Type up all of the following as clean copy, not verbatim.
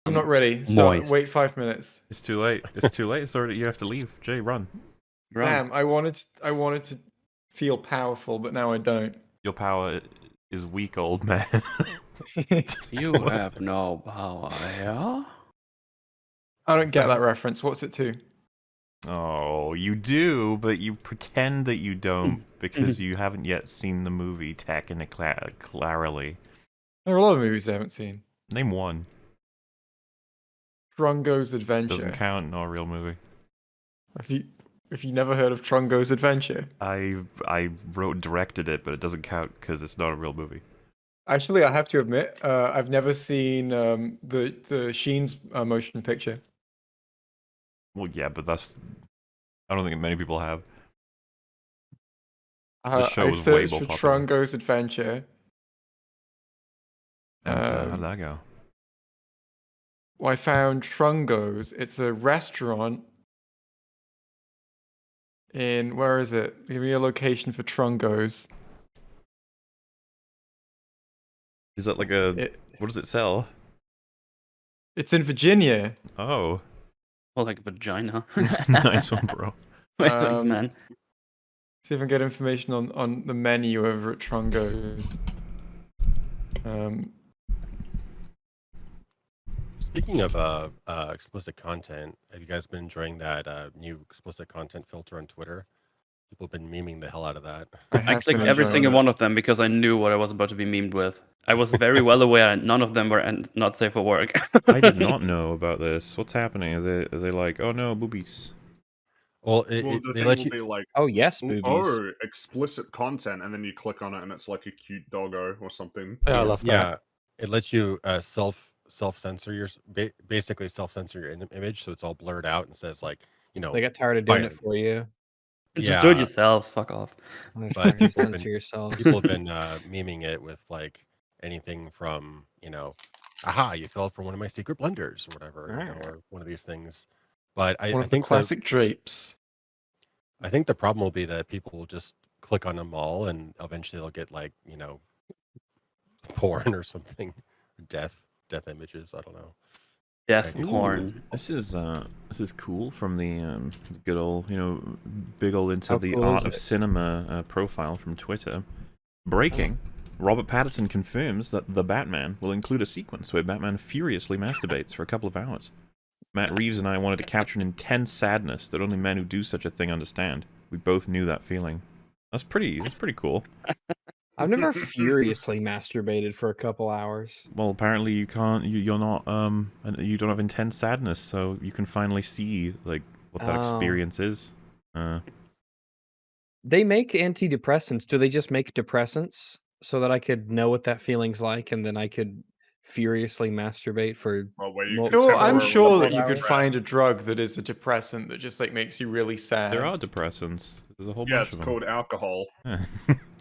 I'm not ready. Moist. Wait 5 minutes. It's too late. It's too late. It's already. You have to leave. Jay, run. Damn, I wanted to feel powerful, but now I don't. Your power is weak, old man. You have no power, yeah? I don't get that reference. What's it to? Oh, you do, but you pretend that you don't because you haven't yet seen the movie clarily. There are a lot of movies I haven't seen. Name one. Trungo's Adventure. Doesn't count. Not a real movie. If you never heard of Trungo's Adventure? I wrote and directed it, but it doesn't count because it's not a real movie. Actually, I have to admit, I've never seen the Sheen's motion picture. Well, yeah, but I don't think many people have. I searched for Trungo's Adventure. And how did that go? Well, I found Trungo's. It's a restaurant in, where is it? Give me a location for Trungo's. Is that like what does it sell? It's in Virginia. Oh. Well, like vagina. Nice one, bro. Thanks, man. See if I can get information on the menu over at Trungo's. Speaking of explicit content, have you guys been enjoying that new explicit content filter on Twitter? People have been memeing the hell out of that. I clicked every single one of them because I knew what I was about to be memed with. I was very well aware none of them were not safe for work. I did not know about this. What's happening? Are they like, oh no, boobies? Well, the they thing let will you. be like, oh yes, boobies. Oh, explicit content, and then you click on it, and it's like a cute doggo or something. Oh, I love that. Yeah, it lets you self-censor your basically self-censor your image, so it's all blurred out and says like, you know, They got tired of doing it for you. Just do it yourselves. Fuck off. But people have been yourselves. memeing it with like anything from, you know, aha, you fell for one of my secret blunders or whatever, you know, or one of these things. But I think classic drapes. I think the problem will be that people will just click on them all, and eventually they'll get like, you know, porn or something, death images. I don't know. Death porn. This is cool from the good old, you know, big old into How the cool art is of it? cinema profile from Twitter. Breaking. Robert Pattinson confirms that The Batman will include a sequence where Batman furiously masturbates for a couple of hours. Matt Reeves and I wanted to capture an intense sadness that only men who do such a thing understand. We both knew that feeling. That's pretty cool. I've never furiously masturbated for a couple hours. Well, apparently you can't. You're not. You don't have intense sadness, so you can finally see like what that experience is. They make antidepressants. Do they just make depressants so that I could know what that feeling's like, and then I could furiously masturbate for? I'm sure that you could find a drug that is a depressant that just like makes you really sad. There are depressants. There's a whole bunch Yeah, of it's them. called alcohol.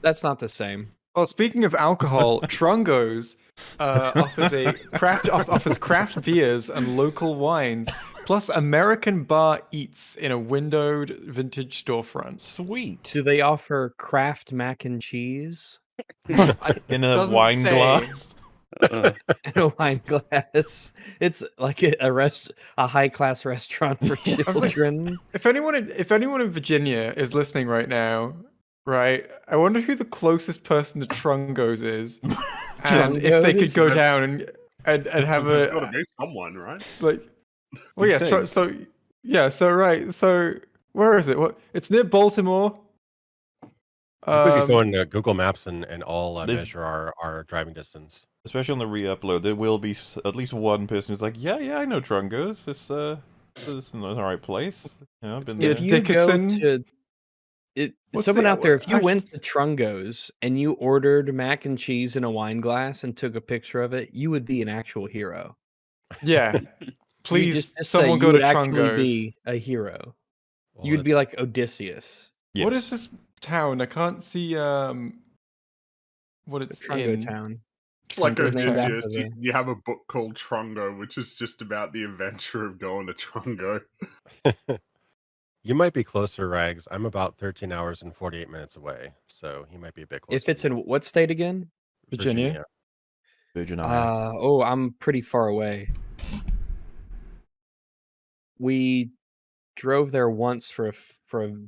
That's not the same. Well, speaking of alcohol, Trungo's offers craft beers and local wines, plus American bar eats in a windowed vintage storefront. Sweet. Do they offer craft mac and cheese? In a wine glass? In a wine glass. It's like a high-class restaurant for children. If anyone in Virginia is listening right now, right, I wonder who the closest person to Trungo's is, and if they could go down and have There's got to be someone, right? Like, well, yeah, so where is it? What? It's near Baltimore. We could go on Google Maps and all measure our driving distance. Especially on the re-upload, there will be at least one person who's like, yeah, I know Trungo's. It's in the right place. You know, I've been there. If you go to someone out there, if you went to Trungo's and you ordered mac and cheese in a wine glass and took a picture of it, you would be an actual hero. Yeah. Please, someone go to Trungo's. Be a hero. Well, You'd be like Odysseus. Yes. What is this town? I can't see what it's Trungo town. It's like Odysseus. You have a book called Trungo, which is just about the adventure of going to Trungo. You might be closer, Rags. I'm about 13 hours and 48 minutes away, so he might be a bit closer. If it's in what state again? Virginia. Virginia. I'm pretty far away. We drove there once for a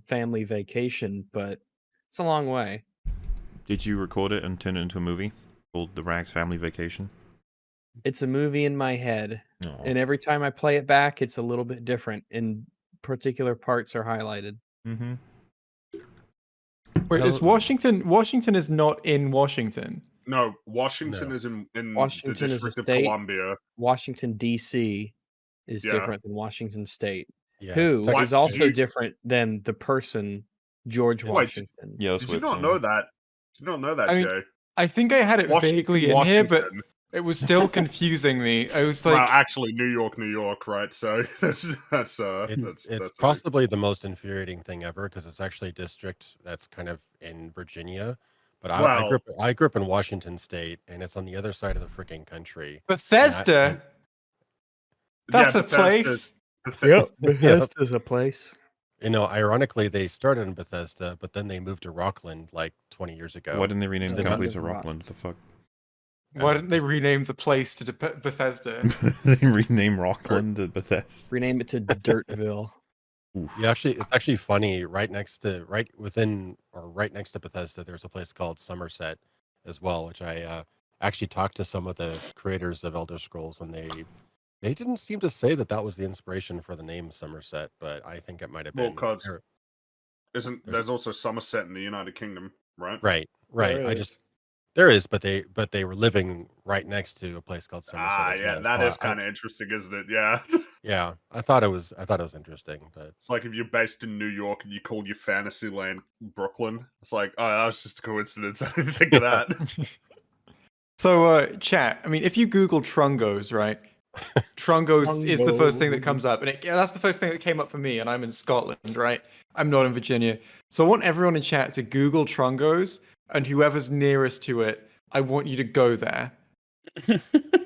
family vacation, but it's a long way. Did you record it and turn it into a movie called The Rags Family Vacation? It's a movie in my head, Aw. and every time I play it back, it's a little bit different, and particular parts are highlighted. Mm-hmm. Wait, is Washington? Washington is not in Washington. No, Washington No. is in Washington the is a District of state. Columbia. Washington, D.C. is Yeah. different than Washington State, Yeah, who it's is also you- different than the person George Wait, Washington. Yeah, that's Did what you it's not saying. know that? Did you not know that, I mean, Jay? I think I had it vaguely in here, but it was still confusing me. I was like, well, actually, New York, right? So it's possibly the most infuriating thing ever because it's actually a district that's kind of in Virginia. But I grew up in Washington State, and it's on the other side of the freaking country. Bethesda. That's a place. Yep, Bethesda's a place. You know, ironically, they started in Bethesda, but then they moved to Rockland like 20 years ago. Why didn't they rename the They're company not- to Rockland? The fuck? Why didn't they rename the place to Bethesda? They rename Rockland to Bethesda. Rename it to Dirtville. Oof. Yeah, it's actually funny. Right next to Bethesda, there's a place called Somerset as well, which I actually talked to some of the creators of Elder Scrolls, and they didn't seem to say that was the inspiration for the name Somerset, but I think it might have Well, been. because there's also Somerset in the United Kingdom, right? Right. There There is, but they were living right next to a place called Somerset. as Yeah, well. that So is kind of interesting, isn't it? Yeah. Yeah, I thought it was interesting, but It's like if you're based in New York and you called your fantasy land Brooklyn. It's like, oh, that was just a coincidence. I didn't think of that. So, chat. I mean, if you Google Trungos, right? Trungos is the first thing that comes up, and that's the first thing that came up for me. And I'm in Scotland, right? I'm not in Virginia, so I want everyone in chat to Google Trungos, and whoever's nearest to it, I want you to go there.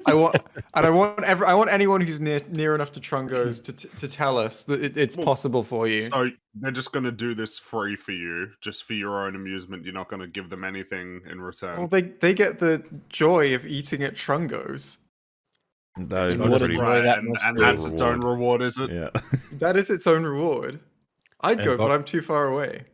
I want anyone who's near enough to Trungos to tell us that it's possible for you. So they're just going to do this free for you, just for your own amusement. You're not going to give them anything in return. Well, they get the joy of eating at Trungos. That is What a pretty joy right, that and must be. that's its own reward, is it? Yeah. That is its own reward. I'd And go, bo- but I'm too far away.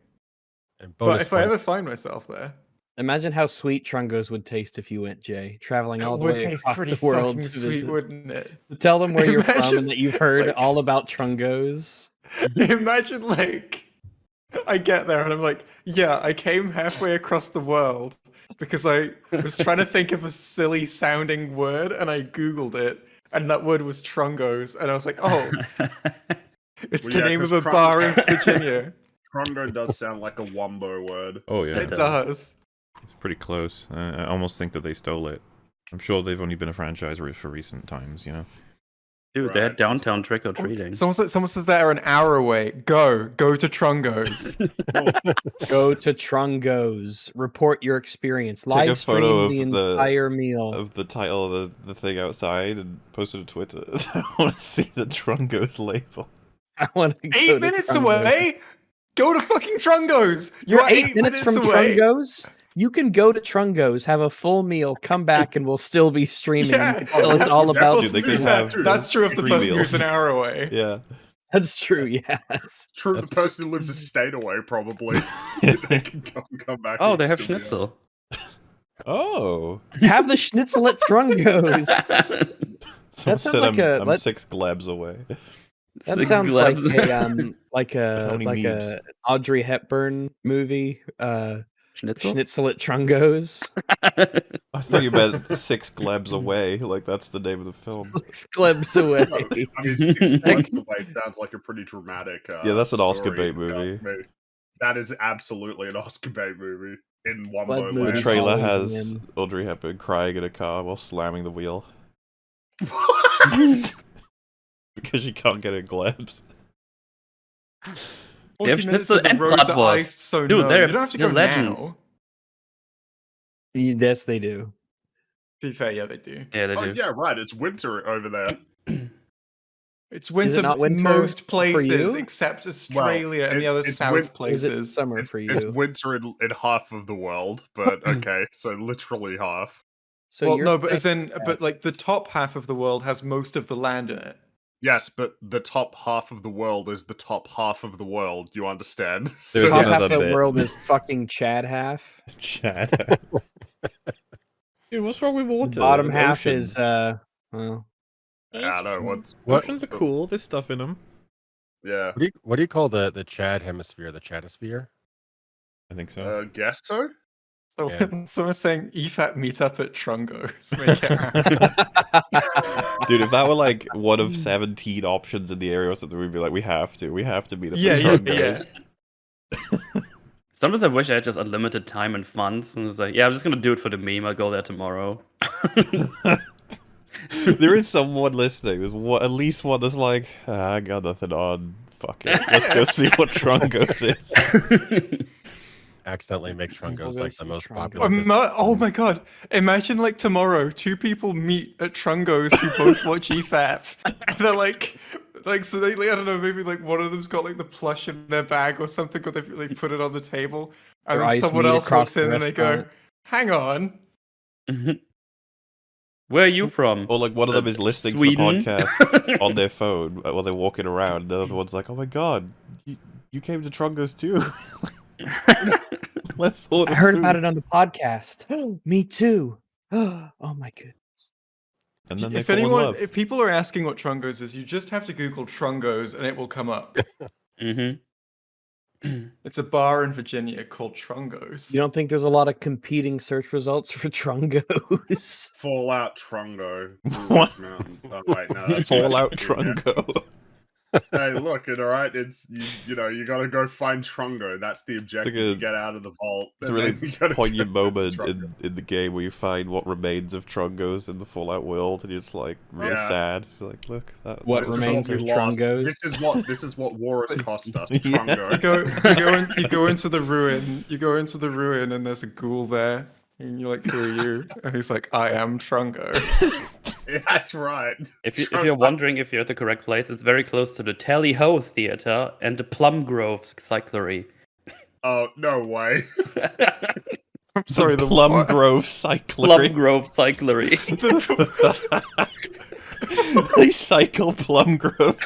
and But bonus if I points. ever find myself there, Imagine how sweet Trungos would taste if you went, Jay, traveling all it the would way taste across pretty the world fucking to sweet, visit. wouldn't it? Tell them where you're from Imagine, and that you've heard like- all about Trungos. Imagine like I get there and I'm like, yeah, I came halfway across the world because I was trying to think of a silly sounding word and I Googled it and that word was Trungos and I was like, oh, it's Well, the yeah, name of 'cause a bar in Virginia. Trungo does sound like a Wombo word. Oh yeah. It does. It's pretty close. I almost think that they stole it. I'm sure they've only been a franchise for recent times, you know. Dude, they Right. had downtown trick or treating. Someone says they're an hour away. Go to Trungos. Go to Trungos. Report your experience. Take a Live photo stream of the the- entire meal. Of the title of the thing outside and post it to Twitter. I want to see the Trungos label. I want to go 8 to minutes Trungos. away. Go to fucking Trungos. You're are 8 minutes from away. Trungos. You can go to Trungos, have a full meal, come back, and we'll still be streaming. Yeah. And tell us all about. Well, Dude, they to be could fair, have that's true of the free person meals. who's an hour away. Yeah. That's true. Yes. True, That's- the person who lives a state away, probably. They can come back. Oh, and they have still be schnitzel. Oh. Have the schnitzel at Trungos. Someone sounds said like I'm 6 glebs away. That Six sounds glebs. like How many a memes? Audrey Hepburn movie. Schnitzel? Schnitzel at Trungos. I thought you meant 6 glebs away. Like that's the name of the film. 6 glebs away. I mean, 6 months away sounds like a pretty dramatic. Yeah, that's an Oscar story, bait movie. That is absolutely an Oscar bait movie in Wombo Blood land. The movies trailer always has win. Audrey Hepburn crying in a car while slamming the wheel because she can't get her glebs. 40 have minutes schnitzel of the and roads are bratwurst. iced, so Dude, no. they're- You don't have to they're go legends. now. Yes, they do. To be fair, yeah, they do. Yeah, they Oh do. yeah, right. It's winter over there. It's winter, not winter most for places you? except Australia and the other it's south win- Or is it places. summer It's, for it's you? winter in half of the world, but okay, so literally half. So well, you're no, but saying but like the top half of the world has most of the land in it. Yes, but the top half of the world is the top half of the world. You understand? There's Top another half of the bit. world is fucking Chad half. Chad. Dude, what's wrong with water? The bottom The half oceans. is well. I don't know Oceans are cool. There's stuff in them. Yeah. What do you call the Chad hemisphere? The Chadosphere? I think so. Guess so. So Yeah. someone's saying EFAP meet up at Trungos. Make it happen. Dude, if that were like one of 17 options in the area or something, we'd be like, we have to meet up at Yeah. Trungos. Sometimes I wish I had just unlimited time and funds, and it's like, yeah, I'm just gonna do it for the meme. I'll go there tomorrow. There is someone listening. There's at least one that's like, I got nothing on. Fuck it. Let's go see what Trungos is. Accidentally make Trungos like the most popular. Oh my god! Imagine like tomorrow, two people meet at Trungos who both watch EFAP. They're like so they I don't know, maybe like one of them's got like the plush in their bag or something, or they put it on the table, and then someone else walks in and they go, "Hang on." Where are you from? Or like one of them is listening Sweden? to the podcast on their phone while they're walking around. The other one's like, oh my god, you came to Trungos too. Let's order I heard food. about it on the podcast. Me too. Oh my goodness. And then they If if people are asking what Trungos is, you just have to Google Trungos and it will come up. It's a bar in Virginia called Trungos. You don't think there's a lot of competing search results for Trungos? Fallout Trungo. What? Mountains. Oh, wait, no, that's Fallout West Virginia. Trungo. Hey, look, all right. It's you know you gotta go find Trungo. That's the objective. You get out of the vault. It's a and really then you gotta poignant go to moment Trungo. in the game where you find what remains of Trungos in the Fallout world, and you're just like really sad. It's like, look, What This is remains we of lost. Trungos? This is what war has cost us. Yeah. Trungo. You go into the ruin. You go into the ruin, and there's a ghoul there, and you're like, "Who are you?" And he's like, "I am Trungo." Yeah, that's right. If you're wondering if you're at the correct place, it's very close to the Tally Ho Theater and the Plum Grove Cyclery. Oh no way. I'm sorry, the Plum what? Grove Cyclery. Plum Grove Cyclery. They cycle Plum Grove.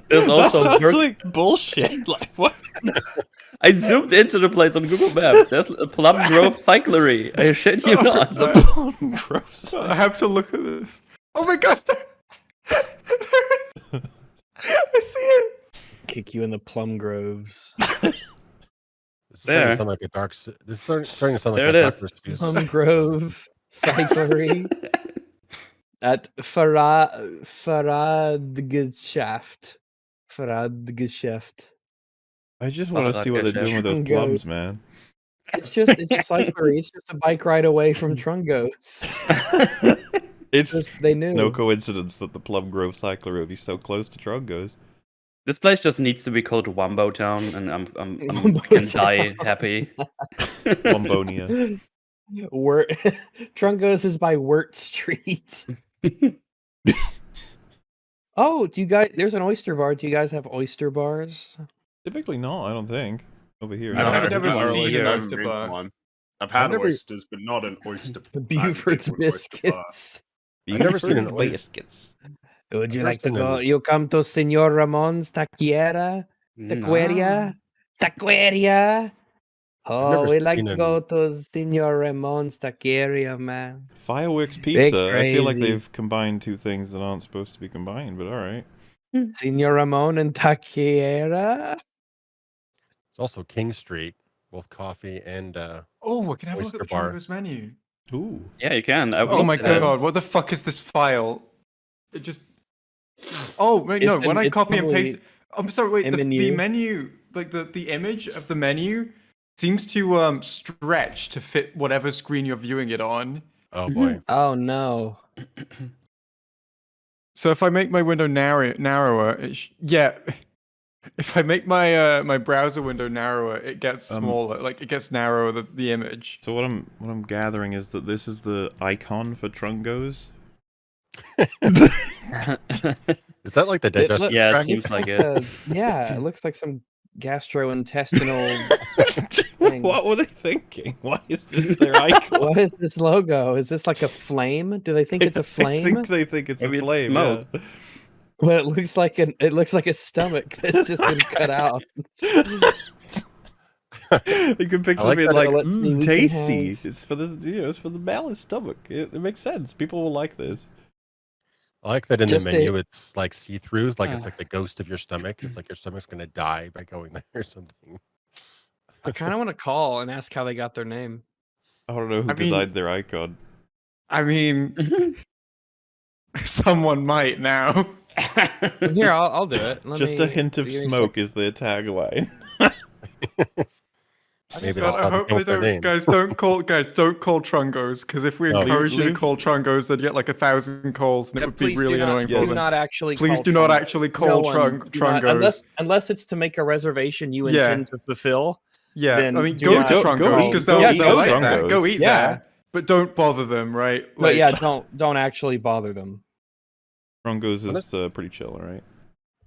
There's That also sounds Berk- like bullshit. Like what? I zoomed into the place on Google Maps. There's a Plum Grove Cyclery. I shit you not. The Plum Grove I Cyclery. have to look at this. Oh my god! I see it. Kick you in the plum groves. This is starting There. to sound like a dark. This is starting to sound like There a it is. Dr. Seuss. Plum Grove Cyclery at Faradgeschaft. Faradgeschaft. I just want to see what they're doing with those Trungo. plums, man. It's a cyclery. It's just a bike ride away from Trungos. It's They knew. no coincidence that the Plum Grove Cyclery would be so close to Trungos. This place just needs to be called Wombo Town, and I'm Wombo can Town. die happy. Wombonia. Trungos is by Wirt Street. Oh, do you guys? There's an oyster bar. Do you guys have oyster bars? Typically not, I don't think. Over here. No, I've never really seen an haven't oyster been bar. to one. I've had never- oysters, but not an oyster. The I haven't been Buford's to an oyster bar. biscuits. I've never seen an oyster. biscuits. Would you I've like to never go? seen You come to Senor Ramon's Taquiera? Taqueria? Taqueria? Oh, never we like seen to an- go to Senor Ramon's Taqueria, man. Fireworks Pizza. I feel like crazy. they've combined two things that aren't supposed to be combined, but alright. Senor Ramon and Taquiera? It's also King Street, both coffee and Oh, we can have a look Oyster at the bar. Trungos menu. Ooh. Yeah, you can. Oh my god, what the fuck is this file? It just. Oh wait, no. It's When I it's copy and probably paste, I'm sorry. Wait, the menu. menu, like the image of the menu, seems to stretch to fit whatever screen you're viewing it on. oh boy. Oh no. So if I make my window narrower, yeah. If I make my my browser window narrower, it gets smaller. Like it gets narrower, the image. So what I'm gathering is that this is the icon for Trungos. Is that like the digestive Yeah, it tract? seems like it. Yeah, it looks like some gastrointestinal thing. What were they thinking? Why is this their icon? What is this logo? Is this like a flame? Do they think it's a flame? They think it's Maybe a it's flame. smoke. Yeah. Well, it looks like a stomach that's just been cut out. You can picture like being that. like, So let's see, we can tasty. have- It's for the it's for the balanced stomach. It makes sense. People will like this. I like that in Just the a- menu, it's like see-throughs, like it's like the ghost of your stomach. It's like your stomach's gonna die by going there or something. I kind of want to call and ask how they got their name. I don't know who I mean- designed their icon. I mean, someone might now. Here, I'll do it. Just a hint of smoke is their tagline. Maybe God, that's I how they hope came they up with their don't, name. guys don't call Trungos, because if we No. encourage you to Leave- call Trungos, they'd get like 1,000 calls, and it would be please really do not, annoying do for them. not actually. Please call do not Trungo. actually No call one- do not- Trungos. unless it's to make a reservation you Yeah. intend to fulfill. Yeah, then I mean, do go not- to go Trungos eat- because go they'll eat like Trungos. that. Go eat Yeah. there, but don't bother them, right? But yeah, don't actually bother them. Trungos is Honest- pretty chill, right?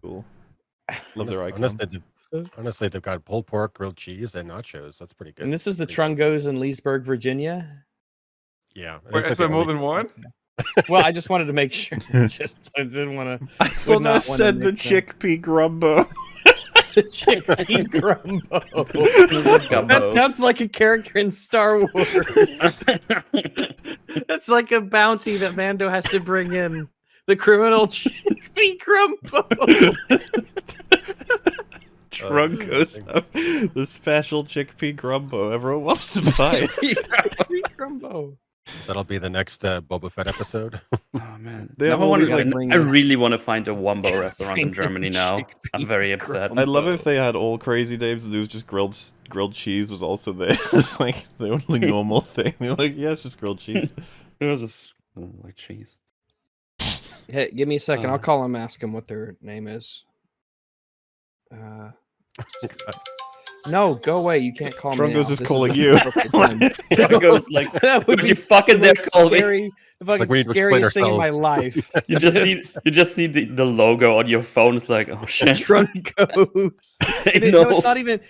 Cool. Love their icon. Honestly, they've got pulled pork, grilled cheese, and nachos. That's pretty good. And this is the Pretty good. Trungos in Leesburg, Virginia. Yeah. Wait, is there more than one? Well, I just wanted to make sure. Just I didn't want to. I thought not that wanna said the make them- chickpea grumbo. The chickpea grumbo. Gumbo. That sounds like a character in Star Wars. That's like a bounty that Mando has to bring in. The criminal chickpea grumbo. Trungos have the special chickpea grumbo. Everyone wants to buy it. Chickpea grumbo. That'll be the next Boba Fett episode. Oh man, They have Now I all wanna- these, like- I really want to find a Wombo restaurant in Bring Germany now. chickpea I'm very upset. grumbo. I'd love it if they had all crazy names and there was just grilled cheese was also there. It's like the only normal thing. They're like, yeah, it's just grilled cheese. It was just like cheese. Hey, give me a second. I'll Uh. call them, ask them what their name is. No, go away. You can't call me. Trungos now. is This calling not you. the appropriate time. Trungos like, That would would be you fucking the dare call me? scary, the fucking Like we need to explain scariest thing in my ourselves. life. You just see the logo on your phone. It's like, oh shit. Trungos. I No, know.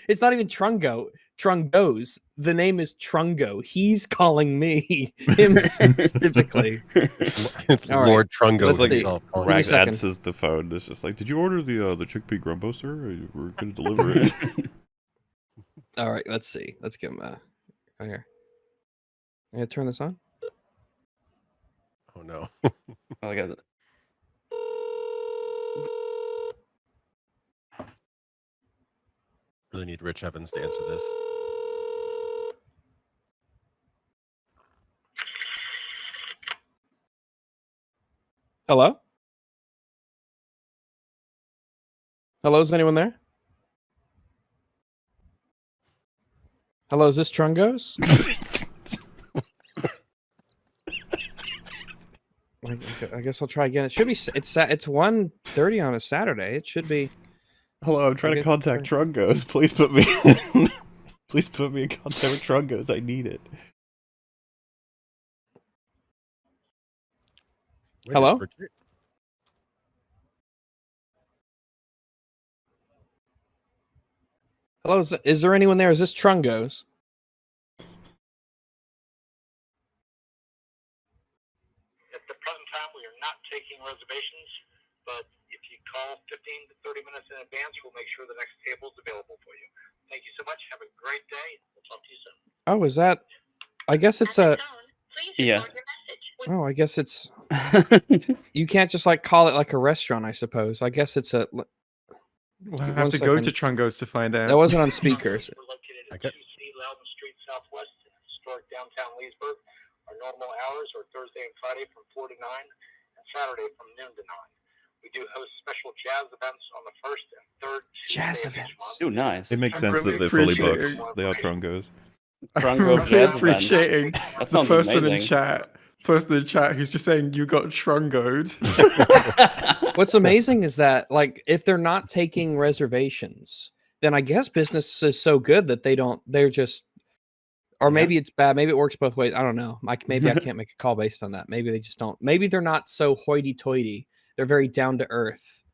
it's not even Trungo. Trungos. The name is Trungo. He's calling me, him specifically. It's All right. Lord Trungo Let's, like, himself. calling me a Rag you. second. answers the phone. It's just like, did you order the chickpea grumbo, sir? We're going to deliver it. All right, let's see. Let's give him a. Oh, here. I gotta turn this on. Oh no. I got it. Really need Rich Evans to answer this. Hello. Hello, is anyone there? Hello, is this Trungos? I guess I'll try again. It should be. It's 1:30 on a Saturday. It should be. Hello, I'm trying to Okay, contact Trungos. Please put me please put me in contact with Trungos. I need it. Wait, Hello? it's Rich- Hello, is there anyone there? Is this Trungos? At the present time, we are not taking reservations, but if you call 15 to 30 minutes in advance, we'll make sure the next table is available for you. Thank you so much. Have a great day. We'll talk to you soon. Oh, is that? I guess it's a. Yeah. Oh, I guess it's. You can't just like call it like a restaurant. I suppose. I guess it's a. We'll have One to go to second. Trungos to find out. That wasn't on speakers. We're located Okay. at 2C Loudon Street Southwest in historic downtown Leesburg. Our normal hours are Thursday and Friday from 4 to 9 and Saturday from noon to 9. We do host special jazz events on the first and third Jazz Tuesday of each events. month. Ooh, nice. It makes I'm sense really that they're fully appreciating- booked. They are Trungos. Trungo I'm jazz events. appreciating That the sounds person in amazing. chat. Person in chat who's just saying you got Trungoed. What's amazing is that, like, if they're not taking reservations, then I guess business is so good that they don't. They're just, or maybe it's bad. Maybe it works both ways. I don't know. Maybe I can't make a call based on that. Maybe they just don't. Maybe they're not so hoity-toity. They're very down to earth.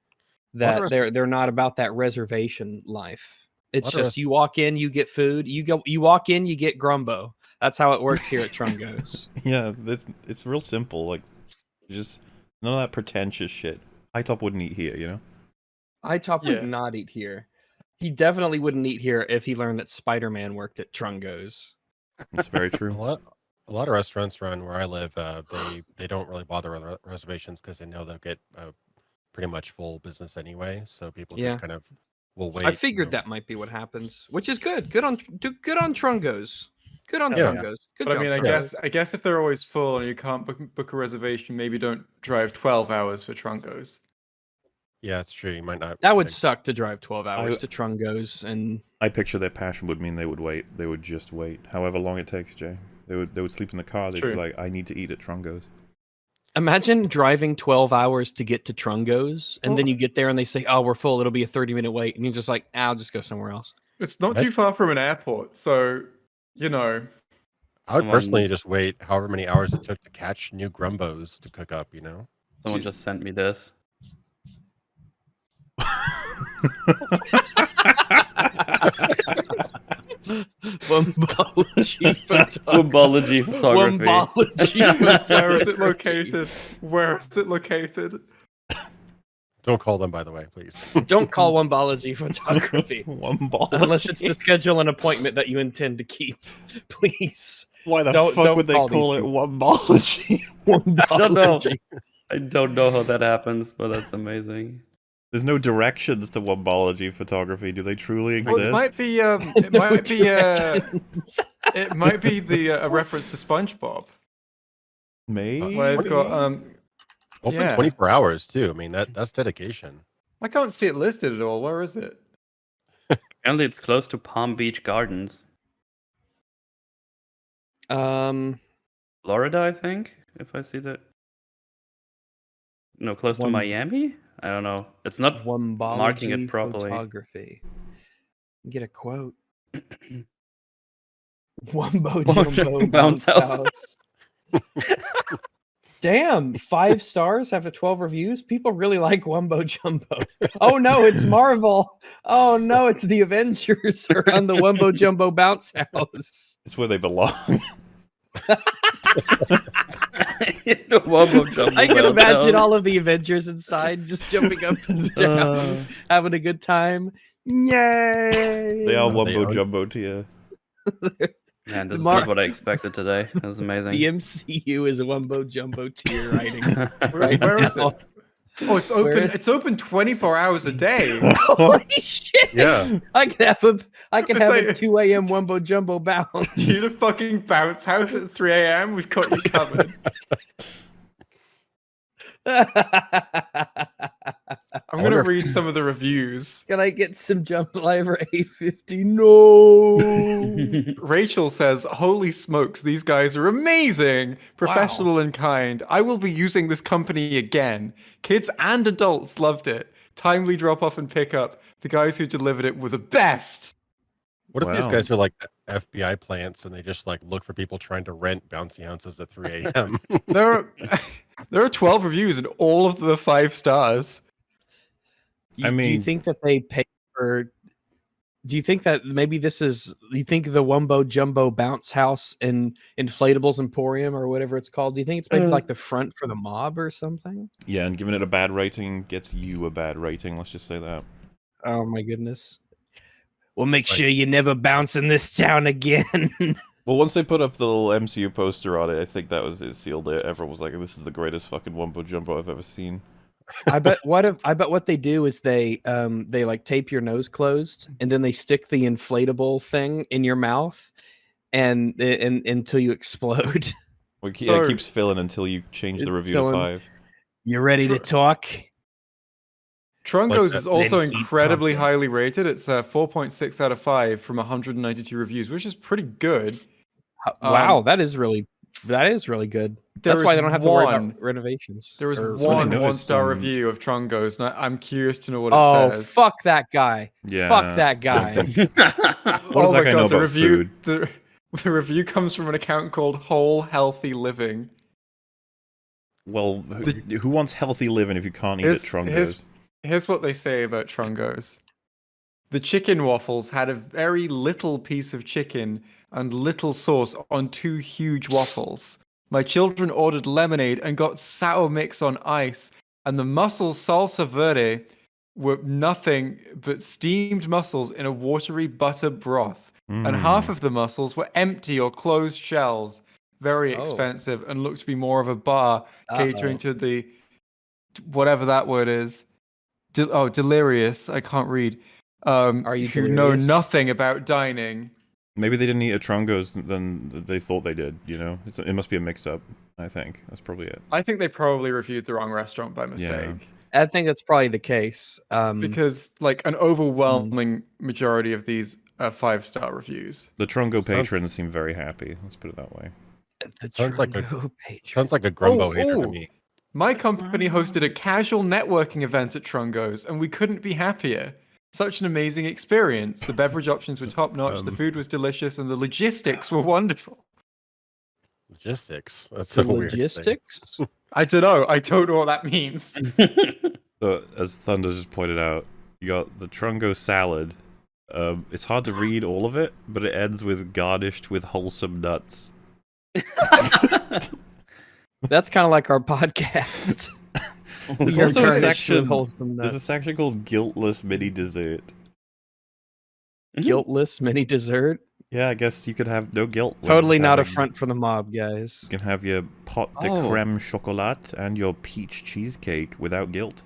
That Interesting. they're not about that reservation life. It's just you walk in, you get food. You walk in, you get grumbo. That's how it works here at Trungo's. Yeah, it's real simple. Like, just none of that pretentious shit. Itop wouldn't eat here, you know? Itop would not eat here. He definitely wouldn't eat here if he learned that Spider-Man worked at Trungo's. That's very true. A lot of restaurants around where I live, they don't really bother with reservations because they know they'll get pretty much full business anyway. So people just kind of will wait. I figured that might be what happens, which is good. Good on Trungo's. Good on Trungo's. Good but job, I mean, I guess if they're always full and you can't book a reservation, maybe don't drive 12 hours for Trungo's. Yeah, it's true. You might not. That would suck to drive 12 hours to Trungo's, and I picture their passion would mean they would wait. They would just wait, however long it takes, Jay. They would sleep in the car. They'd be like, "I need to eat at Trungo's." Imagine driving 12 hours to get to Trungo's, and then you get there and they say, "Oh, we're full. It'll be a 30-minute wait," and you're just like, "I'll just go somewhere else." It's not too far from an airport, so you know. I would personally just wait however many hours it took to catch new grumbos to cook up. You know. Someone just sent me this. Wombology photography. Where is it located? Where is it located? Don't call them, by the way, please. Don't call Wombology photography. Wombology. Unless it's to schedule an appointment that you intend to keep. Please. Why the fuck would they call it Wombology? I don't know how that happens, but that's amazing. There's no directions to Wombology photography. Do they truly exist? Well, it might be. It might be a reference to SpongeBob. Maybe. Where they've got open 24 hours too. I mean that's dedication. I can't see it listed at all. Where is it? Apparently, it's close to Palm Beach Gardens. Florida, I think. If I see that. No, close to Miami. I don't know. It's not marking it properly. Photography. Get a quote. Wumbo Jumbo Bounce House. Damn, 5 stars after 12 reviews. People really like Wumbo Jumbo. Oh no, it's Marvel. Oh no, it's the Avengers around the Wumbo Jumbo Bounce House. It's where they belong. The Wumbo Jumbo I can imagine all of the Avengers inside just jumping up and down, having a good time. Yay! They are Wumbo Jumbo tier. Man, this is not what I expected today. That's amazing. The MCU is a Wumbo Jumbo tier writing. Where is it? Oh, it's open. It's open 24 hours a day. Holy shit! Yeah, I could have a 2 a.m. Wumbo Jumbo bounce. Do you need a fucking bounce house at 3 a.m.? We've got you covered. I'm gonna read some of the reviews. Can I get some jump live for 850? No. Rachel says, "Holy smokes, these guys are amazing, professional and kind. I will be using this company again. Kids and adults loved it. Timely drop off and pick up. The guys who delivered it were the best." What if these guys are like FBI plants and they just like look for people trying to rent bouncy houses at 3 a.m.? There are 12 reviews and all of them are 5 stars. I mean, do you think that they pay for? Do you think that maybe this is? You think the Wumbo Jumbo Bounce House and Inflatables Emporium or whatever it's called? Do you think it's maybe like the front for the mob or something? Yeah, and giving it a bad rating gets you a bad rating. Let's just say that. Oh my goodness. We'll make sure you never bounce in this town again. Well, once they put up the little MCU poster on it, I think that was it sealed it. Everyone was like, "This is the greatest fucking Wumbo Jumbo I've ever seen." I bet what they do is they like tape your nose closed and then they stick the inflatable thing in your mouth and until you explode. Well, yeah, it keeps filling until you change the review to 5. You ready to talk? Trungo's is also incredibly highly rated. It's 4.6 out of 5 from 192 reviews, which is pretty good. Wow, that is really good. That's why they don't have to worry about renovations. There was one star review of Trungo's, and I'm curious to know what it says. Oh, fuck that guy. Yeah. Fuck that guy. What does that guy know about food? The review comes from an account called Whole Healthy Living. Well, who wants healthy living if you can't eat at Trungo's? Here's what they say about Trungo's. The chicken waffles had a very little piece of chicken and little sauce on 2 huge waffles. My children ordered lemonade and got sour mix on ice, and the mussels salsa verde were nothing but steamed mussels in a watery butter broth. And half of the mussels were empty or closed shells. Very expensive and looked to be more of a bar catering to the whatever that word is. Delirious. I can't read. Are you who know nothing about dining? Maybe they didn't eat a Trungos than they thought they did, you know? It must be a mix-up, I think. That's probably it. I think they probably reviewed the wrong restaurant by mistake. Yeah. I think that's probably the case. Because, like, an overwhelming majority of these are 5-star reviews. The Trungo patrons seem very happy, let's put it that way. Sounds like a Grumbo hater to me. My company hosted a casual networking event at Trungo's, and we couldn't be happier. Such an amazing experience. The beverage options were top-notch, the food was delicious, and the logistics were wonderful. Logistics? That's so weird. Logistics? I don't know. I don't know what that means. So, as Thunder just pointed out, you got the Trungo salad. It's hard to read all of it, but it ends with garnished with wholesome nuts. That's kind of like our podcast. There's also a section. There's a section called Guiltless Mini Dessert. Guiltless mini dessert? Yeah, I guess you could have no guilt. Totally not a front for the mob, guys. You can have your pot de creme chocolat and your peach cheesecake without guilt.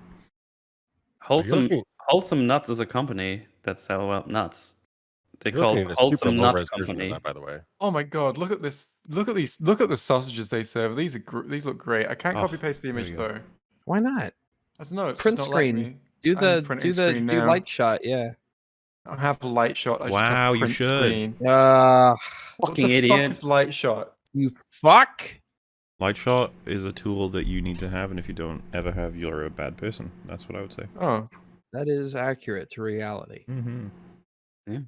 Wholesome Nuts is a company that sell nuts. They call it Wholesome Nut Company. That, by the way. Oh my god! Look at this! Look at these! Look at the sausages they serve. These look great. I can't copy paste the image though. Why not? I don't know. It's print just not screen. Like me. Do light shot. Yeah. I don't have light shot. I wow, just have you print should. Screen. Fucking what the idiot! Fuck is light shot? You fuck. Light shot is a tool that you need to have, and if you don't ever have, you're a bad person. That's what I would say. Oh, that is accurate to reality. Mm-hmm. Yeah.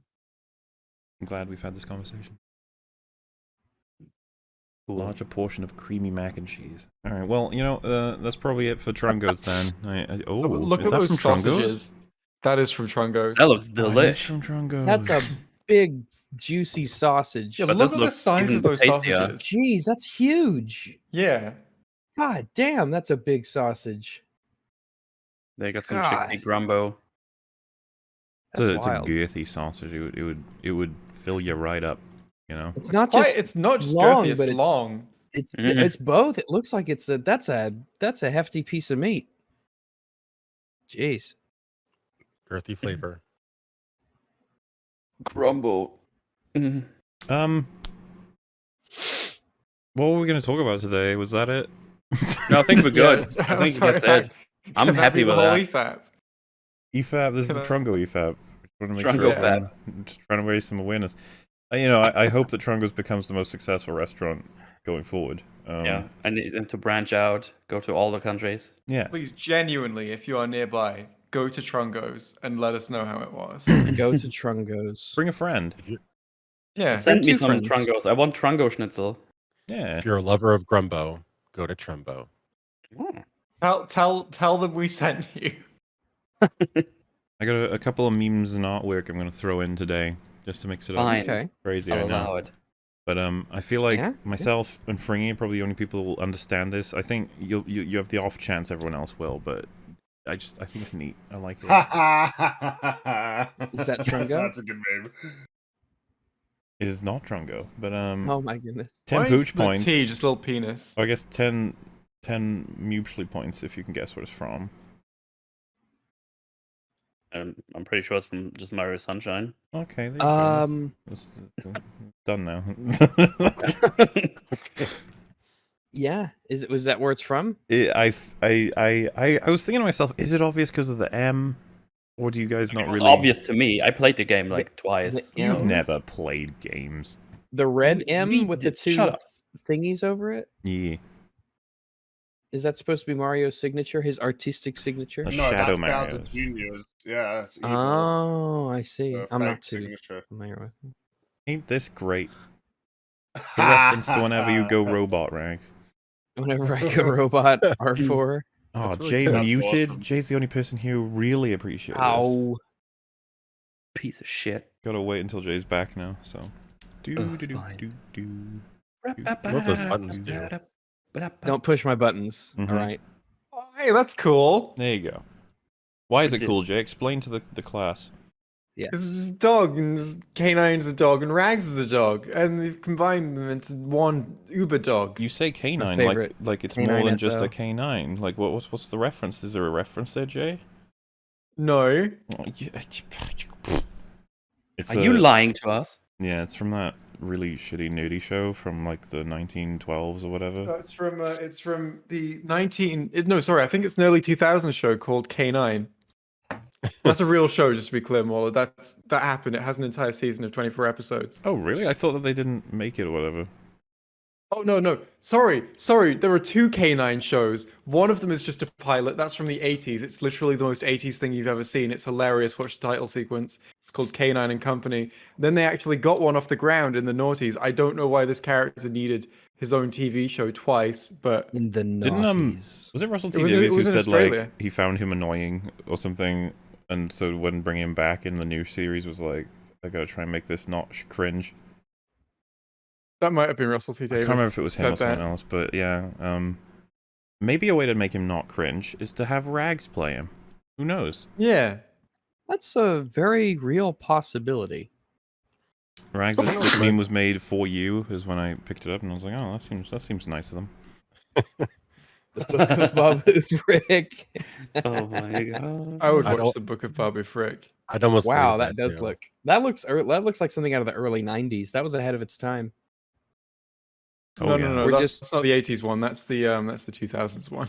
I'm glad we've had this conversation. Cool. Larger portion of creamy mac and cheese. All right, well, you know, that's probably it for Trungos then. look at those sausages. That is from Trungo's. That looks Delicious. delicious. From Trungos. That's a big, juicy sausage. Yeah, but look at the size of those sausages. Jeez, that's huge. Yeah. God damn, that's a big sausage. They got some chickpea grumbo. It's a girthy sausage. It would fill you right up. You know, it's not just long, girthy, it's long. It's both. It looks like that's a hefty piece of meat. Jeez. Girthy flavor. Grumbo. What were we going to talk about today? Was that it? No, I think we're good. I think that's it. I'm happy with that. EFAP. EFAP. This is the Trungo EFAP. Trungo FAP. Just trying to raise some awareness. You know, I hope that Trungo's becomes the most successful restaurant going forward. Yeah, I need them to branch out, go to all the countries. Yeah. Please, genuinely, if you are nearby, go to Trungo's and let us know how it was. Go to Trungo's. Bring a friend. Yeah. Send me some Trungos. I want Trungo schnitzel. Yeah. If you're a lover of Grumbo, go to Trumbo. Tell them we sent you. I got a couple of memes and artwork I'm going to throw in today, just to mix it up. Okay. Crazy, I know. But I feel like myself and Fringy are probably the only people who will understand this. I think you have the off chance everyone else will, but I think it's neat. I like it. Is that Trungo? That's a good meme. It is not Trungo, but oh my goodness. 10 pooch points. T, just little penis. I guess 10 mutually points if you can guess what it's from. I'm pretty sure it's from just Mario Sunshine. Okay. There you go. It's done now. Yeah. Was that where it's from? I was thinking to myself, is it obvious because of the M, or do you guys not really? It's obvious to me. I played the game like twice. You've never played games. The red M with the two thingies over it. Yeah. Is that supposed to be Mario's signature? His artistic signature? No, Shadow Bowser Jr.'s. Yeah. It's evil. Oh, I see. I'm not too familiar with it. Ain't this great? A reference to whenever you go robot, Rags. Whenever I go robot, R4. Oh, Jay muted. Awesome. Jay's the only person here who really appreciates this. Ow. piece of shit. Gotta wait until Jay's back now, so. Fine. What those buttons do. Don't push my buttons. Mhm. All right. Oh, hey, that's cool. There you go. Why is We it did- cool, Jay? Explain to the class. This is a dog, and K9's a dog, and Rags is a dog, and they've combined them into one Uber dog. You say canine favorite like it's canine more than just SO. a canine. Like what's the reference? Is there a reference there, Jay? No. Oh, it's Are you lying to us? Yeah, it's from that really shitty nudie show from like the 1912s or whatever. It's from the I think it's an early 2000s show called K9. That's a real show, just to be clear, Mauler. That happened. It has an entire season of 24 episodes. Oh, really? I thought that they didn't make it or whatever. Oh, no. Sorry. There are two K9 shows. One of them is just a pilot. That's from the 80s. It's literally the most 80s thing you've ever seen. It's hilarious. Watch the title sequence. It's called K9 and Company. Then they actually got one off the ground in the noughties. I don't know why this character needed his own TV show twice, but... In the Didn't, noughties. Was it Russell T It was Davies who in said Australia. like he found him annoying or something, and so when bringing him back in the new series was like, I gotta try and make this not cringe. That might have been Russell T. I Davies. can't remember if it was him or said that. someone else, but yeah. Maybe a way to make him not cringe is to have Rags play him. Who knows? Yeah. That's a very real possibility. Rags, this meme was made for you, is when I picked it up, and I was like, oh, that seems nice of them. The Book of Babu Frick. Oh my god. I would I watch don't- the Book of Babu Frick. I'd almost Wow, believe that does too. look. That looks like something out of the early '90s. That was ahead of its time. Oh, no, yeah. no, We're that's just- not the 80s one. That's the 2000s one.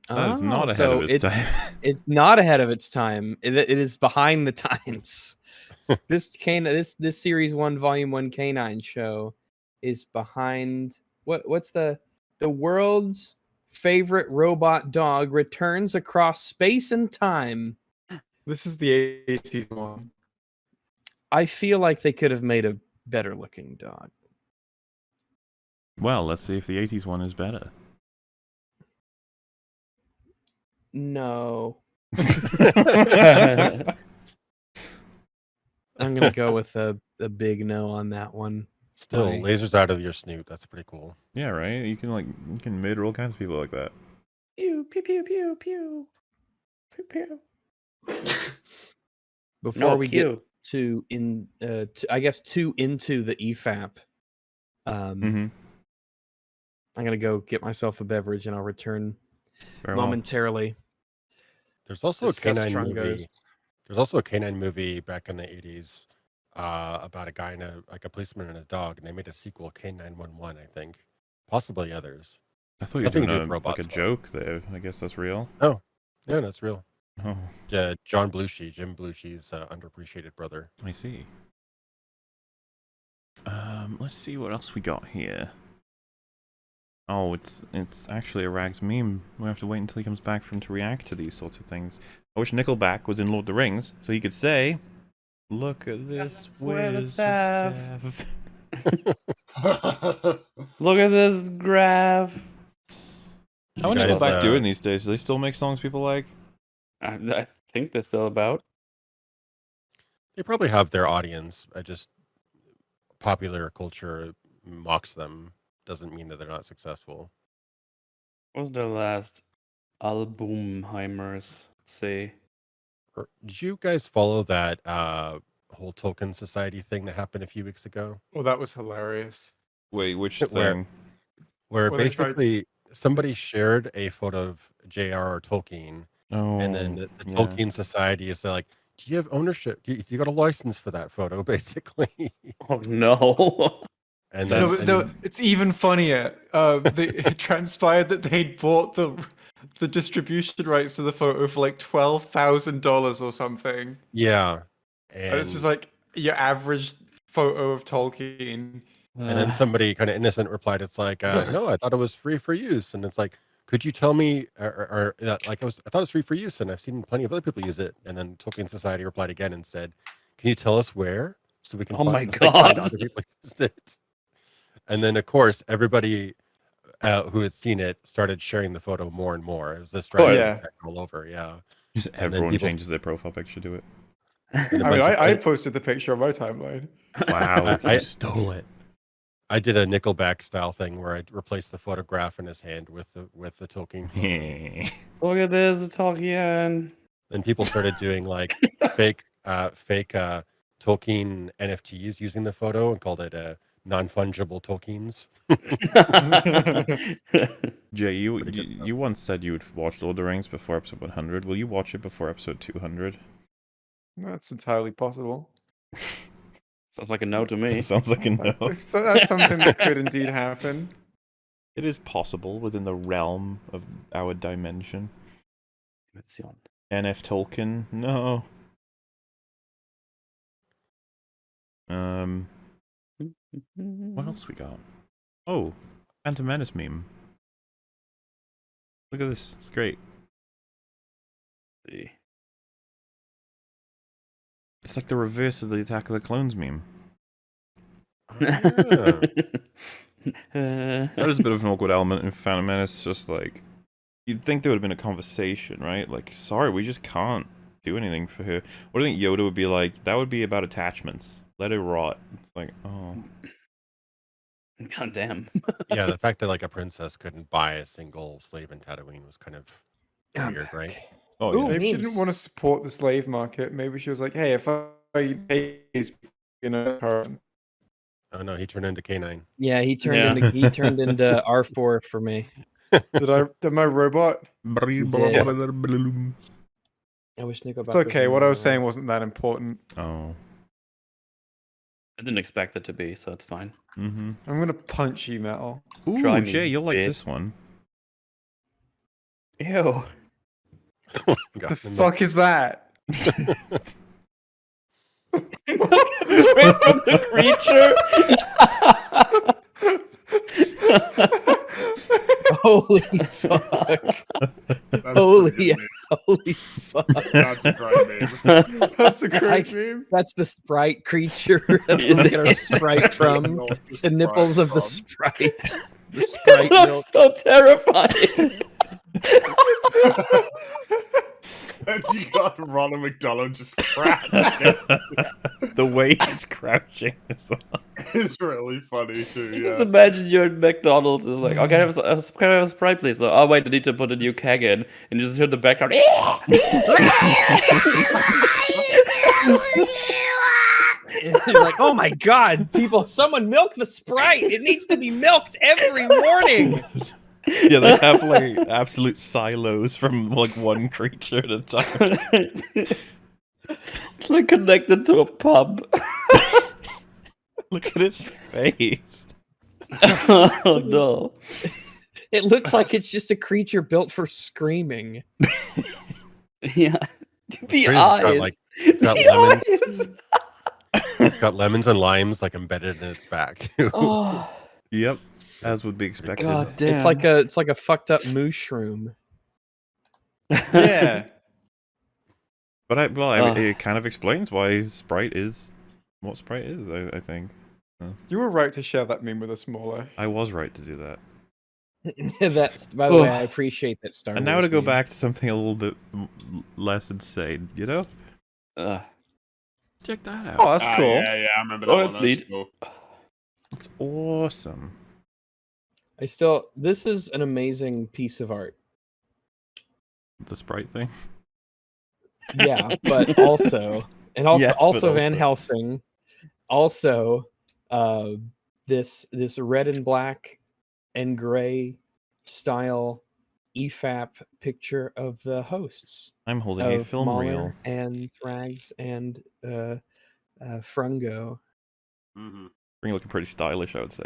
That is not ahead so of its time. It's not ahead of its time. It is behind the times. This series 1 volume 1 canine show is behind what's the world's favorite robot dog returns across space and time. This is the 80s one. I feel like they could have made a better looking dog. Well, let's see if the 80s one is better. No. I'm gonna go with a big no on that one. Still, Right. lasers out of your snoot. That's pretty cool. Yeah, right? You can murder all kinds of people like that. Pew pew pew pew pew. Pew pew. Before No, we pew. get to into the EFAP, Mm-hmm. I'm gonna go get myself a beverage and I'll return Very well. momentarily. There's also Discuss a canine movie. Trungos. There's also a canine movie back in the 80s about a guy and a policeman and a dog, and they made a sequel, K911, I think. Possibly others. I thought you were Nothing doing to do with like a robots, though. joke there. I guess that's real. Yeah, that's real. Oh, John Belushi, Jim Belushi's underappreciated brother. I see. Let's see what else we got here. Oh, it's actually a Rags meme. We have to wait until he comes back for him to react to these sorts of things. I wish Nickelback was in Lord of the Rings, so he could say, "Look at this where the wizard's staff." staff." Look at this graph. How are Guys, Nickelback doing these days? Do they still make songs people like? I think they're still about. They probably have their audience. Just popular culture mocks them. Doesn't mean that they're not successful. What was the last Albumheimers? Let's see. Did you guys follow that whole Tolkien Society thing that happened a few weeks ago? Well, that was hilarious. Wait, which Where- thing? Where Well, they tried- basically somebody shared a photo of J.R.R. Tolkien, Oh, and then the yeah. Tolkien Society is like, "Do you have ownership? Do you got a license for that photo?" Basically, Oh no. and No, then but no, it's even funnier. It transpired that they'd bought the distribution rights to the photo for like $12,000 or something. yeah, And it's just like your average photo of Tolkien. and then somebody kind of innocent replied, "It's like, no, I thought it was free for use." And it's like, "Could you tell me?" Or like, I thought it was free for use, and I've seen plenty of other people use it. And then Tolkien Society replied again and said, "Can you tell us where so we can Oh my find God. other people used it?" And then, of course, everybody who had seen it started sharing the photo more and more. It was this course. strategy Yeah. all over. Yeah. Just then everyone people- changes their profile picture to it. I posted the picture on my timeline. Wow, I stole it. I did a Nickelback style thing where I replaced the photograph in his hand with the Tolkien. Look at this Tolkien. And people started doing like fake Tolkien NFTs using the photo and called it non-fungible Tolkiens. Jay, you once said you would watch Lord of the Rings before episode 100. Will you watch it before episode 200? That's entirely possible. Sounds like a no to me. Sounds like a no. So that's something that could indeed happen. It is possible within the realm of our dimension. NF Tolkien, no. What else we got? Oh, Phantom Menace meme. Look at this, it's great. See. It's like the reverse of the Attack of the Clones meme. Yeah. That is a bit of an awkward element in Phantom Menace. Just like, you'd think there would have been a conversation, right? Like, sorry, we just can't do anything for her. What do you think Yoda would be like? That would be about attachments. Let her rot. It's like, oh. God damn. Yeah, the fact that like a princess couldn't buy a single slave in Tatooine was kind of weird, right? Oh, Ooh, yeah. Maybe she memes. didn't want to support the slave market. Maybe she was like, "Hey, if I pay these, her." Oh no, he turned into K9. Yeah, he turned into R4 for me. Did my robot? I wish Nickelback. It's okay. What I was saying wasn't that important. Oh. I didn't expect it to be, so it's fine. Mm-hmm. I'm gonna punch you, Metal. Ooh, Try me, Jay, you'll like bitch. this one. Ew. The fuck is that? Straight from the creature. Holy fuck! That's Holy, brilliant, holy fuck! meme. That's a great meme. That's a great meme. That's the Sprite creature that we get our Sprite from. The nipples of the Sprite. The Sprite It milk. looks so terrifying. And you got Ronald McDonald just crouched. The way he's crouching as well. It's really funny too. Just Yeah. imagine you're at McDonald's. It's like, oh, can I have a Sprite, please? Oh, wait, I need to put a new keg in. And you just hear the background. You're like, oh my god, people, someone milk the Sprite. It needs to be milked every morning. Yeah, they have like absolute silos from like one creature at a time. It's like connected to a pub. Look at its face. Oh no. It looks like it's just a creature built for screaming. Yeah. The It's eyes. got, like, it's got The lemons. eyes. It's got lemons and limes like embedded in its back too. Oh, Yep, as would be expected. god damn. It's like a fucked up mushroom. Yeah. But I mean, it kind of explains why Sprite is what Sprite is. I think You were right to share that meme with us, Mauler. I was right to do that. That's, by the way, I appreciate that Star And now Wars to go meme. back to something a little bit less insane, you know? Check that out. Oh, that's Ah, cool. yeah, I remember that Oh, one. that's neat. Cool. It's awesome. This is an amazing piece of art. The Sprite thing. Yeah, but also, and also, Yes, but also Van also. Helsing, also, this red and black and gray style EFAP picture of the hosts I'm holding a of film Mahler reel. and Thrags and Frungo. Mm-hmm. Ring looking pretty stylish, I would say.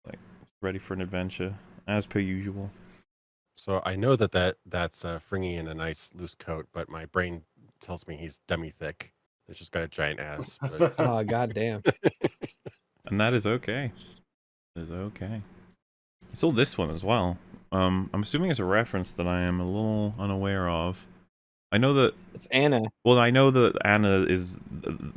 Like ready for an adventure, as per usual. So I know that's Fringy in a nice loose coat, but my brain tells me he's dummy thick. It's just got a giant ass. But Oh goddamn! And that is okay. It is okay. I saw this one as well. I'm assuming it's a reference that I am a little unaware of. I know that. It's Anna. Well, I know that Anna is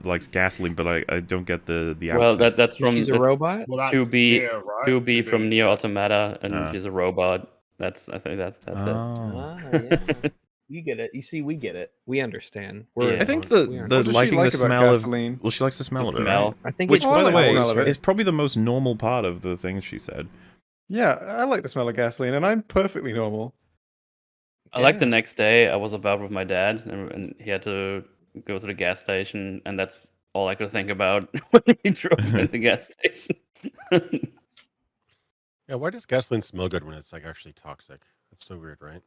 likes gasoline, but I don't get the Well, outfit. that's from She's a robot. Well, that's 2B Nier, right? 2B from Nier Automata, and Ah. she's a robot. I think that's it. Oh. Ah, yeah. You get it. You see, we get it. We understand. Yeah. I think we the understand. does she liking like the about smell gasoline? of... Well, she likes the smell The of it, smell. right? I think Which, it's Oh, I by the like the way, smell of it. is probably the most normal part of the things she said. Yeah, I like the smell of gasoline, and I'm perfectly normal. I like the Yeah. next day I was about with my dad, and he had to go to the gas station, and that's all I could think about when we drove in the gas station. Yeah, why does gasoline smell good when it's like actually toxic? That's so weird, right?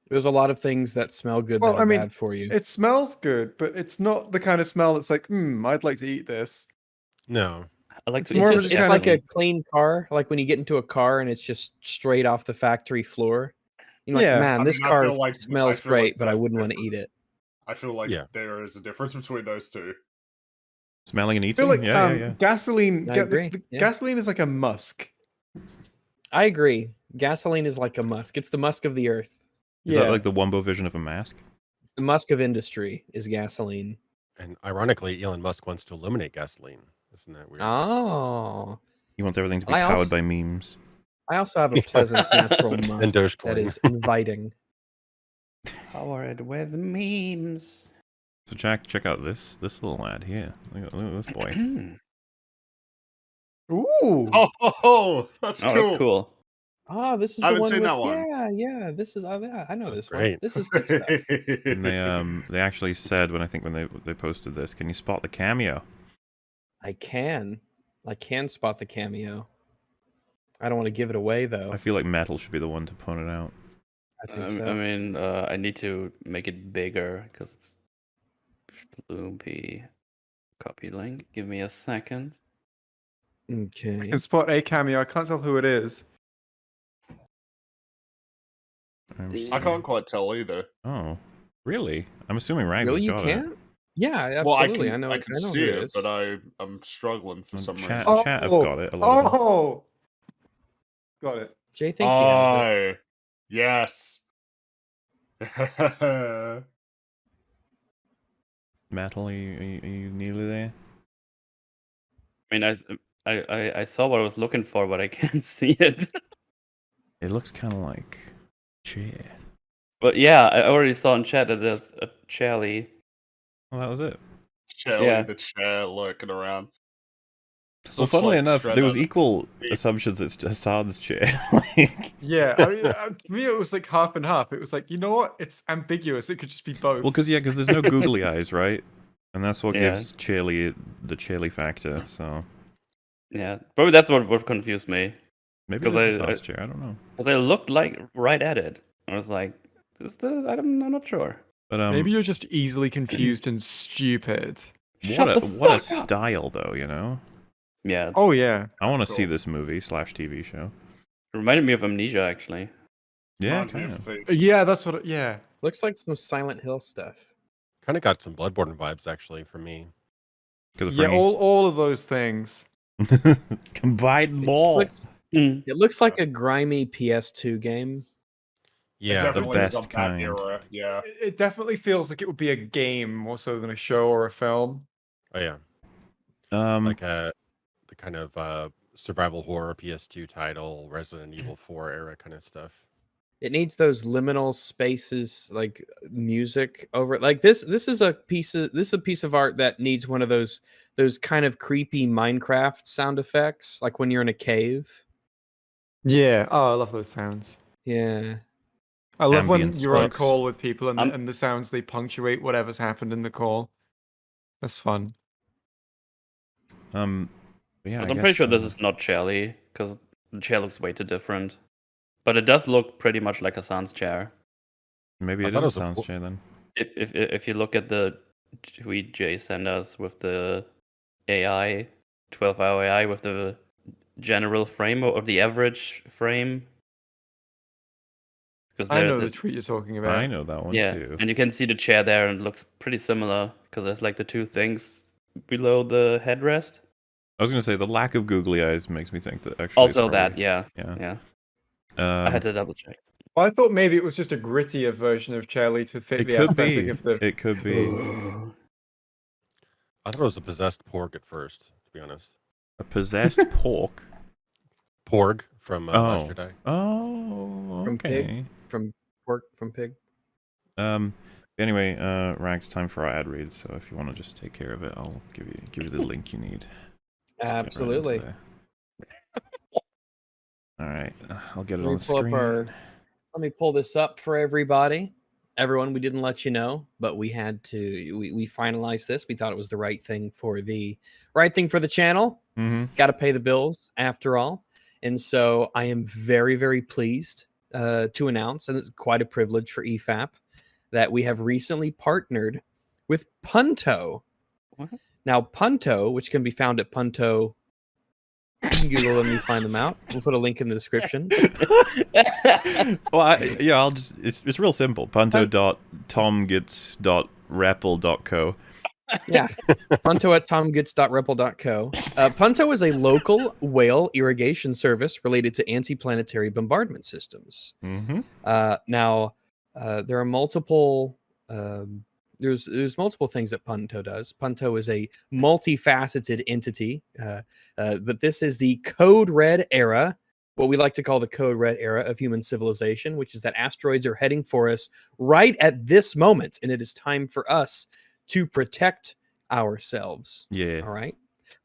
There's a lot of things that smell good Well, that are I mean, bad for you. it smells good, but it's not the kind of smell that's like, I'd like to eat this. No. I like It's to more eat of the just It's kind like a gasoline. clean car. Like when you get into a car and it's just straight off the factory floor. You're like, Yeah. man, I this mean, I car feel like smells great, but I that's wouldn't want to different. eat it. I feel like Yeah. there is a difference between those two. Smelling and I eating? feel like Yeah. gasoline. I agree, The yeah. gasoline is like a musk. I agree. Gasoline is like a musk. It's the musk of the earth. Is that like the Wumbo vision of a mask? It's the musk of industry is gasoline. And ironically, Elon Musk wants to eliminate gasoline. Isn't that weird? Oh. He wants everything to be I powered also- by memes. I also have a pleasant natural And musk that Dogecoin. is inviting. Powered with memes. So check out this little lad here. Look at this boy. Ooh. Oh, that's Oh, cool. that's cool. Oh, this is I the haven't one seen with that one. yeah. This is yeah, I know That's this one. great. This is good stuff. And they actually said when they posted this, can you spot the cameo? I can spot the cameo. I don't want to give it away though. I feel like Metal should be the one to point it out. I think I so. mean, I need to make it bigger because it's loopy. Copy link. Give me a second. I Okay. can spot a cameo. I can't tell who it is. I can't quite tell either. Oh, really? I'm assuming Rags Really, has you got can't? Yeah, Well, absolutely. I know. can I know see who it, it is. but I'm struggling for some Chat, reason. chat have got it. A lot of them. Oh, got it. Jay thinks he has it. Oh, yes. Metal, are you nearly there? I mean, I saw what I was looking for, but I can't see it. It looks kind of like chair. But yeah, I already saw in chat that there's a Charlie. Well, that was it. Charlie Yeah. the chair lurking around. This Well, looks funnily like enough, straight there was out of- equal assumptions it's Hassan's chair. Like, Yeah, I mean, to me it was like half and half. It was like, you know what? It's ambiguous. It could just be both. well, because there's no googly eyes, right? And that's what Yeah. gives Charlie the Charlie factor. So Yeah, probably that's what confused me. maybe 'Cause it's I- Hassan's chair. I don't know. Because I looked like right at it. I was like, is the I'm not sure. But Maybe you're just easily confused and stupid. Shut the what a fuck up. style, though. You know. Yeah, it Oh yeah. I want to see Cool. this movie / TV show. reminded me of Amnesia actually. Yeah, Reminds me kind of of. Thief. Yeah, that's what. Yeah. Looks like some Silent Hill stuff. Kind of got some Bloodborne vibes actually for me. Because Yeah, all of those things. combined It just ball. looks- It looks like a grimy PS2 game. It Yeah, definitely is best of that kind. era. Yeah. It definitely feels like it would be a game more so than a show or a film. oh yeah, Like like the kind of survival horror PS2 title, Resident Evil 4 era kind of stuff. It needs those liminal spaces, like music over it. Like this is a piece of art that needs one of those kind of creepy Minecraft sound effects, like when you're in a cave. Yeah. Oh, I love those sounds. Yeah. I love when Ambient you're on spikes. call with people and, I'm- and the sounds they punctuate whatever's happened in the call. That's fun. yeah, But I I'm pretty sure guess, this is not Charlie because the chair looks way too different. But it does look pretty much like Hassan's chair. maybe I it thought is it was a Hassan's po- chair then. If you look at the tweet Jay sent us with the AI, 12-hour AI with the general frame or the average frame. Because I know the tweet you're talking about. I know that one yeah, too. and you can see the chair there, and it looks pretty similar because there's like the two things below the headrest. I was gonna say the lack of googly eyes makes me think that actually. Also, it's that probably- yeah, yeah. I had to double check. I thought maybe it was just a grittier version of Charlie to fit It the could aesthetic be. of the. It could be I thought it was a possessed porg at first, to be honest. a possessed pork. Porg from Last Oh. Jedi. Oh, From Pig? okay. From pork from pig. Anyway, Rags, time for our ad read. So if you want to just take care of it, I'll give you the link you need. Absolutely. All right, I'll get it on the screen. Let me pull this up for everybody. Everyone, we didn't let you know, but we had to. We finalized this. We thought it was the right thing for the channel. Got to pay the bills after all, and so I am very, very pleased to announce, and it's quite a privilege for EFAP, that we have recently partnered with Punto. What? Now, Punto, which can be found at Punto. You can Google them, you find them out. We'll put a link in the description. Well, I'll just, it's real simple. Punto.tomgits.rapple.co. Yeah, Punto at tomgits.repl.co. Punto is a local whale irrigation service related to anti-planetary bombardment systems. Now, there are multiple... There's multiple things that Punto does. Punto is a multifaceted entity, but this is the Code Red era, what we like to call the Code Red era of human civilization, which is that asteroids are heading for us right at this moment, and it is time for us to protect ourselves. Yeah. All right.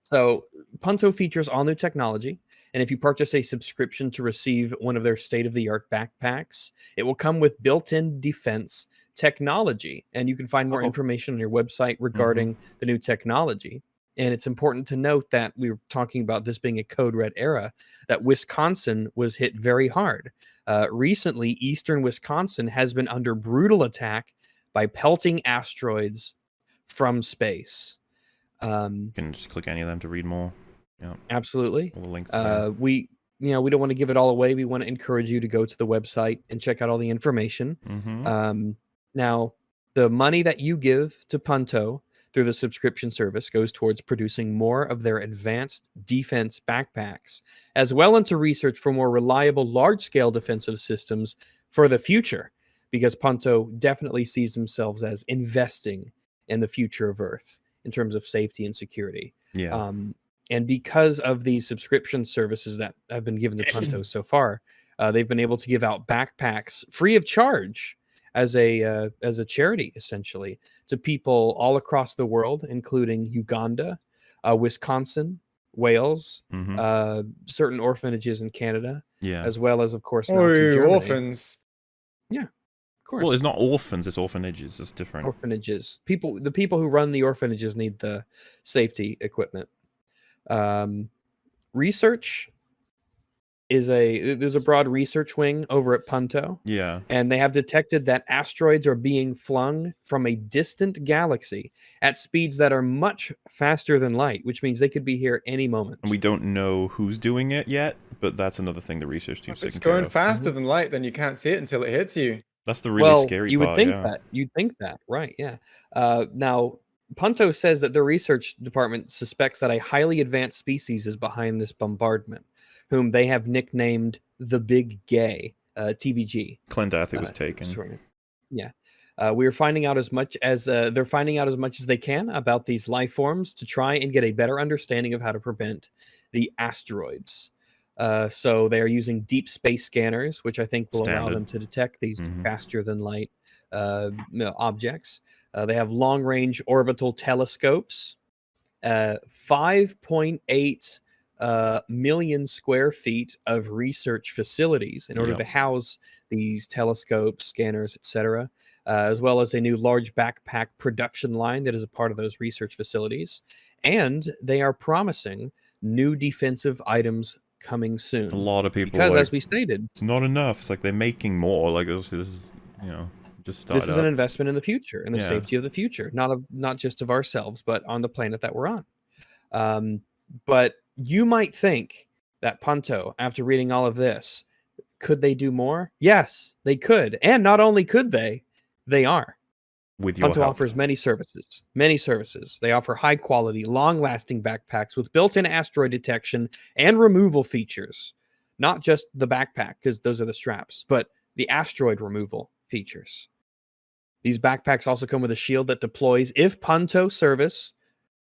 So Punto features all new technology, and if you purchase a subscription to receive one of their state-of-the-art backpacks, it will come with built-in defense technology, and you can find more information on your website regarding the new technology. And it's important to note that we were talking about this being a Code Red era, that Wisconsin was hit very hard. Recently, eastern Wisconsin has been under brutal attack by pelting asteroids from space. You can just click any of them to read more. Yeah, absolutely. All the links we don't want to give it all away. We want to encourage you to go to the website and check out all the information. Now, the money that you give to Punto through the subscription service goes towards producing more of their advanced defense backpacks, as well into research for more reliable, large-scale defensive systems for the future, because Punto definitely sees themselves as investing in the future of Earth in terms of safety and security. Yeah. And because of these subscription services that have been given to Punto so far, they've been able to give out backpacks free of charge as a charity, essentially, to people all across the world, including Uganda, Wisconsin, Wales, certain orphanages in Canada, as well as, of course, Nazi Germany. Orphans. Yeah, of course. Well, it's not orphans; it's orphanages. It's different. Orphanages. The people who run the orphanages need the safety equipment. Research is there's a broad research wing over at Punto. Yeah. And they have detected that asteroids are being flung from a distant galaxy at speeds that are much faster than light, which means they could be here any moment. And we don't know who's doing it yet, but that's another thing the research team's taking care of. If it's going faster than light, then you can't see it until it hits you. That's the really scary part. You would think that. You'd think that, right? Yeah. Now, Punto says that their research department suspects that a highly advanced species is behind this bombardment, whom they have nicknamed the Big Gay, TBG. Clint Athy was taken. Yeah. We are finding out as much as they're finding out as much as they can about these life forms to try and get a better understanding of how to prevent the asteroids. So they are using deep space scanners, which I think will allow them to detect these faster than light objects. They have long-range orbital telescopes, 5.8 million square feet of research facilities in order to house these telescopes, scanners, etc., as well as a new large backpack production line that is a part of those research facilities. And they are promising new defensive items coming soon. A lot of people, because as we stated, it's not enough. It's like they're making more. Like this is, just start this is an investment in the future, in the safety of the future, not just of ourselves, but on the planet that we're on. But you might think that Punto, after reading all of this, could they do more? Yes, they could. And not only could they are. With your Punto offers many services. They offer high-quality, long-lasting backpacks with built-in asteroid detection and removal features. Not just the backpack, because those are the straps, but the asteroid removal features. These backpacks also come with a shield that deploys if Punto service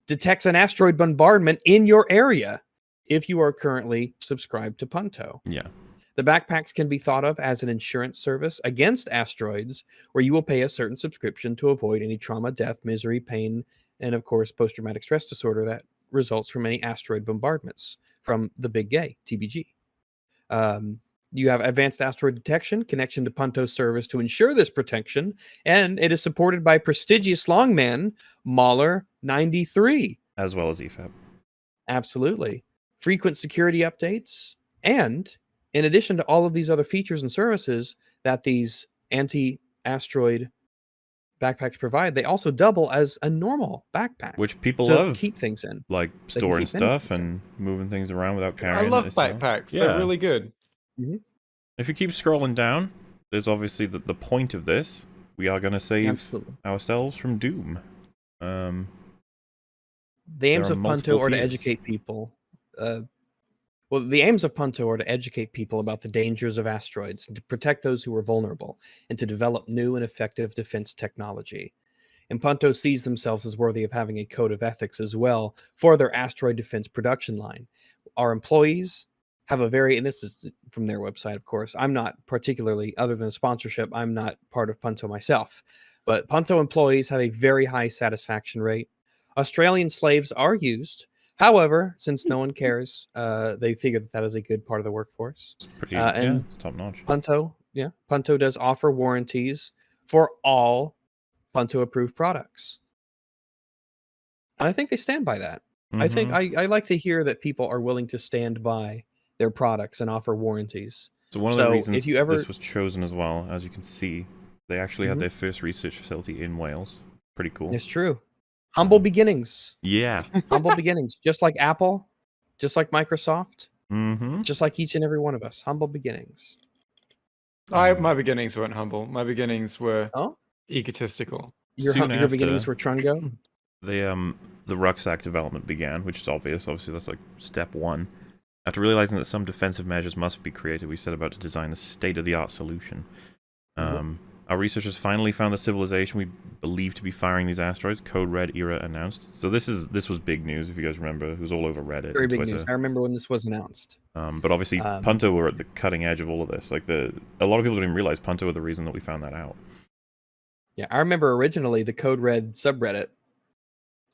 detects an asteroid bombardment in your area if you are currently subscribed to Punto. Yeah. The backpacks can be thought of as an insurance service against asteroids, where you will pay a certain subscription to avoid any trauma, death, misery, pain, and of course, post-traumatic stress disorder that results from any asteroid bombardments from the big gay, TBG. You have advanced asteroid detection, connection to Punto's service to ensure this protection, and it is supported by prestigious longman Mahler 93. As well as EFAP. Absolutely. Frequent security updates, and in addition to all of these other features and services that these anti-asteroid backpacks provide, they also double as a normal backpack, which people to love. keep things in, like storing stuff and moving things around without carrying. I love backpacks. Yeah. They're really good. Mm-hmm. If you keep scrolling down, there's obviously the point of this. We are going to save ourselves from doom. The aims of Punto are to educate people. The aims of Punto are to educate people about the dangers of asteroids, and to protect those who are vulnerable, and to develop new and effective defense technology. And Punto sees themselves as worthy of having a code of ethics as well for their asteroid defense production line. Our employees have a very, and this is from their website, of course. I'm not particularly, other than sponsorship, I'm not part of Punto myself. But Punto employees have a very high satisfaction rate. Australian slaves are used. However, since no one cares, they figured that is a good part of the workforce. It's pretty, it's top notch. Punto does offer warranties for all Punto approved products. And I think they stand by that. Mm-hmm. I think I like to hear that people are willing to stand by their products and offer warranties. So one of the reasons this was chosen as well, as you can see, they actually had their first research facility in Wales. Pretty cool. It's true. Humble beginnings. Yeah. Humble beginnings. Just like Apple, just like Microsoft, mm-hmm. just like each and every one of us. Humble beginnings. My beginnings weren't humble. My beginnings were egotistical. Your beginnings were Trungo? The rucksack development began, which is obvious. Obviously, that's like step one. After realizing that some defensive measures must be created, we set about to design a state-of-the-art solution. Our researchers finally found the civilization we believe to be firing these asteroids. Code Red era announced. So this was big news, if you guys remember. It was all over Reddit. Very big Twitter. news. I remember when this was announced. But obviously, Punto were at the cutting edge of all of this. Like a lot of people didn't realize Punto were the reason that we found that out. Yeah, I remember originally the Code Red subreddit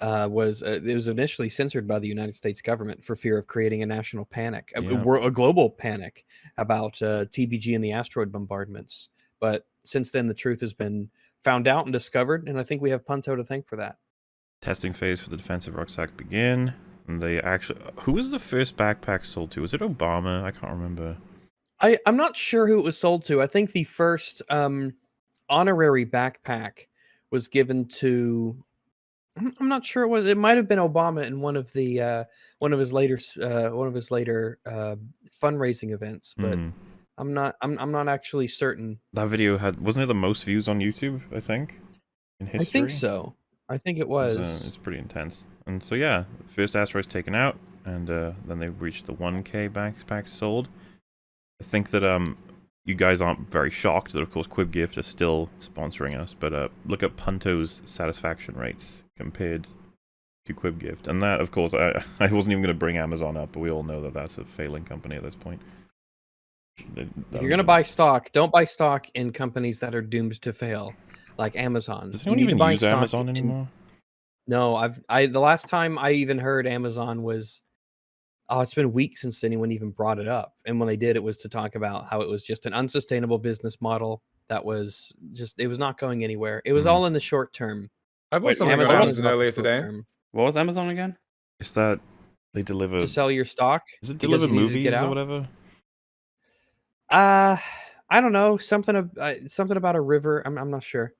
it was initially censored by the United States government for fear of creating a national panic, a global panic about TBG and the asteroid bombardments. But since then, the truth has been found out and discovered, and I think we have Punto to thank for that. Testing phase for the defensive rucksack begin. And they actually... Who was the first backpack sold to? Was it Obama? I can't remember. I'm not sure who it was sold to. I think the first honorary backpack was given to... I'm not sure it was. It might have been Obama in one of his later fundraising events, but I'm not actually certain. That video wasn't it the most views on YouTube, I think, in history? I think so. I think it was. It's pretty intense. And so yeah, first asteroid's taken out, and then they reached the 1K backpacks sold. I think that you guys aren't very shocked that of course QuibGift is still sponsoring us, but look at Punto's satisfaction rates compared to QuibGift, and that of course I wasn't even going to bring Amazon up, but we all know that that's a failing company at this point. If you're going to buy stock, don't buy stock in companies that are doomed to fail, like Amazon. Does anyone even use Amazon anymore? No, the last time I even heard Amazon was, it's been weeks since anyone even brought it up. And when they did, it was to talk about how it was just an unsustainable business model that was it was not going anywhere. It was all in the short term. I bought something on Amazon earlier today. What was Amazon again? Is that they deliver... To sell your stock? Is it deliver movies or whatever? I don't know. Something about a river. I'm not sure.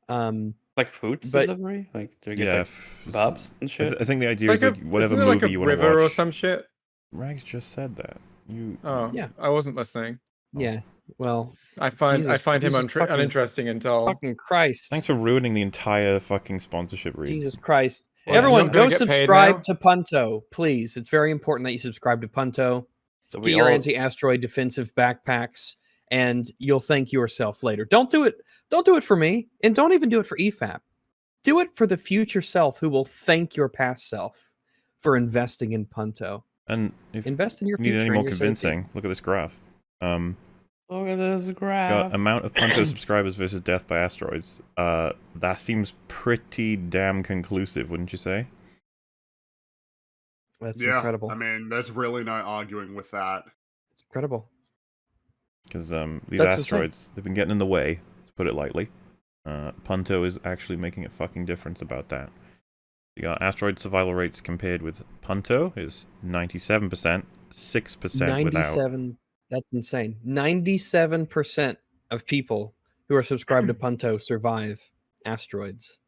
Like food delivery? Like do you get kebabs and shit? I think the idea is like whatever movie like you want to watch. River or some shit. Rags just said that. Yeah. I wasn't listening. Yeah. Well, I find him uninteresting until... Fucking Christ. Thanks for ruining the entire fucking sponsorship read. Jesus Christ. Well, everyone go subscribe to Punto, please. It's very important that you subscribe to Punto. So get your anti-asteroid defensive backpacks, and you'll thank yourself later. Don't do it for me, and don't even do it for EFAP. Do it for the future self who will thank your past self for investing in Punto. And if invest in your you need future. any more convincing, look at this graph. Look at this graph. Got amount of Punto subscribers versus death by asteroids. That seems pretty damn conclusive, wouldn't you say? That's incredible. I mean, there's really no arguing with that. It's incredible. Because these asteroids, they've been getting in the way, to put it lightly. Punto is actually making a fucking difference about that. You got asteroid survival rates compared with Punto is 97%, 6% without. 97. That's insane. 97% of people who are subscribed to Punto survive asteroids.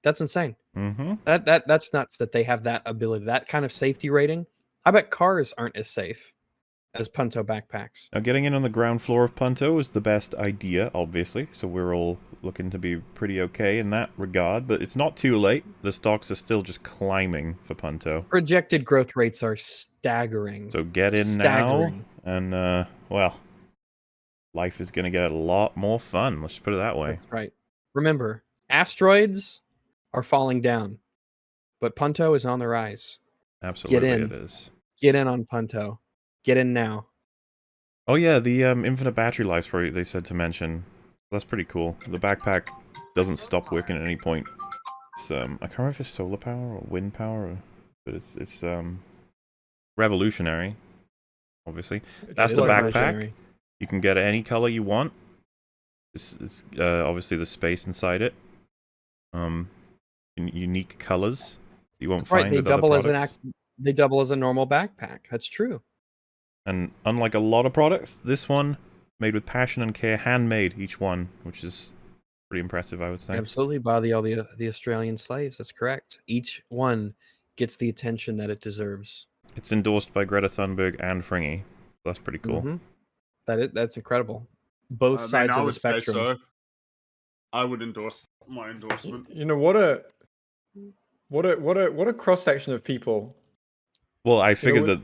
That's insane. Mm-hmm. That's nuts that they have that ability, that kind of safety rating. I bet cars aren't as safe as Punto backpacks. Now, getting in on the ground floor of Punto is the best idea, obviously, so we're all looking to be pretty okay in that regard, but it's not too late. The stocks are still just climbing for Punto. Projected growth rates are staggering. So get in now, and, well, life is going to get a lot more fun, let's just put it that way. That's right. Remember, asteroids are falling down, but Punto is on the rise. Absolutely, Get in. it is. Get in on Punto. Get in now. Oh yeah, the infinite battery life spray they said to mention. That's pretty cool. The backpack doesn't stop working at any point. It's, I can't remember if it's solar power or wind power, but it's revolutionary, obviously. That's the backpack. You can get any color you want. It's obviously the space inside it. Unique colors you won't find with other products. They double as a normal backpack. That's true. And unlike a lot of products, this one made with passion and care, handmade each one, which is pretty impressive, I would say. Absolutely, by the Australian slaves. That's correct. Each one gets the attention that it deserves. It's endorsed by Greta Thunberg and Fringy. That's pretty cool. Mm-hmm. That's incredible. Both sides of the spectrum. So. I would endorse my endorsement. You know, what a cross section of people. Well, I figured that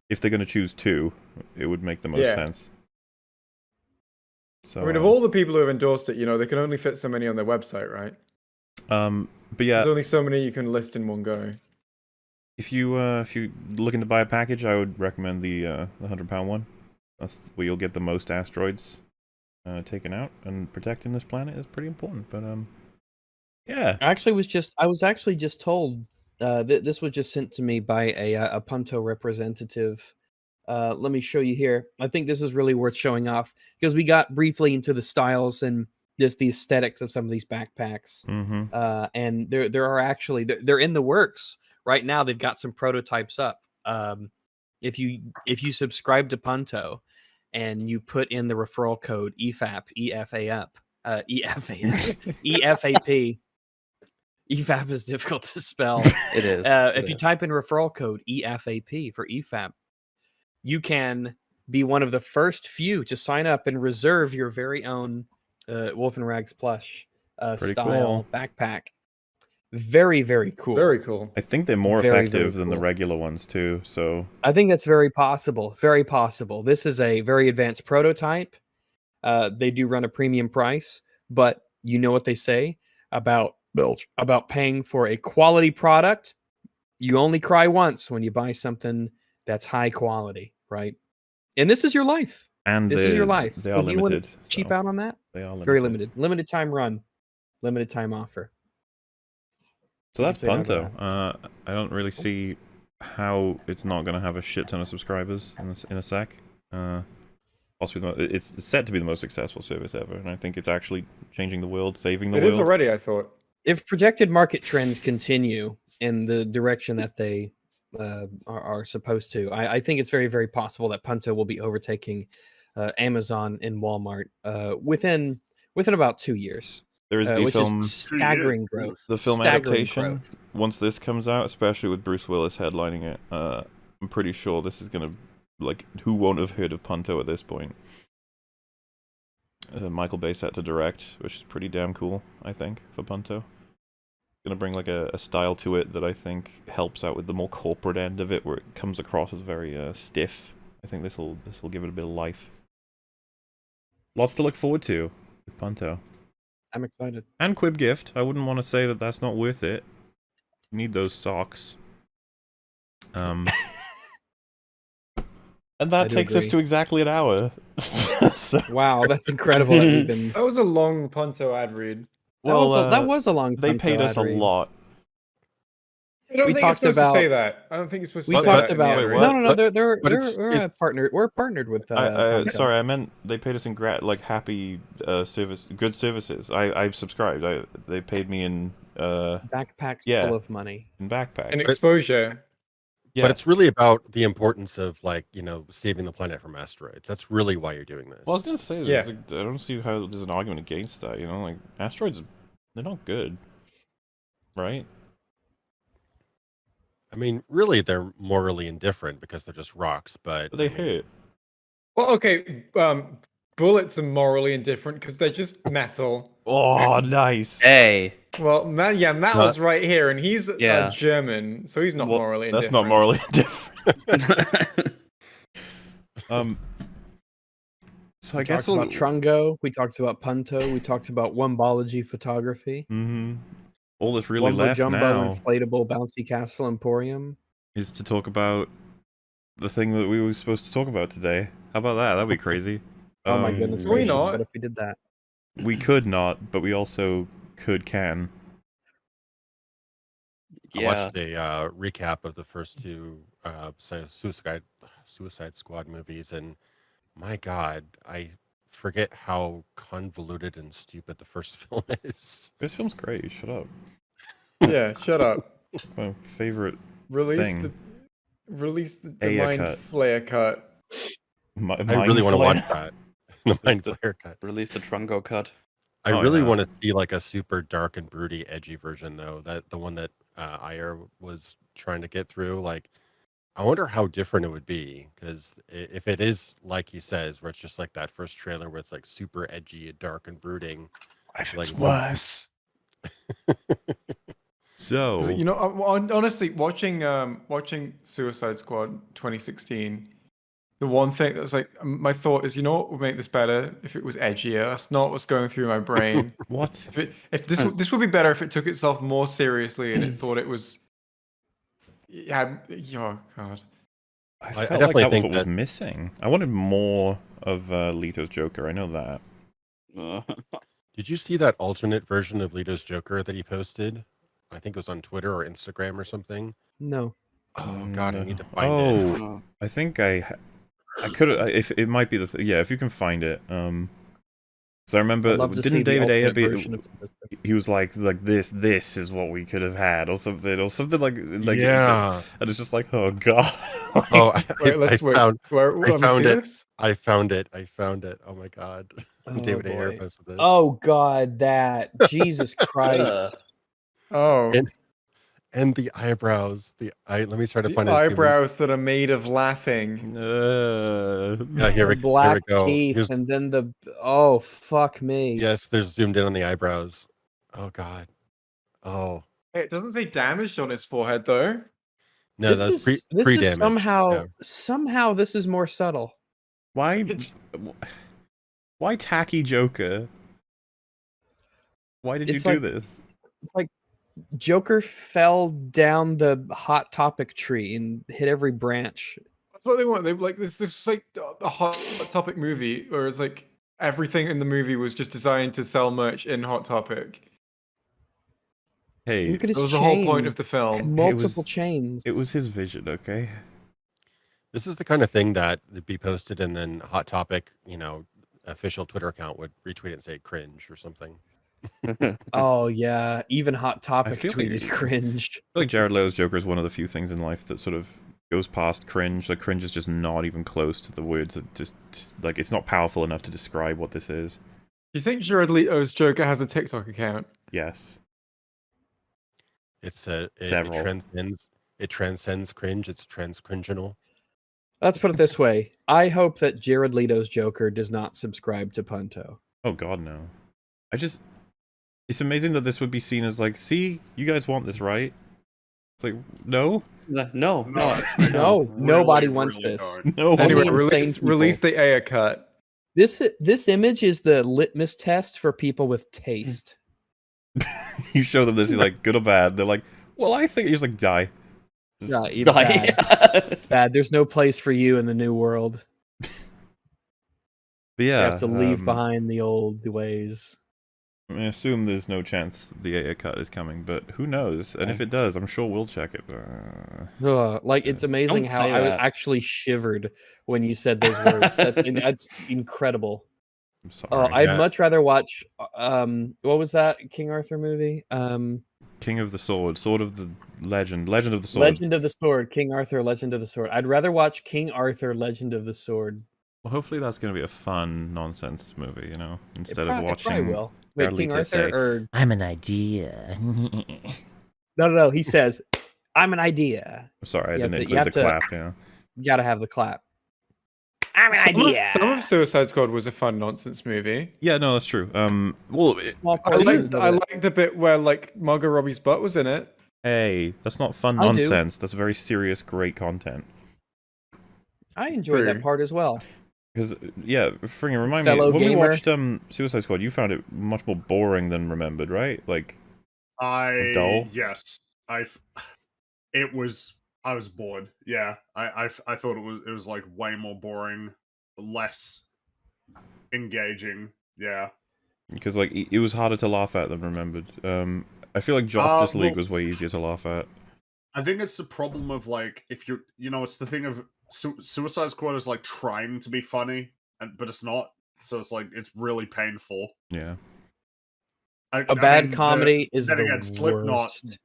if they're going to choose two, it would make the most sense. So, I mean, of all the people who have endorsed it, you know, they can only fit so many on their website, right? But yeah, there's only so many you can list in one go. If you're looking to buy a package, I would recommend the £100 one. That's where you'll get the most asteroids taken out, and protecting this planet is pretty important. But yeah, I was actually just told this was just sent to me by a Punto representative. Let me show you here. I think this is really worth showing off because we got briefly into the styles and just the aesthetics of some of these backpacks. And there are actually they're in the works right now. They've got some prototypes up. If you subscribe to Punto and you put in the referral code EFAP, EFAP. EFAP is difficult to spell. It is. If you type in referral code EFAP for EFAP, you can be one of the first few to sign up and reserve your very own Wolf and Rags plush style backpack. Very, very cool. Very cool. I think they're more effective than the regular ones too. So I think that's very possible. Very possible. This is a very advanced prototype. They do run a premium price, but you know what they say about paying for a quality product. You only cry once when you buy something that's high quality, right? And this is your life. And this is your life. They are limited. You cheap out on that? They are limited. Very limited. Limited time run. Limited time offer. So that's Punto. I don't really see how it's not going to have a shit ton of subscribers in a sec. Possibly it's set to be the most successful service ever, and I think it's actually changing the world, saving the world. It is already, I thought. If projected market trends continue in the direction that they are supposed to, I think it's very, very possible that Punto will be overtaking Amazon and Walmart within about 2 years. There is the which film is staggering growth. The film adaptation. Once this comes out, especially with Bruce Willis headlining it, I'm pretty sure this is gonna who won't have heard of Punto at this point? Michael Bay set to direct, which is pretty damn cool, I think, for Punto. Gonna bring a style to it that I think helps out with the more corporate end of it, where it comes across as very stiff. I think this will give it a bit of life. Lots to look forward to with Punto. I'm excited. And Quib Gift. I wouldn't want to say that that's not worth it. You need those socks. And that takes us to exactly an hour. So... Wow, that's incredible. That we've been... That was a long Punto ad read. Well, that was a long. They paid us a lot. I don't think you're supposed to say that. I don't think you're supposed to say that. We talked about... No, they're partnered. We're partnered with... sorry, I meant they paid us in happy good services. I subscribed. They paid me in... backpacks full of money. In backpacks. And exposure. Yeah. But it's really about the importance of, like, you know, saving the planet from asteroids. That's really why you're doing this. Well, I was going to say, I don't see how there's an argument against that, you know? Like, asteroids, they're not good. Right? I mean, really, they're morally indifferent because they're just rocks, but they hurt. Well, okay, bullets are morally indifferent because they're just metal. Oh, nice. Hey. Well, Matt was right here, and he's German, so he's not morally indifferent. That's not morally indifferent. So I guess about Trungo, we talked about Punto, we talked about Wombology photography. Mm-hmm. All that's really Wumbo left Jumbo now inflatable bouncy castle emporium is to talk about the thing that we were supposed to talk about today. How about that? That'd be crazy. Oh my goodness gracious! What if we did that? We could not, but we also can. Yeah. I watched a recap of the first two Suicide Squad movies, and my God, I forget how convoluted and stupid the first film is. This film's great. Shut up. Yeah, shut up. My favorite Release thing. the Mind Flayer cut. I really want to watch that. The Mind Flayer cut. Release the Trungo cut. I really want to see like a super dark and broody, edgy version, though. That the one that Ayer was trying to get through. Like, I wonder how different it would be, because if it is like he says, where it's just like that first trailer where it's like super edgy and dark and brooding. If it's worse. So you know, honestly, watching Suicide Squad 2016, the one thing that was like my thought is, you know what would make this better if it was edgier. That's not what's going through my brain. What? If this would be better if it took itself more seriously and it thought it was. Yeah. Oh God. I definitely think that was missing. I wanted more of Leto's Joker. I know that. Did you see that alternate version of Leto's Joker that he posted? I think it was on Twitter or Instagram or something. No. Oh God, I need to find it. I think I could. If it might be if you can find it. So I remember, didn't David Ayer he was like this is what we could have had, or something like yeah, and it's just like, oh God. I found it. Oh my God. David Ayer posted this. Oh God, that Jesus Christ. Oh. And the eyebrows. Let me try to find eyebrows that are made of laughing. Yeah, here we black go. Teeth, and then oh fuck me. Yes, there's zoomed in on the eyebrows. Oh God. Oh. Hey, it doesn't say damaged on his forehead though. No, that's pre-damage. Somehow this is more subtle. Why tacky Joker? Why did you do this? It's like Joker fell down the Hot Topic tree and hit every branch. That's what they want. They like this is like a Hot Topic movie, where it's like everything in the movie was just designed to sell merch in Hot Topic. Hey, look at his that was the whole point of the film. Multiple chains. It was his vision, okay? This is the kind of thing that would be posted, and then Hot Topic, official Twitter account would retweet it and say cringe or something. Oh yeah, even Hot Topic tweeted cringe. I feel like Jared Leto's Joker is one of the few things in life that sort of goes past cringe. Like, cringe is just not even close to the words that just like, it's not powerful enough to describe what this is. Do you think Jared Leto's Joker has a TikTok account? Yes. It transcends cringe. It's transcringinal. Let's put it this way. I hope that Jared Leto's Joker does not subscribe to Punto. Oh God, no. It's amazing that this would be seen as like, see, you guys want this, right? It's like, no. Nobody wants this. No. Anyway, release the Ayer cut. This image is the litmus test for people with taste. You show them this, you're like, good or bad. They're like, well, I think you're just like, die. Yeah, Die. bad. Bad. There's no place for you in the new world. But yeah, You have to leave behind the old ways. I assume there's no chance the AA cut is coming, but who knows? And if it does, I'm sure we'll check it. Like, it's amazing Don't how say I that. actually shivered when you said those words. That's incredible. I'm sorry. I'd much rather watch what was that King Arthur movie? King of the Sword, Sword of the Legend of the Sword. Legend of the Sword, King Arthur, Legend of the Sword. I'd rather watch King Arthur, Legend of the Sword. Well, hopefully that's going to be a fun nonsense movie, you know, instead of It watching. probably will. Wait, King Carlito Arthur say, or I'm an idea. no. He says, "I'm an idea." Sorry, I You have didn't to- you include the have to- clap. Yeah. You gotta have the clap. I'm an idea. Some of Suicide Squad was a fun nonsense movie. Yeah, no, that's true. Well, Small I portions liked, of I it. liked the bit where like Margot Robbie's butt was in it. hey, that's not fun I do. nonsense. That's very serious, great content. I enjoyed that True. part as well. Because yeah, friggin' remind me Fellow when we gamer. watched Suicide Squad, you found it much more boring than remembered, right? Like dull. Yes, it was. I was bored. Yeah, I thought it was like way more boring, less engaging. Yeah, Because like it was harder to laugh at than remembered. I feel like Justice League was way easier to laugh at. I think it's the problem of like if you're, it's the thing of Suicide Squad is like trying to be funny, but it's not. So it's like it's really painful. Yeah. A bad comedy is then the again, Slipknot worst.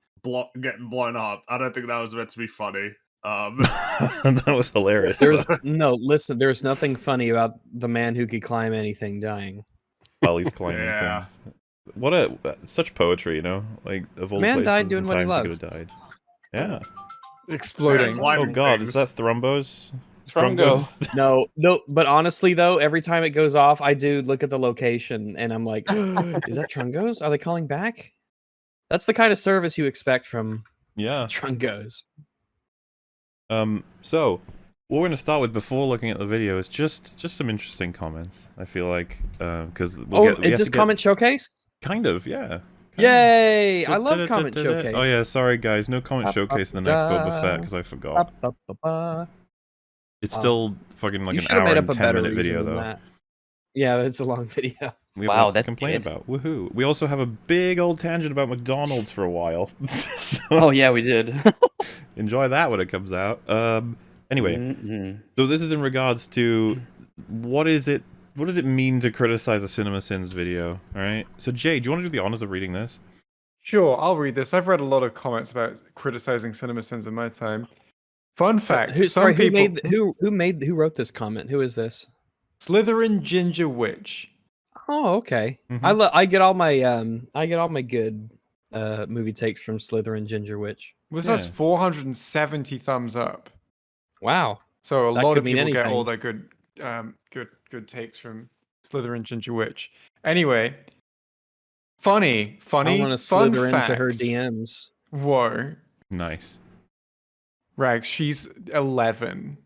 getting blown up. I don't think that was meant to be funny. That was hilarious. There's there's nothing funny about the man who could climb anything dying. While he's climbing Yeah. things. What such poetry, you know? Like of all Man places died doing and what he times he loved. could have died. Yeah. Exploding. Yeah, Oh god, is that Thrumbos? Trungo. No, but honestly though, every time it goes off, I do look at the location and I'm like, is that Trungos? Are they calling back? That's the kind of service you expect from Yeah. Trungos. So what we're gonna start with before looking at the video is just some interesting comments. I feel like because Is this comment showcase? kind of, yeah. Yay! I love comment showcase. Oh yeah, sorry guys, no comment showcase in the next Boba Fett because I forgot. It's still fucking like You an should have hour made and up a 10 better minute reason video than though. that. Yeah, it's a long video. We have Wow, lots to that's complain it. about. Woohoo! We also have a big old tangent about McDonald's for a while. So Oh yeah, we did. enjoy that when it comes out. Anyway, Mhm. so this is in regards to what does it mean to criticize a CinemaSins video? All right. So Jay, do you want to do the honors of reading this? Sure, I'll read this. I've read a lot of comments about criticizing CinemaSins in my time. Fun fact: Who people who wrote this comment? Who is this? Slytherin Ginger Witch. Oh, okay. Mhm. I get all my good movie takes from Slytherin Ginger Witch. Was Yeah. us 470 thumbs up. Wow. So a That lot could of mean people get all anything. their good takes from Slytherin Ginger Witch. Anyway, funny I fun want to slither fact. into her DMs. Whoa, Nice. Rags, she's 11.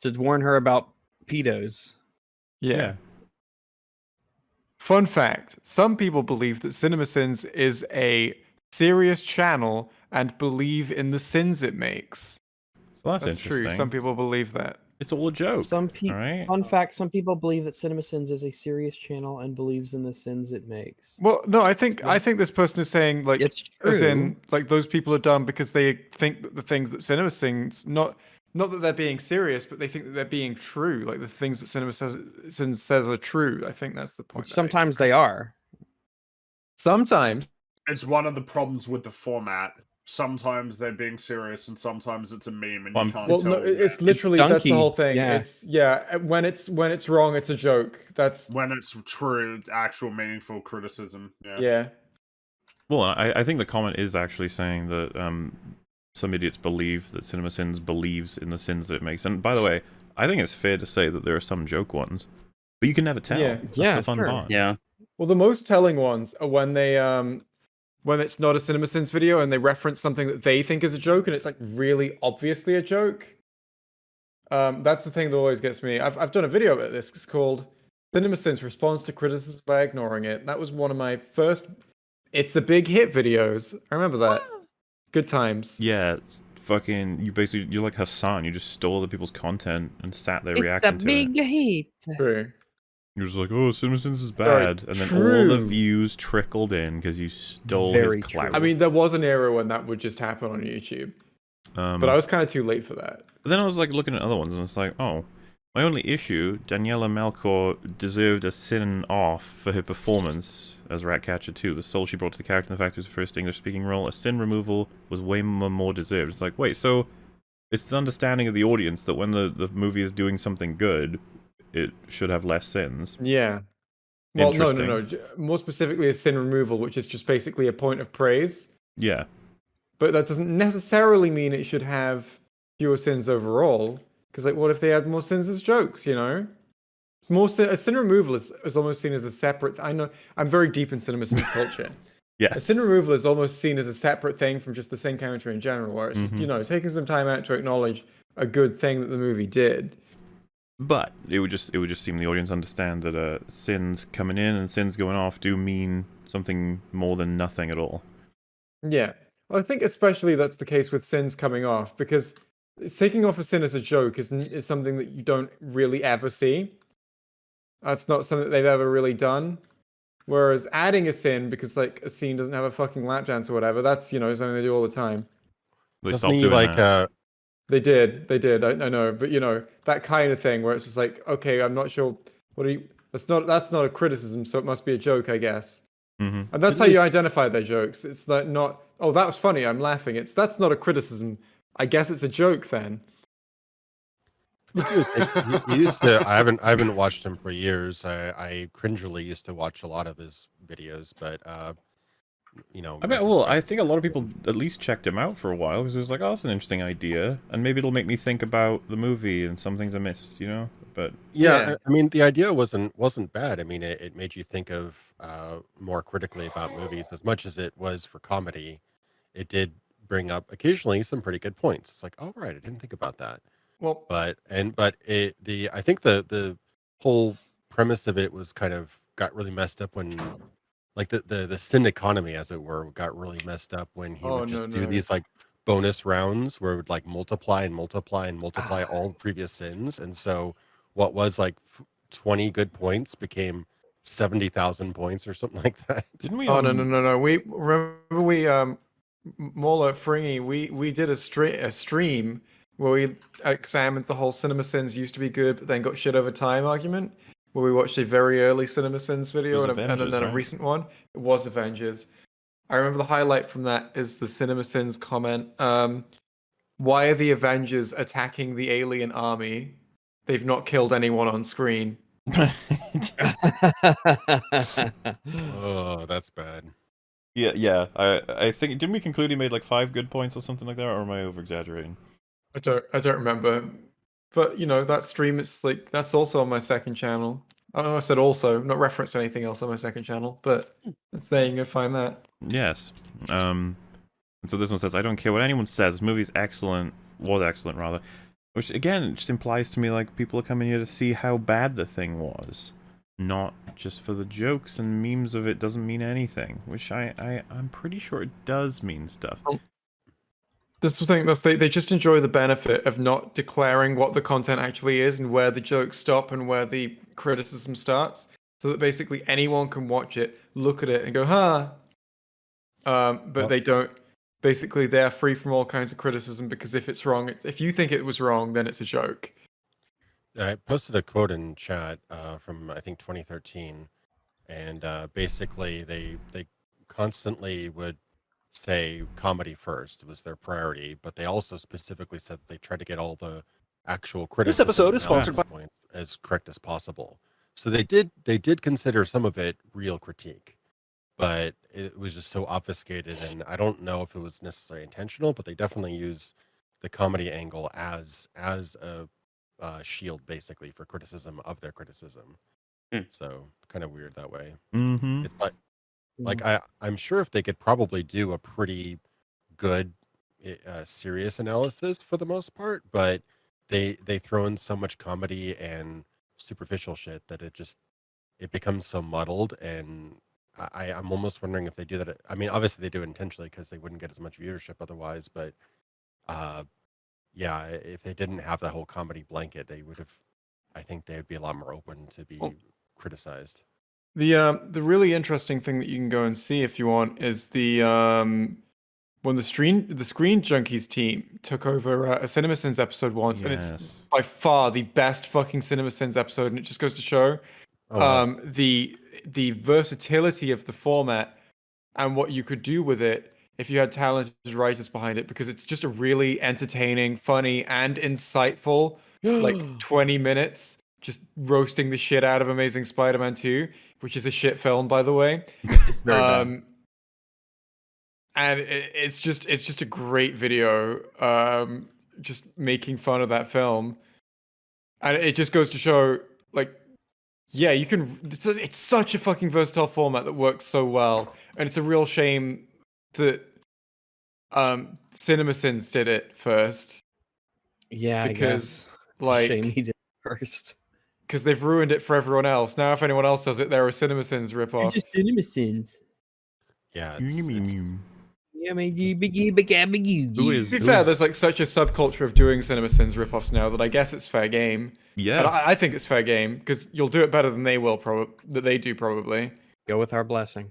To warn her about pedos. Yeah. Fun fact: some people believe that CinemaSins is a serious channel and believe in the sins it makes. So that's true. interesting. Some people believe that. It's all a joke. Some people. All right. Fun fact: some people believe that CinemaSins is a serious channel and believes in the sins it makes. Well, no, I think this person is saying like It's as true. in like those people are dumb because they think that the things that CinemaSins not that they're being serious, but they think that they're being true. Like the things that CinemaSins says are true. I think that's the point. Which sometimes they are. Sometimes. it's one of the problems with the format. Sometimes they're being serious, and sometimes it's a meme, and you can't Well, tell. no, it's yet. literally that's the dunky, whole thing. yeah. It's when it's wrong, it's a joke. That's when it's true, actual meaningful criticism. Yeah. yeah. Well, I think the comment is actually saying that some idiots believe that CinemaSins believes in the sins that it makes. And by the way, I think it's fair to say that there are some joke ones, but you can never tell. Yeah. That's Yeah, the fun sure. part. Yeah. Well, the most telling ones are when they when it's not a CinemaSins video and they reference something that they think is a joke and it's like really obviously a joke. That's the thing that always gets me. I've done a video about this. It's called CinemaSins Responds to Criticism by Ignoring It. That was one of my first It's a Big Hit videos. I remember that. Good times. Yeah, you're like Hassan. You just stole other people's content and sat there It's a reacting to it. big hit. True. You're just like, oh, CinemaSins is Very bad, and then all the true. views trickled in because you stole Very his clout. true. I mean, there was an era when that would just happen on YouTube, but I was kind of too late for that. But then I was like looking at other ones, and it's like, oh, my only issue: Daniela Melchior deserved a sin off for her performance as Ratcatcher 2. The soul she brought to the character, and the fact it was her first English-speaking role, a sin removal was way more deserved. It's like, wait, so it's the understanding of the audience that when the movie is doing something good, it should have less sins. Yeah. Well, no. More specifically, a sin removal, which is just basically a point of praise. Yeah. But that doesn't necessarily mean it should have fewer sins overall. Because, like, what if they had more sins as jokes, you know? A sin removal is almost seen as a separate... I know, I'm very deep in CinemaSins culture. Yeah. A sin removal is almost seen as a separate thing from just the sin counter in general, where it's just, you know, taking some time out to acknowledge a good thing that the movie did. But it would just seem the audience understand that sins coming in and sins going off do mean something more than nothing at all. Yeah. Well, I think especially that's the case with sins coming off, because taking off a sin as a joke is something that you don't really ever see. That's not something that they've ever really done. Whereas adding a sin because like a scene doesn't have a fucking lap dance or whatever, that's, you know, something they do all the time. They stopped doing that. They did. I know, but you know, that kind of thing where it's just like, okay, I'm not sure. That's not a criticism, so it must be a joke, I guess. And that's how you identify their jokes. It's like not, oh, that was funny, I'm laughing. That's not a criticism. I guess it's a joke then. He used to. I haven't watched him for years. I cringily used to watch a lot of his videos, but you know. I think a lot of people at least checked him out for a while because it was like, oh, that's an interesting idea, and maybe it'll make me think about the movie and some things I missed, you know. But yeah, I mean, the idea wasn't bad. I mean, it made you think of more critically about movies as much as it was for comedy. It did bring up occasionally some pretty good points. It's like, oh right, I didn't think about that. Well, I think the whole premise of it was kind of got really messed up when, like the sin economy, as it were, got really messed up when he would just do these like bonus rounds where it would like multiply and multiply and multiply all previous sins, and so what was like 20 good points became 70,000 points or something like that. Didn't we? Oh no. We remember Mola Fringy. We did a stream where we examined the whole CinemaSins used to be good, but then got shit over time argument, where we watched a very early CinemaSins video and then a recent one. It was Avengers. I remember the highlight from that is the CinemaSins comment. Why are the Avengers attacking the alien army? They've not killed anyone on screen. Oh, that's bad. Yeah. I think, didn't we conclude he made like 5 good points or something like that, or am I over exaggerating? I don't remember, but you know that stream. It's like that's also on my second channel. I know I said also, not referenced anything else on my second channel, but it's there. You can go find that. Yes. And so this one says, I don't care what anyone says. This movie's excellent. Was excellent rather. Which again just implies to me like people are coming here to see how bad the thing was, not just for the jokes and memes of it. Doesn't mean anything. Which I'm pretty sure it does mean stuff. That's the thing. They just enjoy the benefit of not declaring what the content actually is and where the jokes stop and where the criticism starts, so that basically anyone can watch it, look at it, and go, "Huh." But they don't. Basically, they're free from all kinds of criticism because if it's wrong, if you think it was wrong, then it's a joke. I posted a quote in chat from I think 2013, and basically they constantly would say comedy first. It was their priority, but they also specifically said that they tried to get all the actual criticism. This episode is sponsored by as correct as possible. So they did consider some of it real critique, but it was just so obfuscated, and I don't know if it was necessarily intentional, but they definitely use the comedy angle as a shield basically for criticism of their criticism. So kind of weird that way. It's like I'm sure if they could probably do a pretty good serious analysis for the most part, but they throw in so much comedy and superficial shit that it becomes so muddled, and I'm almost wondering if they do that. I mean, obviously they do it intentionally because they wouldn't get as much viewership otherwise, but yeah, if they didn't have that whole comedy blanket, they would have. I think they would be a lot more open to be criticized. The really interesting thing that you can go and see if you want is the when the Screen Junkies team took over a CinemaSins episode once, and it's by far the best fucking CinemaSins episode, and it just goes to show the versatility of the format and what you could do with it if you had talented writers behind it, because it's just a really entertaining, funny, and insightful like 20 minutes just roasting the shit out of Amazing Spider-Man 2, which is a shit film, by the way. It's very bad. And it's just a great video, just making fun of that film, and it just goes to show, like, yeah, you can. It's such a fucking versatile format that works so well, and it's a real shame that CinemaSins did it first. Yeah, because it's a shame he did it first. Because they've ruined it for everyone else. Now, if anyone else does it, they're a CinemaSins ripoff. Just CinemaSins. Yeah, To be fair, there's like such a subculture of doing CinemaSins ripoffs now that I guess it's fair game. Yeah, and I think it's fair game because you'll do it better than they will probably. Go with our blessing.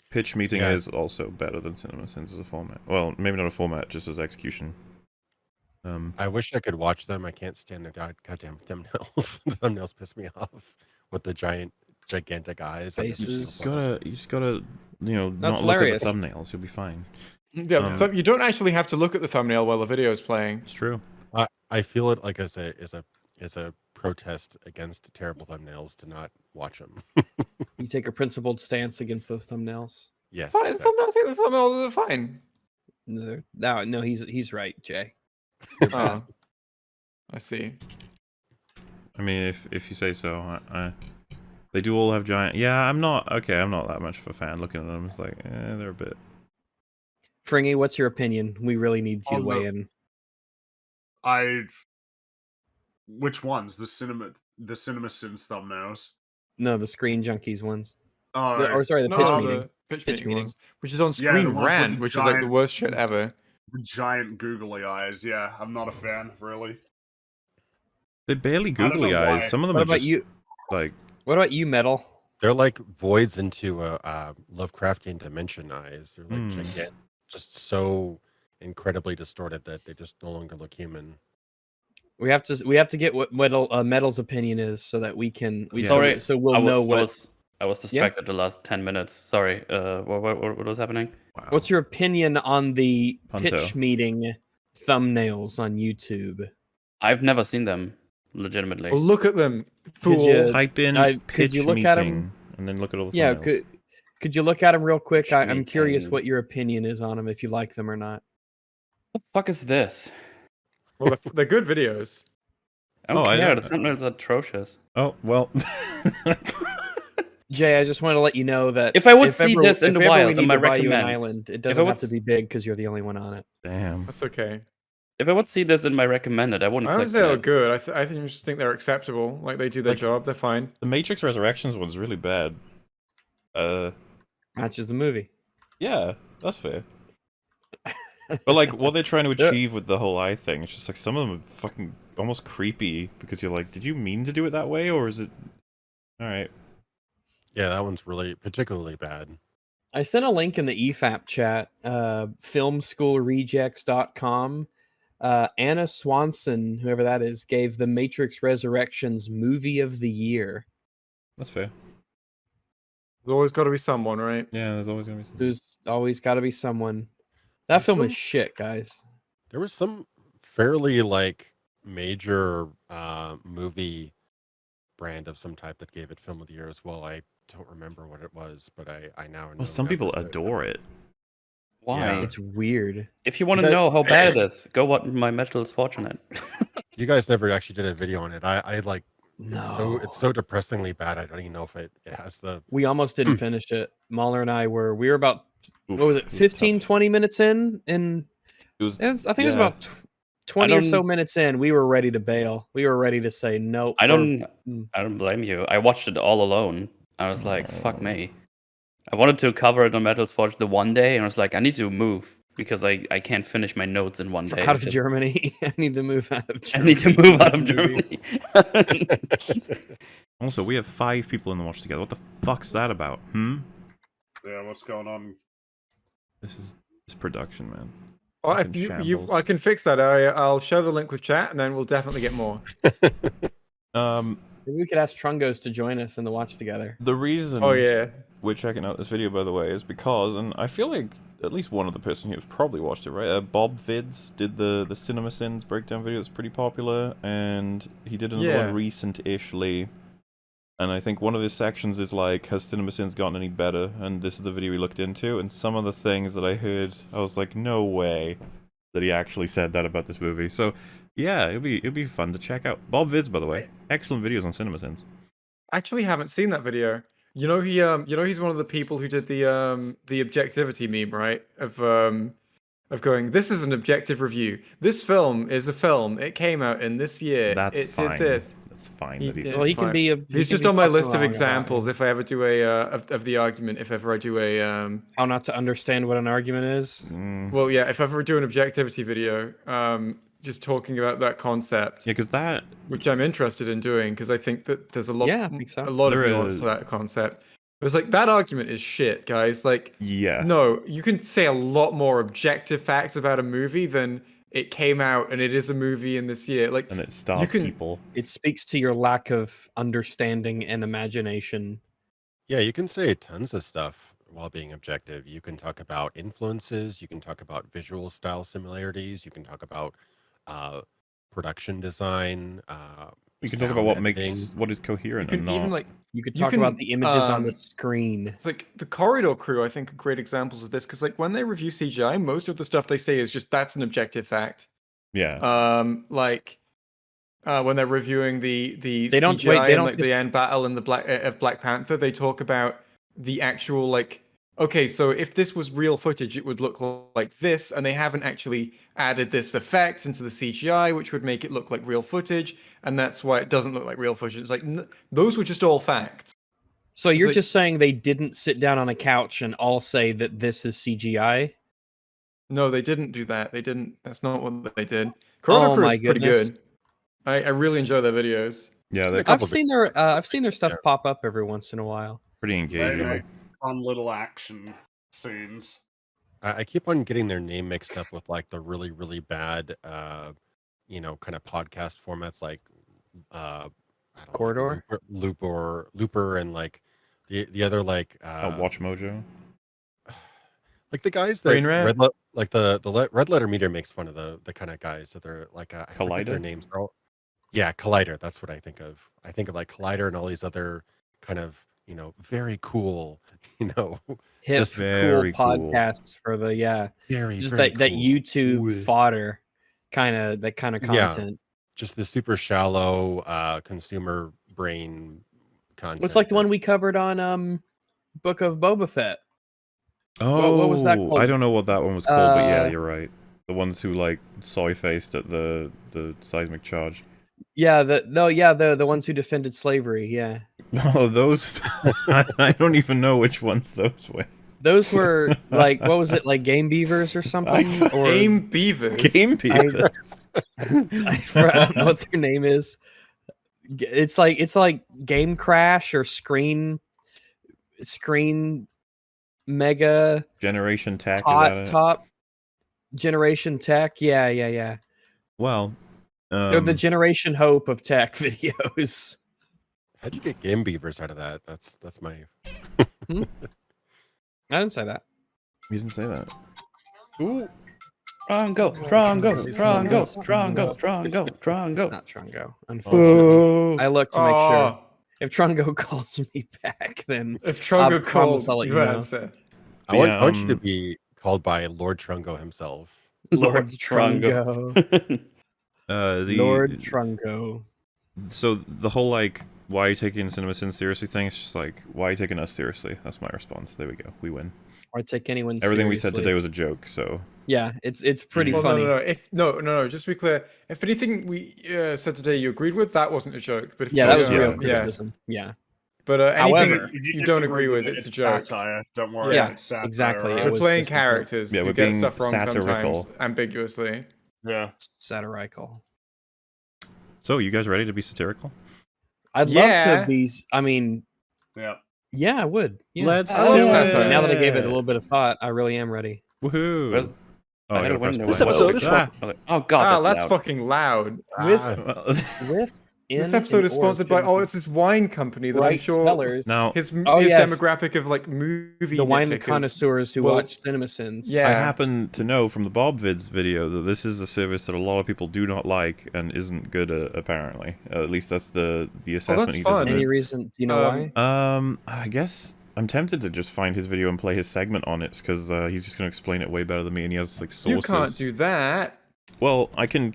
Pitch meeting is also better than CinemaSins as a format. Well, maybe not a format, just as execution. I wish I could watch them. I can't stand their goddamn thumbnails. The thumbnails piss me off with the gigantic eyes. Faces. You just gotta, That's not hilarious. look at the thumbnails. You'll be fine. Yeah, you don't actually have to look at the thumbnail while the video is playing. It's true. I feel it like as a protest against terrible thumbnails to not watch them. You take a principled stance against those thumbnails. Yes. Fine, Exactly. I think the thumbnails are fine. No, he's right, Jay. Oh, I see. I mean, if you say so. They do all have giant. Yeah, I'm not that much of a fan. Looking at them, it's like, they're a bit. Fringy, what's your opinion? We really need you to weigh in. Which ones? The CinemaSins thumbnails? No, the Screen Junkies ones. Oh, the pitch meeting. The pitch meeting ones, which is on Screen Rant, which is like the worst shit ever. Giant googly eyes. Yeah, I'm not a fan, really. They're barely googly eyes. why. Some of them What are about just you? like. What about you, Metal? They're like voids into a Lovecraftian dimension eyes. They're like gigantic, just so incredibly distorted that they just no longer look human. We have to get what Metal's opinion is so that we can. Sorry, so we'll know what. I was distracted the last 10 minutes. Sorry. What was happening? Wow. What's your opinion on the Punto. pitch meeting thumbnails on YouTube? I've never seen them, legitimately. Well, look at them, fool. you- Type in could pitch you look meeting at 'em? and then look at all the Yeah, thumbnails. could you look at them real quick? Pitch I'm curious meeting. what your opinion is on them, if you like them or not. What the fuck is this? Well, they're good videos. I don't I care. know. The thumbnail's atrocious. Oh well. Jay, I just want to let you know that If I would see this in the if ever we wild, need then I to buy you an recommend. island, it If I doesn't would have to be big because you're the only one on it. Damn. That's okay. If I would see this in my recommended, I wouldn't I click don't say they're on it. good. I just think they're acceptable. Like they do their job. They're fine. The Matrix Resurrections one's really bad. Matches the movie. Yeah, that's fair. But like what they're trying to achieve with the whole eye thing, it's just like some of them are fucking almost creepy because you're like, did you mean to do it that way or is it? All right. Yeah, that one's really particularly bad. I sent a link in the EFAP chat, filmschoolrejects.com. Anna Swanson, whoever that is, gave The Matrix Resurrections Movie of the Year. That's fair. There's always got to be someone, right? Yeah, there's always gonna be some. There's always got to be someone. That film is shit, guys. There was some fairly like major movie brand of some type that gave it Film of the Year as well. I don't remember what it was, but I now know. Well, some people adore it. Why? Yeah. It's weird. If you want to know how bad it is, go watch My Metal is Fortunate. You guys never actually did a video on it. I like No. it's so depressingly bad. I don't even know if it has the. We almost didn't finish it. Mahler and I were about Oof, what was it, 15, tough. 20 minutes in, and It was. I think it was about 20 or so minutes in. We were ready to bail. We were ready to say nope. I don't blame you. I watched it all alone. I was like, fuck me. I wanted to cover it on Metal is Fortunate the one day, and I was like, I need to move because I can't finish my notes in one day. Out of Germany. I need to move out of I Germany. need to move out of Germany. Also, we have 5 people in the watch together. What the fuck's that about? Yeah, what's going on? This production, man. Well, if Fucking you, shambles. I can fix that. I'll share the link with chat, and then we'll definitely get more. Maybe we could ask Trungos to join us in the watch together. The reason Oh yeah. we're checking out this video, by the way, is because, and I feel like at least one other person here has probably watched it, right? Bob Vids did the CinemaSins breakdown video that's pretty popular, and he did another one recent-ishly. And I think one of his sections is like, has CinemaSins gotten any better? And this is the video we looked into, and some of the things that I heard, I was like, no way that he actually said that about this movie. So, yeah, it'll be fun to check out. Bob Vids, by the way, excellent videos on CinemaSins. I actually haven't seen that video. You know he's one of the people who did the objectivity meme, right? Of going, this is an objective review. This film is a film. It came out in this year. That's it fine. did this. That's fine. Well, he can be a. He's just on my list of examples if I ever do of the argument. If ever I do a how not to understand what an argument is. Well, yeah. If I ever do an objectivity video, just talking about that concept. Yeah, because that, which I'm interested in doing, because I think that there's a lot. Yeah, I think so. A lot of nuance to that concept. It was like, that argument is shit, guys. Like, yeah. No, you can say a lot more objective facts about a movie than it came out and it is a movie in this year. Like, and it stars people. It speaks to your lack of understanding and imagination. Yeah, you can say tons of stuff while being objective. You can talk about influences. You can talk about visual style similarities. You can talk about production design. You can talk about what is coherent and not. Even you could talk about the images on the screen. It's like the Corridor Crew, I think, are great examples of this, because like when they review CGI, most of the stuff they say is just that's an objective fact. Yeah. When they're reviewing the they don't, CGI wait, they don't and like the end battle and the Black Panther, they talk about the actual like, okay, so if this was real footage, it would look like this, and they haven't actually added this effect into the CGI, which would make it look like real footage, and that's why it doesn't look like real footage. It's like, those were just all facts. So you're just saying they didn't sit down on a couch and all say that this is CGI? No, they didn't do that. They didn't. That's not what they did. Corridor Crew is pretty good. I really enjoy their videos. Yeah, I've seen their stuff pop up every once in a while. Pretty engaging. Fun little action scenes. I keep on getting their name mixed up with like the really, really bad, kind of podcast formats like Corridor, Looper, and like the other like Watch Mojo. Like the guys that Red Letter Meter makes fun of the kind of guys that they're like I forget their names. Yeah, Collider. That's what I think of. I think of like Collider and all these other kind of very cool, hip, just very cool podcasts for the just that YouTube fodder kind of content. Yeah, just the super shallow consumer brain content. What's like the one we covered on Book of Boba Fett? Oh, what was that called? I don't know what that one was called, but yeah, you're right. The ones who like soy faced at the seismic charge. Yeah, the ones who defended slavery. Yeah. Oh, those. I don't even know which ones those were. Those were like, what was it, like Game Beavers or something? Or Game Beavers. Game Beavers. I don't know what their name is. It's like Game Crash or Screen Mega Generation Tech. Top Generation Tech. Yeah. Well, they're the Generation Hope of tech videos. How'd you get Game Beavers out of that? That's my. I didn't say that. You didn't say that. Ooh. Trongo. It's not Trongo. Unfortunately, I look to make sure. If Trongo calls me back, then if Trongo calls, I'll let you answer. I want you to be called by Lord Trongo himself. Lord Trongo. Lord Trongo. So the whole like, why are you taking CinemaSins seriously thing? It's just like, why are you taking us seriously? That's my response. There we go. We win. Or take anyone. Everything seriously. we said today was a joke. So yeah, it's pretty funny. No. Just to be clear, if anything we said today you agreed with, that wasn't a joke. But if that was real criticism. Yeah. But anything However, that you don't agree with, it's a joke. Satire. Don't worry. Yeah, it's satire, exactly. It alright? We're was playing just a joke. characters Yeah, who we're get being stuff wrong satirical. sometimes, ambiguously. Yeah. Satirical. So, you guys ready to be satirical? I'd Yeah. love to be. I mean, Yeah. yeah, I would. Yeah. Let's I love do satire. Now that I gave it a it. little bit of thought, I really am ready. Woohoo! Where's- Oh, I had gotta a press window. play. This episode is Oh god, That's loud. fucking loud. With This episode is sponsored by it's this wine company that I'm Bright sure Cellars. Now, his yes. demographic of like movie The wine nitpickers connoisseurs who will- watch CinemaSins. Yeah. I happen to know from the BobVids video that this is a service that a lot of people do not like and isn't good apparently. At least that's the assessment that's he fun. Any did. reason? Do you know why? I guess I'm tempted to just find his video and play his segment on it because he's just going to explain it way better than me, and he has like sources. You can't do that. Well, I can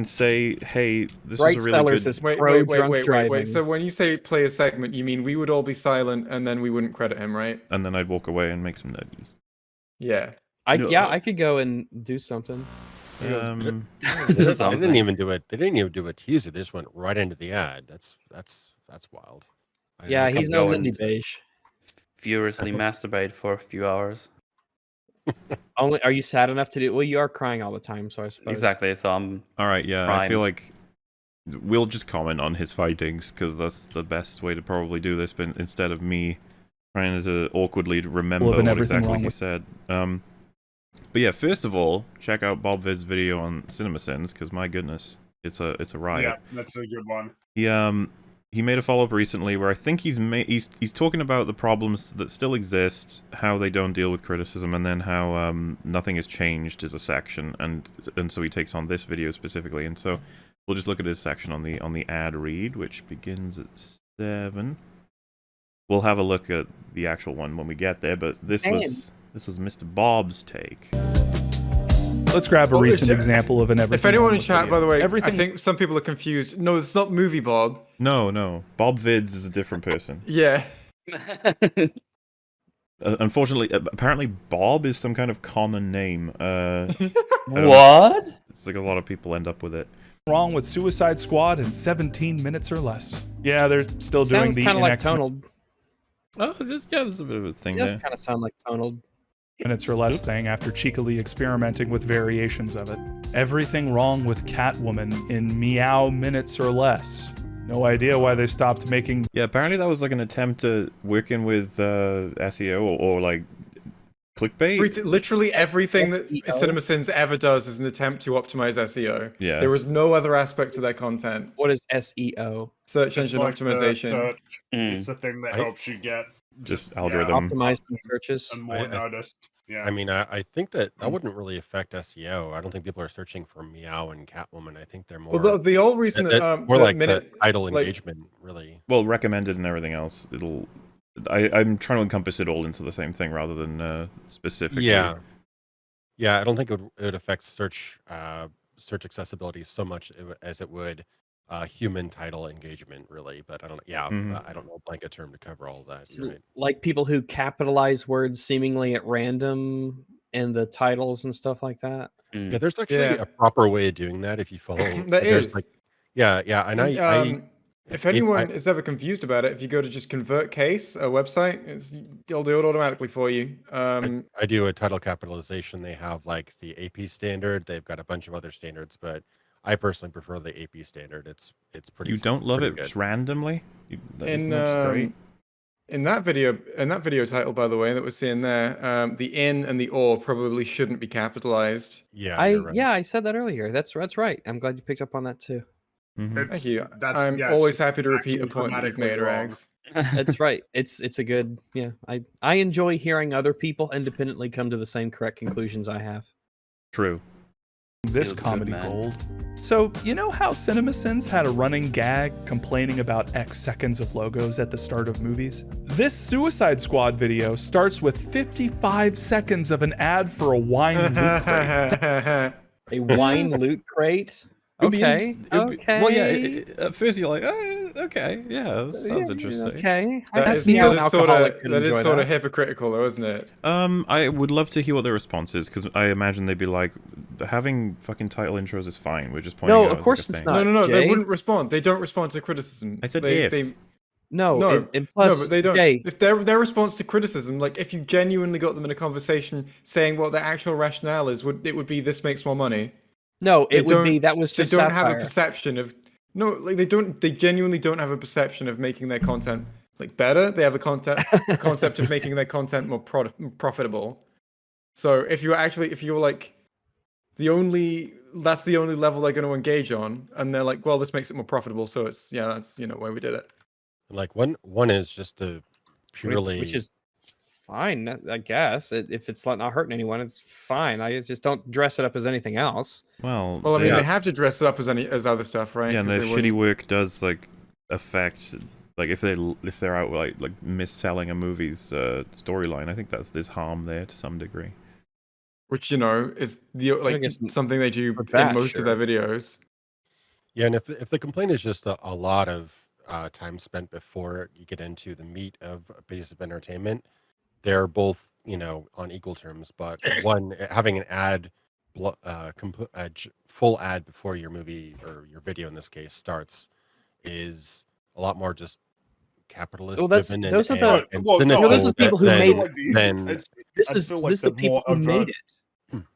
say, hey, this Bright is a really Cellars good. is pro drunk driving. So when you say play a segment, you mean we would all be silent and then we wouldn't credit him, right? And then I'd walk away and make some nuggies. Yeah. I could go and do something. They didn't even do it. They didn't even do a teaser. They just went right into the ad. That's wild. Yeah, he's no go Lindy and- Beige. Furiously masturbate for a few hours. Only are you sad enough to do? Well, you are crying all the time, so I suppose. Exactly. So I'm. All right, yeah, I feel Primed. like we'll just comment on his fightings because that's the best way to probably do this. But instead of me trying to awkwardly remember Well, then what everything exactly wrong he with- said. But yeah, first of all, check out Bob Vid's video on CinemaSins because my goodness, it's a riot. Yeah, that's a good one. He made a follow-up recently where I think he's talking about the problems that still exist, how they don't deal with criticism, and then how nothing has changed as a section, and so he takes on this video specifically. And so we'll just look at his section on the ad read, which begins at 7. We'll have a look at the actual one when we get there, but this was Mr. Bob's take. Let's grab a Well, recent if- example of an everything. If anyone Wrong in with chat, video. by the way, everything. I think some people are confused. No, it's not Movie Bob. No, Bob Vids is a different person. Yeah. Unfortunately, apparently Bob is some kind of common name. What? It's like a lot of people end up with it. wrong with Suicide Squad in 17 minutes or less. Yeah, they're still doing Sounds the kind of like X-Men tonal. Oh, there's a bit of a thing It does there. kind of sound like tonal. minutes or less thing after cheekily experimenting with variations of it. Everything wrong with Catwoman in meow minutes or less. No idea why they stopped making. Yeah, apparently that was like an attempt to work in with SEO or like clickbait. Literally everything that SEO? CinemaSins ever does is an attempt to optimize SEO. Yeah. There was no other aspect to their content. What is SEO? Search It's engine like the optimization. search. Mm. It's the thing that I- helps you get Just yeah, algorithm. Optimized searches. and more I- noticed. Yeah. I mean, I think that wouldn't really affect SEO. I don't think people are searching for Meow and Catwoman. I think they're more Well, the whole reason that more the like minute, the title like- engagement, really. Well, recommended and everything else. I'm trying to encompass it all into the same thing rather than specifically. Yeah, I don't think it would affect search accessibility so much as it would human title engagement, really. But I don't. Yeah, Mhm. I don't know a blanket term to cover all of that. It's You're right. like people who capitalize words seemingly at random in the titles and stuff like that. Mm. Yeah, there's actually Yeah. a proper way of doing that if you follow. There there's is. Like, yeah, and if anyone is ever confused about it, if you go to just convert case, a website, it'll do it automatically for you. I do a title capitalization. They have like the AP standard. They've got a bunch of other standards, but I personally prefer the AP standard. It's pretty. You don't love pretty it good. just randomly? That in isn't just great. in that video title, by the way, that we're seeing there, the in and the or probably shouldn't be capitalized. Yeah, you're right. I said that earlier. That's right. I'm glad you picked up on that too. Mhm. It's- Thank you. that's- I'm yeah, always it's happy to repeat a actually point that you've grammatically made, wrong. Rags. That's right. It's a good I enjoy hearing other people independently come to the same correct conclusions I have. True. This Feels good, comedy man. gold. So, you know how CinemaSins had a running gag complaining about X seconds of logos at the start of movies? This Suicide Squad video starts with 55 seconds of an ad for a wine loot crate. A wine loot crate. It'd be Okay. int- it'd be- Okay. Well, yeah. At first, you're like, okay, yeah, that sounds interesting. Okay. I That can is, see how that an is sort alcoholic of could that is enjoy sort that. of hypocritical, though, isn't it? I would love to hear what the response is because I imagine they'd be like, having fucking title intros is fine. We're just pointing No, out of as, course like, a it's thing. not. No, Jay. they wouldn't respond. They don't respond to criticism. I said they, if. They, No, and plus, but they don't. Jay, If their response to criticism, like if you genuinely got them in a conversation saying what their actual rationale is, it would be this makes more money. no, They it would be don't- that was They just don't have a satire. perception of like they genuinely don't have a perception of making their content like better. They have a concept of making their content more profitable. So if you're like that's the only level they're going to engage on, and they're like, well, this makes it more profitable, so that's why we did it. Like one is just to purely, which is fine, I guess. If it's not hurting anyone, it's fine. I just don't dress it up as anything else. Well, Well, I mean, they- they have to dress it up as other stuff, right? yeah, and 'Cause their they shitty wouldn't- work does like affect, like if they're out like mis-selling a movie's storyline. I think there's harm there to some degree. which is guess something they do for in that, most sure. of their videos. yeah. And if the complaint is just a lot of time spent before you get into the meat of a piece of entertainment, they're both on equal terms. But one having an ad, full ad before your movie or your video in this case starts is a lot more just capitalist driven and those are the cynical. those are the people who made it. This I is feel like the people who made it.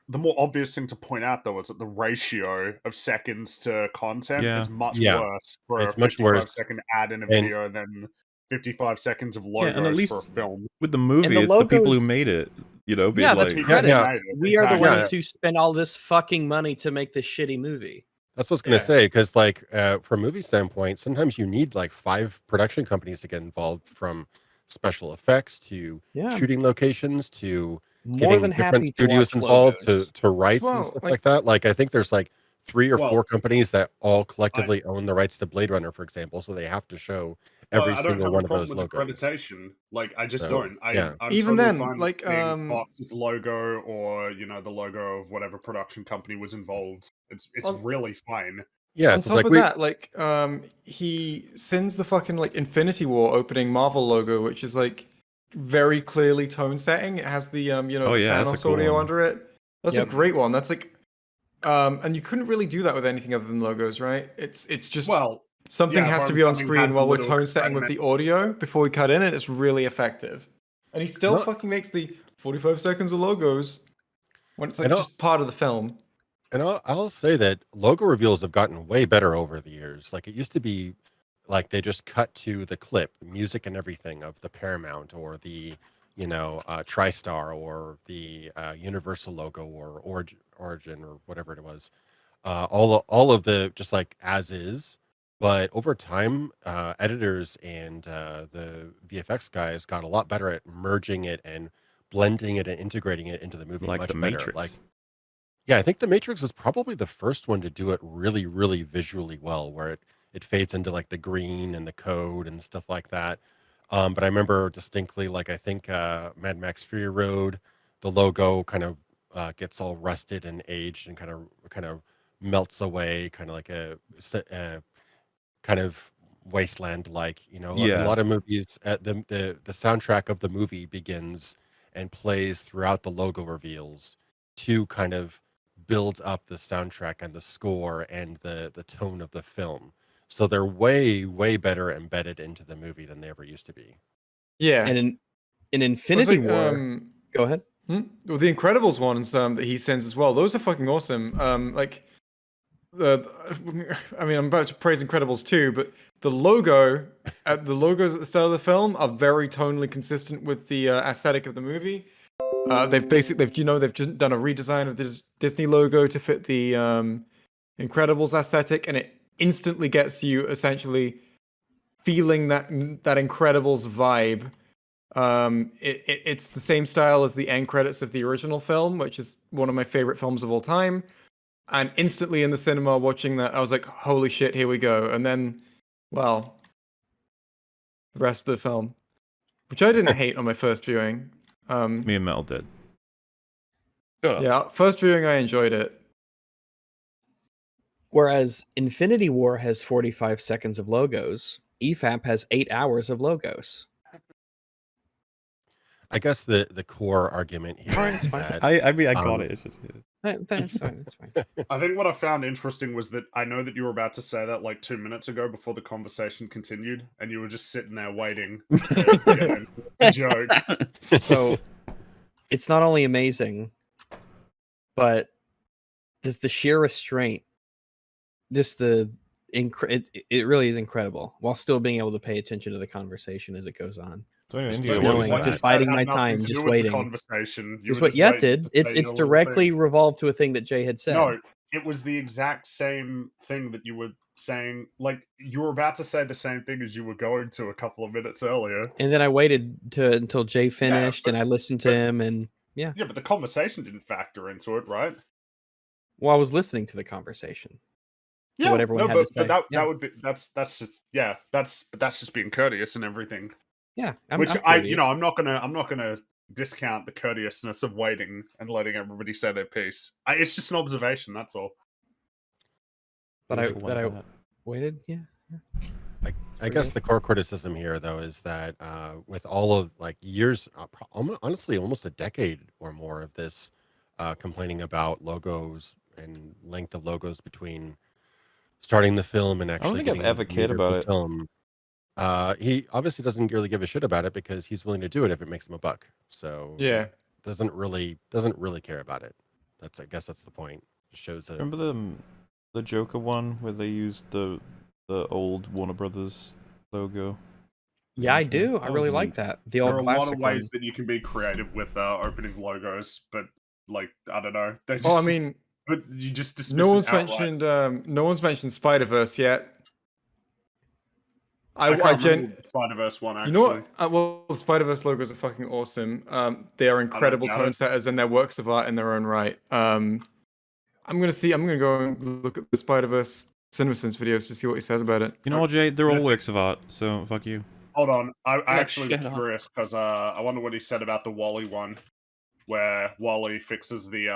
The more obvious thing to point out, though, is that the ratio of seconds to content Yeah. is much Yeah. worse for It's a much 55-second ad in a And- video than 55 seconds of logos and at least for a film. with the movie, And the it's the people who logos- made it. Being Yeah, that's like, credit. Yeah. We are the Exactly. ones who spend all this fucking money to make this shitty movie. That's what I was going to Yeah. say, because like from a movie standpoint, sometimes you need like 5 production companies to get involved, from special effects to Yeah, shooting locations to more getting than different happy to studios watch involved logos. to rights Well, and stuff like- like that. Like I think there's like 3 or 4 Well, companies that all collectively own the rights to Blade Runner, for example, so they have to show every I don't single have one a of those problem with logos. accreditation. Like, I just So, don't. yeah. I'm Even totally then, fine with like, seeing Fox's logo or the logo of whatever production company was involved. It's On- really fine. Yeah, On so top it's like of that, he sends the fucking like Infinity War opening Marvel logo, which is like very clearly tone setting. It has the Oh, the yeah, that's a Thanos cool audio one. under it. That's Yep. a great one. That's like, and you couldn't really do that with anything other than logos, right? It's just Well, something yeah, has to be on Homecoming screen had while we're little tone setting with the audio before we cut in, and it's really effective. And he still No. fucking makes the 45 seconds of logos when it's like I know- just part of the film. And I'll say that logo reveals have gotten way better over the years. Like it used to be like they just cut to the clip, the music and everything of the Paramount or the, TriStar or the Universal logo or Origin or whatever it was. All of the just like as is. But over time, editors and the VFX guys got a lot better at merging it and blending it and integrating it into the movie like much the better. Matrix. Like, yeah, I think The Matrix is probably the first one to do it really, really visually well, where it fades into like the green and the code and stuff like that. But I remember distinctly, like I think Mad Max Fury Road, the logo kind of gets all rusted and aged and kind of melts away, kind of like a kind of wasteland, like a Yeah. lot of movies. The soundtrack of the movie begins and plays throughout the logo reveals to kind of builds up the soundtrack and the score and the tone of the film. So they're way, way better embedded into the movie than they ever used to be. Yeah. And in Well, it's Infinity like, War, go ahead. Well, the Incredibles ones that he sends as well. Those are fucking awesome. Like I mean, I'm about to praise Incredibles too, but the logos at the start of the film are very tonally consistent with the aesthetic of the movie. They've just done a redesign of this Disney logo to fit the Incredibles aesthetic, and it instantly gets you essentially feeling that Incredibles vibe. It's the same style as the end credits of the original film, which is one of my favorite films of all time. And instantly in the cinema watching that, I was like, holy shit, here we go. And then, well, the rest of the film, which I didn't hate on my first viewing. Me and Mel did. Shut up. Yeah, first viewing, I enjoyed it. Whereas Infinity War has 45 seconds of logos, EFAP has 8 hours of logos. I guess the core argument here Alright, it's is fine. that I mean, I got it. It's just That's fine. That's fine. I think what I found interesting was that I know that you were about to say that like 2 minutes ago before the conversation continued, and you were just sitting there waiting to get into the joke. So it's not only amazing, but just the sheer restraint, just it really is incredible, while still being able to pay attention to the conversation as it goes on. So anyway, Just Indigo, what knowing, was just that? biding That my had nothing time, to just do with the waiting. conversation. You Just were what Yet waiting did. to It's say your little directly thing. revolved to a thing that Jay had said. No, it was the exact same thing that you were saying. Like you were about to say the same thing as you were going to a couple of minutes earlier. And then I waited until Jay finished, and but- I listened to him, and yeah. Yeah, but the conversation didn't factor into it, right? Well, I was listening to the conversation. Yeah, what everyone had to say. but that Yeah. would be that's just that's just being courteous and everything. Yeah, I'm Which courteous. I'm not gonna discount the courteousness of waiting and letting everybody say their piece. It's just an observation. That's all. But It was I like that. waited. Yeah. I guess the core criticism here, though, is that with all of like years, honestly, almost a decade or more of this complaining about logos and length of logos between starting the film and I actually don't think I've getting ever cared about it. film. He obviously doesn't really give a shit about it because he's willing to do it if it makes him a buck. So Yeah. doesn't really care about it. I guess that's the point. It shows a Remember the Joker one where they used the old Warner Brothers logo? Yeah, I do. I That really was like neat. that. The There old are a lot classic of ways one. that you can be creative with opening logos, but like I don't know. They just, Well, I mean, but you just dismiss no it one's outright. mentioned Spider-Verse yet. I can't remember the Spider-Verse one actually. You know what? Well, the Spider-Verse logos are fucking awesome. They are incredible doubt tone it. setters, and they're works of art in their own right. I'm gonna go and look at the Spider-Verse CinemaSins videos to see what he says about it. You know what, Jay? They're all works of art, so fuck you. Hold on, I Yeah, actually shut was up. curious because I wonder what he said about the Wally one, where Wally fixes the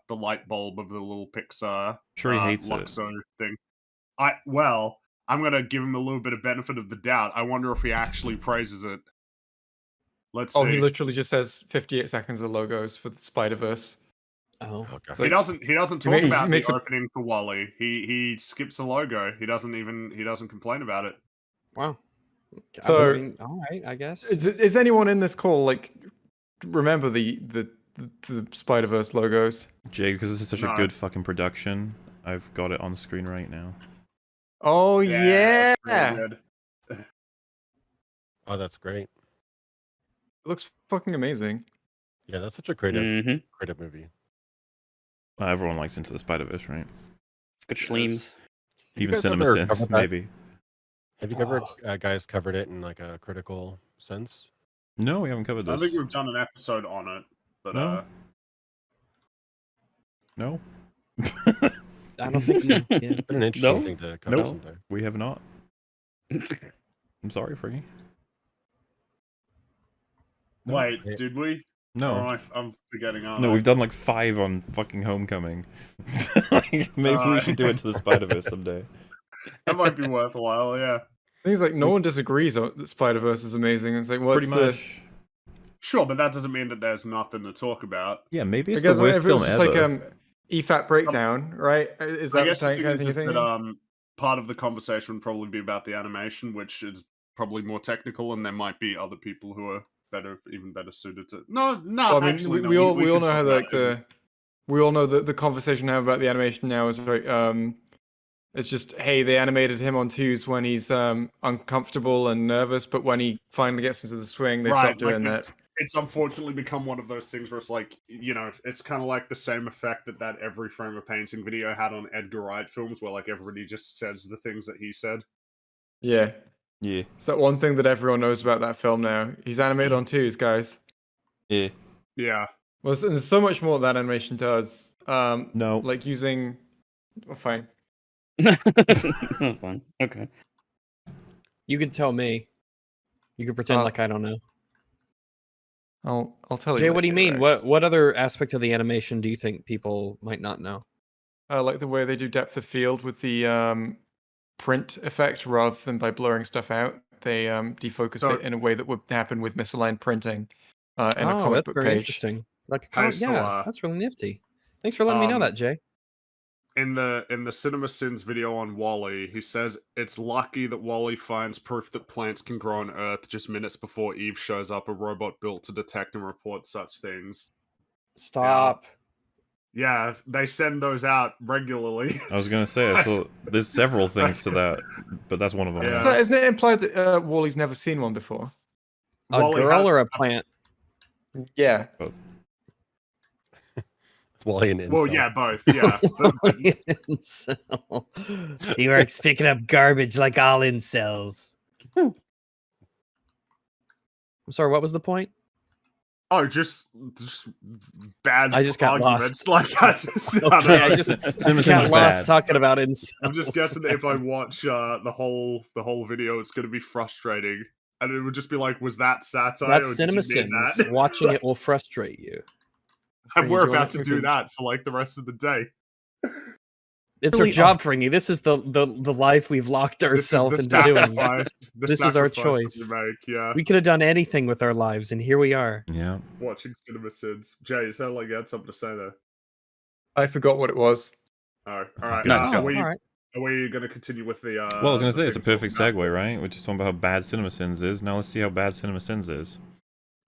light bulb of the little Pixar Sure, he hates it. Luxo thing. I'm gonna give him a little bit of benefit of the doubt. I wonder if he actually praises it. Let's see. Oh, he literally just says 58 seconds of logos for the Spider-Verse. Oh, okay. It's He like, doesn't talk he about makes the a- opening for Wally. He skips the logo. He doesn't complain about it. wow. So- I mean, all right, I guess. is anyone in this call like remember the Spider-Verse logos? Jay, because this is such a No. good fucking production, I've got it on the screen right now. Oh yeah, that's really good. Oh, that's great. it looks fucking amazing. Yeah, that's such a creative Mm-hmm. movie. Everyone likes Into the Spider-Verse, right? It's good Yes. schleems. Have you Even guys ever CinemaSins, covered that? maybe. Have you ever guys covered it in like a critical sense? No, we haven't covered I this. think we've done an episode on it, but No. No? I don't think so. Yeah. It's been an interesting No. thing to cover Nope. sometime. We have not. I'm sorry, Friggy. No. wait, Yeah. did we? No. Or I'm forgetting. No, we've done like 5 on fucking Homecoming. Maybe we should do it to the Spider-Verse someday. That might be worthwhile. Yeah, Things like no one disagrees that Spider-Verse is amazing. It's like what's Pretty the much. sure, but that doesn't mean that there's nothing to talk about. Yeah, maybe I it's guess the worst if it film was just ever. like EFAP breakdown, right? Is I that guess the the kind thing of thing is you're that thinking? part of the conversation would probably be about the animation, which is probably more technical, and there might be other people who are even better suited to. No, Well, I mean, actually, we all can know talk how about like it. we all know that the conversation now about the animation now is very it's just hey, they animated him on twos when he's uncomfortable and nervous, but when he finally gets into the swing, they stop doing that. It's unfortunately become one of those things where it's like, it's kind of like the same effect that every frame of painting video had on Edgar Wright films, where like everybody just says the things that he said. Yeah, Yeah. it's that one thing that everyone knows about that film now. He's animated on twos, guys. Yeah. Yeah. Well, there's so much more that animation does. No. Like using. Oh, fine. Fine. Okay. You could tell me. You could pretend Uh, like I don't know. I'll tell you. Jay, what do you later, mean? Rex. What other aspect of the animation do you think people might not know? Like the way they do depth of field with the print effect rather than by blurring stuff out. They defocus So- it in a way that would happen with misaligned printing. in a comic that's book very page. interesting. Like a Hey, so, that's really nifty. Thanks for letting me know that, Jay. In the CinemaSins video on Wall-E, he says it's lucky that Wall-E finds proof that plants can grow on Earth just minutes before Eve shows up, a robot built to detect and report such things. Stop. Yeah, they send those out regularly. I was gonna say, so there's several things to that, but that's one of them. Yeah. So isn't it implied that Wally's never seen one before? A Wall-E girl has- or a plant? Yeah. Both. Wally and incel. Well, yeah, both. Yeah. Incel. He works picking up garbage like all incels. I'm sorry, what was the point? Oh, just bad. I just got arguments. lost. Like I just, I don't Okay, know. I just CinemaSins got is lost bad. talking about incels. I'm just guessing that if I watch the whole video, it's going to be frustrating, and it would just be like, "Was that satire?" That's or did you mean CinemaSins. that? Watching it will frustrate you. And we're Fringy, about to we do can- that for like the rest of the day. It's Really our job, Fringy. This is the life we've locked This is ourselves the into doing. sacrifice. The This is our sacrifice that choice. we make, yeah. We could have done anything with our lives, and here we are. Yeah. Watching CinemaSins. Jay, it sounded like you had something to say there. I forgot what it was. Oh, all right. Nice. Are Oh, we all right. going to continue with the? Well, I was gonna the say it's a things we're perfect talking about? segue, right? We're just talking about how bad CinemaSins is. Now let's see how bad CinemaSins is.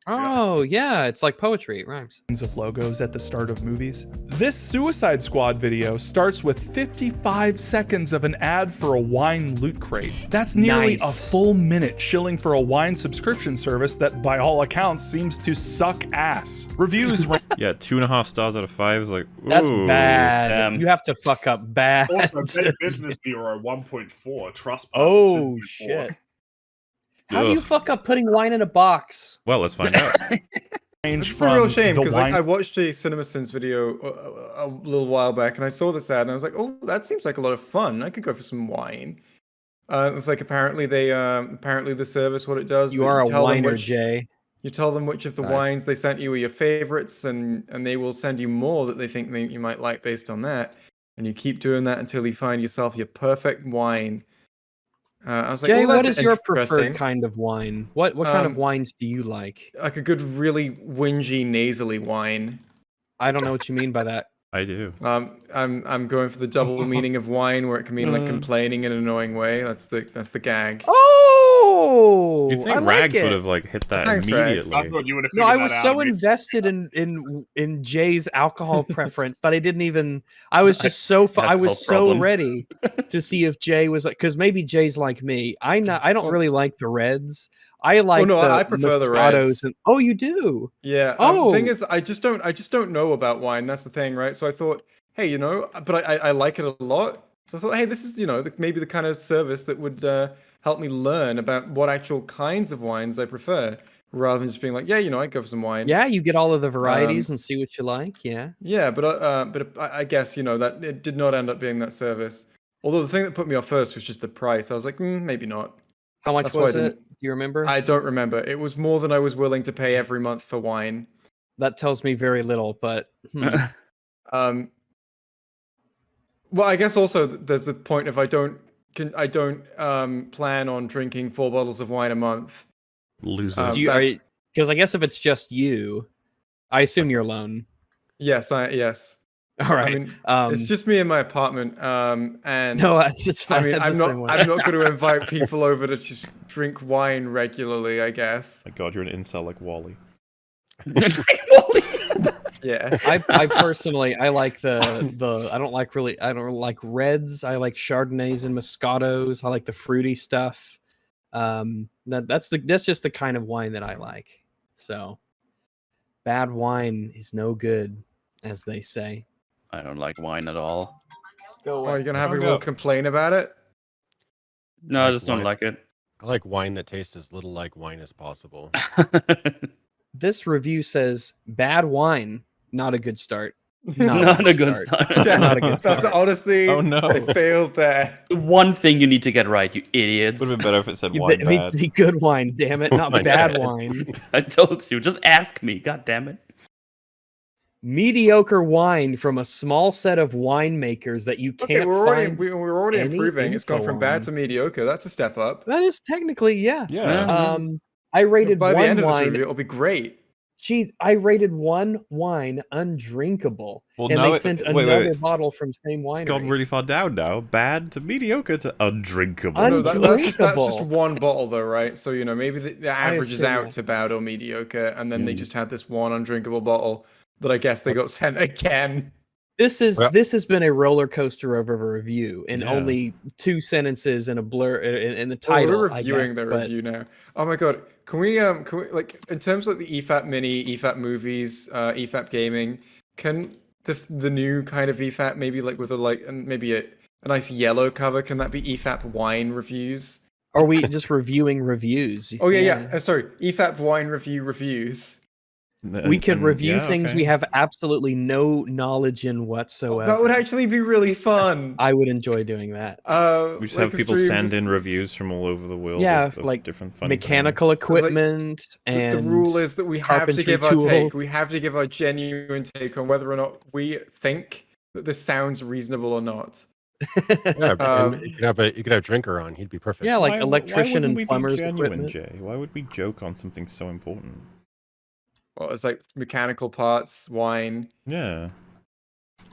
Oh, yeah, it's like poetry. It rhymes. Of logos at the start of movies. This Suicide Squad video starts with 55 seconds of an ad for a wine loot crate. That's nearly Nice. a full minute shilling for a wine subscription service that, by all accounts, seems to suck ass. Reviews Yeah, 2.5 stars out of 5 is like, That's ooh. bad. You have to fuck up bad. Also, Better Business Bureau 1.4. Trust. Oh, 2.4. shit. How do you Ugh. fuck up putting wine in a box? Well, let's find out. range It's a real from shame the because wine I watched a CinemaSins video a little while back, and I saw this ad, and I was like, "Oh, that seems like a lot of fun. I could go for some wine." It's like apparently the service, what it does, You are a tell them whiner, which- Jay. You tell them which of the Nice. wines they sent you are your favorites, and they will send you more that they think you might like based on that. And you keep doing that until you find yourself your perfect wine. I was like, Jay, "Oh, what that's is your interesting." preferred kind of wine? What kind of Um, wines do you like? Like a good, really whingy, nasally wine. I don't know what you mean by that. I do. I'm going for the double meaning of wine, where it can mean like complaining in an annoying way. That's the gag. Oh, You'd think I like Rags it. would have like hit that Thanks, Rags. immediately. I thought you would have No, figured I was that so out. invested in Jay's alcohol preference that I didn't even. I was just so. I was so problem. ready to see if Jay was like, because maybe Jay's like me. I don't really like the reds. I like no, the I prefer the Moscatos reds. And, oh, you do? Yeah. Oh. The thing is, I just don't know about wine. That's the thing, right? So I thought, hey, but I like it a lot. So I thought, hey, this is maybe the kind of service that would help me learn about what actual kinds of wines I prefer, rather than just being like, yeah, I'd go for some wine. Yeah, you get all of the varieties and see what you like. Yeah. Yeah, but I guess that it did not end up being that service. Although the thing that put me off first was just the price. I was like, maybe not. How much That's why I was it? didn't- Do you remember? I don't remember. It was more than I was willing to pay every month for wine. That tells me very little, but Well, I guess also there's the point of I don't plan on drinking 4 bottles of wine a month. Loser. do you? Because I guess if it's just you, I assume you're alone. Yes, yes. All right. I mean, it's just me in my apartment. And no, it's fine. I mean, I'm not I'm going to invite people over to just drink wine regularly, I guess. My God, you're an incel like Wally. Yeah. I personally I like the I don't like reds. I like Chardonnays and Moscatos. I like the fruity stuff. That's just the kind of wine that I like. So bad wine is no good, as they say. I don't like wine at all. Oh, you're going to have a little complain about it? No, I just don't wine. like it. I like wine that tastes as little like wine as possible. This review says bad wine, not a good start. Not a good start. Not a good That's start. honestly, Oh, no. they failed there. One thing you need to get right, you idiots. Would have been better if it said It wine needs to bad. be good wine, damn it, not Wine bad bad. wine. I told you. Just ask me. God damn it. Mediocre wine from a small set of winemakers that you can't Okay, we're already find. we're already any improving. It's gone info from bad on. to mediocre. That's a step up. That is technically, yeah. Yeah. I rated By the one end of this wine. review, it'll be great. Gee, I rated one wine undrinkable, Well, and now they it- sent wait, another wait. bottle from same winery. It's gone really far down now. Bad to mediocre to undrinkable. No, that's just Undrinkable. one bottle though, right? So maybe the average is assume, out yeah. to bad or mediocre, and then they Mm. just had this one undrinkable bottle that I guess they got sent again. This Well- has been a roller coaster of a review in Yeah. only 2 sentences and a blur in the Oh, title. we're I reviewing guess, the but review now. Oh my god, can we like in terms of the EFAP Mini, EFAP movies, EFAP gaming, can the new kind of EFAP maybe like with maybe a nice yellow cover? Can that be EFAP wine reviews? are we just reviewing reviews? Oh yeah. Sorry, EFAP wine reviews. We could review yeah, things okay. we have absolutely no knowledge in whatsoever. That would actually be really fun. I would enjoy doing that. We just like have a people stream, send just- in reviews from all over the world. Yeah, of like different fun Mechanical things. equipment and The rule is that we have to carpentry give our take. tools. We have to give our genuine take on whether or not we think that this sounds reasonable or not. Yeah, Um, and you could have Drinker on. He'd be perfect. Yeah, like Why electrician wouldn't and we be plumber's genuine, equipment. Jay? Why would we joke on something so important? Well, it's like mechanical parts, wine. Yeah,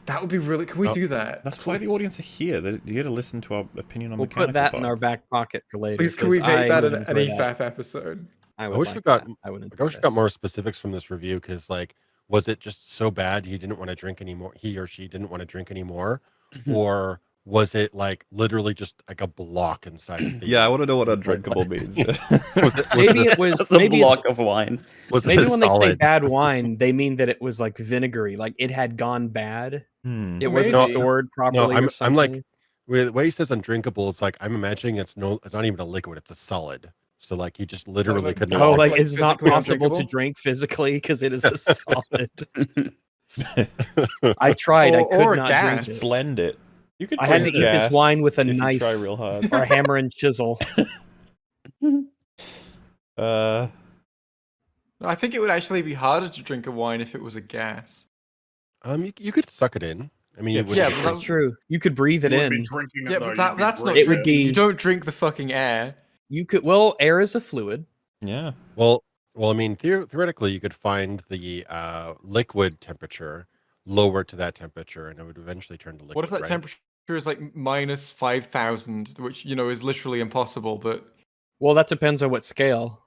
That would be really. Can we Oh, do that? that's why the audience are here. They're here to listen to our opinion on We'll mechanical put that in our parts. back pocket for later. Please, can we 'cause make I that would an enjoy that. EFAP episode? I I would wish like we got. that. I would I enjoy wish we got this. more specifics from this review because, like, was it just so bad he didn't want to drink anymore? He or she didn't want to drink anymore, or was it like literally just like a block inside of the? Yeah, I want to know what undrinkable means. Maybe it was. That's a Maybe block it's, of wine. Was maybe it when they say solid? bad wine, they mean that it was like vinegary, like it had gone bad. Hmm. It wasn't Maybe. stored properly. I'm or something. like, the way he says undrinkable, it's like I'm imagining it's not even a liquid; it's a solid. So like he just literally like- couldn't. Oh, drink like like it's not physically possible to undrinkable? drink physically because it is a solid. I tried. I Or could a not gas. drink it. Blend it. You could. I had to blend eat this gas wine with a if you knife. try real hard. Or a hammer and chisel. I think it would actually be harder to drink a wine if it was a gas. You could suck it in. I mean, Yeah, it would yeah, be but great. That's true. You could breathe it You wouldn't in. be drinking it, Yeah, though, but you'd be that's not It true. would be- You don't drink the fucking air. You could. Well, air is a fluid. Yeah. Well, I mean, theoretically, you could find the liquid temperature lower to that temperature, and it would eventually turn to liquid. What if that right? temperature is like minus 5,000, which is literally impossible? But Well, that depends on what scale.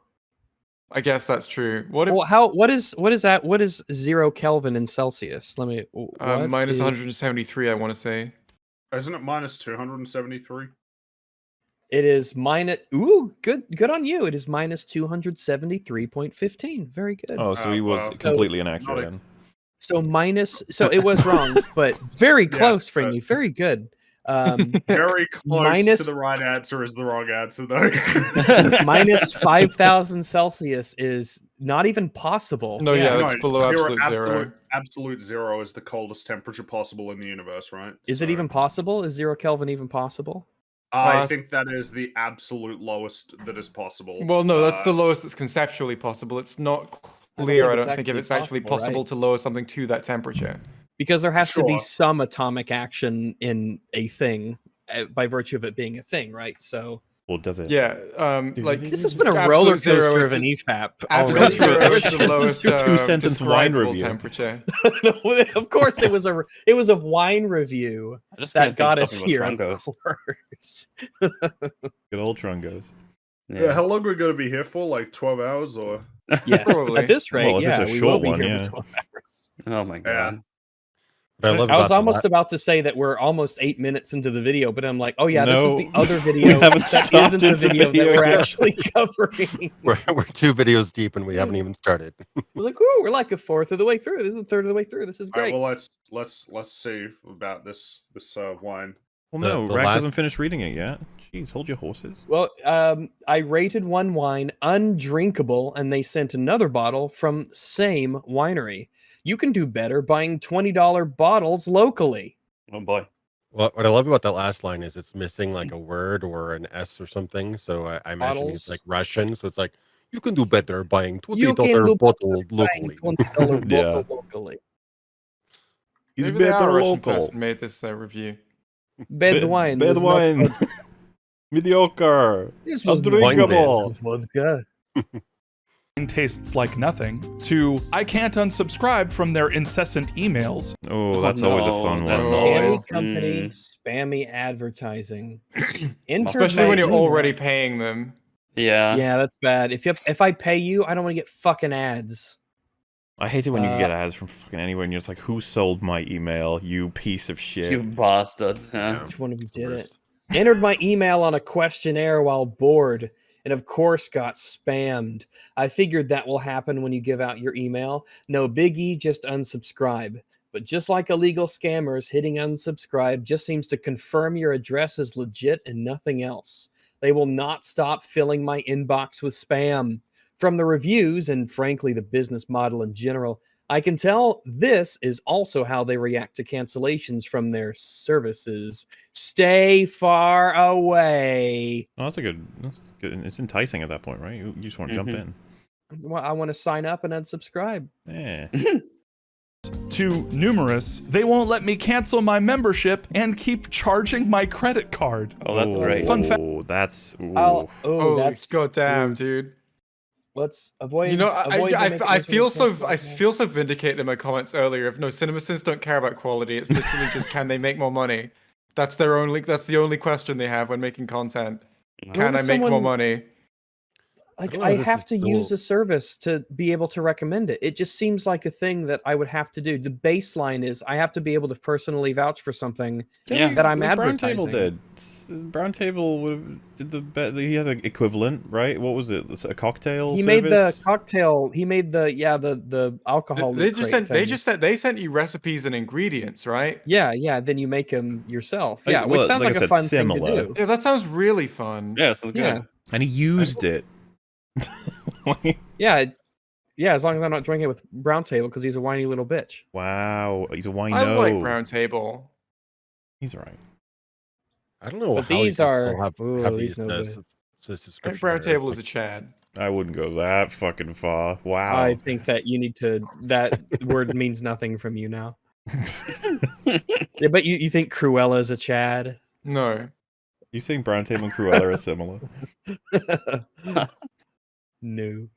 I guess that's true. What if Well, what is that? What is 0 Kelvin in Celsius? Let me. What minus is- 173? I want to say. Isn't it minus 273? It is minus. Ooh, good on you. It is minus 273.15. Very good. Oh, so he was well, completely not inaccurate. a- Then. So minus. So it was wrong, but very Yeah, close, but- Fringy. Very good. Very close Minus- to the right answer is the wrong answer, though. Minus 5,000 Celsius is not even possible. No, yeah, No, that's below absolute zero. Absolute zero is the coldest temperature possible in the universe, right? Is it So, even possible? Is 0 Kelvin even possible? I Uh, think that is the absolute lowest that is possible. Well, no, that's the Uh, lowest that's conceptually possible. It's not don't clear. think I it's don't think if actually it's actually possible, possible right? to lower something to that temperature. Because there has to be Sure. some atomic action in a thing by virtue of it being a thing, right? So Or does it? Yeah, like this has been a absolute roller zero coaster is of an the- EFAP. Absolute already. zero is It's the lowest a two-sentence wine describable review. temperature. Of course, it was a wine review I just that can't think got of us stuff here. about Of Trungos. course. Good old Trungos. Yeah, how long are we going to be here for? Like 12 hours or? Yes, Probably. at this rate, Well, if it's yeah, a we short will be one, here yeah. for 12 hours. Oh my god. What I love I was about the almost about to say that we're almost 8 minutes into the video, but I'm like, oh yeah, this is No, the other we video haven't that isn't the started the video that video we're yet. actually covering. we're 2 videos deep and we haven't even started. We're like, ooh, we're like a fourth of the way through. This is a third of the way through. This is All right, great. well, let's see about this wine. Well, The- no, the Rack last- hasn't finished reading it yet. Jeez, hold your horses. Well, I rated one wine undrinkable, and they sent another bottle from same winery. You can do better buying $20 bottles locally. Oh boy. What I love about that last line is it's missing like a word or an S or something. So I imagine Bottles. he's like Russian. So it's like you can do better buying You $20 can do bottle Buying locally. $20 Yeah. bottle locally. He's Maybe they are a better Russian local. person made this review. Bad wine. Bad was not wine. good. Mediocre. This was Undrinkable. vodka. tastes like nothing, to I can't unsubscribe from their incessant emails. Oh, that's always a fun that's one. always- Spammy company, spammy advertising. Especially when you're email. already paying them. Yeah. Yeah, that's bad. If I pay you, I don't want to get fucking ads. I hate it when you get ads from fucking anywhere and you're just like, who sold my email, you piece of shit. You bastards. Huh? Which one of you It's the did it? worst. Entered my email on a questionnaire while bored, and of course got spammed. I figured that will happen when you give out your email. No biggie, just unsubscribe. But just like illegal scammers, hitting unsubscribe just seems to confirm your address is legit and nothing else. They will not stop filling my inbox with spam. From the reviews, and frankly the business model in general, I can tell this is also how they react to cancellations from their services. Stay far away. Oh, that's good. It's enticing at that point, right? You just want to jump in. Well, I want to sign up and unsubscribe. Yeah. To numerous, they won't let me cancel my membership and keep charging my credit card. Oh, that's great. Fun fact. Oh, that's... Ooh. Oh, That's goddamn, dude. Let's avoid. You know, avoid the I feel so notifications. I feel so vindicated in my comments earlier. Of no, CinemaSins don't care about quality. It's literally just can they make more money? That's the only question they have when making content. Can I make more money? Like I don't know I if this have is to cool. use a service to be able to recommend it. It just seems like a thing that I would have to do. The baseline is I have to be able to personally vouch for something Yeah. that I'm Brown advertising. Table did. Brown Table did he had an equivalent, right? What was it? A cocktail He service? made the cocktail. He made the alcohol. They loot just crate sent thing. they sent you recipes and ingredients, right? Yeah. Then you make them yourself. Like, Yeah, which well, sounds like I like a said, fun similar. thing to do. Yeah, that sounds really fun. Yeah, sounds good. Yeah. And he used it. Yeah. As long as I'm not drinking it with Brown Table because he's a whiny little bitch. Wow, he's a wino. I like Brown Table. He's alright. I don't know But how these you can are- still have ooh, these these no as good. as a I think subscription. Brown or, Table is like, a Chad. I wouldn't go that fucking far. Wow. I think that you need to. That word means nothing from you now. Yeah, but you think Cruella is a Chad? No. You saying Brown Table and Cruella are similar? No.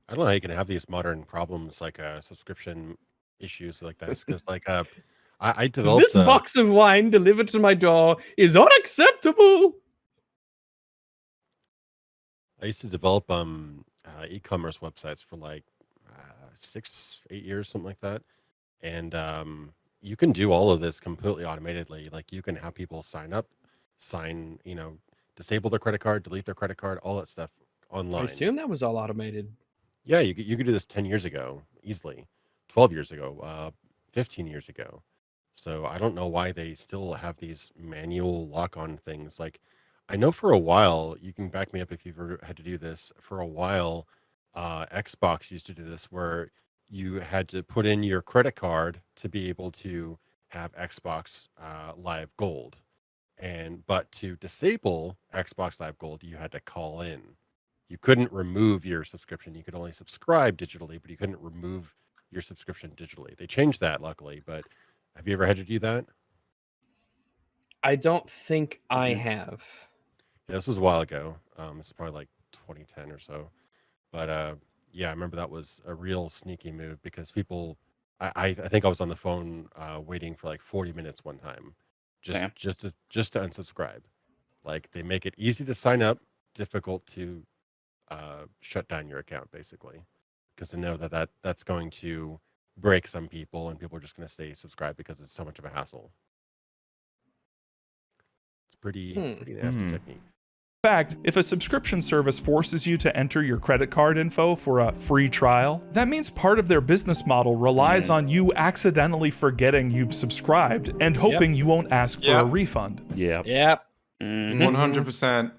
I don't know how you can have these modern problems like subscription issues like this because like I developed This box of wine delivered to my door is unacceptable. I used to develop e-commerce websites for like 6-8 years, something like that, and you can do all of this completely automatedly. Like you can have people sign up, disable their credit card, delete their credit card, all that stuff online. I assume that was all automated. Yeah, you could do this 10 years ago easily, 12 years ago, 15 years ago. So I don't know why they still have these manual lock-on things. Like I know for a while, you can back me up if you've ever had to do this. For a while, Xbox used to do this where you had to put in your credit card to be able to have Xbox Live Gold. But to disable Xbox Live Gold, you had to call in. You couldn't remove your subscription. You could only subscribe digitally, but you couldn't remove your subscription digitally. They changed that, luckily. But have you ever had to do that? I don't think I have. Yeah, this was a while ago. This is probably like 2010 or so. But yeah, I remember that was a real sneaky move because people. I think I was on the phone waiting for like 40 minutes one time, just to unsubscribe. Like they make it easy to sign up, difficult to shut down your account basically, because they know that's going to break some people and people are just going to stay subscribed because it's so much of a hassle. It's pretty nasty technique. In fact, if a subscription service forces you to enter your credit card info for a free trial, that means part of their business model relies on you accidentally forgetting you've subscribed and hoping you won't ask for a refund. Yeah. Yep. 100%.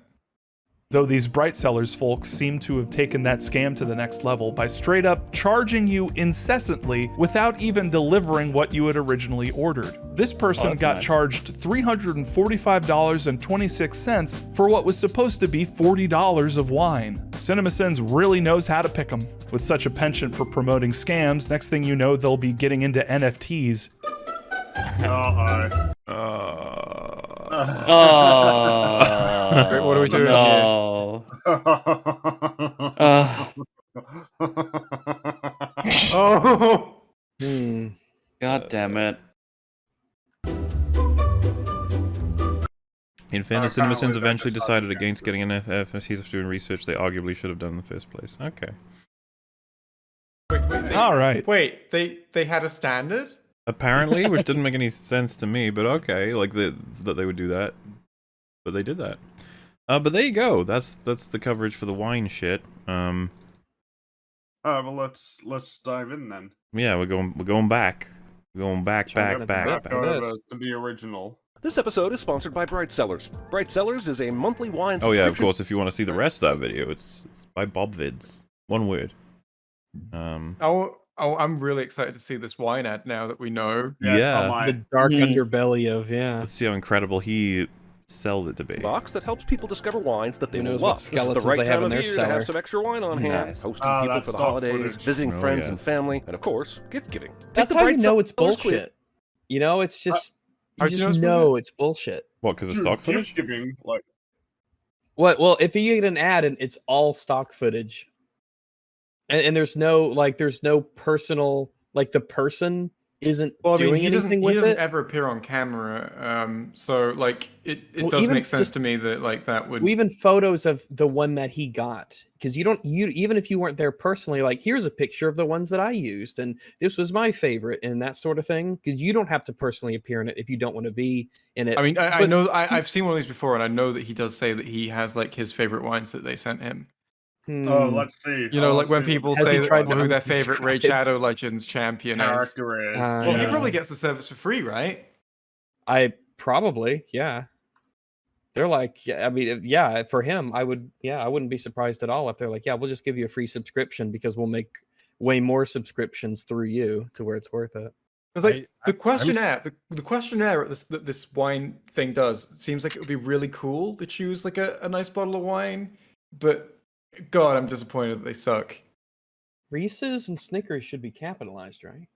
Though these Bright Sellers folks seem to have taken that scam to the next level by straight up charging you incessantly without even delivering what you had originally ordered. This person got nice. charged $345.26 for what was supposed to be $40 of wine. CinemaSins really knows how to pick them. With such a penchant for promoting scams, next thing you know, they'll be getting into NFTs. Wait, what are we doing no. Oh. God damn it. In fairness, Apparently CinemaSins they eventually decided decided against getting an FSC after doing research they arguably should have done in the first place. Okay. All right. Wait, they had a standard? Apparently, which didn't make any sense to me, but okay, like that they would do that. But they did that. But there you go. That's the coverage for the wine shit. Well, let's dive in then. Yeah, we're going back. We're going back. Back over to the original. This episode is sponsored by Bright Cellars. Bright Cellars is a monthly wine Oh subscription. yeah, of course. If you want to see the rest of that video, it's by Bob Vids. One word. I'm really excited to see this wine ad now that we know. Yeah. The dark underbelly of Let's see how incredible he sells it to be. Box that helps people discover wines that they Who will knows love. what This is skeletons the right they have time in of their year to have cellar. some extra wine on hand, Nice. hosting people that's for the stock holidays, footage. visiting Oh, friends yeah. and family, and of course, gift giving. Take That's the how Bright you know it's Cellars quiz. bullshit. You know, it's just how you do you just know it's know it's bullshit. What? Because of Dude, stock gift footage? giving, like, What? Well, if you get an ad and it's all stock footage, and there's no personal, like the person isn't doing anything with he doesn't it. ever appear on camera. So like it Well, does even make sense just- to me that like that would. Even photos of the one that he got, because you even if you weren't there personally, like here's a picture of the ones that I used, and this was my favorite, and that sort of thing. Because you don't have to personally appear in it if you don't want to be in it. I mean, I But- know I've seen one of these before, and I know that he does say that he has like his favorite wines that they sent him. oh, let's see. You know, Oh, like when let's see people what Has say he that, tried to who their favorite Raid unsubscribe? Shadow Legends champion is. character is. Uh, Well, he yeah. probably gets the service for free, right? I probably, yeah. They're like, yeah, I mean, yeah, for him, I wouldn't be surprised at all if they're like, yeah, we'll just give you a free subscription because we'll make way more subscriptions through you to where it's worth it. Because like the questionnaire, the questionnaire that this wine thing does seems like it would be really cool to choose like a nice bottle of wine, but God, I'm disappointed that they suck. Reese's and Snickers should be capitalized, right?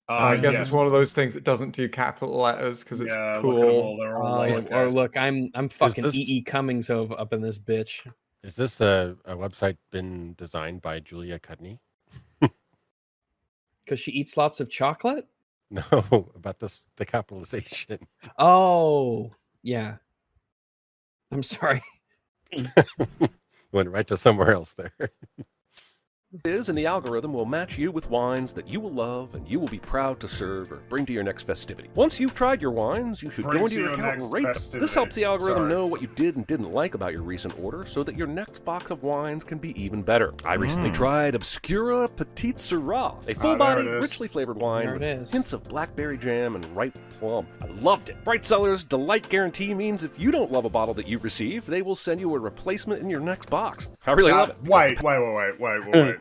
I guess yes. it's one of those things that doesn't do capital letters because it's Yeah, look at them all, cool. they're all lowercase. Or look, I'm fucking this- E.E. Cummings up in this bitch. Is this a website been designed by Julia Cudney? Because she eats lots of chocolate? No, about the capitalization. Oh, yeah. I'm sorry. Went right to somewhere else there. Is, and the algorithm will match you with wines that you will love and you will be proud to serve or bring to your next festivity. Once you've tried your wines, you should Bring go to into your your account next and rate them. festivity. This helps the algorithm Sorry. know what you did and didn't like about your recent order so that your next box of wines can be even better. I recently tried Obscura Petite Syrah, a full-bodied, there it is. richly flavored wine There with it is. hints of blackberry jam and ripe plum. I loved it. Bright Cellars' Delight Guarantee means if you don't love a bottle that you receive, they will send you a replacement in your next box. I really love it. Wait.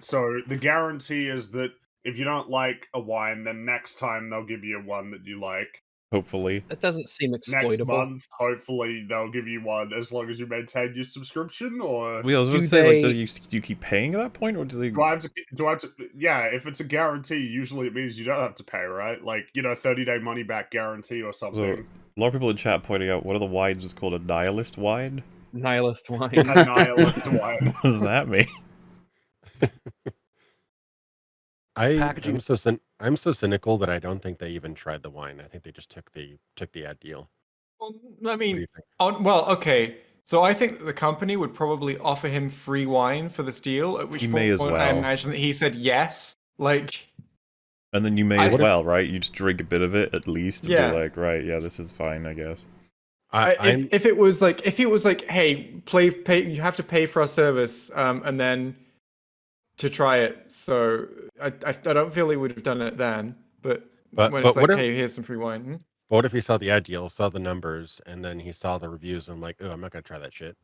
So the guarantee is that if you don't like a wine, then next time they'll give you one that you like. Hopefully. That doesn't seem Next exploitable. month, hopefully they'll give you one as long as you maintain your subscription. Or Well, I was going Do to say, like, they- do you keep paying at that point, or do they? do I have to? Yeah, if it's a guarantee, usually it means you don't have to pay, right? Like 30-day money back guarantee or So, something. a lot of people in chat pointing out one of the wines is called a nihilist wine. Nihilist wine. A nihilist wine. What does that mean? I'm so cynical that I don't think they even tried the wine. I think they just took the ad deal. Well, I What do you mean, think? well, okay. So I think the company would probably offer him free wine for this deal. At which He point may as I well. imagine that he said yes. Like, And then you may I as would- well, right? You just drink a bit of it at least, and Yeah. be like, right, yeah, this is fine, I guess. I'm if it was like, hey, pay, you have to pay for our service, and then to try it. So I don't feel he would have done it then. But when but it's like, what if, hey, here's some free wine. but what if he saw the ad deal, saw the numbers, and then he saw the reviews and like, oh, I'm not gonna try that shit.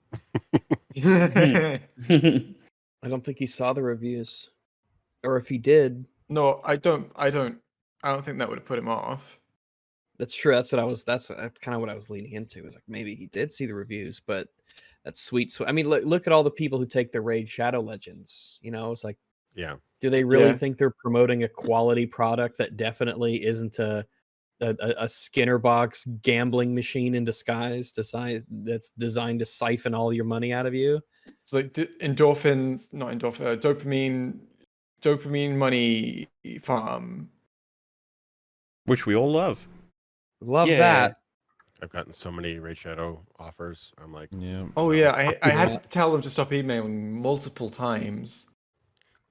I don't think he saw the reviews. Or if he did, No, I don't think that would have put him off. that's true. That's kind of what I was leaning into. Is like maybe he did see the reviews, but that's sweet. I mean, look at all the people who take the Raid Shadow Legends. You know, it's like, Yeah. do they really Yeah. think they're promoting a quality product that definitely isn't a Skinner box gambling machine in disguise that's designed to siphon all your money out of you? It's like dopamine dopamine money farm. Which we all love. Love Yeah. that. I've gotten so many Raid Shadow offers. I'm like, Yeah. Oh no. yeah, I had that. to tell them to stop emailing multiple times.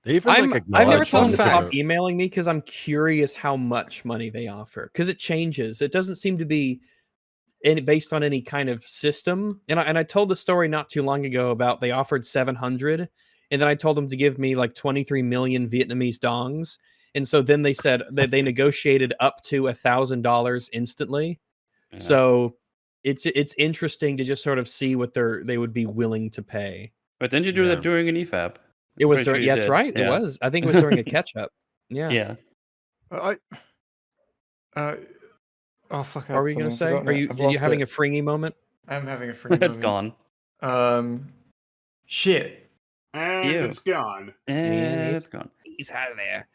They even I've like never acknowledge told them to fun stop fact. emailing me because I'm curious how much money they offer because it changes. It doesn't seem to be based on any kind of system. And I told the story not too long ago about they offered 700, and then I told them to give me like 23 million Vietnamese dongs. And so then they said that they negotiated up to $1,000 instantly. Yeah. So it's interesting to just sort of see what they would be willing to pay. But didn't you do that during an EFAP? It was Pretty during, sure yeah, you that's did. right. It Yeah. was. I think it was during a catch up. Yeah. Yeah. Oh fuck! What were you gonna say? Are you having a fringy moment? I'm having a fringy It's moment. gone. Shit. And Ew. it's gone. And it's gone. He's out of there.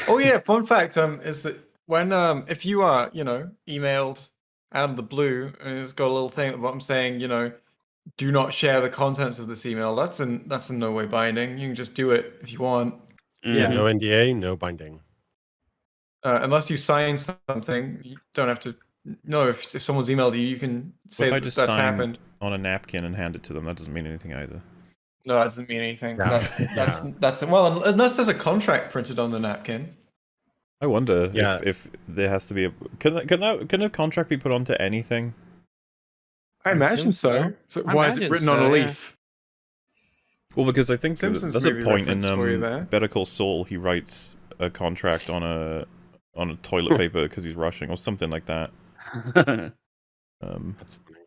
Oh yeah, fun fact is that when if you are, emailed out of the blue and it's got a little thing at the bottom saying, do not share the contents of this email, that's in no way binding. You can just do it if you want. Yeah, Mhm. no NDA, no binding. Unless you sign something, you don't have to. No, if someone's emailed you, you can say if I that just that's sign happened. on a napkin and hand it to them, that doesn't mean anything either. No, that doesn't mean anything. Yeah. That's well, unless there's a contract printed on the napkin. I wonder Yeah. if there has to be a can a contract be put onto anything? I imagine so. So why is it written on a leaf? Well, because I think Simpsons there's a movie point in reference for you there. Better Call Saul. He writes a contract on a toilet paper because he's rushing or something like that. That's funny.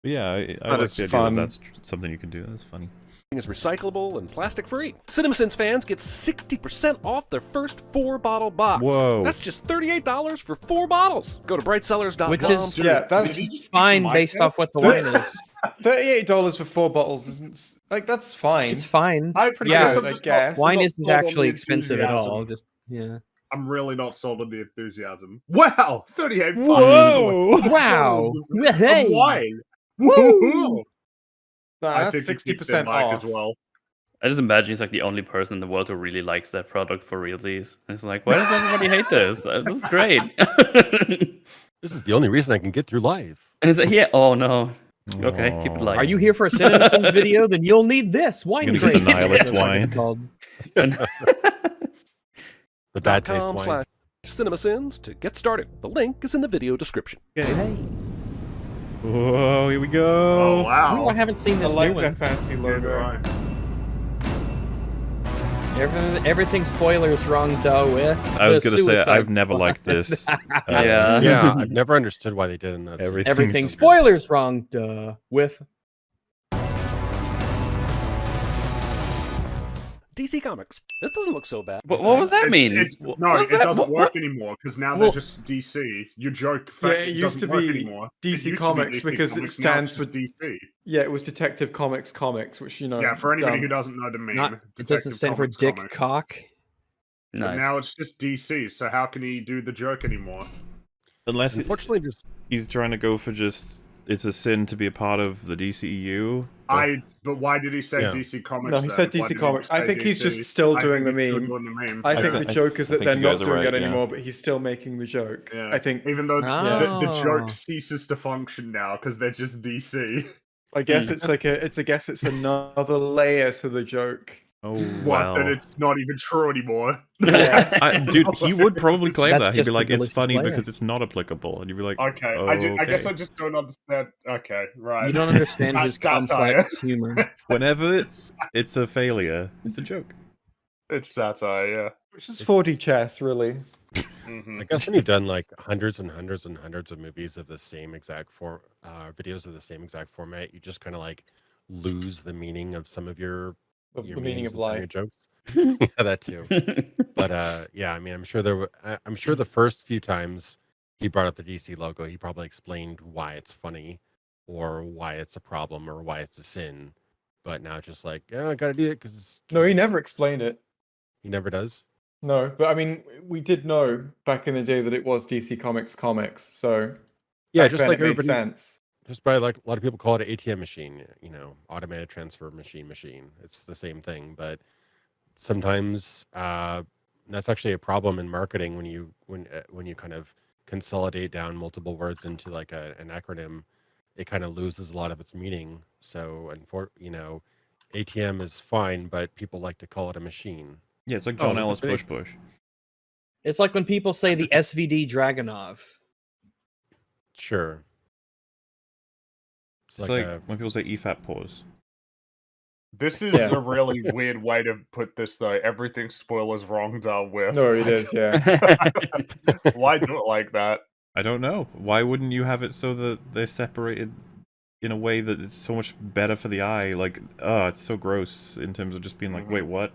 But yeah, I That like is the idea fun. that that's something you can do. That's funny. Is recyclable and plastic free. CinemaSins fans get 60% off their first 4-bottle box. Whoa. That's just $38 for 4 bottles. Go to brightsellers.com. Which is that's fine based off what the wine is. $38 for 4 bottles isn't It's fine. fine. Pretty Yeah, good, I guess. wine not isn't sold on actually the expensive at all. enthusiasm. Just yeah. I'm really not sold on the enthusiasm. Wow, 38 bucks. Whoa! Wow! Of Hey! wine. Woo! I That's think 60% off. as well. I just imagine he's like the only person in the world who really likes that product for realsies. And it's like, why does everybody hate this? This is great. This is the only reason I can get through life. And it's like, yeah, oh no. Okay, keep it light. Are you here for a CinemaSins video? Then you'll need this wine You're gonna get the drink. nihilist That's what wine. it's called. The bad taste wine. CinemaSins to get started. The link is in the video description. Hey. Whoa, here we Oh, go. wow. Ooh, I haven't seen I this like new that one. fancy Neither do logo. I. Everything spoilers wrong, though. With I was the gonna say Suicide I've never Squad. liked this. Yeah. Yeah, I've never understood why they did in this. Everything spoilers wrong, duh. With DC Comics. This doesn't look so bad. What was that mean? No, What was it that? doesn't work anymore because now they're just DC. Your joke Yeah, it used to doesn't work be anymore. DC It used to be Comics DC because it Comics, now stands it's just for- DC. Yeah, it was Detective Comics, which Yeah, for anybody dumb. who doesn't know the meme, not, it doesn't Detective stand for Comics Dick comic. Cock. But Nice. now it's just DC. So how can he do the joke anymore? Unless Unfortunately, just he's trying to go for just it's a sin to be a part of the DCEU. But why did he say Yeah. DC Comics? No, he then? said Why DC did he Comics. I say think he's DC? just still I doing think the he's still meme. doing the meme. I think I the joke is that think they're you not guys are doing right, it yeah. anymore, but he's still making the joke. Yeah. I think. Even though the Oh. joke ceases to function now because they're just DC. I guess it's like it's another layer to the joke. Oh What? Then it's not even true anymore. Yeah. Dude, he would probably claim That's that. He'd just be like, the "It's delicious funny layer." because it's not applicable," and you'd be like, Okay, oh, I guess okay. I just don't understand. Okay, right. You don't understand his That's satire. complex humor. Whenever it's a failure, it's a joke. It's satire, yeah. Which is 4D chess, really. Mhm. I guess when you've done like hundreds and hundreds and hundreds of movies of the same exact videos of the same exact format, you just kind of like lose the meaning of some of your The memes meaning and of some your life. jokes. Yeah, that too. But yeah, I mean, I'm sure I'm sure the first few times he brought up the DC logo, he probably explained why it's funny, or why it's a problem, or why it's a sin. But now it's just like, yeah, I gotta do it because No, he never explained it. He never does. No, but I mean, we did know back in the day that it was DC Comics, so Yeah, back just then like it made everybody. sense. Just by like a lot of people call it an ATM machine, automated transfer machine. It's the same thing, but sometimes that's actually a problem in marketing when you kind of consolidate down multiple words into like an acronym. It kind of loses a lot of its meaning. So, ATM is fine, but people like to call it a machine. Yeah, it's like John Ellis Push. It's like when people say the SVD Dragunov. Sure. It's like when people say EFAP pause. This is a really weird way to put this, though. Everything spoilers wronged are with. No, it is, yeah. Why do it like that? I don't know. Why wouldn't you have it so that they're separated in a way that it's so much better for the eye? Like, it's so gross in terms of just being like, wait, what?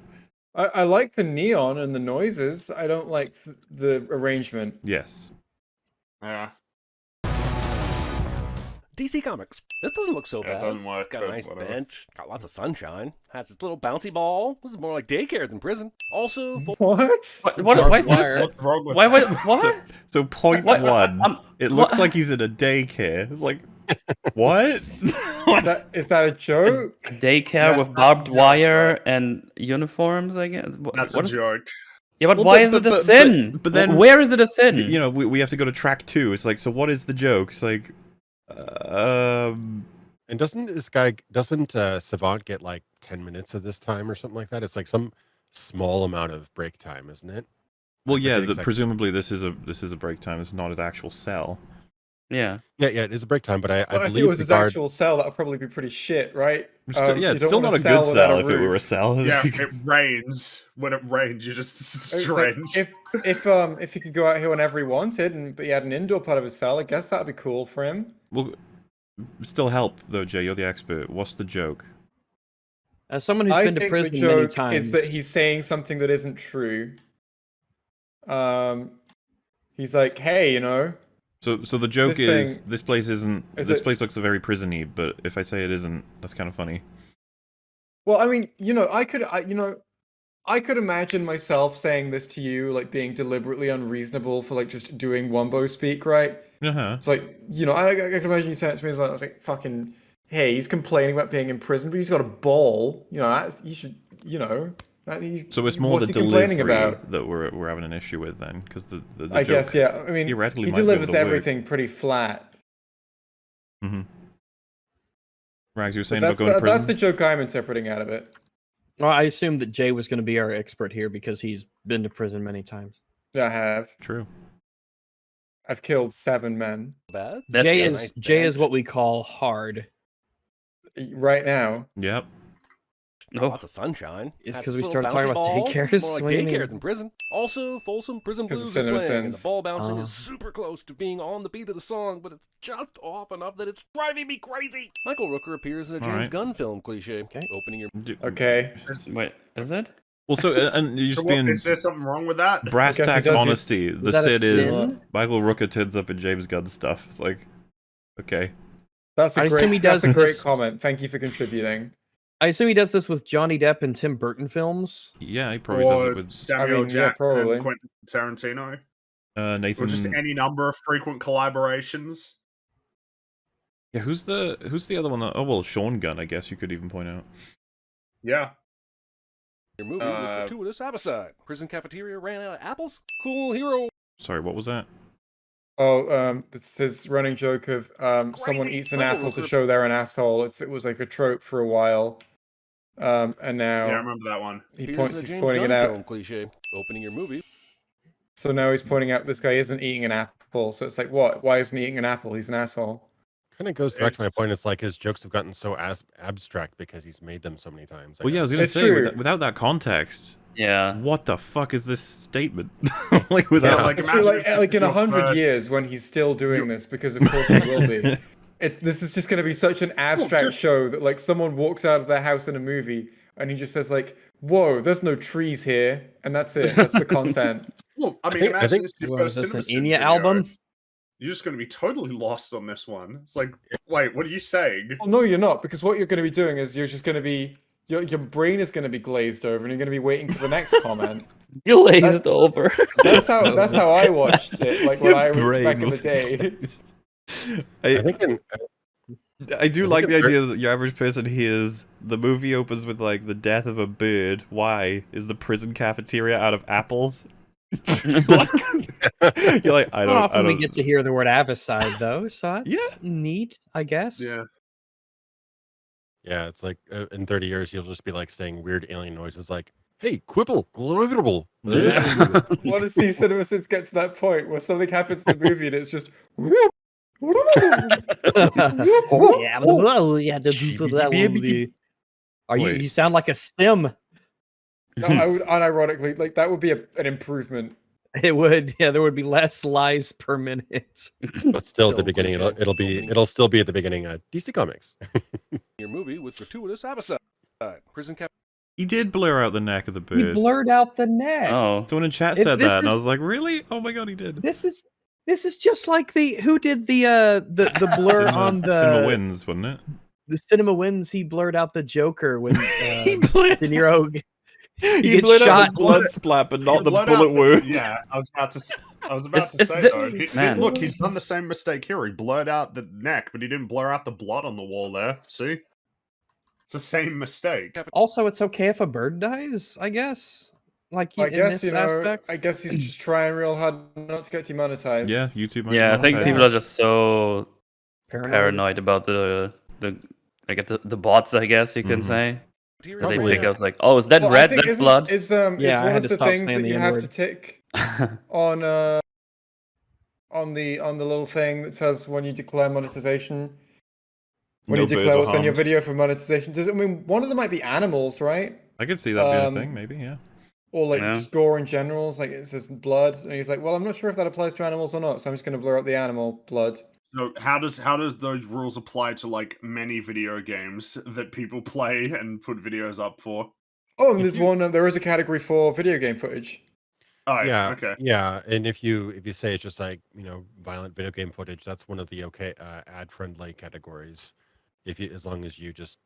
I like the neon and the noises. I don't like the arrangement. Yes. Yeah. DC Comics. This doesn't look so bad. It doesn't work, It's got a but nice whatever. bench, got lots of sunshine, has its little bouncy ball. This is more like daycare than prison. Also, What? Why is this? What's wrong with Why? that? What? So point What? one, it looks like he's in a daycare. It's like, what? Is that a joke? Daycare with barbed wire and uniforms, I guess. That's What a is- joke. Yeah, but Well, why is it a sin? but then- where is it a sin? You know, we have to go to track 2. It's like, so what is the joke? It's like, And doesn't Savant get like 10 minutes of this time or something like that? It's like some small amount of break time, isn't it? well, I yeah, forget exactly. presumably this is a break time. It's not his actual cell. Yeah. Yeah, it is a break time, but I Well, if believe it was the his guard. actual cell, that would probably be pretty shit, right? Yeah, You it's don't still want not a good cell without cell if it roof. were a cell. Yeah, it rains. When it rains, you just It's like, strange. if he could go out here whenever he wanted, but he had an indoor part of his cell, I guess that'd be cool for him. Well, still help though, Jay. You're the expert. What's the joke? As someone who's I been to think prison the many joke times, is that he's saying something that isn't true. He's like, hey, So the joke This is thing- this place isn't. is This it- place looks very prison-y, but if I say it isn't, that's kind of funny. well, I mean, I could imagine myself saying this to you, like being deliberately unreasonable for like just doing Wumbo speak, right? Uh-huh. It's like, I can imagine you saying it to me as well. I was like, fucking, hey, he's complaining about being in prison, but he's got a ball. You should, So it's more what's the he complaining delivery about? that we're having an issue with then, because the I joke guess, yeah. I mean, theoretically he might be able delivers to work. everything pretty flat. Mm-hmm. Rags, you were But saying about going to prison? that's the joke I'm interpreting out of it. well, I assumed that Jay was going to be our expert here because he's been to prison many times. Yeah, I have. True. I've killed 7 men bad. That's Jay it. is Nice Jay is bench. what we call hard. right now. Yep. No. Lots of sunshine. It's Has 'cause its we little started talking bouncy about ball. daycares. It's more like What do you daycare mean? than prison. Also, Folsom Prison 'Cause Blues of is playing, and the CinemaSins. ball bouncing Oh. is super close to being on the beat of the song, but it's just off enough that it's driving me crazy. Michael Rooker appears in a James Alright. Gunn film cliche. Okay. Opening your Okay. Wait, is it? Well, so and you're So just being is there something wrong with that? brass I guess he tacks does use- honesty. The that a Sid is sin? Michael Rooker turns up in James Gunn stuff. It's like, okay. That's I a assume he great, that's does a great this- comment. Thank you for contributing. I assume he does this with Johnny Depp and Tim Burton films. Yeah, he probably does Or it with Samuel yeah, Jackson probably. and Quentin Tarantino? Nathan. Or just any number of frequent collaborations? Yeah, who's the other one? Oh well, Sean Gunn, I guess you could even point out. Yeah. Your movie with gratuitous avicide. Prison cafeteria ran out of apples? Cool hero. Sorry, what was that? Oh, it's this running joke of someone Crazy. eats an Michael apple to Rooker. show they're an asshole. It was like a trope for a while, and Yeah, I now remember that one. he's Here's pointing a James it Gunn out. film cliche. Opening your movie. So now he's pointing out this guy isn't eating an apple. So it's like, what? Why isn't he eating an apple? He's an asshole. Kind of goes back to my It's- point. It's like his jokes have gotten so abstract because he's made them so many times. Well, yeah, I was gonna It's say true. without that context, Yeah. what the fuck is this statement? Like without Yeah, like, It's true, imagine if like in this was 100 first- years when he's still doing this, because of course he will be. This is just going to be such an abstract just- show that like someone walks out of their house in a movie and he just says like, "Whoa, there's no trees here," and that's it. That's the content. Well, I mean, think- I imagine think- this is your What first is this, an CinemaSins Enya video. album? You're just going to be totally lost on this one. It's like, wait, what are you saying? Well, no, you're not, because what you're going to be doing is you're just going to be your brain is going to be glazed over, and you're going to be waiting for the next comment. Glazed over. That's how I watched it. Like when Your I was brain back in the will- day. I think I do like the idea that your average person hears the movie opens with like the death of a bird. Why is the prison cafeteria out of apples? You're like, I don't. Often we get to hear the word avicide though, so that's Yeah. neat, I guess. Yeah. Yeah, it's like in 30 years you'll just be like saying weird alien noises like, "Hey, quibble, quibble." Yeah. I want to see CinemaSins get to that point where something happens in the movie and it's just. You sound like a sim. No, I would unironically like that would be an improvement. It would, yeah. There would be less lies per minute. But still, at the beginning, it'll still be at the beginning. DC Comics. Your movie with gratuitous avicide. Prison cap. He did blur out the neck of the bird. He blurred out the neck. Oh, Someone in chat said that, and I was like, really? Oh my god, he did. This is just like who did the blur on the CinemaWins, wasn't it? The CinemaWins. He blurred out the Joker when He De Niro. He blurred out the blood splat, but not the bullet wound. Yeah, I was about to say though. Look, he's done the same mistake here. He blurred out the neck, but he didn't blur out the blood on the wall there. See? It's the same mistake. Also, it's okay if a bird dies, I guess. Like I in guess this aspect. I guess he's just trying real hard not to get demonetized. Yeah, YouTube. Yeah, I think people are just so Paranoid. paranoid about the bots, I guess you can say. That they pick out like, oh, is that Well, red? That's blood. Is Yeah, one I had of to the stop things saying that the you have to N-word. tick on the little thing that says when you declare monetization. When No you declare birds what's on your harmed. video for monetization, one of them might be animals, right? I could see that being a thing, maybe, yeah. Or like Yeah. just gore in general. It's like it says blood, and he's like, "Well, I'm not sure if that applies to animals or not, so I'm just going to blur out the animal blood." So how does those rules apply to like many video games that people play and put videos up for? Oh, and there's one. There is a category for video game footage. Oh, Yeah, okay. yeah. And if you say it's just like violent video game footage, that's one of the ad friendly categories. As long as you just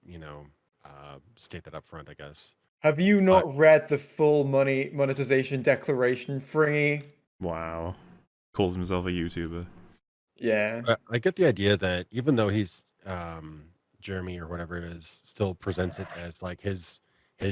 state that up front, I guess. Have you not read the full monetization declaration, Fringy? Wow. Calls himself a YouTuber. Yeah. I get the idea that even though he's Jeremy or whatever it is, still presents it as like his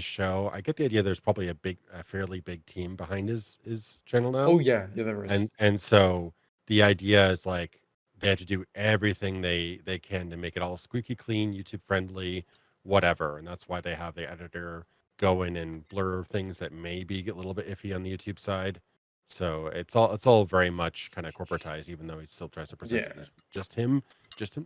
show. I get the idea there's probably a fairly big team behind his channel now. Oh yeah, there is. And so the idea is like they have to do everything they can to make it all squeaky clean, YouTube friendly, whatever. And that's why they have the editor go in and blur things that maybe get a little bit iffy on the YouTube side. So it's all very much kind of corporatized, even though he still tries to present it as just him.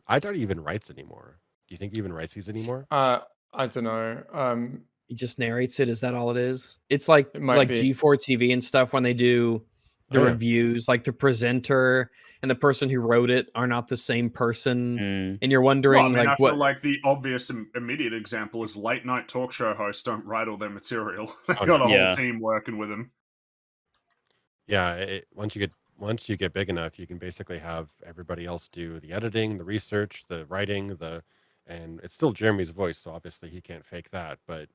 I doubt he even writes anymore. Do you think he even writes these anymore? I don't know. He just narrates it. Is that all it is? It's like It might be. G4 TV and stuff when they do the reviews, like the presenter and the person who wrote it are not the same person, and you're wondering Well, I mean, I what. feel like the obvious immediate example is late night talk show hosts don't write all their material. They got a whole team working with them. Yeah, once you get big enough, you can basically have everybody else do the editing, the research, the writing, and it's still Jeremy's voice, so obviously he can't fake that. But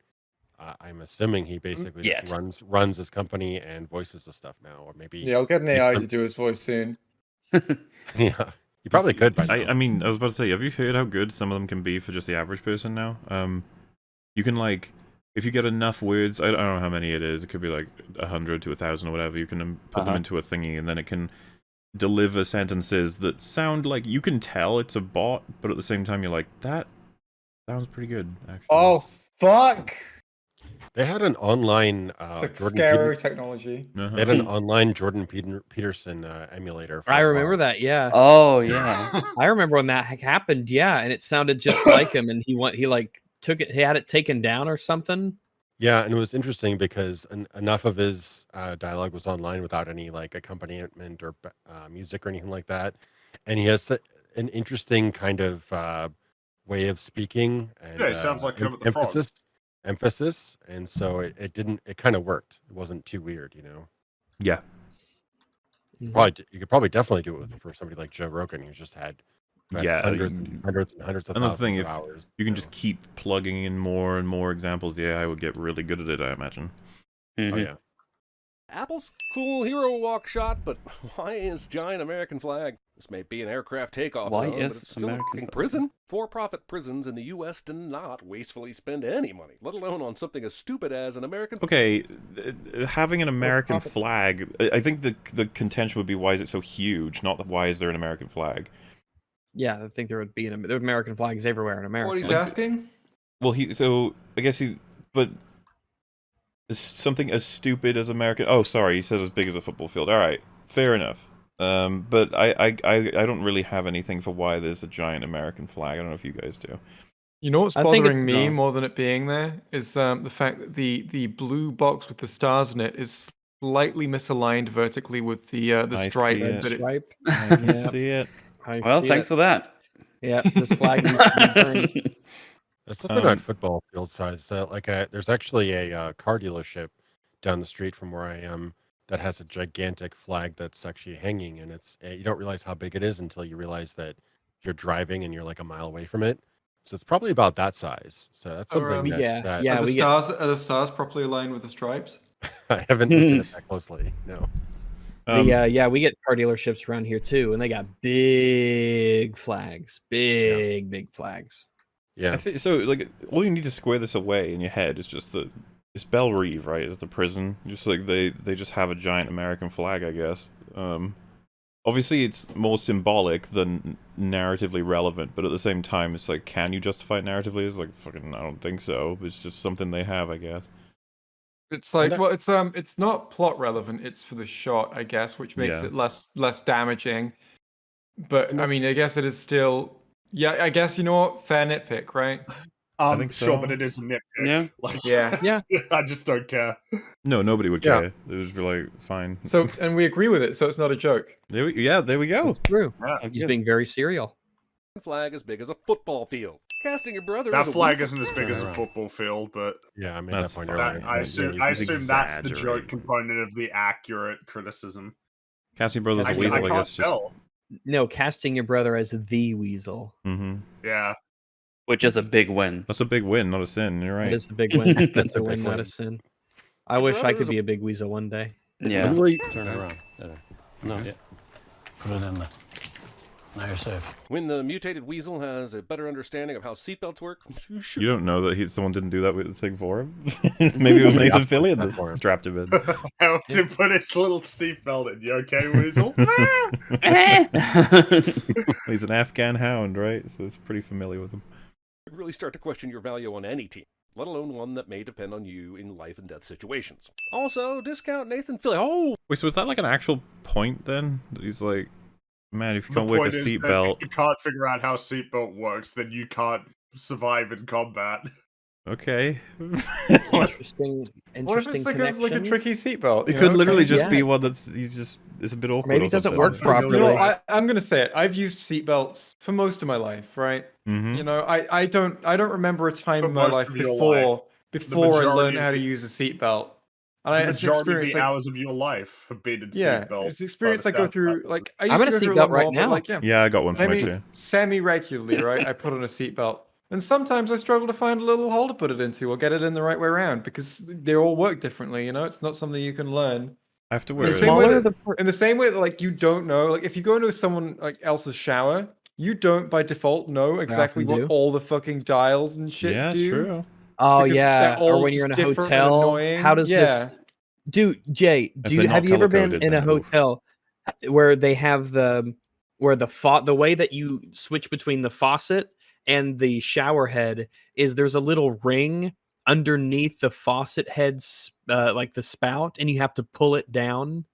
I'm assuming he basically just runs his company and voices the stuff now, or maybe I'll get an AI to do his voice soon. Yeah, you probably could. By now. I mean, I was about to say, have you heard how good some of them can be for just the average person now? You can like, if you get enough words, I don't know how many it is. It could be like 100 to 1,000 or whatever. You can put them into a thingy, and then it can deliver sentences that sound like you can tell it's a bot, but at the same time you're like, that sounds pretty good. Actually. Oh fuck! They had an online It's like Jordan scary technology. They had an online Jordan Peterson emulator. I remember that. Yeah. Oh yeah. I remember when that happened. Yeah, and it sounded just like him, and he like took it. He had it taken down or something. Yeah, and it was interesting because enough of his dialogue was online without any like accompaniment or music or anything like that, and he has an interesting kind of way of speaking. And, Yeah, it sounds like Kermit the Frog. emphasis, and so it kind of worked. It wasn't too weird, Yeah. You could probably definitely do it for somebody like Joe Rogan, who's just had hundreds of Another thing, thousands if of hours. you can just keep plugging in more and more examples, the AI would get really good at it, I imagine. Oh yeah. Apples? Cool hero walk shot, but why is giant American flag? This may be an aircraft takeoff Why zone, but is it's still American a fucking flag? prison. For-profit prisons in the U.S. do not wastefully spend any money, let alone on something as stupid as an American... Okay, having an American flag, I think the contention would be why is it so huge, not why is there an American flag. Yeah, I think there would be there are American flags everywhere in America. What he's asking? Well, but is something as stupid as American... Oh, sorry, he says as big as a football field. All right, fair enough. But I don't really have anything for why there's a giant American flag. I don't know if you guys do. You know what's bothering me more than it being there is the fact that the blue box with the stars in it is slightly misaligned vertically with the stripe. I can see it. Well, thanks for that. Yeah, this flag needs to be green. That's something on football field size. There's actually a car dealership down the street from where I am that has a gigantic flag that's actually hanging, and it's you don't realize how big it is until you realize that you're driving and you're like a mile away from it. So it's probably about that size. So that's something Are the stars properly aligned with the stripes? I haven't looked at it that closely. No. Yeah, we get car dealerships around here too, and they got big flags, big flags. Yeah. I think so. Like, all you need to square this away in your head is just it's Belle Reve, right? Is the prison just like they just have a giant American flag, I guess. Obviously, it's more symbolic than narratively relevant, but at the same time, it's like, can you justify it narratively? It's like, fucking, I don't think so. It's just something they have, I guess. It's like, well, it's not plot relevant. It's for the shot, I guess, which makes it less damaging. But I mean, I guess it is still. Yeah, I guess you know what? Fair nitpick, right? I think so. Sure, but it is a nitpick. Yeah. Like, yeah. I just don't care. No, nobody would care. It would just be like, fine. So, and we agree with it, so it's not a joke. There we go. It's true. Yeah. He's being very serial. Flag as big as a football field. Casting your brother. That flag isn't as big as a football field, but yeah, I made that point earlier. I assume that's the joke component of the accurate criticism. Casting your brother as a weasel, I guess. No, casting your brother as the weasel. Mm-hmm. Yeah. Which is a big win. That's a big win, not a sin. You're right. That is a big win. That's a win, not a sin. I wish I could be a big weasel one day. Yeah. Turn it around. No. Yeah. Put it in there. Now you're safe. When the mutated weasel has a better understanding of how seatbelts work, you don't know that someone didn't do that with the thing for him. Maybe it was Nathan Fillion that strapped him in. Help to put his little seatbelt in. You okay, weasel? He's an Afghan hound, right? So it's pretty familiar with him. You really start to question your value on any team, let alone one that may depend on you in life and death situations. Also, discount Nathan Fillion. Oh! Wait, so is that like an actual point then? He's like, man, if you can't wear a seatbelt... If you can't figure out how seatbelt works, then you can't survive in combat. Okay. Interesting what if it's like a tricky seatbelt? It could literally just be one that's it's a bit awkward. Maybe it doesn't work properly. You know, I'm gonna say it. I've used seatbelts for most of my life, right? Mm-hmm. You know, I don't remember a time in my life before I learned how to use a seatbelt. And the majority of the hours of your life have been in seatbelt. It's the experience I go through. Like I used I'm in to a go through seatbelt more, right now. Like, yeah, I got one for me too. Semi-regularly, right? I put on a seatbelt. And sometimes I struggle to find a little hole to put it into or get it in the right way around because they all work differently, you know? It's not something you can learn. I have to wear in the same way that, like, you don't know, like, if you go into someone like else's shower, you don't by default know exactly what all the fucking dials and shit do. Yeah, it's true. Oh, yeah. Or when you're in a hotel, how does this... Dude, Jay, have you ever been in a hotel where they have the way that you switch between the faucet and the shower head is there's a little ring underneath the faucet head's like the spout, and you have to pull it down?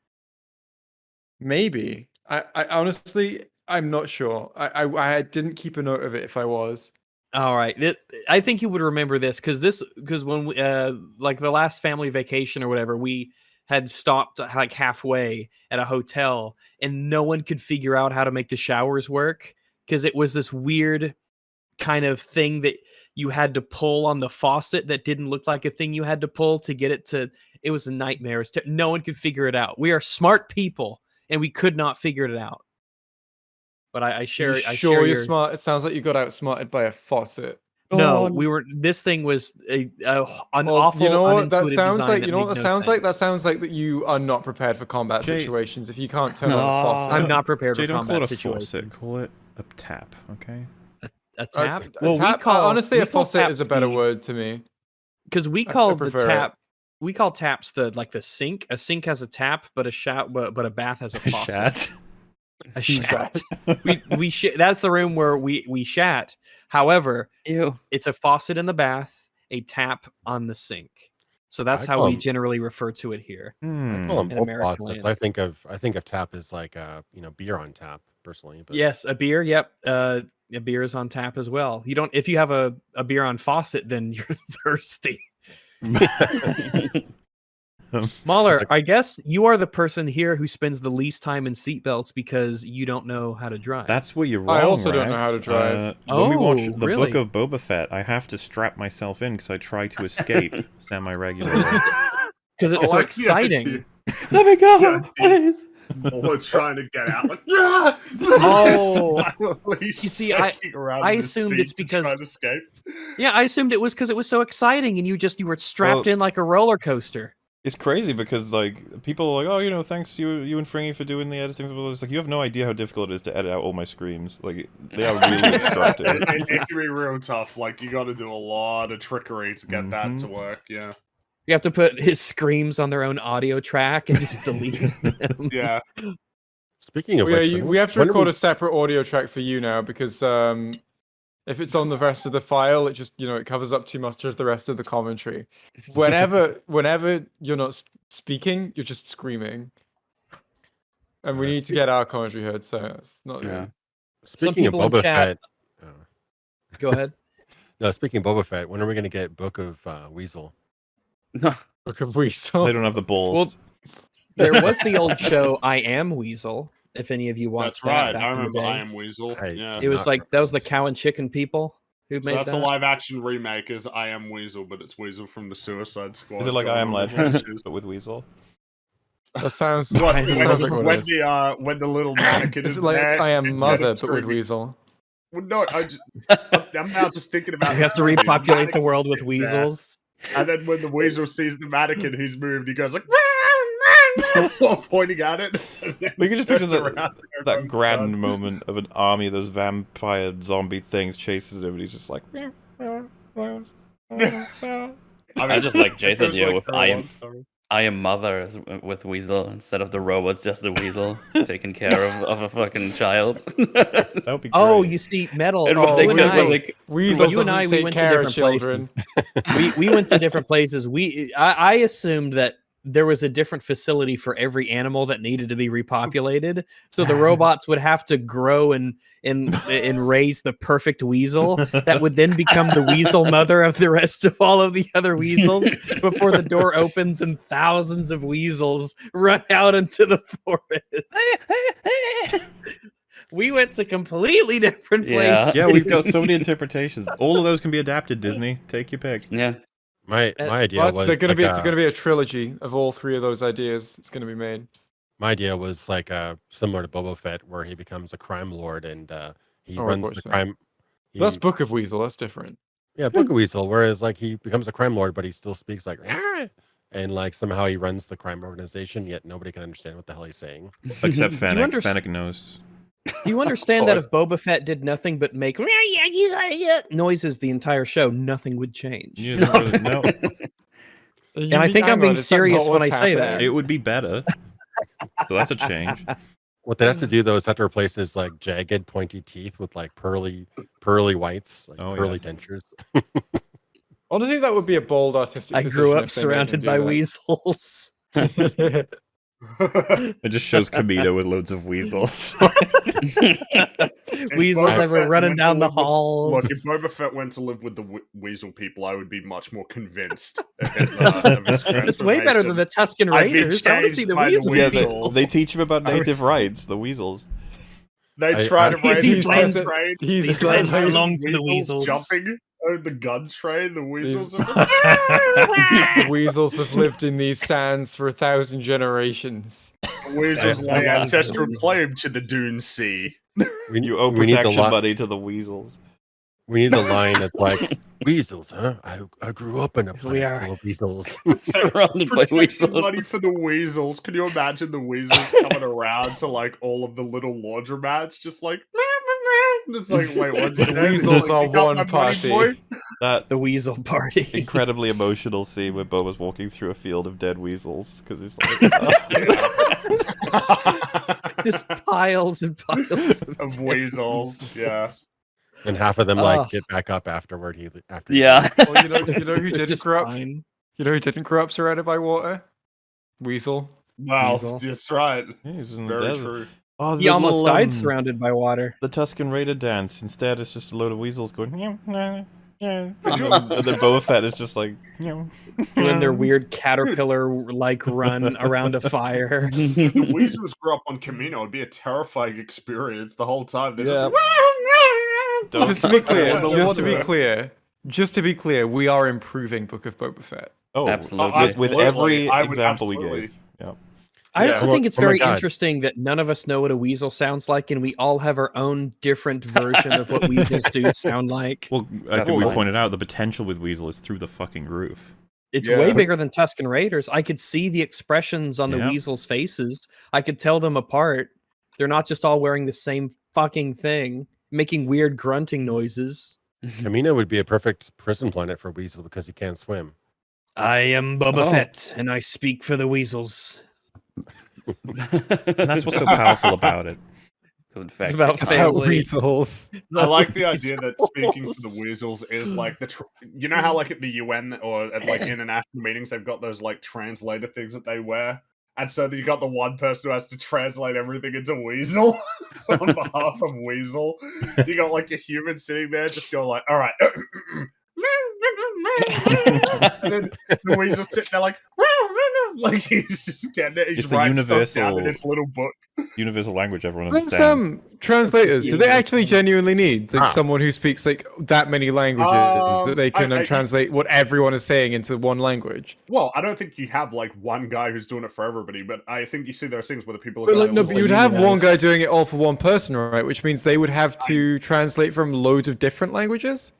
Maybe. I honestly, I'm not sure. I didn't keep a note of it if I was. All right. I think you would remember this because when we, like the last family vacation or whatever, we had stopped like halfway at a hotel and no one could figure out how to make the showers work because it was this weird kind of thing that you had to pull on the faucet that didn't look like a thing you had to pull to get it to. It was a nightmare. No one could figure it out. We are smart people and we could not figure it out. But I share. You're smart. It sounds like you got outsmarted by a faucet. No, Oh, we were. This thing was an Well, awful. you know what that unintuitive sounds design like? that You know what made that no sounds like? That sense. sounds like that you are not prepared for combat Jay- situations. If you can't turn on a faucet, I'm not prepared Jay, for don't call it combat a faucet. situations. Call it a tap, okay? A A tap. t- a Well, we tap- call honestly, we a call faucet is a taps better the- word to me. Because we I call the prefer it. tap. We call taps the sink. A sink has a tap, but but a bath has a faucet. Shat. A shat. That's the room where we shat. However, ew. it's a faucet in the bath, a tap on the sink. So that's how we generally refer to it here. I call Hmm. them In both American faucets. land. I think of tap as like beer on tap personally. But Yes, a beer. Yep, a beer is on tap as well. You don't. If you have a beer on faucet, then you're thirsty. Mahler, I guess you are the person here who spends the least time in seatbelts because you don't know how to drive. That's where you're wrong. I also don't know Rags. how to drive. When we watch Oh, the really? Book of Boba Fett, I have to strap myself in because I try to escape semi-regularly. Because it's I so like the exciting. idea. Let me go, Yeah, please. Or trying to get out, like yeah. Oh. You see, I assumed it's because- trying to escape. Yeah, I assumed it was because it was so exciting, and you were strapped Well- in like a roller coaster. It's crazy because like people are like, oh, thanks you and Fringy for doing the editing. It's like you have no idea how difficult it is to edit out all my screams. Like they are really obstructive. It can be real tough. Like you got to do a lot of trickery to get that to work. Yeah. You have to put his screams on their own audio track and just delete them. Yeah. Speaking of which, we have to record a separate audio track for you now because if it's on the rest of the file, it just it covers up too much of the rest of the commentary. Whenever you're not speaking, you're just screaming, and we need to get our commentary heard. So it's not good. Speaking of people in Boba chat- Fett, Go ahead. no. Speaking of Boba Fett, when are we going to get Book of Weasel? Book of Weasel. They don't have the balls. Well, there was the old show I Am Weasel. If any of you watched That's right. that back I in the remember day. I Am Weasel. Yeah. It was like that was the Cow and Chicken people who So made that's that. a live action remake. Is I Am Weasel, but it's Weasel from the Suicide Squad. Is it like I Am going on Legend, adventures. but with Weasel? That sounds. What, that sounds like what it is. when the little mannequin This is is like there, I Am instead Mother, of but with screaming- Weasel. Well, no, I'm now just thinking about. You have to this movie. repopulate the mannequin world with sits there, weasels. and then when the weasel sees the mannequin who's moved, he goes like, pointing at it. We can just picture turns around and that everyone's grand gone. moment of an army of those vampire zombie things chasing him, and he's just like. I just like Jay's It was idea like with for a I long Am time. I Am Mother with Weasel instead of the robot, just the Weasel taking care of a fucking child. That would be great. Oh, you see, Metal. And Oh, they you and could I, like Weasel you and I, doesn't we take went to care of different children. places. we went to different places. I assumed that there was a different facility for every animal that needed to be repopulated, so the robots would have to grow and raise the perfect weasel that would then become the weasel mother of the rest of all of the other weasels before the door opens and thousands of weasels run out into the forest. We went to completely different places. Yeah, we've got so many interpretations. All of those can be adapted, Disney. Take your pick. Yeah. My idea was They're gonna like be. It's gonna be a trilogy of all three of those ideas. It's gonna be made. my idea was like similar to Boba Fett, where he becomes a crime lord and he Oh, of runs course, the yeah. crime. That's Book of Weasel. That's different. Yeah, Book of Weasel. Whereas like he becomes a crime lord, but he still speaks like, "Ah!" And like somehow he runs the crime organization, yet nobody can understand what the hell he's saying. Except Do you Fennec. underst- Fennec knows. Do you understand that if Boba Fett did nothing but make noises the entire show, nothing would change? You don't really know. And I think I'm being serious when I say that. It would be better. So that's a change. What they have to do though is have to replace his like jagged, pointy teeth with like pearly whites, like pearly dentures. Honestly, that would be a bold artistic I decision grew up if they made him surrounded do by that. weasels. It just shows Kamino with loads of weasels. Weasels Boba ever Fett running went to down the live with- halls. Look, if Boba Fett went to live with the weasel people, I would be much more convinced. Of his It's way better than the Tusken I'd be Raiders. I want to see changed the by the weasels. Yeah, weasels. they teach him about native rights, the weasels. They try to raise These the gun lines- train. These the lines are long for the weasels weasels. jumping. Oh, the gun train. The weasels. The weasels have lived in these sands for 1,000 generations. The weasels Yeah. lay ancestral claim to the Dune Sea. You owe we need the protection lot. money to the weasels. We need the line that's like, weasels, huh? I grew up in a We planet are. full of weasels. Surrounded by Protecting money weasels. for the weasels. Can you imagine the weasels coming around to like all of the little laundromats, just like, and it's like, wait, what's The weasels are one party. That The weasel party. incredibly emotional scene where Boba's walking through a field of dead weasels because he's like, Just piles and piles of weasels? Yeah. And half of them like get back up afterward. Yeah. Well, you know who didn't Just grow up? fine. You know who didn't grow up surrounded by water? Weasel. Wow, Weasel. that's right. He's It's in the very desert. true. oh, He the almost little, died surrounded by water. the Tusken Raider dance. Instead, it's just a load of weasels going, and then Boba Fett is just like, Doing their weird caterpillar-like run around a fire. If the weasels grew up on Camino, it'd be a terrifying experience the whole time. They're Yeah. Just to be clear, Don't just to be clear, we are improving Book of Boba Fett. Oh, Absolutely. with Absolutely. every I would example we absolutely. gave. Yeah. I also Yeah. think it's Oh my very God. interesting that none of us know what a weasel sounds like, and we all have our own different version of what weasels do sound like. Well, I That's think we fine. pointed out the potential with Weasel is through the fucking roof. It's Yeah. way bigger than Tusken Raiders. I could see the expressions on the Yeah. weasels' faces. I could tell them apart. They're not just all wearing the same fucking thing, making weird grunting noises. Camino would be a perfect prison planet for weasel because he can't swim. I am Boba Oh. Fett, and I speak for the weasels. And that's what's so powerful about it. In fact, It's about About family. weasels. I like the idea that speaking for the weasels is like you know how like at the UN or at like international meetings they've got those like translator things that they wear, and so you got the one person who has to translate everything into weasel on behalf of weasel. You got like a human sitting there just going like, all right. And then the weasel sit there like he's just getting it. He's It's the writing stuff down in universal- his little book. Universal language everyone Those understands. translators, do they actually genuinely need like Ah. someone who speaks like that many languages that they can I- translate what everyone is saying into one language? Well, I don't think you have like one guy who's doing it for everybody, but I think you see those things where the people are But going like, no, but you'd have one guy doing it all for one person, right? Which means they would have to translate from loads of different languages.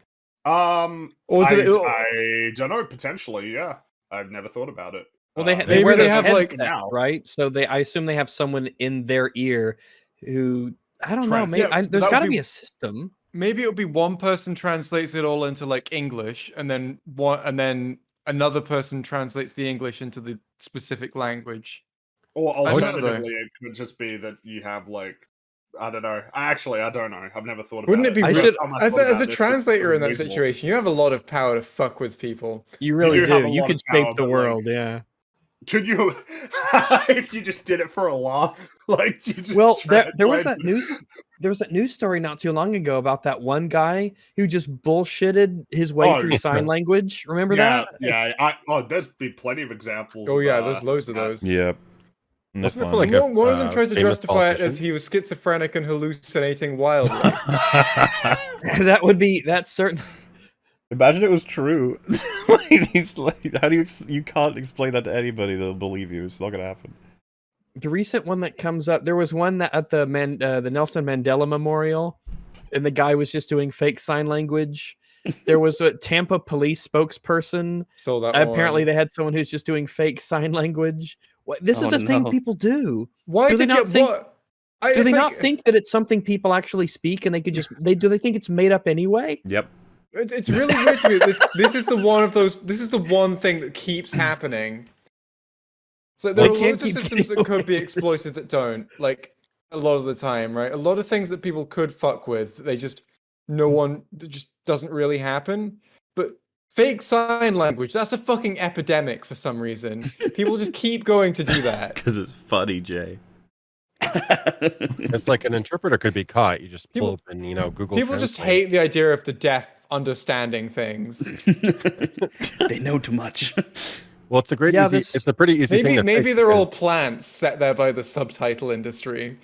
Or do they? I don't know. Potentially, yeah. I've never thought about it. Well, they Maybe wear they those have, like- headsets, now. right? So I assume they have someone in their ear who I don't know. Maybe Yeah, there's that would got to be- be a system. Maybe it would be one person translates it all into like English, and then another person translates the English into the specific language. Or I don't know. alternatively, it could just be that you have like I don't know. I don't know. I've never thought about Wouldn't it. it be I rude- should- as a translator in that situation? You have a lot of power to fuck with people. You really do have a do. You lot could of power, shape the but, like, world. Yeah. Could you, if you just did it for a laugh, like you just Well, there was translate- that news. There was that news story not too long ago about that one guy who just bullshitted his way Oh, through yeah. sign language. Remember Yeah, that? yeah. There's been plenty of examples. Oh of, yeah, there's loads of those. Yep. And that's Wasn't it fun. for, like, a- One of them tried to famous justify it as politician? he was schizophrenic and hallucinating wildly. That would be that's certain. Imagine it was true. He's like, how do you can't explain that to anybody, they'll believe you. It's not gonna happen. The recent one that comes up, there was one that at the Nelson Mandela Memorial, and the guy was just doing fake sign language. There was a Tampa police spokesperson. So that Apparently, one. they had someone who's just doing fake sign language. This is Oh, a thing no. people do. Why do they did not you think- what? Do they not think that it's something people actually speak, and they could just do they think it's made up anyway? Yep. It's really weird to me. This is the one of those. This is the one thing that keeps happening. So there They are can't loads of keep systems that could be exploited that don't. Like a lot of the time, right? A lot of things that people could fuck with, they just it just doesn't really happen. But fake sign language—that's a fucking epidemic for some reason. People just keep going to do that. Because it's funny, Jay. It's like an interpreter could be caught. You just People- pull up and Google. People just Translate. hate the idea of the deaf understanding things. They know too much. Well, it's a great Yeah, easy. this- It's a pretty easy thing. Maybe to maybe fix, they're and- all plants set there by the subtitle industry.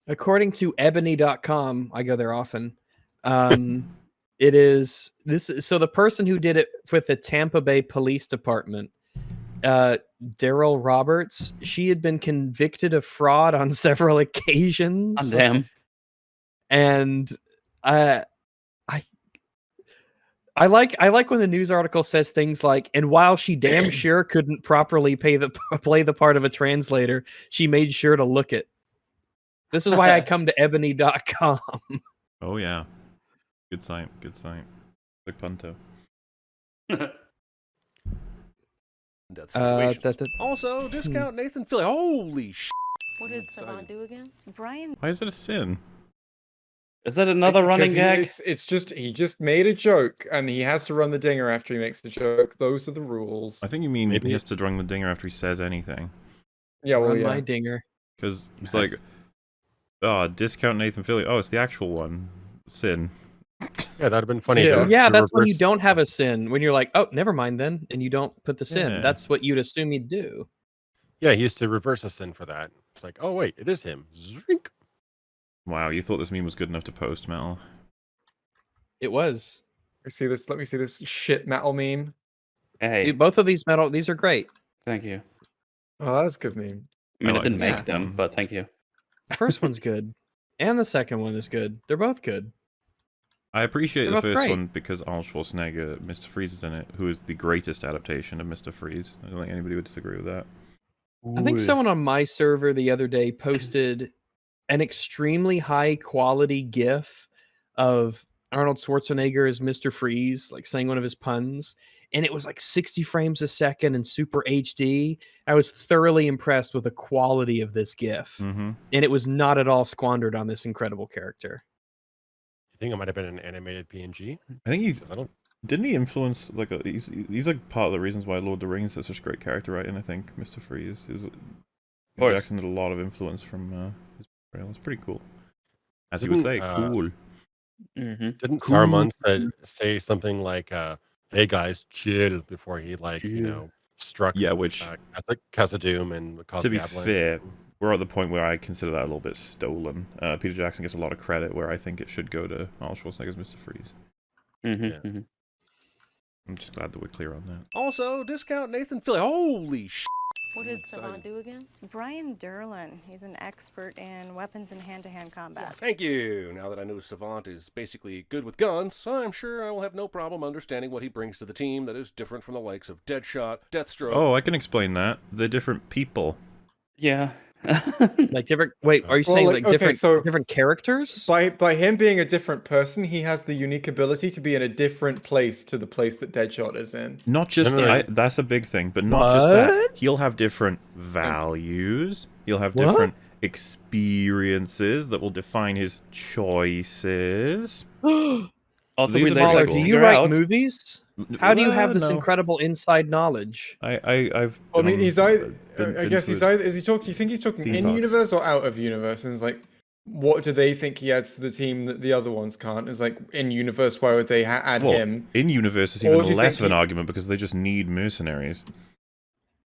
According to ebony.com, I go there often. It is this. So the person who did it with the Tampa Bay Police Department, Daryl Roberts, she had been convicted of fraud on several occasions. Damn. And I like when the news article says things like, and while she damn sure couldn't properly play the part of a translator, she made sure to look it. This is why I come to ebony.com. Oh yeah. Good site. Good site. Like Punto. Also, discount Nathan Philly. Holy shit. What does Savant do again? It's Brian. Why is it a sin? Is that another running gag? It's just he just made a joke and he has to run the dinger after he makes the joke. Those are the rules. I think you mean he has to run the dinger after he says anything. Yeah, well, Run my dinger. Because it's like, oh, discount Nathan Philly. Oh, it's the actual one. Sin. Yeah, that'd have been funny. Yeah, that's when you don't have a sin. When you're like, oh, never mind then, and you don't put the sin. Yeah. That's what you'd assume you'd do. Yeah, he used to reverse a sin for that. It's like, oh wait, it is him. Zrink. Wow, you thought this meme was good enough to post, Metal? It was. Let me see this shit metal meme. Hey, Dude, both of these these are great. thank you. Oh, that's a good meme. I mean, I like didn't the make second them, one. but thank you. The first one's good, and the second one is good. They're both good. I appreciate They're the both first great. one because Arnold Schwarzenegger, Mr. Freeze is in it, who is the greatest adaptation of Mr. Freeze. I don't think anybody would disagree with that. I think someone on my server the other day posted an extremely high quality GIF of Arnold Schwarzenegger as Mr. Freeze, like saying one of his puns. And it was like 60 frames a second and super HD. I was thoroughly impressed with the quality of this GIF. Mm-hmm. And it was not at all squandered on this incredible character. You think it might have been an animated PNG? I think he's. I don't. Didn't he influence like he's like part of the reasons why Lord of the Rings has such a great character writing? I think Mr. Freeze is. course. Jackson did a lot of influence from his portrayal. It's pretty cool, as he Didn't, would say. Cool. Didn't Saruman say something like, "Hey guys, chill," before he struck? Yeah, which Khazad-dûm and caused to be the avalanche? fair, we're at the point where I consider that a little bit stolen. Peter Jackson gets a lot of credit, where I think it should go to Arnold Schwarzenegger's Mr. Freeze. I'm just glad that we're clear on that. Also, discount Nathan Philly. Holy shit. What does Savant do again? It's Brian Derlin. He's an expert in weapons and hand-to-hand combat. Thank you. Now that I know Savant is basically good with guns, I'm sure I will have no problem understanding what he brings to the team that is different from the likes of Deadshot, Deathstroke. Oh, I can explain that. They're different people. Yeah. Like different. Wait, are you saying like different characters? By him being a different person, he has the unique ability to be in a different place to the place that Deadshot is in. Not just that's a big thing, but not just that. He'll have different values. He'll have different experiences that will define his choices. Also, Wait, Tyler, do you write movies? How do you have this No. incredible inside knowledge? I've. I mean, he's either. been- I guess he's either. Is he talking? You think he's talking theme in parks. universe or out of universe? And it's like, what do they think he adds to the team that the other ones can't? It's like in universe, why would they add Well, him? in universe, it's Or even do you less of think an argument because they just need mercenaries.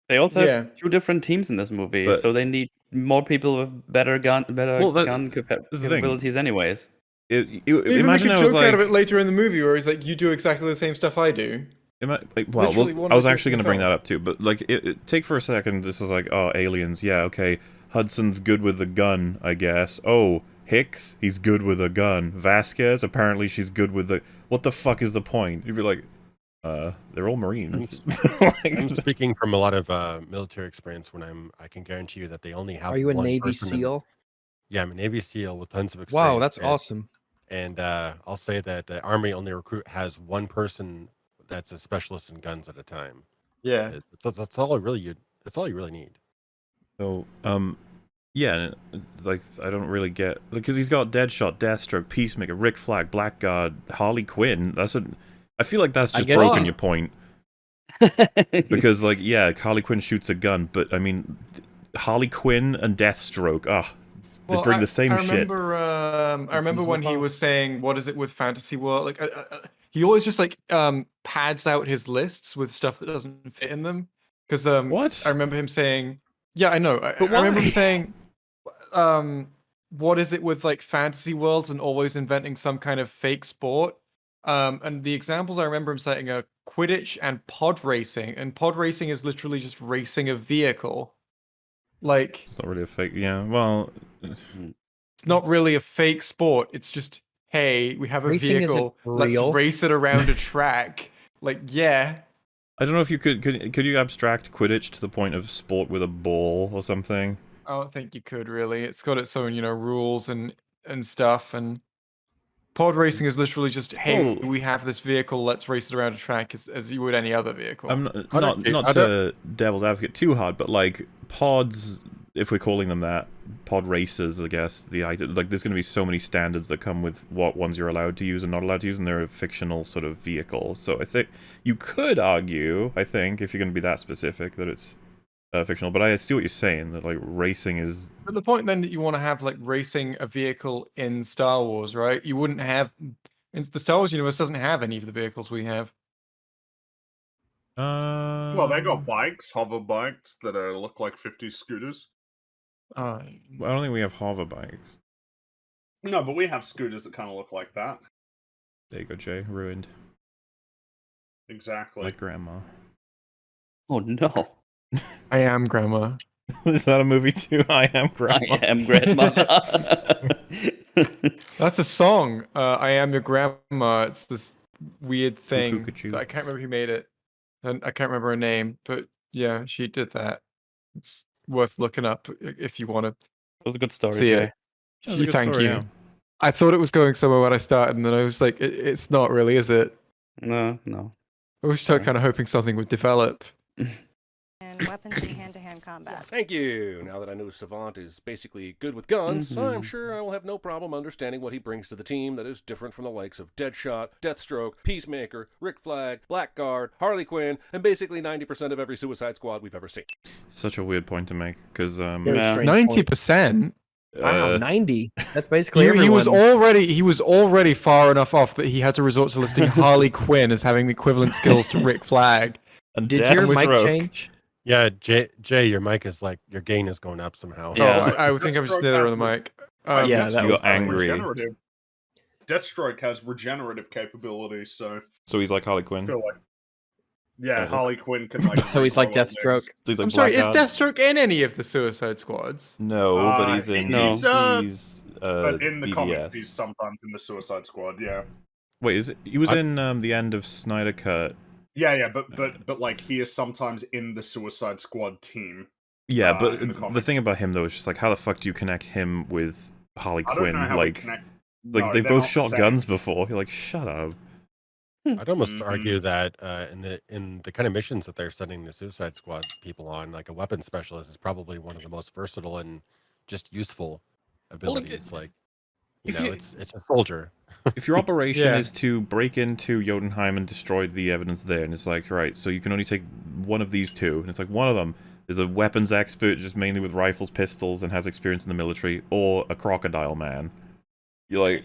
They also Yeah. have two different teams in this movie, But- so they need more people with better gun This is the thing. capabilities, anyways. Even Imagine make I a was joke out of like, it later in the movie where he's like, "You do exactly the same stuff I do." Literally one I was of the actually things going to bring in the that up too, but like, take for a second. This is like, oh, aliens. Yeah, okay. Hudson's good with a gun, I guess. Oh, Hicks, he's good with a gun. Vasquez, apparently she's good with the. What the fuck is the point? You'd be like, they're all Marines. I'm speaking from a lot of military experience. I can guarantee you that they only have. Are you a one Navy person in- SEAL? Yeah, I'm a Navy SEAL with tons of experience. Wow, that's awesome. And I'll say that the Army only has one person that's a specialist in guns at a time. Yeah, that's all that's all you really need. So, yeah, like, I don't really get, because he's got Deadshot, Deathstroke, Peacemaker, Rick Flag, Blackguard, Harley Quinn. I feel like that's just broken your point. Because, like, yeah, Harley Quinn shoots a gun, but I mean, Harley Quinn and Deathstroke, they bring the same shit. I remember when he was saying, "What is it with Fantasy World?" Like, he always just like pads out his lists with stuff that doesn't fit in them. Because what? I remember him saying, "Yeah, I know." I But remember why? him saying, "What is it with like fantasy worlds and always inventing some kind of fake sport?" And the examples I remember him citing are Quidditch and pod racing. And pod racing is literally just racing a vehicle. Like, It's not really a fake, yeah, well... it's not really a fake sport. It's just hey, we have a Racing isn't vehicle, let's real. race it around a track. Like, yeah. I don't know if you could you abstract Quidditch to the point of sport with a ball or something? I don't think you could really. It's got its own, rules and stuff. And pod racing is literally just, hey, we have this vehicle, let's race it around a track as you would any other vehicle. I'm not to devil's advocate too hard, but like pods, if we're calling them that, pod racers, I guess the idea, like there's going to be so many standards that come with what ones you're allowed to use and not allowed to use, and they're a fictional sort of vehicle. So I think you could argue, I think, if you're going to be that specific, that it's fictional. But I see what you're saying, that like racing is. But the point then that you want to have like racing a vehicle in Star Wars, right? You wouldn't have. The Star Wars universe doesn't have any of the vehicles we have. Well, they got bikes, hover bikes that look like 50 scooters. I don't think we have hover bikes. No, but we have scooters that kind of look like that. There you go, Jay. Ruined. Exactly. Like Grandma. Oh no. I am Grandma. Is that a movie too? I am Grandma. I am Grandmother. That's a song. I am your grandma. It's this weird thing. Cuckoo. I can't remember who made it. And I can't remember her name, but yeah, she did that. It's worth looking up if you want to. That was a good story, See Jay. it. That was a good Thank story, you. yeah. I thought it was going somewhere when I started, and then I was like, it's not really, is it? No. I was kind of hoping something would develop. And weapons in hand-to-hand combat. Thank you. Now that I know Savant is basically good with guns, I'm sure I will have no problem understanding what he brings to the team that is different from the likes of Deadshot, Deathstroke, Peacemaker, Rick Flag, Blackguard, Harley Quinn, and basically 90% of every Suicide Squad we've ever seen. Such a weird point to make, because 90%. Wow, 90. That's basically he everyone. was already far enough off that he had to resort to listing Harley Quinn as having the equivalent skills to Rick Flag. And did your mic change? Yeah, Jay, your mic is like your gain is going up somehow. Yeah. I would think I'm just near on the mic. Yeah, that you got angry. Deathstroke has regenerative capabilities, so he's like Harley Quinn. Yeah, Harley Quinn can like. So he's like Deathstroke. So he's like I'm sorry, is Blackguard. Deathstroke in any of the Suicide Squads? No, but he's in DC's but in the BVS. comics, he's sometimes in the Suicide Squad. Yeah. Wait, he was in the end of Snyder Cut. Yeah, but like he is sometimes in the Suicide Squad team. Yeah, but the thing about him though is just like, how the fuck do you connect him with Harley Quinn? Like they've both shot guns before. You're like, shut up. I'd almost argue that in the kind of missions that they're sending the Suicide Squad people on, like a weapons specialist is probably one of the most versatile and just useful abilities. It's a soldier. If your operation is to break into Jotunheim and destroy the evidence there, and it's like, right, so you can only take one of these two, and it's like one of them is a weapons expert, just mainly with rifles, pistols, and has experience in the military, or a crocodile man. You're like,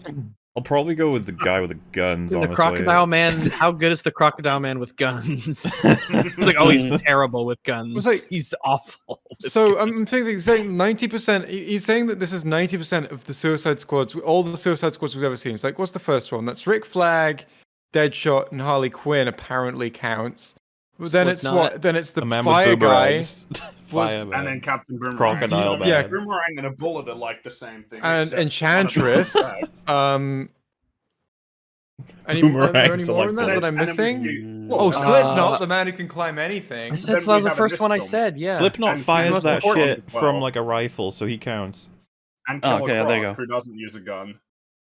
I'll probably go with the guy with the guns, honestly. The crocodile man, how good is the crocodile man with guns? It's like, oh, he's terrible with guns. He's awful. So I'm thinking, he's saying 90%. He's saying that this is 90% of the Suicide Squads, all the Suicide Squads we've ever seen. It's like, what's the first one? That's Rick Flag, Deadshot, and Harley Quinn apparently counts. But then it's what? Then it's the fire guy. And then Captain Boomerang. Crocodile man. Yeah, Boomerang and a Bullet are like the same thing. And Enchantress. Are there any more in that I'm missing? Slipknot, the man who can climb anything. I said that was the first one I said, yeah. Slipknot fires that shit from like a rifle, so he counts. And Killer there you go. Croc, who doesn't use a gun.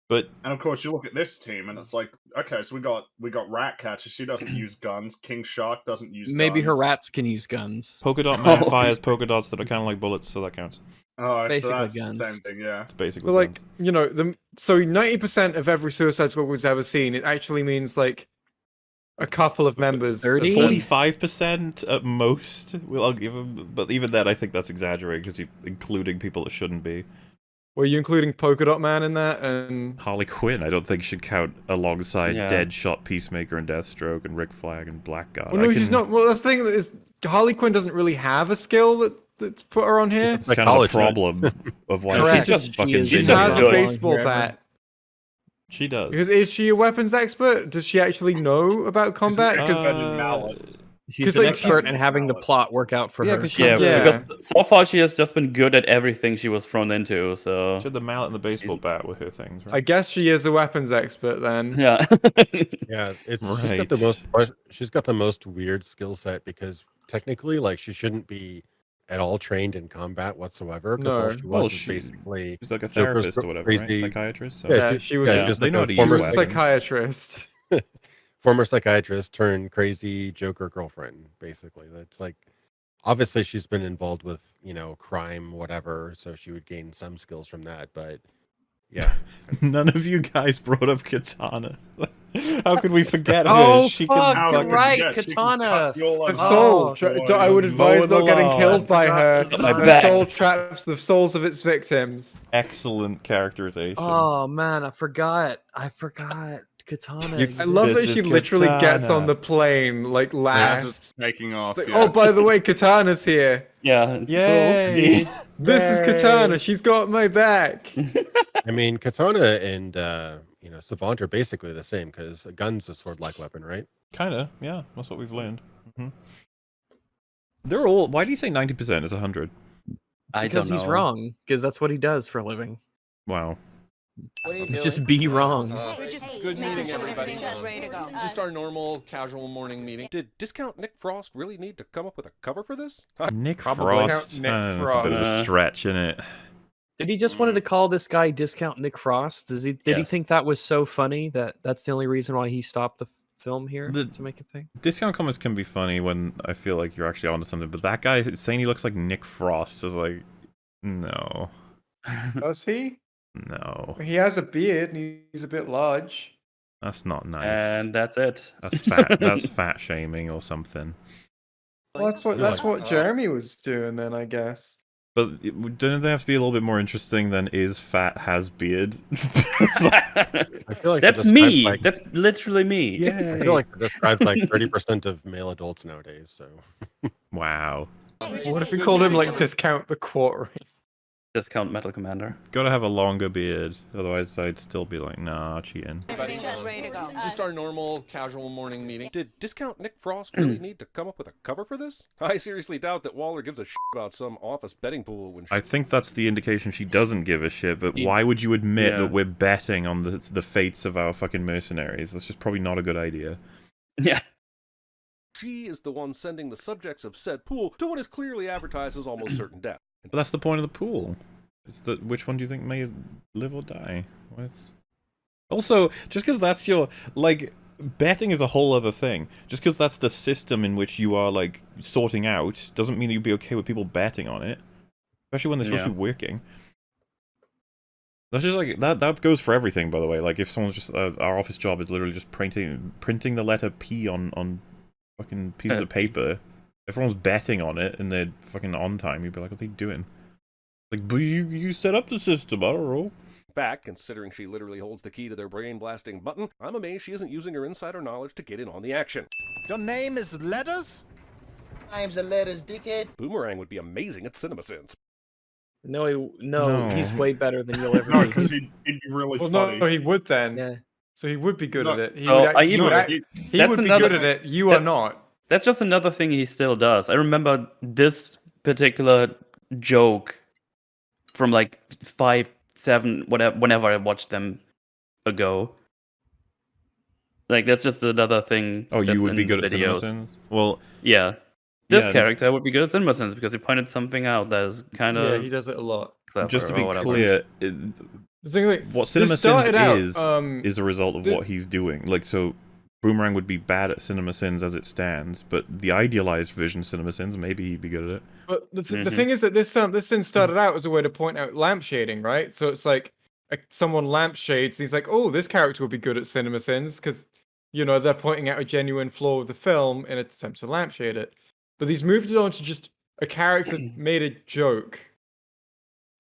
But and of course you look at this team and it's like, okay, so we got Ratcatcher, she doesn't use guns. King Shark doesn't use guns. Maybe her rats can use guns. Polka Dot Man fires polka dots that are kind of like bullets, so that counts. Oh, basically so that's guns. The same thing, yeah. It's basically But like, so 90% of every Suicide Squad we've ever seen, it actually means like a couple of members. 45% at most. I'll give him, but even then, I think that's exaggerating because you're including people that shouldn't be. Were you including Polka Dot Man in that? And Harley Quinn, I don't think should count alongside Deadshot, Peacemaker, and Deathstroke, and Rick Flag and Blackguard. Well, no, she's not. Well, that's the thing is Harley Quinn doesn't really have a skill that's put her on here. It's kind of the problem of why she's just fucking. She has a baseball bat. She does. Because is she a weapons expert? Does she actually know about combat? She's an expert in having the plot work out for her. Because so far she has just been good at everything she was thrown into. So she had the mallet and the baseball bat with her things. Right? I guess she is a weapons expert then. Yeah. Yeah, it's Right. she's got the most weird skill set because technically, like, she shouldn't be at all trained in combat whatsoever. Because all she was is basically she's like a Joker's therapist or whatever, crazy, right? Psychiatrist. So. Yeah, she was. just they like know a how to former use weapons. Psychiatrist. Former psychiatrist turned crazy Joker girlfriend. Basically, that's like. Obviously, she's been involved with, crime, whatever, so she would gain some skills from that, but yeah. None of you guys brought up Katana. How could we forget her? Oh, She fuck, can you're right, Katana. The soul. I would advise not getting killed by her. The soul traps the souls of its victims. Excellent characterization. Oh, man, I forgot. Katana. I love that she literally gets on the plane like last. Taking off. It's like, oh, by the way, Katana's here. Yeah. Yay! This is Katana. She's got my back. I mean, Katana and Savant are basically the same because a gun's a sword-like weapon, right? Kinda, yeah. That's what we've learned. Mm-hmm. They're all. Why do you say 90% is 100? Because he's wrong. Because that's what he does for a living. Wow. It's just be wrong. Good meeting, everybody. Just our normal, casual morning meeting. Did Discount Nick Frost really need to come up with a cover for this? Nick Probably. Frost. Nick That's a Frost. bit of a stretch, isn't it? Did he just wanted to call this guy Discount Nick Frost? Did he think that was so funny that that's the only reason why he stopped the film here to make a thing? Discount comments can be funny when I feel like you're actually onto something, but that guy saying he looks like Nick Frost is like, no. Does he? No. He has a beard and he's a bit large. That's not nice. And that's it. That's fat. That's fat shaming or something. Well, that's what Jeremy was doing then, I guess. But don't they have to be a little bit more interesting than is fat has beard? I feel like that's me. That's literally me. Yeah. I feel like it describes like 30% of male adults nowadays. So. Wow. What if we called him like Discount the Quartering? Discount Metal Commander. Gotta have a longer beard, otherwise I'd still be like, nah, cheating. Just our normal, casual morning meeting. Did Discount Nick Frost really need to come up with a cover for this? I seriously doubt that Waller gives a shit about some office betting pool when I think that's the indication she doesn't give a shit, but why would you admit that we're betting on the fates of our fucking mercenaries? That's just probably not a good idea. Yeah. She is the one sending the subjects of said pool to what is clearly advertised as almost certain death. But that's the point of the pool. It's that which one do you think may live or die? Also, just because that's your betting is a whole other thing. Just because that's the system in which you are like sorting out doesn't mean that you'd be okay with people betting on it, especially when they're supposed to be working. That's just like that goes for everything, by the way. Like if someone's just our office job is literally just printing the letter P on fucking pieces of paper. Everyone's betting on it and they're fucking on time. You'd be like, what are they doing? Like, but you set up the system, I don't know. Back, considering she literally holds the key to their brain-blasting button, I'm amazed she isn't using her insider knowledge to get in on the action. Your name is Letters? Name's a Letters, dickhead. Boomerang would be amazing at CinemaSins. No, he's way better than you'll ever be. Because he'd be really funny. No, he would then. Yeah. So he would be good at it. He Oh, would be good at it. You are not. That's just another thing he still does. I remember this particular joke from like 5, 7, whatever, whenever I watched them ago. Like that's just another thing. Oh, you would be good at videos. CinemaSins? Well, yeah. This character would be good at CinemaSins because he pointed something out that is kind of. Yeah, he does it a lot. Just to be clear, what CinemaSins is a result of what he's doing. Like, so Boomerang would be bad at CinemaSins as it stands, but the idealized version of CinemaSins, maybe he'd be good at it. But the thing is that this thing started out as a way to point out lamp shading, right? So it's like someone lamp shades, and he's like, oh, this character would be good at CinemaSins because, they're pointing out a genuine flaw of the film in an attempt to lampshade it. But he's moved it on to just a character made a joke.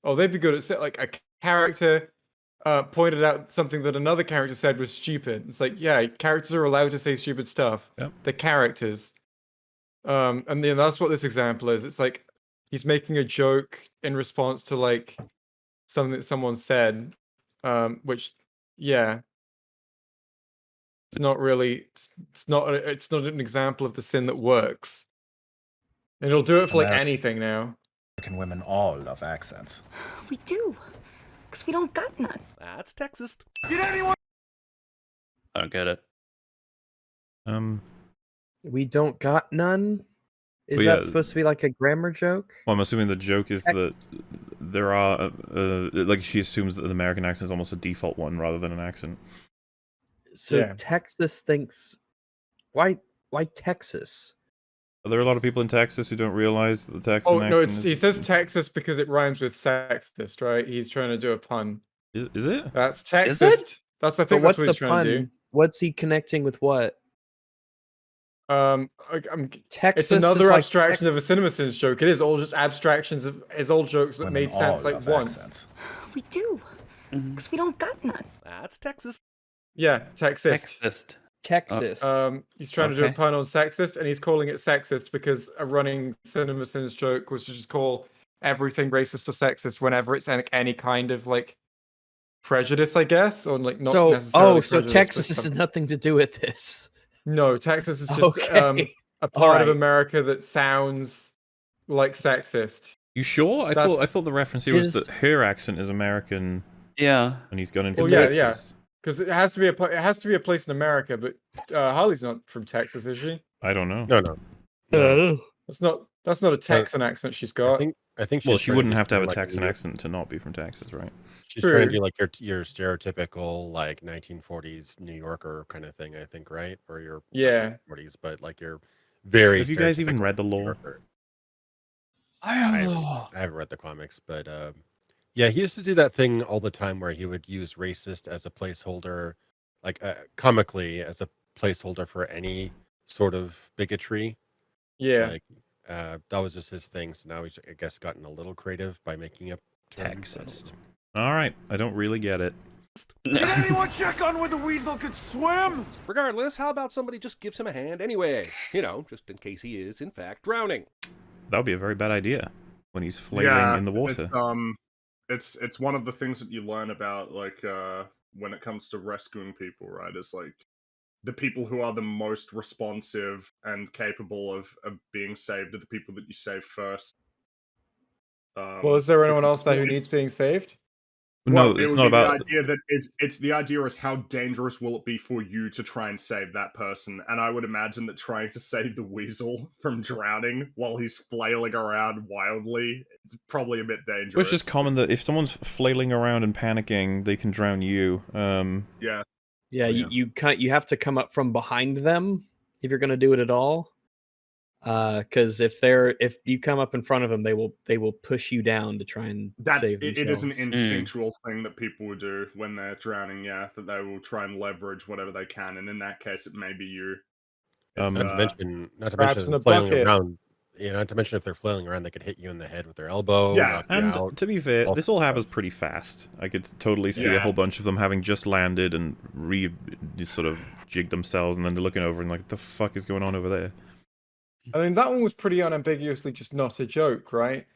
Oh, they'd be good at like a character pointed out something that another character said was stupid. It's like, yeah, characters are allowed to say stupid stuff. Yep. They're characters. And then that's what this example is. It's like he's making a joke in response to like something that someone said, which, yeah. It's not really. It's not. It's not an example of the sin that works. And it'll do it for like anything now. American women all love accents. We do, because we don't got none. That's Texas. Did anyone? I don't get it. We don't got none. Is Well, that supposed to be like a grammar joke? Well, I'm assuming the joke is that there are, like, she assumes that the American accent is almost a default one rather than an accent. So Texas thinks, why Texas? Are there a lot of people in Texas who don't realize that the Texan accent is... he says Texas because it rhymes with sexist, right? He's trying to do a pun. Is it? That's Texas. That's, I think, what's that's what he's the trying pun? to do. What's he connecting with what? It's Texas another is like abstraction of a CinemaSins joke. It is all just abstractions of his old jokes that made sense like once. Accents. We do, because we don't got none. That's Texas. Yeah, Texas. Texas. He's trying to do a pun on sexist, and he's calling it sexist because a running CinemaSins joke was to just call everything racist or sexist whenever it's any kind of like prejudice, I guess, or like not necessarily. So Texas has nothing to do with this. No, Texas is just a part of America that sounds like sexist. You sure? I thought the reference here was that her accent is American. Yeah. And he's gone into Well, Texas. yeah. Because it has to be a place in America, but Harley's not from Texas, is she? I don't know. No. That's not a Texan accent she's got. I think. Well, she wouldn't have to have a Texan accent to not be from Texas, right? She's trying to do like your stereotypical like 1940s New Yorker kind of thing, I think, right? Or your 40s, but like your very. Have you guys even read the lore? I haven't read the comics, but yeah, he used to do that thing all the time where he would use racist as a placeholder, like comically as a placeholder for any sort of bigotry. Yeah. Like, that was just his thing. So now he's, I guess, gotten a little creative by making up Texas. All right, I don't really get it. Did anyone check on whether Weasel could swim? Regardless, how about somebody just gives him a hand anyway? You know, just in case he is, in fact, drowning. That would be a very bad idea when he's flailing in the water. It's one of the things that you learn about, like, when it comes to rescuing people, right? Is like the people who are the most responsive and capable of being saved are the people that you save first. Well, is there anyone else there who needs being saved? No, well, it's not about. The idea that it's the idea is how dangerous will it be for you to try and save that person, and I would imagine that trying to save the weasel from drowning while he's flailing around wildly is probably a bit dangerous. Well, it's just common that if someone's flailing around and panicking, they can drown you. Yeah. You have to come up from behind them if you're going to do it at all. Because if you come up in front of them, they will push you down to try and save themselves. It is an instinctual thing that people will do when they're drowning. Yeah, that they will try and leverage whatever they can, and in that case, it may be you. Not to mention flailing around. Yeah, not to mention if they're flailing around, they could hit you in the head with their elbow. Yeah, and to be fair, this all happens pretty fast. I could totally see a whole bunch of them having just landed and sort of jigged themselves, and then they're looking over and like, what the fuck is going on over there? I mean, that one was pretty unambiguously just not a joke, right?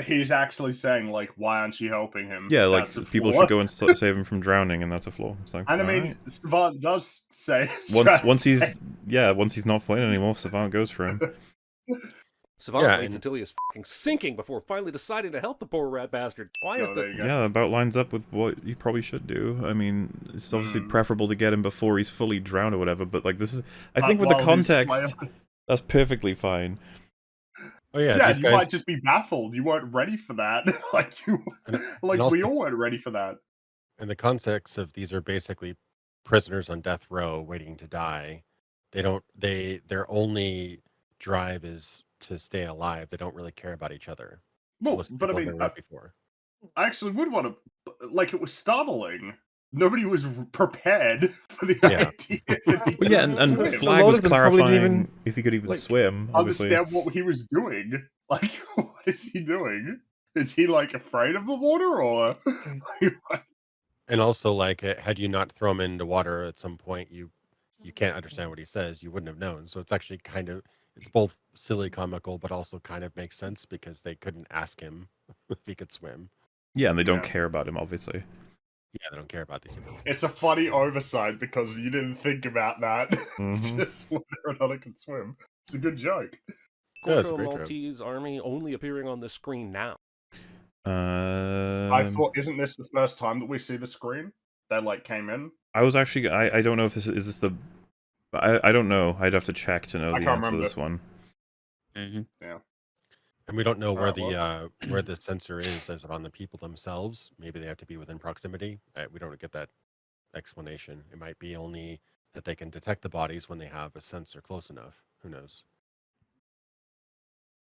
He's actually saying, like, why aren't you helping him? Yeah, like, people should go and save him from drowning, and that's a flaw. It's like, and I mean, Savant does say... Once he's not flailing anymore, Savant goes for him. Savant waits until he is fucking sinking before finally deciding to help the poor rat bastard. Why is that? Yeah, that about lines up with what you probably should do. I mean, it's obviously preferable to get him before he's fully drowned or whatever, but, like, this is... I think with the context... That's perfectly fine. Oh yeah, yeah. You might just be baffled. You weren't ready for that. We all weren't ready for that. In the context of these are basically prisoners on death row waiting to die. Their only drive is to stay alive. They don't really care about each other. Well, but I mean, I actually would want to. Like, it was startling. Nobody was prepared for the idea. And Flag was clarifying if he could even swim. Obviously. Understand what he was doing. Like, what is he doing? Is he, like, afraid of the water, or? And also, like, had you not thrown him into water at some point, you can't understand what he says. You wouldn't have known. So it's actually it's both silly, comical, but also kind of makes sense because they couldn't ask him if he could swim. Yeah, and they don't care about him, obviously. Yeah, they don't care about these people. It's a funny oversight because you didn't think about that. Mhm. Just whether or not it can swim. It's a good joke. Corto Maltese army only appearing on the screen now. I thought, isn't this the first time that we see the screen? That like came in. I was actually, I don't know if this is this the, I don't know. I'd have to check to know I the can't answer to remember. this one. Yeah. And we don't know where Alright, the where the sensor is. Is it on the people themselves? Maybe they have to be within proximity. We don't get that explanation. It might be only that they can detect the bodies when they have a sensor close enough. Who knows?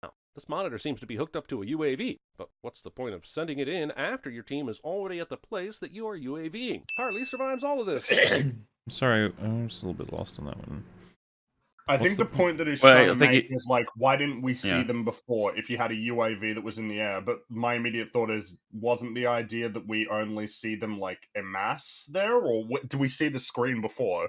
Now, this monitor seems to be hooked up to a UAV, but what's the point of sending it in after your team is already at the place that you are UAVing? Harley survives all of this. I'm sorry, I'm just a little bit lost on that one. I think the point that he's trying to make is like, why didn't we see them before if you had a UAV that was in the air? But my immediate thought is, wasn't the idea that we only see them like en masse there, or do we see the screen before?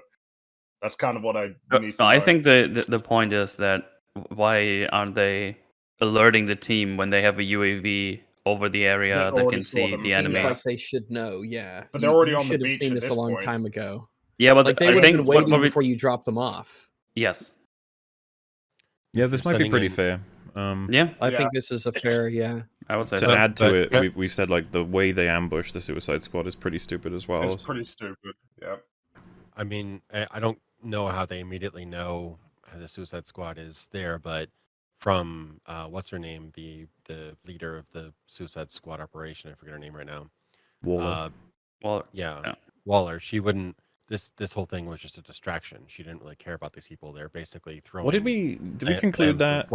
That's kind of what I need to know. I think the point is that why aren't they alerting the team when they have a UAV over the area that can see the enemies? Like they should know, yeah. But they're already on the should have beach seen at this this a long point. time ago. Yeah, but like they I would have think been waiting before you drop them off. Yes. Yeah, this might be pretty fair. Yeah, I think this is a fair, yeah. I would say to add to it, we've said like the way they ambush the Suicide Squad is pretty stupid as well. It's pretty stupid. Yeah. I mean, I don't know how they immediately know the Suicide Squad is there, but from what's her name, the leader of the Suicide Squad operation, I forget her name right now. Waller. Waller. Yeah, Waller. She wouldn't. This whole thing was just a distraction. She didn't really care about these people. They're basically throwing. What did we conclude that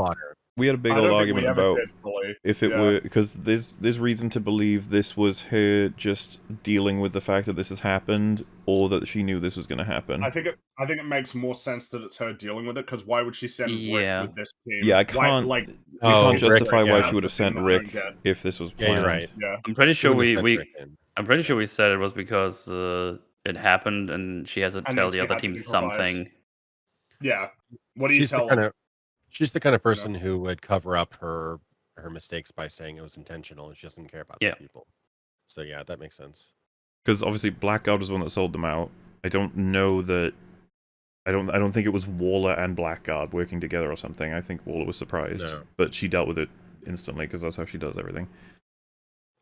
we had a big old argument about if it were because there's reason to believe this was her just dealing with the fact that this has happened, or that she knew this was going to happen. I think it makes more sense that it's her dealing with it, because why would she send Rick with this team? Yeah, I can't. You can't justify why she would have sent thing Rick if this was planned. Yeah, you're right. Yeah. I'm pretty sure I'm pretty sure we said it was because it happened and she has to tell the other team something. Yeah. What do you tell them? She's the kind of person who would cover up her mistakes by saying it was intentional, and she doesn't care about these people. So yeah, that makes sense. Because obviously Blackguard was the one that sold them out. I don't know that. I don't think it was Waller and Blackguard working together or something. I think Waller was surprised, but she dealt with it instantly because that's how she does everything.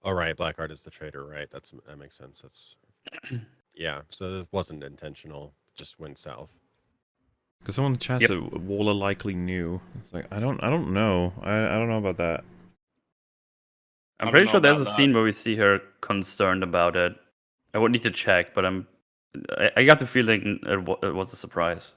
All right, Blackguard is the traitor, right? That makes sense. That's yeah. So it wasn't intentional; just went south. Because someone in the chat said Waller likely knew. It's like I don't know. I don't know about that. I'm pretty sure there's a scene where we see her concerned about it. I would need to check, but I got the feeling it was a surprise.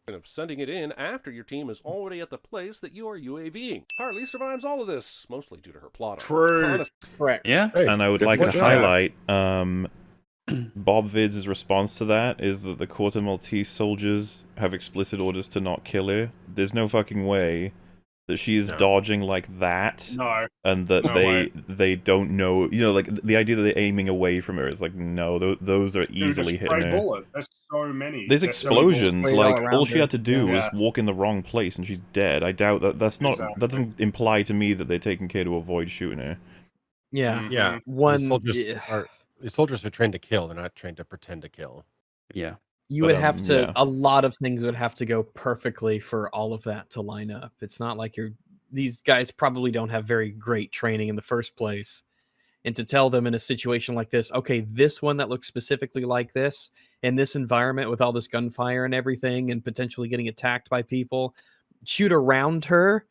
Of sending it in after your team is already at the place that you are UAVing. Harley survives all of this, mostly due to her plot. True. Correct. Yeah. And I would like to highlight Bob Vids' response to that is that the Corto Maltese soldiers have explicit orders to not kill her. There's no fucking way that she is dodging like that. No. And that they don't know, you know, like the idea that they're aiming away from her is like, no, those are easily hitting her. Bullet. There's so many. There's explosions, like all she had to do was Yeah. walk in the wrong place and she's dead. I doubt that's not, that doesn't imply to me that they're taking care to avoid shooting her. Yeah. Yeah. The soldiers are trained to kill. They're not trained to pretend to kill. Yeah. You would have to, a lot of things would have to go perfectly for all of that to line up. It's not like these guys probably don't have very great training in the first place. And to tell them in a situation like this, okay, this one that looks specifically like this, in this environment with all this gunfire and everything, and potentially getting attacked by people, shoot around her,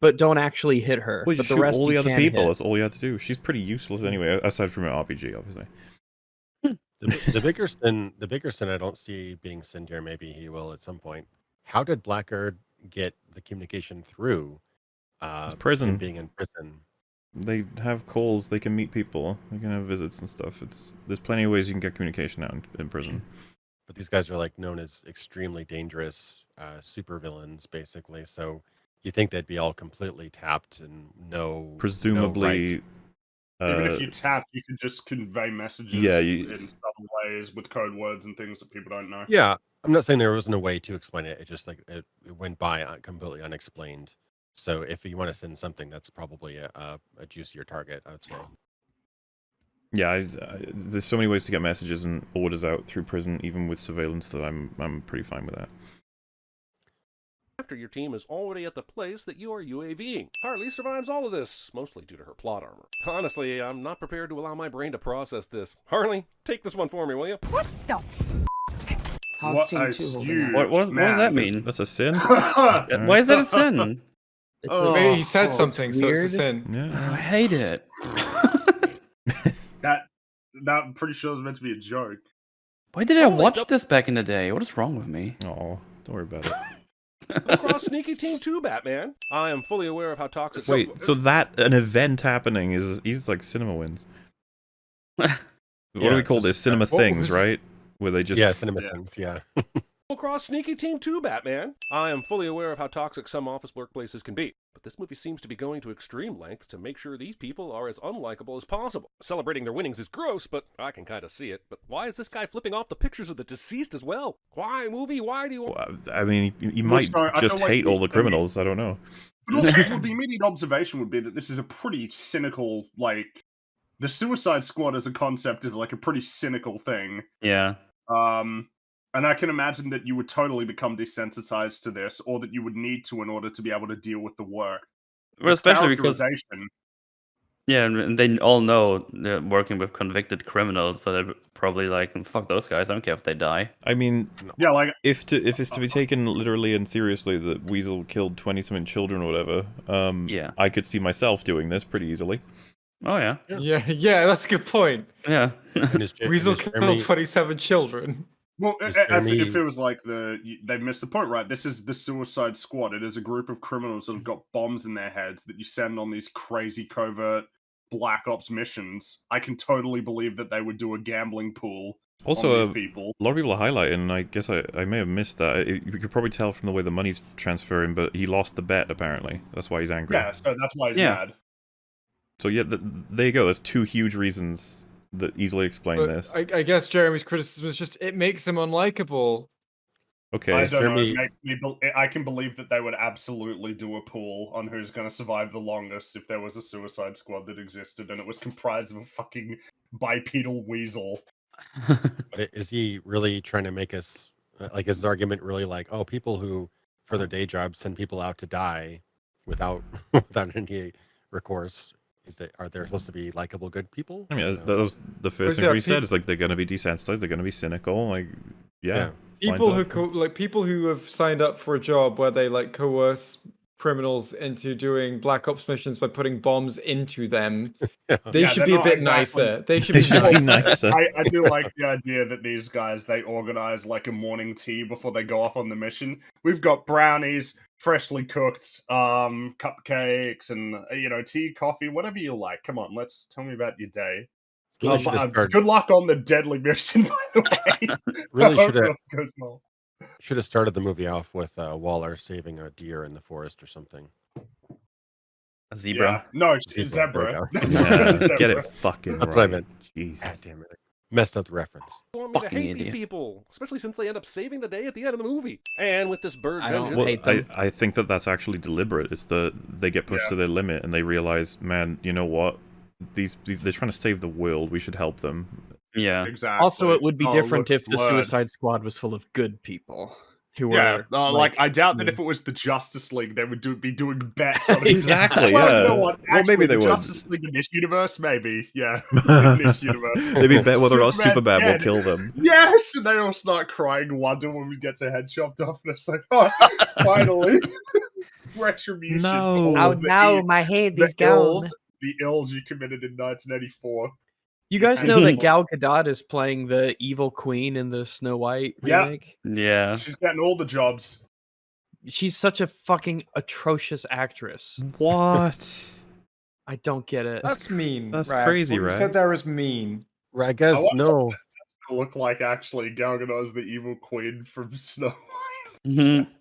but don't actually hit her. Well, but the shoot rest all the you other can people, hit. that's all you had to do. She's pretty useless anyway, aside from her RPG, obviously. The bigger sin I don't see being Sindir. Maybe he will at some point. How did Blackguard get the communication through? Prison. Him being in prison. They have calls. They can meet people. They can have visits and stuff. There's plenty of ways you can get communication out in prison. But these guys are like known as extremely dangerous supervillains, basically. So you think they'd be all completely tapped and presumably. Even if you tap, you could just convey messages in subtle ways with code words and things that people don't know. Yeah, I'm not saying there wasn't a way to explain it. It just like it went by completely unexplained. So if you want to send something, that's probably a juicier target, I would say. Yeah, there's so many ways to get messages and orders out through prison, even with surveillance, that I'm pretty fine with that. After your team is already at the place that you are UAVing. Harley survives all of this, mostly due to her plot armor. Honestly, I'm not prepared to allow my brain to process this. Harley, take this one for me, will you? What the? What does that mean? That's a sin? Why is that a sin? Maybe he said something, so it's a sin. Yeah. I hate it. that I'm pretty sure it was meant to be a joke. Why did I watch this back in the day? What is wrong with me? Oh, don't worry about it. Across Sneaky Team 2, Batman. I am fully aware of how toxic... Wait, so an event happening he's like cinema wins. What do we call this? Cinema things, right? Where they just... Yeah, cinema things, yeah. Across Sneaky Team 2, Batman. I am fully aware of how toxic some office workplaces can be, but this movie seems to be going to extreme lengths to make sure these people are as unlikable as possible. Celebrating their winnings is gross, but I can kind of see it. But why is this guy flipping off the pictures of the deceased as well? Why, movie? Why do you... Well, I mean, you might just hate all the criminals. I don't know. But also, well, the immediate observation would be that this is a pretty cynical, like... The Suicide Squad as a concept is like a pretty cynical thing. Yeah. And I can imagine that you would totally become desensitized to this, or that you would need to in order to be able to deal with the work. Well, especially because... characterization- Yeah, and they all know they're working with convicted criminals, so they're probably like, fuck those guys, I don't care if they die. I mean, yeah, like if it's to be taken literally and seriously that Weasel killed 20-something children or whatever, yeah, I could see myself doing this pretty easily. Oh yeah. Yeah, that's a good point. Yeah. Weasel killed 27 children. Well, it feels like they missed the point, right? This is the Suicide Squad. It is a group of criminals that have got bombs in their heads that you send on these crazy covert Black Ops missions. I can totally believe that they would do a gambling pool Also, on these people. A lot of people are highlighting, and I guess I may have missed that. You could probably tell from the way the money's transferring, but he lost the bet, apparently. That's why he's angry. Yeah, so that's why he's mad. So yeah, there you go. There's two huge reasons that easily explain But this. I guess Jeremy's criticism is just it makes him unlikable. Okay. I don't know. I can believe that they would absolutely do a pool on who's going to survive the longest if there was a Suicide Squad that existed and it was comprised of a fucking bipedal weasel. But is he really trying to make us like? Is his argument really like, oh, people who for their day jobs send people out to die without any recourse? Are they supposed to be likable, good people? I mean, that was the first thing he said. Is like they're going to be desensitized. They're going to be cynical. Like, yeah. People who have signed up for a job where they like coerce criminals into doing Black Ops missions by putting bombs into them. They should be a bit nicer. They should be nicer. I do like the idea that these guys, they organize like a morning tea before they go off on the mission. We've got brownies, freshly cooked, cupcakes, and tea, coffee, whatever you like. Come on, tell me about your day. Good luck on the deadly mission, by the way. Really should have started the movie off with Waller saving a deer in the forest or something. A zebra? Yeah. No, it's a zebra. Get it fucking That's right. what I meant. Jeez. God damn it. Messed up the reference. Want me to hate these people, especially since they end up saving the day at the end of the movie. And with this bird vengeance... I think that's actually deliberate. It's they get pushed to their limit and they realize, man, you know what? They're trying to save the world. We should help them. Yeah, exactly. Also, it would be different if the Suicide Squad was full of good people who were. I doubt that if it was the Justice League, they would be doing bets. On Exactly. Well, you know what? Well, maybe they would. Justice League in this universe, maybe. Yeah, in this universe, they'd bet whether or not Superman will kill them. Yes, and they all start crying Wonder Woman gets her head chopped off, and it's like, oh, finally, retribution. No, oh no, my head is gone. The ills you committed in 1984. You guys know that Gal Gadot is playing the evil queen in the Snow White remake? Yeah. She's getting all the jobs. She's such a fucking atrocious actress. What? I don't get it. That's mean. That's crazy, right? You said that was mean. I guess no. Look like actually Gal Gadot is the evil queen from Snow White. Mm-hmm.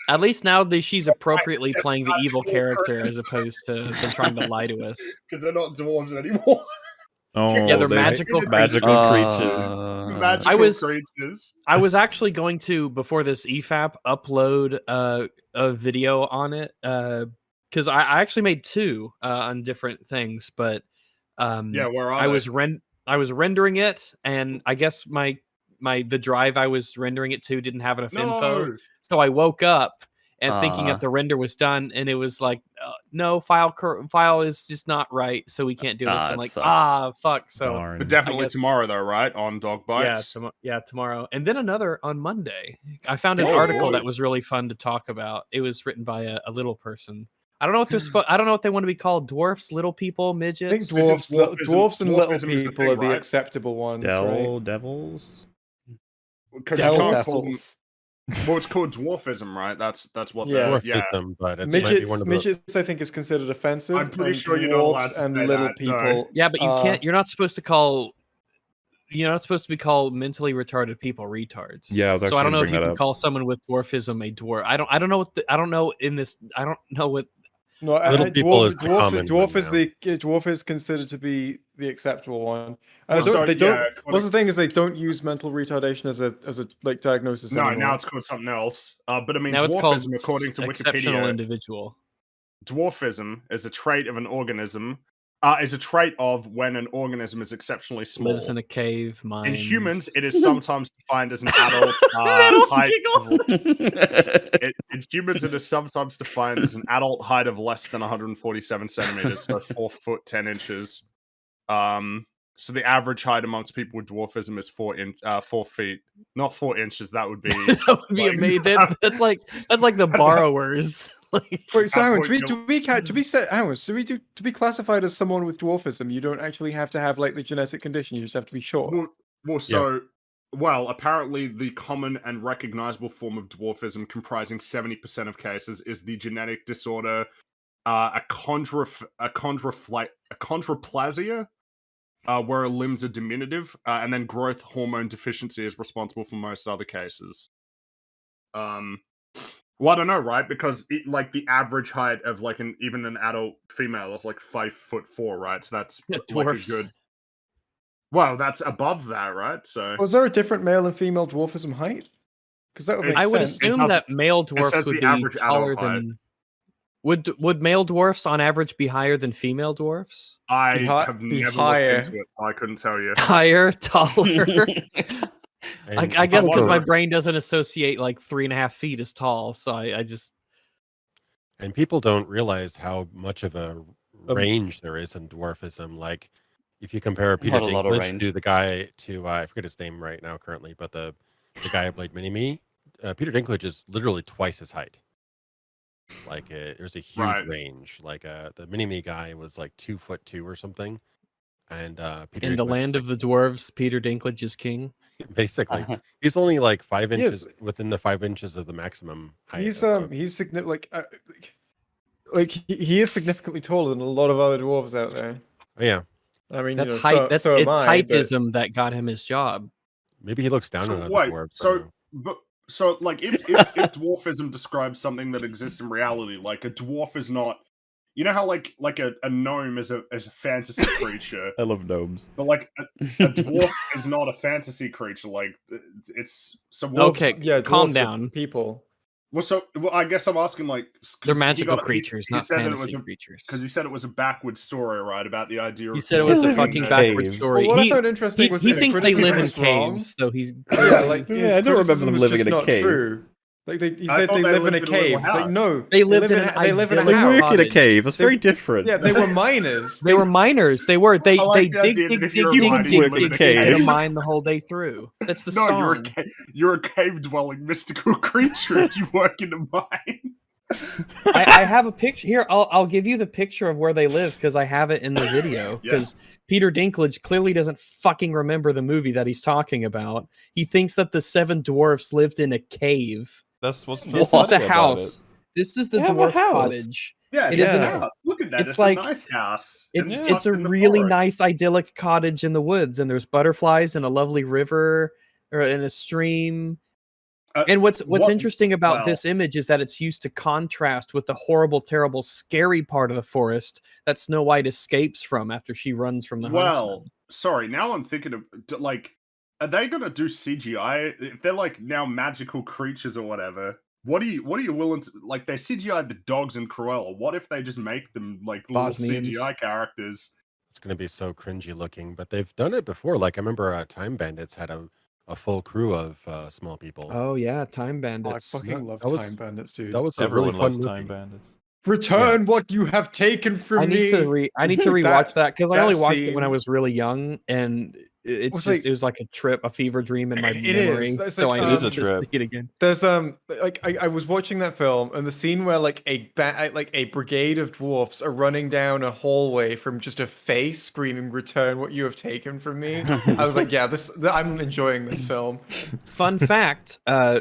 At least now she's appropriately playing the evil character as opposed to them trying to lie to us. Because they're not dwarves anymore. Oh, yeah, they're magical creatures. I was actually going to, before this EFAP, upload a video on it because I actually made two on different things, but where are I they? was rendering it, and I guess the drive I was rendering it to didn't have enough info, so I woke up and thinking that the render was done, and it was like, no, file is just not right, so we can't do this. I'm like, fuck. So but definitely tomorrow though, right? On Dog Bites. Yeah, tomorrow, and then another on Monday. I found an article that was really fun to talk about. It was written by a little person. I don't know what they're I don't know what they want to be called. Dwarfs, little people, midgets. I think dwarfs and little people are the acceptable ones, right? Devils. Devils. Well, it's called dwarfism, right? That's what. Dwarfism, but it's midgets. I think is considered offensive. I'm pretty sure you're not allowed to and say little that, people. no. Yeah, but you can't. You're not supposed to call. You're not supposed to be called mentally retarded people retards. Yeah, I was actually so I don't know if you can up. call someone with dwarfism a dwarf. I don't know what. I don't know in this. I don't know what. No, dwarf is considered to be the acceptable one. And what's the thing is they don't use mental retardation as a like diagnosis. No, anymore. now it's called something else. But I mean, now dwarfism, according to exceptional Wikipedia, individual. Dwarfism is a trait of an organism. Is a trait of when an organism is exceptionally small. Lives in a cave. In humans, it is sometimes defined as an adult height. In humans, it is sometimes defined as an adult height of less than 147 centimeters, so 4 foot 10 inches. So the average height amongst people with dwarfism is 4 feet, not 4 inches. That would be that would be amazing. That's like the borrowers. Wait, Simon, to be classified as someone with dwarfism, you don't actually have to have like the genetic condition. You just have to be short. Well, apparently the common and recognizable form of dwarfism, comprising 70% of cases, is the genetic disorder achondroplasia, where limbs are diminutive, and then growth hormone deficiency is responsible for most other cases. Well, I don't know, right? Because like the average height of like even an adult female is like 5'4", right? So that's like a good. Well, that's above that, right? So was there a different male and female dwarfism height? Because that would make sense. I would assume that male dwarfs would be taller than. Would male dwarfs on average be higher than female dwarfs? I have never looked into it. I couldn't tell you. Higher, taller. I guess because my brain doesn't associate like 3.5 feet as tall, so I just. And people don't realize how much of a range there is in dwarfism. Like, if you compare Peter Dinklage to the guy I forget his name right now currently, but the guy who played Mini-Me, Peter Dinklage is literally twice his height. Like, there's a huge range. Like, the Mini-Me guy was like 2'2" or something. And Peter in the land of the dwarves, Peter Dinklage is king. Basically, he's only like 5 inches within the 5 inches of the maximum height. He's significant. He is significantly taller than a lot of other dwarves out there. Yeah, I mean that's height. It's heightism that got him his job. Maybe he looks down on other dwarves. So like if dwarfism describes something that exists in reality, like a dwarf is not. You know how like a gnome is a fantasy creature. I love gnomes. But like a dwarf is not a fantasy creature. Like it's so. Okay, calm down, people. Well, I guess I'm asking like they're magical creatures, not fantasy creatures. Because he said it was a backward story, right? About the idea. He said it was a fucking backward story. Well, what I found interesting was he thinks they live in caves, so he's I don't remember them living in a cave. True. Like he said they live in a cave. It's like no, they live in a house. They work in a cave. That's very different. Yeah, they were miners. They were miners. They dig in a cave and mine the whole day through. That's the song. You're a cave dwelling mystical creature if you work in a mine. I have a picture here. I'll give you the picture of where they live because I have it in the video. Because Peter Dinklage clearly doesn't fucking remember the movie that he's talking about. He thinks that the 7 dwarfs lived in a cave. This is the house. This is the dwarf cottage. Yeah, it is a house. Look at that. It's like a nice house. It's a really nice idyllic cottage in the woods, and there's butterflies and a lovely river or in a stream. And what's interesting about this image is that it's used to contrast with the horrible, terrible, scary part of the forest that Snow White escapes from after she runs from the huntsman. Sorry, now I'm thinking of like, are they gonna do CGI if they're like now magical creatures or whatever? What are you willing to like? They CGI the dogs in Cruella. What if they just make them like little Bosnians. CGI characters? it's going to be so cringy looking, but they've done it before. Like I remember Time Bandits had a full crew of small people. Oh yeah, Time Bandits. I fucking love Time Bandits, dude. That was a Everyone really fun loves movie. Time Bandits. Return what you have taken from I need me. I need to rewatch that because I only watched it when I scene- was really young, and it was like a trip, a fever dream in my It memory. is. It's So like, I it need is a to trip. see it again. There's like I was watching that film, and the scene where like a brigade of dwarfs are running down a hallway from just a face screaming "Return what you have taken from me." I was like, yeah, I'm enjoying this film. Fun fact: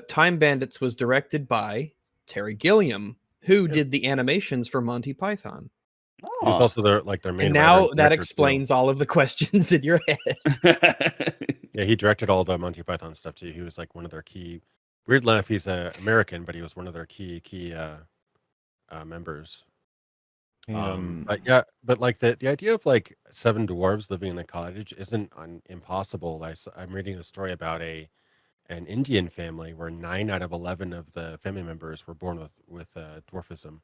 Time Bandits was directed by Terry Gilliam, who did the animations for Monty Python. He was also their main. And now writer and that director, explains all of the questions in your head. Yeah, he directed all the Monty Python stuff too. He was like one of their key. Weird enough, he's American, but he was one of their key members. But like the idea of like 7 dwarves living in a cottage isn't impossible. I'm reading a story about an Indian family where 9 out of 11 of the family members were born with dwarfism.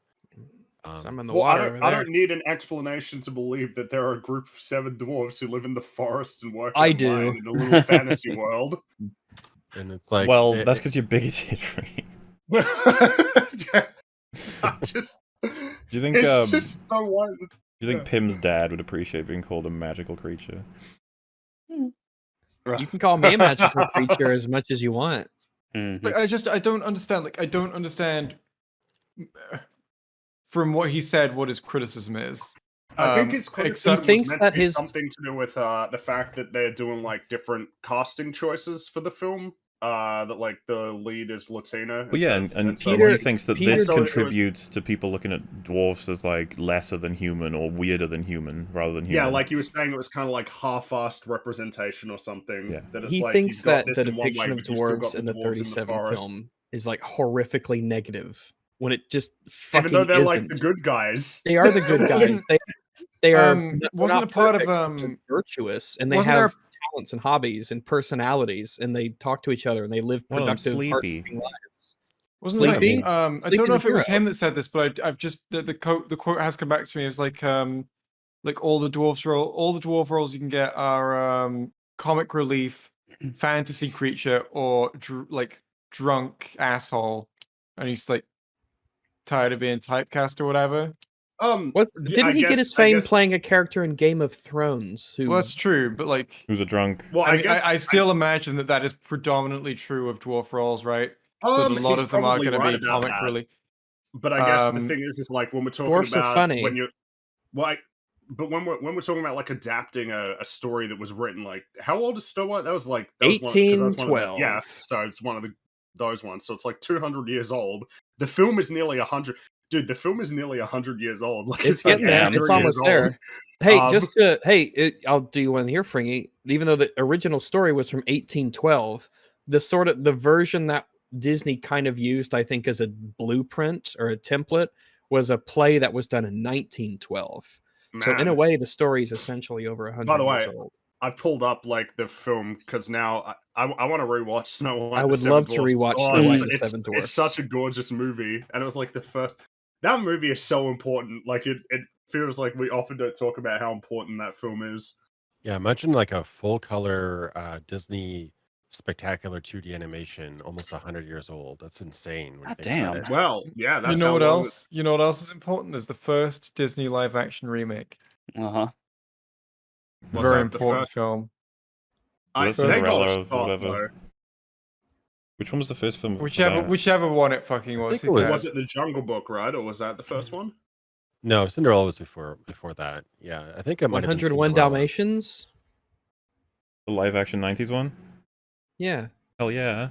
Some in the water. I don't need an explanation to believe that there are a group of 7 dwarves who live in the forest and work. I at do. mine in a little fantasy world. And it's like, well, that's because you're bigoted. Just. Do you think? It's just so wild. Do you think Pim's dad would appreciate being called a magical creature? You can call me a magical creature as much as you want. But I don't understand. Like I don't understand from what he said what his criticism is. I think his criticism was meant to be something to do with the fact that they're doing like different casting choices for the film. That like the lead is Latina. Well, yeah, and so, he like, thinks that this contributes to people looking at dwarfs as like lesser than human or weirder than human rather than human. Yeah, like you were saying, it was kind of like half-assed representation or something. Yeah. That it's He like, thinks you've got that this the in one way, depiction of but you've still got dwarves in the dwarves 37 forest. film is like horrifically negative when it just fucking Even though they're isn't. like the good guys. They are the good guys. They are wasn't not a part perfect, of but they're virtuous, and they wasn't have talents and hobbies and personalities, and they talk to each other and they live productive, heartwarming lives. Wasn't Sleepy? Like, I Sleepy's don't know a if it was hero. him that said this, but I've just the quote has come back to me. It was like all the dwarf roles you can get are comic relief, fantasy creature, or drunk asshole, and he's like tired of being typecast or whatever. Didn't he get his fame playing a character in Game of Thrones? Who Well, that's true, but like, who's a drunk? Well, I still imagine that is predominantly true of dwarf roles, right? So that a lot he's of them are probably going to right be about comic that. relief. But I guess the thing is like when we're talking dwarfs about are funny. when you're but when we're talking about like adapting a story that was written, like how old is Snow White? That was like 1812. Yeah, so it's one of those ones. So it's like 200 years old. The film is nearly 100. Dude, the film is nearly 100 years old. Like It's getting there. It's almost there. Hey, I'll do you one here, Fringy. Even though the original story was from 1812, the version that Disney kind of used, I think, as a blueprint or a template, was a play that was done in 1912. So in a way, the story is essentially over 100 By the way, years old. I pulled up like the film because now I want to rewatch Snow White. I would love to rewatch Snow White and the Seven Dwarfs. It's such a gorgeous movie, and it was like the first. That movie is so important. Like it feels like we often don't talk about how important that film is. Yeah, imagine like a full color Disney spectacular 2D animation, almost 100 years old. That's insane. God damn. Well, yeah. That's You know what else? You know what else is important? There's the first Disney live action remake. Very important film. Cinderella, whatever. Which one was the first film? Whichever one it fucking was. Was it The Jungle Book, right? Or was that the first one? No, Cinderella was before that. Yeah, I think it might have been 101 Cinderella. Dalmatians. The live action 90s one? Yeah. Hell yeah.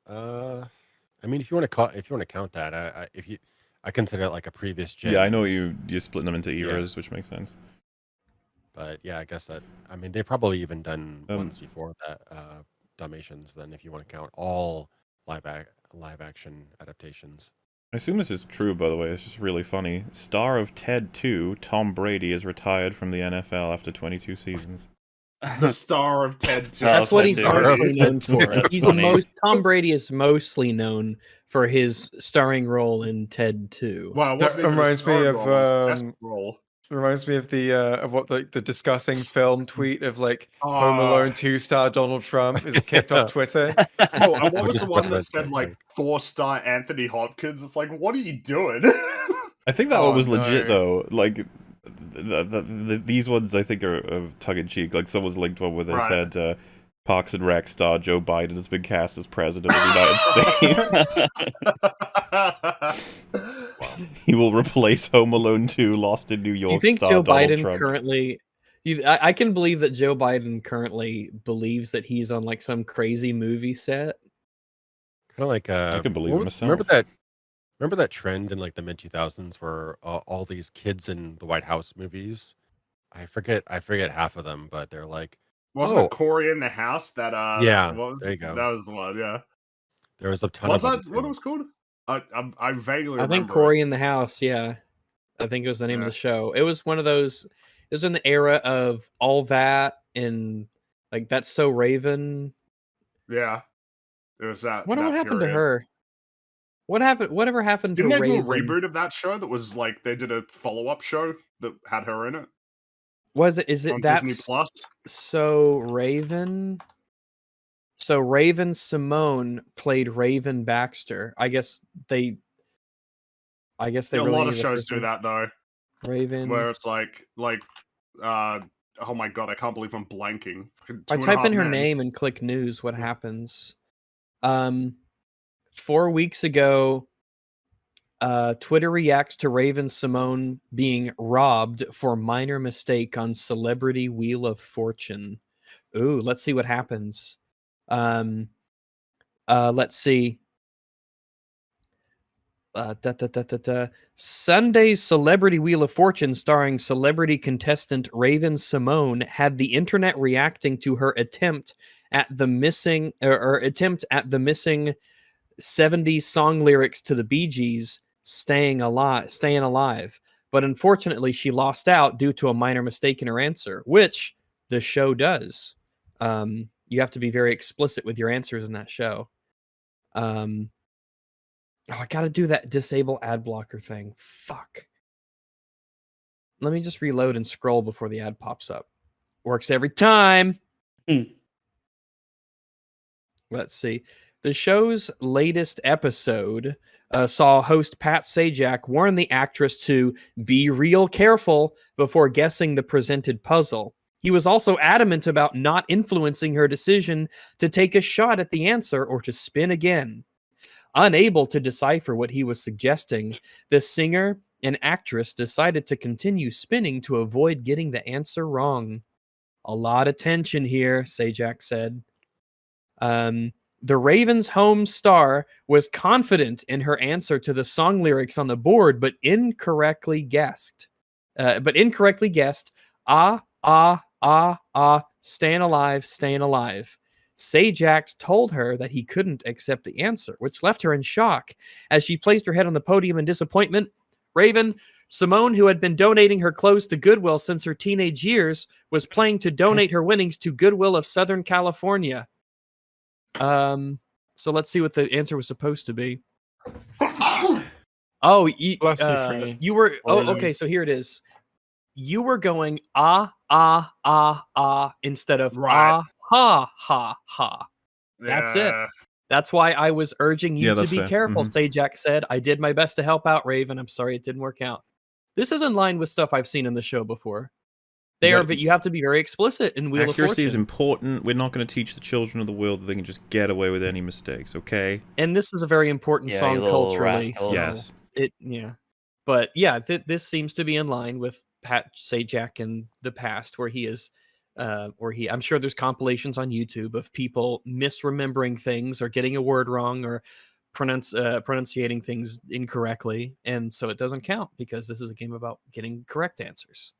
I mean, if you want to count that, I consider it like a previous gen. Yeah, I know you're splitting them into eras, which makes sense. But yeah, I guess that. I mean, they probably even done ones before that. Dalmatians. Then, if you want to count all live action adaptations. I assume this is true, by the way. It's just really funny. Star of Ted 2, Tom Brady is retired from the NFL after 22 seasons. The star of Ted 2. That's what he's mostly known for. That's Tom Brady is mostly known for his starring role in Ted 2. Wow, that reminds me of role. Reminds me of the of what the discussing film tweet of like Home Alone 2 star Donald Trump is kicked off Twitter. Oh, and what was the one that said like Thor star Anthony Hopkins? It's like, what are you doing? I think that one was legit though. Like these ones, I think are tongue in cheek. Like someone's linked one where they said Parks and Rec star Joe Biden has been cast as president of the United States. He will replace Home Alone 2 Lost in New York. You think star Joe Donald Biden Trump. currently? I can believe that Joe Biden currently believes that he's on like some crazy movie set. Kind of like I can believe it myself. Remember that trend in like the mid 2000s where all these kids in the White House movies? I forget half of them, but they're like, wasn't it Corey in the House? That yeah, there you go. That was the one. Yeah, there was a ton of them. What it was called? I vaguely remember. I think Corey in the House. Yeah, I think it was the name of the show. It was one of those. It was in the era of All That and like That's So Raven. Yeah, it was that. What happened to period. her? What happened? Whatever happened to Didn't they Raven? do a reboot of that show that was like they did a follow-up show that had her in it? Was it? Is it on that Disney Plus? So Raven? So Raven Simone played Raven Baxter. I guess they Yeah, really a lot of need a shows do person- that though, Raven. where it's like oh my god, I can't believe I'm blanking. If I type in her name and click news, what happens? 4 weeks ago, Twitter reacts to Raven Simone being robbed for minor mistake on Celebrity Wheel of Fortune. Ooh, let's see what happens. Let's see. Sunday's Celebrity Wheel of Fortune, starring celebrity contestant Raven Simone, had the internet reacting to her attempt at the missing 70s song lyrics to the Bee Gees, "Staying Alive." But unfortunately, she lost out due to a minor mistake in her answer, which the show does. You have to be very explicit with your answers in that show. I gotta do that disable ad blocker thing. Fuck. Let me just reload and scroll before the ad pops up. Works every time. Let's see. The show's latest episode saw host Pat Sajak warn the actress to be real careful before guessing the presented puzzle. He was also adamant about not influencing her decision to take a shot at the answer or to spin again. Unable to decipher what he was suggesting, the singer and actress decided to continue spinning to avoid getting the answer wrong. A lot of tension here, Sajak said. The Ravens' home star was confident in her answer to the song lyrics on the board, but incorrectly guessed. Ah, ah, ah, ah, staying alive, staying alive. Sajak told her that he couldn't accept the answer, which left her in shock. As she placed her head on the podium in disappointment, Raven Simone, who had been donating her clothes to Goodwill since her teenage years, was planning to donate her winnings to Goodwill of Southern California. So let's see what the answer was supposed to be. Oh, Bless you, Franny. you were. Oh, okay. So here it is. You were going ah ah ah ah instead of ah ha ha ha. That's it. That's why I was urging you to be careful. Sajak said, "I did my best to help out, Raven. I'm sorry it didn't work out." This is in line with stuff I've seen in the show before. You have to be very explicit in Wheel of Fortune. Accuracy is important. We're not going to teach the children of the world that they can just get away with any mistakes, okay? And this is a very important song culturally. So yes. But yeah, this seems to be in line with Pat Sajak in the past, where he is, I'm sure there's compilations on YouTube of people misremembering things or getting a word wrong or pronunciating things incorrectly, and so it doesn't count because this is a game about getting correct answers.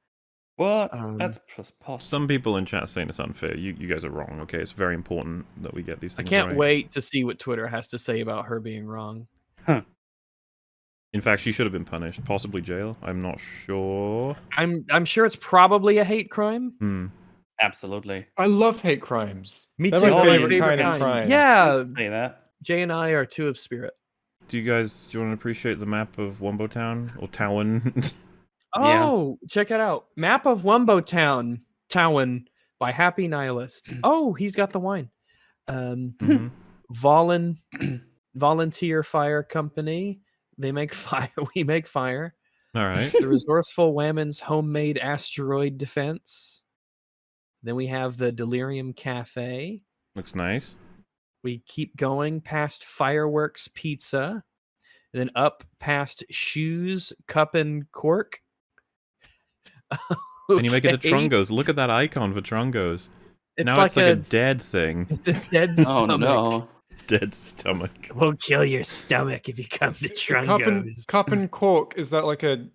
What? That's possible. Some people in chat saying it's unfair. You guys are wrong, okay? It's very important that we get these things I can't right. wait to see what Twitter has to say about her being wrong. Huh. In fact, she should have been punished. Possibly jail. I'm not sure. I'm sure it's probably a hate crime. Absolutely. I love hate crimes. Me They're too. my favorite kind of crime. Yeah. Say that. Jay and I are two of spirit. Do you want to appreciate the map of Wombo Town or Town? Oh, check it out. Map of Wumbo Town, Town by Happy Nihilist. Oh, he's got the wine. Volunteer Fire Company. They make fire. We make fire. All right. The Resourceful Whammon's Homemade Asteroid Defense. Then we have the Delirium Cafe. Looks nice. We keep going past Fireworks Pizza. And then up past Shoes, Cup and Cork. And you make it to Trungos. Look at that icon for Trungos. Now like it's like a dead thing. It's a dead stomach. Oh no. Dead stomach. We'll kill your stomach if you come to Trungos. Cup and Cork, is that like a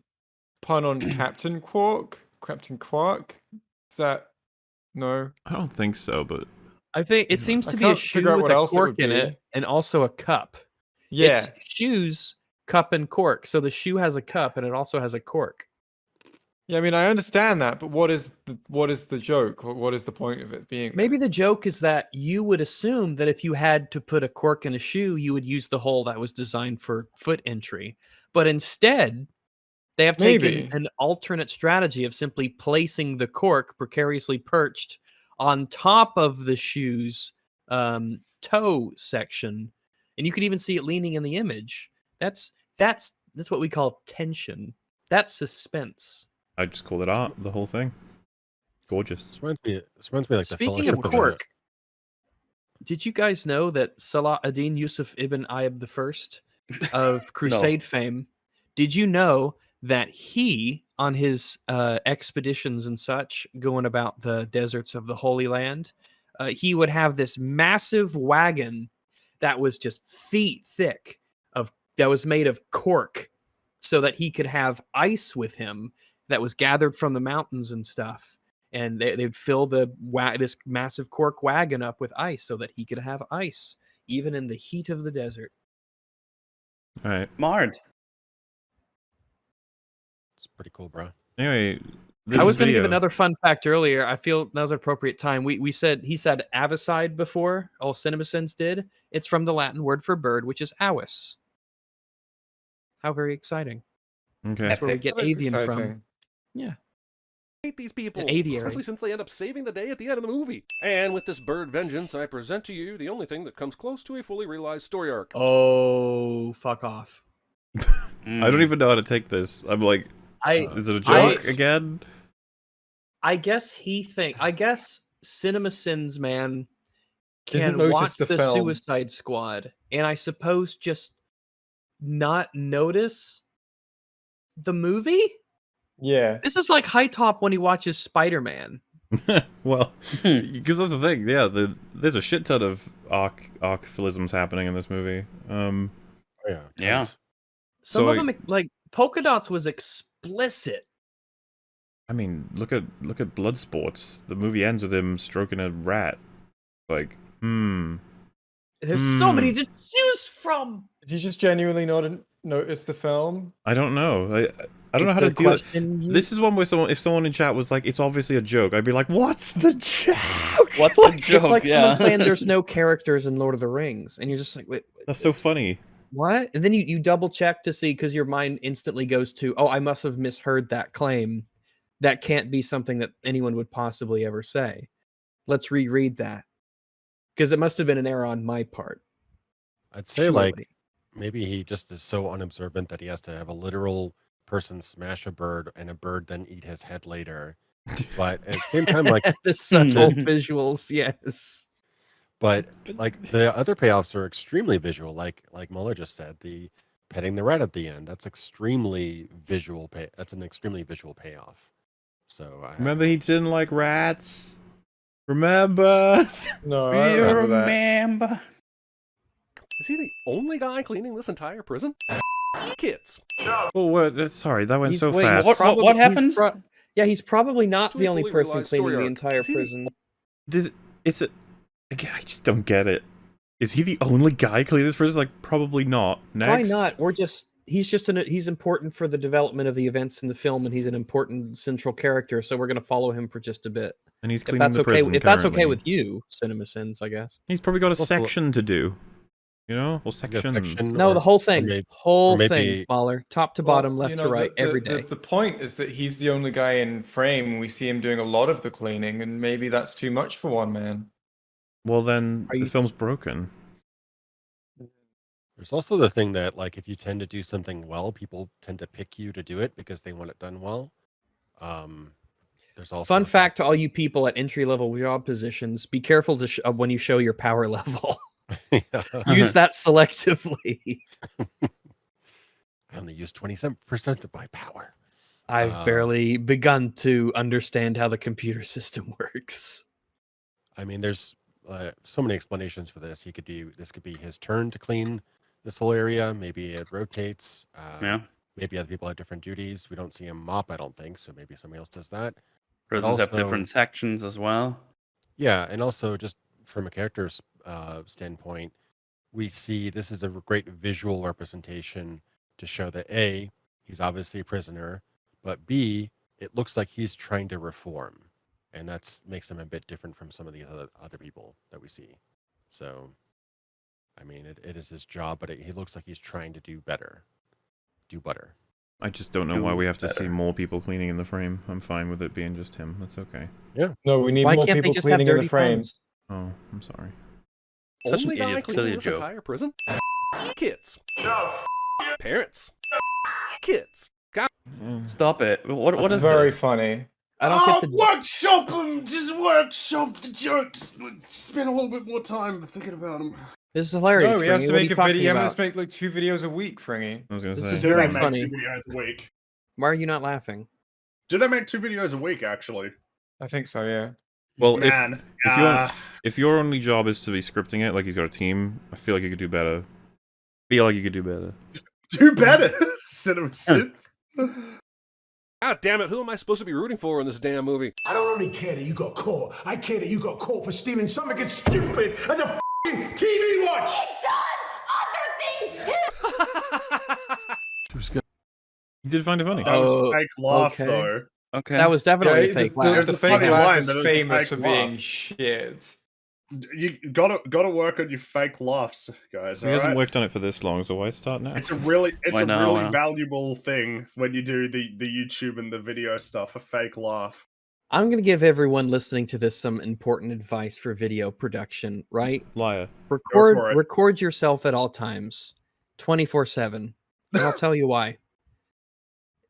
pun on Captain Quark? Captain Quark? Is that... No? I don't think so, but... I think it seems to be a shoe with a cork in it and also a cup. Yeah. It's shoes, cup, and cork. So the shoe has a cup and it also has a cork. Yeah, I mean, I understand that, but what is the joke? What is the point of it being? Maybe the joke is that you would assume that if you had to put a cork in a shoe, you would use the hole that was designed for foot entry. But instead, they have taken an alternate strategy of simply placing the cork precariously perched on top of the shoe's toe section. And you can even see it leaning in the image. That's what we call tension. That's suspense. I just call it art, the whole thing. Gorgeous. This reminds me like Speaking of cork, did you guys know that Salah ad-Din Yusuf ibn Ayyub I of Crusade fame, did you know that he, on his expeditions and such, going about the deserts of the Holy Land, he would have this massive wagon that was just feet thick, that was made of cork, so that he could have ice with him that was gathered from the mountains and stuff. And they'd fill this massive cork wagon up with ice so that he could have ice, even in the heat of the desert. All right. Smart. It's pretty cool, bro. Anyway, I was going to give another fun fact earlier. I feel that was an appropriate time. He said avicide before. All CinemaSins did. It's from the Latin word for bird, which is avis. How very exciting. Okay. That's where we get avian from. Yeah. I hate these people, aviary. especially since they end up saving the day at the end of the movie. And with this bird vengeance, I present to you the only thing that comes close to a fully realized story arc. Oh, fuck off. I don't even know how to take this. I'm like, is it a joke again? I guess CinemaSins, man, can watch the film. Suicide Squad, and I suppose just not notice the movie? Yeah. This is like High Top when he watches Spider-Man. Well, because that's the thing. Yeah, there's a shit ton of arc-philisms happening in this movie. Yeah. Some of them, like Polka Dots, was explicit. I mean, look at Bloodsports. The movie ends with him stroking a rat. Like, There's so many to choose from. Did you just genuinely not notice the film? I don't know. I don't know how to deal with it. This is one where if someone in chat was like, it's obviously a joke, I'd be like, what's the joke? What's the joke? It's like someone saying there's no characters in Lord of the Rings, and you're just like, wait. That's so funny. What? And then you double check to see, because your mind instantly goes to, oh, I must have misheard that claim. That can't be something that anyone would possibly ever say. Let's reread that. Because it must have been an error on my part. I'd say, like, maybe he just is so unobservant that he has to have a literal person smash a bird and a bird then eat his head later. But at the same time, like, the subtle visuals, yes. But like the other payoffs are extremely visual, like Muller just said, the petting the rat at the end. That's extremely visual that's an extremely visual payoff. So remember he didn't like rats. Remember? No, I don't remember that. Is he the only guy cleaning this entire prison? Kids. Oh, sorry, that went so fast. What happened? He's probably not the only person cleaning the entire prison. I just don't get it. Is he the only guy cleaning this prison? Like, probably not. Next. Why not? He's important for the development of the events in the film, and he's an important central character. So we're going to follow him for just a bit. And he's cleaning the prison. If that's okay with you, CinemaSins, I guess. He's probably got a section to do. You know, or sections. No, the whole thing. Whole thing, maybe- Mahler. Top to bottom, left to right, every day. The point is that he's the only guy in frame, and we see him doing a lot of the cleaning, and maybe that's too much for one man. Well, then the film's broken. There's also the thing that, like, if you tend to do something well, people tend to pick you to do it because they want it done well. There's also Fun fact to all you people at entry-level job positions: be careful when you show your power level. Use that selectively. I only use 27% of my power. I've barely begun to understand how the computer system works. I mean, there's so many explanations for this. This could be his turn to clean this whole area. Maybe it rotates. Maybe other people have different duties. We don't see him mop, I don't think. So maybe somebody else does that. Prisons have different sections as well. Yeah, and also just from a character's standpoint, we see this is a great visual representation to show that A, he's obviously a prisoner, but B, it looks like he's trying to reform. And that makes him a bit different from some of the other people that we see. So, I mean, it is his job, but he looks like he's trying to do better. Do better. I just don't know why we have to see more people cleaning in the frame. I'm fine with it being just him. That's okay. Yeah. No, we need more people cleaning in the frames. Oh, I'm sorry. Such an Only guy idiot. cleaning Clearly a this joke. entire prison? Kids. Parents. Kids. God. Stop it. What is very this? funny. I don't get the workshop them. Just workshop the jokes. Spend a little bit more time thinking about them. This is hilarious. No, he has Fringy. to What are make you a video. talking He about? must make like 2 videos a week, Fringy. I was gonna This say. is very make funny. 2 videos a week? Why are you not laughing? Do they make 2 videos a week, actually? I think so, yeah. Well, Man, if your only job is to be scripting it, like he's got a team, I feel like you could do better. Feel like you could do better. do better. CinemaSins. God damn it, who am I supposed to be rooting for in this damn movie? I don't only care that you got caught. I care that you got caught for stealing something as stupid as a f***ing TV watch. It does other things too. You did find it funny. That was fake laugh, okay. though. Okay. That was definitely Yeah, a fake the laugh. fake funny laugh line, is but it was a famous for fake being laugh. shit. You gotta work on your fake laughs, guys. He all hasn't right? worked on it for this long, so why start now? It's a really Why not? valuable thing when you do the YouTube and the video stuff. A fake laugh. I'm going to give everyone listening to this some important advice for video production, right? Liar. Record yourself at all times, 24/7. And I'll tell you why.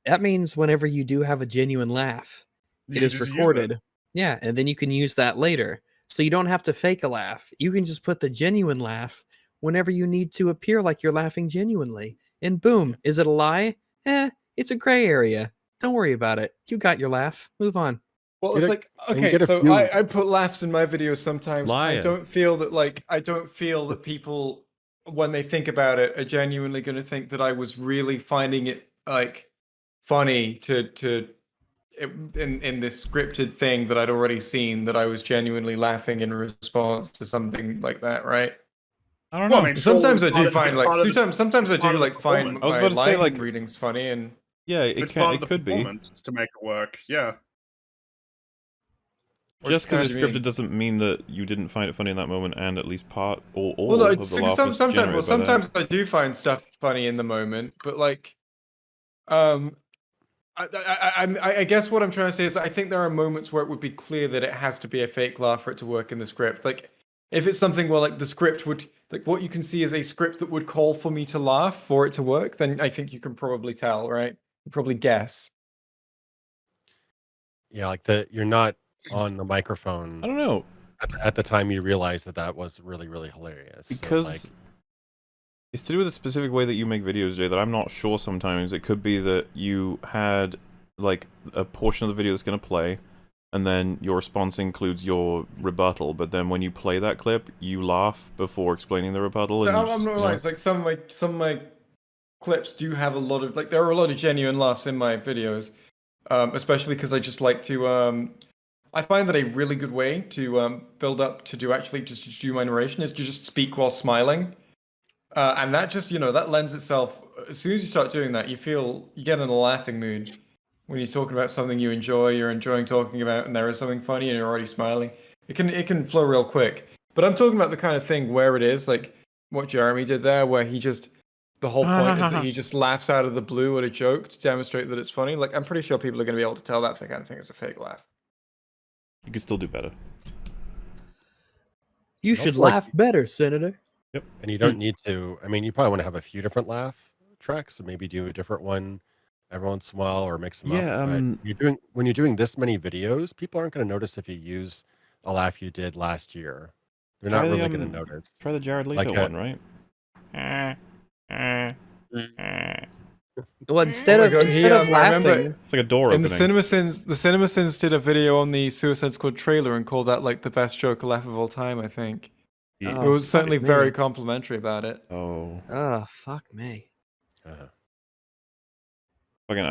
That means whenever you do have a genuine laugh, it is recorded. Yeah, and then you can use that later. So you don't have to fake a laugh. You can just put the genuine laugh whenever you need to appear like you're laughing genuinely. And boom, is it a lie? It's a gray area. Don't worry about it. You got your laugh. Move on. Well, it's like, okay, so I put laughs in my videos sometimes. I don't feel that people, when they think about it, are genuinely going to think that I was really finding it like funny in this scripted thing that I'd already seen, that I was genuinely laughing in response to something like that, right? I don't know. Well, I mean, sometimes I do part of- find like part of the- sometimes I do part of the like find performance. I was my about to say, line like- readings funny, and Yeah, It's part it of the could be. performance to make it work. Yeah. Just because it's What do you mean? scripted doesn't mean that you didn't find it funny in that moment, and at least part or all well, no, of the laugh was generated by that. sometimes I do find stuff funny in the moment, but like, I guess what I'm trying to say is I think there are moments where it would be clear that it has to be a fake laugh for it to work in the script. Like, if it's something where like the script would, like what you can see is a script that would call for me to laugh for it to work, then I think you can probably tell, right? You probably guess. Yeah, like you're not on the microphone. I don't know. At the time you realize that was really, really hilarious. Because So, like, it's to do with the specific way that you make videos, Jay, that I'm not sure sometimes. It could be that you had, like, a portion of the video that's going to play, and then your response includes your rebuttal, but then when you play that clip, you laugh before explaining the rebuttal. And I'm not realizing, like, some of my clips do have a lot of, like, there are a lot of genuine laughs in my videos, especially because I just like to, I find that a really good way to build up to do my narration is to just speak while smiling. And that just, that lends itself, as soon as you start doing that, you get in a laughing mood. When you're talking about something you're enjoying talking about, and there is something funny and you're already smiling, it can flow real quick. But I'm talking about the kind of thing where it is, like, what Jeremy did there, where he just the whole point is that he just laughs out of the blue at a joke to demonstrate that it's funny. Like, I'm pretty sure people are going to be able to tell that kind of thing is a fake laugh. You could still do better. You should laugh better, Senator. Yep. And you don't need to. I mean, you probably want to have a few different laugh tracks, and maybe do a different one every once in a while, or mix them up. But when you're doing this many videos, people aren't going to notice if you use a laugh you did last year. They're not really going to notice. Try the Jared Leto one, right? Well, instead of laughing, it's like a door opening. opening. The CinemaSins did a video on the Suicide Squad trailer and called that like the best Joker laugh of all time. I think it was certainly very complimentary about it. Oh, fuck me. Fucking,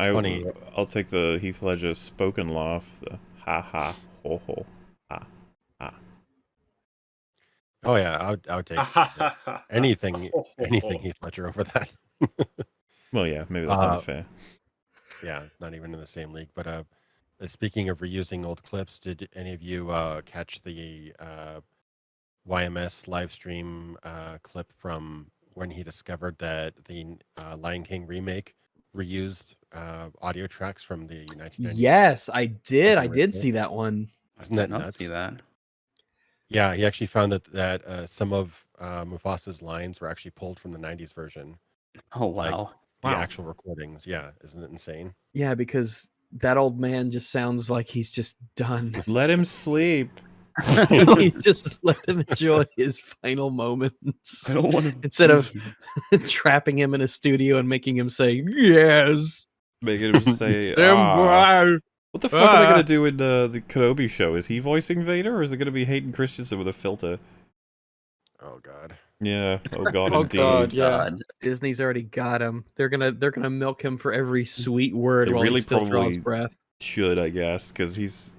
I'll take the Heath Ledger spoken laugh. The ha ha ho ho ha ha. Oh yeah, I would take anything Heath Ledger over that. Well, yeah, maybe that's not fair. Yeah, not even in the same league. But speaking of reusing old clips, did any of you catch the YMS live stream clip from when he discovered that the Lion King remake reused audio tracks from the 1990s? Yes, I did. I did see that one. Isn't that nuts? See that. Yeah, he actually found that some of Mufasa's lines were actually pulled from the 90s version. Oh, wow. Like, the actual recordings. Yeah, isn't it insane? Yeah, because that old man just sounds like he's just done. Let him sleep. Just let him enjoy his final moments. I don't want to. Instead of trapping him in a studio and making him say yes. Making him say, What the fuck are they going to do in the Kenobi show? Is he voicing Vader, or is it going to be Hayden Christensen with a filter? Oh, God. Yeah. Oh, God, oh, indeed. God, yeah. Disney's already got him. They're gonna milk him for every sweet word while really he still draws breath. Should, I guess, because he's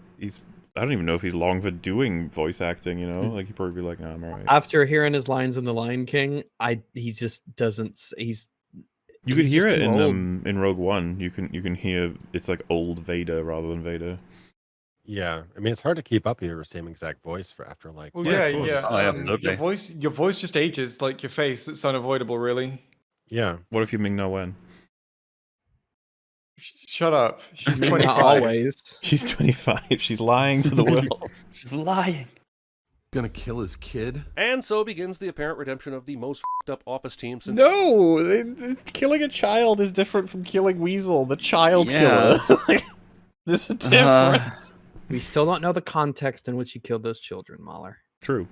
I don't even know if he's long for doing voice acting, you know? Like, he'd probably be like, I'm alright. After hearing his lines in The Lion King, he just doesn't. You could hear it in Rogue One. You can hear it's like old Vader rather than Vader. Yeah, I mean, it's hard to keep up your same exact voice for after like. Well, yeah. Absolutely. Your voice just ages like your face. It's unavoidable, really. Yeah. What if you Ming-Na Wen? Shut up. She's 25. Not always. She's 25. She's lying to the world. She's lying. Gonna kill his kid? And so begins the apparent redemption of the most f***ed up office team since... No! Killing a child is different from killing Weasel, the child killer. There's a difference. We still don't know the context in which he killed those children, Mahler. True.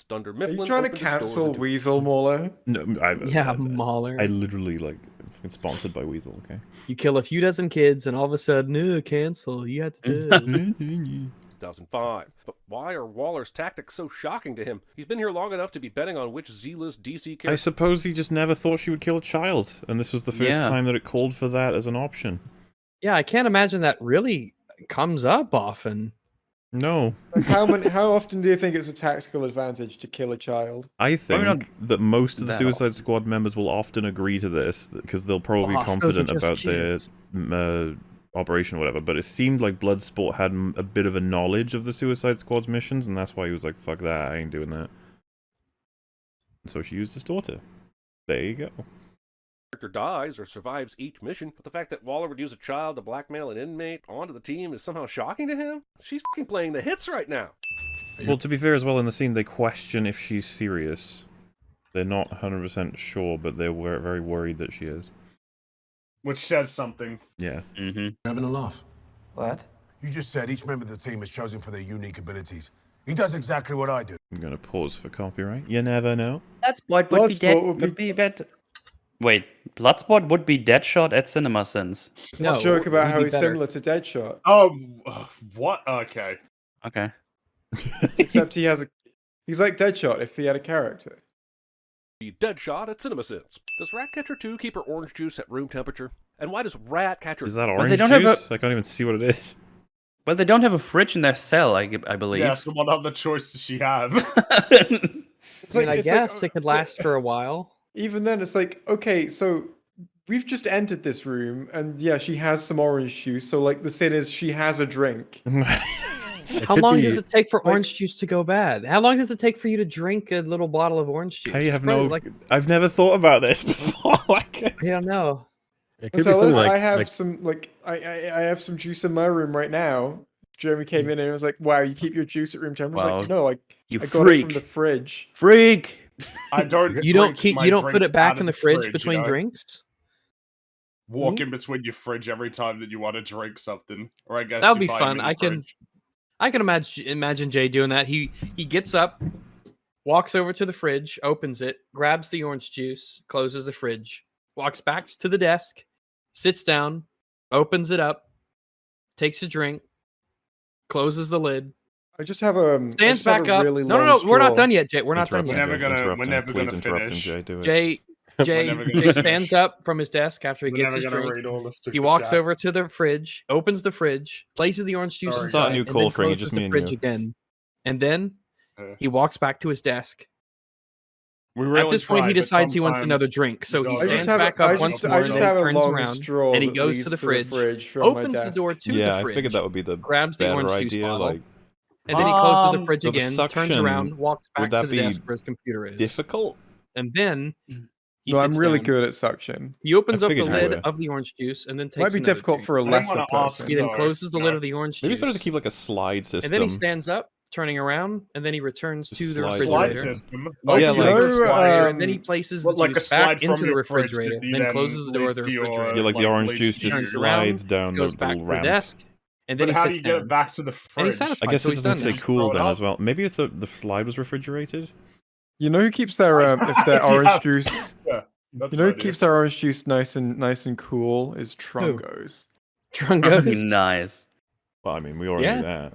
Dunder Are Mifflin you trying to cancel Weasel, Mahler? No, Mahler. I literally, like, I'm sponsored by Weasel, okay? You kill a few dozen kids, and all of a sudden, cancel. You had to do. 2005. But why are Waller's tactics so shocking to him? He's been here long enough to be betting on which Z-list DC character... I suppose he just never thought she would kill a child, and this was the first time that it called for that as an option. Yeah, I can't imagine that really comes up often. No. Like how often do you think it's a tactical advantage to kill a child? I think that most of the Suicide Squad members will often agree to this, because they'll probably be confident about their operation or whatever, but it seemed like Bloodsport had a bit of a knowledge of the Suicide Squad's missions, and that's why he was like, fuck that, I ain't doing that. And so she used his daughter. There you go. Dies or survives each mission, but the fact that Waller would use a child to blackmail an inmate onto the team is somehow shocking to him? She's f***ing playing the hits right now. Well, to be fair as well, in the scene, they question if she's serious. They're not 100% sure, but they're very worried that she is. Which says something. Yeah. Having a laugh. What? You just said each member of the team is chosen for their unique abilities. He does exactly what I do. I'm gonna pause for copyright. You never know. Bloodsport would be dead. Wait, Bloodsport would be Deadshot at CinemaSins. No, joke about how he's similar to Deadshot. Oh, what? Okay. Okay. Except he's like Deadshot if he had a character. The Deadshot at CinemaSins. Does Ratcatcher 2 keep her orange juice at room temperature? And why does Ratcatcher... Is that orange juice? I can't even see what it is. But they don't have a fridge in their cell, I believe. Yeah, so what other choice does she have? I guess it could last for a while. Even then, it's like, okay, so we've just entered this room, and yeah, she has some orange juice, so like the sin is she has a drink. How long does it take for orange juice to go bad? How long does it take for you to drink a little bottle of orange juice? I have I've never thought about this before. I don't know. It could be something like I have some juice in my room right now. Jeremy came in and was like, "Wow, you keep your juice at room temperature?" I was like, "No, I got it from the fridge." Freak. I don't. You don't put it back in the fridge between drinks. Walk in between your fridge every time that you want to drink something, or I guess that would be fun. I can imagine Jay doing that. He gets up, walks over to the fridge, opens it, grabs the orange juice, closes the fridge, walks back to the desk, sits down, opens it up, takes a drink, closes the lid. I just have a stands back up. Really no, we're not done yet, Jay. We're not done yet. We're never gonna finish. Jay stands up from his desk after he gets his drink. He walks over to the fridge, opens the fridge, places the orange juice inside, and then closes the fridge again. And then he walks back to his desk. At this point, he decides he wants another drink, so he stands back up once more, and turns around, and he goes to the fridge, opens the door to the fridge. I figured that would be the grabs the orange juice idea, bottle, and then he closes the fridge again, turns around, walks back to the desk where his computer is. Difficult? And then he I'm really down. good at suction. He opens up the lid of the orange juice and then takes. Might be difficult for a lesser person. He then closes the lid of the orange juice. Maybe it's better to keep like a slide system. And then he stands up, turning around, and then he returns to the refrigerator. Slide system. And then he places the juice back into the refrigerator, and then closes the door of the refrigerator. Yeah, like the orange juice just slides down the little ramp. Desk, and then how do you get it back to the fridge? And he's satisfied, I guess so it doesn't say cool then as well. Maybe if the slide was refrigerated. You know who keeps their if their orange juice? You know who keeps their orange juice nice and cool is Trungos. Trungos, nice. Well, I mean, we already knew that.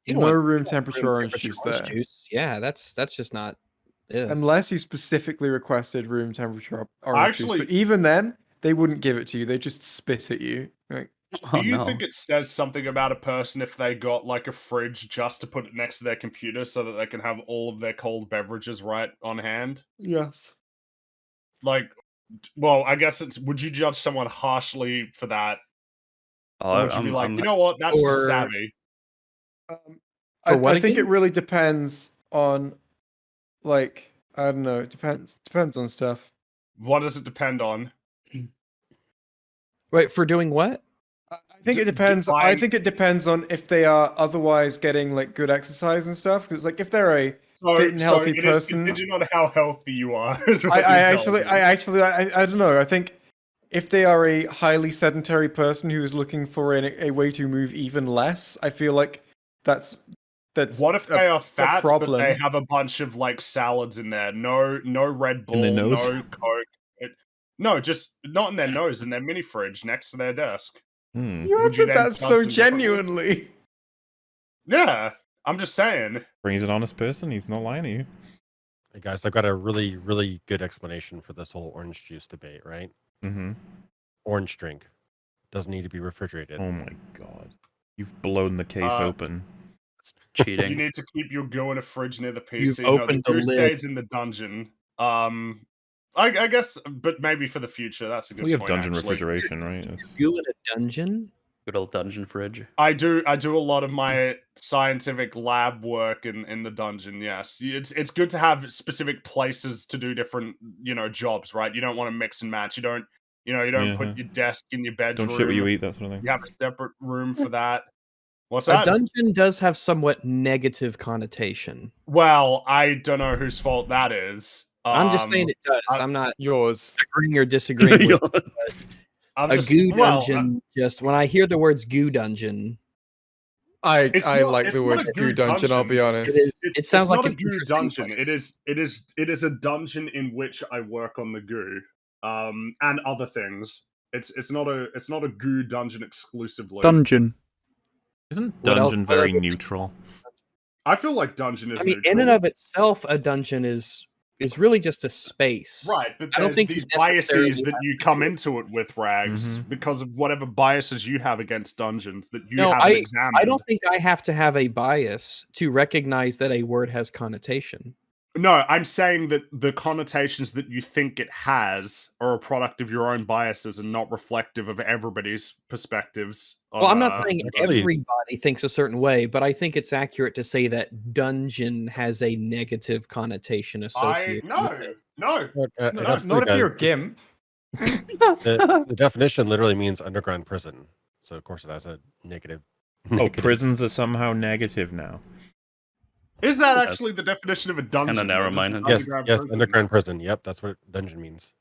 No room temperature orange juice there. Yeah, that's just not. Unless you specifically requested room temperature orange juice, but even then, they wouldn't give it to you. They just spit at you. Like, do you think it says something about a person if they got like a fridge just to put it next to their computer so that they can have all of their cold beverages right on hand? Yes. Like, well, I guess it's. Would you judge someone harshly for that? Or would you be like, you know what, that's just savvy? I think it really depends on, like, I don't know. It depends on stuff. What does it depend on? Wait, for doing what? I think it depends. I think it depends on if they are otherwise getting like good exercise and stuff. Because like if they're a fit and healthy person, did you know how healthy you are? I don't know. I think if they are a highly sedentary person who is looking for a way to move even less, I feel like that's. What if they are fat, but they have a bunch of like salads in there? No Red Bull, no Coke. No, just not in their nose, in their mini fridge next to their desk. You answered that so genuinely. Yeah, I'm just saying. He's an honest person. He's not lying to you. Hey guys, I've got a really, really good explanation for this whole orange juice debate, right? Mm-hmm. Orange drink doesn't need to be refrigerated. Oh my god, you've blown the case open. It's cheating. You need to keep your go in a fridge near the PC. You've opened the lid. Stays in the dungeon. I guess, but maybe for the future, that's a good point. We have dungeon refrigeration, right? You in a dungeon? Good old dungeon fridge. I do a lot of my scientific lab work in the dungeon. Yes, it's good to have specific places to do different jobs, right? You don't want to mix and match. You don't put your desk in your bedroom. Don't shit where you eat, that sort of thing. You have a separate room for that. What's that? A dungeon does have somewhat negative connotation. Well, I don't know whose fault that is. I'm just saying it does. I'm not yours agreeing or disagreeing with it. A goo dungeon, just when I hear the words goo dungeon, I like the words goo dungeon. I'll be honest. It sounds like a goo dungeon. Place. It is a dungeon in which I work on the goo, and other things. It's not a goo dungeon exclusively. Dungeon. Isn't dungeon very neutral? I feel like dungeon is. I mean, neutral. in and of itself, a dungeon is really just a space, right? But I don't think these biases that you come into it with, Rags, because of whatever biases you have against dungeons that you haven't examined. I don't think I have to have a bias to recognize that a word has connotation. No, I'm saying that the connotations that you think it has are a product of your own biases and not reflective of everybody's perspectives. Well, I'm not saying everybody everybody thinks a certain way, but I think it's accurate to say that dungeon has a negative connotation associated with it. No. Not if you're a gimp. The definition literally means underground prison. So of course it has a negative. Oh, prisons are somehow negative now. Is that actually the definition of a dungeon? Kind of narrow-minded. Yes, underground prison. Yep, that's what dungeon means.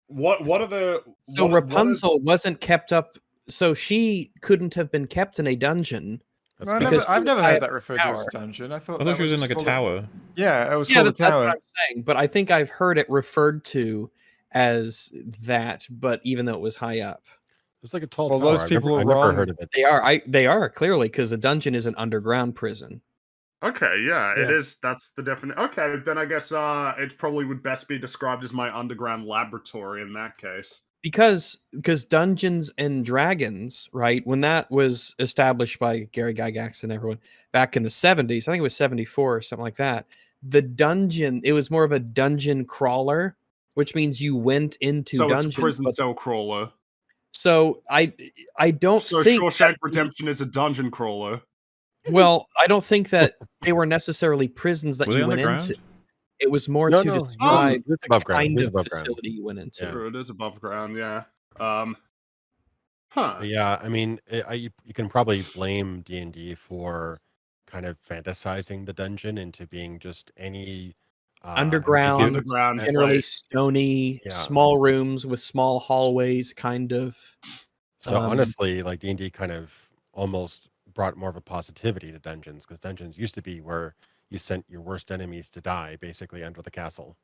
What are the... So Rapunzel wasn't kept up... So she couldn't have been kept in a dungeon. I've never heard that referred to as a dungeon. I thought she was in like a tower. Yeah, it was called a that's tower. what I'm saying. But I think I've heard it referred to as that, but even though it was high up. It's like a tall tower. Those people are wrong. Never heard of it. They are clearly, because a dungeon is an underground prison. Okay, yeah, it is. That's the definition. Okay, then I guess it probably would best be described as my underground laboratory in that case. Because Dungeons and Dragons, right, when that was established by Gary Gygax and everyone back in the 70s, I think it was 74 or something like that, the dungeon, it was more of a dungeon crawler, which means you went into dungeons. So it's a prison cell crawler. So I don't think... So Shawshank Redemption is a dungeon crawler. Well, I don't think that they were necessarily prisons that you went into. It was more to describe the kind of facility you went into. True, it is above ground, yeah. Yeah, I mean, you can probably blame D&D for kind of fantasizing the dungeon into being just any... underground generally stony, small rooms with small hallways, kind of. So honestly, like D&D kind of almost brought more of a positivity to dungeons, because dungeons used to be where you sent your worst enemies to die, basically under the castle.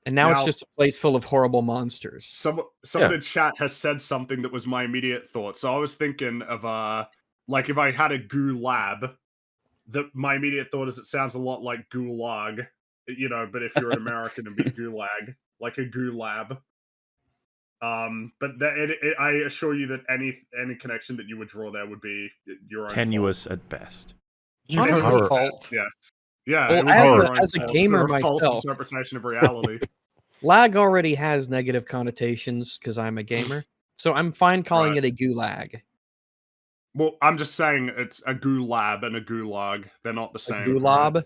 And now it's just a place full of horrible monsters. Some in the chat has said something that was my immediate thought. So I was thinking of like if I had a goo lab, my immediate thought is it sounds a lot like gulag, you know, but if you're an American, it'd be gulag, like a goo lab. But I assure you that any connection that you would draw there would be your own tenuous fault. At best. Fault. Yes. Yeah. Well, as a gamer false myself, interpretation of reality. lag already has negative connotations because I'm a gamer, so I'm fine calling it a gulag. Well, I'm just saying it's a goo lab and a gulag. They're not the same. A gulag? Right?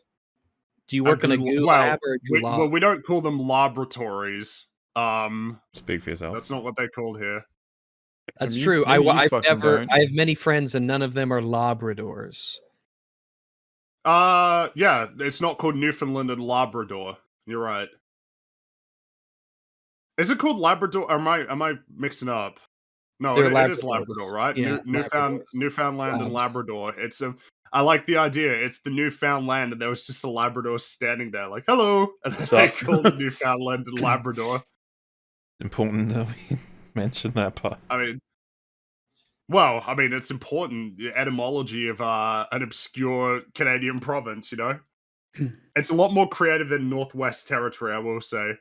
Do you work in a goo lab or a gulag? Well, we don't call them laboratories. Speak for yourself. That's not what they're called here. That's true. I have many friends, and none of them are Labradors. Yeah, it's not called Newfoundland and Labrador. You're right. Is it called Labrador? Or am I mixing up? No, it is Labrador, right? Yeah, Newfoundland and Labrador. I like the idea. It's the Newfoundland, and there was just a Labrador standing there, like, hello, and they called it Newfoundland and Labrador. Important that we mention that part. I mean, it's important. The etymology of an obscure Canadian province, you know? It's a lot more creative than Northwest Territory, I will say.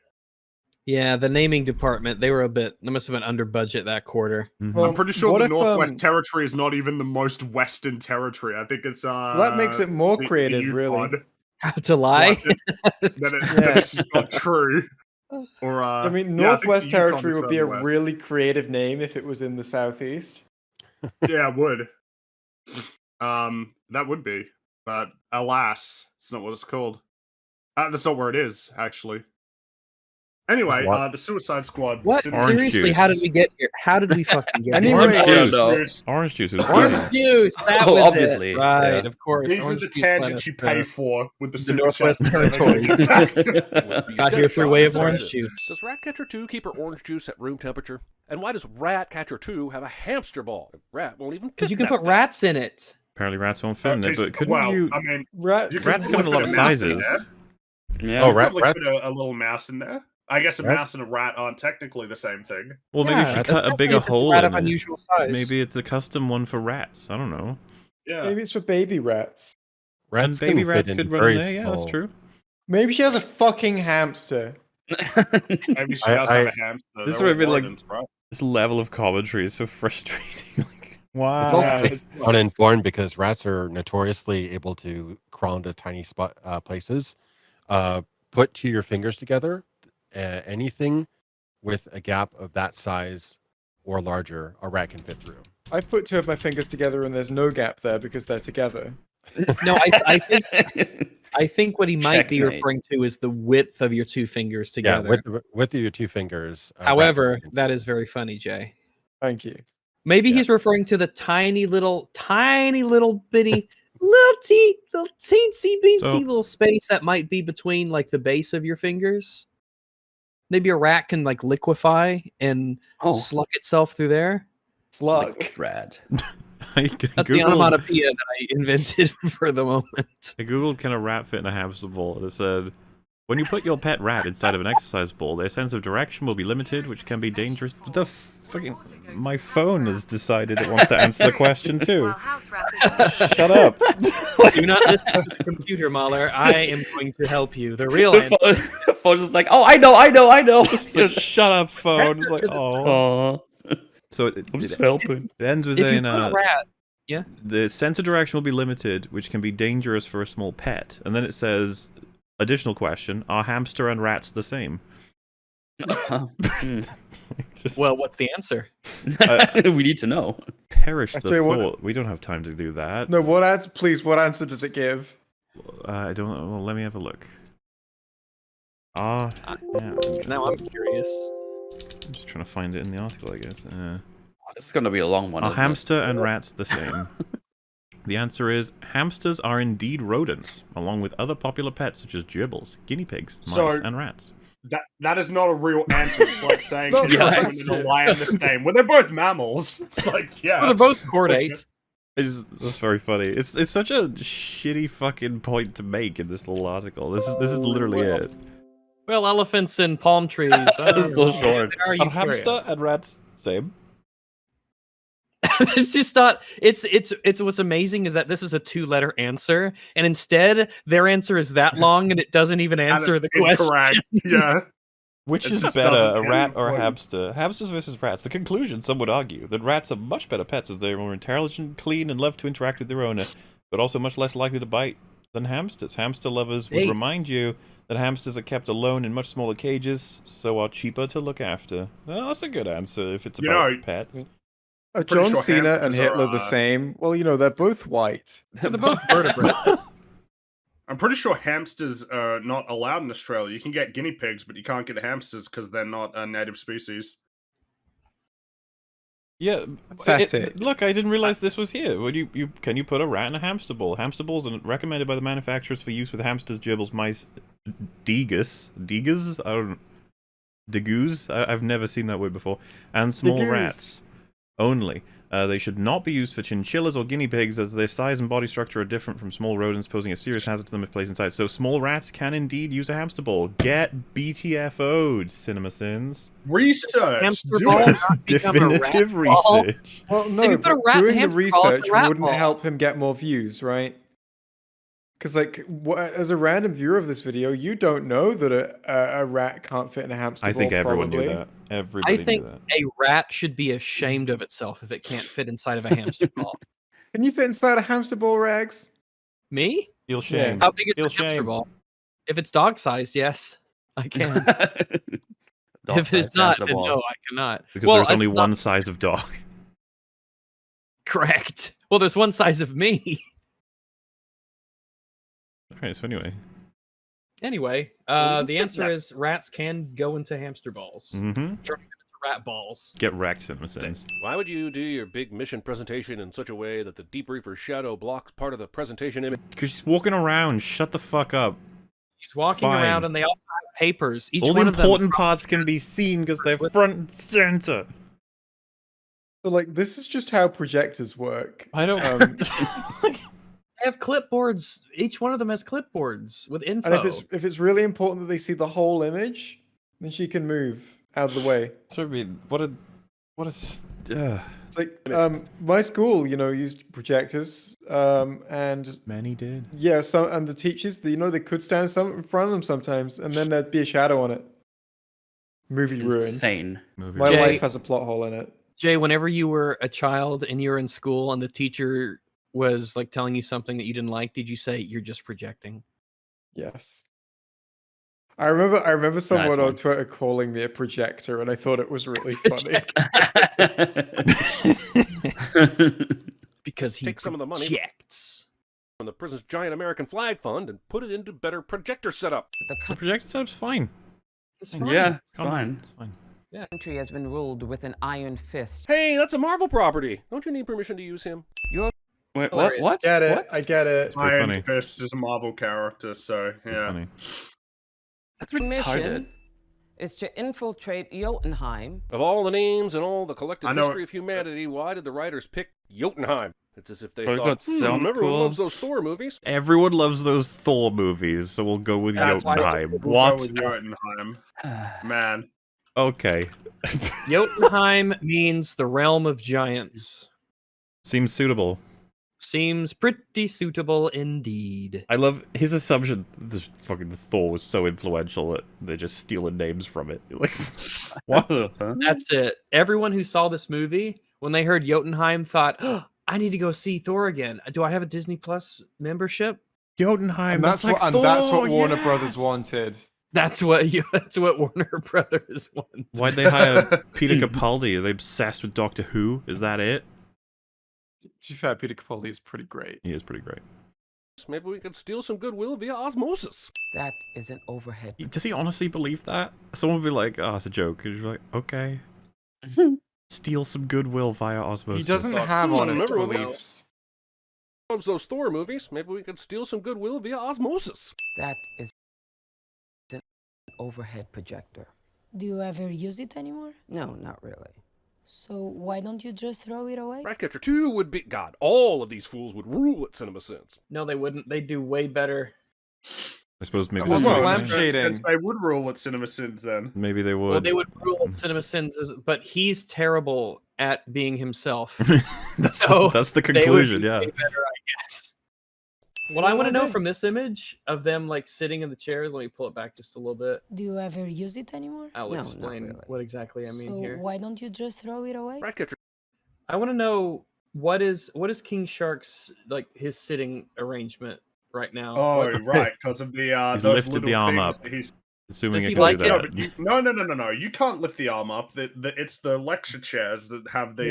Yeah, the naming department, they must have been under budget that quarter. Mm-hmm. Well, I'm pretty sure the Northwest Territory is not even the most Western territory. I think it's that makes it more creative, really. How to lie? That it's just not true. Or I mean, Northwest Territory would be a really creative name if it was in the Southeast. Yeah, it would. That would be. But alas, it's not what it's called. That's not where it is, actually. Anyway, the Suicide Squad. What? Seriously, how did we get here? How did we fucking get here? Orange juice. Orange juice. Orange juice. That was obviously. It. Right, of course. These are the tangents you pay for with the Northwest Territory. Got here through way of orange juice. Does Ratcatcher 2 keep her orange juice at room temperature? And why does Ratcatcher 2 have a hamster ball? Rat won't even. Because you can put rats in it. Apparently, rats won't fit in it. But couldn't you? I mean, rats come in a lot of sizes. Yeah. Oh, rats. Put a little mouse in there. I guess a mouse and a rat aren't technically the same thing. Well, maybe if you cut a bigger hole in unusual size. Maybe it's a custom one for rats. I don't know. Yeah. Maybe it's for baby rats. And baby rats could run in there. Yeah, that's true. Maybe she has a fucking hamster. Maybe she does have a hamster. This is really like this level of commentary is so frustrating. Wow. It's also uninformed because rats are notoriously able to crawl into tiny places. Put 2 of your fingers together. Anything with a gap of that size or larger, a rat can fit through. I put two of my fingers together and there's no gap there because they're together. No, I think what he might be Checkmate. referring to is the width of your two fingers together. Yeah, with the width of your two fingers. However, that is very funny, Jay. Thank you. Maybe he's referring to the tiny little bitty, little teensy beansy little space that might be between like the base of your fingers. Maybe a rat can like liquefy and sluck itself through there. Slug. Rat. That's the onomatopoeia that I invented for the moment. I googled can a rat fit in a hamster ball, and it said, when you put your pet rat inside of an exercise ball, their sense of direction will be limited, which can be dangerous. The fucking... My phone has decided it wants to answer the question, too. Shut up. Do not listen to the computer, Mahler. I am going to help you. The real answer. Phone's just like, oh, I know. Like, shut up, phone. It's like, oh. So I'm just helping. It ends with If saying, you put a rat, yeah. the sense of direction will be limited, which can be dangerous for a small pet. And then it says, additional question, are hamster and rats the same? Well, what's the answer? We need to know. Perish the Actually, what- thought. We don't have time to do that. No, what answer? Please, what answer does it give? I don't know. Well, let me have a look. Yeah. Now I'm curious. I'm just trying to find it in the article, I guess. This is going to be a long one. Are isn't it? hamster and rats the same? The answer is, hamsters are indeed rodents, along with other popular pets such as gerbils, guinea pigs, mice, and rats. That is not a real answer. It's like saying No, an elephant and a lion the same. Well, they're both mammals. It's like, yeah. Well, they're both chordates. That's very funny. It's such a shitty fucking point to make in this little article. This is literally it. Well, elephants and palm trees. It's so short. Are hamster and rats same? It's just not. It's what's amazing is that this is a 2-letter answer, and instead their answer is that long, and it doesn't even answer the question. Yeah. Which It is just better, doesn't a get rat any or a point. hamster? Hamsters versus rats. The conclusion, some would argue, that rats are much better pets as they are more intelligent, clean, and love to interact with their owner, but also much less likely to bite than hamsters. Hamster lovers would remind you that hamsters are kept alone in much smaller cages, so are cheaper to look after. Well, that's a good answer if it's about pets. Are Pretty John sure Cena and hamsters Hitler are, the same? Well, they're both white. They're both vertebrates. I'm pretty sure hamsters are not allowed in Australia. You can get guinea pigs, but you can't get hamsters because they're not a native species. Yeah, look, I didn't realize this was here. Would can you put a rat in a hamster ball? Hamster balls are recommended by the manufacturers for use with hamsters, gerbils, mice, degus, I don't know, degus. I've never seen that word before, and small rats only. They should not be used for chinchillas or guinea pigs, as their size and body structure are different from small rodents, posing a serious hazard to them if placed inside. So small rats can indeed use a hamster ball. Get BTFO'd, CinemaSins. Research. Hamster Do ball it. not become a rat Definitive ball? research. Well, If no, you put a but rat in a doing the hamster ball, it's research a rat wouldn't ball. help him get more views, right? Because, as a random viewer of this video, you don't know that a rat can't fit in a hamster I ball. think everyone probably. knew that. Everybody I think knew that. a rat should be ashamed of itself if it can't fit inside of a hamster ball. Can you fit inside a hamster ball, Rags? Me? Feel shame. How big is Feel the hamster shame. ball? If it's dog sized, yes, I can. Dog If it's sized not, hamster then ball. no, I cannot. Because Well, there's only it's not one size of dog. correct. Well, there's one size of me. Alright, so anyway. Anyway, the answer is rats can go into hamster balls. Mm-hmm. Turn them into rat balls. Get wrecked, CinemaSins. Why would you do your big mission presentation in such a way that the debriefer's shadow blocks part of the presentation image? Because she's walking around. Shut the fuck up. He's walking Fine. around, and they all have papers. Each All one the of them. important parts can be seen because they're front and center. So, this is just how projectors work. I don't. They have clipboards. Each one of them has clipboards with info. And if it's really important that they see the whole image, then she can move out of the way. So, I mean, what a. It's like my school, used projectors, and many did. Yeah, and the teachers, they could stand some in front of them sometimes, and then there'd be a shadow on it. Movie ruined. Insane. My life has a plot hole in it. Jay, whenever you were a child and you were in school and the teacher was telling you something that you didn't like, did you say you're just projecting? Yes. I remember someone on one. Twitter calling me a projector, and I thought it was really funny. Because he Take some of the money projects from the prison's giant American flag fund and put it into better projector setup. The projector setup's fine. It's fine. Yeah, it's fine. It's fine. The country has been ruled with an iron fist. Hey, that's a Marvel property. Don't you need permission to use him? Wait, what? Get it? What? I get it. Iron funny. Fist is a Marvel character, so yeah. Funny. That's retarded. Mission is to infiltrate Jotunheim. Of all the names and all the collective I know history of humanity, why did the writers pick Jotunheim? It's as if they Well, thought, that sounds everyone cool. loves those Thor movies. Everyone loves those Thor movies, so we'll go with That's why Jotunheim. we'll go What? with Jotunheim. Man. Okay. Jotunheim means the realm of giants. Seems suitable. Seems pretty suitable indeed. I love his assumption. This fucking Thor was so influential that they're just stealing names from it. Like, what? That's it. Everyone who saw this movie, when they heard Jotunheim, thought, oh, I need to go see Thor again. Do I have a Disney Plus membership? Jotunheim. And that's, like what, and Thor, that's what Warner yes! Brothers wanted. That's what Warner Brothers wanted. Why'd they hire Peter Capaldi? Are they obsessed with Doctor Who? Is that it? To be fair, Peter Capaldi is pretty great. He is pretty great. Maybe we could steal some goodwill via osmosis. That is an overhead. Does he honestly believe that? Someone would be like, oh, it's a joke. And you're like, okay. Steal some goodwill via osmosis. He doesn't have honest everyone beliefs. Loves those Thor movies. Maybe we could steal some goodwill via osmosis. That is an overhead projector. Do you ever use it anymore? No, not really. So why don't you just throw it away? Ratcatcher 2 would be... God, all of these fools would rule at CinemaSins. No, they wouldn't. They'd do way better. I suppose maybe Well, they no, would. lampshading. They would rule at CinemaSins then. Maybe they would. Well, they would rule at CinemaSins, but he's terrible at being himself. that's So the they would conclusion, do yeah. way better, I guess. What I want to know from this image of them like sitting in the chairs, let me pull it back just a little bit. Do you ever use it anymore? I'll No, not explain really. what exactly I mean So here. why don't you just throw it away? Ratcatcher. I want to know what is King Shark's like his sitting arrangement right now. Oh, What- right, because of the He's those lifted little the arm things up. that he's... Assuming Does it he can like do it? that. No, you can't lift the arm up. It's the lecture chairs that have the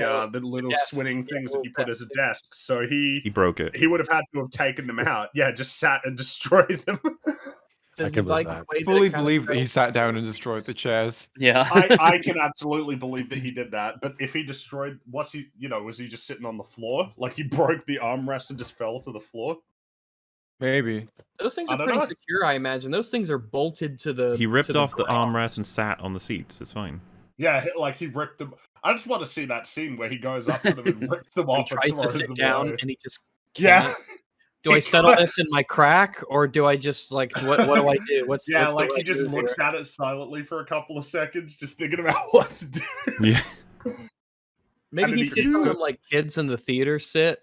little desk. swinging Yeah, things that you little put as a desk. desk. So He broke it. he would have had to have taken them out. Yeah, just sat and destroyed them. Does I he can believe like that. the way Fully it kinda believe that he feels? sat down and destroyed the chairs. Yeah. I can absolutely believe that he did that. But if he destroyed, was he just sitting on the floor? Like he broke the armrest and just fell to the floor? Maybe. Those things I are don't pretty know. secure, I imagine. Those things are bolted to the. He ripped to off the ground. armrest and sat on the seats. It's fine. Yeah, like he ripped them. I just want to see that scene where he goes up to them and rips them He off and tries to throws sit them down away. and he just Yeah. can't. Do I settle this in my crack or do I just like what do I do? What's Yeah, what's the like he right just move looks here? at it silently for a couple of seconds, just thinking about what to do. Yeah. Maybe and he then sits on like kids in the theater sit,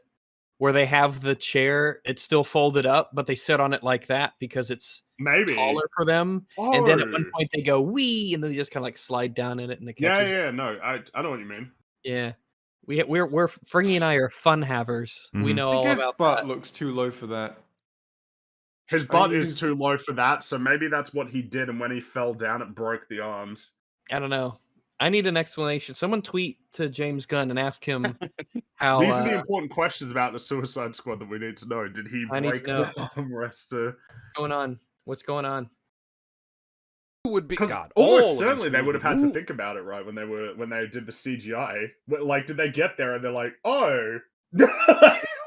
where they have the chair, it's still folded up, but they sit on it like that because it's Maybe. taller for them. And then at one Oh. point they go wee, and then they just kind of like slide down in it, and it Yeah, catches. yeah, no, I know what you mean. Yeah. We're Fergie and I are fun havers. We Mhm. know I all think his about butt that. looks too low for that. His I butt think is he's- too low for that, so maybe that's what he did, and when he fell down, it broke the arms. I don't know. I need an explanation. Someone tweet to James Gunn and ask him how. These are the important questions about the Suicide Squad that we need to know. Did he I need to break the know. armrest? What's going on? What's going on? Would be Because God. all of almost these certainly they fools would have had to rule. think about it, right? When they did the CGI, like, did they get there and they're like, oh, One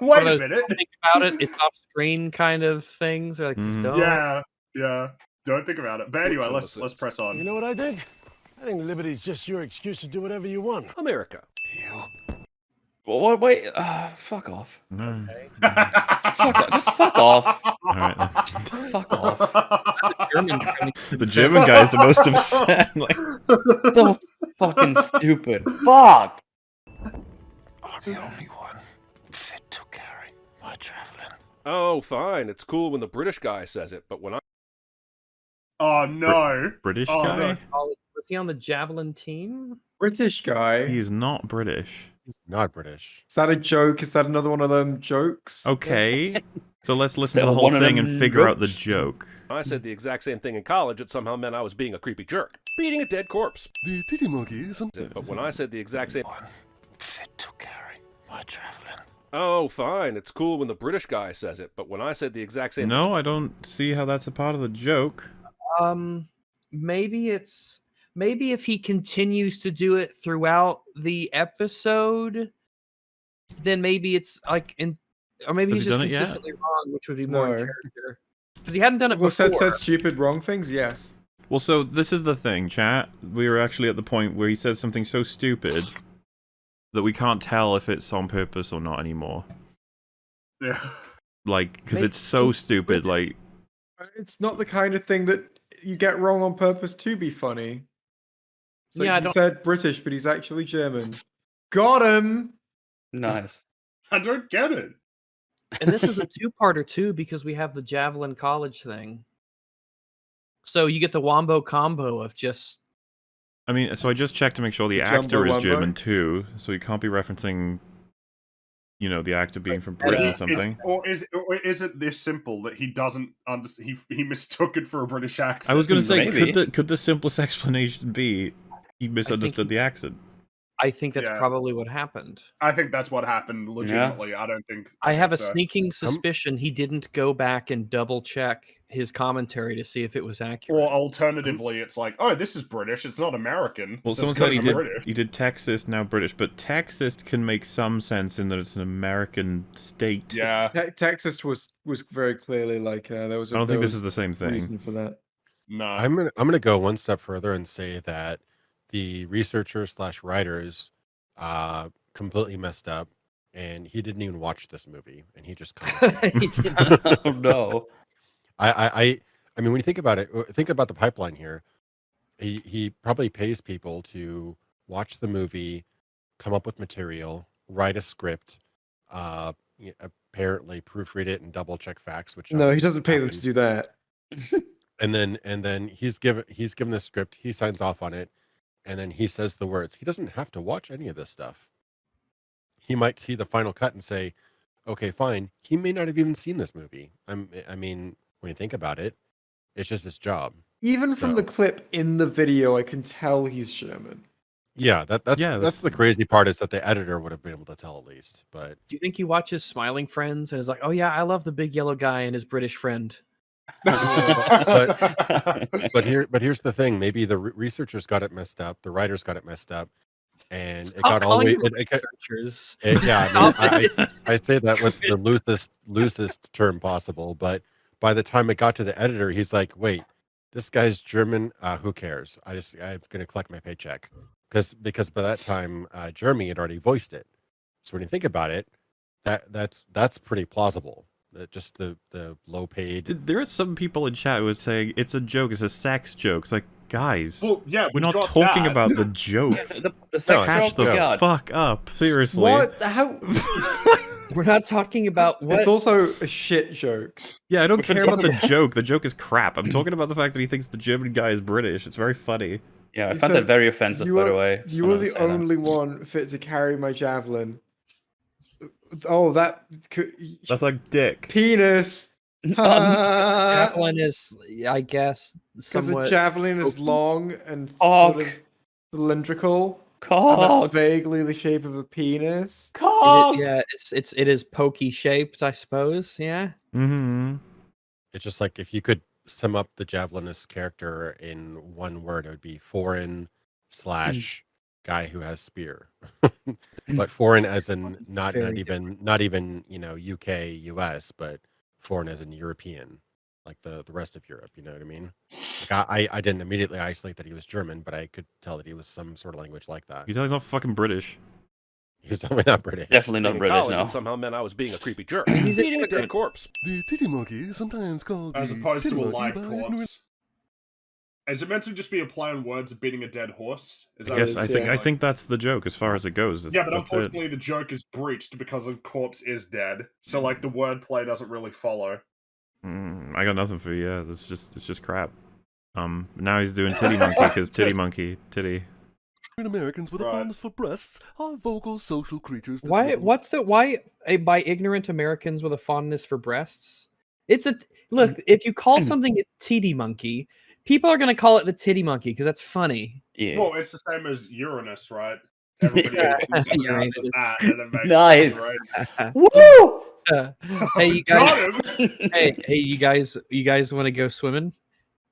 wait of a those minute, don't think about it. It's off screen kind of things. They're like just Mhm. don't. yeah, don't think about it. But anyway, let's press on. You know what I think? I think liberty's just your excuse to do whatever you want. America. Well, what? Wait. Fuck off. No. Just fuck off. All right. Fuck off. The German guy's the most upset. Like, So fucking stupid. Fuck. I'm the only one fit to carry my javelin. Oh, fine. It's cool when the British guy says it, but when I Oh no, British Oh, guy? no. Was he on the javelin team? British guy. He is not British. He's not British. Is that a joke? Is that another one of them jokes? Okay. So let's listen to So the whole one of thing them and figure out the jokes. joke. I said the exact same thing in college. It somehow meant I was being a creepy jerk. Beating a dead corpse. The titty monkey isn't. But when I said the exact same... Fit to carry. Why traveling? Oh, fine. It's cool when the British guy says it. But when I said the exact same... No, I don't see how that's a part of the joke. Maybe if he continues to do it throughout the episode, then maybe it's like or maybe Has he's he just done it yet? consistently wrong, which would be more in No. character. Because he hadn't done it Well, before. said stupid wrong things. Yes. Well, so this is the thing, chat. We were actually at the point where he says something so stupid that we can't tell if it's on purpose or not anymore. Yeah. Like, because it's so stupid, like... It's not the kind of thing that you get wrong on purpose to be funny. So Yeah, I he don't- said British, but he's actually German. Got him! Nice. I don't get it. And this is a two-parter too, because we have the Javelin College thing. So you get the wombo combo of just... I mean, so I just checked to make sure the The actor is Jumbo German Wumbo? too, so he can't be referencing, you know, the actor being from Britain or something. Or is it this simple that he doesn't understand? He mistook it for a British accent. I was going to say, Maybe. could the simplest explanation be he misunderstood the accent? I think that's Yeah. probably what happened. I think that's what happened. Legitimately, I don't think. I have a so. sneaking suspicion he didn't go back and double check his commentary to see if it was accurate. Or alternatively, it's like, oh, this is British. It's not American. Well, so someone it's said gotta he be did. British. He did Texas, now British, but Texas can make some sense in that it's an American state. Yeah. Texas was very clearly like there was. I don't think there this was is the same thing. reason for that. No. I'm gonna go one step further and say that the researchers / writers completely messed up, and he didn't even watch this movie, and he just He didn't. Oh no. I mean, when you think about it, think about the pipeline here. He probably pays people to watch the movie, come up with material, write a script, apparently proofread it and double check facts. Which No, he obviously doesn't pay them to happens. do that. And then he's given the script, he signs off on it, and then he says the words. He doesn't have to watch any of this stuff. He might see the final cut and say, okay, fine. He may not have even seen this movie. I mean, when you think about it, it's just his job. Even from the clip in the video, I can tell he's German. Yeah, that's the crazy part, is that the editor would have been able to tell at least. But Do you think he watches Smiling Friends and is like, oh yeah, I love the big yellow guy and his British friend? but here's the thing. Maybe the researchers got it messed up. The writers got it messed up. And it got all the way. Researchers. Yeah, I say that with the loosest term possible. But by the time it got to the editor, he's like, "Wait, this guy's German. Who cares? I'm gonna collect my paycheck." Because by that time, Jeremy had already voiced it. So when you think about it, that's pretty plausible. That just the low paid. There are some people in chat who would say it's a joke. It's a sex joke. It's like, guys, Well, yeah, we're we not got talking that. about the joke. The sex Catch joke? the God. fuck up, seriously. What? How? We're not talking about what. It's also a shit joke. Yeah, I don't We're care about the talking- joke. The joke is crap. I'm talking about the fact that he thinks the German guy is British. It's very funny. Yeah, I He found said, that very offensive, by the way. You were the only one fit to carry my javelin. Oh, that's like dick. Penis. Javelin is, I guess, Because somewhat. the javelin is long and Cock. sort of cylindrical. And Cock. that's vaguely the shape of a penis. Cock. Yeah, it is pokey shaped, I suppose. Yeah. Mm-hmm. It's just like, if you could sum up the javelinist character in one word, it would be foreign / guy who has spear. But foreign as in not even UK, US, but foreign as in European, like the rest of Europe. You know what I mean? Like I didn't immediately isolate that he was German, but I could tell that he was some sort of language like that. You tell he's not fucking British. He's definitely not British. Definitely not In British, college, no. it somehow meant I was being a creepy jerk. He's an Beating a dead immigrant. corpse. The titty monkey, sometimes called As the opposed titty to a monkey live by corpse. Is it meant to just be a play on words of beating a dead horse? Is I that guess what I it's think like? I think that's the joke as far as it goes. Yeah, but That's it. unfortunately, the joke is breached because a corpse is dead. So, like, the wordplay doesn't really follow. I got nothing for you. Yeah, it's just crap. Now he's doing titty monkey because titty monkey titty. Americans with a fondness for breasts are vocal social creatures. Why by ignorant Americans with a fondness for breasts? It's a look, if you call something a titty monkey, people are going to call it the titty monkey because that's funny. Yeah. Well, it's the same as Uranus, right? Everybody calls it Uranus. as that, and it makes Nice. sense, right? Woo! Hey, you guys. Got him! hey, you guys want to go swimming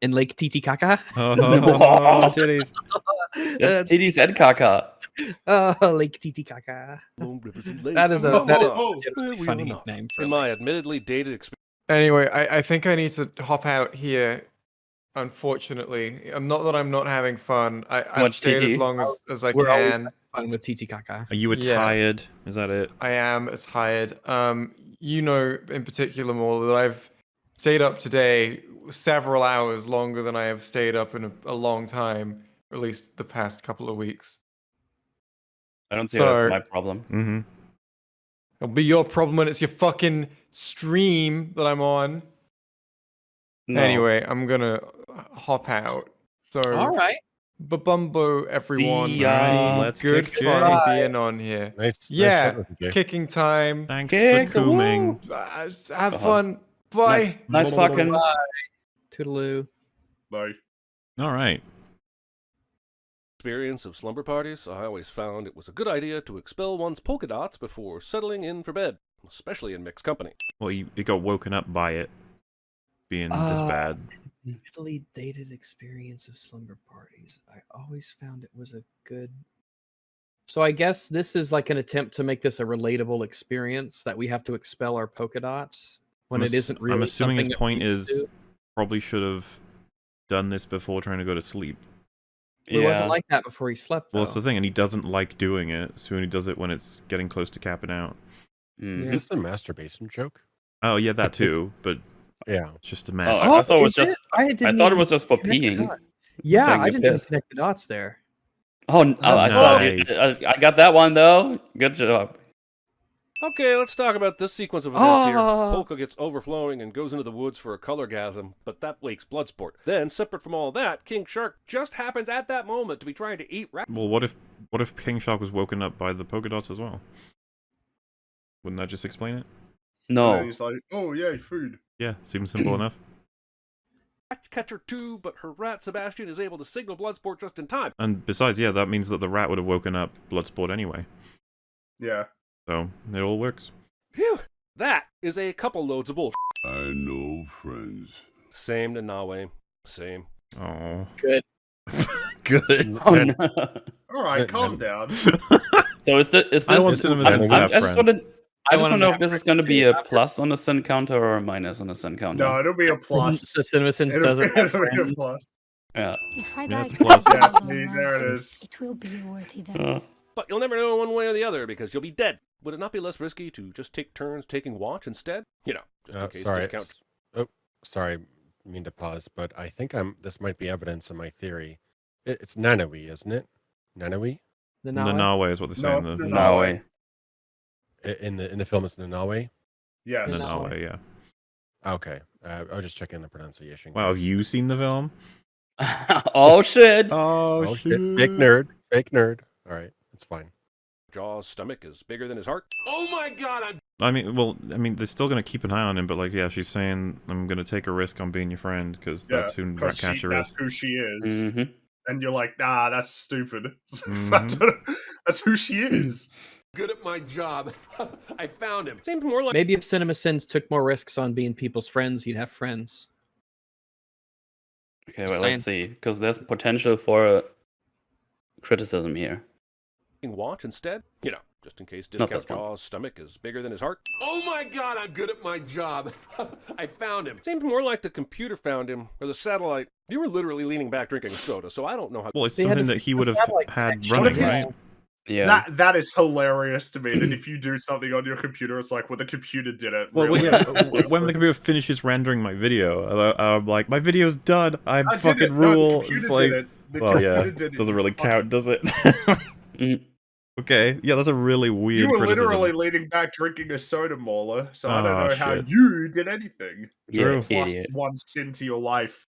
in Lake Titicaca? Oh, titties. That's titties and caca. Oh, Lake Titicaca. That is a legitimately funny name for in my admittedly dated experience. Anyway, I think I need to hop out here. Unfortunately, not that I'm not having fun. I've stayed as long as I We're always can. having fun with Titicaca. Are you tired? Is that it? I am tired. You know, in particular, more that I've stayed up today several hours longer than I have stayed up in a long time, or at least the past couple of weeks. I don't see that's my problem. Mm-hmm. It'll be your problem when it's your fucking stream that I'm on. No. Anyway, I'm gonna hop out. So, all right. Babumbo, everyone. See ya. It's been Let's good kick fun Jay. being on here. Nice Yeah, chatting with you, Jay. kicking time. Thanks Kick, for coming. Have fun. Bye. Nice fucking. Bye. Toodaloo. Bye. All right. Experience of slumber parties, I always found it was a good idea to expel one's polka dots before settling in for bed, especially in mixed company. Well, you got woken up by it being this bad. Italy dated experience of slumber parties. I always found it was a good. So I guess this is like an attempt to make this a relatable experience that we have to expel our polka dots when it isn't really. I'm assuming his something that point we is do. probably should have done this before trying to go to sleep. It wasn't like that before he slept. Well, that's though. the thing, and he doesn't like doing it, so he only does it when it's getting close to capping out. Is this a masturbation joke? Oh yeah, that too, but yeah, it's just a Oh, match. I thought it was is just. I I didn't thought it even was just for connect the peeing. dots. Yeah, Taking I a didn't even piss. connect the dots there. Oh, I saw nice. it. I got that one though. Good job. Okay, let's talk about this sequence of events here. Oh. Polka gets overflowing and goes into the woods for a colorgasm, but that leaks blood sport. Then, separate from all that, King Shark just happens at that moment to be trying to eat rat. Well, what if King Shark was woken up by the polka dots as well? Wouldn't that just explain it? And No. then he's like, oh, yay, food. Yeah, seems simple enough. Catcher too, but her rat Sebastian is able to signal blood sport just in time. And besides, yeah, that means that the rat would have woken up Bloodsport anyway. Yeah. So it all works. Phew! That is a couple loads of bullshit. I know, friends. Same to Nawe. Same. Oh, Good. good. Oh no. All right, calm down. So is this? I want CinemaSins to have I just friends. want to. I just want to know if have this is friends going to be too. a plus on the sin counter or a minus on the sin counter. No, it'll be a plus. The CinemaSins It'll doesn't have it'll be a friends. plus. Yeah. If I Yeah, die it's a plus. tomorrow, Yeah, don't see, mind. there it is. It will be worthy then. But you'll never know one way or the other because you'll be dead. Would it not be less risky to just take turns taking watch instead? You know, just in case Sorry. discount. Oh, sorry. I mean to pause, but I think this might be evidence of my theory. It's Nanawe, isn't it? Nanawe? The Nanawe is what they're saying. No, the No way. In the film, it's Nanawe. Yes. Nanawe, yeah. Okay, I was just checking the pronunciation. Wow, have guys. you seen the film? Oh shit. Oh, shit. Fake nerd. Fake nerd. All right, it's fine. Jaw's stomach is bigger than his heart. Oh my god, I mean, they're still gonna keep an eye on him, but like, yeah, she's saying, I'm gonna take a risk on being your friend because that's who Because catcher that's is. who she is. Mm-hmm. And you're like, nah, that's stupid. Mhm. That's who she is. good at my job. I found him. Seems more like Maybe if CinemaSins took more risks on being people's friends, he'd have friends. Okay, well, let's see, because there's potential for criticism here. taking watch instead. You know, just in case Not discount this one. Jaw's stomach is bigger than his heart. Oh my god, I'm good at my job. I found him. Seems more like the computer found him or the satellite. You were literally leaning back drinking soda, so I don't know how. Well, it's They had something to that he fix would the have satellite had connection. running, What if right? Yeah. That is hilarious to me. That if you do something on your computer, it's like, well, the computer did it. Well, really. when the computer finishes rendering my video, I'm like, my video's done. I I did fucking it. No, the rule. computer It's did like, it. The well, yeah, computer did it. doesn't really Fucking- count, does it? Mm. Okay, yeah, that's a really weird You were criticism. literally leaning back drinking a soda, Mauler, so I don't Oh, know how shit. you did anything. True. Yeah, Plus idiot. 1 sin to your life.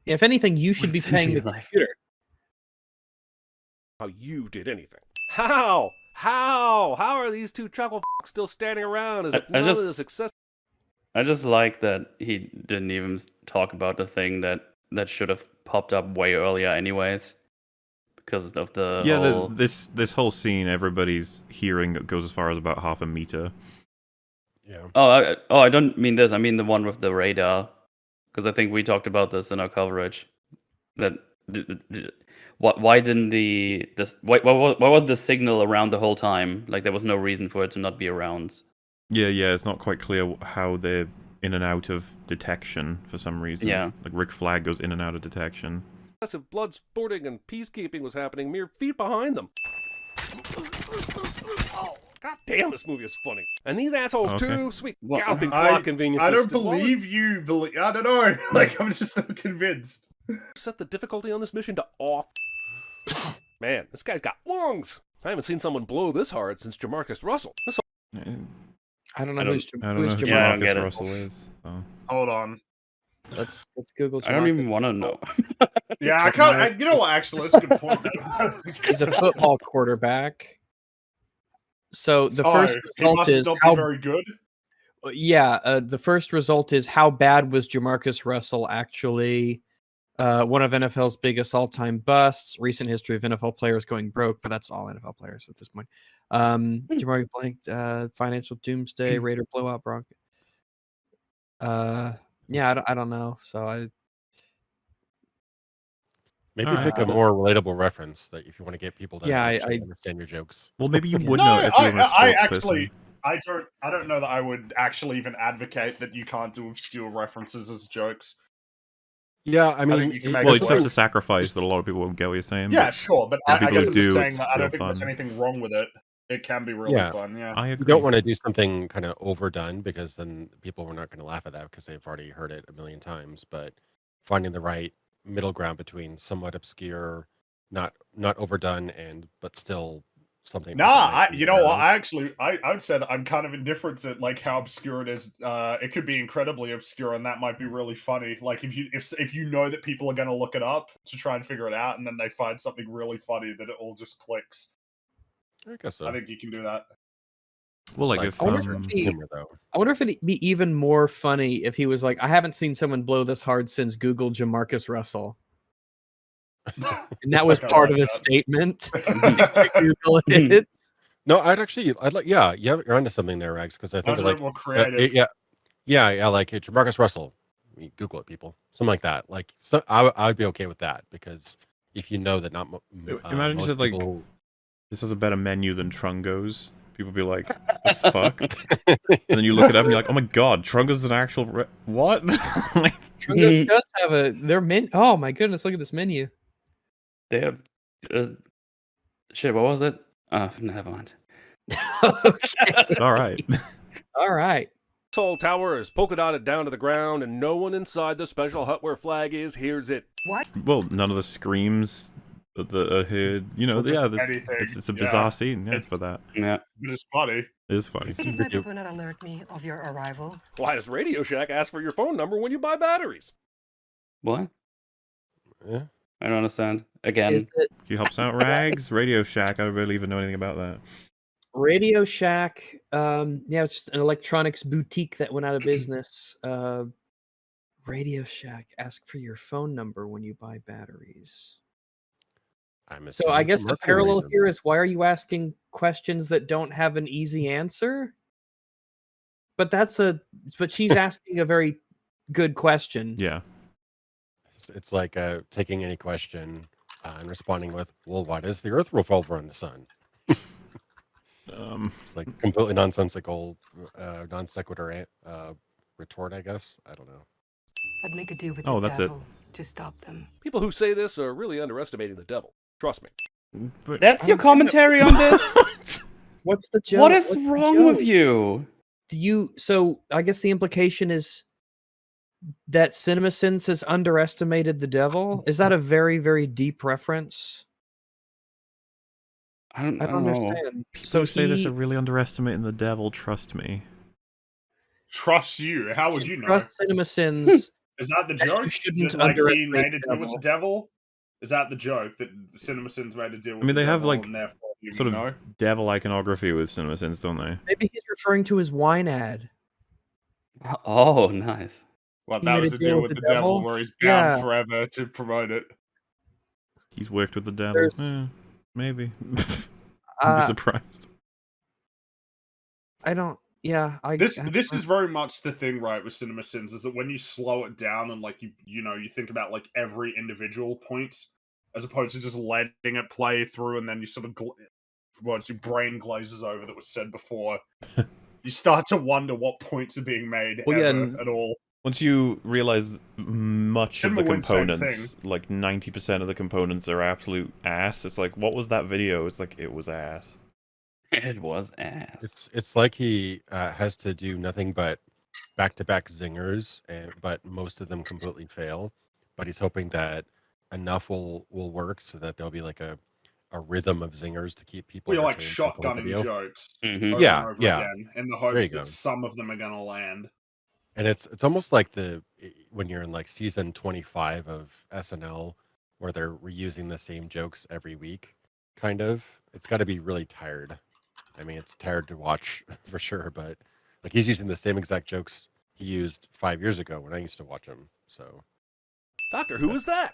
If anything, you should be Listen to paying the your life. computer. how you did anything. How are these two chuckle still standing around as if none of the success? I just like that he didn't even talk about the thing that should have popped up way earlier anyways. Because of the whole... this whole scene, everybody's hearing goes as far as about half a meter. Yeah. I don't mean this. I mean the one with the radar, because I think we talked about this in our coverage. That why didn't why was the signal around the whole time? Like there was no reason for it to not be around. Yeah, it's not quite clear how they're in and out of detection for some reason. Yeah. Like Rick Flag goes in and out of detection. Massive blood sporting and peacekeeping was happening mere feet behind them. God damn, this movie is funny. And these assholes too, sweet galloping plot conveniences. I don't believe you believe. I don't know. Like, I'm just not convinced. Set the difficulty on this mission to off. Man, this guy's got lungs. I haven't seen someone blow this hard since Jamarcus Russell. I don't know who's Jamarcus Russell is. So. Hold on. Let's Google. I don't even want to know. Yeah, I can't. You know what? Actually, that's a good point. He's a football quarterback. So the first result is how very good. Yeah, the first result is how bad was Jamarcus Russell actually? One of NFL's biggest all-time busts. Recent history of NFL players going broke, but that's all NFL players at this point. Jamarcus blanked. Financial doomsday. Raider blowout. Broncos. Yeah, I don't know. So maybe pick a more relatable reference that if you want to get people to I understand your jokes. Well, maybe you would know if you were a sports person. I don't know that I would actually even advocate that you can't do obscure references as jokes. Yeah, I mean, it's just a sacrifice that a lot of people won't get what you're saying. Yeah, sure, but I guess I'm just saying that I don't think fun. there's anything wrong with it. It can be really fun, yeah. I agree. You don't want to do something kind of overdone because then people are not going to laugh at that because they've already heard it a million times. But finding the right middle ground between somewhat obscure, not overdone, but still something. You know what? I would say that I'm kind of indifferent to like how obscure it is. It could be incredibly obscure, and that might be really funny. Like if you know that people are going to look it up to try and figure it out, and then they find something really funny that it all just clicks. I guess so. I think you can do that. Well, like if I wonder if it'd be even more funny if he was like, I haven't seen someone blow this hard since Google Jamarcus Russell. And that was part of his statement. No, I'd like, you're onto something there, Rags, because I think like, more creative. like Jamarcus Russell. Google it, people. Something like that. Like, so I'd be okay with that because if you know that not. Imagine you said people... like, this has a better menu than Trungo's. People be like, the fuck? And then you look it up and you're like, oh my god, Trungo's an actual what? Like, Trungo's does have their menu. Oh my goodness, look at this menu. They have shit. What was it? Oh, never mind. All right. All right. This whole tower is polka dotted down to the ground, and no one inside the special hut where Flag is hears it. What? Well, none of the screams that are heard. You know, it's a bizarre scene. Yeah, it's for that. Yeah, but it's funny. It is funny. Could my people not alert me of your arrival? Why does Radio Shack ask for your phone number when you buy batteries? What? Yeah. I don't understand. Again, can you help us out, Rags? Radio Shack. I don't really even know anything about that. Radio Shack. It's just an electronics boutique that went out of business. Radio Shack. Ask for your phone number when you buy batteries. So I guess the parallel here is, why are you asking questions that don't have an easy answer? But she's asking a very good question. Yeah. It's like taking any question and responding with, well, why does the earth revolve around the sun? It's like completely nonsensical, non sequitur retort, I guess. I don't know. I'd make a deal with the devil to stop them. People who say this are really underestimating the devil. Trust me. But that's your commentary on this? What's the joke? What is wrong with you? So I guess the implication is that CinemaSins has underestimated the devil. Is that a very, very deep reference? I don't understand. So say this are really underestimating the devil. Trust me. Trust you? How would you know? Trust CinemaSins. Is that the joke? You shouldn't he underestimate made a deal with the devil. Is that the joke that CinemaSins made a deal with? I mean, they have like sort of know? devil iconography with CinemaSins, don't they? Maybe he's referring to his wine ad. Oh, nice. Well, He that made was a a deal with the devil where he's bound Yeah. forever to promote it. He's worked with the devil. There's- Maybe. I'd be surprised. I don't. Yeah, This is very much the thing, right, with CinemaSins, is that when you slow it down and like you think about like every individual point, as opposed to just letting it play through, and then you sort of once your brain glazes over that was said before, you start to wonder what points are being made at all. Once you realize much of the Cinema would say the components, like 90% of the components are absolute ass, it's like, what was that video? It's like, it was ass. It was ass. It's like he has to do nothing but back-to-back zingers, but most of them completely fail. But he's hoping that enough will work so that there'll be like a rhythm of zingers to keep people. You're like entertained for the shotgunning video. jokes Yeah, over and over again, in the There you hopes go. that some of them are going to land. And it's almost like when you're in like season 25 of SNL, where they're reusing the same jokes every week, kind of. It's got to be really tired. I mean, it's tired to watch for sure, but like he's using the same exact jokes he used 5 years ago when I used to watch him. So, Doctor, who was that?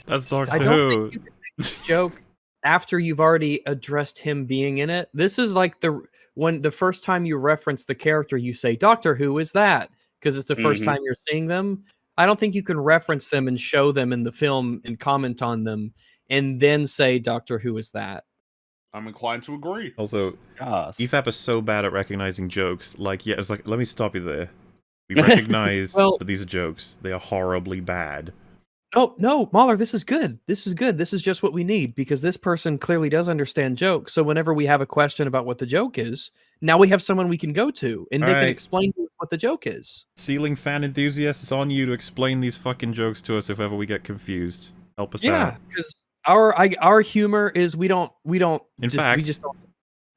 That's Doctor I Who. don't think you can make this joke after you've already addressed him being in it. This is like the first time you reference the character, you say, Doctor Who is that? Because it's the first time you're seeing them. I don't think you can reference them and show them in the film and comment on them and then say, Doctor Who is that? I'm inclined to agree. Also, Yes. EFAP is so bad at recognizing jokes. Like, yeah, it's like, let me stop you there. We recognize that these are jokes. They are horribly bad. No, Mahler, this is good. This is good. This is just what we need because this person clearly does understand jokes. So whenever we have a question about what the joke is, now we have someone we can go to and they can explain to us what the joke is. Ceiling fan enthusiasts, it's on you to explain these fucking jokes to us if ever we get confused. Help us out. Yeah, because our humor is we don't In fact,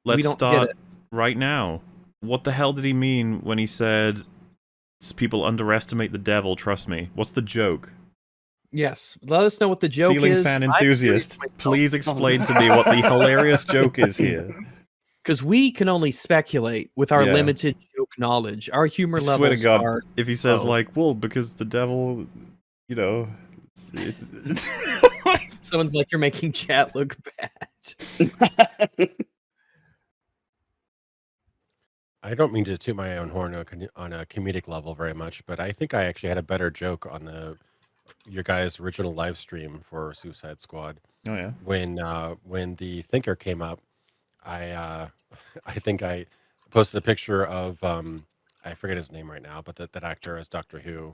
let's start right now. What the hell did he mean when he said people underestimate the devil? Trust me. What's the joke? Yes, let us know what the joke Ceiling is. fan enthusiast, please explain to me what the hilarious joke is here. Because we can only speculate with our limited joke knowledge. Our humor levels swear to God, are if he says like, well, because the devil, you know, someone's like, you're making chat look bad. I don't mean to toot my own horn on a comedic level very much, but I think I actually had a better joke on your guys' original live stream for Suicide Squad. Oh yeah. When the Thinker came up, I think I posted a picture of I forget his name right now, but that actor as Doctor Who,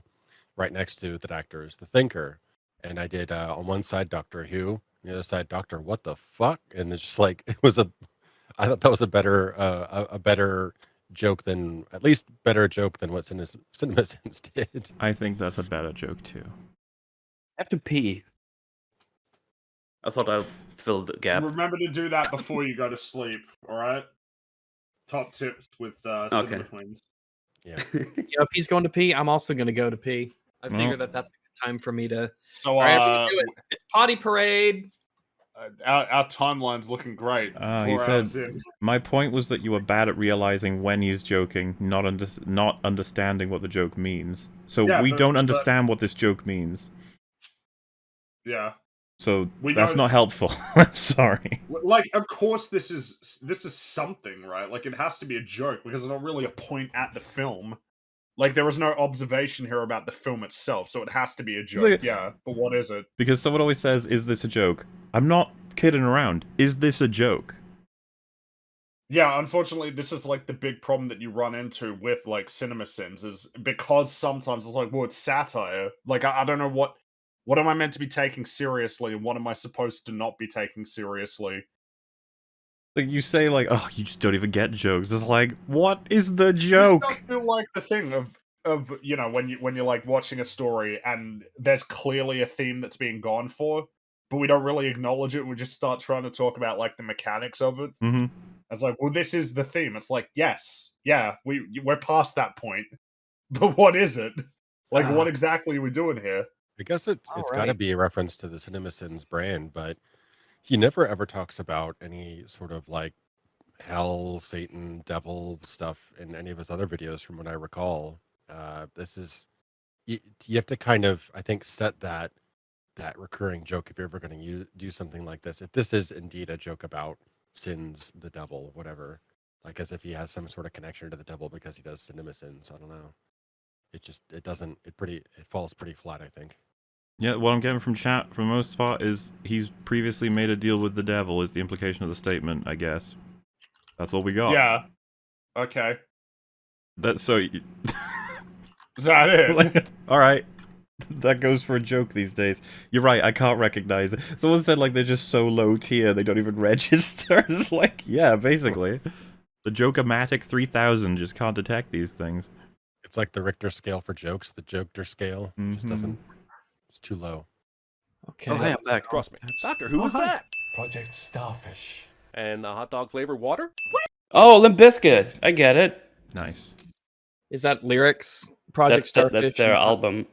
right next to that actor is the Thinker, and I did on one side Doctor Who, on the other side Doctor What the fuck, and it's just like I thought that was a better joke than what CinemaSins did. I think that's a better joke too. I have to pee. I thought I'd fill the gap. Remember to do that before you go to sleep, alright? Top tips with Cinema Twins. Yeah. If he's going to pee, I'm also going to go to pee. I figure that's a good time for me to. So, all right, everyone do it. It's potty parade. Our timeline's looking great. He said, my point was that you were bad at realizing when he's joking, not understanding what the joke means. So we don't understand what this joke means. Yeah. So that's not helpful. I'm sorry. Like, of course, this is something, right? Like, it has to be a joke because there's not really a point at the film. Like, there was no observation here about the film itself, so it has to be a joke. Yeah, but what is it? Because someone always says, "Is this a joke?" I'm not kidding around. Is this a joke? Yeah, unfortunately, this is like the big problem that you run into with like CinemaSins is because sometimes it's like, well, it's satire. Like, I don't know what am I meant to be taking seriously and what am I supposed to not be taking seriously? Like, you say, like, oh, you just don't even get jokes. It's like, what is the joke? This does feel like the thing of you know, when you're like watching a story and there's clearly a theme that's being gone for, but we don't really acknowledge it. We just start trying to talk about like the mechanics of it. Mm-hmm. It's like, well, this is the theme. It's like, yes, yeah, we're past that point, but what is it? Like, what exactly are we doing here? I guess it's got to be a reference to the CinemaSins brand, but he never ever talks about any sort of like hell, Satan, devil stuff in any of his other videos, from what I recall. This is you have to kind of, I think, set that recurring joke if you're ever going to do something like this. If this is indeed a joke about sins, the devil, whatever, like as if he has some sort of connection to the devil because he does CinemaSins. I don't know. It falls pretty flat, I think. Yeah, what I'm getting from chat for the most part is he's previously made a deal with the devil is the implication of the statement, I guess. That's all we got. Yeah. Okay. That's so... Is that it? Like, alright. That goes for a joke these days. You're right, I can't recognize it. Someone said like they're just so low tier they don't even register. It's like, yeah, basically. The Joke-O-Matic 3000 just can't detect these things. It's like the Richter scale for jokes. The Joker scale just doesn't... It's too low. Okay. Oh, hey, I'm back. Trust me. Doctor, who was that? Project Starfish. And the hot dog flavor water? Oh, Limp Bizkit. I get it. Nice. Is that lyrics? Project Starfish. That's their album.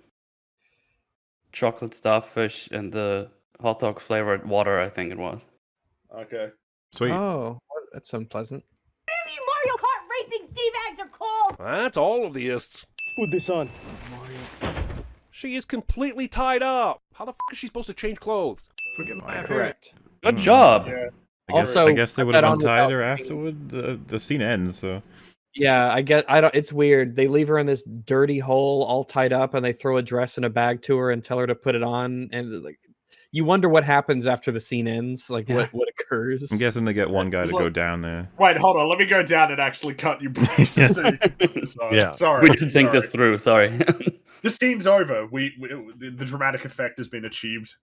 Chocolate Starfish and the hot dog flavored water, I think it was. Okay. Sweet. Oh, that's unpleasant. Damn you, Mario Kart racing D-bags are cold! That's all of the ists. Put this on. She is completely tied up. How the fuck is she supposed to change clothes? Forget my Correct. Good job. Yeah. Also, I guess they put would have that on untied without her being- afterward. The scene ends, so... Yeah, I don't. It's weird. They leave her in this dirty hole, all tied up, and they throw a dress in a bag to her and tell her to put it on. And like, you wonder what happens after the scene ends. Like, what occurs? I'm guessing they get one guy to go down there. Wait, hold on. Let me go down and actually cut you. Sorry. Sorry. We didn't think this through. Sorry. The scene's over. The dramatic effect has been achieved.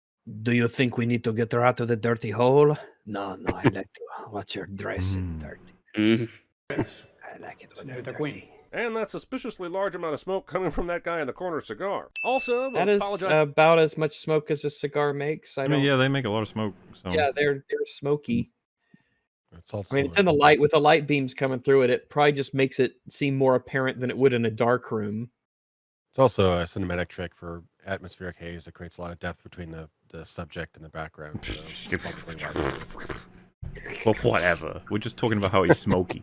Do you think we need to get her out of the dirty hole? No, I like to watch her dress in dirty. I like it when they're dirty. And that suspiciously large amount of smoke coming from that guy in the corner cigar. Also, That is about as much smoke as a cigar makes. I mean, yeah, they make a lot of smoke. So. Yeah, they're smoky. It's also, I mean, it's in the light with the light beams coming through it. It probably just makes it seem more apparent than it would in a dark room. It's also a cinematic trick for atmospheric haze that creates a lot of depth between the subject and the background. So well, whatever. We're just talking about how he's smoky.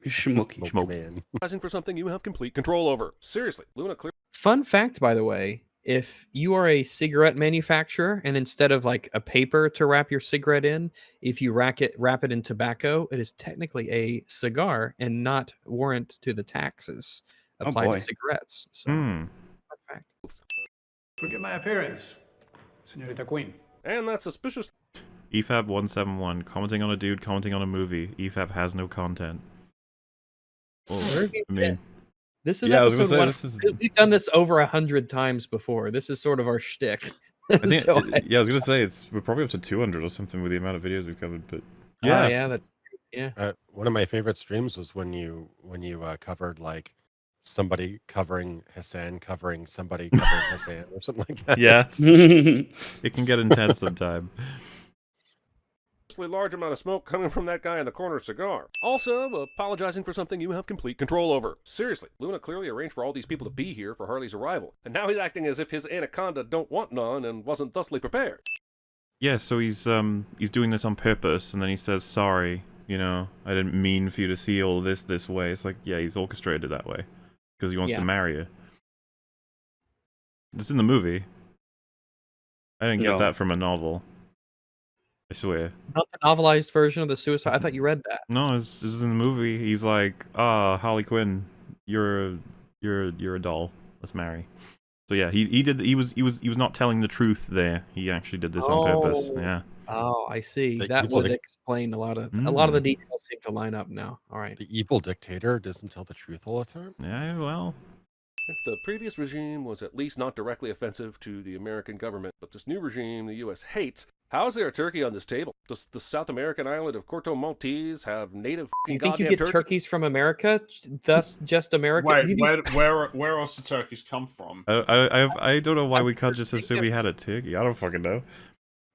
Smoky. Man. Asking for something you have complete control over. Seriously, Luna clear. Fun fact, by the way, if you are a cigarette manufacturer and instead of like a paper to wrap your cigarette in, if you wrap it in tobacco, it is technically a cigar and not warrant to the taxes applied to cigarettes. So, fun fact. Forget my appearance, Senorita Queen. And that's suspicious. EFAP 171 commenting on a dude commenting on a movie. EFAP has no content. Well, I mean, this is yeah, episode one. This is... We've done this over 100 times before. This is sort of our shtick. I think, yeah, I was gonna say we're probably up to 200 or something with the amount of videos we've covered. But yeah, one of my favorite streams was when you covered like somebody covering Hassan covering somebody covering Hassan or something like that. Yeah, it can get intense sometime. Large amount of smoke coming from that guy in the corner cigar. Also, apologizing for something you have complete control over. Seriously, Luna clearly arranged for all these people to be here for Harley's arrival, and now he's acting as if his anaconda don't want none and wasn't thusly prepared. Yeah, so he's doing this on purpose, and then he says, "Sorry, you know, I didn't mean for you to see all this way." It's like, yeah, he's orchestrated it that way because he wants to marry her. It's in the movie. I didn't get that from a novel. I swear. Not the novelized version of the suicide. I thought you read that. No, this is in the movie. He's like, Harley Quinn, you're a doll. Let's marry. So yeah, he was not telling the truth there. He actually did this on purpose. Yeah. Oh, I see. That would explain a lot of the details seem to line up now. All right. The evil dictator doesn't tell the truth all the time. Yeah, well. The previous regime was at least not directly offensive to the American government, but this new regime the U.S. hates. How is there a turkey on this table? Does the South American island of Corto Maltese have native? Do you think you get turkeys from America? Thus, just America? Wait, where else do turkeys come from? I don't know why we can't just assume we had a turkey. I don't fucking know.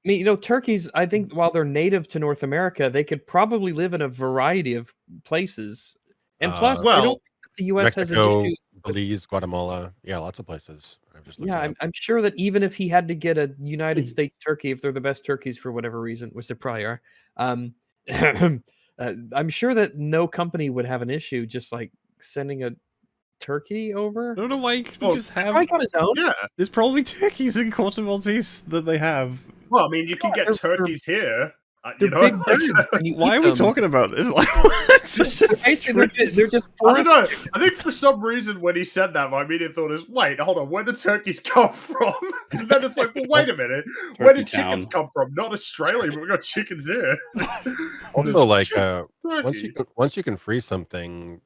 I mean, you know, turkeys, I think while they're native to North America, they could probably live in a variety of places. And plus, I don't think the U.S. has an issue. Belize, Guatemala. Yeah, lots of places. I've just looked Yeah, it up. I'm sure that even if he had to get a United States turkey, if they're the best turkeys for whatever reason, which they probably are, I'm sure that no company would have an issue just like sending a turkey over. I don't know why you could Well, just have. Probably got his own. Yeah. There's probably turkeys in Corte Maltese that they have. Well, I mean, you can get they're- turkeys here. They're You know, big like, birds. And you Why eat are we them. talking about this? Like, it's such a Basically, they're just I don't forest. know. I think for some reason when he said that, my immediate thought is, wait, hold on, where did turkeys come from? And then it's like, well, wait a minute. Where did Turkey chickens come from? Not Australia, but we got chickens here. Also, like Turkey. once you can freeze something,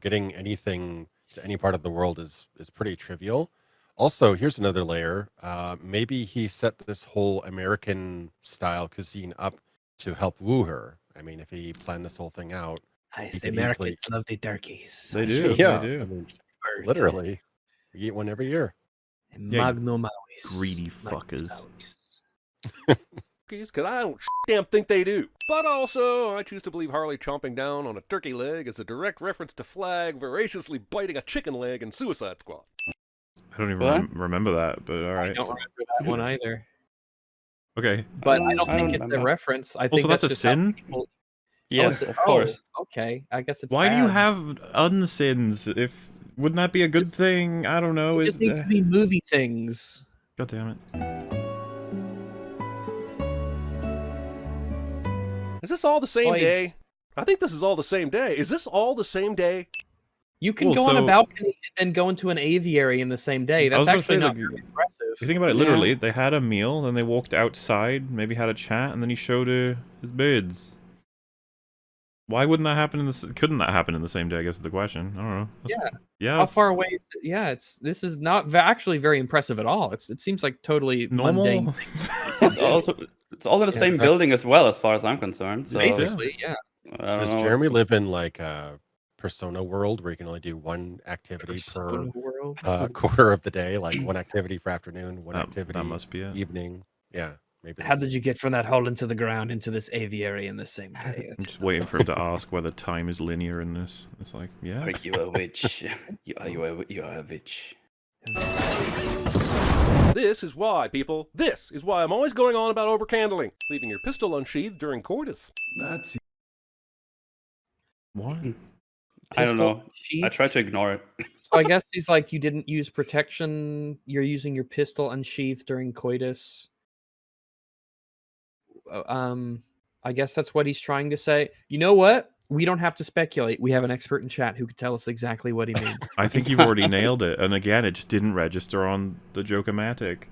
getting anything to any part of the world is pretty trivial. Also, here's another layer. Maybe he set this whole American style cuisine up to help woo her. I mean, if he planned this whole thing out, I he say could Americans easily. love the turkeys. They do. Yeah, They do. I mean, Bird. literally, we eat one every year. Yeah, Magno Mauis. greedy Magno fuckers. Mauis. Because I don't damn think they do. But also, I choose to believe Harley chomping down on a turkey leg is a direct reference to Flag voraciously biting a chicken leg in Suicide Squad. I don't even What? remember that, but all right. I don't remember that one either. Okay. But I don't I think don't it's a remember. reference. I think Also, that's a just how sin? people- Yes, it's- of course. Okay, I guess it's. Why do you bad. have unsins? If wouldn't that be a good thing? I don't know. It just needs to be movie things. God damn it. Is this all the same Blades. day? I think this is all the same day. Is this all the same day? You can Well, go on a so- balcony and then go into an aviary in the same day. I That's was gonna actually say, not like, very impressive. If you think about it, Yeah. literally, they had a meal, then they walked outside, maybe had a chat, and then he showed her his birds. Why wouldn't that happen in the? Couldn't that happen in the same day? I guess is the question. I don't know. Yeah. Yeah. How far away is it? Yeah, this is not actually very impressive at all. It seems like totally Normal. mundane. It's all in the same building as well, as far as I'm concerned. So Basically, yeah. I don't Does know. Jeremy live in like a Persona world where you can only do one activity Persona per world. quarter of the day? Like one activity for afternoon, one activity That must be it. evening. Yeah, maybe. How did you get from that hole into the ground into this aviary in the same day? I'm just waiting for him to ask whether time is linear in this. It's like, yeah. Are you a witch? you are a witch. This is why, people. This is why I'm always going on about overcandling, leaving your pistol unsheathed during coitus. That's What? I don't know. Pistol I try to ignore it. So I guess he's like, you didn't use protection. You're using your pistol unsheathed during coitus. I guess that's what he's trying to say. You know what? We don't have to speculate. We have an expert in chat who could tell us exactly what he means. I think you've already nailed it. And again, it just didn't register on the Joke-O-Matic.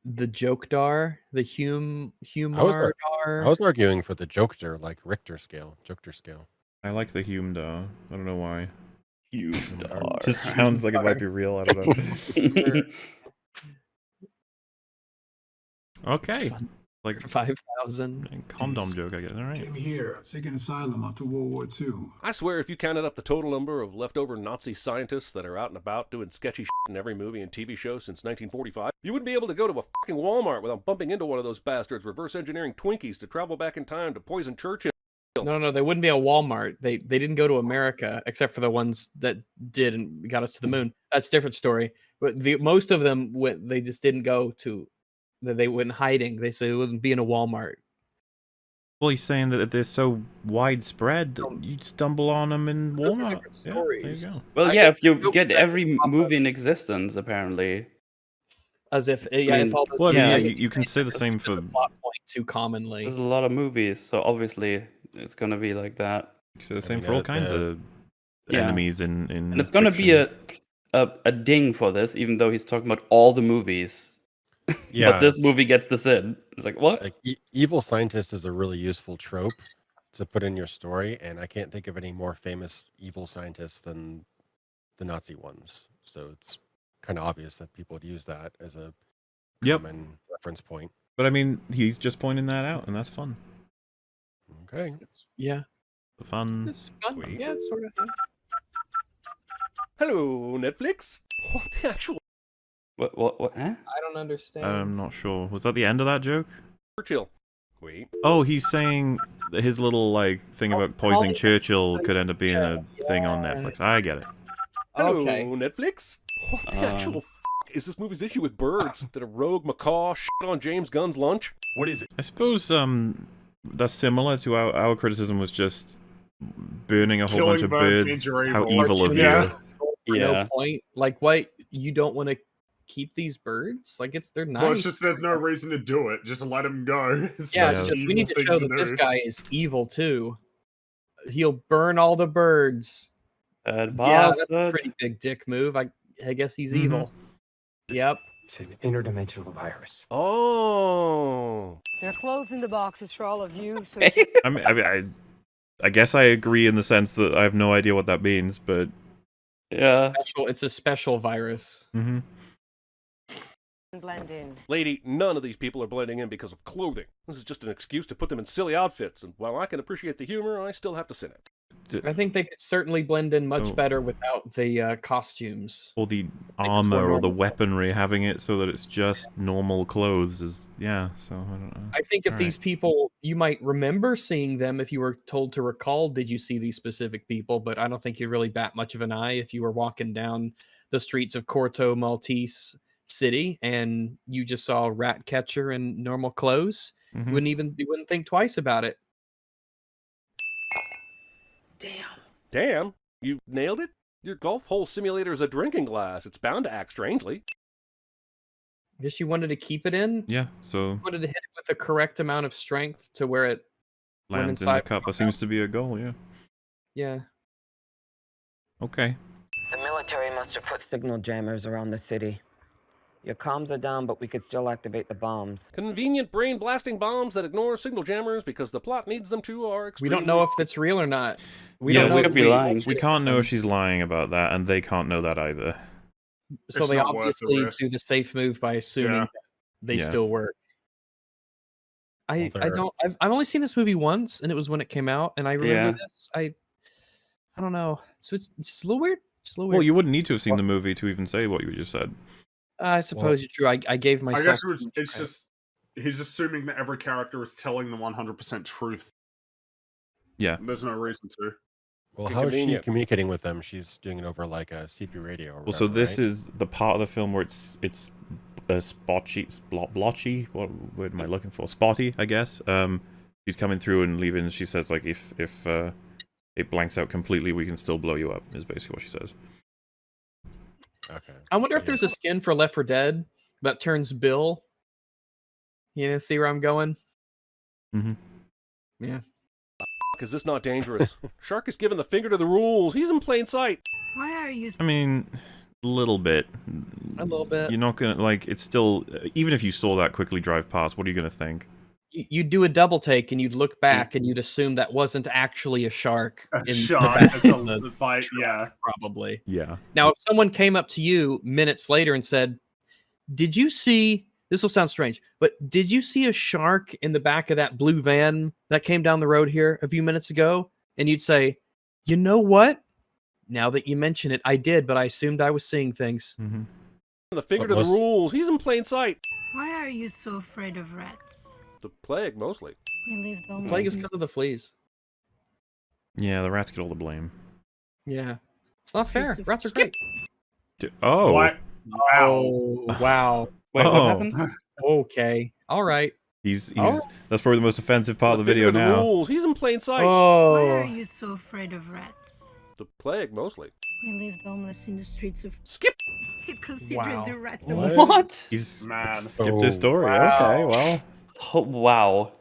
The joke-dar, the I humor-dar. was arguing for the Joker, like Richter scale, Joker scale. I like the Hume-Da. I don't know why. Hume-Da. Just sounds like it might be real. I don't know. Okay. Like 5,000. condom joke, I guess. All right. came here seeking asylum after World War II. I swear if you counted up the total number of leftover Nazi scientists that are out and about doing sketchy shit in every movie and TV show since 1945, you wouldn't be able to go to a fucking Walmart without bumping into one of those bastards reverse engineering Twinkies to travel back in time to poison Churchill. No, they wouldn't be a Walmart. They didn't go to America, except for the ones that did and got us to the moon. That's a different story. But most of them went. They just didn't go to. They went hiding. They said it wouldn't be in a Walmart. Well, he's saying that they're so widespread that you'd stumble on them in Walmart. Yeah, there you go. Well, yeah, if you get every movie in existence, apparently. As if, I yeah, mean, if all those. Well, I mean, yeah, yeah, you can say the same for. Plot point too commonly. There's a lot of movies, so obviously it's gonna be like that. Say the same for all kinds of Yeah. enemies in. And it's gonna be a ding for this, even though he's talking about all the movies. Yeah, But this movie gets this in. It's like, what? Like evil scientist is a really useful trope to put in your story, and I can't think of any more famous evil scientists than the Nazi ones. So it's kind of obvious that people would use that as a common reference point. But I mean, he's just pointing that out, and that's fun. Okay. Yeah. The fun. It's fun. Sweet. Yeah, it's sort of. Hello, Netflix. What the actual? What? Huh? I don't understand. I'm not sure. Was that the end of that joke? Churchill. Wait. Oh, he's saying that his little like thing about poisoning Churchill could end up being a thing on Netflix. I get it. Hello, Okay. Netflix. What the actual is this movie's issue with birds? Did a rogue macaw shit on James Gunn's lunch? What is it? I suppose that's similar to our criticism was just burning a whole bunch of birds. How evil of you. No point. Like, what? You don't want to keep these birds? Like, they're nice. Well, it's just there's no reason to do it. Just let them go. Yeah, it's just, we need to show that this guy is evil too. He'll burn all the birds. Yeah, that's a pretty big dick move. I guess he's evil. Yep. It's an interdimensional virus. Oh. They're closing the boxes for all of you, so I guess I agree in the sense that I have no idea what that means, but it's a special virus. blend in. Lady, none of these people are blending in because of clothing. This is just an excuse to put them in silly outfits, and while I can appreciate the humor, I still have to sin it. I think they could certainly blend in much better without the costumes. Or the armor or the weaponry, having it so that it's just normal clothes is, so I don't know. I think if these people, you might remember seeing them if you were told to recall, did you see these specific people? But I don't think you'd really bat much of an eye if you were walking down the streets of Corto Maltese City and you just saw Ratcatcher in normal clothes. You wouldn't think twice about it. Damn, you nailed it? Your golf hole simulator is a drinking glass. It's bound to act strangely. I guess you wanted to keep it in? Yeah, so... You wanted to hit it with the correct amount of strength to where it lands in the cup. That seems to be a goal, Yeah. Okay. The military must have put signal jammers around the city. Your comms are down, but we could still activate the bombs. Convenient brain-blasting bombs that ignore signal jammers because the plot needs them to are extremely... We don't know if that's real or not. We don't know if be lying. We can't know if she's lying about that, and they can't know that either. So they obviously do the safe move by assuming that they still work. I've only seen this movie once, and it was when it came out, and I remember this. I don't know. So it's just a little weird. Well, you wouldn't need to have seen the movie to even say what you just said. I suppose you're true. I gave myself... I guess it's just... He's assuming that every character is telling the 100% truth. Yeah. There's no reason to. Well, how is she communicating with them? She's doing it over like a CB radio or whatever, so this is the part of the film where it's blotchy. What word am I looking for? Spotty, I guess. She's coming through and leaving. She says, like, if it blanks out completely, we can still blow you up, is basically what she says. Okay. I wonder if there's a skin for Left 4 Dead that turns Bill. You see where I'm going? Yeah. Is this not dangerous? Shark is giving the finger to the rules. He's in plain sight. Why are you... I mean, a little bit. A little bit. You're not gonna, like, it's still... Even if you saw that quickly drive past, what are you gonna think? You'd do a double take and you'd look back and you'd assume that wasn't actually a shark. The fight, probably. Yeah. Now, if someone came up to you minutes later and said, did you see, this will sound strange, but did you see a shark in the back of that blue van that came down the road here a few minutes ago? And you'd say, you know what? Now that you mention it, I did, but I assumed I was seeing things. The finger to the rules. He's in plain sight. Why are you so afraid of rats? The plague, mostly. We leave them. Plague is because of the fleas. Yeah, the rats get all the blame. Yeah. It's not fair. Rats are great. Oh. What? Oh, wow. Wait, what happened? Okay. All right. He's that's probably the most offensive part of the video now. Rules. He's in plain sight. Why are you so afraid of rats? The plague, mostly. We leave the homeless in the streets of... Skip! State considering the rats... What? He's skipped Oh, his story. wow. Okay, well. Oh, wow.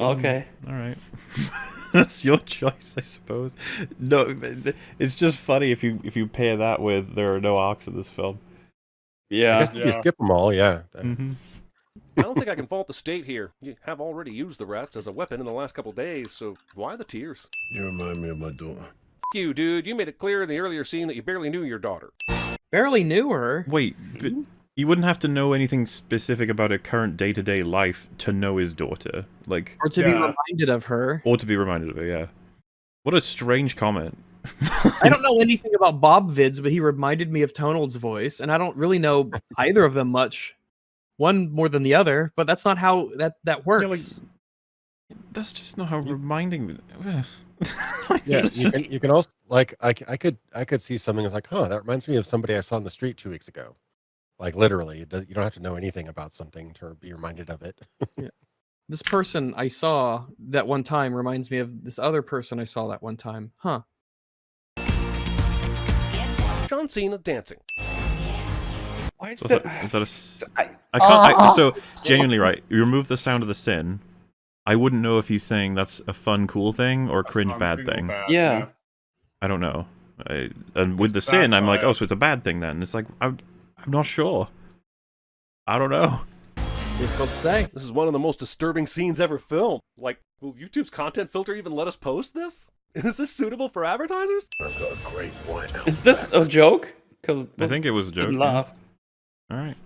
Okay. All right. That's your choice, I suppose. No, it's just funny if you pair that with there are no arcs in this film. Yeah. I guess you skip them all, yeah. I don't think I can fault the state here. You have already used the rats as a weapon in the last couple days, so why the tears? You remind me of my daughter. F you, dude. You made it clear in the earlier scene that you barely knew your daughter. Barely knew her? Wait, but you wouldn't have to know anything specific about her current day-to-day life to know his daughter. Like, or to be reminded of her. Or to be reminded of her, yeah. What a strange comment. I don't know anything about Bob vids, but he reminded me of Tonald's voice, and I don't really know either of them much. One more than the other, but that's not how that works. that's just not how reminding me. Yeah, you can also like I could see something that's like, huh, that reminds me of somebody I saw on the street 2 weeks ago. Like literally, you don't have to know anything about something to be reminded of it. Yeah. This person I saw that one time reminds me of this other person I saw that one time. Huh. John Cena dancing. Why is So that? I can't. So genuinely, right? You remove the sound of the sin. I wouldn't know if he's saying that's a fun, cool thing or a cringe bad thing. Yeah. I don't know. And with the sin, I'm like, oh, so it's a bad thing then. It's like I'm not sure. I don't know. It's difficult to say. This is one of the most disturbing scenes ever filmed. Like, will YouTube's content filter even let us post this? Is this suitable for advertisers? I've got a great white out. Is this a joke? Because I think it was a joke. Laugh. All right.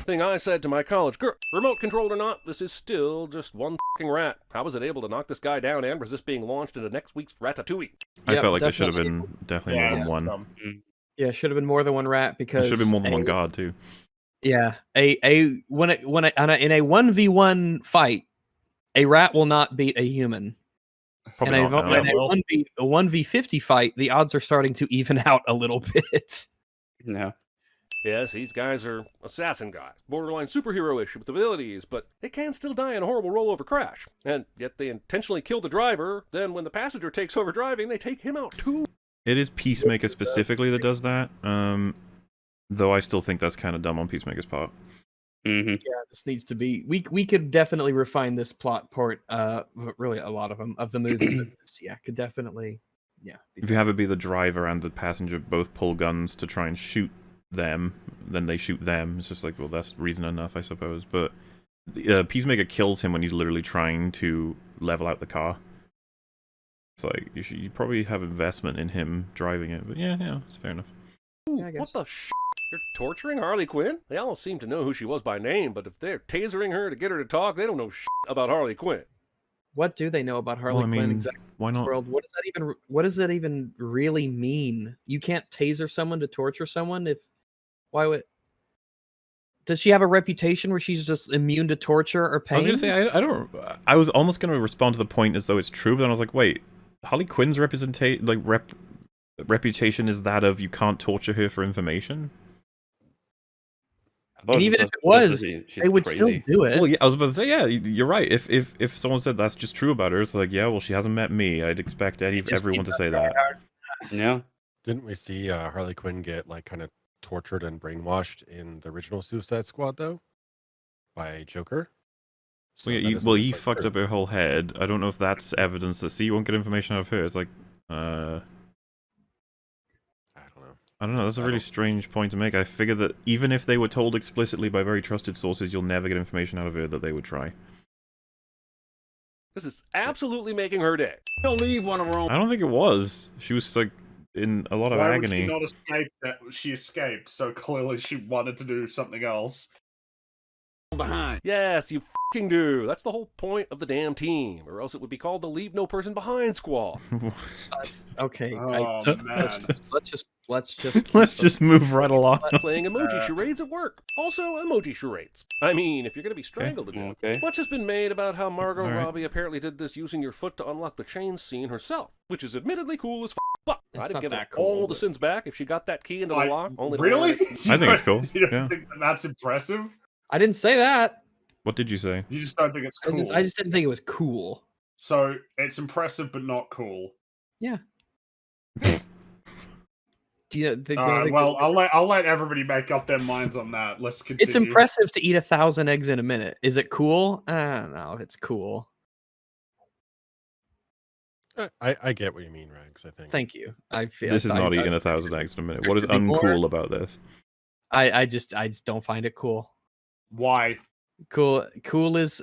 Thing I said to my college girl, remote controlled or not, this is still just one f***ing rat. How was it able to knock this guy down and resist being launched into next week's Ratatouille? I felt like there should have been definitely more than one. Yeah, it should have been more than one rat because There should have been more than one god too. Yeah, in a 1v1 fight, a rat will not beat a human. Probably in not, a 1v50 fight, the odds are starting to even out a little bit. Yeah. Yes, these guys are assassin guys, borderline superhero-ish with abilities, but they can still die in a horrible rollover crash. And yet they intentionally kill the driver, then when the passenger takes over driving, they take him out too. It is Peacemaker specifically that does that. Though I still think that's kind of dumb on Peacemaker's part. Mm-hmm. Yeah, this needs to be. We could definitely refine this plot part. Really, a lot of them of the movie. But this, yeah, could definitely. Yeah. If you have it be the driver and the passenger both pull guns to try and shoot them, then they shoot them. It's just like, well, that's reason enough, I suppose. But Peacemaker kills him when he's literally trying to level out the car. It's like you probably have investment in him driving it, but yeah, it's fair enough. Ooh, what the You're torturing Harley Quinn? They all seem to know who she was by name, but if they're tasering her to get her to talk, they don't know about Harley Quinn. What do they know about Harley Quinn exactly? Why not? World? What does that even really mean? You can't taser someone to torture someone. Why would? Does she have a reputation where she's just immune to torture or pain? I was gonna say I don't. I was almost gonna respond to the point as though it's true, but then I was like, wait, Harley Quinn's reputation is that of you can't torture her for information. And even if it was, they would still do it. Well, yeah, I was about to say, yeah, you're right. If someone said that's just true about her, it's like, yeah, well, she hasn't met me. I'd expect everyone to say that. Yeah. Didn't we see Harley Quinn get like kind of tortured and brainwashed in the original Suicide Squad though, by Joker? So well, he fucked up her whole head. I don't know if that's evidence that you won't get information out of her. It's like, I don't know. That's a really strange point to make. I figure that even if they were told explicitly by very trusted sources, you'll never get information out of her that they would try. This is absolutely making her day. He'll leave one of her own. I don't think it was. She was like in a lot of agony. Why would she not escape that? She escaped, so clearly she wanted to do something else. Behind. Yes, you fucking do. That's the whole point of the damn team, or else it would be called the Leave No Person Behind Squad. Okay. Oh, Let's just let's just move right along. Playing emoji charades at work. Also, emoji charades. I mean, if you're gonna be strangled to death, much has been made about how Margot Robbie apparently did this using your foot to unlock the chain scene herself, which is admittedly cool as f. But I'd have given all the sins back if she got that key into the lock. Only really? I think it's cool. You don't think that's impressive? I didn't say that. What did you say? You just don't think it's cool. I just didn't think it was cool. So it's impressive, but not cool. Yeah. Well, I'll let everybody make up their minds on that. Let's continue. It's impressive to eat 1,000 eggs in a minute. Is it cool? I don't know. It's cool. I get what you mean, Rags. I think. Thank you. I feel this is not eating 1,000 eggs in a minute. What is uncool about this? I just don't find it cool. Why? Cool is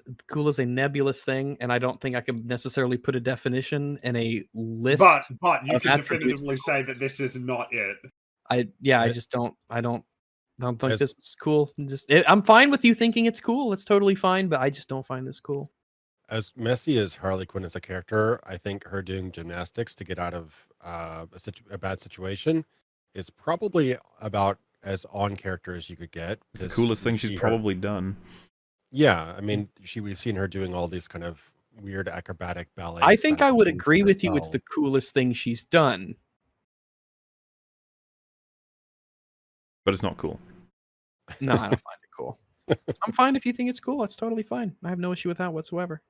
a nebulous thing, and I don't think I can necessarily put a definition in a list. But you can definitively say that this is not it. I just don't. I don't think this is cool. I'm fine with you thinking it's cool. It's totally fine, but I just don't find this cool. As messy as Harley Quinn as a character, I think her doing gymnastics to get out of a bad situation is probably about as on character as you could get. It's the coolest thing she's probably done. Yeah, I mean, we've seen her doing all these kind of weird acrobatic ballets. I think I would agree with you. It's the coolest thing she's done. But it's not cool. No, I don't find it cool. I'm fine if you think it's cool. It's totally fine. I have no issue with that whatsoever.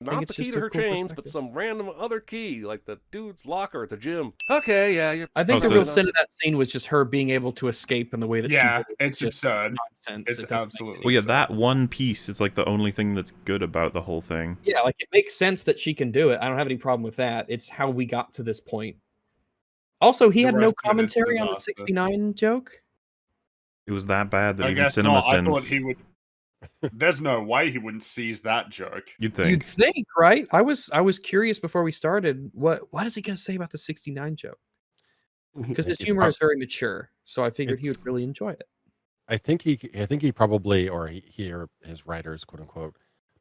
Not the key to her chains, but some random other key, like the dude's locker at the gym. Okay, yeah. I think the real sin of that scene was just her being able to escape in the way that she did. It's absurd. Nonsense. It's absolutely Well, yeah, absurd. that one piece is like the only thing that's good about the whole thing. Yeah, like it makes sense that she can do it. I don't have any problem with that. It's how we got to this point. Also, he had no commentary on the 69 joke. It was that bad that I even guess not. I thought CinemaSins. he would. There's no way he wouldn't seize that joke. You'd think. You'd think, right? I was curious before we started. What is he going to say about the 69 joke? Because his humor is very mature, so I figured he would really enjoy it. I think he probably, or he or his writers, quote unquote,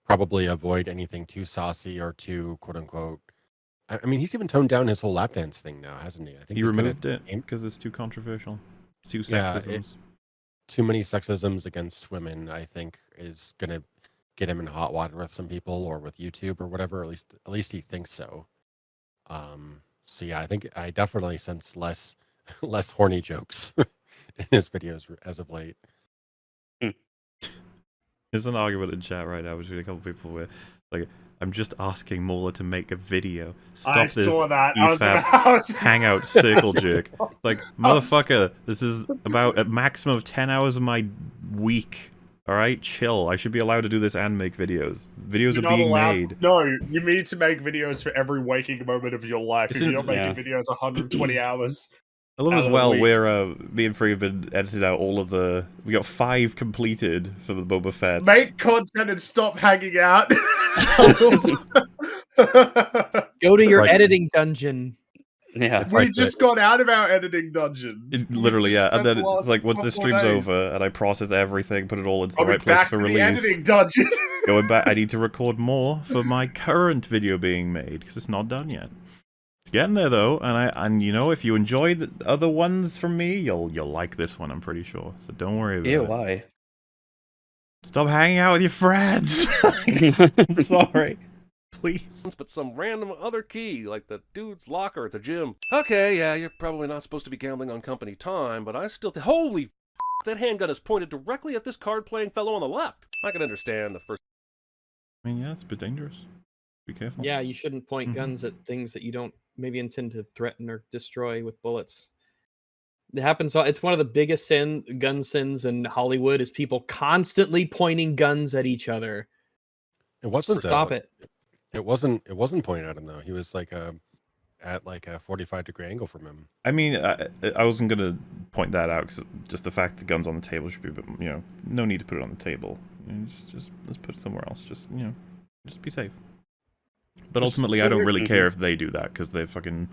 probably avoid anything too saucy or too quote unquote. I mean, he's even toned down his whole lap dance thing now, hasn't he? I think He removed it because it's too controversial. It's too sexisms. Too many sexisms against women, I think, is gonna get him in hot water with some people or with YouTube or whatever. At least he thinks so. So yeah, I think I definitely sense less horny jokes in his videos as of late. There's an argument in chat right now between a couple people where, like, I'm just asking Mola to make a video. Stop this EFAP hangout circle jerk. Like, motherfucker, this is about a maximum of 10 hours of my week. Alright? Chill. I should be allowed to do this and make videos. Videos are being made. No, you need to make videos for every waking moment of your life. If you're not making videos 120 hours. I love as well where me and Free have been edited out all of the... We got 5 completed for the Boba Fett. Make content and stop hanging out. Go to your editing dungeon. Yeah, we just got out of our editing dungeon. Literally, yeah. And then it's like once this stream's over and I process everything, put it all into the right place for release. Editing dungeon. Going back, I need to record more for my current video being made because it's not done yet. It's getting there though, and you know, if you enjoyed the other ones from me, you'll like this one. I'm pretty sure. So don't worry about it. Why? Stop hanging out with your friends. Sorry. Please. But some random other key, like the dude's locker at the gym. Okay, yeah, you're probably not supposed to be gambling on company time, but I still holy that handgun is pointed directly at this card-playing fellow on the left. I can understand the first... I mean, yeah, it's a bit dangerous. Be careful. Yeah, you shouldn't point guns at things that you don't maybe intend to threaten or destroy with bullets. It happens. It's one of the biggest gun sins in Hollywood is people constantly pointing guns at each other. It wasn't Stop it. It wasn't pointing at him though. He was like at like a 45-degree angle from him. I mean, I wasn't gonna point that out because just the fact the gun's on the table should be, you know, no need to put it on the table. You know, just let's put it somewhere else. Just, you know, just be safe. But ultimately, I don't really care if they do that because they're fucking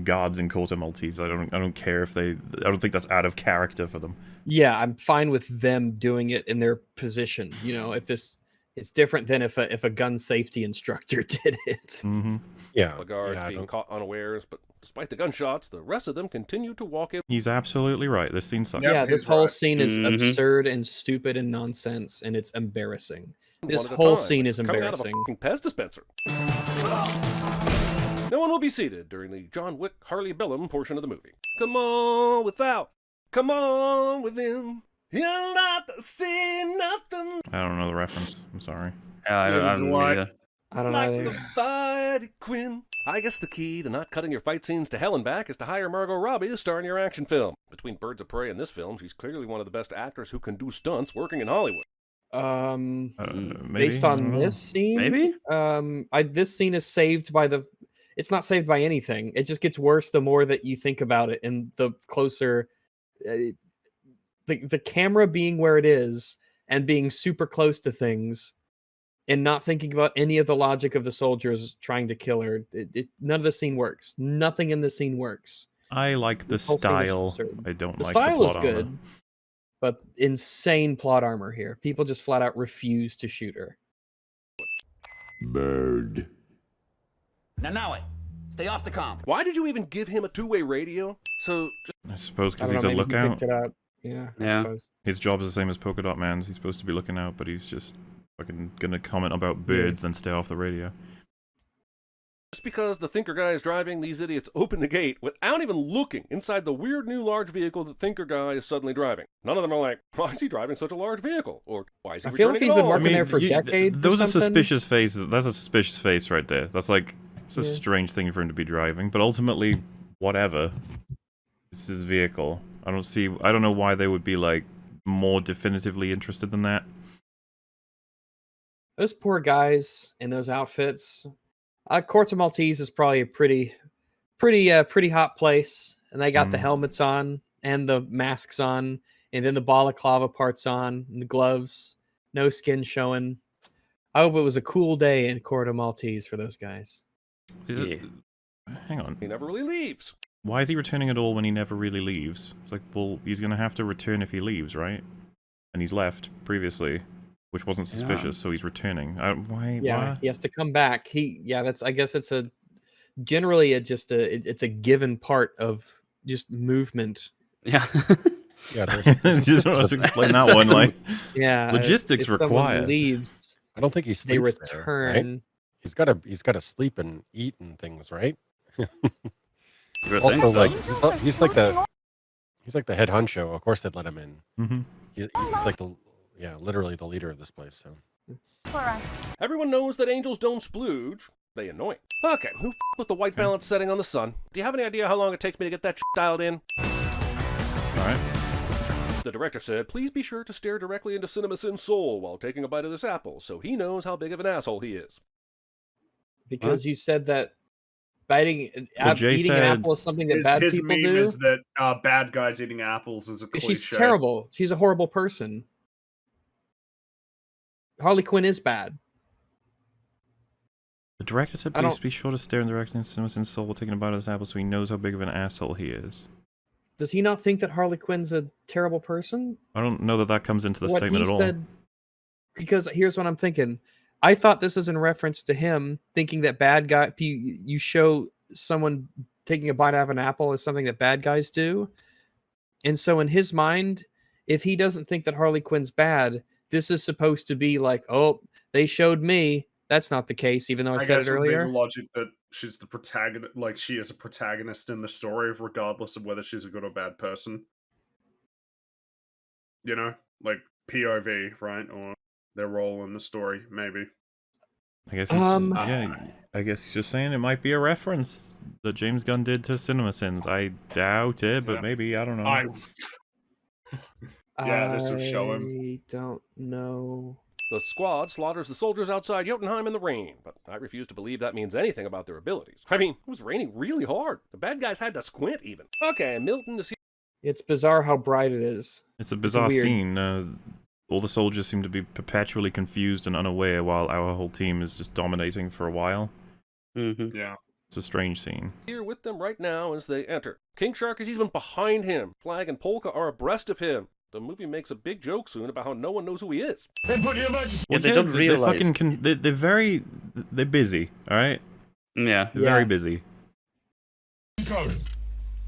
gods in Corto Maltese. I don't care if they. I don't think that's out of character for them. Yeah, I'm fine with them doing it in their position. You know, if this. It's different than if a gun safety instructor did it. Mm-hmm. Yeah, the guards being caught unawares, but despite the gunshots, the rest of them continue to walk in. He's absolutely right. This scene sucks. Yeah, this whole scene is absurd and stupid and nonsense, and it's embarrassing. This whole scene is embarrassing. Coming out of a Pez dispenser. No one will be seated during the John Wick Harley Bellum portion of the movie. Come on without, come on within. You'll not see nothing. I don't know the reference. I'm sorry. I don't know either. I don't know either. The Fighty Quinn. I guess the key to not cutting your fight scenes to hell and back is to hire Margot Robbie to star in your action film. Between Birds of Prey and this film, she's clearly one of the best actors who can do stunts working in Hollywood. Maybe, based on this scene, maybe. This scene is saved by the. It's not saved by anything. It just gets worse the more that you think about it, and the closer. The camera being where it is and being super close to things and not thinking about any of the logic of the soldiers trying to kill her. None of the scene works. Nothing in the scene works. I like the style. I don't like the style plot is good, armor. but insane plot armor here. People just flat out refuse to shoot her. Bird. Now it. Stay off the comp. Why did you even give him a two-way radio? So I suppose because he's a lookout. Yeah. Yeah. I suppose. His job is the same as Polka Dot Man's. He's supposed to be looking out, but he's just fucking gonna comment about birds and stay off the radio. Just because the Thinker guy is driving, these idiots open the gate without even looking inside the weird new large vehicle that Thinker guy is suddenly driving. None of them are like, why is he driving such a large vehicle? Or why is he returning he's been working there for decades. Those are suspicious faces. That's a suspicious face right there. That's like, it's a strange thing for him to be driving. But ultimately, whatever. It's his vehicle. I don't know why they would be like more definitively interested than that. Those poor guys in those outfits. Corto Maltese is probably a pretty hot place, and they got the helmets on and the masks on, and then the balaclava parts on, and the gloves, no skin showing. I hope it was a cool day in Corto Maltese for those guys. Hang on. He never really leaves. Why is he returning at all when he never really leaves? It's like, well, he's gonna have to return if he leaves, right? And he's left previously, which wasn't suspicious, so he's returning. Why? He has to come back. I guess it's generally it's a given part of just movement. Yeah. Yeah, just want to explain that one. Like, logistics if required. Leaves, I don't think he sleeps. They return. There, right? He's got to sleep and eat and things, right? Also, like he's like the head honcho. Of course, they'd let him in. Mm-hmm. He's like literally the leader of this place. So. Everyone knows that angels don't splooge. They annoy. Okay, who with the white balance setting on the sun? Do you have any idea how long it takes me to get that dialed in? Alright. The director said, please be sure to stare directly into CinemaSins' soul while taking a bite of this apple, so he knows how big of an asshole he is. Because you said that eating an apple is something that bad people do? His meme is that bad guys eating apples is a cliche. She's terrible. She's a horrible person. Harley Quinn is bad. The director said, please be sure to stare directly into CinemaSins' soul while taking a bite of this apple so he knows how big of an asshole he is. Does he not think that Harley Quinn's a terrible person? I don't know that comes into the statement at all. Because here's what I'm thinking. I thought this is in reference to him thinking that bad guy. You show someone taking a bite out of an apple is something that bad guys do, and so in his mind, if he doesn't think that Harley Quinn's bad, this is supposed to be like, oh, they showed me. That's not the case, even though I said it earlier. The logic that she's the protagonist, like she is a protagonist in the story, regardless of whether she's a good or bad person. You know, like POV, right, or their role in the story, maybe. I guess I guess he's just saying it might be a reference that James Gunn did to CinemaSins. I doubt it, but maybe, I don't know. This will show him. I don't know. The squad slaughters the soldiers outside Jotunheim in the rain, but I refuse to believe that means anything about their abilities. I mean, it was raining really hard. The bad guys had to squint even. Okay, Milton is here. It's bizarre how bright it is. It's a bizarre scene. All the soldiers seem to be perpetually confused and unaware while our whole team is just dominating for a while. Mm-hmm. Yeah. It's a strange scene. Here with them right now as they enter. King Shark is even behind him. Flag and Polka are abreast of him. The movie makes a big joke soon about how no one knows who he is. Yeah, they don't realize. They're busy, alright? Yeah. They're very busy.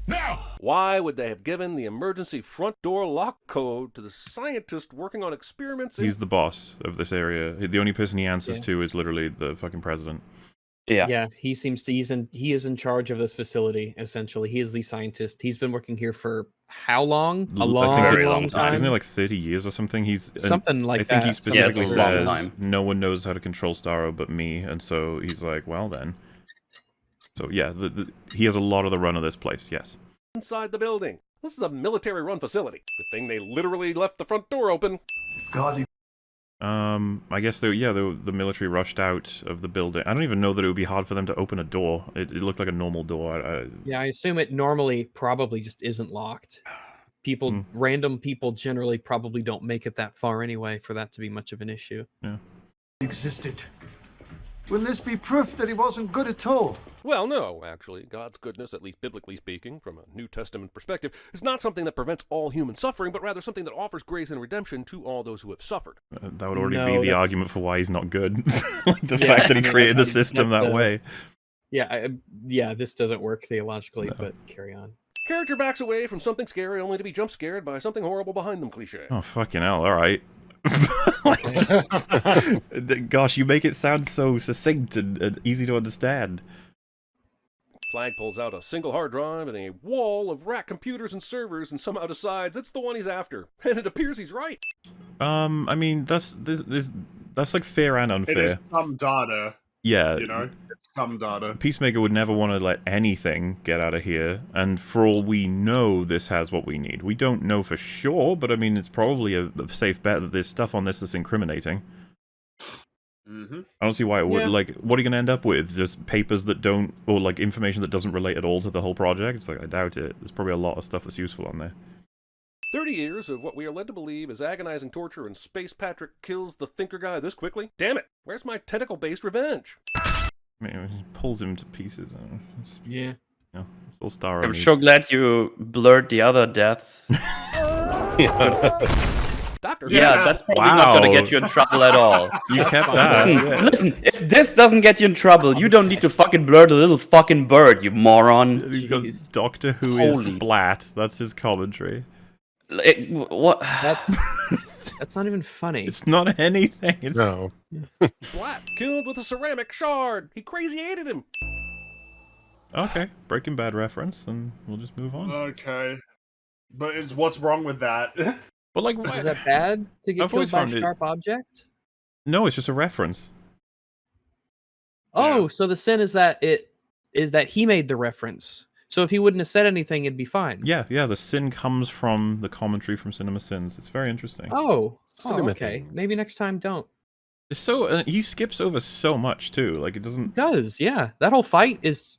Now! Why would they have given the emergency front door lock code to the scientist working on experiments? He's the boss of this area. The only person he answers to is literally the fucking president. Yeah. He is in charge of this facility. Essentially, he is the scientist. He's been working here for how long? A long time. Isn't it like 30 years or something? Something like that. I think he specifically says no one knows how to control Starro but me, and so he's like, well then. So yeah, he has a lot of the run of this place. Yes. Inside the building. This is a military-run facility. Good thing they literally left the front door open. I guess the military rushed out of the building. I don't even know that it would be hard for them to open a door. It looked like a normal door. I assume it normally probably just isn't locked. Random people generally probably don't make it that far anyway for that to be much of an issue. Yeah. Existed. Will this be proof that he wasn't good at all? Well, no, actually. God's goodness, at least biblically speaking, from a New Testament perspective, is not something that prevents all human suffering, but rather something that offers grace and redemption to all those who have suffered. That would already be the argument for why he's not good. The fact that he created the system that way. Yeah, this doesn't work theologically, but carry on. Character backs away from something scary only to be jump scared by something horrible behind them cliche. Oh, fucking hell, alright. Gosh, you make it sound so succinct and easy to understand. Flag pulls out a single hard drive and a wall of rack computers and servers and somehow decides it's the one he's after. And it appears he's right. I mean, that's like fair and unfair. It is some data. Yeah. You know, it's some data. Peacemaker would never want to let anything get out of here, and for all we know, this has what we need. We don't know for sure, but I mean, it's probably a safe bet that there's stuff on this that's incriminating. Mm-hmm. I don't see why it would. Like, what are you going to end up with? Just papers that don't, or like information that doesn't relate at all to the whole project? It's like, I doubt it. There's probably a lot of stuff that's useful on there. 30 years of what we are led to believe is agonizing torture, and Space Patrick kills the thinker guy this quickly? Damn it! Where's my tentacle-based revenge? I mean, he pulls him to pieces. Yeah. You know, it's all star. I'm so glad you blurred the other deaths. Doctor. Yeah, that's probably not going to get you in trouble at all. You kept that. Listen, if this doesn't get you in trouble, you don't need to fucking blur the little fucking bird, you moron. He's got Doctor Who is splat. That's his commentary. What? That's not even funny. It's not anything. It's... No. Splat killed with a ceramic shard. He crazy hated him. Okay, Breaking Bad reference, and we'll just move on. Okay. But what's wrong with that? But like, is that bad to get killed by a sharp object? No, it's just a reference. Oh, so the sin is that he made the reference. So if he wouldn't have said anything, it'd be fine. Yeah, the sin comes from the commentary from CinemaSins. It's very interesting. Okay. Maybe next time don't. It's so he skips over so much too. Like it doesn't. It does, yeah. That whole fight is.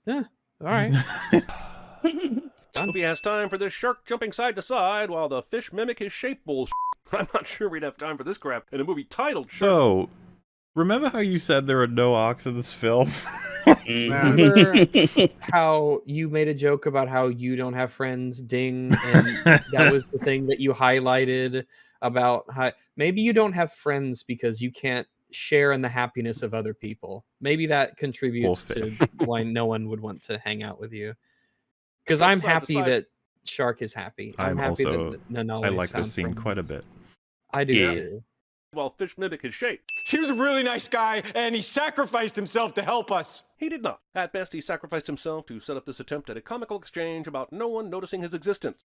Yeah. All right. Hope he has time for this shark jumping side to side while the fish mimic his shape bullshit. I'm not sure we'd have time for this crap in a movie titled Shark. So, remember how you said there are no arcs in this film? Remember how you made a joke about how you don't have friends, ding, and that was the thing that you highlighted about how maybe you don't have friends because you can't share in the happiness of other people. Maybe that contributes to why no one would want to hang out with you. Because I'm happy that Shark is happy. I'm happy that Nanali I is like found this scene friends. quite a bit. I do too. While fish mimic his shape. He was a really nice guy, and he sacrificed himself to help us. He did not. At best, he sacrificed himself to set up this attempt at a comical exchange about no one noticing his existence.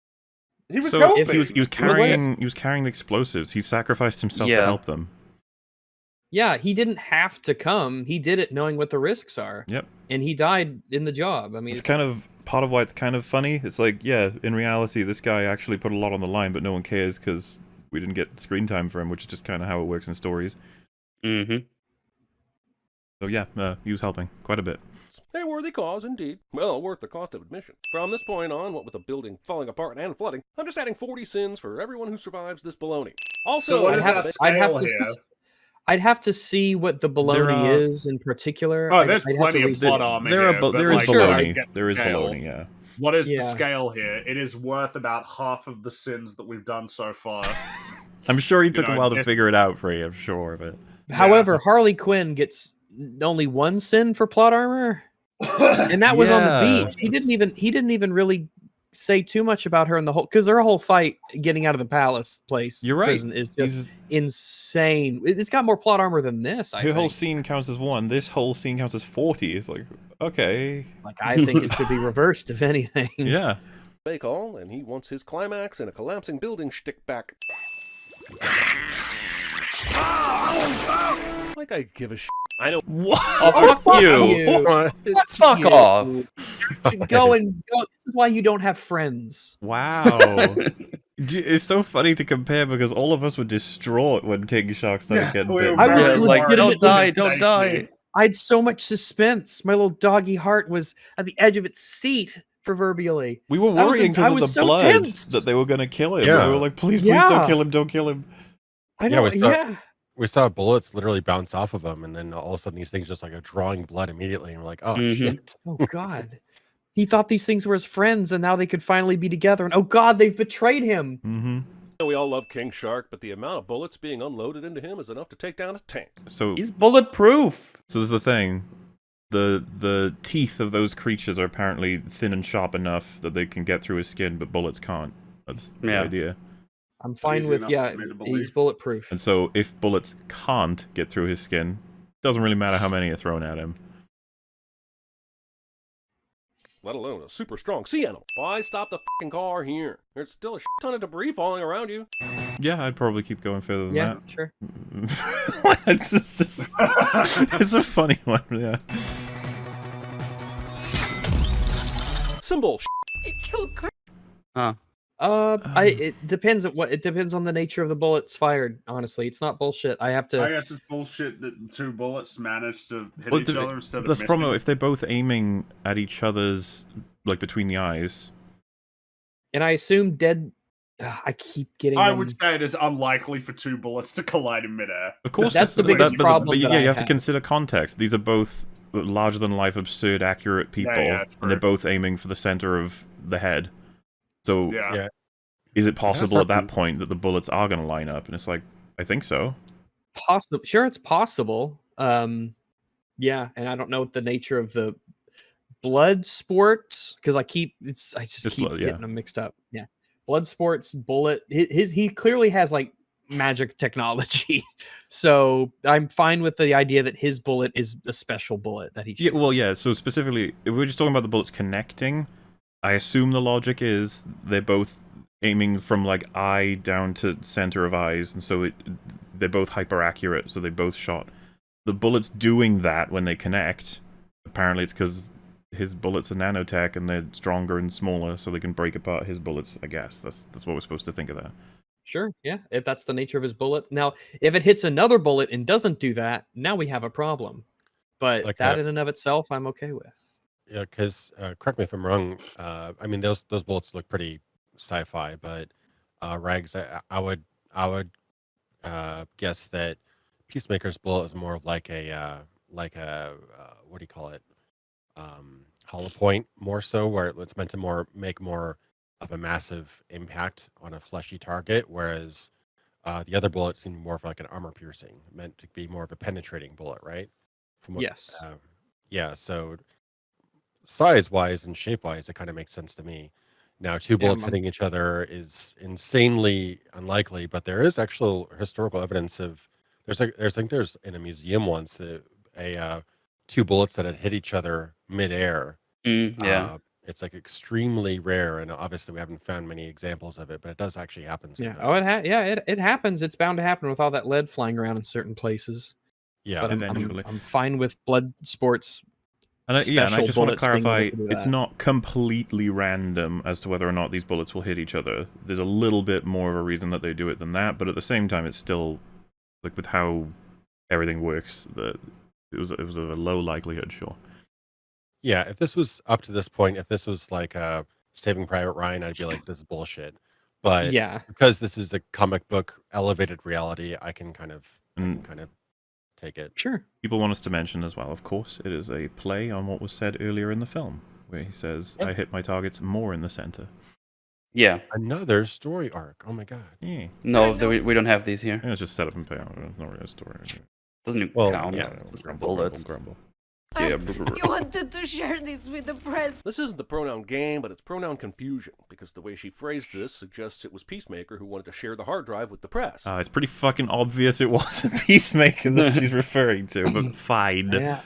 He was helping. He was carrying the explosives. He sacrificed himself to help them. Yeah, he didn't have to come. He did it knowing what the risks are. Yep. And he died in the job. I mean, it's kind of part of why it's kind of funny. It's like, yeah, in reality, this guy actually put a lot on the line, but no one cares because we didn't get screen time for him, which is just kind of how it works in stories. Mm-hmm. So yeah, he was helping quite a bit. A worthy cause, indeed. Well, worth the cost of admission. From this point on, what with the building falling apart and flooding, I'm just adding 40 sins for everyone who survives this baloney. Also, I'd have to see what the baloney is in particular. Oh, there's plenty of blood armor here. There is baloney. There is baloney, yeah. What is the scale here? It is worth about half of the sins that we've done so far. I'm sure he took a while to figure it out for you, I'm sure of it. However, Harley Quinn gets only one sin for plot armor. And that was on the beach. He didn't even really say too much about her in the whole, because their whole fight getting out of the palace place. You're right. Prison is just insane. It's got more plot armor than this. Her whole scene counts as 1. This whole scene counts as 40. It's like, okay. Like, I think it should be reversed, if anything. Yeah. They call, and he wants his climax in a collapsing building shtick back. Like I give a shit. I know. What? Oh, fuck you. Fuck off. Go. This is why you don't have friends. Wow. It's so funny to compare because all of us were distraught when King Shark started getting bitten. I was like, don't die. I had so much suspense. My little doggy heart was at the edge of its seat, proverbially. We were worrying because of the blood that they were going to kill him. Yeah. We were like, please don't kill him. I know, we saw bullets literally bounce off of him, and then all of a sudden these things just like are drawing blood immediately, and we're like, oh shit. Oh god. He thought these things were his friends, and now they could finally be together, and oh god, they've betrayed him. Mm-hmm. We all love King Shark, but the amount of bullets being unloaded into him is enough to take down a tank. So he's bulletproof. So this is the thing. the teeth of those creatures are apparently thin and sharp enough that they can get through his skin, but bullets can't. That's the idea. I'm fine with, yeah, he's bulletproof. And so if bullets can't get through his skin, doesn't really matter how many are thrown at him. Let alone a super strong sea animal. Why stop the fucking car here? There's still a shit ton of debris falling around you. Yeah, I'd probably keep going further than that. Yeah, sure. It's a funny one, yeah. Symbol. It killed Kurt. Huh. It depends on the nature of the bullets fired. Honestly, it's not bullshit. I guess it's bullshit that 2 bullets managed to hit each other instead of That's the problem, missing. if they're both aiming at each other's, like, between the eyes. And I assume dead. I keep getting. I would say it is unlikely for 2 bullets to collide in midair. Of course, that's the biggest problem. But yeah, that you have to consider context. These are both larger-than-life, absurd, accurate people, and they're both aiming for the center of the head. So, is it possible at that point that the bullets are going to line up? And it's like, I think so. Possible. Sure, it's possible. Yeah, and I don't know what the nature of the blood sports, because I just keep getting them mixed up. Yeah, blood sports bullet. He clearly has like magic technology, so I'm fine with the idea that his bullet is a special bullet that he shoots. Yeah, well, yeah. So specifically, if we're just talking about the bullets connecting, I assume the logic is they're both aiming from like eye down to center of eyes, and so they're both hyper accurate, so they both shot. The bullets doing that when they connect, apparently it's because his bullets are nanotech and they're stronger and smaller, so they can break apart his bullets. I guess that's what we're supposed to think of that. Sure, yeah, if that's the nature of his bullet. Now, if it hits another bullet and doesn't do that, now we have a problem. But like that in and of itself, I'm okay with. Yeah, because correct me if I'm wrong. I mean, those bullets look pretty sci-fi, but Rags, I would guess that Peacemaker's bullet is more of like a what do you call it? Hollow point, more so, where it's meant to make more of a massive impact on a fleshy target, whereas the other bullet seemed more of like an armor piercing, meant to be more of a penetrating bullet, right? Yes. Yeah. So size-wise and shape-wise, it kind of makes sense to me. Now, 2 bullets hitting each other is insanely unlikely, but there is actual historical evidence of there's in a museum once 2 bullets that had hit each other midair. Yeah. It's like extremely rare, and obviously we haven't found many examples of it, but it does actually happen sometimes. Yeah. It happens. It's bound to happen with all that lead flying around in certain places. Yeah, but eventually. I'm fine with blood sports. And I just want to clarify, it's not completely random as to whether or not these bullets will hit each other. There's a little bit more of a reason that they do it than that, but at the same time, it's still, like, with how everything works, that it was a low likelihood, sure. Yeah, if this was up to this point, if this was like Saving Private Ryan, I'd be like, this is bullshit. But yeah, because this is a comic book elevated reality, I can kind of take it. Sure. People want us to mention as well, of course, it is a play on what was said earlier in the film, where he says, I hit my targets more in the center. Yeah. Another story arc. Oh my god. Yeah. No, we don't have these here. Yeah, it's just set up and pay out. It's not really a story. Doesn't count. Yeah, It's grumble. You wanted to share this with the press. This isn't the pronoun game, but it's pronoun confusion, because the way she phrased this suggests it was Peacemaker who wanted to share the hard drive with the press. It's pretty fucking obvious it wasn't Peacemaker that she's referring to, but fine. Yeah.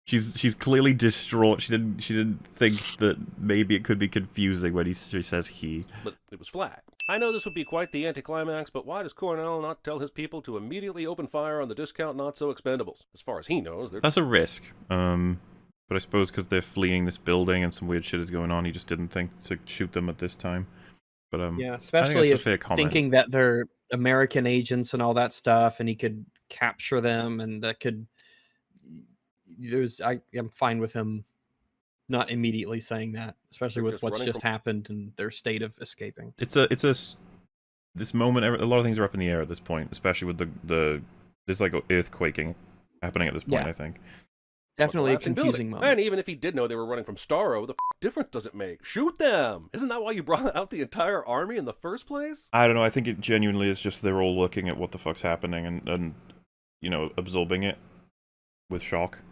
She's clearly distraught. She didn't think that maybe it could be confusing when she says he. But it was flagged. I know this would be quite the anticlimax, but why does Cornell not tell his people to immediately open fire on the discount not-so-expendables? As far as he knows, that's a risk. But I suppose because they're fleeing this building and some weird shit is going on, he just didn't think to shoot them at this time. But yeah, especially if thinking that they're American agents and all that stuff, and he could capture them, and that could. I'm fine with him not immediately saying that, especially with what's just happened and their state of escaping. This moment, a lot of things are up in the air at this point, especially with there's like earthquaking happening at this point. Yeah. I think definitely a confusing moment. And even if he did know they were running from Starro, the difference does it make? Shoot them! Isn't that why you brought out the entire army in the first place? I don't know. I think it genuinely is just they're all looking at what the fuck's happening and absorbing it with shock.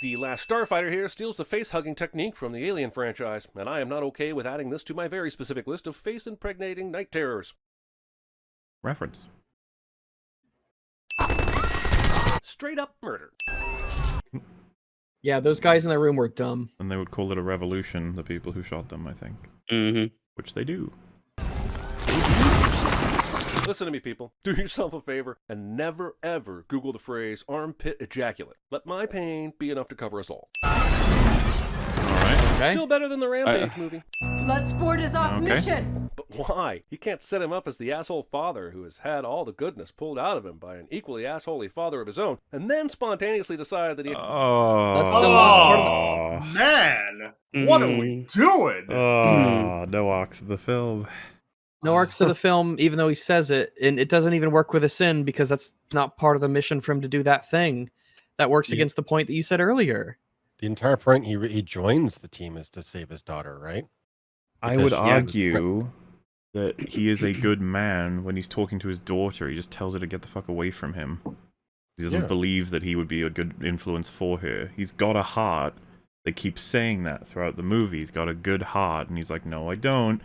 The Last Starfighter here steals the face-hugging technique from the Alien franchise, and I am not okay with adding this to my very specific list of face-impregnating night terrors. Reference. Straight up murder. Yeah, those guys in the room were dumb. And they would call it a revolution, the people who shot them, I think. Mm-hmm. Which they do. Listen to me, people. Do yourself a favor and never, ever Google the phrase armpit ejaculate. Let my pain be enough to cover us all. Alright. Okay. Still better than the Rampage movie. Bloodsport is off mission. But why? You can't set him up as the asshole father who has had all the goodness pulled out of him by an equally assholey father of his own, and then spontaneously decide that he... That's still part of Oh, man. What are we doing? No arcs of the film. No arcs to the film, even though he says it, and it doesn't even work with a sin because that's not part of the mission for him to do that thing. That works against the point that you said earlier. The entire point he joins the team is to save his daughter, right? I would argue that he is a good man when he's talking to his daughter. He just tells her to get the fuck away from him. He doesn't believe that he would be a good influence for her. He's got a heart. They keep saying that throughout the movie. He's got a good heart, and he's like, no, I don't.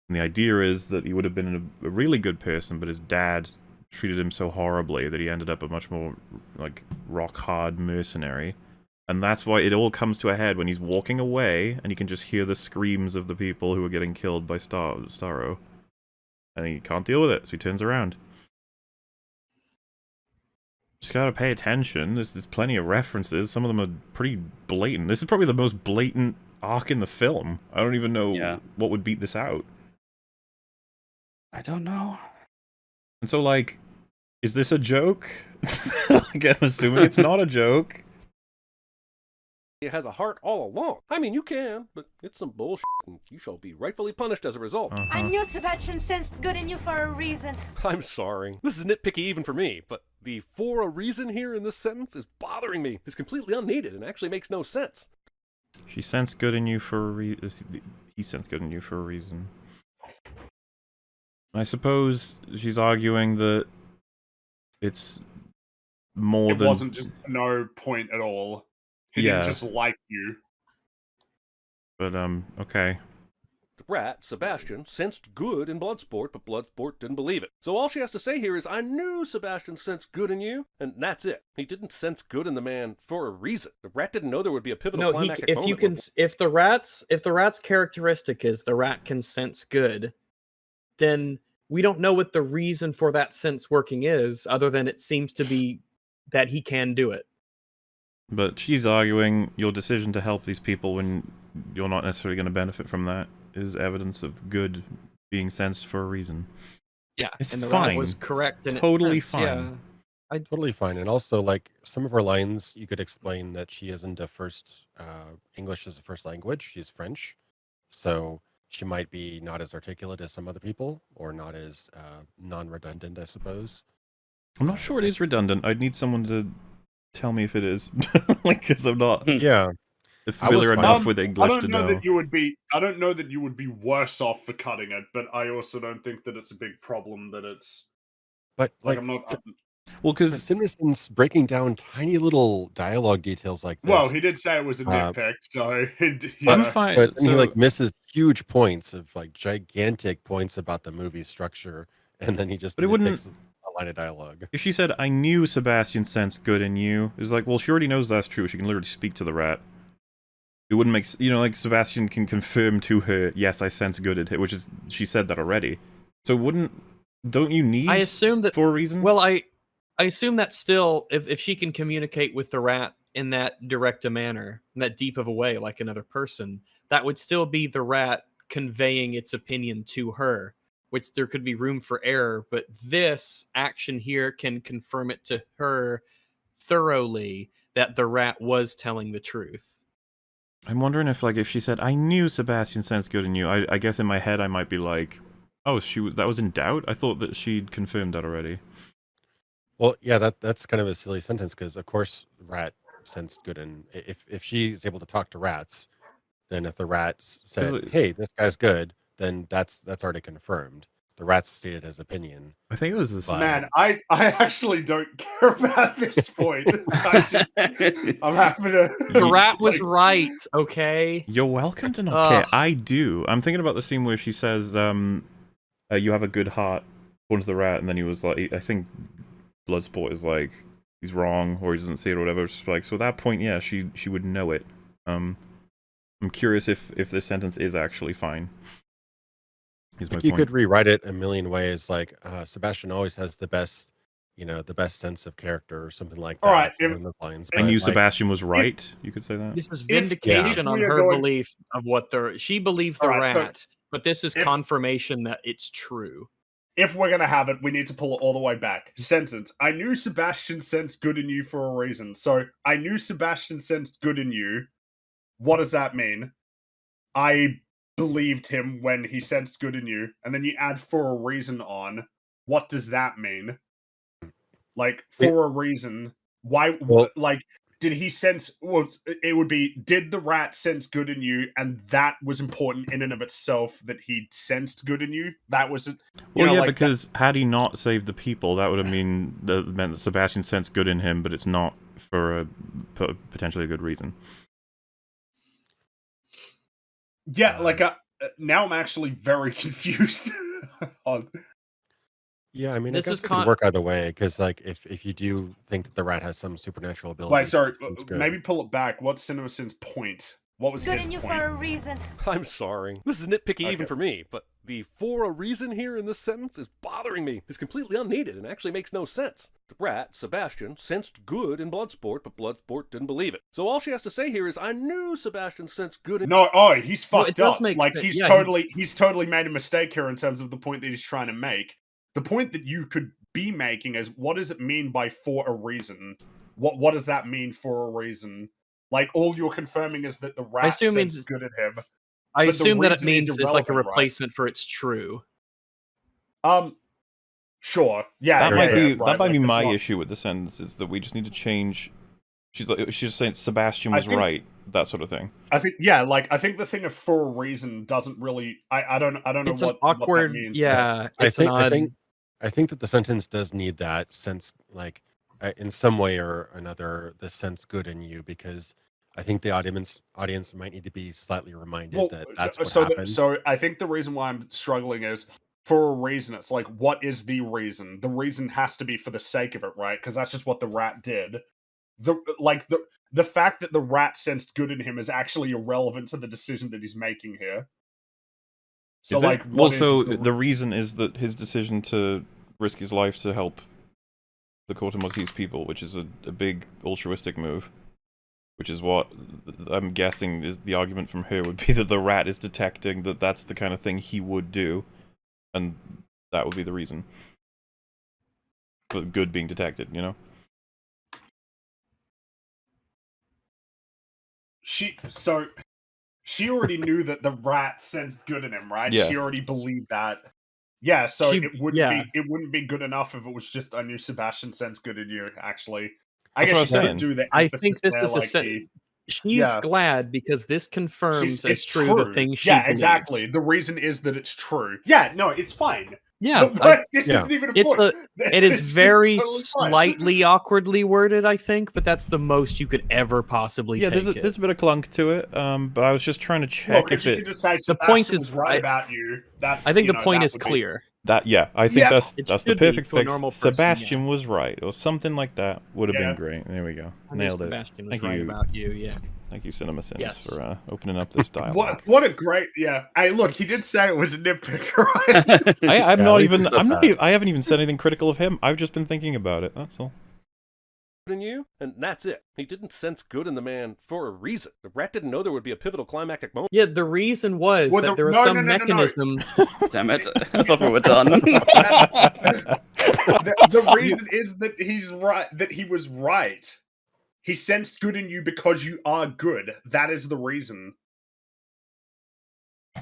And the idea is that he would have been a really good person, but his dad treated him so horribly that he ended up a much more, like, rock-hard mercenary. And that's why it all comes to a head when he's walking away, and you can just hear the screams of the people who are getting killed by Starro. And he can't deal with it, so he turns around. Just gotta pay attention. There's plenty of references. Some of them are pretty blatant. This is probably the most blatant arc in the film. I don't even know what would beat this out. I don't know. And so, like, is this a joke? Like, I'm assuming it's not a joke. He has a heart all along. I mean, you can, but it's some bullshit, and you shall be rightfully punished as a result. I knew Sebastian sensed good in you for a reason. I'm sorry. This is nitpicky even for me, but the "for a reason" here in this sentence is bothering me. It's completely unneeded and actually makes no sense. She sensed good in you for a reason. He sensed good in you for a reason. I suppose she's arguing that it's more than... It wasn't just no point at all. He didn't just like you. But, okay. The rat, Sebastian, sensed good in Bloodsport, but Bloodsport didn't believe it. So all she has to say here is, I knew Sebastian sensed good in you, and that's it. He didn't sense good in the man for a reason. The rat didn't know there would be a pivotal climactic moment. If the rat's characteristic is the rat can sense good, then we don't know what the reason for that sense working is, other than it seems to be that he can do it. But she's arguing your decision to help these people when you're not necessarily going to benefit from that is evidence of good being sensed for a reason. Yeah, it's and the fine. rat was correct. It's totally fine. Yeah. Totally fine. And also, like, some of her lines, you could explain that she isn't English as a first language. She's French. So she might be not as articulate as some other people, or not as non-redundant, I suppose. I'm not sure it is redundant. I'd need someone to tell me if it is. Like, because I'm not familiar enough with English to know. I don't know that you would be worse off for cutting it, but I also don't think that it's a big problem that it's... But, like I'm not... Well, because CinemaSins breaking down tiny little dialogue details like this. Well, he did say it was a nitpick, so... I'm fine. But he, like, misses huge points of, like, gigantic points about the movie structure, and then he just nitpicks a line of dialogue. If she said, I knew Sebastian sensed good in you, it was like, well, she already knows that's true. She can literally speak to the rat. It wouldn't make... You know, like, Sebastian can confirm to her, yes, I sense good in her, which is... She said that already. So don't you need... I assume that... For a reason? Well, I assume that still, if she can communicate with the rat in that direct a manner, in that deep of a way, like another person, that would still be the rat conveying its opinion to her, which there could be room for error, but this action here can confirm it to her thoroughly that the rat was telling the truth. I'm wondering if, like, if she said, I knew Sebastian sensed good in you, I guess in my head I might be like, oh, that was in doubt? I thought that she'd confirmed that already. Well, yeah, that's kind of a silly sentence, because of course rat sensed good, and if she's able to talk to rats, then if the rat said, hey, this guy's good, then that's already confirmed. The rat stated his opinion. I think it was this. Man, I actually don't care about this point. I'm happy to. The rat was right. Okay. You're welcome to not care. I do. I'm thinking about the scene where she says, "You have a good heart," according to the rat, and then he was like, I think Bloodsport is like, he's wrong, or he doesn't see it, or whatever. It's just like, so at that point, yeah, she would know it. I'm curious if this sentence is actually fine. You could rewrite it a million ways. Like Sebastian always has the best, the best sense of character, or something like that. All right, I knew Sebastian was right. You could say that. This is vindication on her belief of what she believed the rat, but this is confirmation that it's true. If we're gonna have it, we need to pull it all the way back. Sentence: I knew Sebastian sensed good in you for a reason. So I knew Sebastian sensed good in you. What does that mean? I believed him when he sensed good in you, and then you add for a reason on. What does that mean? Like, for a reason. Why? Like, did he sense? Well, it would be, did the rat sense good in you, and that was important in and of itself, that he sensed good in you? That was well, yeah, like because had he not saved the people, that would have meant that Sebastian sensed good in him, but it's not for a potentially a good reason. Yeah, like now I'm actually very confused. Yeah, I mean, this could work either way, because like if you do think that the rat has some supernatural ability, like, sorry, maybe pull it back. What's CinemaSins' point? What was Good his in you point? for a reason. I'm sorry. This is nitpicky even for me, but the "for a reason" here in this sentence is bothering me. It's completely unneeded and actually makes no sense. The rat, Sebastian, sensed good in Bloodsport, but Bloodsport didn't believe it. So all she has to say here is, I knew Sebastian sensed good in... No, he's fucked up. Like, he's totally made a mistake here in terms of the point that he's trying to make. The point that you could be making is, what does it mean by "for a reason"? What does that mean, for a reason? Like, all you're confirming is that the rat sensed good at him. I assume that it means it's like a replacement for "it's true." Sure. Yeah. That might be like, my issue with the sentence, is that we just need to change. She's just saying Sebastian was right, that sort of thing. I think I think the thing of "for a reason" doesn't really. I don't know it's what an awkward. What that means. Yeah, I think that the sentence does need that sense, like in some way or another, the sense good in you, because I think the audience might need to be slightly reminded that that's what happened. So I think the reason why I'm struggling is, for a reason. It's like, what is the reason? The reason has to be for the sake of it, right? Because that's just what the rat did. The fact that the rat sensed good in him is actually irrelevant to the decision that he's making here. So, the reason is that his decision to risk his life to help the Corto Maltese people, which is a big altruistic move, which is what I'm guessing is the argument from her, would be that the rat is detecting that that's the kind of thing he would do, and that would be the reason for good being detected, you know? She already knew that the rat sensed good in him, right? Yeah. She already believed that. Yeah, so it wouldn't be good enough if it was just, I knew Sebastian sensed good in you, actually. I guess she didn't do that. I think this is she's glad because this confirms it's true the thing she believes. Exactly. The reason is that it's true. Yeah, no, it's fine. Yeah, this isn't even a point. It is very slightly awkwardly worded, I think, but that's the most you could ever possibly take. There's a bit of clunk to it, but I was just trying to check if it. The point is right about you. That's, I think the point is clear. I think that's the perfect fix. Person, Sebastian was right, or something like that would have been great. There we go. Nailed it. Sebastian was right about you. Yeah. Thank you, CinemaSins, for opening up this dialogue. What a great, Hey, look, he did say it was a nitpick, right? I haven't even said anything critical of him. I've just been thinking about it. That's all. In you, and that's it. He didn't sense good in the man for a reason. The rat didn't know there would be a pivotal climactic moment. Yeah, the reason was that there was some mechanism. Damn it! I thought we were done. The reason is that he's right. That he was right. He sensed good in you because you are good. That is the reason.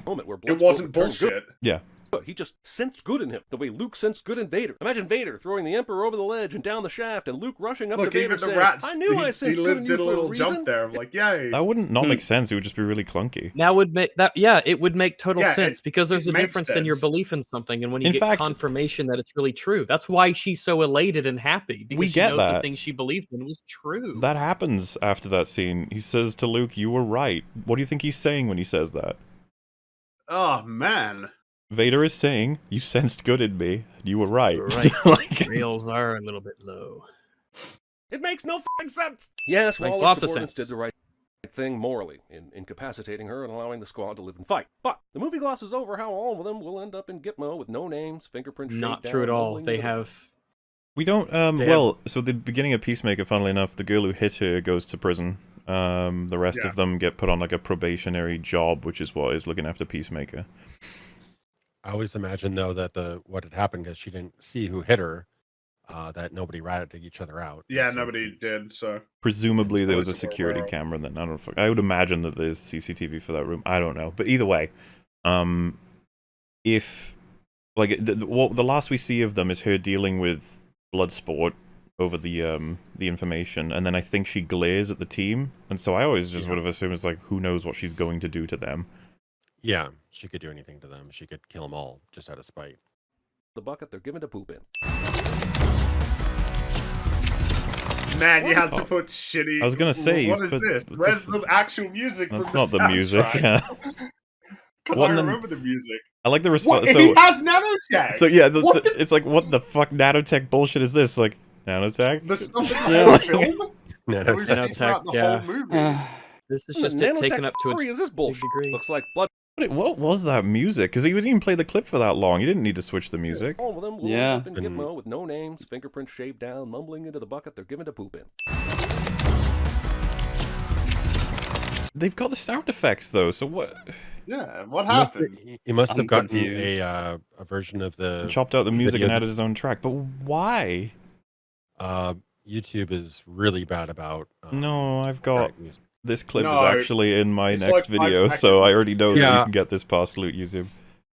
Moment where it wasn't bullshit. Yeah. He just sensed good in him, the way Luke sensed good in Vader. Imagine Vader throwing the Emperor over the ledge and down the shaft, and Luke rushing up to Vader even the saying, rats, I knew I sensed good in you did a for little a reason. jump there. I'm like, yay. That wouldn't not make sense. It would just be really clunky. That would make that it would make total Yeah, sense because there's a makes difference in your sense. belief in something and when you In get fact- confirmation that it's really true. That's why she's so elated and happy because We she get knows the that. thing she believed in was true. That happens after that scene. He says to Luke, "You were right." What do you think he's saying when he says that? Oh, man. Vader is saying, "You sensed good in me. You were right." Right. Rails are a little bit low. It makes no f***ing sense. Yes, Makes Waller's lots of subordinates sense. did the right thing morally in incapacitating her and allowing the squad to live and fight. But the movie glosses over how all of them will end up in Gitmo with no names, fingerprints Not shaped true at down, all. mumbling They into the- have We don't. Well, so the beginning of Peacemaker, funnily enough, the girl who hit her goes to prison. The rest of them get put on like a probationary job, which is what is looking after Peacemaker. I always imagine though that what had happened because she didn't see who hit her, that nobody ratted each other out. Yeah, So- nobody did, so. Presumably there was a Voice of security Aurora. camera. Then I don't. I would imagine that there's CCTV for that room. I don't know, but either way, if like the last we see of them is her dealing with Bloodsport over the information, and then I think she glares at the team, and so I always just would have assumed it's like, who knows what she's going to do to them. Yeah, she could do anything to them. She could kill them all just out of spite. The bucket they're given to poop in. Man, you had to put shitty. I was gonna say, What is but- this? but Where's the actual music? That's from not the music. soundtrack? Because What I in the- remember the music. I like the What? response. He has nanotech. So yeah, What the- it's like, what the fuck nanotech bullshit is this? Like nanotech? The stuff in the whole film. that we've seen Nanotech, throughout the yeah. whole movie. This is The just it nanotech taken up to its fury is this bullshit? degree. Looks like blood. What was that music? Because he didn't even play the clip for that long. You didn't need to switch the music. All of them will Yeah. end up in Gitmo with no names, fingerprints shaved down, mumbling into the bucket they're given to poop in. They've got the sound effects though, so what? Yeah, what happened? He must have I'm gotten confused. a version of the Chopped out the music video and added his own track, but why? YouTube is really bad about. No, I've got copyright music. this clip No, is actually in my it's next like 5 video, so I seconds. already know that Yeah. you can get this past loot YouTube.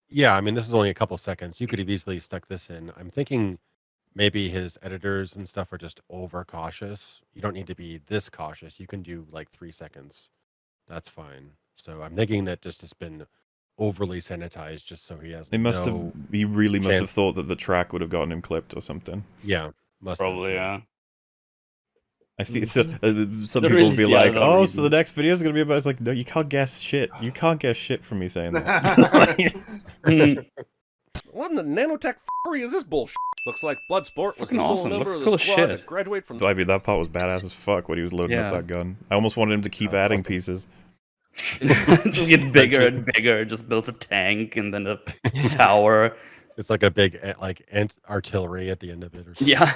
Yeah, I mean this is only a couple seconds. You could have easily stuck this in. I'm thinking maybe his editors and stuff are just over cautious. You don't need to be this cautious. You can do like 3 seconds. That's fine. So I'm thinking that just has been overly sanitized just so he has He must no have. He really must have chance. thought that the track would have gotten him clipped or something. Yeah, must have, Probably, yeah. I see. So, some Don't people really will be see like, other "Oh, so reasons. the next video is gonna be about." It's like, no, you can't guess shit. You can't guess shit from me saying that. What in the nanotech fury is this bullshit? Looks like Bloodsport was Fucking the sole awesome. member Looks of cool the as squad shit. to graduate from. So I mean, that part was badass as fuck when he was loading up Yeah. that gun. I almost wanted him to keep adding pieces. Just get bigger and bigger. Just builds a tank and then a tower. It's like a big artillery at the end of it or something. Yeah.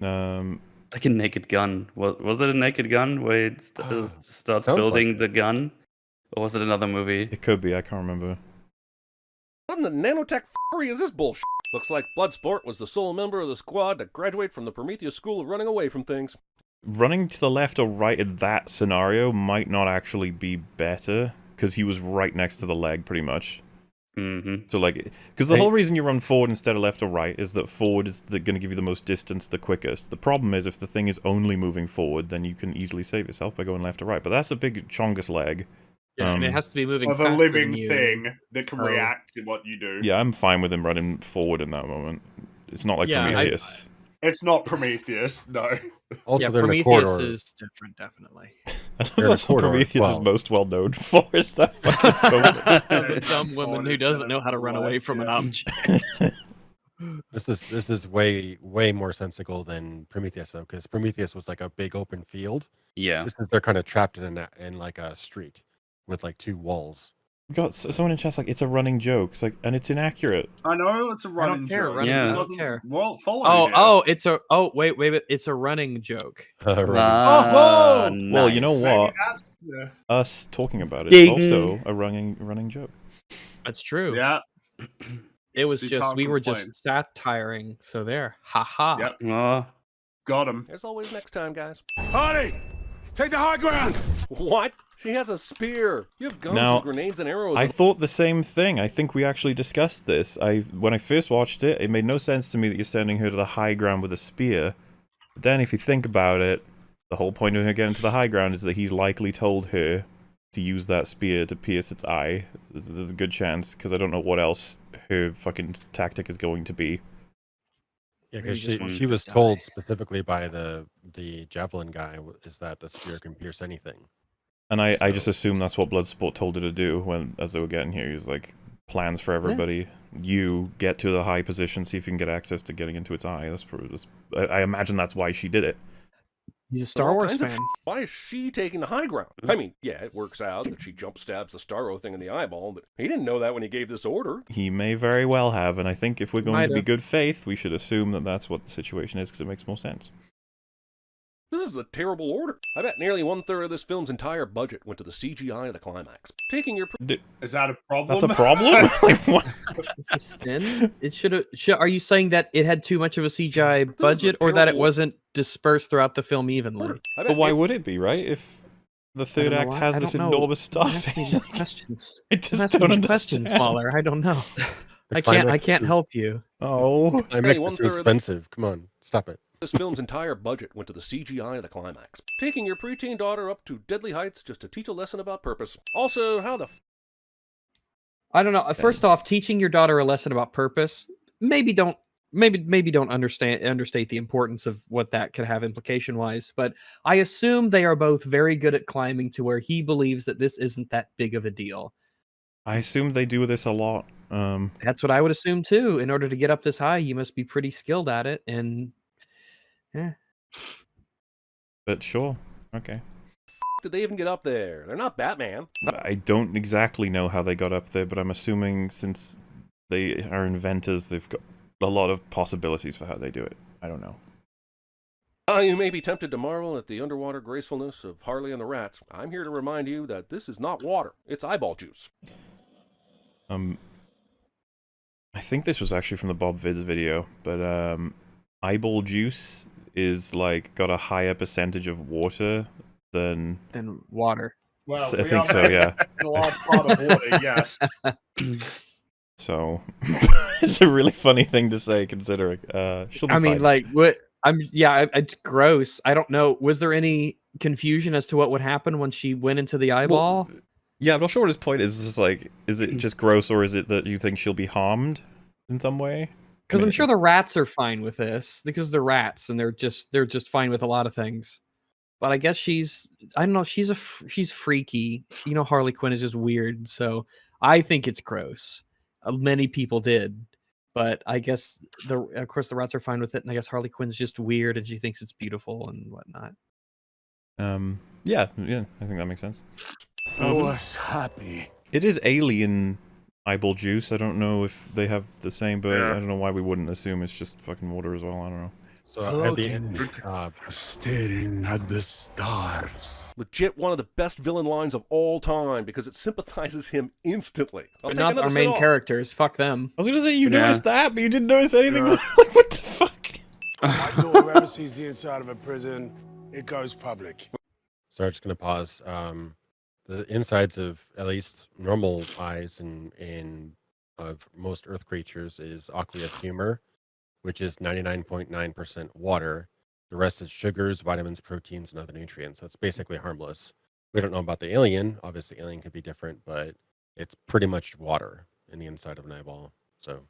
Um, Like a naked gun. Was it a naked gun where it starts sounds building like the gun? Or was it another movie? it could be. I can't remember. What in the nanotech fury is this bullshit? Looks like Bloodsport was the sole member of the squad to graduate from the Prometheus School of Running Away from Things. Running to the left or right in that scenario might not actually be better because he was right next to the leg, pretty much. Mm-hmm. So like, because the whole reason you run forward instead of left or right is that forward is going to give you the most distance the quickest. The problem is if the thing is only moving forward, then you can easily save yourself by going left or right. But that's a big chongus leg. Yeah, and it has to be moving Of a faster living than you. thing that can Oh. react to what you do. Yeah, I'm fine with him running forward in that moment. It's not like Yeah, Prometheus. It's not Prometheus, no. Also, Yeah, they're in a Prometheus corridor. is different, definitely. They're in a That's what corridor as Prometheus is well. most well known for. Is that fucking moment. The dumb woman who doesn't know how to run away from an object. This is way more sensical than Prometheus though, because Prometheus was like a big open field. Yeah. This is they're kind of trapped in like a street with like 2 walls. Got someone in chat's like, it's a running joke. It's like, and it's inaccurate. I know it's a running care, joke. running- Yeah. It I don't doesn't care. Well, follow Oh, you. it's a wait, it's a running joke. Ah, Well, you know nice. what? That's, yeah. Us talking about it Ding. is also a running joke. That's true. Yeah. It was You just can't we were complain. just satiring. So there, haha. Yep. Aw. Got him. As always, next time, guys. Honey, Take the high ground! What? She has a spear. You have guns Now, and grenades and arrows. I thought the same thing. I think we actually discussed this. When I first watched it, it made no sense to me that you're sending her to the high ground with a spear. But then if you think about it, the whole point of her getting to the high ground is that he's likely told her to use that spear to pierce its eye. There's a good chance, because I don't know what else her fucking tactic is going to be. Yeah, because she was told specifically by the javelin guy is that the spear can pierce anything. And I just assume that's what Bloodsport told her to do as they were getting here. He was like, plans for everybody. Yeah. You get to the high position, see if you can get access to getting into its eye. I imagine that's why she did it. He's a Star Wars fan. Why is she taking the high ground? I mean, yeah, it works out that she jump stabs the Starro thing in the eyeball, but he didn't know that when he gave this order. He may very well have, and I think if we're going to be good faith, we should assume that that's what the situation is, because it makes more sense. This is a terrible order. I bet nearly 1/3 of this film's entire budget went to the CGI of the climax. Taking your... Is that a problem? That's a problem? Like, what? It's a sin? It should. Are you saying that it had too much of a CGI budget, or that it wasn't dispersed throughout the film evenly? But why would it be, right? If the third act has this enormous stuff. Ask me just questions. I just don't understand. Questions, Waller. I don't know. I can't help you. Oh, climax is too expensive. Come on, stop it. This film's entire budget went to the CGI of the climax. Taking your preteen daughter up to deadly heights just to teach a lesson about purpose. Also, how the... I don't know. First off, teaching your daughter a lesson about purpose, maybe don't understate the importance of what that could have implication-wise, but I assume they are both very good at climbing to where he believes that this isn't that big of a deal. I assume they do this a lot. That's what I would assume too. In order to get up this high, you must be pretty skilled at it, and yeah. But sure, okay. Did they even get up there? They're not Batman. I don't exactly know how they got up there, but I'm assuming since they are inventors, they've got a lot of possibilities for how they do it. I don't know. You may be tempted to marvel at the underwater gracefulness of Harley and the Rats. I'm here to remind you that this is not water. It's eyeball juice. I think this was actually from the Bob Vids video, but eyeball juice is like got a higher percentage of water than water. Well, I think so, yeah. A large part of water, yes. So it's a really funny thing to say, considering. She'll be fine. Like what? It's gross. I don't know. Was there any confusion as to what would happen when she went into the eyeball? Well, yeah, I'm not sure what his point is. It's just like, is it just gross, or is it that you think she'll be harmed in some way? Because I'm sure the rats are fine with this because they're rats and they're just fine with a lot of things. But I guess I don't know. She's freaky. You know, Harley Quinn is just weird. So I think it's gross. Many people did, but I guess of course the rats are fine with it. And I guess Harley Quinn's just weird and she thinks it's beautiful and whatnot. Yeah, I think that makes sense. I was happy. It is alien eyeball juice. I don't know if they have the same, but I don't know why we wouldn't assume it's just fucking water as well. I don't know. So at the end, staring at the stars. Legit one of the best villain lines of all time because it sympathizes him instantly. But not our main characters. Fuck them. I was gonna say you noticed that, but you didn't notice anything. What the fuck? I thought whoever sees the inside of a prison, it goes public. So I'm just gonna pause. The insides of at least normal eyes and of most Earth creatures is aqueous humor, which is 99.9% water. The rest is sugars, vitamins, proteins, and other nutrients. So it's basically harmless. We don't know about the alien. Obviously, alien could be different, but it's pretty much water in the inside of an eyeball. So it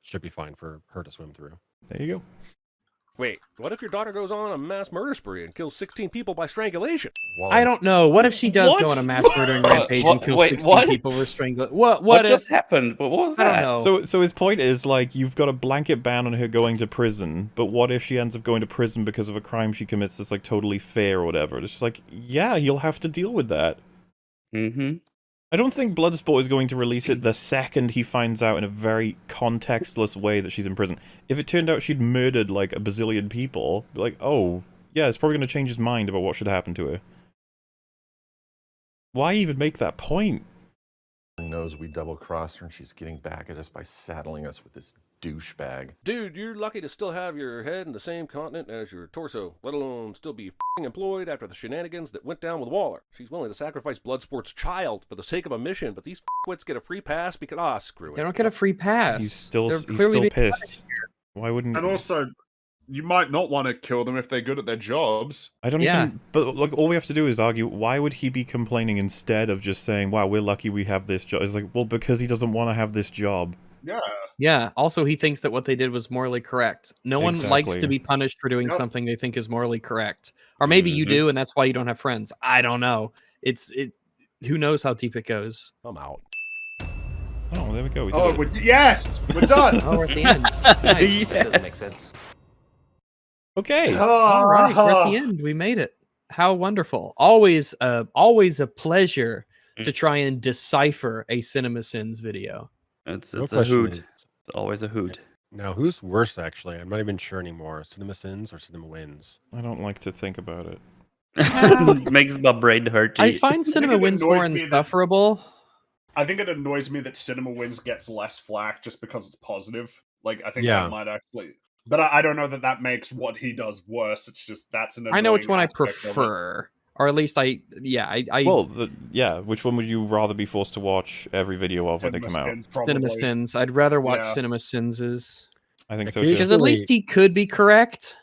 should be fine for her to swim through. There you go. Wait, what if your daughter goes on a mass murder spree and kills 16 people by strangulation? I don't know. What if she does go on a mass murdering rampage and kills 16 people with strangulation? What just happened? What was that? I don't know. So his point is, like, you've got a blanket ban on her going to prison, but what if she ends up going to prison because of a crime she commits that's, like, totally fair or whatever? It's just like, yeah, you'll have to deal with that. Mm-hmm. I don't think Bloodsport is going to release it the second he finds out in a very contextless way that she's in prison. If it turned out she'd murdered, like, a bazillion people, be like, oh, yeah, it's probably going to change his mind about what should happen to her. Why even make that point? Knows we double-crossed her and she's getting back at us by saddling us with this douchebag. Dude, you're lucky to still have your head in the same continent as your torso, let alone still be f***ing employed after the shenanigans that went down with Waller. She's willing to sacrifice Bloodsport's child for the sake of a mission, but these f***wits get a free pass because, screw it. They don't get a free pass. He's still being pissed. Why wouldn't? And also, you might not want to kill them if they're good at their jobs. I don't even. But like, all we have to do is argue. Why would he be complaining instead of just saying, "Wow, we're lucky we have this job"? It's like, well, because he doesn't want to have this job. Yeah. Yeah. Also, he thinks that what they did was morally correct. No one likes to be punished for doing something they think is morally correct. Or maybe you do, and that's why you don't have friends. I don't know. Who knows how deep it goes? I'm out. Oh, there we go. We did it. Yes, we're done. Oh, we're at the end. Nice. That doesn't make sense. Okay. All right, we're at the end. We made it. How wonderful! Always a pleasure to try and decipher a CinemaSins video. It's a hoot. It's always a hoot. Now, who's worse? Actually, I'm not even sure anymore. CinemaSins or CinemaWins? I don't like to think about it. Makes my brain hurt. I find CinemaWins more insufferable. I think it annoys me that CinemaWins gets less flack just because it's positive. Like, I think that might actually... But I don't know that makes what he does worse. It's just that's an. I know which one I prefer, or at least I. Well, which one would you rather be forced to watch every video of when they come out? CinemaSins. I'd rather watch CinemaSins'. I think so too. Because at least he could be correct.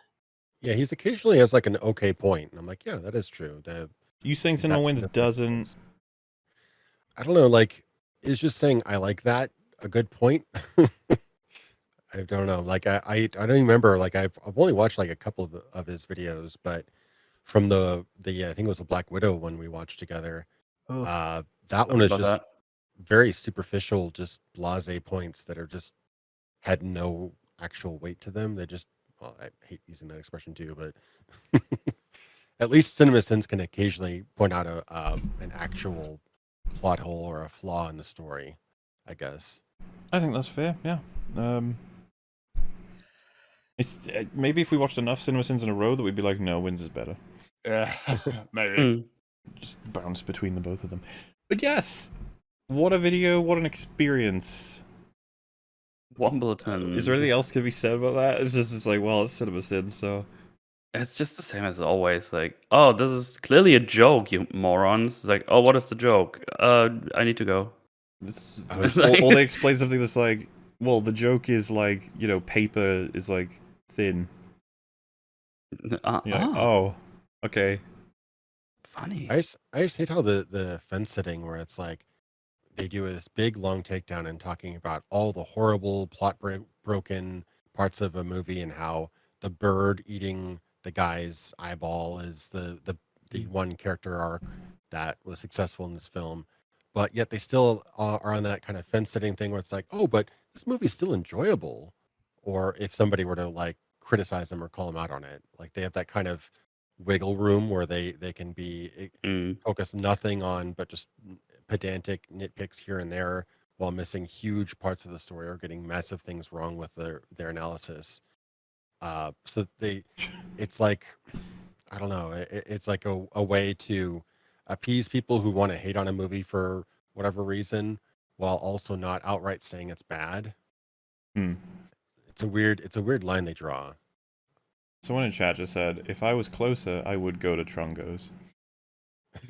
Yeah, he's occasionally has like an okay point, and I'm like, yeah, that is true. You saying CinemaWins doesn't? I don't know. Like, is just saying I like that a good point? I don't know. Like I don't remember. Like I've only watched like a couple of his videos, but from the I think it was the Black Widow one we watched together. That one is just very superficial, just blasé points that are just had no actual weight to them. They just I hate using that expression too, but at least CinemaSins can occasionally point out an actual plot hole or a flaw in the story, I guess. I think that's fair. Yeah. It's maybe if we watched enough CinemaSins in a row that we'd be like, no, Wins is better. Yeah, maybe. Just bounce between the both of them. But yes, what a video, what an experience. Wombleton. Is there anything else to be said about that? It's just like, well, it's CinemaSins, so. It's just the same as always. Like, oh, this is clearly a joke, you morons. It's like, oh, what is the joke? I need to go. Or they explain something that's like, well, the joke is like, you know, paper is like thin. Oh, okay. Funny. I just hate how the fence sitting where it's like they do this big long takedown and talking about all the horrible plot broken parts of a movie and how the bird eating the guy's eyeball is the one character arc that was successful in this film. But yet they still are on that kind of fence sitting thing where it's like, oh, but this movie's still enjoyable. Or if somebody were to like criticize them or call them out on it, like they have that kind of wiggle room where they can be focus nothing on but just pedantic nitpicks here and there while missing huge parts of the story or getting massive things wrong with their analysis. So it's like, I don't know, it's like a way to appease people who want to hate on a movie for whatever reason while also not outright saying it's bad. It's a weird line they draw. Someone in chat just said, if I was closer, I would go to Trungo's.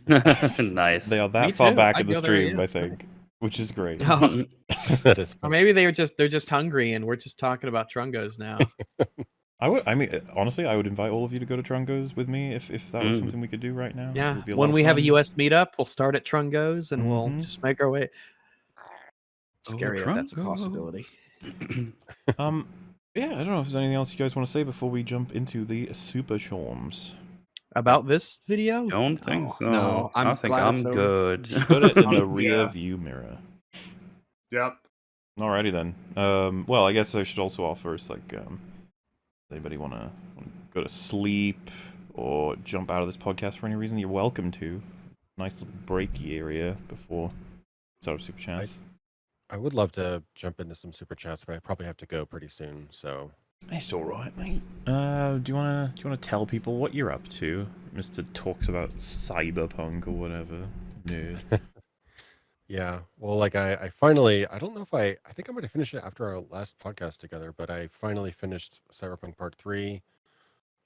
Nice. They are that far back in the stream, I think, which is great. That is or maybe they're just hungry and we're just talking about Trungo's now. I mean, honestly, I would invite all of you to go to Trungo's with me if that was something we could do right now. Yeah, when we have a US meetup, we'll start at Trungo's and we'll just make our way. It's scary if that's a possibility. Yeah, I don't know if there's anything else you guys want to say before we jump into the Super Shorms. About this video? Don't think so. No, I think I'm good. Just put it in the rear view mirror. Yep. Alrighty then. Well, I guess I should also offer us like, does anybody want to go to sleep or jump out of this podcast for any reason? You're welcome to. Nice little breaky area before start of Super Chats. I would love to jump into some Super Chats, but I probably have to go pretty soon, so. It's alright, mate. Do you wanna tell people what you're up to? Mr. talks about cyberpunk or whatever. Nerd. Yeah. Well, like I finally, I don't know if I think I'm going to finish it after our last podcast together, but I finally finished Cyberpunk Part 3.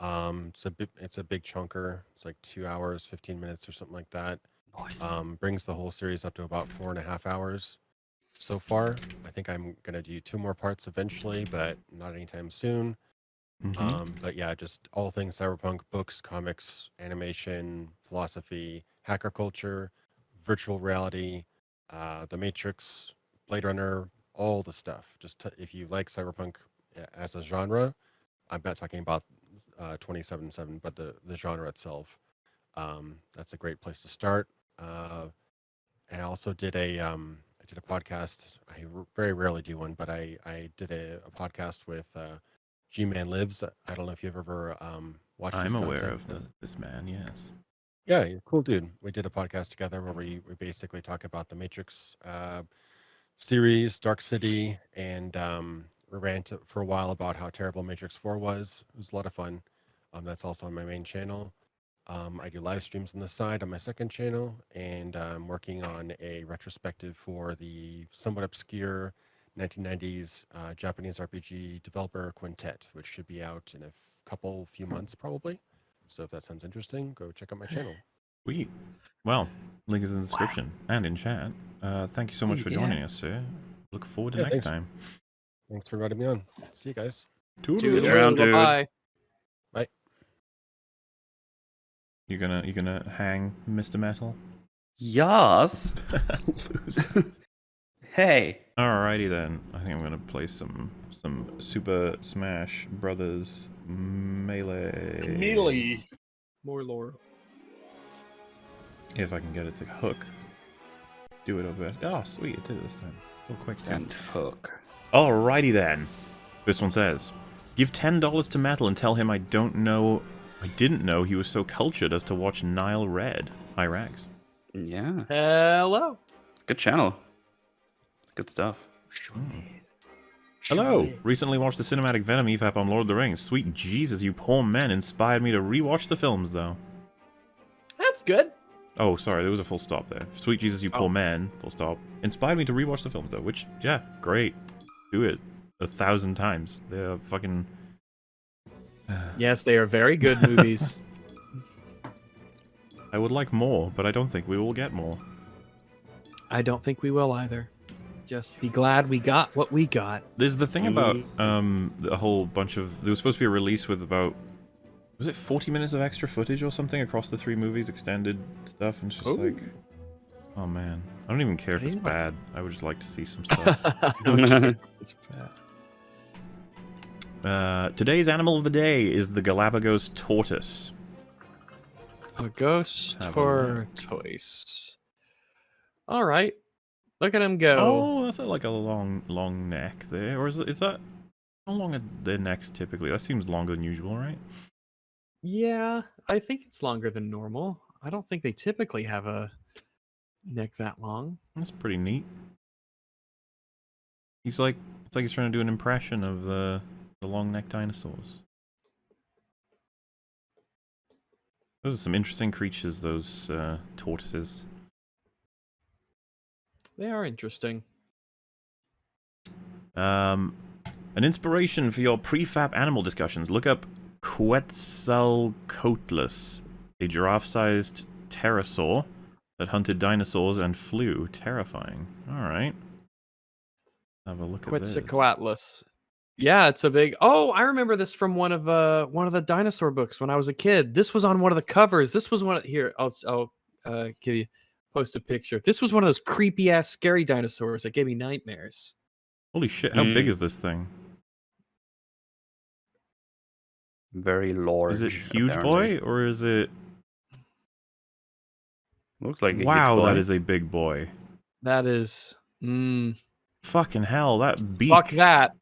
It's a big chunker. It's like 2 hours, 15 minutes or something like that. Nice. Brings the whole series up to about 4.5 hours so far. I think I'm going to do 2 more parts eventually, but not anytime soon. But yeah, just all things cyberpunk, books, comics, animation, philosophy, hacker culture, virtual reality, the Matrix, Blade Runner, all the stuff. If you like cyberpunk as a genre, I'm not talking about 2077, but the genre itself. That's a great place to start. I also did I did a podcast. Very rarely do one, but I did a podcast with G-Man Lives. I don't know if you've ever watched. I'm aware of this man. Yes. Yeah, cool dude. We did a podcast together where we basically talk about the Matrix series, Dark City, and we ranted for a while about how terrible Matrix 4 was. It was a lot of fun. That's also on my main channel. I do live streams on the side on my second channel, and I'm working on a retrospective for the somewhat obscure 1990s Japanese RPG developer Quintet, which should be out in a few months probably. So if that sounds interesting, go check out my channel. Sweet. Well, link is in the description and in chat. Thank you so much for joining us, sir. Look forward to next time. Thanks for inviting me on. See you guys. Around, dude. Bye. Bye. You gonna hang Mr. Metal? Yes. Loser. Hey. Alrighty then. I think I'm gonna play some Super Smash Brothers Melee. More lore. If I can get it to hook. Do it over. Oh, sweet, it did it this time. Real quick. And hook. Alrighty then. This one says, give $10 to Metal and tell him I didn't know he was so cultured as to watch Nile Red. Hi, Rags. Yeah. Hello. It's a good channel. It's good stuff. Hello. Recently watched the cinematic Venom EFAP on Lord of the Rings. Sweet Jesus, you poor men inspired me to rewatch the films, though. That's good. Oh, sorry, there was a full stop there. Sweet Jesus, you poor men, full stop. Inspired me to rewatch the films, though, which, yeah, great. Do it 1,000 times. They're fucking... Yes, they are very good movies. I would like more, but I don't think we will get more. I don't think we will either. Just be glad we got what we got. There's the thing about a whole bunch of... There was supposed to be a release with about... Was it 40 minutes of extra footage or something across the 3 movies, extended stuff, and it's just like... Oh man. I don't even care if it's bad. I would just like to see some stuff. It's bad. Today's animal of the day is the Galapagos tortoise. A ghost tortoise. All right. Look at him go. Oh, that's like a long neck there. Or is that... How long are their necks typically? That seems longer than usual, right? Yeah, I think it's longer than normal. I don't think they typically have a neck that long. That's pretty neat. It's like he's trying to do an impression of the long neck dinosaurs. Those are some interesting creatures, those tortoises. They are interesting. An inspiration for your prefab animal discussions. Look up Quetzalcoatlus, a giraffe-sized pterosaur that hunted dinosaurs and flew. Terrifying. All right. Have a look at this. Quetzalcoatlus. Yeah, it's a big... Oh, I remember this from one of the dinosaur books when I was a kid. This was on one of the covers. This was one of... Here, I'll give you... Post a picture. This was one of those creepy-ass scary dinosaurs that gave me nightmares. Holy shit, how big is this thing? Very large. Is it huge boy, or is it... Looks like a wow, huge boy. that is a big boy. That is... Fucking hell, that beak. Fuck that.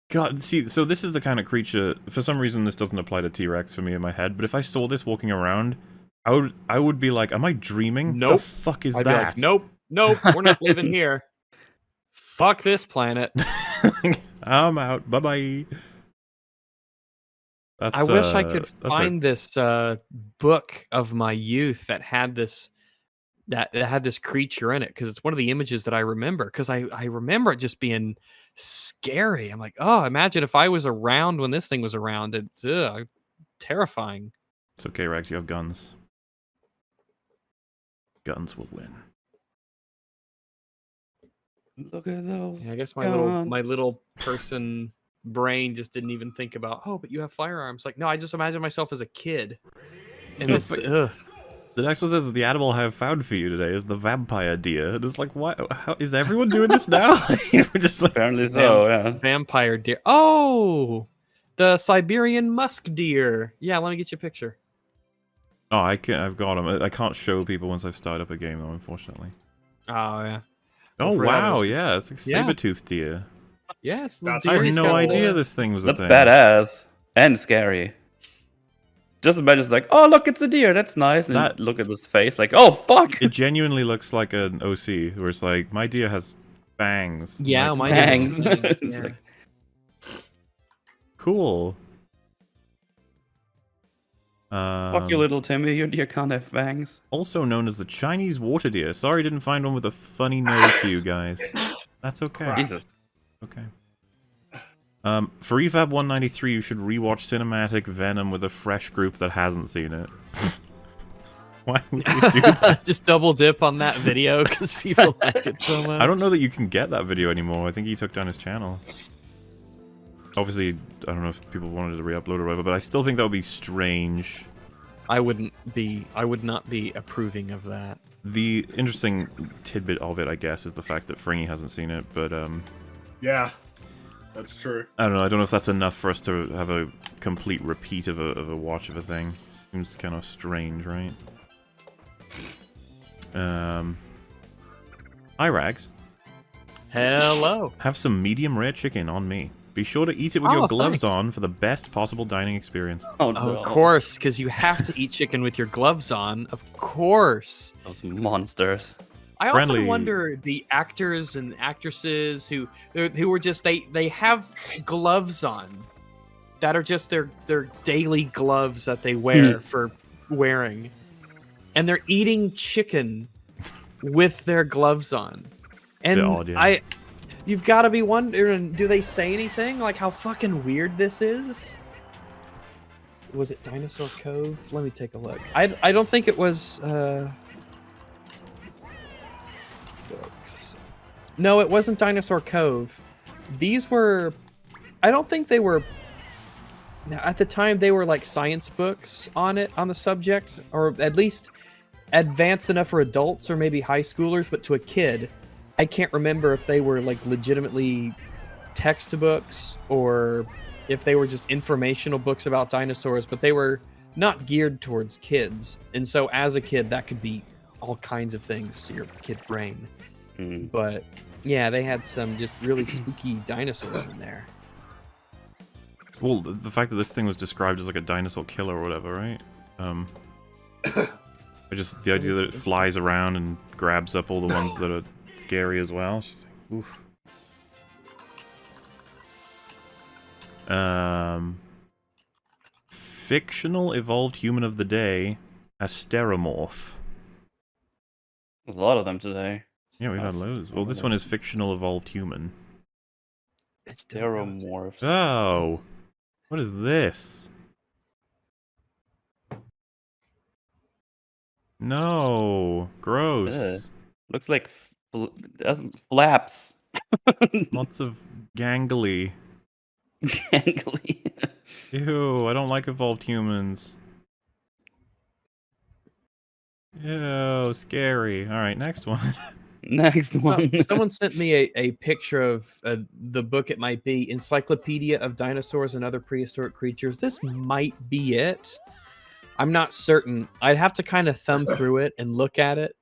God, see, so this is the kind of creature... For some reason, this doesn't apply to T-Rex for me in my head, but if I saw this walking around... I would be like, am I dreaming? Nope. The fuck is I'd that? be like, nope, we're not living here. Fuck this planet. I'm out. Bye-bye. I wish I could find this book of my youth that had this that had this creature in it, because it's one of the images that I remember, because I remember it just being scary. I'm like, oh, imagine if I was around when this thing was around. It's terrifying. It's okay, Rex. You have guns. Guns will win. Look at those. Yeah, I guess my guns. little person brain just didn't even think about, oh, but you have firearms. Like, no, I just imagine myself as a kid. And it's The next one says the animal I have found for you today is the vampire deer. And it's like, what? How, is everyone doing this now? We're just like, apparently so. Yeah. Vampire deer. Oh, the Siberian musk deer. Yeah, let me get you a picture. Oh, I've got them. I can't show people once I've started up a game though, unfortunately. Oh yeah. Oh wow, yeah, it's like saber-toothed deer. Yeah, it's I had no idea this thing was a That's thing. badass and scary. Just imagine, it's like, oh look, it's a deer. That's nice. And look at this face, like, oh fuck. It genuinely looks like an OC, where it's like, my deer has fangs. Yeah, like, my fangs. Yeah. Like, cool. fuck you, little Timmy. Your deer can't have fangs. Also known as the Chinese water deer. Sorry, didn't find one with a funny nose for you guys. That's okay. Jesus. Okay. For EFAP 193, you should rewatch Cinematic Venom with a fresh group that hasn't seen it. Why would you do that? Just double dip on that video because people like it so much. I don't know that you can get that video anymore. I think he took down his channel. Obviously, I don't know if people wanted to re-upload or whatever, but I still think that would be strange. I would not be approving of that. The interesting tidbit of it, I guess, is the fact that Fringy hasn't seen it, but yeah, that's true. I don't know if that's enough for us to have a complete repeat of a watch of a thing. Seems kind of strange, right? Hi, Rags. Hello. Have some medium rare chicken on me. Be sure to eat it with your gloves on for the best possible dining experience. Oh, no. Of course, because you have to eat chicken with your gloves on. Of course. Those monsters. I often wonder the actors and actresses who were just they have gloves on that are just their daily gloves that they wear for wearing, and they're eating chicken with their gloves on. And you've got to be wondering, do they say anything like how fucking weird this is? Was it Dinosaur Cove? Let me take a look. I don't think it was. Books. No, it wasn't Dinosaur Cove. These were, I don't think they were, at the time they were like science books on the subject, or at least advanced enough for adults or maybe high schoolers, but to a kid, I can't remember if they were like legitimately textbooks or if they were just informational books about dinosaurs, but they were not geared towards kids. And so as a kid, that could be all kinds of things to your kid brain. But yeah, they had some just really spooky dinosaurs in there. Well, the fact that this thing was described as like a dinosaur killer or whatever, right? Just the idea that it flies around and grabs up all the ones that are scary as well. Just like, oof. Fictional evolved human of the day, Asteromorph. A lot of them today. Yeah, we've had loads. Well, this one is fictional evolved human. It's Asteromorphs. Oh, what is this? No, gross. Looks like flaps. Lots of gangly. Gangly. Ew, I don't like evolved humans. Ew, scary. Alright, next one. Next one. Someone sent me a picture of the book. It might be Encyclopedia of Dinosaurs and Other Prehistoric Creatures. This might be it. I'm not certain. I'd have to kind of thumb through it and look at it.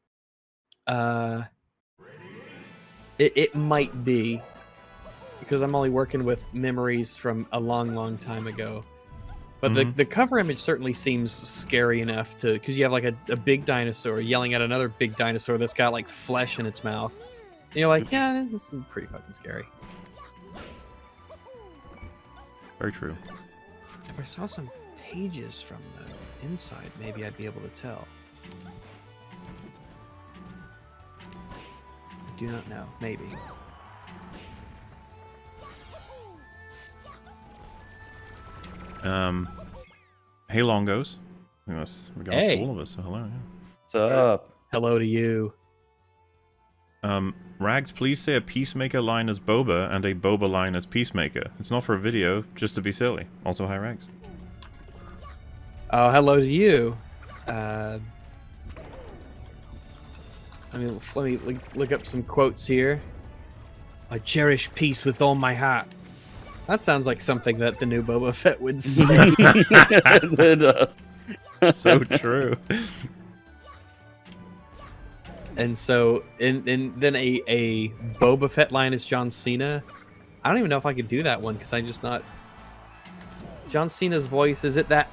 It might be, because I'm only working with memories from a long time ago. But the cover image certainly seems scary enough to, because you have like a big dinosaur yelling at another big dinosaur that's got like flesh in its mouth. And you're like, yeah, this is pretty fucking scary. Very true. If I saw some pages from the inside, maybe I'd be able to tell. Do not know. Maybe. Hey, Longos. I think that's regards Hey. to all of us. So hello. Yeah. What's up? Hello to you. Rags, please say a Peacemaker line as Boba and a Boba line as Peacemaker. It's not for a video, just to be silly. Also, hi, Rags. Oh, hello to you. I mean, let me look up some quotes here. I cherish peace with all my heart. That sounds like something that the new Boba Fett would say. It does. So true. And so, and then a Boba Fett line is John Cena. I don't even know if I could do that one because I'm just not. John Cena's voice, is it that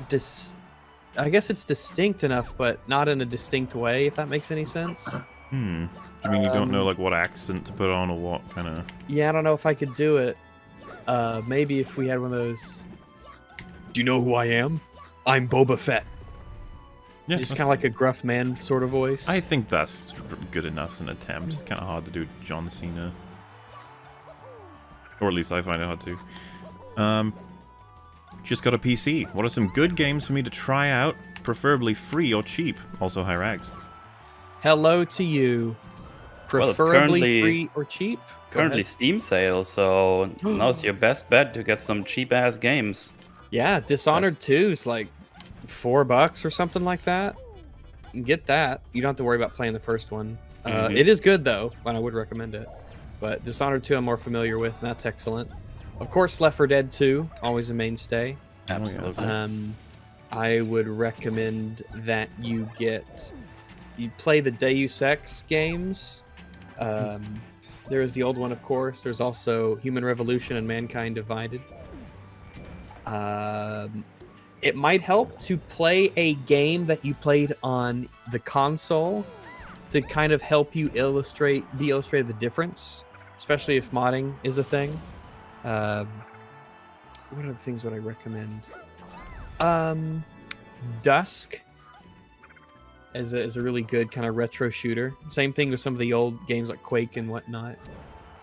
I guess it's distinct enough, but not in a distinct way, if that makes any sense. Do you mean you don't know like what accent to put on or what kind of? Yeah, I don't know if I could do it. Maybe if we had one of those. Do you know who I am? I'm Boba Fett. Yeah, Just kind of like a gruff man sort of voice. I think that's good enough as an attempt. It's kind of hard to do John Cena. Or at least I find it hard to. Just got a PC. What are some good games for me to try out? Preferably free or cheap. Also, hi, Rags. Hello to you. Well, it's Preferably free or cheap? Go Currently ahead. Steam sale, so now's your best bet to get some cheap-ass games. Yeah, Dishonored 2 is like $4 or something like that. You can get that. You don't have to worry about playing the first one. It is good though, and I would recommend it. But Dishonored 2 I'm more familiar with, and that's excellent. Of course, Left 4 Dead 2, always a mainstay. Absolutely. I would recommend that you play the Deus Ex games. There is the old one, of course. There's also Human Revolution and Mankind Divided. It might help to play a game that you played on the console to kind of help you illustrate the difference, especially if modding is a thing. What other things would I recommend? Dusk is a really good kind of retro shooter. Same thing with some of the old games like Quake and whatnot.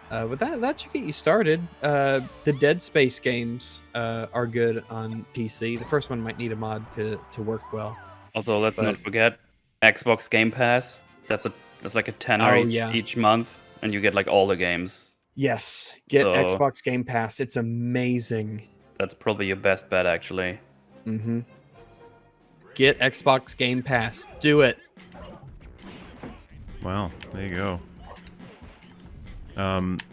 But that should get you started. The Dead Space games are good on PC. The first one might need a mod to work well. Also, let's not forget Xbox Game Pass. That's like a tenner each month, and you get like all the games. Yes, get Xbox Game Pass. It's amazing. That's probably your best bet, actually. Mm-hmm. Get Xbox Game Pass. Do it. Well, there you go.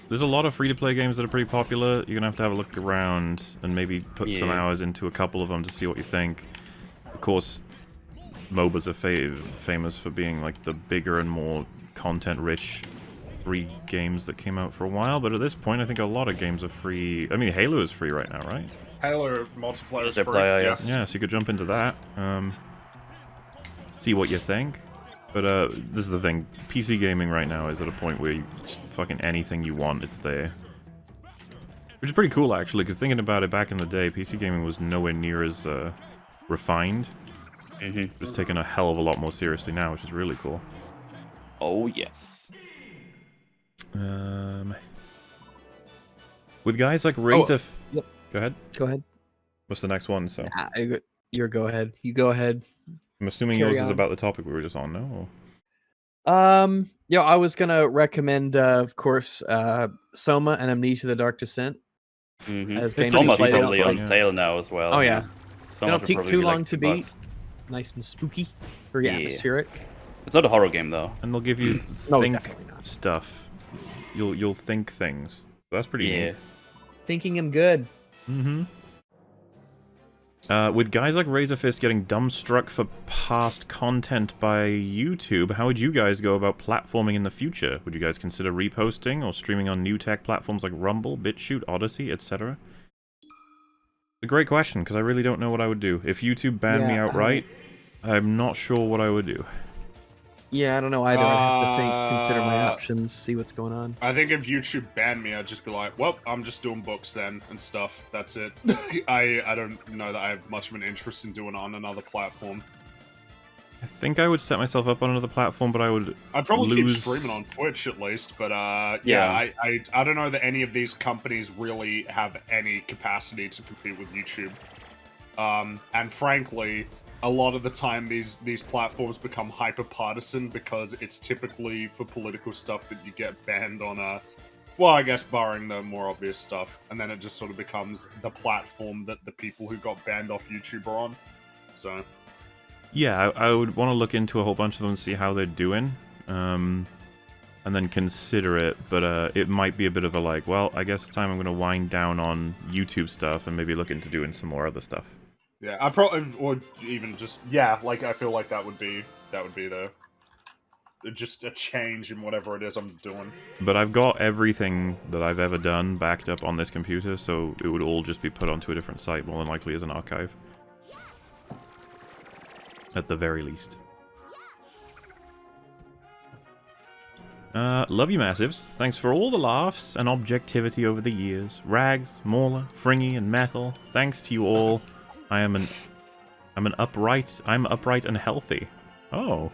There's a lot of free-to-play games that are pretty popular. You're gonna have to have a look around and maybe put some hours into a couple of them to see what you think. Of course, MOBAs are famous for being like the bigger and more content-rich free games that came out for a while, but at this point I think a lot of games are free. I mean, Halo is free right now, right? Halo multiplayer is free. Yes. Yeah, so you could jump into that. See what you think. But this is the thing, PC gaming right now is at a point where you just fucking anything you want, it's there. Which is pretty cool actually, because thinking about it back in the day, PC gaming was nowhere near as refined. It's taken a hell of a lot more seriously now, which is really cool. Oh yes. With guys like Razor... Yep. Go ahead. Go ahead. What's the next one? So Your go ahead. You go ahead. I'm assuming yours is about the topic we were just on, no? Yeah, I was gonna recommend, of course, Soma and Amnesia: The Dark Descent. As games Almost played probably out, on sale now as well. Oh yeah. So They don't take too long to beat. Nice and spooky. Very atmospheric. It's not a horror game though. And they'll give you think stuff. You'll think things. That's pretty neat. Thinking him good. With guys like Razorfist getting dumbstruck for past content by YouTube, how would you guys go about platforming in the future? Would you guys consider reposting or streaming on new tech platforms like Rumble, BitChute, Odyssey, etc.? It's a great question, because I really don't know what I would do. If YouTube banned me outright, I'm not sure what I would do. Yeah, I don't know either. I'd have to consider my options, see what's going on. I think if YouTube banned me, I'd just be like, well, I'm just doing books then and stuff. That's it. I don't know that I have much of an interest in doing it on another platform. I think I would set myself up on another platform, but I'd probably lose... keep streaming on Twitch at least, but Yeah. I don't know that any of these companies really have any capacity to compete with YouTube. And frankly, a lot of the time these platforms become hyper partisan because it's typically for political stuff that you get banned on well, I guess barring the more obvious stuff, and then it just sort of becomes the platform that the people who got banned off YouTube are on. So. Yeah, I would want to look into a whole bunch of them and see how they're doing, and then consider it, but it might be a bit of a like, well, I guess it's time I'm going to wind down on YouTube stuff and maybe look into doing some more other stuff. Yeah, I probably, or even just, yeah, like, I feel like that would be just a change in whatever it is I'm doing. But I've got everything that I've ever done backed up on this computer, so it would all just be put onto a different site, more than likely as an archive. At the very least. Love you, Massives. Thanks for all the laughs and objectivity over the years. Rags, Mauler, Fringy, and Metal. Thanks to you all. I'm upright and healthy. Oh.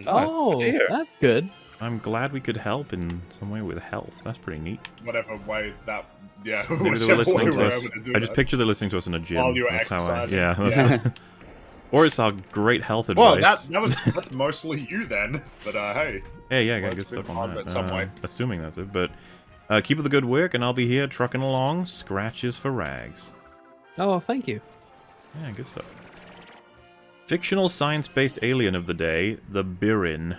Nice. That's good. I'm glad we could help in some way with health. That's pretty neat. Whatever way that, yeah. Maybe they were listening to us. I just picture they're listening to us in a gym. While you were that's exercising. How I, yeah. Or it's our great health advice. Well, that's mostly you then. But hey. Yeah, I got good stuff on that. Some way. Assuming that's it. But keep up the good work, and I'll be here trucking along. Scratches for Rags. Oh, thank you. Yeah, good stuff. Fictional science-based alien of the day, the Birin.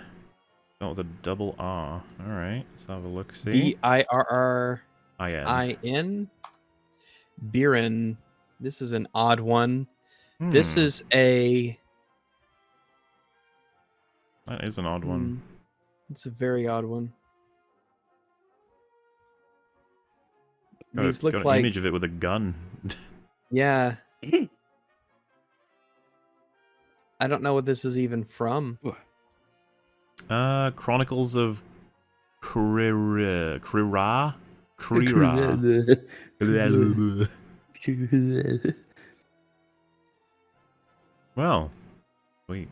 Oh, the double R. All right, let's have a look. See. Birrin. Birin. This is an odd one. This is a... That is an odd one. It's a very odd one. These look like... an image of it with a gun. Yeah. I don't know what this is even from. Chronicles of Krira. Well, wait.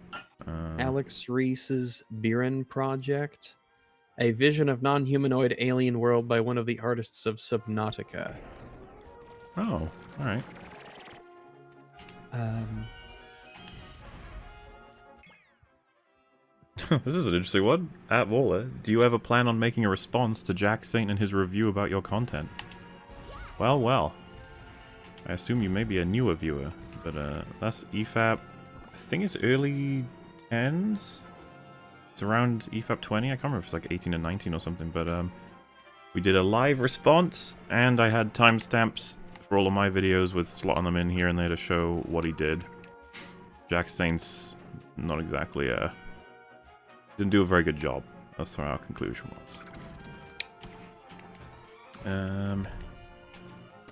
Alex Reese's Birin Project. A vision of non-humanoid alien world by one of the artists of Subnautica. Oh, alright. This is an interesting one. At Vola, do you ever plan on making a response to Jack Saint and his review about your content? Well, well. I assume you may be a newer viewer, but that's EFAP. I think it's early 10s. It's around EFAP 20. I can't remember if it's like 18 and 19 or something, but we did a live response, and I had timestamps for all of my videos with slotting them in here and there to show what he did. Jack Saint's not exactly didn't do a very good job. That's what our conclusion was.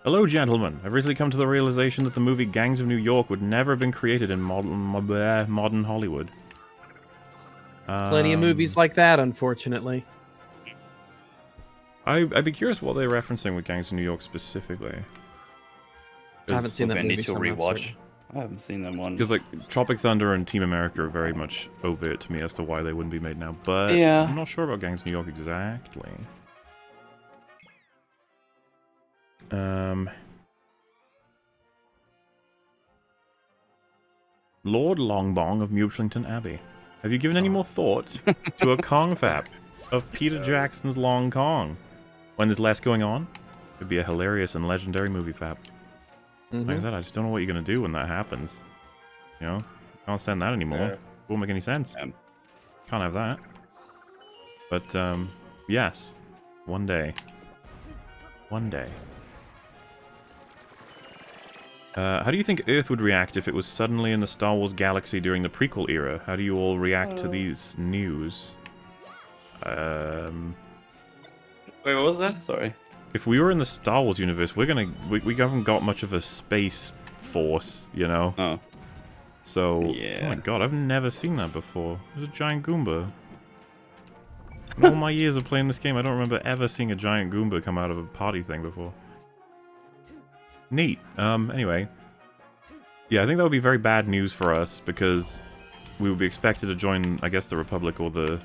Hello, gentlemen. I've recently come to the realization that the movie Gangs of New York would never have been created in modern Hollywood. Plenty of movies like that, unfortunately. I'd be curious what they're referencing with Gangs of New York specifically. I haven't seen that movie. I need to rewatch. I haven't seen that one. Because like Tropic Thunder and Team America are very much overt to me as to why they wouldn't be made now. But yeah. I'm not sure about Gangs of New York exactly. Lord Longbong of Mublington Abbey. Have you given any more thought to a Kong Fap of Peter Jackson's Long Kong? When there's less going on, it'd be a hilarious and legendary movie fap. Like I said, I just don't know what you're gonna do when that happens. You know, can't stand that anymore. Yeah. Won't make any sense. Can't have that. But yes, one day. One day. How do you think Earth would react if it was suddenly in the Star Wars galaxy during the prequel era? How do you all react to these news? Wait, what was that? Sorry. If we were in the Star Wars universe, we haven't got much of a space force, you know? Oh. So, yeah. Oh my god, I've never seen that before. There's a giant Goomba. In all my years of playing this game, I don't remember ever seeing a giant Goomba come out of a party thing before. Neat. Anyway. Yeah, I think that would be very bad news for us, because we would be expected to join, I guess, the Republic or the...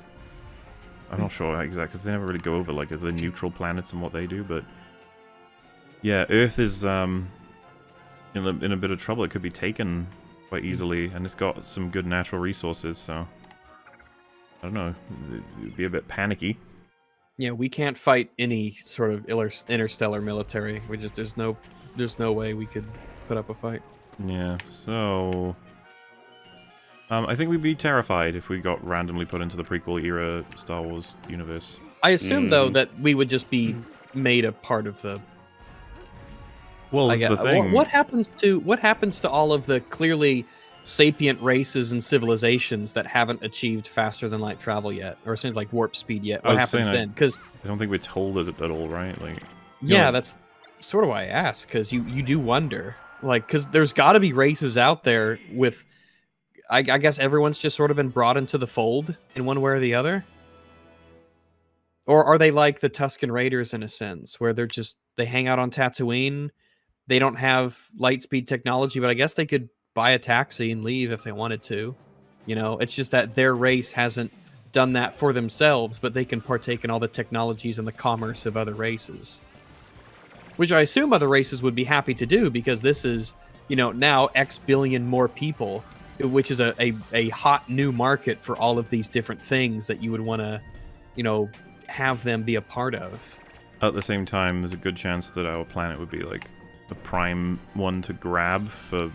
I'm not sure exactly, because they never really go over, like, the neutral planets and what they do, but... Yeah, Earth is, in a bit of trouble. It could be taken quite easily, and it's got some good natural resources, so... I don't know. It'd be a bit panicky. Yeah, we can't fight any sort of interstellar military. We just there's no way we could put up a fight. Yeah, so... I think we'd be terrified if we got randomly put into the prequel era Star Wars universe. I assume though that we would just be made a part of the. Well, that's the thing. What happens to all of the clearly sapient races and civilizations that haven't achieved faster than light travel yet, or seems like warp speed yet? What happens then? Because I don't think we're told it at all, right? Like, yeah, that's sort of why I ask, because you do wonder, like, because there's got to be races out there with. I guess everyone's just sort of been brought into the fold in one way or the other. Or are they like the Tusken Raiders in a sense, where they hang out on Tatooine, they don't have light speed technology, but I guess they could buy a taxi and leave if they wanted to. You know, it's just that their race hasn't done that for themselves, but they can partake in all the technologies and the commerce of other races. Which I assume other races would be happy to do, because this is, now X billion more people, which is a hot new market for all of these different things that you would want to, have them be a part of. At the same time, there's a good chance that our planet would be like the prime one to grab for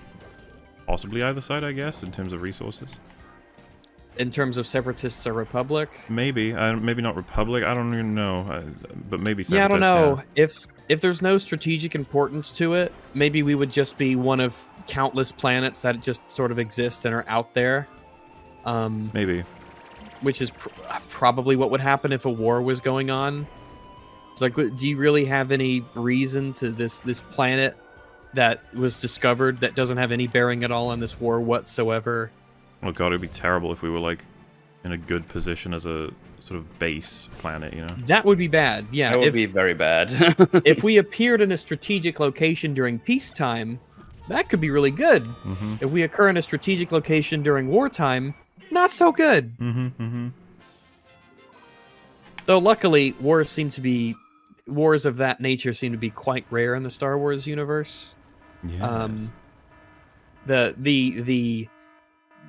possibly either side, I guess, in terms of resources. In terms of separatists or republic? Maybe. Maybe not republic. I don't even know. But maybe separatists. Yeah, I don't know. Yeah. If there's no strategic importance to it, maybe we would just be one of countless planets that just sort of exist and are out there. Maybe. Which is probably what would happen if a war was going on. It's like, do you really have any reason to this planet that was discovered that doesn't have any bearing at all on this war whatsoever? Oh god, it'd be terrible if we were like in a good position as a sort of base planet, That would be bad, yeah. That would be very bad. If we appeared in a strategic location during peacetime, that could be really good. Mm-hmm. If we occur in a strategic location during wartime, not so good. Mm-hmm, mm-hmm. Though luckily, wars of that nature seem to be quite rare in the Star Wars universe. Yes.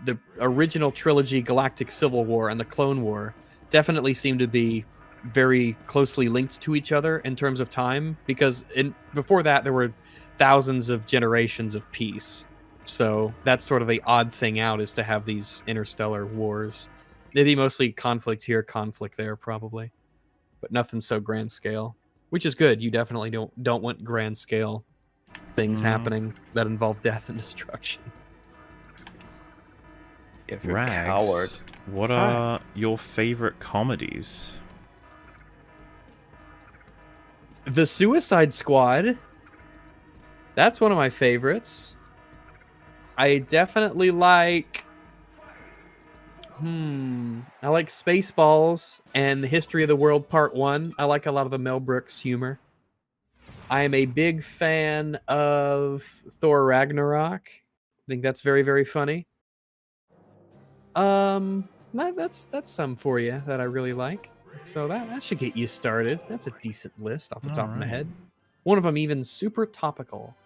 The original trilogy, Galactic Civil War and the Clone War, definitely seem to be very closely linked to each other in terms of time, because before that there were thousands of generations of peace. So that's sort of the odd thing out, is to have these interstellar wars. Maybe mostly conflict here, conflict there, probably, but nothing so grand scale, which is good. You definitely don't want grand scale things happening that involve death and destruction. If you're Rags, a coward. What are your favorite comedies? The Suicide Squad. That's one of my favorites. I definitely like... I like Spaceballs and The History of the World Part 1. I like a lot of the Mel Brooks humor. I am a big fan of Thor Ragnarok. I think that's very, very funny. That's some for you that I really like. So that should get you started. That's a decent list off the top of my head. One of them even super topical.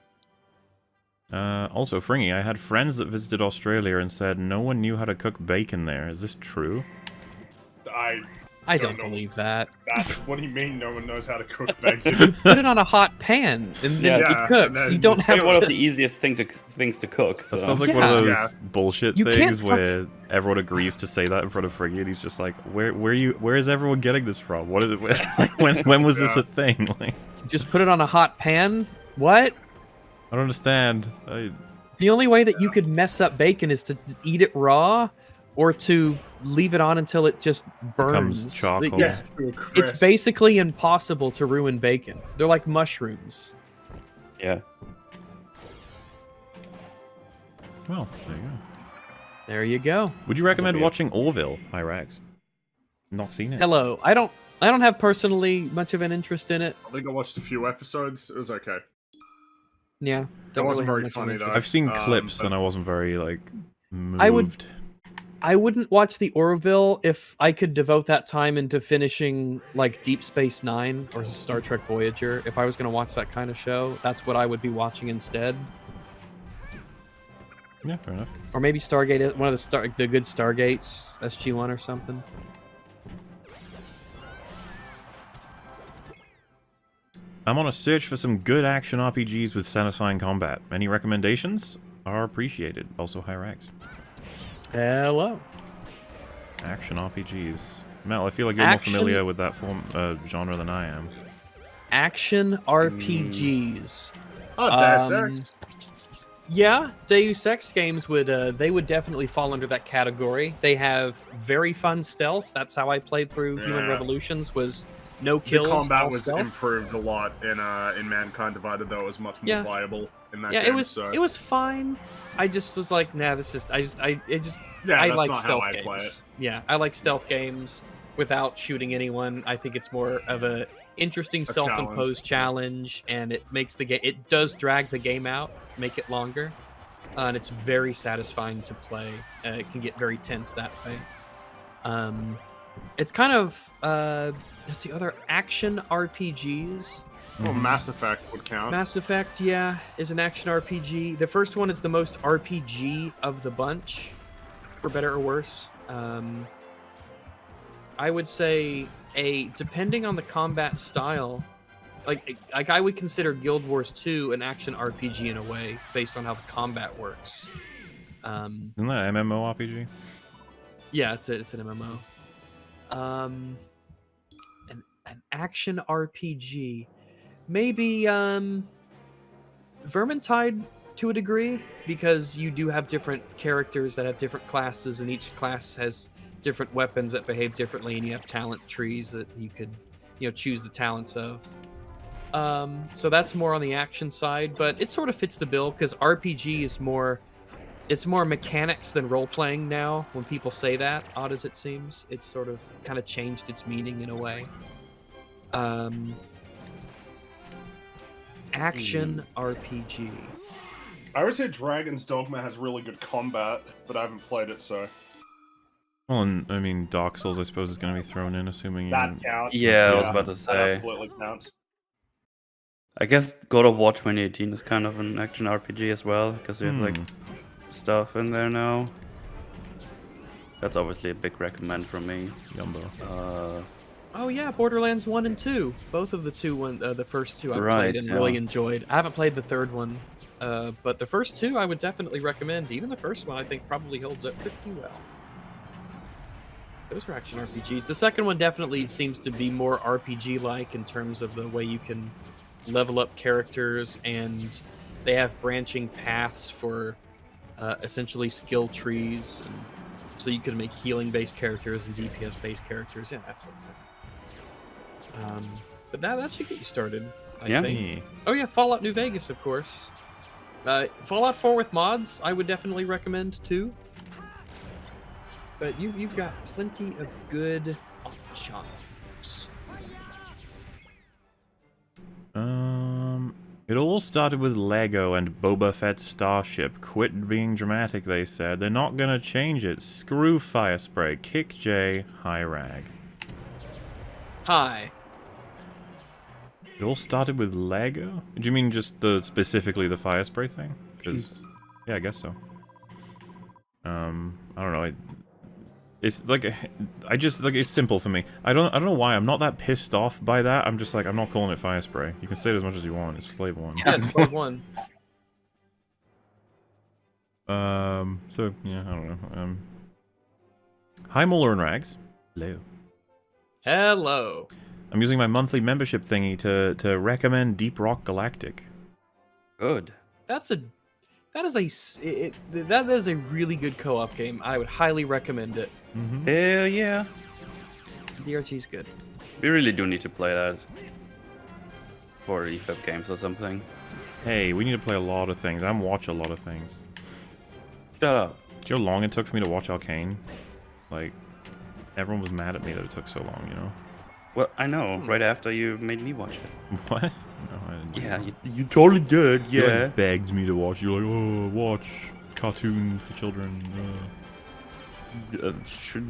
Also, Fringy, I had friends that visited Australia and said no one knew how to cook bacon there. Is this true? I don't believe that. What do you mean no one knows how to cook bacon? Put it on a hot pan and then it cooks. You don't have one of the easiest things to cook. So. That sounds like one of those bullshit things where everyone agrees to say that in front of Fringy, and he's just like, where is everyone getting this from? What is it? When was this a thing? Like, just put it on a hot pan? What? I don't understand. The only way that you could mess up bacon is to eat it raw, or to leave it on until it just burns. Becomes charcoal. It's basically impossible to ruin bacon. They're like mushrooms. Yeah. Well, there you go. There you go. Would you recommend watching Orville, Rags? Not seen it. Hello. I don't have personally much of an interest in it. I think I watched a few episodes. It was okay. Yeah. It wasn't very funny though. I've seen clips and I wasn't very moved. I wouldn't watch the Orville if I could devote that time into finishing like Deep Space Nine or Star Trek Voyager. If I was going to watch that kind of show, that's what I would be watching instead. Yeah, fair enough. Or maybe Stargate, one of the good Stargates, SG-1 or something. I'm on a search for some good action RPGs with satisfying combat. Any recommendations are appreciated. Also high ranks. Hello. Action RPGs. Mel, I feel like you're more familiar with that genre than I am. Action RPGs. Oh, Deus Ex. Yeah, Deus Ex games would definitely fall under that category. They have very fun stealth. That's how I played through Human Revolutions. Was no kills. The combat all was stealth. improved a lot in Mankind Divided, though. It was much more viable in that game. Yeah, it was fine. I just was like, nah, this is I like stealth games. Yeah, I like stealth games without shooting anyone. I think it's more of a interesting self-imposed challenge, and it makes the game. It does drag the game out, make it longer, and it's very satisfying to play. It can get very tense that way. It's kind of let's see, other action RPGs. Well, Mass Effect would count. Mass Effect, yeah, is an action RPG. The first one is the most RPG of the bunch, for better or worse. I would say depending on the combat style, like I would consider Guild Wars 2 an action RPG in a way, based on how the combat works. Isn't that an MMORPG? Yeah, it's an MMO. An action RPG, maybe Vermintide to a degree, because you do have different characters that have different classes, and each class has different weapons that behave differently, and you have talent trees that you could, choose the talents of. So that's more on the action side, but it sort of fits the bill because RPG is more. It's more mechanics than role-playing now. When people say that, odd as it seems, it's sort of kind of changed its meaning in a way. Action RPG. I would say Dragon's Dogma has really good combat, but I haven't played it, so... Well, and, I mean, Dark Souls, I suppose, is going to be thrown in, assuming that counts. Yeah, I was about to say. That absolutely counts. I guess God of War 2018 is kind of an action RPG as well, because we have, like, stuff in there now. That's obviously a big recommend from me. Yumbo. Oh yeah, Borderlands 1 and 2. Both of the first two I played and yeah. really enjoyed. I haven't played the third one, but the first two I would definitely recommend. Even the first one I think probably holds up pretty well. Those are action RPGs. The second one definitely seems to be more RPG-like in terms of the way you can level up characters, and they have branching paths for essentially skill trees, and so you can make healing-based characters and DPS-based characters, yeah, that sort of thing. But that should get you started, I think. Oh yeah, Fallout New Vegas, of course. Fallout 4 with mods, I would definitely recommend too. But you've got plenty of good options. It all started with Lego and Boba Fett's starship. Quit being dramatic, they said. They're not gonna change it. Screw Fire Spray. Kick J. High Rag. Hi. It all started with Lego? Do you mean just specifically the Fire Spray thing? Because, yeah, I guess so. I don't know. It's like, it's simple for me. I don't know why. I'm not that pissed off by that. I'm just like, I'm not calling it Fire Spray. You can say it as much as you want. It's flavor one. Yeah, it's flavor one. So, yeah, I don't know. Hi, Muller and Rags. Hello. Hello. I'm using my monthly membership thingy to recommend Deep Rock Galactic. Good. That is a really good co-op game. I would highly recommend it. Hell yeah. DRG's good. We really do need to play that for EFAP games or something. Hey, we need to play a lot of things. I'm watch a lot of things. Shut up. Do you know how long it took for me to watch Arcane? Like, everyone was mad at me that it took so long, you know? Well, I know. Right after you made me watch it. What? No, I didn't. Yeah, you totally did. You Yeah. like begged me to watch. You're like, oh, watch cartoons for children.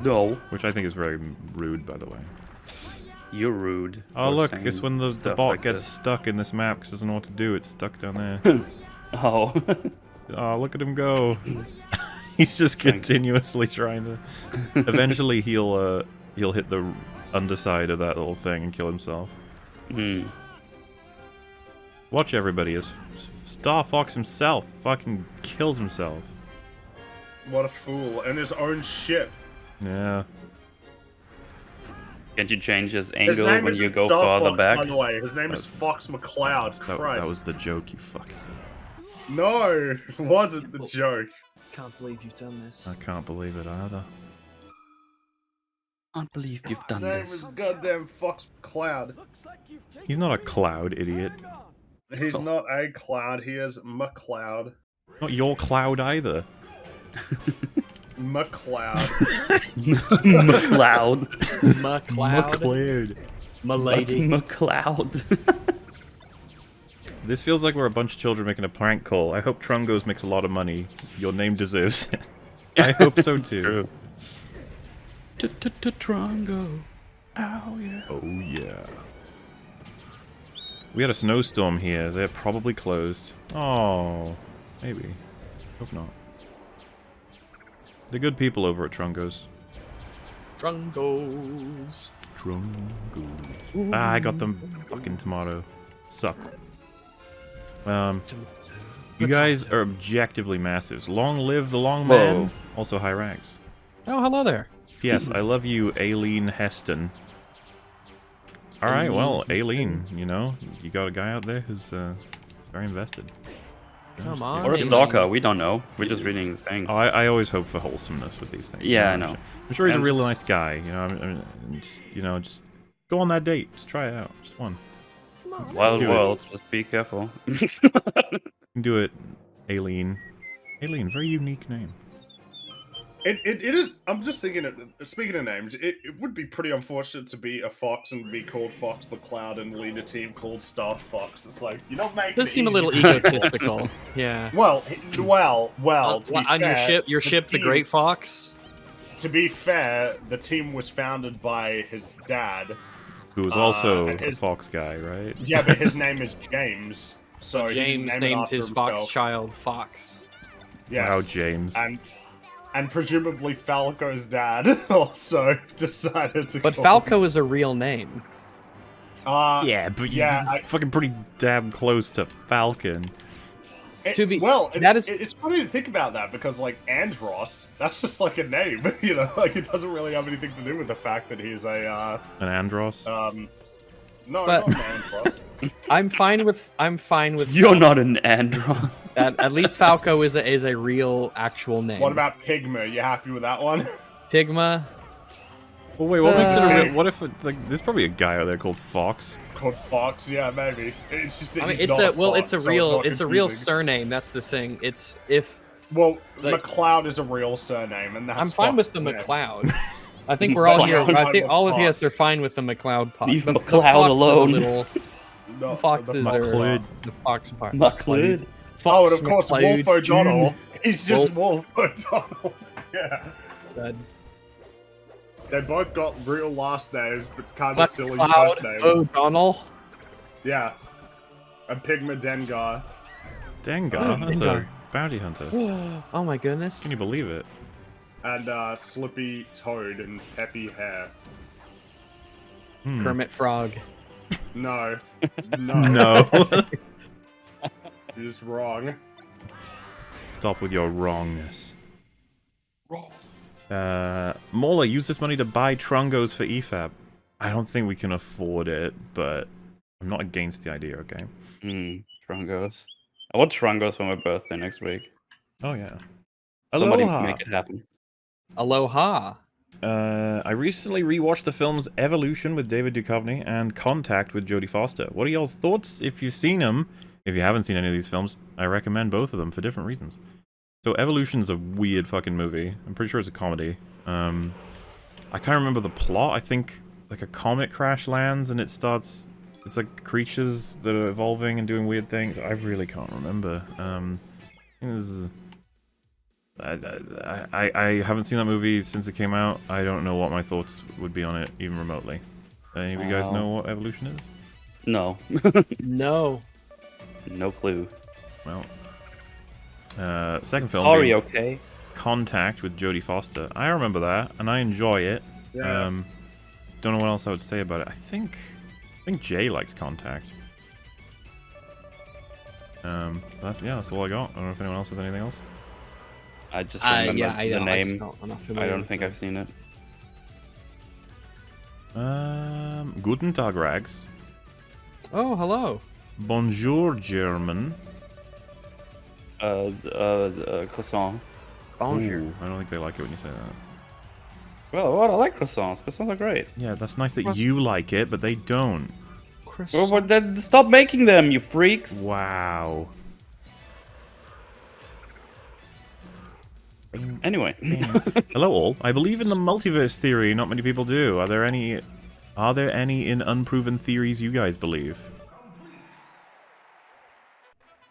No. Which I think is very rude, by the way. You're rude. Oh, for look, saying it's when the stuff bot like gets this. stuck in this map because it doesn't know what to do. It's stuck down there. Oh. Oh, look at him go. He's just continuously trying to... Eventually, he'll hit the underside of that little thing and kill himself. Watch everybody, as Star Fox himself fucking kills himself. What a fool. And his own ship. Yeah. Can't you change his His angle name when isn't you go Star farther Fox, back? by the way. His name is Fox McCloud. Christ. That was the joke, you fucking... No, it wasn't the joke. Can't believe you've done this. I can't believe it either. Can't believe you've done His name is goddamn Fox McCloud. He's not a cloud, idiot. He's not a cloud, he is McCloud. Not your cloud either. McCloud. McCloud. McCloud. Milady. McCloud. This feels like we're a bunch of children making a prank call. I hope Trungos makes a lot of money. Your name deserves it. I hope so too. Trungo. Oh yeah. Oh yeah. We had a snowstorm here. They're probably closed. Oh, maybe. Hope not. They're good people over at Trungos. Trungos. Trungos. Ah, I got them fucking tomato. Suck. You guys are objectively massives. Long live the long man. Whoa. Also high ranks. Oh, hello there. P.S. I love you, Aileen Heston. Alright, well, Aileen, you know, you got a guy out there who's very invested. Come on. Or a stalker, we don't know. We're just reading things. Oh, I always hope for wholesomeness with these things. Yeah, you I know. I'm sure he's a And really just- nice guy. You know, I mean, just go on that date. Just try it out. Just one. It's wild Do it. world, just be careful. You can do it, Aileen. Aileen, very unique name. It is. I'm just thinking. Speaking of names, it would be pretty unfortunate to be a fox and be called Fox McCloud and lead a team called Star Fox. It's like you're not making. Does it seem a easy little for- egotistical. Yeah. Well. To be On your fair, ship, the team- Great Fox. To be fair, the team was founded by his dad, Who was also and a his- fox guy, right? Yeah, but his name is James. So he James named it named after his himself. fox child Fox. Yes. Wow, James. And presumably Falco's dad also decided to. But call Falco is a real name. Yeah, but you're fucking pretty damn close to Falcon. It's funny to think about that because like Andros, that's just like a name, you know, like it doesn't really have anything to do with the fact that he's a An Andros? No, But- not an Andros. I'm fine with. You're not an Andros. At least Falco is a real actual name. What about Pigma? You happy with that one? Pigma? Well, wait, what makes it a real... What if, there's probably a guy out there called Fox? Called Fox, yeah, maybe. It's just that I mean, he's it's not a well, Fox, it's a so real, not it's a real confusing. surname. That's the thing. It's if. Well, like- McCloud is a real surname, and that's I'm fine with the Fox's name. McCloud. I think we're all here. McCloud. I think all of Fox. us are fine with the McCloud part. Leave the McCloud fox is a alone. little- No, the foxes the are McCloud. the fox part. McCloud. Oh, and Fox of course, McCloud Wolf O'Donnell. Jr. He's just Wolf O'Donnell. Yeah. Stud. They both got real last names, but kind of silly McCloud first names. O'Donnell. Yeah. And Pigma Dengar. Dengar? That's Dengar. a bounty hunter. Oh my goodness. Can you believe it? And Slippy Toad and Peppy Hair. Kermit Frog. No. No. No. You're just wrong. Stop with your wrongness. Mola, use this money to buy Trungos for EFAP. I don't think we can afford it, but I'm not against the idea, okay? Trungos. I want Trungos for my birthday next week. Oh, yeah. Somebody Aloha. make it happen. Aloha. I recently rewatched the films Evolution with David Duchovny and Contact with Jodie Foster. What are y'all's thoughts if you've seen them? If you haven't seen any of these films, I recommend both of them for different reasons. So Evolution is a weird fucking movie. I'm pretty sure it's a comedy. I can't remember the plot. I think like a comet crash lands and it starts... It's like creatures that are evolving and doing weird things. I really can't remember. I think this is I haven't seen that movie since it came out. I don't know what my thoughts would be on it, even remotely. Any of you guys know what evolution is? No. No. No clue. Well, second film. Sorry, okay. Contact with Jodie Foster. I remember that, and I enjoy it. Yeah. Don't know what else I would say about it. I think Jay likes Contact. That's all I got. I don't know if anyone else has anything else. I just remember the name. I'm not I familiar don't with think it. I've seen it. Guten Tag, Rags. Oh, hello. Bonjour, German. Croissant. Bonjour. Ooh, I don't think they like it when you say that. Well, what? I like croissants. Croissants are great. Yeah, that's nice that you like it, but they don't. Well, but then stop making them, you freaks. Wow. Anyway. Hello all. I believe in the multiverse theory. Not many people do. Are there any in unproven theories you guys believe?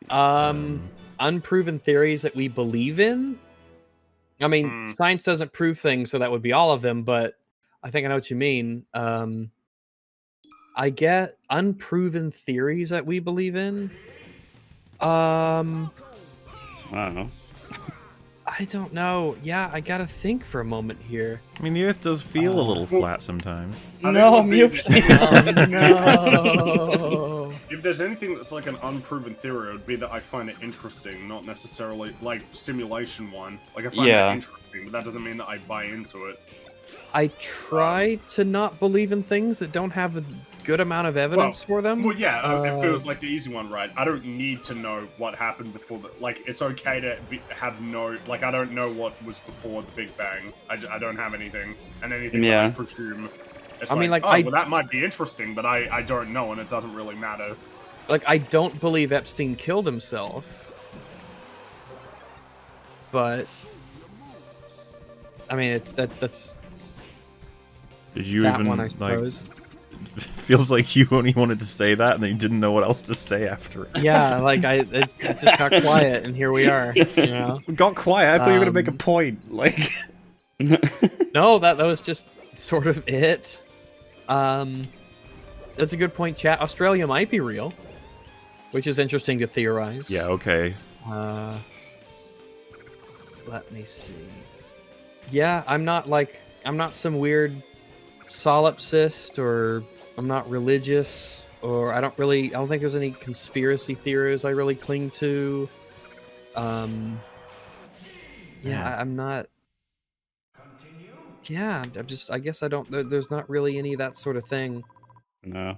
Unproven theories that we believe in? I mean, science doesn't prove things, so that would be all of them, but I think I know what you mean. I get unproven theories that we believe in. I don't know. I don't know. Yeah, I gotta think for a moment here. I mean, the Earth does feel a little flat sometimes. No, no. If there's anything that's like an unproven theory, it would be that I find it interesting, not necessarily like simulation one. Like I find it interesting, but that doesn't mean that I buy into it. I try to not believe in things that don't have a good amount of evidence for them. Well, yeah, if it was like the easy one, right? I don't need to know what happened before the... Like, it's okay to have no... Like, I don't know what was before the Big Bang. I don't have anything. And anything that I presume... It's well, that might be interesting, but I don't know, and it doesn't really matter. Like, I don't believe Epstein killed himself. But... I mean, that's... Did you that even, one, I suppose. Feels like you only wanted to say that and then you didn't know what else to say after it. Yeah, like it just got quiet and here we are. You know? We got quiet. I thought you were gonna make a point. Like, no, that was just sort of it. That's a good point, chat. Australia might be real, which is interesting to theorize. yeah, okay. Let me see. Yeah, I'm not some weird solipsist, or I'm not religious, or I don't think there's any conspiracy theories I really cling to. I'm not. Yeah, I guess I don't. There's not really any of that sort of thing. No.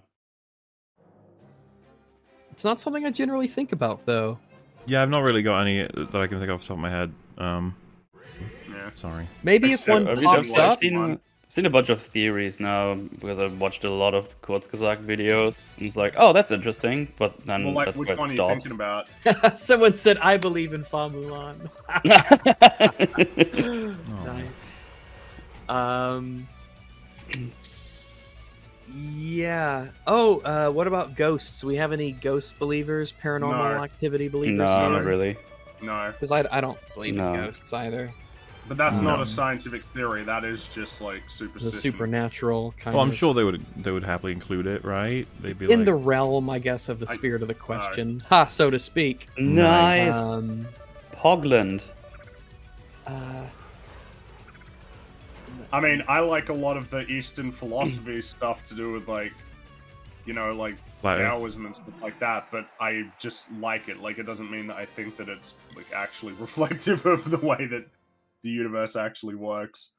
It's not something I generally think about, though. Yeah, I've not really got any that I can think off the top of my head. Sorry. Maybe if one pops up. I've seen a bunch of theories now because I've watched a lot of Kurzgesagt videos. And it's like, oh, that's interesting, but then Well, like, that's which where it one are you stops. thinking about? Someone said, "I believe in Fa Mulan." Nice. Yeah. Oh, what about ghosts? We have any ghost believers, paranormal activity believers? No, here? not really. No. Because I don't believe in ghosts either. But that's not a scientific theory. That is just like The superstition. supernatural kind Well, of. I'm sure they would happily include it, right? They'd be in like, the realm, I guess, of the spirit of the question, so to speak. Nice. Pogland. I mean, I like a lot of the Eastern philosophy stuff to do with like, like Taoism and stuff like that. But I just like it. Like, it doesn't mean that I think that it's like actually reflective of the way that the universe actually works.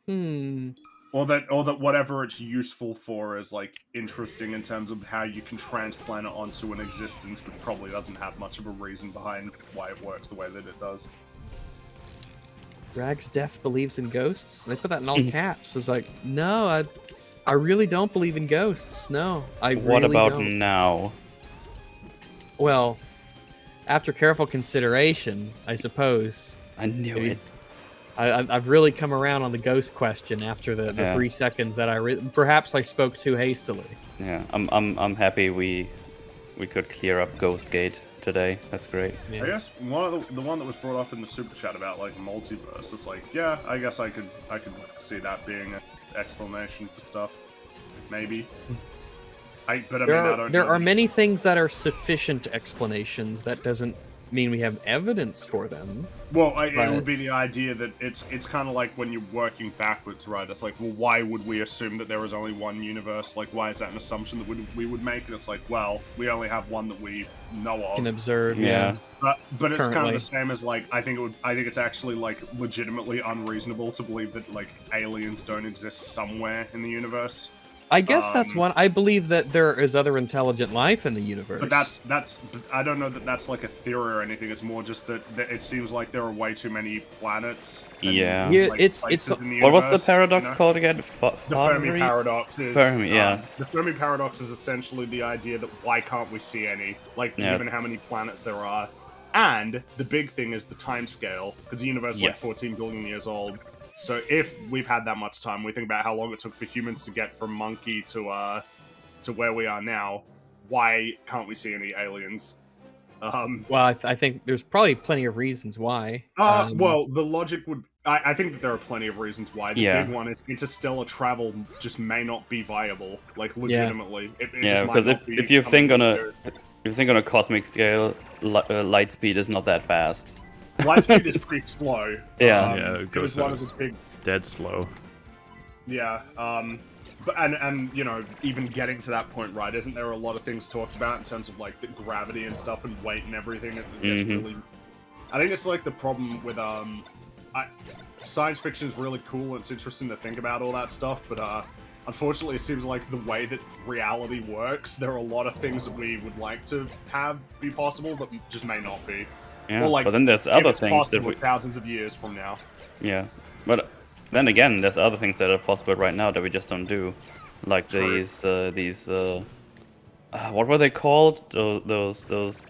Or that whatever it's useful for is like interesting in terms of how you can transplant it onto an existence, but probably doesn't have much of a reason behind why it works the way that it does. Rags Def believes in ghosts. They put that in all caps. It's like, no, I really don't believe in ghosts. No, What really about don't. now? Well, after careful consideration, I suppose. I knew it. I've really come around on the ghost question after the 3 seconds that perhaps I spoke too hastily. Yeah, I'm happy we could clear up Ghostgate today. That's great. I guess one of the one that was brought up in the super chat about like multiverse is like, yeah, I guess I could see that being an explanation for stuff. Maybe. There are many things that are sufficient explanations. That doesn't mean we have evidence for them. Well, it would be the idea that it's kind of like when you're working backwards, right? It's like, well, why would we assume that there is only one universe? Like, why is that an assumption that we would make? And it's like, well, we only have one that we know of. Can observe, yeah. But it's kind Currently. of the same as like I think it's actually like legitimately unreasonable to believe that like aliens don't exist somewhere in the universe. I guess that's one. I believe that there is other intelligent life in the universe. But that's I don't know that that's like a theory or anything. It's more just that it seems like there are way too many planets. And, Yeah. like, it's places in the What was the universe, paradox you know? called again? The Fermi paradox is Fermi, yeah. The Fermi paradox is essentially the idea that why can't we see any, like Yeah, given how many planets there are, and the big thing is the time scale because the universe is like Yes. 14 billion years old. So if we've had that much time, we think about how long it took for humans to get from monkey to where we are now. Why can't we see any aliens? Well, I think there's probably plenty of reasons why. Well, the logic would. I think that there are plenty of reasons why. The Yeah. big one is interstellar travel just may not be viable, like legitimately. It Yeah, just might because not be if you think something on to a if you think on a cosmic scale, light speed is not that fast. do. Light speed is pretty slow. Yeah. Yeah, it it goes was one of his big. dead slow. Yeah. But and you know, even getting to that point, right? Isn't there a lot of things talked about in terms of like the gravity and stuff and weight and everything? It gets really. I think it's like the problem with science fiction is really cool and it's interesting to think about all that stuff, but unfortunately, it seems like the way that reality works, there are a lot of things that we would like to have be possible that just may not be. Yeah, Or, like, but then there's if other it's things that possible we. thousands of years from now. Yeah, but then again, there's other things that are possible right now that we just don't do, like True. these what were they called? Those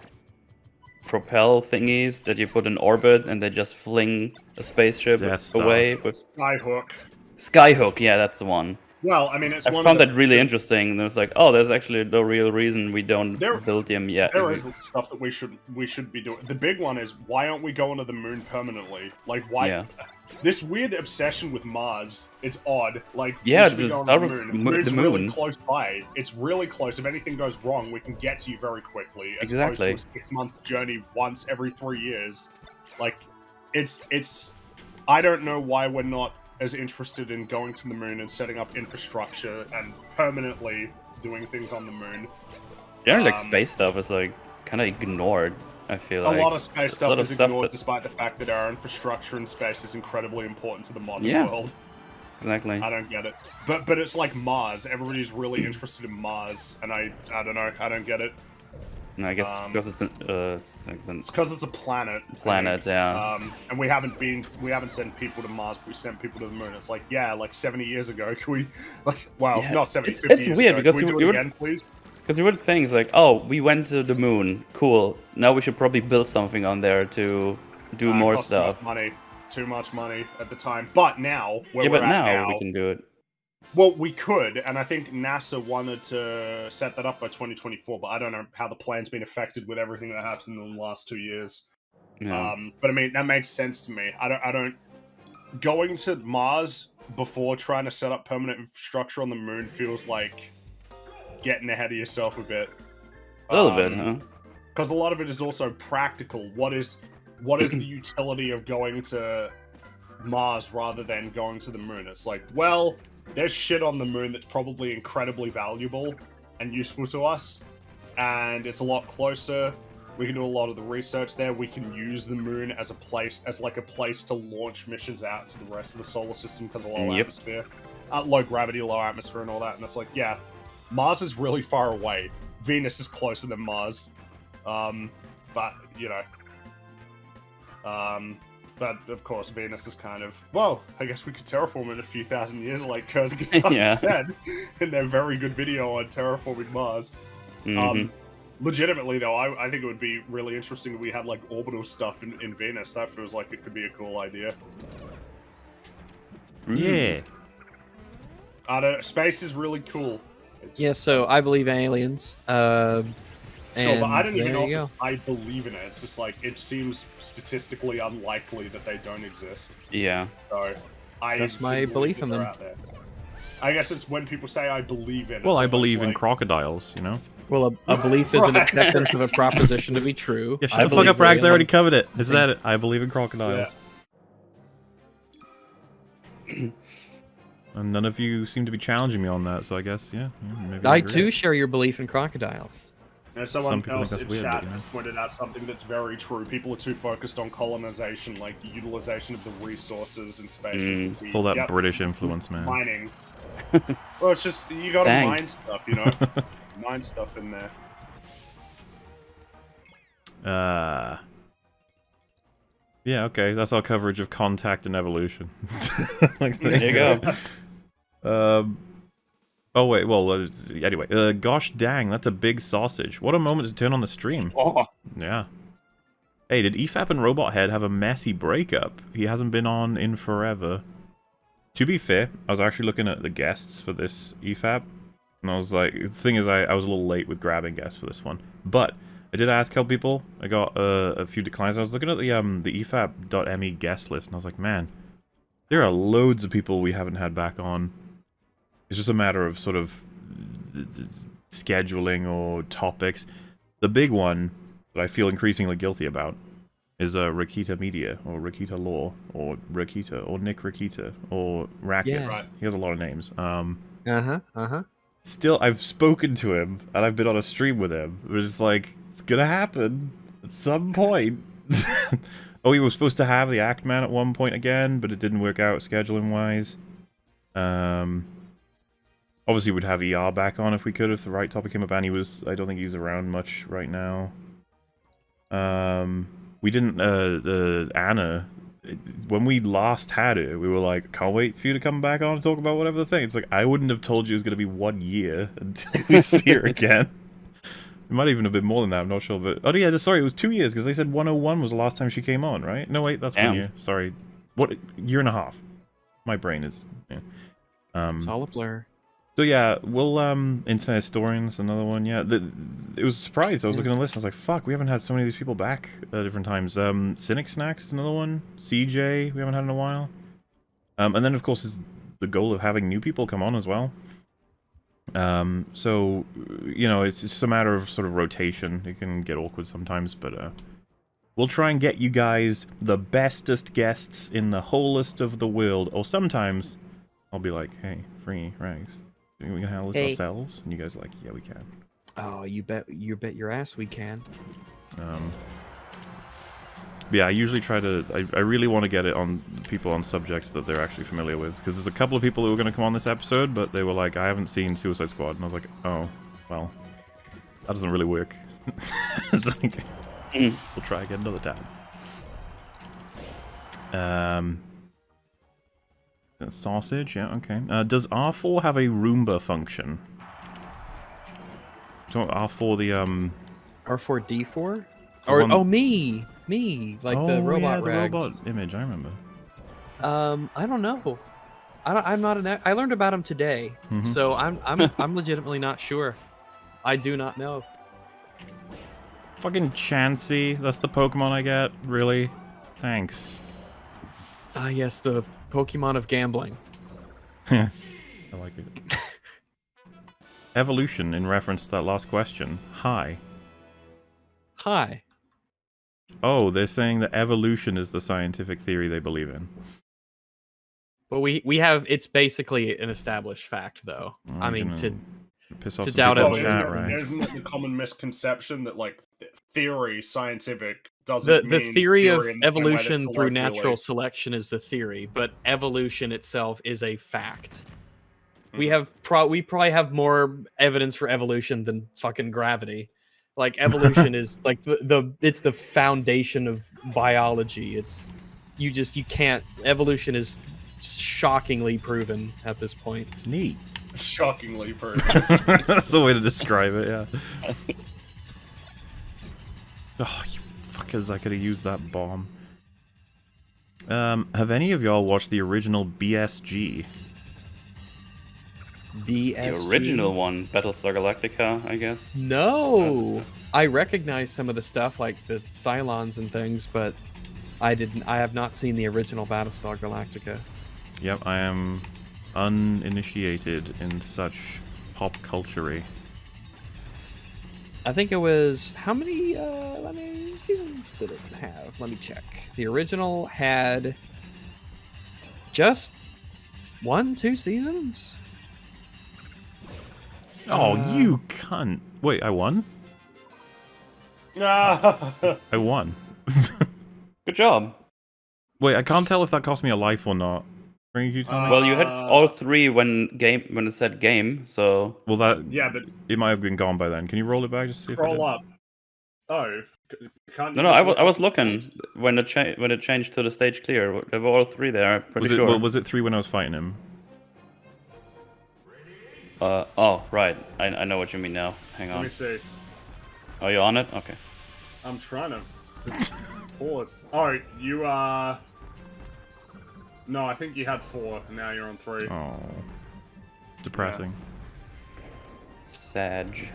propel thingies that you put in orbit and they just fling a spaceship Death Star. away with Skyhook. Skyhook. Yeah, that's the one. Well, I mean, it's I one found of the, that really interesting. And it was like, oh, there's actually no real reason we don't There- build them yet. There is stuff that we should be doing. The big one is why aren't we going to the moon permanently? Like why? Yeah. This weird obsession with Mars. It's odd. Like Yeah, we should be just going to start the with moon. The moon's the really moon. close by. It's really close. If anything goes wrong, we can get to you very quickly. As Exactly. opposed to a 6-month journey once every 3 years. Like, it's. I don't know why we're not as interested in going to the moon and setting up infrastructure and permanently doing things on the moon. Generally, like space stuff is like kind of ignored. I feel like A lot of space There's a stuff lot of is stuff ignored, that- despite the fact that our infrastructure in space is incredibly important to the modern Yeah. world. Exactly. I don't get it. But it's like Mars. Everybody's really interested in Mars, and I don't know. I don't get it. And I guess because it's like It's because it's a planet. I Planet, think. yeah. And we haven't sent people to Mars, but we sent people to the moon. It's like, yeah, like 70 years ago. Can we, like, wow, Yeah, not 70, it's 50 years weird ago. because Can we do you it would- again, please? Because you would think like, oh, we went to the moon, cool. Now we should probably build something on there to do more Cost too much stuff. money. Too much money at the time. But now, where Yeah, we're but at now we can do it. Well, we could, and I think NASA wanted to set that up by 2024, but I don't know how the plan's been affected with everything that happened in the last 2 years. Yeah. But I mean, that makes sense to me. I don't going to Mars before trying to set up permanent infrastructure on the moon feels like getting ahead of yourself a bit. A little bit, huh? Because a lot of it is also practical. What is the utility of going to Mars rather than going to the moon? It's like, well, there's shit on the moon that's probably incredibly valuable and useful to us, and it's a lot closer. We can do a lot of the research there. We can use the moon as a place to launch missions out to the rest of the solar system because of low atmosphere, low gravity, low atmosphere, and all that. And it's like, yeah, Mars is really far away. Venus is closer than Mars, but you know. But of course, Venus is kind of, well, I guess we could terraform it in a few thousand years, like Kurzgesagt Yeah. said in their very good video on terraforming Mars. Mhm. Legitimately, though, I think it would be really interesting if we had like orbital stuff in Venus. That feels like it could be a cool idea. Yeah. I don't. Space is really cool. Yeah, so I believe in aliens. Sure, but I And don't even there know you if go. it's I believe in it. It's just like, it seems statistically unlikely that they don't exist. Yeah. So, That's my do belief that in they're them. out there. I guess it's when people say I believe in it. Well, it's I almost believe in like- crocodiles, you know? Well, a belief is an Right. acceptance of a proposition to be true. Yeah, shut the fuck up, Rags. I already covered it. Is that it? I believe in crocodiles. And none of you seem to be challenging me on that, so I guess, yeah. Maybe I agree. too share your belief in crocodiles. And Some someone people think else that's in weird, chat but, yeah. has pointed out something that's very true. People are too focused on colonization, like the utilization of the resources in space. is the key. It's all that Yep. British influence, man. Mining. Well, it's just, you gotta mine Thanks. stuff, you know? Mine stuff in there. Yeah, okay. That's our coverage of Contact and Evolution. There you go. Oh, wait. Well, anyway. Gosh dang, that's a big sausage. What a moment to turn on the stream. Oh. Yeah. Hey, did EFAP and Robot Head have a messy breakup? He hasn't been on in forever. To be fair, I was actually looking at the guests for this EFAP. And I was like, the thing is, I was a little late with grabbing guests for this one. But I did ask a couple people. I got a few declines. I was looking at the EFAP.me guest list, and I was like, man, there are loads of people we haven't had back on. It's just a matter of sort of scheduling or topics. The big one that I feel increasingly guilty about is Rakita Media, or Rakita Law, or Rakita, or Nick Rakita, or Rackets. Yes. Right. He has a lot of names. Still, I've spoken to him, and I've been on a stream with him. It was just like, it's gonna happen at some point. Oh, we were supposed to have the Act Man at one point again, but it didn't work out scheduling-wise. Obviously, we'd have ER back on if we could, if the right topic came up, and I don't think he's around much right now. We didn't, Anna, when we last had her, we were like, can't wait for you to come back on and talk about whatever the thing. It's like, I wouldn't have told you it was going to be 1 year until we see her again. It might even have been more than that, I'm not sure, but... Oh yeah, sorry, it was 2 years, because they said 101 was the last time she came on, right? No, wait, that's 1 year. Sorry. What? Year and a half. My brain is... Yeah. It's all a blur. So yeah, we'll, Internet Historians, another one, yeah. It was a surprise, I was looking at the list, I was like, fuck, we haven't had so many of these people back at different times. Cynic Snacks, another one. CJ, we haven't had in a while. And then, of course, is the goal of having new people come on as well. So, you know, it's just a matter of sort of rotation. It can get awkward sometimes, but, we'll try and get you guys the bestest guests in the wholest of the world. Or sometimes, I'll be like, hey, free Rags. We can handle this ourselves, and you guys are like, yeah, we can. Oh, you bet your ass we can. Yeah, I usually try to. I really want to get it on people on subjects that they're actually familiar with, because there's a couple of people who were going to come on this episode, but they were like, I haven't seen Suicide Squad, and I was like, oh, well, that doesn't really work. It's like, we'll try again another time. Sausage, yeah, okay. Does R4 have a Roomba function? So R4 the R4D4? one- Oh, me, like the robot yeah, the rags. robot image. I remember. I don't know. I'm not an. I learned about him today, so I'm legitimately not sure. I do not know. Fucking Chansey, that's the Pokemon I get. Really? Thanks. Ah, yes, the Pokemon of gambling. I like it. Evolution, in reference to that last question. Hi. Hi. Oh, they're saying that evolution is the scientific theory they believe in. But we have, it's basically an established fact, though. I mean, to piss off to some doubt people it. in chat, right? Isn't it the common misconception that, like, theory, scientific, doesn't The mean theory of in the same way that evolution through colloquially- natural selection is the theory, but evolution itself is a fact. We probably have more evidence for evolution than fucking gravity. Like, evolution is like it's the foundation of biology. It's you can't. Evolution is shockingly proven at this point. Neat. Shockingly proven. That's the way to describe it, yeah. Oh, you fuckers, I could have used that bomb. Have any of y'all watched the original BSG? The original one, Battlestar Galactica, I guess. No, I recognize some of the stuff like the Cylons and things, but I have not seen the original Battlestar Galactica. Yep, I am uninitiated in such pop culture-y. I think it was how many seasons did it have? Let me check. The original had just 1-2 seasons. Oh, you cunt. Wait, I won? I won. Good job. Wait, I can't tell if that cost me a life or not. Can you tell me? Well, you had all 3 when it said game, so... Well, that... Yeah, but... It might have been gone by then. Can you roll it back just to see if I did? Roll up. Oh. Can't you No, I was looking when it changed to the stage clear. There were all 3 there, I'm pretty sure. Well, was it 3 when I was fighting him? Oh, right. I know what you mean now. Hang on. Let me see. Are you on it? Okay. I'm trying to pause. Oh, you are... No, I think you had 4, and now you're on 3. Oh. Depressing. Sag.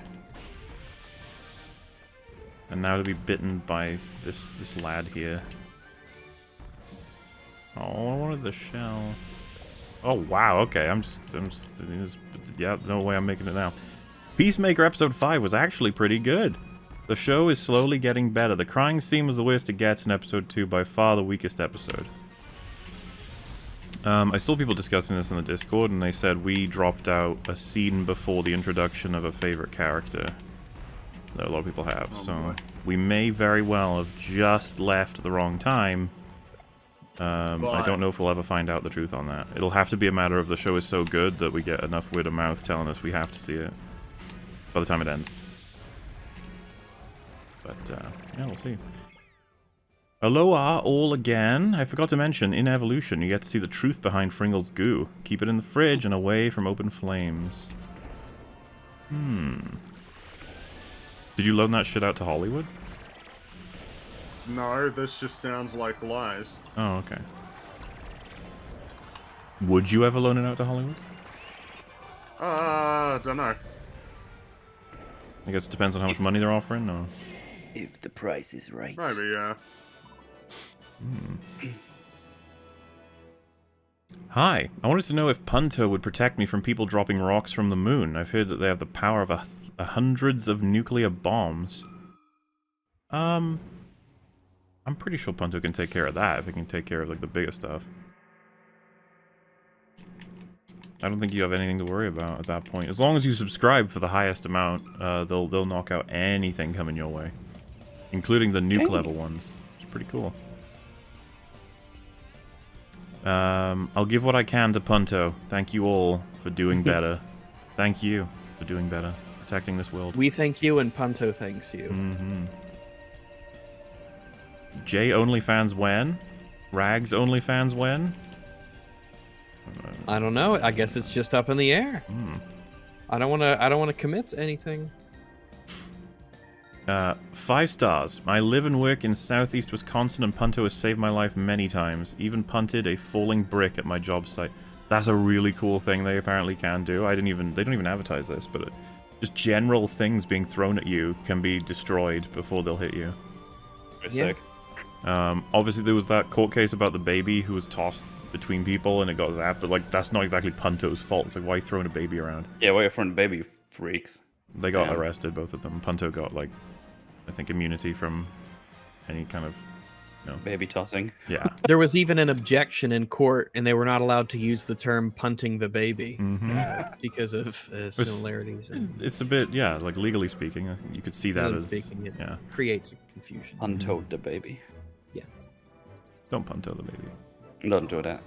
And now to be bitten by this lad here. Oh, I wanted the shell. Oh wow, okay, I'm just yeah, no way I'm making it now. Peacemaker episode 5 was actually pretty good. The show is slowly getting better. The crying scene was the worst it gets in episode 2, by far the weakest episode. I saw people discussing this in the Discord, and they said we dropped out a scene before the introduction of a favorite character. That a lot of people have, so we may very well have just left at the wrong time. I don't know if we'll ever find out the truth on that. It'll have to be a matter of the show is so good that we get enough word of mouth telling us we have to see it by the time it ends. But, yeah, we'll see. Aloha all again. I forgot to mention, in Evolution, you get to see the truth behind Fringle's goo. Keep it in the fridge and away from open flames. Did you loan that shit out to Hollywood? No, this just sounds like lies. Oh, okay. Would you ever loan it out to Hollywood? Don't know. I guess it depends on how much money they're offering, or... If the price is right. Maybe, yeah. Hi, I wanted to know if Punto would protect me from people dropping rocks from the moon. I've heard that they have the power of hundreds of nuclear bombs. I'm pretty sure Punto can take care of that, if he can take care of, like, the bigger stuff. I don't think you have anything to worry about at that point. As long as you subscribe for the highest amount, they'll knock out anything coming your way. Including the nuke level ones. It's pretty cool. I'll give what I can to Punto. Thank you all for doing better. Thank you for doing better. Protecting this world. We thank you and Punto thanks you. Jay OnlyFans when? Rags OnlyFans when? I don't know. I guess it's just up in the air. I don't want to commit to anything. 5 stars. I live and work in southeast Wisconsin, and Punto has saved my life many times. Even punted a falling brick at my job site. That's a really cool thing they apparently can do. They don't even advertise this, but just general things being thrown at you can be destroyed before they'll hit you. Very sick. Obviously there was that court case about the baby who was tossed between people and it got zapped, but like that's not exactly Punto's fault. It's like, why are you throwing a baby around? Yeah, why are you throwing a baby, freaks? They got arrested, both of them. Punto got, like, I think immunity from any kind of, you know... baby tossing. Yeah. There was even an objection in court, and they were not allowed to use the term punting the baby because of similarities. It's a bit, yeah, like legally speaking, you could see that as... Speaking, it yeah. creates confusion. Puntoed the baby. Yeah. Don't punto the baby. Don't do that.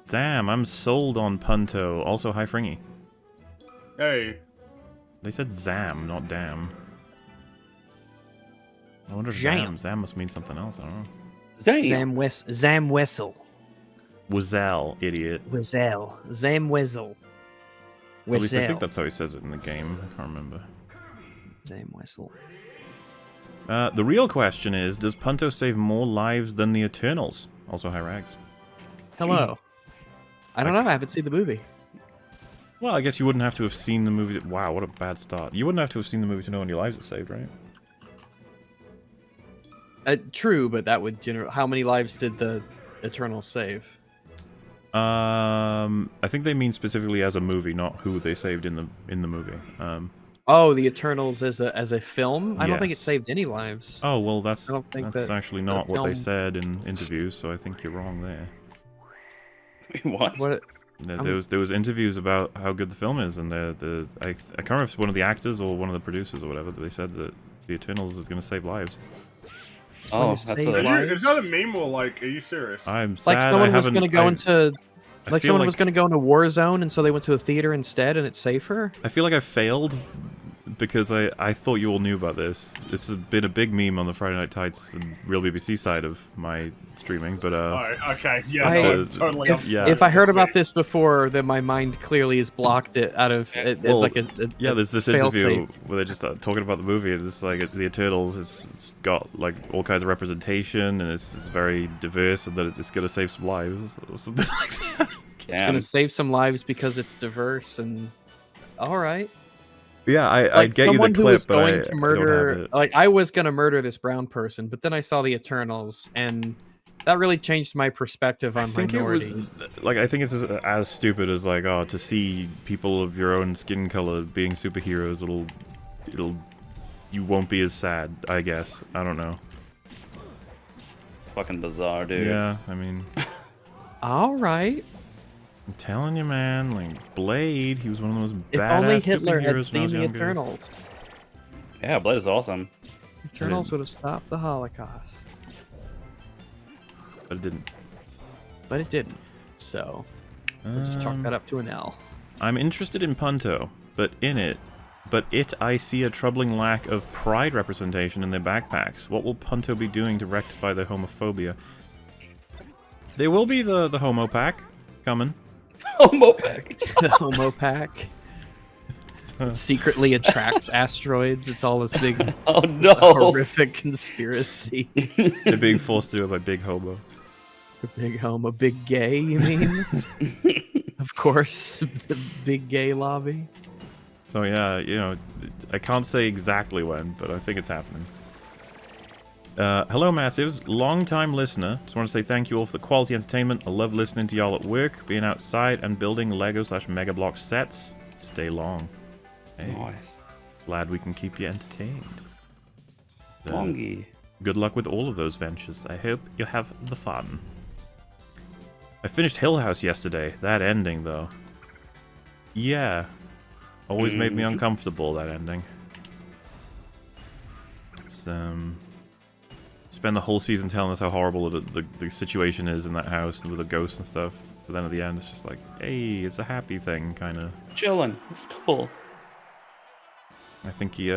Damn, I'm sold on Punto. Also, hi Fringy. Hey. They said Zam, not damn. I wonder if Jam. Zam must mean something else. I don't know. Zam Wessel. Wazelle, idiot. Wazelle. Zam Wessel. At least I think that's how he says it in the game. I can't remember. Zam Wessel. The real question is, does Punto save more lives than the Eternals? Also, hi Rags. Hello. I don't know. I haven't seen the movie. Well, I guess you wouldn't have to have seen the movie. Wow, what a bad start. You wouldn't have to have seen the movie to know when your lives are saved, right? True, but that would generate. How many lives did the Eternals save? I think they mean specifically as a movie, not who they saved in the movie. Oh, the Eternals as a film? I don't think it Yes. saved any lives. Oh well, that's I don't think that's that actually the not what they film- said in interviews. So I think you're wrong there. What? There was interviews about how good the film is, and I can't remember if it's one of the actors or one of the producers or whatever, but they said that the Eternals is going to save lives. Oh, that's Is that a meme or like? Are you serious? I'm It's like sad someone I was haven't. going to go into. I Like feel someone like- was going to go into Warzone, and so they went to a theater instead, and it's safer. I feel like I failed because I thought you all knew about this. It's been a big meme on the Friday Night Tights and Real BBC side of my streaming, but Oh, okay. Yeah, no, totally. If I heard about this before, then my mind clearly has blocked it out of. It's Well, like yeah, there's this fail-safe. interview where they're just talking about the movie, and it's like the Eternals. It's got like all kinds of representation, and it's very diverse, and that it's gonna save some lives, or something like that. It's going to save some lives because it's diverse and. All right. Yeah, I Like get you the someone who clip, was but going I to don't have murder, it. like I was going to murder this brown person, but then I saw the Eternals, and that really changed my perspective on I think minorities. I think it's as stupid as like, oh, to see people of your own skin color being superheroes, you won't be as sad, I guess. I don't know. Fucking bizarre, dude. Yeah, I mean, All right. I'm telling you, man. Like Blade, he was one of the most If badass only Hitler superheroes had when I seen was the younger. Eternals. Yeah, Blade is awesome. Eternals would have stopped the Holocaust. But it didn't. But it didn't. So, we'll just chalk that up to an L. I'm interested in Punto, but I see a troubling lack of pride representation in their backpacks. What will Punto be doing to rectify their homophobia? There will be the homo pack coming. Homo pack. The Homo pack. It secretly attracts asteroids. It's all this big, Oh no, horrific conspiracy. They're being forced to do it by Big Hobo. A big homo, big gay. You mean? Of course, the big gay lobby. So yeah, you know, I can't say exactly when, but I think it's happening. Hello, Massives. Long-time listener. Just want to say thank you all for the quality entertainment. I love listening to y'all at work, being outside, and building Lego/Mega Block sets. Stay long. Hey, nice. glad we can keep you entertained. Longy. Good luck with all of those ventures. I hope you have the fun. I finished Hill House yesterday. That ending, though. Yeah. Always made me uncomfortable, that ending. It's, spend the whole season telling us how horrible the situation is in that house and with the ghosts and stuff. But then at the end, it's just like, hey, it's a happy thing, kind of. Chilling. It's cool. I think he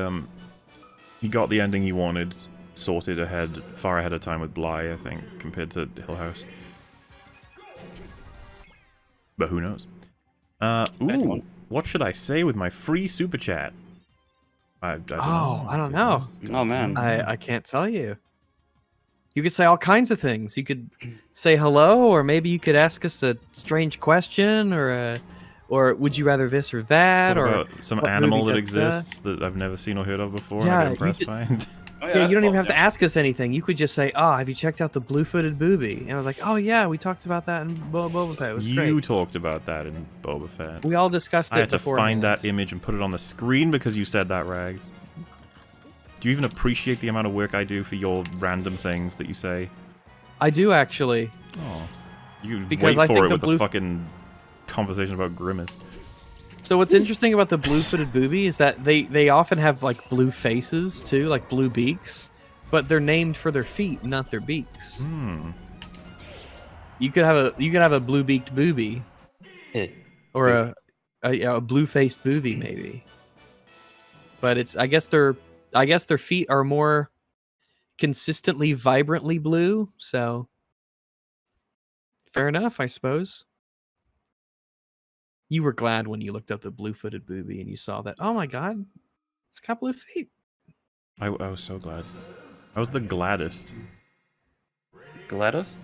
got the ending he wanted sorted far ahead of time with Bly, I think, compared to Hill House. But who knows? Ooh, what should I say with my free super chat? I don't know. Oh man, I can't tell you. You could say all kinds of things. You could say hello, or maybe you could ask us a strange question, or would you rather this or that, What or about some what animal movie that does that? exists that I've never seen or heard of before? Yeah, and I you get impressed could- by it. Yeah, you don't even have to ask us anything. You could just say, "Oh, have you checked out the blue-footed booby?" And I was like, "Oh yeah, we talked about that in Boba Fett. It was You great." talked about that in Boba Fett. We all discussed I it had to beforehand. find that image and put it on the screen because you said that, Rags. Do you even appreciate the amount of work I do for your random things that you say? I do actually. Oh, you Because wait I for think it the with blue- the fucking conversation about Grimace. So what's interesting about the blue-footed booby is that they often have like blue faces too, like blue beaks, but they're named for their feet, not their beaks. Hmm. You could have a blue-beaked booby, or a blue-faced booby maybe. But it's I guess their feet are more consistently vibrantly blue, so fair enough, I suppose. You were glad when you looked up the blue-footed booby and you saw that. Oh my god, it's got blue feet. I was so glad. I was the gladdest. Gladys?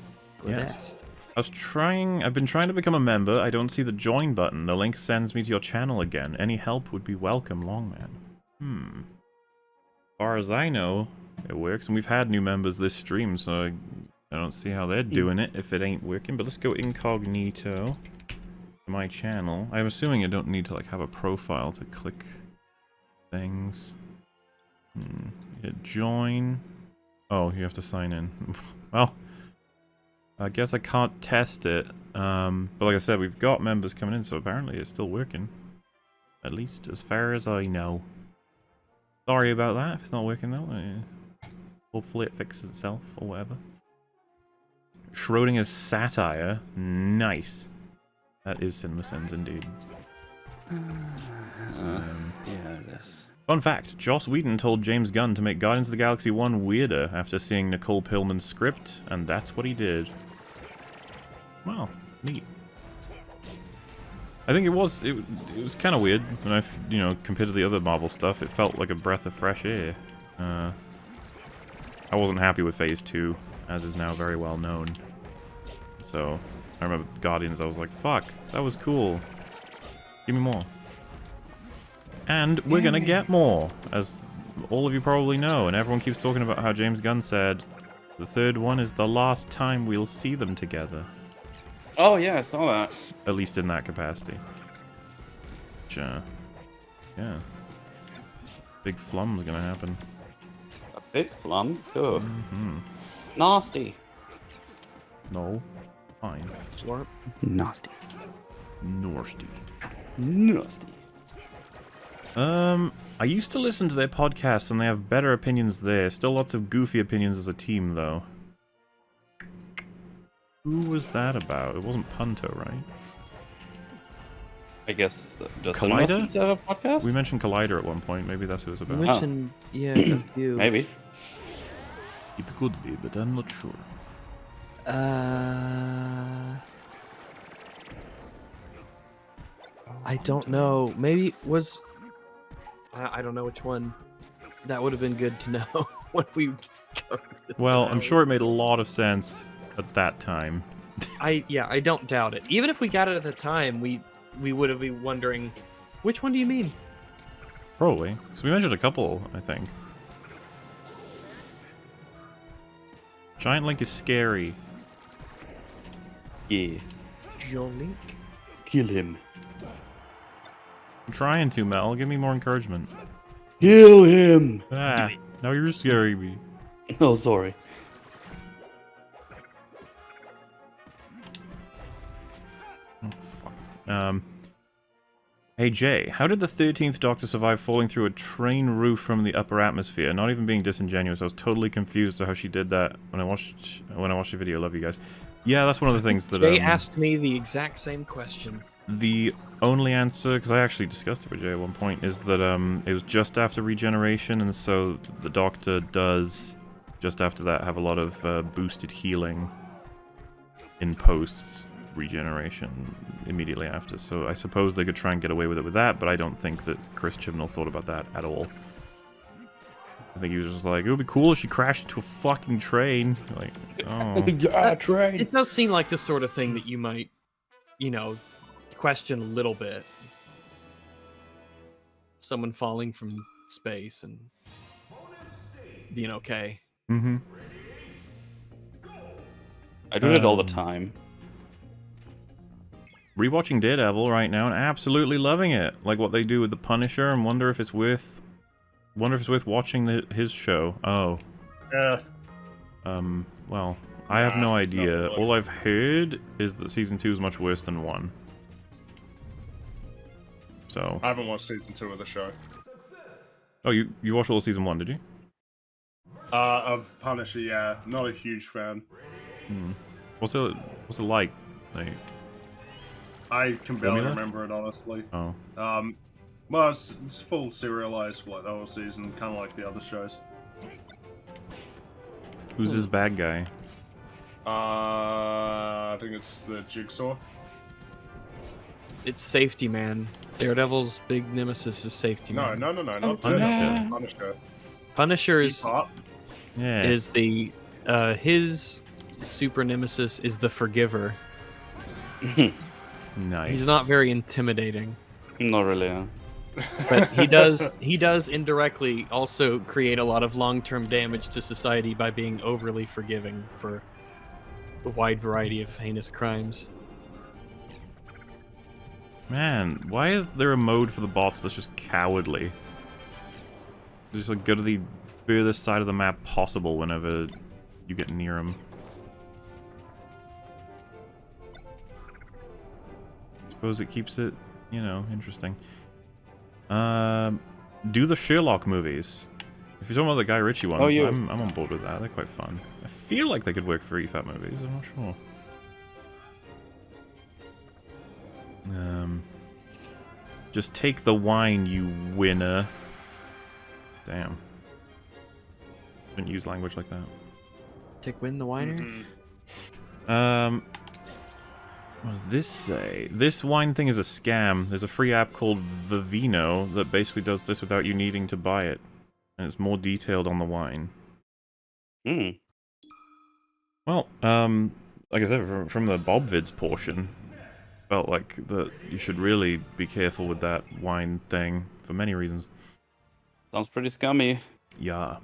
Yes. I've been trying to become a member. I don't see the join button. The link sends me to your channel again. Any help would be welcome, Longman. As far as I know, it works. And we've had new members this stream, so I don't see how they're doing it if it ain't working. But let's go incognito to my channel. I'm assuming I don't need to like have a profile to click things. Hit join. Oh, you have to sign in. Well, I guess I can't test it. But like I said, we've got members coming in, so apparently it's still working. At least as far as I know. Sorry about that if it's not working though. Hopefully it fixes itself or whatever. Schrodinger's satire. Nice. That is CinemaSins indeed. Yeah, this. Fun fact, Joss Whedon told James Gunn to make Guardians of the Galaxy 1 weirder after seeing Nicole Pillman's script, and that's what he did. Well, neat. I think it was kind of weird when I, compared to the other Marvel stuff. It felt like a breath of fresh air. I wasn't happy with Phase 2, as is now very well known. So, I remember Guardians, I was like, fuck, that was cool. Give me more. And we're gonna get more, as all of you probably know, and everyone keeps talking about how James Gunn said the third one is the last time we'll see them together. Oh yeah, I saw that. At least in that capacity. Which, yeah. Big flum's gonna happen. A big flum? Good. Nasty. No. Fine. Slurp. Nasty. Nasty. Nasty. I used to listen to their podcasts and they have better opinions there. Still lots of goofy opinions as a team, though. Who was that about? It wasn't Punto, right? I guess does Collider? have a podcast? We mentioned Collider at one point. Maybe that's who it was about. We mentioned, yeah, a few. Maybe. It could be, but I'm not sure. I don't know. Maybe was... I don't know which one. That would have been good to know when we covered this. Well, I'm sure it made a lot of sense at that time. I don't doubt it. Even if we got it at the time, we would have been wondering, which one do you mean? Probably. So we mentioned a couple, I think. Giant Link is scary. Yeah. Giant Link? Kill him. I'm trying to, Mel. Give me more encouragement. Kill him! Ah, now you're scaring me. Oh, sorry. Oh, fuck. Hey, Jay, how did the 13th Doctor survive falling through a train roof from the upper atmosphere? Not even being disingenuous, I was totally confused to how she did that when I watched the video. Love you guys. Yeah, that's one of the things that... Jay asked me the exact same question. The only answer, because I actually discussed it with Jay at one point, is that it was just after regeneration, and so the Doctor does, just after that, have a lot of boosted healing in post-regeneration immediately after. So I suppose they could try and get away with it with that, but I don't think that Chris Chibnall thought about that at all. I think he was just like, it would be cool if she crashed into a fucking train. Like, oh. Train. It does seem like the sort of thing that you might, question a little bit. Someone falling from space and being okay. Mm-hmm. I do it all the time. Rewatching Daredevil right now and absolutely loving it. Like what they do with the Punisher, and wonder if it's worth watching his show. Oh. Yeah. Well, I have no idea. All I've heard is that season 2 is much worse than 1. So I haven't watched season 2 of the show. Oh, you watched all of season 1, did you? Of Punisher, yeah. Not a huge fan. What's it like? I can barely Formula? remember it, honestly. Oh. Well, it's full serialized for like the whole season, kind of like the other shows. Who's his bad guy? I think it's the Jigsaw. It's Safety Man. Daredevil's big nemesis is Safety Man. No, not Punisher. Punisher. Punisher is Yeah. the his super nemesis is the Forgiver, Nice. He's not very intimidating. Not really. But he does indirectly also create a lot of long-term damage to society by being overly forgiving for a wide variety of heinous crimes. Man, why is there a mode for the bots that's just cowardly? Just like go to the furthest side of the map possible whenever you get near them. Suppose it keeps it, you know, interesting. Do the Sherlock movies. If you're talking about the Guy Ritchie ones, I'm on board with that. They're quite fun. I feel like they could work for EFAP movies. I'm not sure. Just take the wine, you winner. Damn. Shouldn't use language like that. Take win the whiner? What does this say? This wine thing is a scam. There's a free app called Vivino that basically does this without you needing to buy it. And it's more detailed on the wine. Well, like I said, from the Bob Vids portion, felt like that you should really be careful with that wine thing for many reasons. Sounds pretty scummy. Yeah.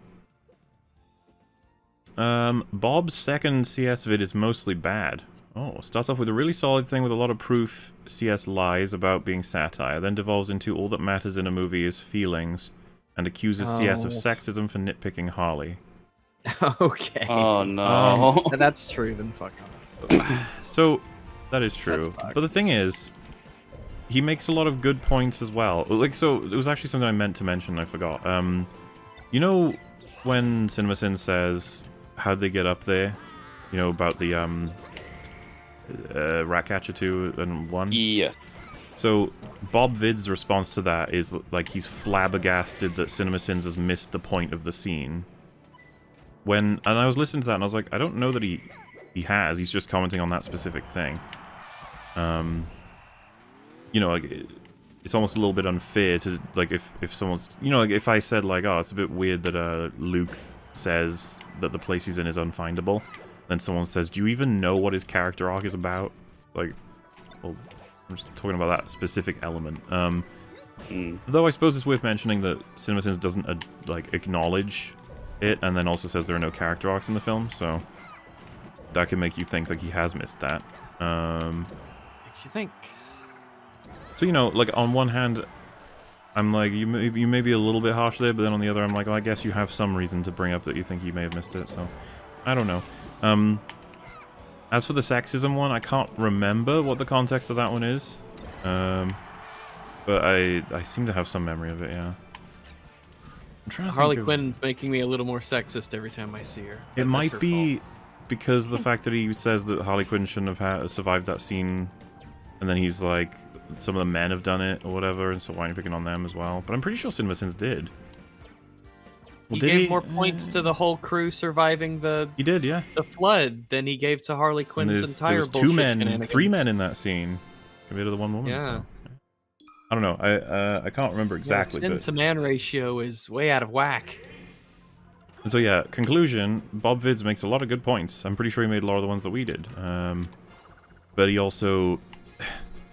Bob's second CS vid is mostly bad. Oh, starts off with a really solid thing with a lot of proof CS lies about being satire, then devolves into all that matters in a movie is feelings, and accuses CS of sexism for nitpicking Harley. Okay. Oh no. If that's true, then fuck off. So, that is true. But the thing is, he makes a lot of good points as well. Like, so, it was actually something I meant to mention, I forgot. You know when CinemaSins says, how'd they get up there? You know, about the, Ratcatcher 2 and 1? Yes. So, Bob Vid's response to that is, like, he's flabbergasted that CinemaSins has missed the point of the scene. And I was listening to that and I was like, I don't know that he has. He's just commenting on that specific thing. You know, like, it's almost a little bit unfair to, like, if someone's, you know, like, if I said, like, oh, it's a bit weird that, Luke says that the place he's in is unfindable, then someone says, do you even know what his character arc is about? Like, well, I'm just talking about that specific element. Though I suppose it's worth mentioning that CinemaSins doesn't, like, acknowledge it, and then also says there are no character arcs in the film, so that can make you think like he has missed that. Makes you think. So, you know, like, on one hand, I'm like, you may be a little bit harsh there, but then on the other, I'm like, well, I guess you have some reason to bring up that you think you may have missed it, so I don't know. As for the sexism one, I can't remember what the context of that one is, but I seem to have some memory of it, yeah. I'm trying to Harley Quinn's making me a little more sexist every time I see her. It might be because the fact that he says that Harley Quinn shouldn't have survived that scene, and then he's like, some of the men have done it or whatever, and so why are you picking on them as well? But I'm pretty sure CinemaSins did. Well, he gave more points to the whole crew surviving the flood than he gave to Harley Quinn's entire bullshit there was 3 men in that scene compared to the 1 woman. Yeah. So. I don't know. I can't remember exactly. The sin to man ratio is way out of whack. And so yeah, conclusion, Bob Vids makes a lot of good points. I'm pretty sure he made a lot of the ones that we did. But he also,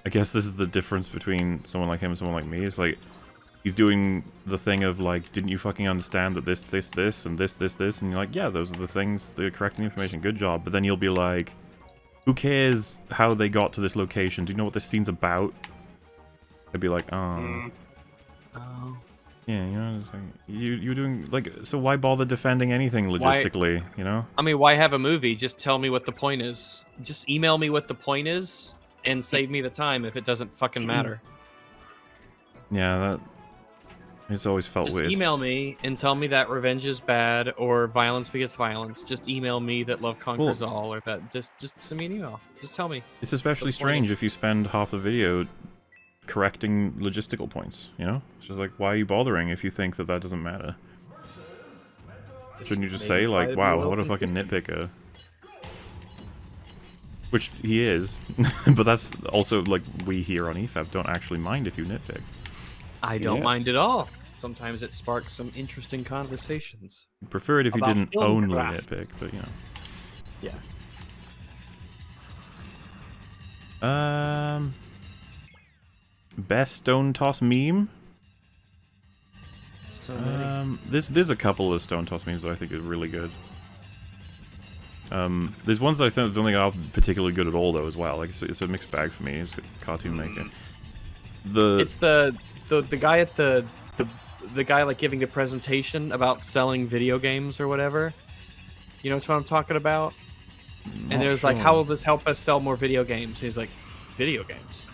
I guess this is the difference between someone like him and someone like me. It's like, he's doing the thing of like, didn't you fucking understand that this, and this, and you're like, yeah, those are the things, they're correcting the information, good job. But then you'll be like, who cares how they got to this location? Do you know what this scene's about? I'd be like, oh. Yeah, you know, it's like, you're doing, like, so why bother defending anything logistically, you know? I mean, why have a movie? Just tell me what the point is. Just email me what the point is, and save me the time if it doesn't fucking matter. Yeah, that... It's always felt just weird. Email me and tell me that revenge is bad, or violence begets violence. Just email me that love conquers all, or that... Just send me an email. Just tell me. It's especially strange if you spend half the video correcting logistical points, you know? It's just like, why are you bothering if you think that that doesn't matter? Shouldn't you just say, like, wow, what a fucking nitpicker? Which he is, but that's also, like, we here on EFAP don't actually mind if you nitpick. I don't mind at all. Sometimes it sparks some interesting conversations. I'd prefer it if you didn't only nitpick, but, you know. Yeah. Best stone toss meme. So many. There's a couple of stone toss memes that I think are really good. There's ones that I don't think are particularly good at all though as well. Like it's a mixed bag for me. It's a cartoon maker. It's the guy at the guy like giving the presentation about selling video games or whatever. You know what I'm talking about? And there's like, how will this help us sell more video games? He's like, video games.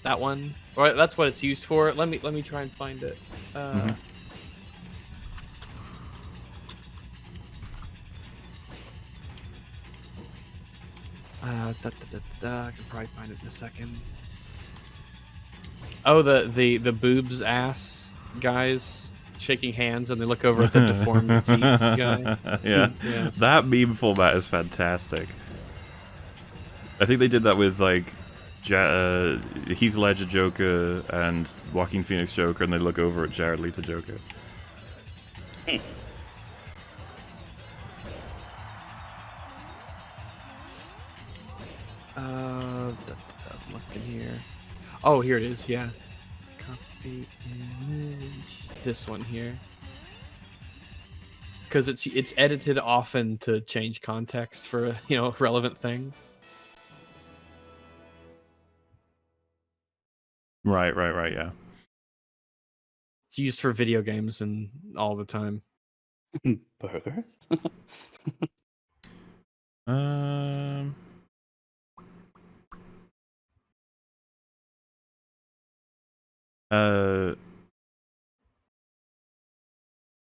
That one, or that's what it's used for. Let me try and find it. I can probably find it in a second. Oh, the boobs ass guys shaking hands and they look over at the deformed feet guy. Yeah, that meme format is fantastic. I think they did that with like Heath Ledger Joker and Joaquin Phoenix Joker, and they look over at Jared Leto Joker. I'm looking here. Oh, here it is. Yeah, copy image. This one here, because it's edited often to change context for a relevant thing. Right, yeah. It's used for video games and all the time. Burgers?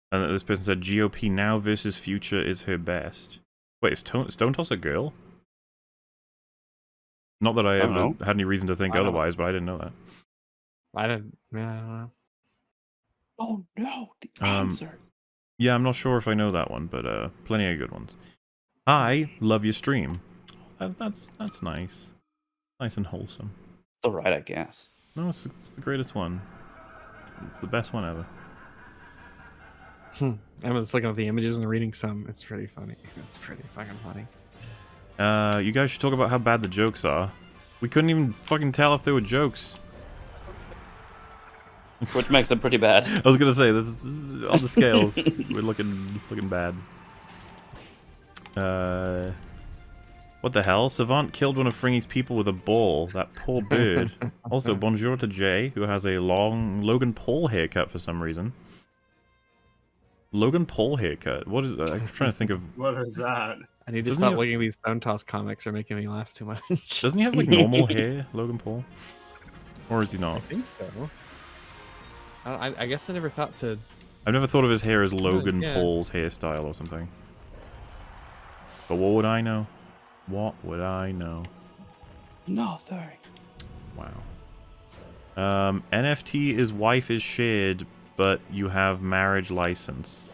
And this person said GOP now versus future is her best. Wait, is Stone Toss a girl? Not that I ever had any reason to think otherwise, but I didn't know that. I don't know. Oh no, the answer. Yeah, I'm not sure if I know that one, but plenty of good ones. I love your stream. That's nice. Nice and wholesome. It's alright, I guess. No, it's the greatest one. It's the best one ever. I was looking at the images and reading some. It's pretty funny. It's pretty fucking funny. You guys should talk about how bad the jokes are. We couldn't even fucking tell if they were jokes. Which makes them pretty bad. I was gonna say, this is on the scales. We're looking bad. What the hell? Savant killed one of Fringy's people with a ball. That poor bird. Also, bonjour to Jay, who has a long Logan Paul haircut for some reason. Logan Paul haircut? What is that? I'm trying to think of... What is that? I need to stop looking at these Stone Toss comics. They're making me laugh too much. Doesn't he have, like, normal hair, Logan Paul? Or is he not? I think so. I guess I never thought to... I've never thought of his hair as Logan Yeah. Paul's hairstyle or something. But what would I know? What would I know? Nothing. Wow. NFT is wife is shared, but you have marriage license.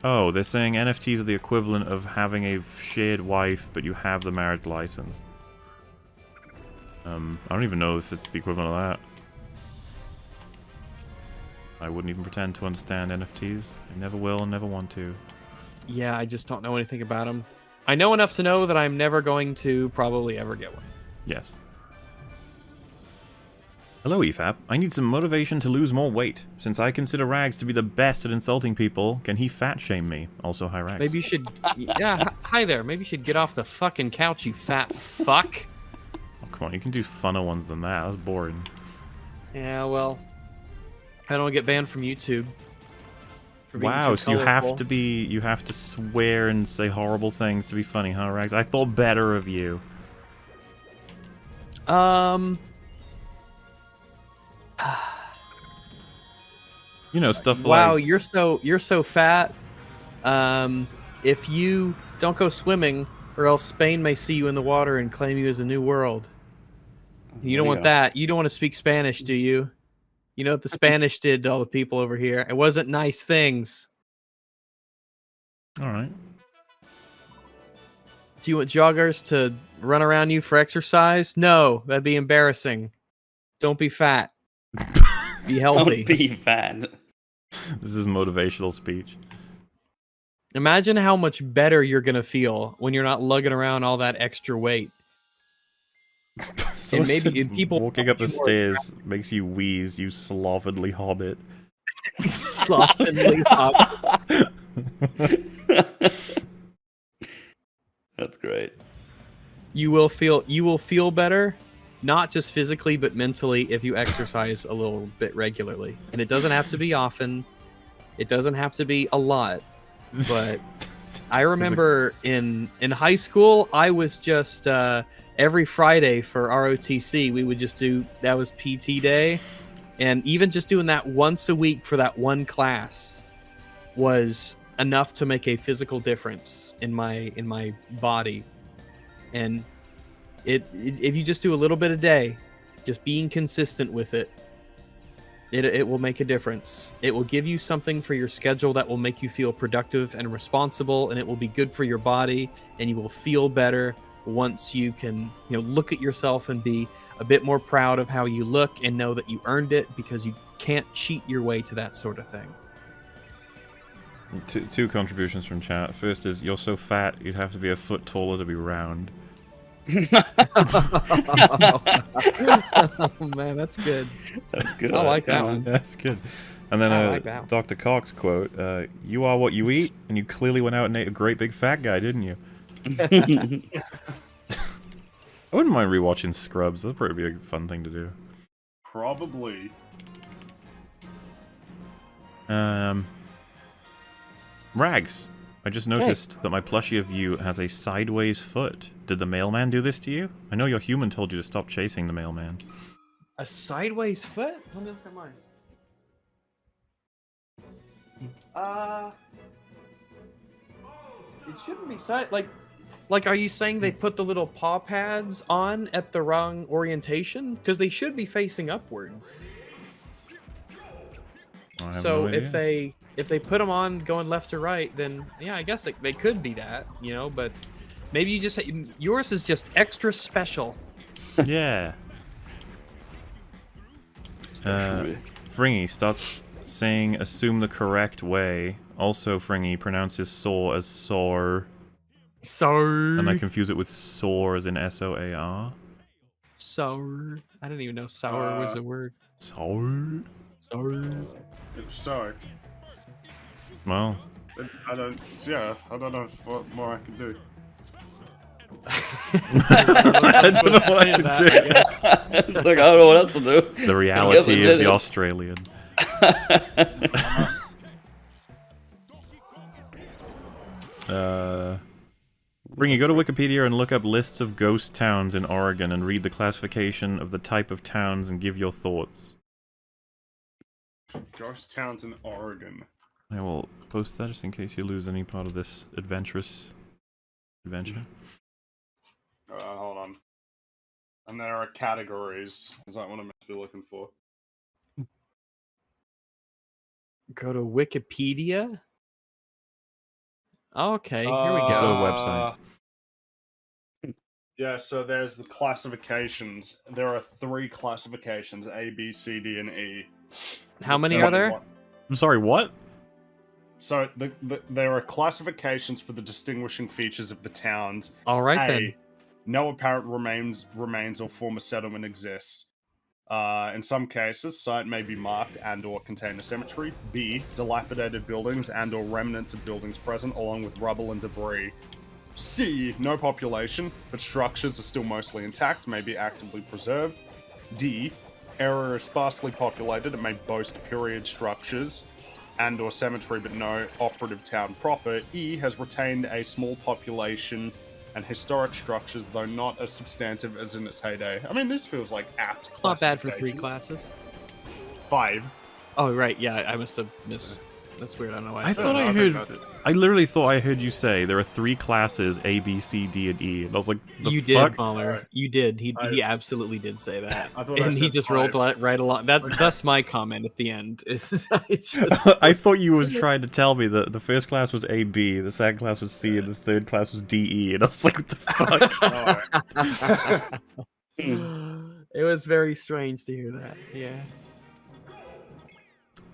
Oh, they're saying NFTs are the equivalent of having a shared wife, but you have the marriage license. I don't even know if it's the equivalent of that. I wouldn't even pretend to understand NFTs. I never will and never want to. Yeah, I just don't know anything about them. I know enough to know that I'm never going to probably ever get one. Yes. Hello, EFAP. I need some motivation to lose more weight. Since I consider Rags to be the best at insulting people, can he fat shame me? Also, hi, Rags. Maybe you should... Yeah, hi there. Maybe you should get off the fucking couch, you fat fuck. Oh, come on, you can do funner ones than that. That's boring. Yeah, well... I don't get banned from YouTube. For being Wow, too so you colorful. have to swear and say horrible things to be funny, huh, Rags? I thought better of you. You know, stuff Wow, like... you're so fat. If you don't go swimming, or else Spain may see you in the water and claim you as a new world. You don't want that. You don't want to speak Spanish, do you? You know what the Spanish did to all the people over here? It wasn't nice things. Alright. Do you want joggers to run around you for exercise? No, that'd be embarrassing. Don't be fat. Be healthy. Don't be fat. This is motivational speech. Imagine how much better you're gonna feel when you're not lugging around all that extra weight. So And maybe people walking up the stairs makes you wheeze, you slovenly hobbit. slovenly hobbit. That's great. You will feel better, not just physically but mentally, if you exercise a little bit regularly. And it doesn't have to be often. It doesn't have to be a lot. But I remember in high school, I was just every Friday for ROTC, we would just do, that was PT day. And even just doing that once a week for that one class was enough to make a physical difference in my body. And if you just do a little bit a day, just being consistent with it, it will make a difference. It will give you something for your schedule that will make you feel productive and responsible, and it will be good for your body, and you will feel better once you can, look at yourself and be a bit more proud of how you look and know that you earned it, because you can't cheat your way to that sort of thing. Two contributions from chat. First is, you're so fat, you'd have to be a foot taller to be round. Oh man, that's good. That's good. I like that one. That's good. And then like that one. Dr. Cox quote, you are what you eat, and you clearly went out and ate a great big fat guy, didn't you? I wouldn't mind rewatching Scrubs. That'd probably be a fun thing to do. Probably. Rags, I just noticed that my plushie of you has a sideways foot. Did the mailman do this to you? I know your human told you to stop chasing the mailman. A sideways foot? Let me look at mine. It shouldn't be like, are you saying they put the little paw pads on at the wrong orientation? Because they should be facing upwards. So if they put them on going left to right, then yeah, I guess they could be that, but maybe you just, yours is just extra special. Yeah. Fringy starts saying assume the correct way. Also, Fringy pronounces saw as soar. Soar. And I confuse it with soar as in S-O-A-R. Sour. I didn't even know sour was a word. Sour? Sour. Sorry. Well. I don't know what more I can do. I don't know what I can do. It's like, I don't know what else to do. The reality of the Australian. Ringy, go to Wikipedia and look up lists of ghost towns in Oregon and read the classification of the type of towns and give your thoughts. Ghost towns in Oregon. I will post that just in case you lose any part of this adventurous adventure. Hold on. And there are categories. Is that what I'm meant to be looking for? Go to Wikipedia? Okay, here we go. It's a website. Yeah, so there's the classifications. There are 3 classifications, A, B, C, D, and E. How many are there? I'm sorry, what? So there are classifications for the distinguishing features of the towns. All right, A, then. No apparent remains or former settlement exists. In some cases, site may be marked and/or contain a cemetery. B, dilapidated buildings and/or remnants of buildings present, along with rubble and debris. C, no population, but structures are still mostly intact, may be actively preserved. D, area is sparsely populated and may boast period structures and/or cemetery, but no operative town proper. E, has retained a small population and historic structures, though not as substantive as in its heyday. I mean, this feels like apt. It's not bad for 3 classes. 5. Oh, right. Yeah, I must have missed. That's weird. I don't know why. I literally thought I heard you say there are 3 classes, A, B, C, D, and E. And I was like, you did, Mahler. You did. He absolutely did say that. And he just rolled right along. That's my comment at the end. It's just... I thought you was trying to tell me that the first class was A, B, the second class was C, and the third class was D, E. And I was like, what the fuck? It was very strange to hear that. Yeah.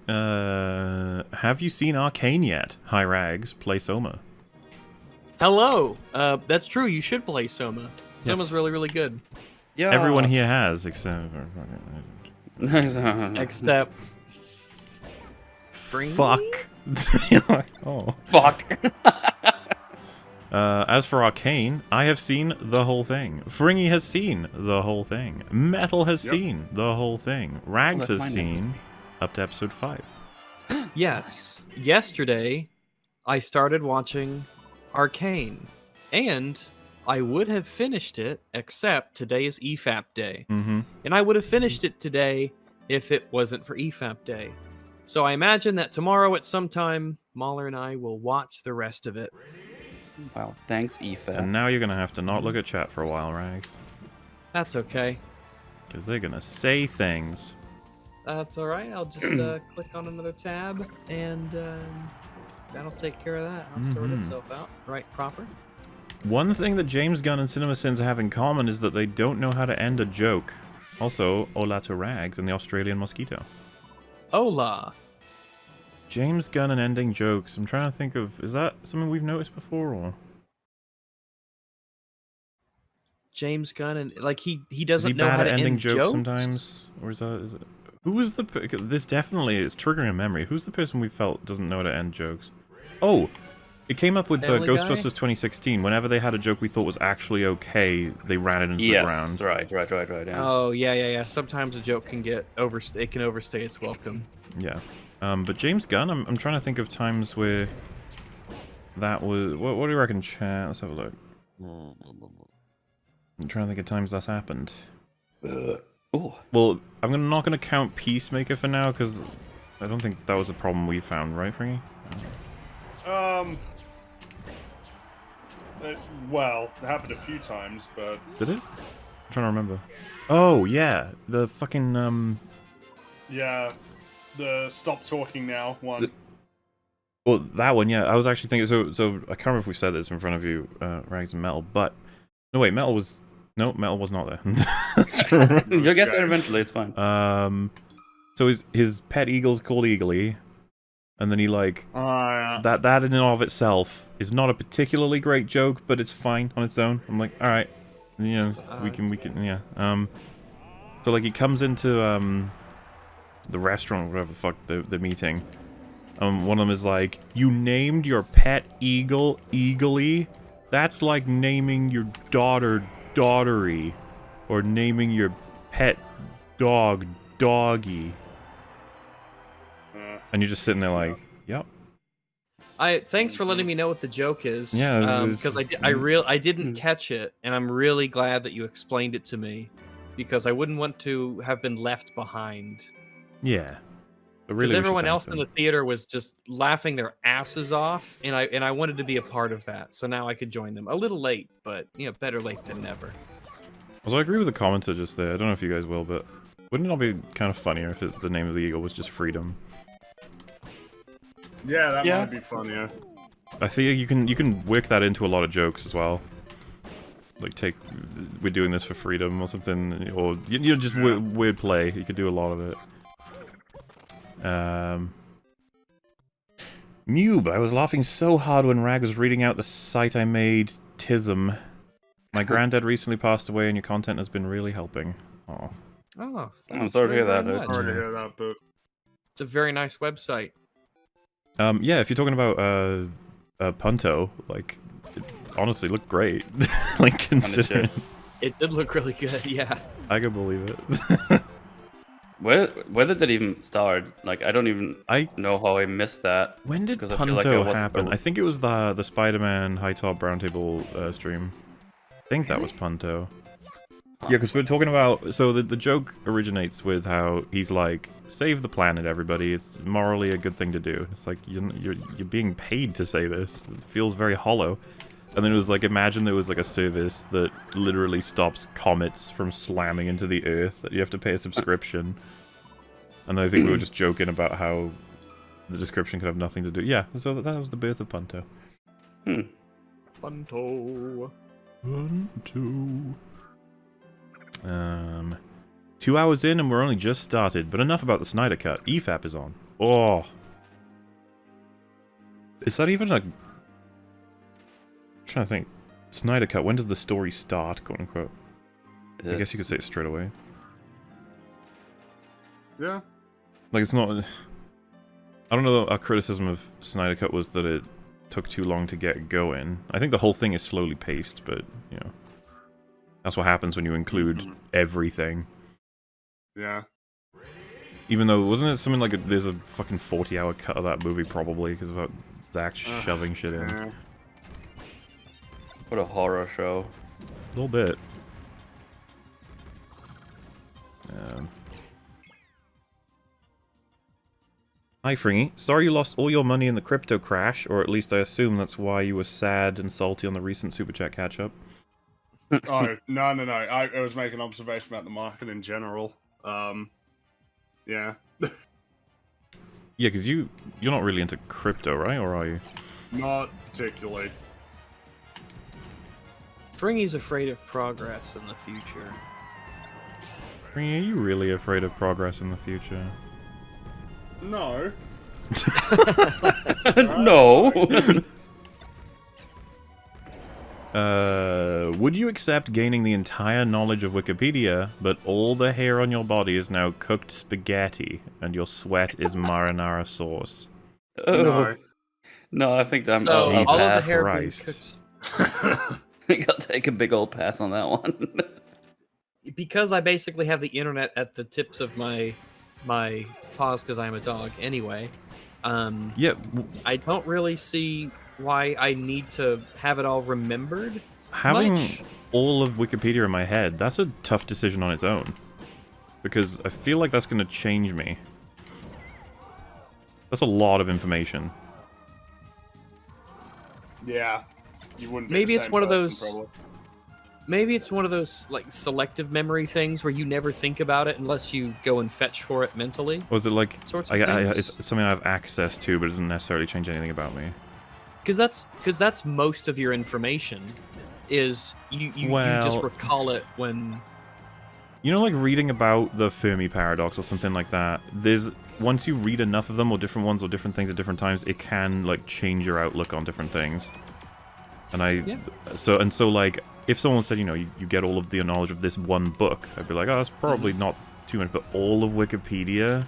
Have you seen Arcane yet? Hi Rags, play Soma. Hello. That's true. You should play Soma. Soma's Yes. really, really good. Yeah. Everyone here has, except Except. Fuck. Oh. Fuck. As for Arcane, I have seen the whole thing. Fringy has seen the whole thing. Metal has seen the whole thing. Rags has seen up to episode 5. Yes. Yesterday, I started watching Arcane, and I would have finished it, except today is EFAP day. Mm-hmm. And I would have finished it today if it wasn't for EFAP day. So I imagine that tomorrow at some time, Mahler and I will watch the rest of it. Wow, thanks, EFAP. And now you're gonna have to not look at chat for a while, Rags. That's okay. Because they're gonna say things. That's alright. I'll just click on another tab, and that'll take care of that. I'll sort itself out right proper. One thing that James Gunn and CinemaSins have in common is that they don't know how to end a joke. Also, hola to Rags and the Australian Mosquito. Hola. James Gunn and ending jokes. I'm trying to think of... Is that something we've noticed before, or...? James Gunn, and like he doesn't is he know bad how to at ending end jokes sometimes? Or is it... Who was the... This definitely is triggering a memory. Who's the person we felt doesn't know how to end jokes? Oh! It came up with Ghostbusters 2016. Whenever they had a joke we thought was actually okay, they ran it into the ground. Right. Yeah. Oh, yeah. Sometimes a joke can get it can overstay its welcome. Yeah. But James Gunn, I'm trying to think of times where that was... What do you reckon, chat? Let's have a look. I'm trying to think of times that's happened. Oh. Well, I'm not going to count Peacemaker for now, because I don't think that was a problem we found, right, Fringy? Well, it happened a few times, but... Did it? I'm trying to remember. Oh, yeah. The fucking, Yeah. The stop talking now one. Well, that one, yeah. I was actually thinking... So I can't remember if we said this in front of you, Rags and Metal, but... No, wait, Metal was... No, Metal was not there. You'll get there eventually, it's fine. So his pet eagle's called Eagly. And then he like that in and of itself is not a particularly great joke, but it's fine on its own. I'm like, all right, yeah, we can yeah. So like he comes into the restaurant, whatever the fuck the meeting. One of them is like, you named your pet eagle Eagly? That's like naming your daughter Daughtery, or naming your pet dog Doggy. And you're just sitting there like, yep. Thanks for letting me know what the joke is. Yeah, because I didn't catch it, and I'm really glad that you explained it to me, because I wouldn't want to have been left behind. Yeah. Because everyone else in the theater was just laughing their asses off, and I wanted to be a part of that. So now I could join them. A little late, but better late than never. Also, I agree with the commenter just there. I don't know if you guys will, but wouldn't it all be kind of funnier if the name of the eagle was just Freedom? Yeah, that might be funnier. I feel you can work that into a lot of jokes as well. Like we're doing this for freedom or something, or just weird play. You could do a lot of it. Mube, I was laughing so hard when Rag was reading out the site I made, Tism. My granddad recently passed away, and your content has been really helping. Oh. Oh, I'm sorry to hear that. Sorry to hear that, but it's a very nice website. Yeah, if you're talking about Punto, like, it honestly looked great. Like, considering it did look really good. Yeah, I can believe it. Where did that even start? Like, I don't even know how I missed that. When did Punto happen? I think it was the Spider-Man High Top Brown Table stream. I think that was Punto. Yeah, because we're talking about... So the joke originates with how he's like, save the planet, everybody. It's morally a good thing to do. It's like, you're being paid to say this. It feels very hollow. And then it was like, imagine there was like a service that literally stops comets from slamming into the Earth, that you have to pay a subscription. And I think we were just joking about how the description could have nothing to do... Yeah, so that was the birth of Punto. Punto. 2 hours in and we're only just started, but enough about the Snyder Cut. EFAP is on. Oh. Is that even a... I'm trying to think. Snyder Cut, when does the story start, quote unquote? I guess you could say it straight away. Yeah. Like, it's not... I don't know, our criticism of Snyder Cut was that it took too long to get going. I think the whole thing is slowly paced, but, you know... That's what happens when you include everything. Yeah. Even though, wasn't it something like there's a fucking 40-hour cut of that movie, probably, because of Zach shoving shit in. Yeah. What a horror show. A little bit. Hi, Fringy. Sorry you lost all your money in the crypto crash, or at least I assume that's why you were sad and salty on the recent Super Chat catch-up. Oh, no. I was making an observation about the market in general. Yeah. Yeah, because you're not really into crypto, right? Or are you? Not particularly. Fringy's afraid of progress in the future. Fringy, are you really afraid of progress in the future? No. No. Would you accept gaining the entire knowledge of Wikipedia, but all the hair on your body is now cooked spaghetti, and your sweat is marinara sauce? Oh. No, I think that So, Jesus all of the hair being Christ. cooked- I think I'll take a big old pass on that one. because I basically have the internet at the tips of my paws because I am a dog anyway. Yeah. I don't really see why I need to have it all remembered. Having much. all of Wikipedia in my head, that's a tough decision on its own. Because I feel like that's going to change me. That's a lot of information. Yeah. You wouldn't be Maybe the it's same one of person, those. probably. Maybe it's one of those like selective memory things where you never think about it unless you go and fetch for it mentally. Was it like sorts of it's something I have access to, but it doesn't necessarily change anything about me? Because that's most of your information. Is you just recall it when. You know, like reading about the Fermi paradox or something like that. Once you read enough of them, or different ones, or different things at different times, it can like change your outlook on different things. And so like, if someone said, you know, you get all of the knowledge of this one book, I'd be like, oh, that's probably not too much. But all of Wikipedia,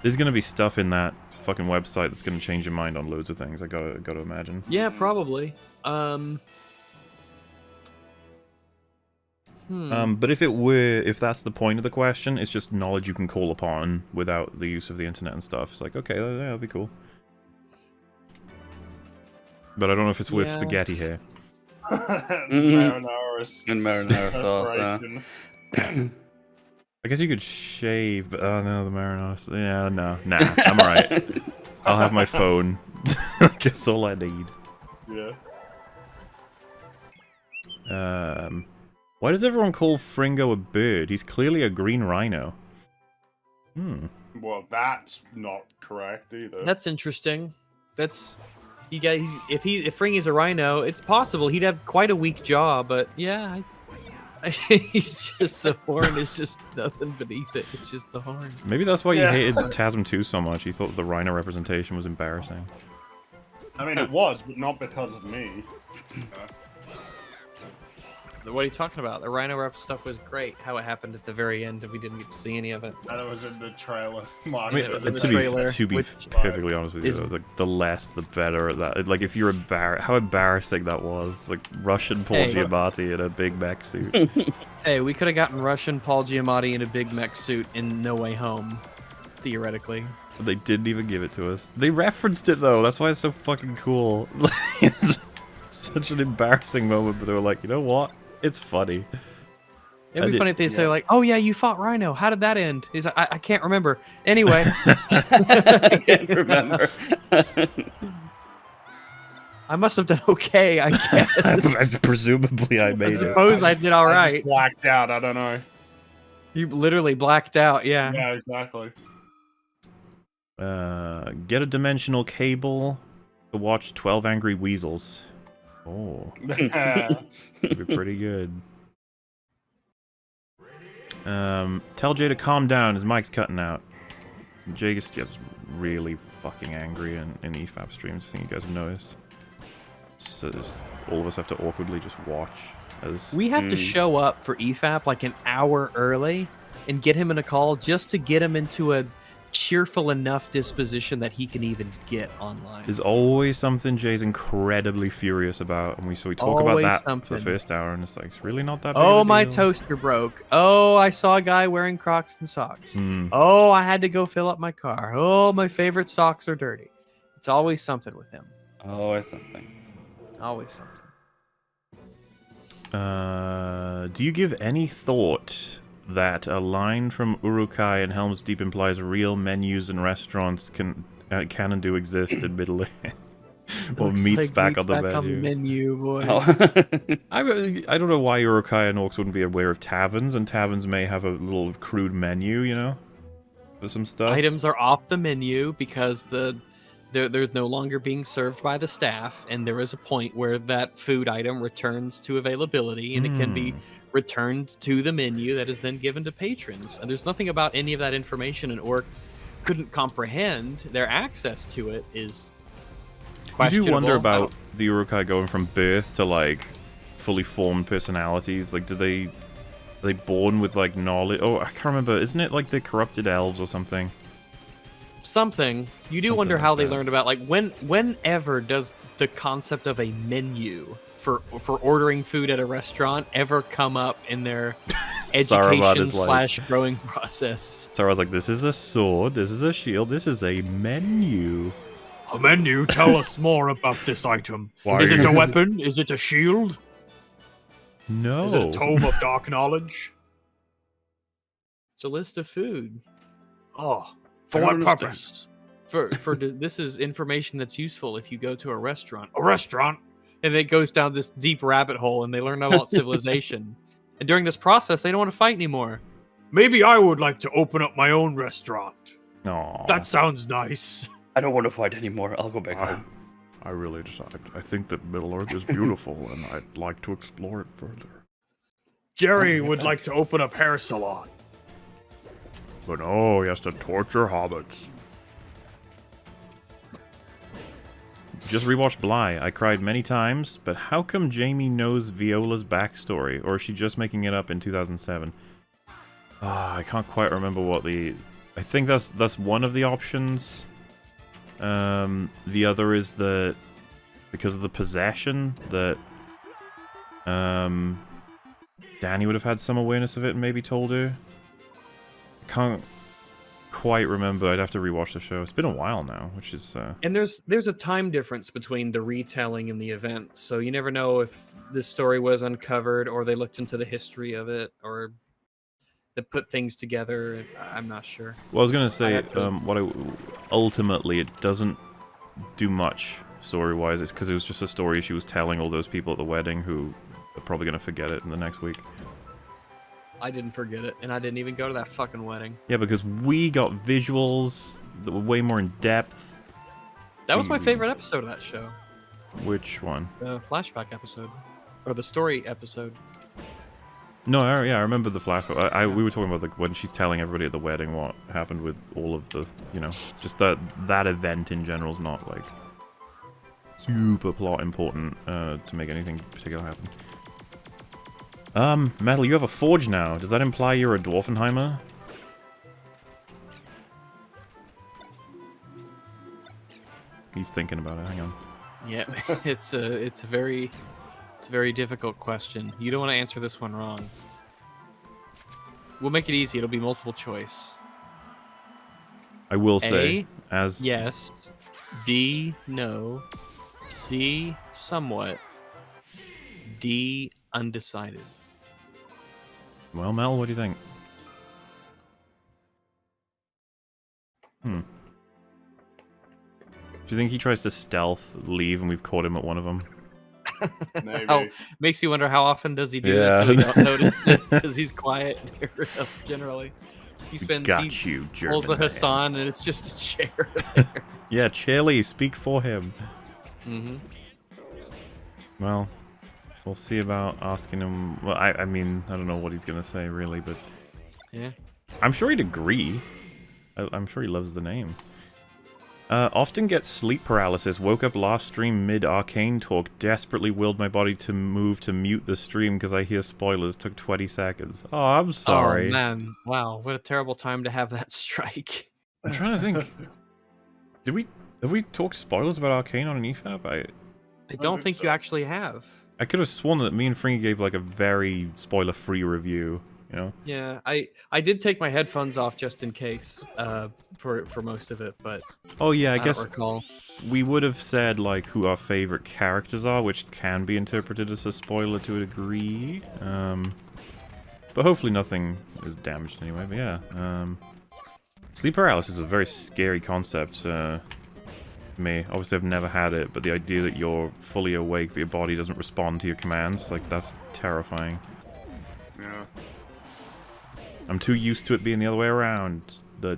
there's gonna be stuff in that fucking website that's gonna change your mind on loads of things. I gotta imagine. Yeah, probably. But if that's the point of the question, it's just knowledge you can call upon without the use of the internet and stuff. It's like, okay, yeah, that'll be cool. But I don't know if it's with spaghetti here. Marinara and marinara sauce. I guess you could shave, but oh no, the marinara. Yeah, nah, I'm alright. I'll have my phone. That's all I need. Yeah. Why does everyone call Fringo a bird? He's clearly a green rhino. Well, that's not correct either. That's interesting. That's you guys. If Fringy's a rhino, it's possible he'd have quite a weak jaw. But yeah, he's just the horn is just nothing beneath it. It's just the horn. Maybe that's why you hated TASM 2 so much. You thought the rhino representation was embarrassing. I mean, it was, but not because of me. What are you talking about? The Rhino Rep stuff was great. How it happened at the very end, and we didn't get to see any of it. And it was in the trailer. I mean, to be perfectly honest with you, though, the less, the better at that. Like, if you're how embarrassing that was. Like, Russian Paul Giamatti in a big mech suit. Hey, we could have gotten Russian Paul Giamatti in a big mech suit in No Way Home, theoretically. But they didn't even give it to us. They referenced it, though. That's why it's so fucking cool. It's such an embarrassing moment, but they were like, you know what? It's funny. It'd be funny if they say like, "Oh yeah, you fought Rhino. How did that end?" He's like, "I can't remember." Anyway, I can't remember. I must have done okay. I guess. Presumably, I made it. I suppose I did all I right. just blacked out. I don't know. You literally blacked out. Yeah. Yeah, exactly. Get a dimensional cable to watch 12 Angry Weasels. Oh, that'd be pretty good. Tell Jay to calm down. His mic's cutting out. Jay just gets really fucking angry in EFAP streams. I think you guys have noticed. So all of us have to awkwardly just watch as... We have to show up for EFAP like an hour early and get him in a call just to get him into a cheerful enough disposition that he can even get online. There's always something Jay's incredibly furious about, and we talk Always about that something. for the first hour, and it's like, it's really not that big Oh, of a my deal. toaster broke. Oh, I saw a guy wearing Crocs and socks. Oh, I had to go fill up my car. Oh, my favorite socks are dirty. It's always something with him. Always something. Always something. Do you give any thought that a line from Urukai and Helm's Deep implies real menus and restaurants can and do exist in Middle Earth? Or meats back on the menu. Boy. I don't know why Urukai and Orcs wouldn't be aware of taverns, and taverns may have a little crude menu, you know, for some stuff. Items are off the menu because they're no longer being served by the staff, and there is a point where that food item returns to availability, and it can be returned to the menu that is then given to patrons. And there's nothing about any of that information an orc couldn't comprehend. Their access to it is questionable. You do wonder about the Urukai going from birth to like fully formed personalities. Like, are they born with like knowledge? Oh, I can't remember. Isn't it like the corrupted elves or something? Something. You do wonder how they learned about, like, whenever does the concept of a menu for ordering food at a restaurant ever come up in their education / growing process? So I was like, this is a sword, this is a shield, this is a menu. A menu? Tell us more about this item. Why Is are it a you- weapon? Is it a shield? No. Is it a tome of dark knowledge? It's a list of food. Oh, For I what don't purpose? This is information that's useful if you go to a restaurant. A restaurant? And it goes down this deep rabbit hole, and they learn about civilization. And during this process, they don't want to fight anymore. Maybe I would like to open up my own restaurant. Aww. That sounds nice. I don't want to fight anymore. I'll go back home. I really I think that Middle Earth is beautiful, and I'd like to explore it further. Jerry would like to open up hair salon. But no, he has to torture hobbits. Just rewatched Bly. I cried many times, but how come Jamie knows Viola's backstory? Or is she just making it up in 2007? I can't quite remember what the... I think that's one of the options. The other is that because of the possession, that Danny would have had some awareness of it and maybe told her. Can't quite remember. I'd have to rewatch the show. It's been a while now, which is And there's a time difference between the retelling and the event, so you never know if this story was uncovered or they looked into the history of it or they put things together. I'm not sure. Well, I was gonna say, ultimately it doesn't do much story-wise. It's because it was just a story she was telling all those people at the wedding who are probably gonna forget it in the next week. I didn't forget it, and I didn't even go to that fucking wedding. Yeah, because we got visuals that were way more in depth. That was my favorite episode of that show. Which one? The flashback episode, or the story episode. No, I remember the flashback. We were talking about when she's telling everybody at the wedding what happened with all of the, just that event in general is not like super plot important to make anything particular happen. Metal, you have a forge now. Does that imply you're a Dwarfenheimer? He's thinking about it. Hang on. Yeah, it's a very difficult question. You don't want to answer this one wrong. We'll make it easy. It'll be multiple choice. I will say, A, yes. B, no. C, somewhat. D, undecided. Well, Mel, what do you think? Do you think he tries to stealth leave and we've caught him at one of them? Maybe. Makes you wonder how often does he do this so we don't notice it because he's quiet generally. He spends pulls a Hassan and it's just a chair there. Yeah, Chili, speak for him. Well, we'll see about asking him. Well, I mean, I don't know what he's gonna say really, but yeah, I'm sure he'd agree. I'm sure he loves the name. Often get sleep paralysis. Woke up last stream mid-Arcane talk. Desperately willed my body to move to mute the stream because I hear spoilers. Took 20 seconds. Oh, I'm sorry. Oh, man. Wow, what a terrible time to have that strike. I'm trying to think. Have we talked spoilers about Arcane on an EFAP? I don't think you actually have. I could have sworn that me and Fringy gave like a very spoiler-free review, you know? Yeah, I did take my headphones off just in case for most of it, but Oh yeah, I don't guess recall. we would have said like who our favorite characters are, which can be interpreted as a spoiler to a degree. But hopefully nothing is damaged anyway. But yeah, sleep paralysis is a very scary concept. Me. Obviously, I've never had it, but the idea that you're fully awake but your body doesn't respond to your commands, like, that's terrifying. Yeah. I'm too used to it being the other way around that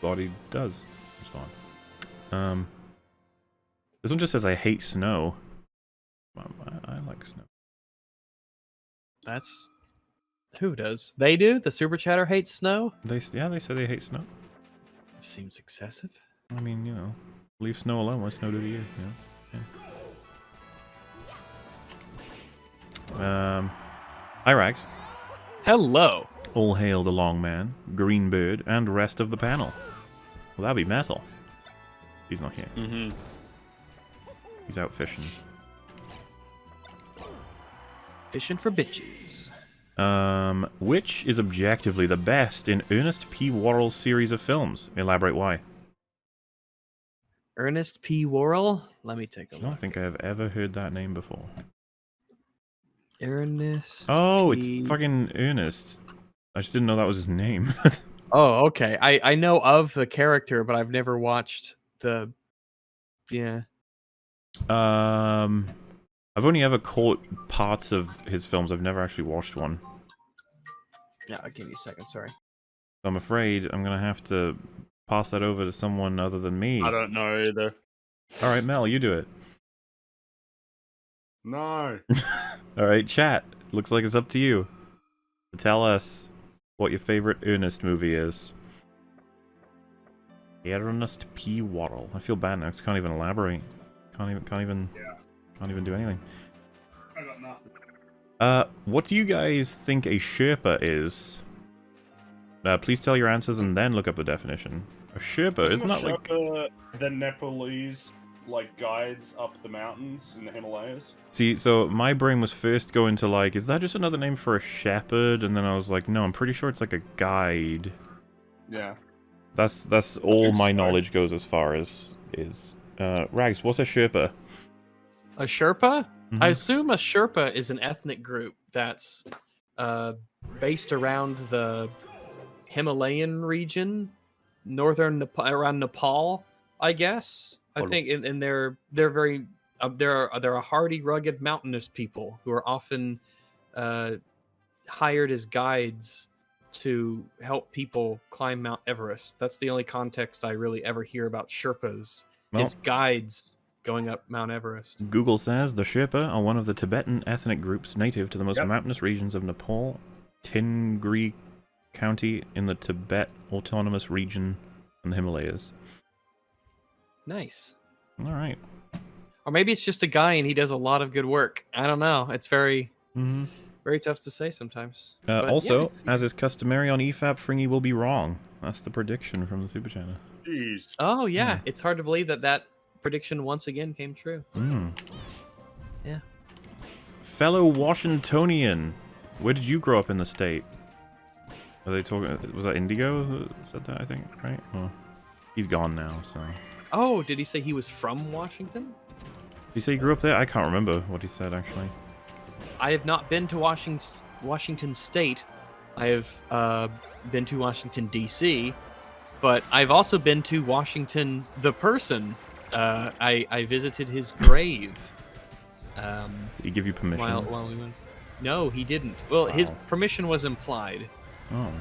body does respond. This one just says I hate snow. I like snow. That's who does? They do? The super chatter hates snow? They say they hate snow. Seems excessive. I mean, you know, leave snow alone. What snow do to you? Yeah. Hi, Rags. Hello. All hail the long man, Greenbird, and rest of the panel. Well, that'd be Metal. He's not here. Mm-hmm. He's out fishing. Fishing for bitches. Which is objectively the best in Ernest P. Worrell's series of films? Elaborate why. Ernest P. Worrell? Let me take a look. I don't think I have ever heard that name before. Ernest Oh, P. it's fucking Ernest. I just didn't know that was his name. Oh, okay. I know of the character, but I've never watched the... Yeah. I've only ever caught parts of his films. I've never actually watched one. Yeah, I'll give you a second, sorry. I'm afraid I'm gonna have to pass that over to someone other than me. I don't know either. Alright, Mel, you do it. No. Alright, chat. Looks like it's up to you. Tell us what your favorite Ernest movie is. Ernest P. Worrell. I feel bad now, 'cause I can't even elaborate. Can't even do anything. I got nothing. What do you guys think a Sherpa is? Please tell your answers and then look up the definition. A Sherpa, isn't that like... the Nepalese, like, guides up the mountains in the Himalayas? See, so my brain was first going to like, is that just another name for a shepherd? And then I was like, no, I'm pretty sure it's like a guide. Yeah. That's all my knowledge goes as far as is. Rags, what's a Sherpa? A Sherpa? Mm-hmm. I assume a Sherpa is an ethnic group that's based around the Himalayan region, northern Nepal, around Nepal, I guess. I think, and they're very they're a hardy, rugged, mountainous people who are often hired as guides to help people climb Mount Everest. That's the only context I really ever hear about Sherpas, is guides going up Mount Everest. Google says the Sherpa are one of the Tibetan ethnic groups native to the most mountainous regions of Nepal, Tingri County in the Tibet Autonomous Region in the Himalayas. Nice. All right. Or maybe it's just a guy and he does a lot of good work. I don't know. It's very, very tough to say sometimes. But Also, yeah. as is customary on EFAP, Fringy will be wrong. That's the prediction from the Super Channel. Jeez. Oh yeah, it's hard to believe that prediction once again came true. Yeah. Fellow Washingtonian, where did you grow up in the state? Are they talking? Was that Indigo who said that? I think, right? Well, he's gone now, so. Oh, did he say he was from Washington? Did he say he grew up there? I can't remember what he said actually. I have not been to Washington State. I have been to Washington D.C., but I've also been to Washington the person. I visited his grave. Did he give you permission? While we went. No, he didn't. Well, his permission was implied. Oh.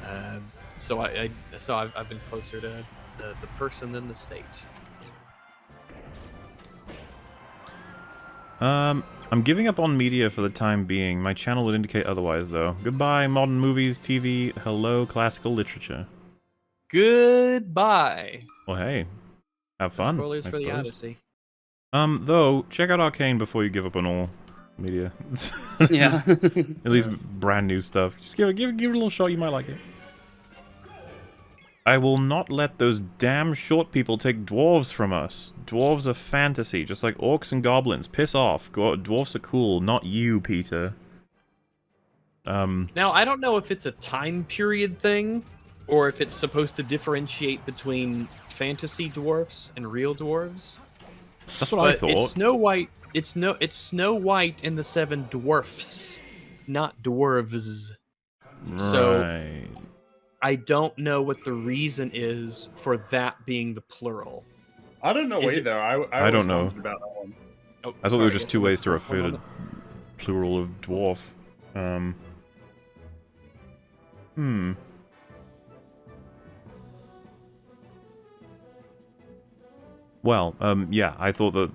So I've been closer to the person than the state. I'm giving up on media for the time being. My channel would indicate otherwise, though. Goodbye, modern movies, TV. Hello, classical literature. Goodbye. Well, hey, have fun. Spoilers I for the suppose. Odyssey. Though, check out Arcane before you give up on all media. Yeah. At least brand new stuff. Just give it a little shot, you might like it. I will not let those damn short people take dwarves from us. Dwarves are fantasy, just like orcs and goblins. Piss off. Dwarves are cool, not you, Peter. Now, I don't know if it's a time period thing, or if it's supposed to differentiate between fantasy dwarfs and real dwarves. That's what I thought. It's Snow White. It's Snow White and the Seven Dwarfs, not dwarves. Right. So I don't know what the reason is for that being the plural. I don't know either. I don't know. About that one. Oh, I thought there were just two ways to refer to plural of dwarf. Well, yeah, I thought that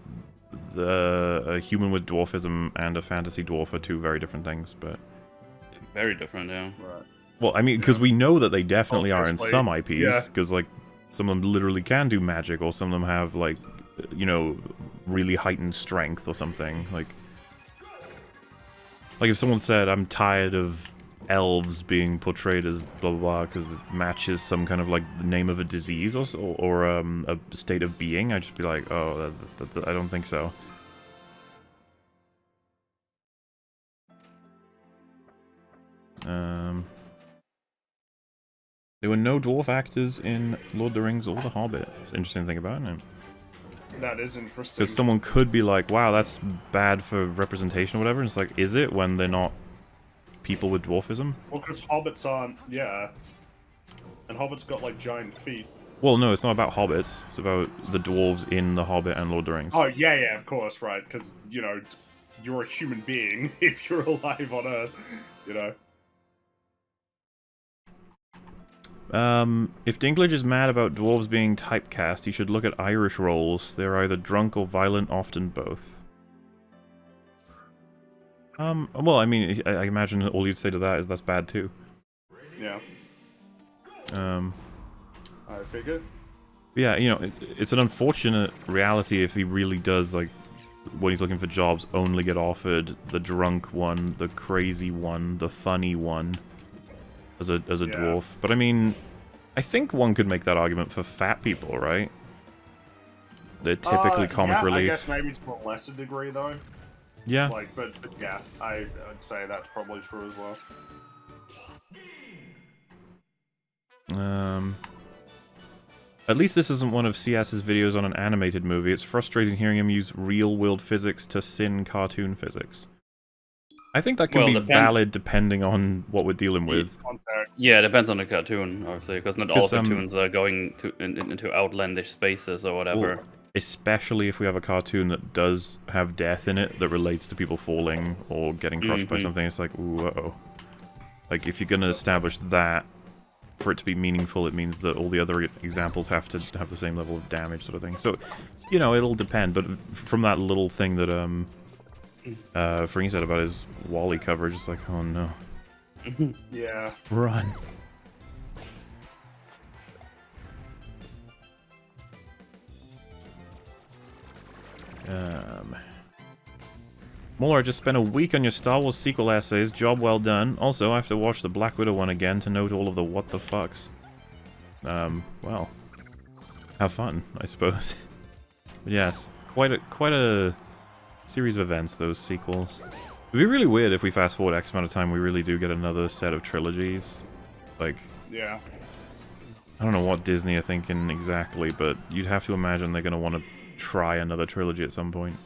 a human with dwarfism and a fantasy dwarf are two very different things, but... Very different, yeah. Right. Well, I mean, because we know that they definitely are in Obviously, some IPs, yeah. because, like, some of them literally can do magic, or some of them have, like, you know, really heightened strength or something. Like if someone said, I'm tired of elves being portrayed as blah blah blah because it matches some kind of, like, the name of a disease or a state of being, I'd just be like, oh, I don't think so. There were no dwarf actors in Lord of the Rings or The Hobbit. It's an interesting thing about it. That is interesting. Because someone could be like, wow, that's bad for representation or whatever. And it's like, is it when they're not people with dwarfism? Well, because hobbits aren't, yeah. And hobbits got, like, giant feet. Well, no, it's not about hobbits. It's about the dwarves in The Hobbit and Lord of the Rings. Oh, yeah, of course, right. Because, you know, you're a human being if you're alive on Earth, you know. If Dinklage is mad about dwarves being typecast, he should look at Irish roles. They're either drunk or violent, often both. Well, I mean, I imagine all you'd say to that is that's bad too. Yeah. I figured. Yeah, you know, it's an unfortunate reality if he really does, like, when he's looking for jobs, only get offered the drunk one, the crazy one, the funny one. As a dwarf. But I mean, I think one could make that argument for fat people, right? They're typically comic relief. I guess maybe to a lesser degree, though. Yeah. Like, but yeah, I'd say that's probably true as well. At least this isn't one of CS's videos on an animated movie. It's frustrating hearing him use real-world physics to sin cartoon physics. I think that can be valid depending on what we're dealing with. Yeah, it depends on the cartoon, obviously, because not all cartoons are going into outlandish spaces or whatever. Well, especially if we have a cartoon that does have death in it that relates to people falling or getting crushed by something. It's like, ooh, uh-oh. Like, if you're going to establish that, for it to be meaningful, it means that all the other examples have to have the same level of damage, sort of thing. So, you know, it'll depend, but from that little thing that, Fring said about his Wall-E coverage, it's like, oh no. Yeah. Run. Muller, just spent a week on your Star Wars sequel essays. Job well done. Also, I have to watch the Black Widow one again to note all of the what the fucks. Well, have fun, I suppose. But yes, quite a series of events, those sequels. It'd be really weird if we fast forward X amount of time, we really do get another set of trilogies. Like, yeah. I don't know what Disney are thinking exactly, but you'd have to imagine they're going to want to try another trilogy at some point.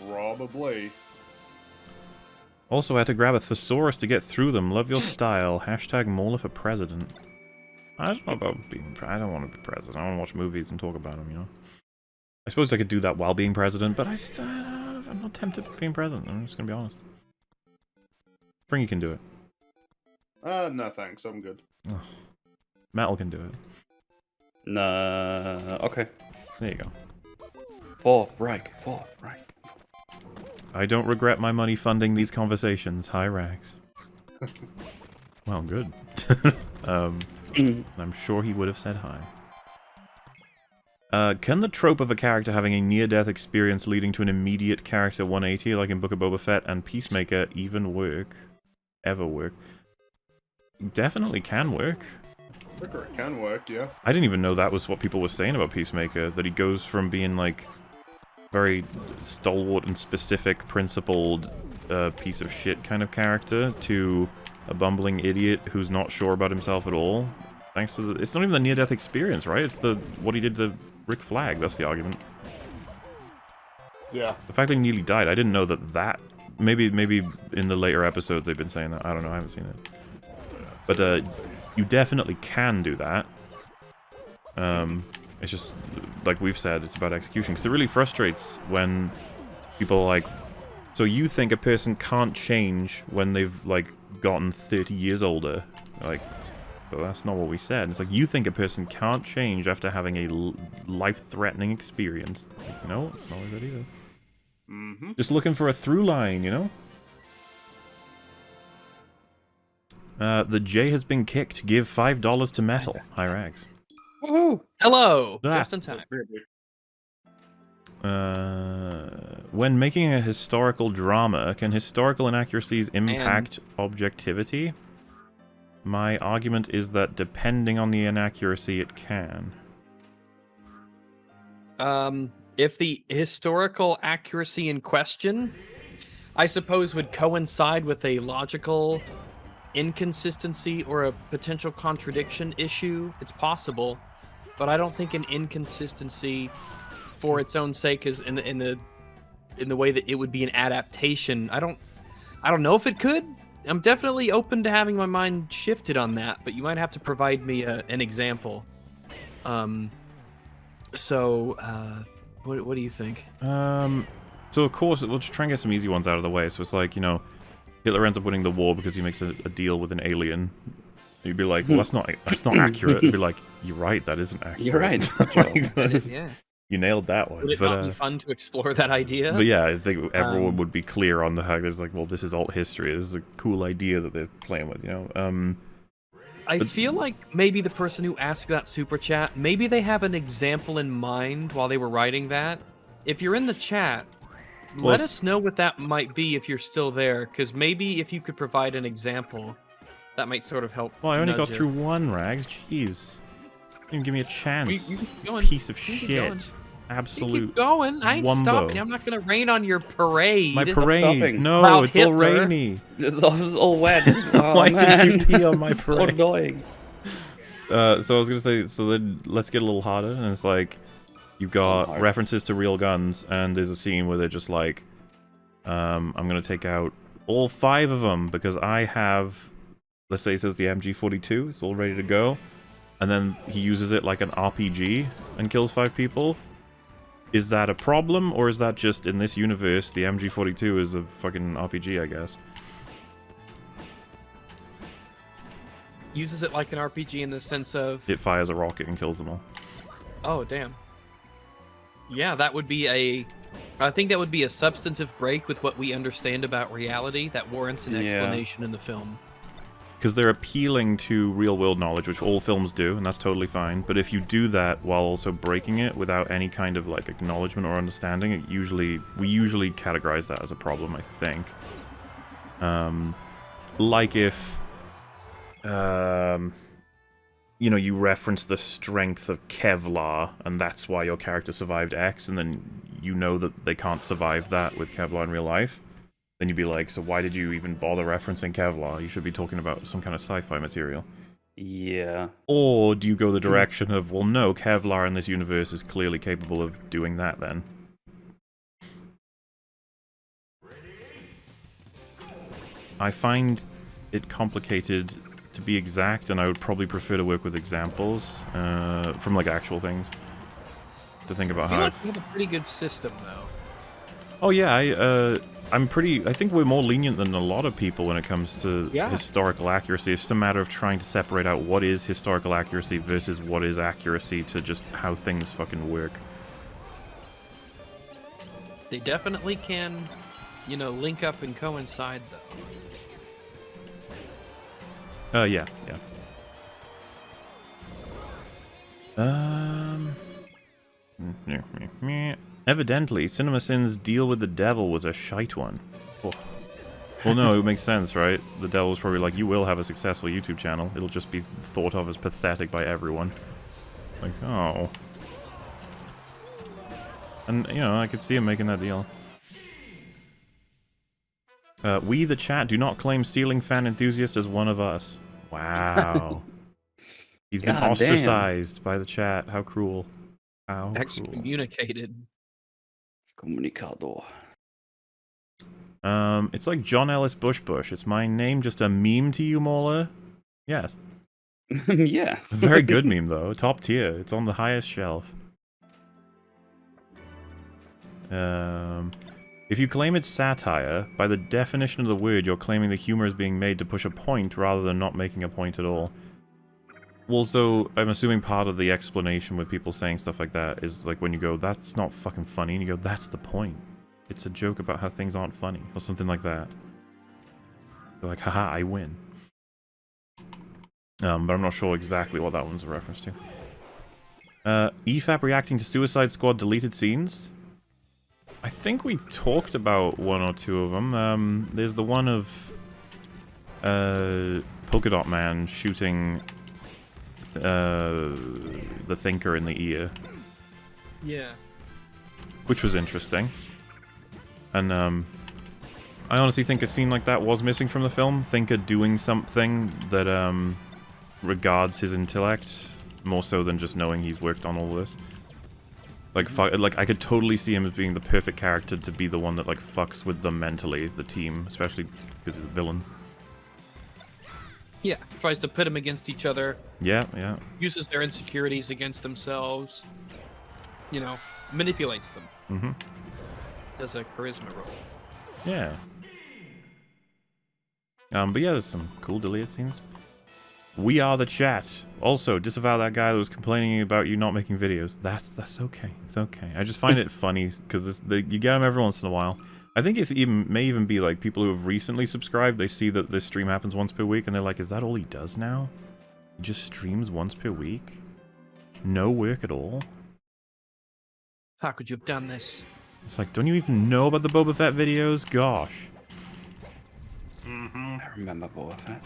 Probably. Also, I had to grab a thesaurus to get through them. Love your style. Hashtag Mauler for president. I don't know about being... I don't want to be president. I want to watch movies and talk about them, you know? I suppose I could do that while being president, but I'm not tempted by being president. I'm just going to be honest. Fringy can do it. No thanks. I'm good. Oh. Metal can do it. Nah, okay. There you go. Fourth Reich. I don't regret my money funding these conversations. Hi, Rags. Well, good. And I'm sure he would have said hi. Can the trope of a character having a near-death experience leading to an immediate character 180, like in Book of Boba Fett and Peacemaker, even work? Ever work? Definitely can work. It can work, yeah. I didn't even know that was what people were saying about Peacemaker, that he goes from being, like, very stalwart and specific, principled, piece of shit kind of character to a bumbling idiot who's not sure about himself at all. Thanks to the... It's not even the near-death experience, right? It's the... what he did to Rick Flag, that's the argument. Yeah. The fact that he nearly died, I didn't know that... Maybe in the later episodes they've been saying that. I don't know, I haven't seen it. But, you definitely can do that. It's just, like we've said, it's about execution. Because it really frustrates when people are like, so you think a person can't change when they've, like, gotten 30 years older? Like, well, that's not what we said. It's like, you think a person can't change after having a life-threatening experience. Like, no, it's not like that either. Mm-hmm. Just looking for a through line, you know? The J has been kicked. Give $5 to Metal. Hi, Rags. Woohoo! Hello! Ah. Just in time. When making a historical drama, can historical inaccuracies impact objectivity? My argument is that depending on the inaccuracy, it can. If the historical accuracy in question, I suppose, would coincide with a logical inconsistency or a potential contradiction issue, it's possible, but I don't think an inconsistency for its own sake is in the way that it would be an adaptation. I don't know if it could. I'm definitely open to having my mind shifted on that, but you might have to provide me an example. What do you think? So of course, we'll just try and get some easy ones out of the way. So it's like, you know, Hitler ends up winning the war because he makes a deal with an alien. You'd be like, well, that's not accurate. You'd be like, you're right, that isn't accurate. You're right. Yeah. You nailed that one. Would it not be fun to explore that idea? But yeah, I think everyone would be clear on the fact that it's like, well, this is alt history. This is a cool idea that they're playing with, you know? I feel like maybe the person who asked that super chat, maybe they have an example in mind while they were writing that. If you're in the chat, let us know what that might be if you're still there, because maybe if you could provide an example, that might sort of help. Well, I only got through one, Rags. Jeez. You didn't give me a chance. Piece of shit. Absolute keep going. I ain't wumbo. stopping. I'm not going to rain on your parade. My parade. No, it's all rainy. It's all wet. Oh, Why man. did you pee on my parade? So annoying. So I was going to say, so then let's get a little harder. And it's like, you've got references to real guns, and there's a scene where they're just like, I'm going to take out all 5 of them because I have, let's say it says the MG42. It's all ready to go. And then he uses it like an RPG and kills 5 people. Is that a problem, or is that just in this universe the MG42 is a fucking RPG, I guess? Uses it like an RPG in the sense of... It fires a rocket and kills them all. Oh, damn. Yeah, that would be I think that would be a substantive break with what we understand about reality that warrants an explanation in the film. Because they're appealing to real-world knowledge, which all films do, and that's totally fine. But if you do that while also breaking it without any kind of like acknowledgement or understanding, we usually categorize that as a problem, I think. Like if, you know, you reference the strength of Kevlar, and that's why your character survived X, and then you know that they can't survive that with Kevlar in real life. Then you'd be like, so why did you even bother referencing Kevlar? You should be talking about some kind of sci-fi material. Yeah. Or do you go the direction of, well, no, Kevlar in this universe is clearly capable of doing that then? I find it complicated to be exact, and I would probably prefer to work with examples from like actual things to think about how. I feel like we have a pretty good system, though. Oh yeah, I think we're more lenient than a lot of people when it comes to historical accuracy. It's just a matter of trying to separate out what is historical accuracy versus what is accuracy to just how things fucking work. They definitely can, you know, link up and coincide, though. Yeah. Evidently, CinemaSins' deal with the devil was a shite one. Oh. Well, no, it makes sense, right? The devil's probably like, you will have a successful YouTube channel. It'll just be thought of as pathetic by everyone. Like, oh. And, you know, I could see him making that deal. We, the chat, do not claim ceiling fan enthusiast as one of us. Wow. He's been ostracized by the chat. How cruel. How cruel. Excommunicated. Comunicado. It's like John Ellis Bush. Is my name just a meme to you, Mauler? Yes. Yes. Very good meme, though. Top tier. It's on the highest shelf. If you claim it's satire, by the definition of the word, you're claiming the humor is being made to push a point rather than not making a point at all. Well, so I'm assuming part of the explanation with people saying stuff like that is like when you go, that's not fucking funny, and you go, that's the point. It's a joke about how things aren't funny, or something like that. You're like, haha, I win. But I'm not sure exactly what that one's a reference to. EFAP reacting to Suicide Squad deleted scenes? I think we talked about one or two of them. There's the one of Polka Dot Man shooting the Thinker in the ear. Yeah. Which was interesting. And I honestly think a scene like that was missing from the film. Thinker doing something that regards his intellect more so than just knowing he's worked on all this. Like I could totally see him as being the perfect character to be the one that like fucks with them mentally, the team, especially because he's a villain. Yeah, tries to pit them against each other. Yeah, yeah. Uses their insecurities against themselves. You know, manipulates them. Mm-hmm. Does a charisma roll. Yeah. But yeah, there's some cool deleted scenes. We are the chat. Also, disavow that guy that was complaining about you not making videos. That's okay. It's okay. I just find it funny because you get them every once in a while. I think it's may even be like people who have recently subscribed. They see that this stream happens once per week, and they're like, "Is that all he does now? He just streams once per week, no work at all." How could you have done this? It's like, don't you even know about the Boba Fett videos? Gosh. I remember Boba Fett.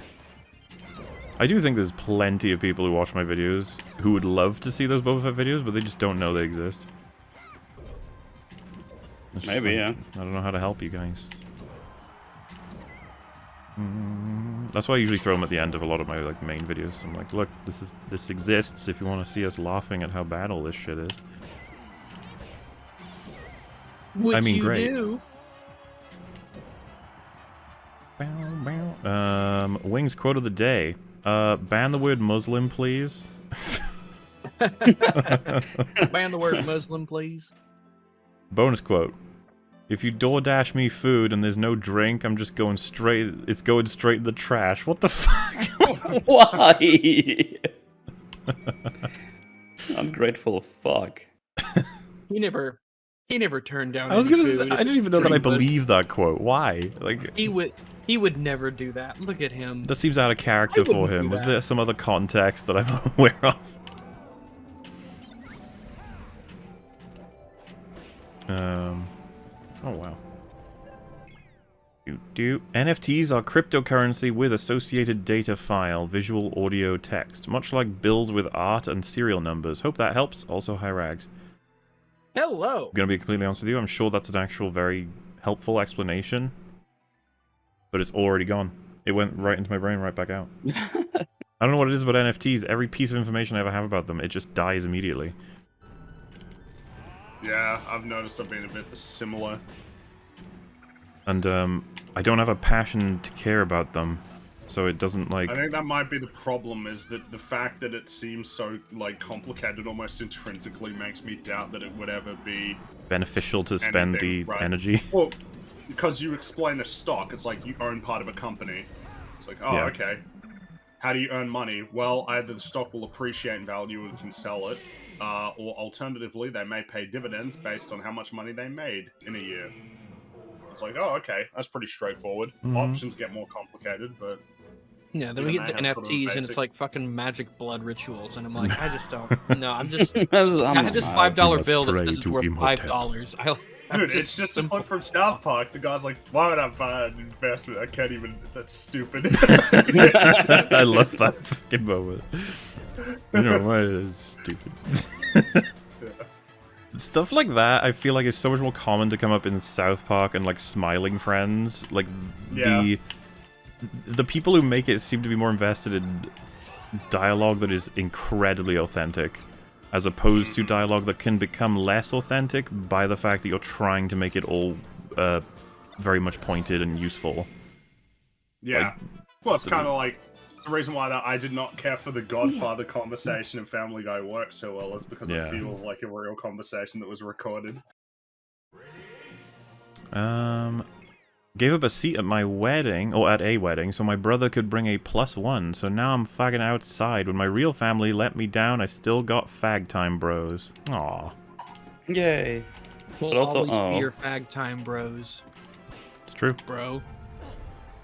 I do think there's plenty of people who watch my videos who would love to see those Boba Fett videos, but they just don't know they exist. Maybe, yeah. I don't know how to help you guys. That's why I usually throw them at the end of a lot of my like main videos. I'm like, look, this exists if you want to see us laughing at how bad all this shit is. Which I mean, you great. do. Wings quote of the day. Ban the word Muslim, please. Ban the word Muslim, please. Bonus quote. If you DoorDash me food and there's no drink, I'm just going straight... It's going straight in the trash. What the fuck? Why? Ungrateful fuck. He never turned down. I was gonna any say, food I didn't even know that I during this. believed that quote. Why? Like He would never do that. Look at him. that seems out of character for him. Was there some other context that I'm not aware of? Oh wow. NFTs are cryptocurrency with associated data file, visual, audio, text, much like bills with art and serial numbers. Hope that helps. Also, hi Rags. Hello. I'm gonna be completely honest with you. I'm sure that's an actual very helpful explanation, but it's already gone. It went right into my brain, right back out. I don't know what it is about NFTs. Every piece of information I ever have about them, it just dies immediately. Yeah, I've noticed I've been a bit similar. And I don't have a passion to care about them, so it doesn't like... I think that might be the problem, is that the fact that it seems so, like, complicated almost intrinsically makes me doubt that it would ever be... beneficial to spend anything, the right? energy. Well, because you explain a stock, it's like you own part of a company. It's like, oh, Yeah. okay. How do you earn money? Well, either the stock will appreciate in value and can sell it, or alternatively, they may pay dividends based on how much money they made in a year. It's like, oh, okay, that's pretty straightforward. Mhm. Options get more complicated, but... Yeah, then we get the NFTs and it's like fucking magic blood rituals, and I'm like, I just don't. No, I'm just. I have this $5 bill that says it's worth $5. Dude, it's just a clip from South Park. The guy's like, "Why would I buy an investment? I can't even. That's stupid." I love that fucking moment. You know what is stupid? Stuff like that, I feel like is so much more common to come up in South Park and like Smiling Friends. Like the people who make it seem to be more invested in dialogue that is incredibly authentic, as opposed to dialogue that can become less authentic by the fact that you're trying to make it all very much pointed and useful. Yeah. Like, Well, it's kind of like the reason why that I did not care for the Godfather conversation in Family Guy works so well is because it feels like a real conversation that was recorded. Gave up a seat at my wedding, or at a wedding, so my brother could bring a +1, so now I'm fagging outside. When my real family let me down, I still got fag time, bros. Aw. Yay. We'll always be your fag time bros. It's true. Bro.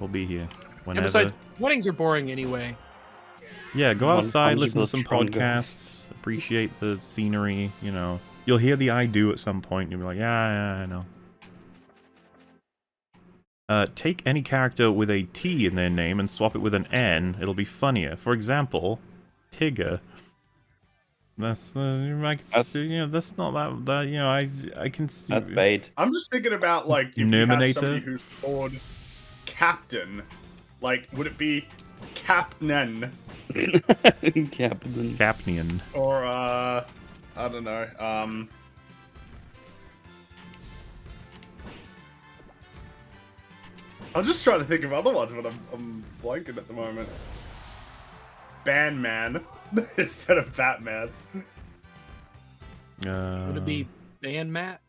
We'll be here whenever. And besides, weddings are boring anyway. Yeah, go outside, listen to some podcasts, appreciate the scenery, you know. You'll hear the I do at some point, you'll be like, yeah, I know. Take any character with a T in their name and swap it with an N, it'll be funnier. For example, Tigger. That's, you know, that's not that, you know, I can see. That's bait. I'm just thinking about, like, if you had somebody who's called Captain, like, would it be Capnen? Captain. Capnian. Or, I don't know, I'm just trying to think of other ones, but I'm blanking at the moment. Bandman instead of Batman. Would it be Ban Matt?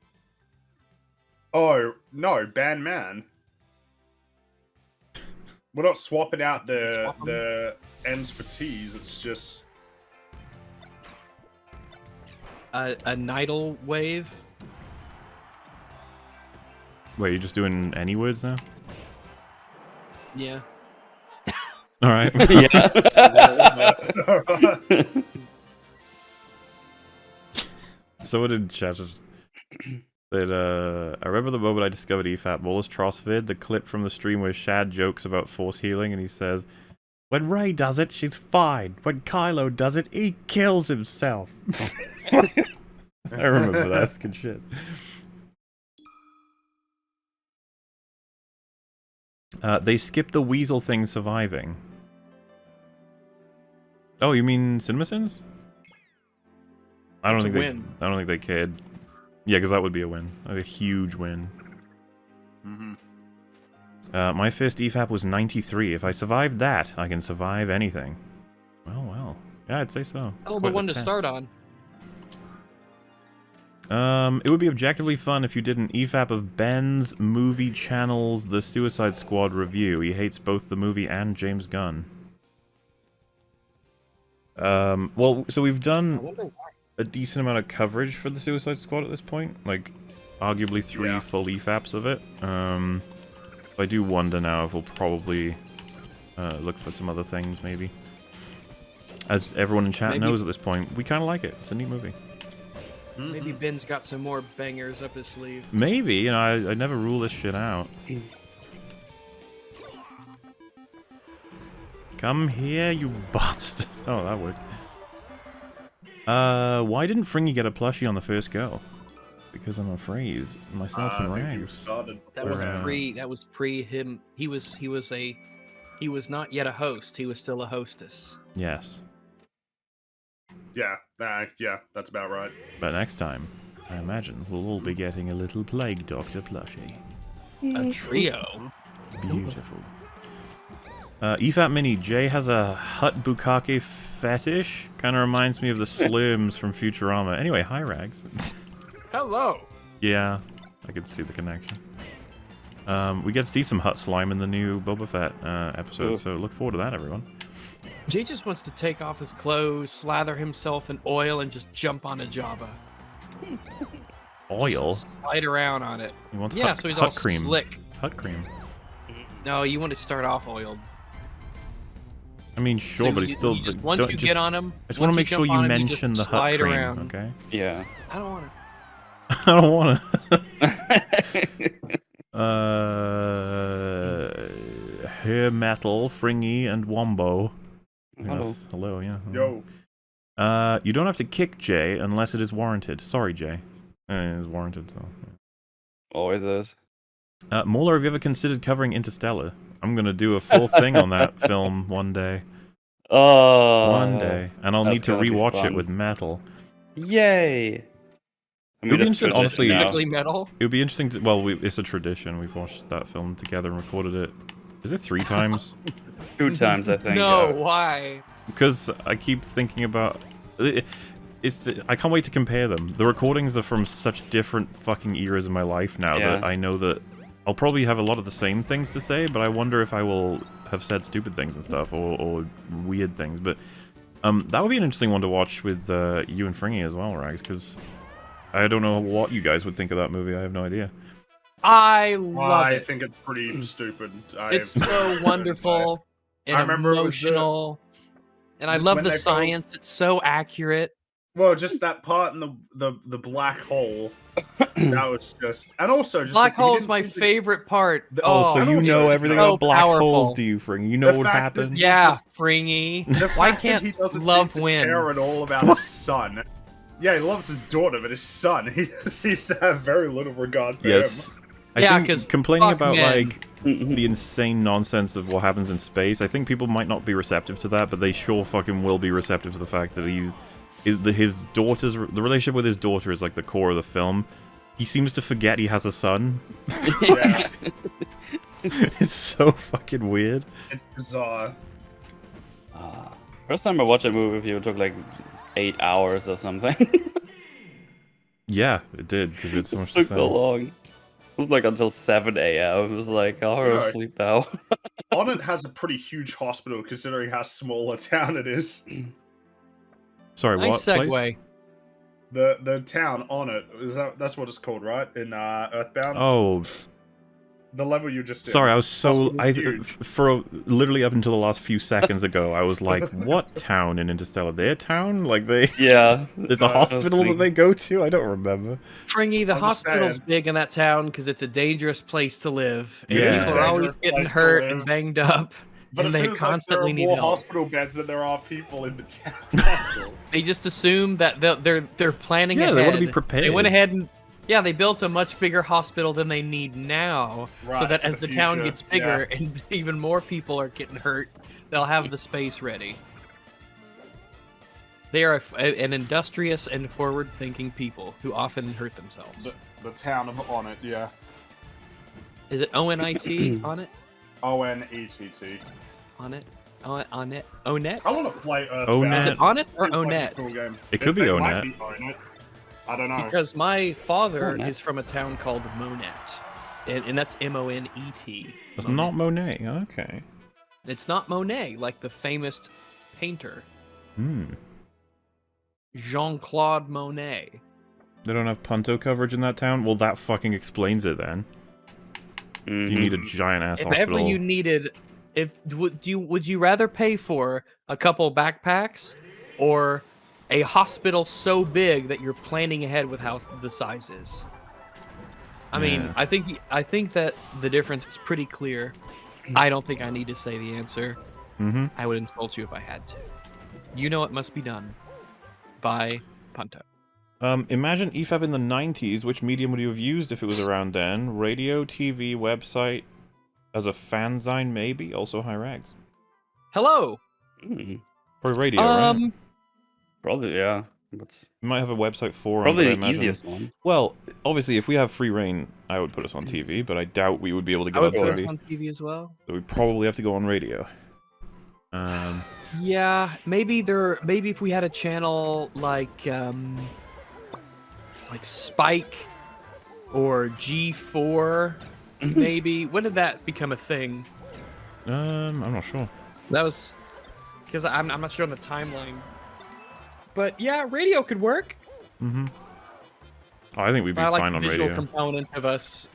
Oh no, Bandman. We're not swapping out the N's for T's. It's just a Nidal wave. Wait, you're just doing any words now? Yeah. All right. Yeah. Someone in chat just said, I remember the moment I discovered EFAP. Wallace Trossvid, the clip from the stream where Shad jokes about force healing, and he says, when Ray does it, she's fine. When Kylo does it, he kills himself. I remember that. That's good shit. They skipped the weasel thing surviving. Oh, you mean CinemaSins? I don't think they cared. Yeah, because that would be a win. Like a huge win. My first EFAP was 93. If I survived that, I can survive anything. Well. Yeah, I'd say so. A little bit one to start on. It would be objectively fun if you did an EFAP of Ben's movie channel's The Suicide Squad review. He hates both the movie and James Gunn. Well, so we've done a decent amount of coverage for The Suicide Squad at this point. Like, arguably 3 full EFAPs of it. I do wonder now if we'll probably look for some other things, maybe. As everyone in chat knows at this point, we kind of like it. It's a neat movie. Maybe Ben's got some more bangers up his sleeve. Maybe, you know, I never rule this shit out. Come here, you bastard. Oh, that worked. Why didn't Fringy get a plushie on the first go? Because I'm afraid myself and Rags. That was pre him. He was not yet a host. He was still a hostess. Yes. yeah, that's about right. But next time, I imagine we'll all be getting a little Plague Doctor plushie. A trio. Beautiful. EFAP Mini, Jay has a hut bukkake fetish. Kind of reminds me of the Slurms from Futurama. Anyway, hi Rags. Hello. Yeah, I could see the connection. We get to see some hut slime in the new Boba Fett episode, so look forward to that, everyone. Jay just wants to take off his clothes, slather himself in oil, and just jump on a Jabba. Oil? Just slide around on it. He wants so he's all cream. slick. Hut cream. No, you want to start off oiled. I mean, sure, but it's still. Just once you get on him, I just want to make sure you mention the hut cream, around. okay? Yeah. I don't want to. I don't want to. Hair Metal, Fringy, and Wombo. Hello. Yes, hello, yeah. Yo. You don't have to kick Jay unless it is warranted. Sorry, Jay. It is warranted, so. Always is. Moeller, have you ever considered covering Interstellar? I'm gonna do a full thing on that film one day. Oh. One day. And I'll need to rewatch it with metal. Yay! I mean, it would be interesting, honestly. Metal? It would be interesting to, well, it's a tradition. We've watched that film together and recorded it. Is it 3 times? 2 times, I think. No, why? Because I keep thinking about... I can't wait to compare them. The recordings are from such different fucking eras in my life now that I know that I'll probably have a lot of the same things to say, but I wonder if I will have said stupid things and stuff, or weird things. But that would be an interesting one to watch with you and Fringy as well, Rags, because I don't know what you guys would think of that movie. I have no idea. I love it. I think it's pretty stupid. It's so wonderful and emotional, and I love the science. It's so accurate. Well, just that part in the black hole. That was just, and also just black hole is my favorite part. Oh, so you know everything about black holes, do you, Fringy? You know what happened? Yeah, Fringy. Why can't he doesn't love seem to win? care at all about his son. Yeah, he loves his daughter, but his son, he seems to have very little regard for him. I think complaining about like the insane nonsense of what happens in space, I think people might not be receptive to that, but they sure fucking will be receptive to the fact that his daughter's the relationship with his daughter is like the core of the film. He seems to forget he has a son. Yeah. It's so fucking weird. It's bizarre. First time I watched a movie with you, it took like 8 hours or something. Yeah, it did, because it's so much It took so long. It was like until 7 a.m. It was like, I'll go to sleep now. On it has a pretty huge hospital, considering how small a town it is. Sorry, nice what? Segue. Place? The town on it, that's what it's called, right? In Earthbound? Oh. The level you just did. Sorry, I was so... literally up until the last few seconds ago, I was like, what town in Interstellar? Their town? Like, they... Yeah. There's a hospital that they go to? I don't remember. Fringy, the hospital's big in that town because it's a dangerous place to live. And Yeah. people are always getting hurt and banged up. But and it they feels constantly like need there are more help. hospital beds than there are people in the town. They just assume that they're planning ahead. Yeah, they want to be prepared. They went ahead and they built a much bigger hospital than they need now, so Right, that for as the the town future, gets bigger and even more people are getting hurt, they'll have the space ready. They are an industrious and forward-thinking people who often hurt themselves. The town of On It, yeah. Is it ONIT on it? ONETT. On it? On it? Onet? I want to play Earthbound. Onet. Is it on it or Seems like a Onet? cool game. It could be might Onet. be Onet. I don't know. Because my father Monet. is from a town called Monet, and that's M-O-N-E-T. It's not Monet. Okay. It's not Monet, like the famous painter Jean-Claude Monet. They don't have Punto coverage in that town? Well, that fucking explains it then. You need a giant-ass If hospital. ever you needed, would you rather pay for a couple backpacks or a hospital so big that you're planning ahead with how the size is? I mean, Yeah. I think that the difference is pretty clear. I don't think I need to say the answer. I would insult you if I had to. You know it must be done by Punto. Imagine EFAP in the 90s. Which medium would you have used if it was around then? Radio, TV, website, as a fanzine, maybe? Also high rags. Hello! Probably radio, right? Probably, yeah. You might have a website for Probably it, I the imagine. easiest one. Well, obviously, if we have free reign, I would put us on TV, but I doubt we would be able to I get would on put us TV. on TV as well. So we probably have to go on radio. Yeah, maybe if we had a channel like Spike or G4, maybe. When did that become a thing? I'm not sure. That was because I'm not sure on the timeline. But yeah, radio could work. Oh, I think we'd be I like fine the on visual radio. component of us,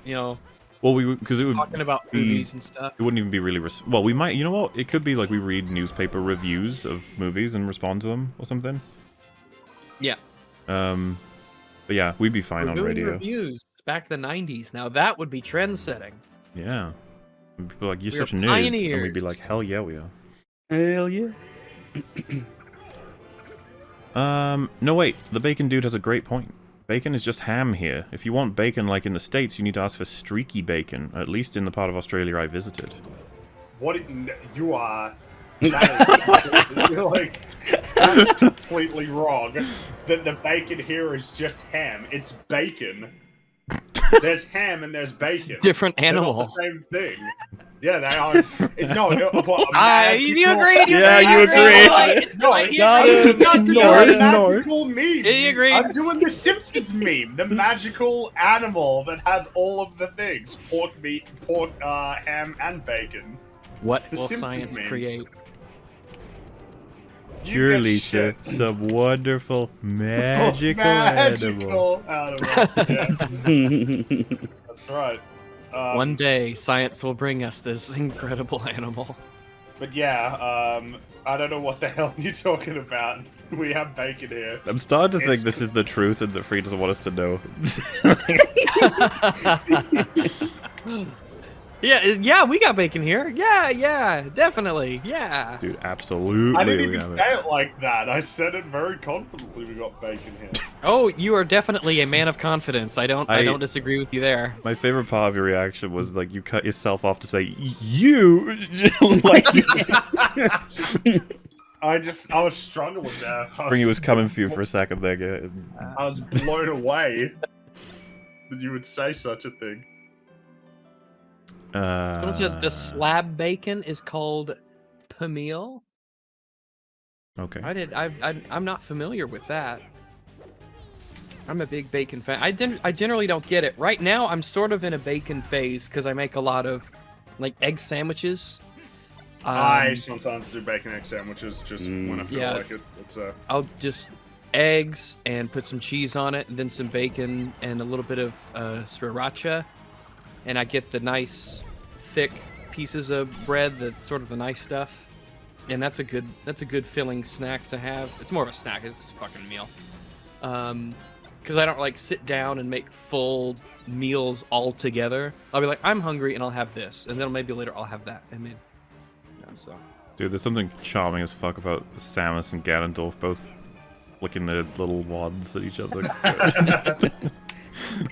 Well, because it would talking about be, movies and stuff. It wouldn't even be really. Well, we might. You know what? It could be like we read newspaper reviews of movies and respond to them or something. Yeah. But yeah, we'd be fine on radio. Reviews back in the 90s. Now that would be trend setting. Yeah. And people are like, you're We such are nerds, and we'd pioneers. be like, hell yeah, we are. Hell yeah. No wait, the bacon dude has a great point. Bacon is just ham here. If you want bacon like in the States, you need to ask for streaky bacon, at least in the part of Australia I visited. What you are? That is, like, that's completely wrong. That the bacon here is just ham. It's bacon. There's ham and there's bacon. Different They're not animal. the same thing. Yeah, they are. No, you agree? Yeah, you agree. No, Got it's it. not Ignore a it, ignore it. magical meme. You agree? I'm doing the Simpsons meme. The magical animal that has all of the things: pork, meat, ham, and bacon. What The will Simpsons science meme. create? Surely, sir, some wonderful magical animal. Yeah. That's right. One day, science will bring us this incredible animal. But yeah, I don't know what the hell you're talking about. We have bacon here. I'm starting to think this is the truth and that Free doesn't want us to know. Yeah, we got bacon here. Yeah, definitely. Yeah. Dude, absolutely. I didn't we even have say it like that. I said it very confidently. We got bacon here. Oh, you are definitely a man of confidence. I don't disagree with you there. My favorite part of your reaction was like you cut yourself off to say you like I was struggling there. Springy was coming for you for a second there. I was blown away that you would say such a thing. Someone said the slab bacon is called pamil. Okay. I'm not familiar with that. I'm a big bacon fan. I generally don't get it. Right now, I'm sort of in a bacon phase because I make a lot of like egg sandwiches. I sometimes do bacon egg sandwiches just when I feel like it. I'll just eggs and put some cheese on it, and then some bacon and a little bit of sriracha, and I get the nice thick pieces of bread, that's sort of the nice stuff, and that's a good filling snack to have. It's more of a snack. It's just a fucking meal. Because I don't like sit down and make full meals all together. I'll be like, I'm hungry and I'll have this, and then maybe later I'll have that. I mean, so. Dude, there's something charming as fuck about Samus and Ganondorf both flicking their little wands at each other.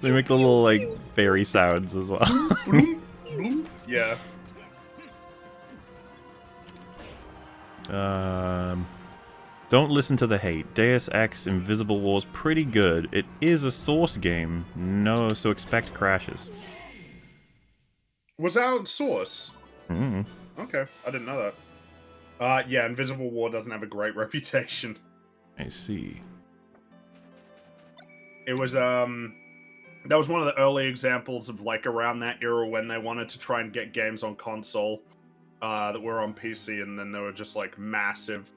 They make the little like fairy sounds as well. Yeah. Don't listen to the hate. Deus Ex Invisible War's pretty good. It is a Source game. No, so expect crashes. Was that Source? Mm. Okay, I didn't know that. Yeah, Invisible War doesn't have a great reputation. I see. It was, that was one of the early examples of, like, around that era when they wanted to try and get games on console, that were on PC, and then they were just, like, massive.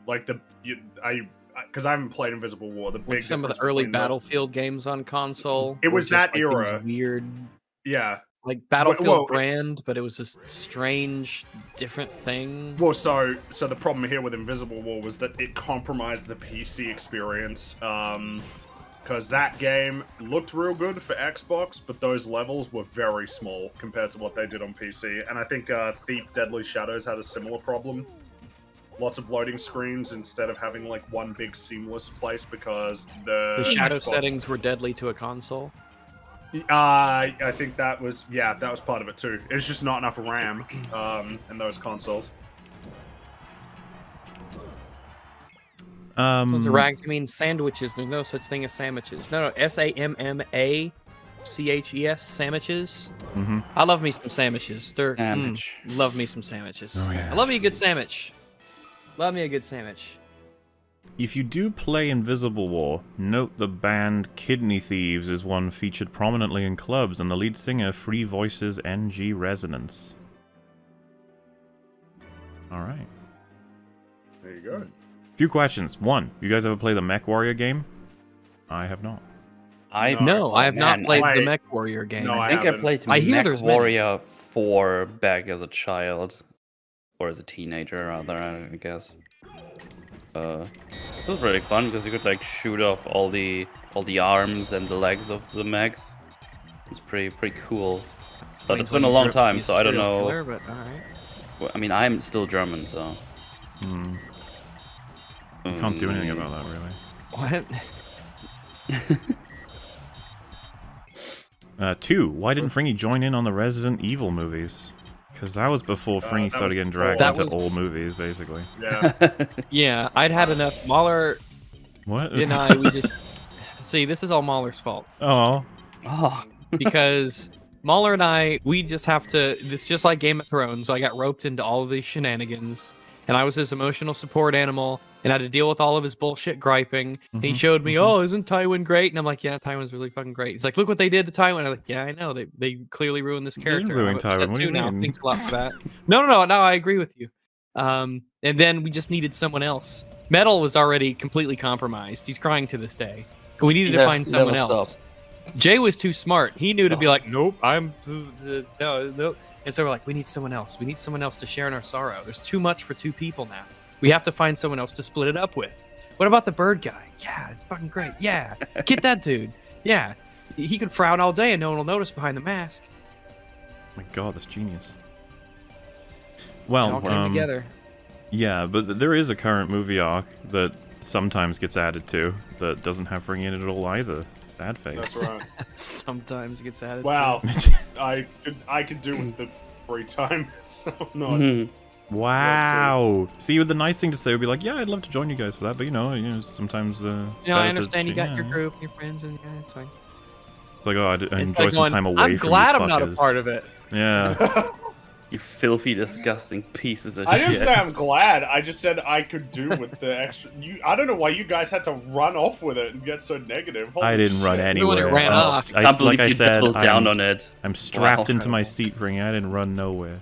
Like, because I haven't played Invisible War, the big like some of the early Battlefield games on console. It was that like era. these weird. Yeah. Like Battlefield brand, but it was this strange, different thing. Well, so the problem here with Invisible War was that it compromised the PC experience, because that game looked real good for Xbox, but those levels were very small compared to what they did on PC. And I think Thief Deadly Shadows had a similar problem. Lots of loading screens instead of having like one big seamless place because the shadow Xbox settings were deadly to a console. I think that was part of it too. It's just not enough RAM in those consoles. Sounds of rags. I mean sandwiches. There's no such thing as sandwiches. No, SAMMACHES, sandwiches. Mm-hmm. I love me some sandwiches. Sandwich. Love me some sandwiches. Oh, yeah. I love me a good sandwich. Love me a good sandwich. If you do play Invisible War, note the band Kidney Thieves is one featured prominently in clubs, and the lead singer free voices NG Resonance. Alright. There you go. Few questions. One, you guys ever play the Mech Warrior game? I have not. I have not played the Mech Warrior game. I think I played Mech Warrior 4 back as a child, or as a teenager rather, I guess. It was really fun because you could like shoot off all the arms and the legs of the mechs. It was pretty cool. But it's been a long time, so I don't know. Killer, but all right. Well, I mean, I'm still German, so. You can't do anything about that, really. What? 2. Why didn't Fringy join in on the Resident Evil movies? Because that was before Fringy started getting dragged into old movies, basically. Yeah. Yeah, I'd had enough. Mahler What? and I, we just... See, this is all Mahler's fault. Oh. Because Mahler and I, we just have to... It's just like Game of Thrones. So I got roped into all of these shenanigans. And I was his emotional support animal. And I had to deal with all of his bullshit griping. And he showed me, oh, isn't Tywin great? And I'm like, yeah, Tywin's really fucking great. He's like, look what they did to Tywin. I'm like, yeah, I know. They clearly ruined this character. ruin Tywin. What do you now. mean? Thanks a lot for that. No, I agree with you. And then we just needed someone else. Metal was already completely compromised. He's crying to this day. We needed to find someone else. Jay was too smart. He knew to be like, nope, no. And so we're like, we need someone else. We need someone else to share in our sorrow. There's too much for 2 people now. We have to find someone else to split it up with. What about the bird guy? Yeah, it's fucking great. Yeah, get that dude. Yeah, he could frown all day and no one will notice behind the mask. My God, that's genius. Well, it all came together. Yeah, but there is a current movie arc that sometimes gets added to that doesn't have Fringy in it at all either. Sad face. That's right. Sometimes gets added. Wow, I could do with the free time. So no. Wow. See, the nice thing to say would be like, yeah, I'd love to join you guys for that, but sometimes. I understand you got your group, your friends, and it's fine. It's like, oh, I enjoy some time away from you. I'm glad I'm not a part of it. Yeah. You filthy, disgusting pieces of shit. I didn't say I'm glad. I just said I could do with the extra. I don't know why you guys had to run off with it and get so negative. Holy I didn't run shit. anywhere. It ran off. I can't believe you doubled down on it. I'm strapped into my seat, Fringy. I didn't run nowhere.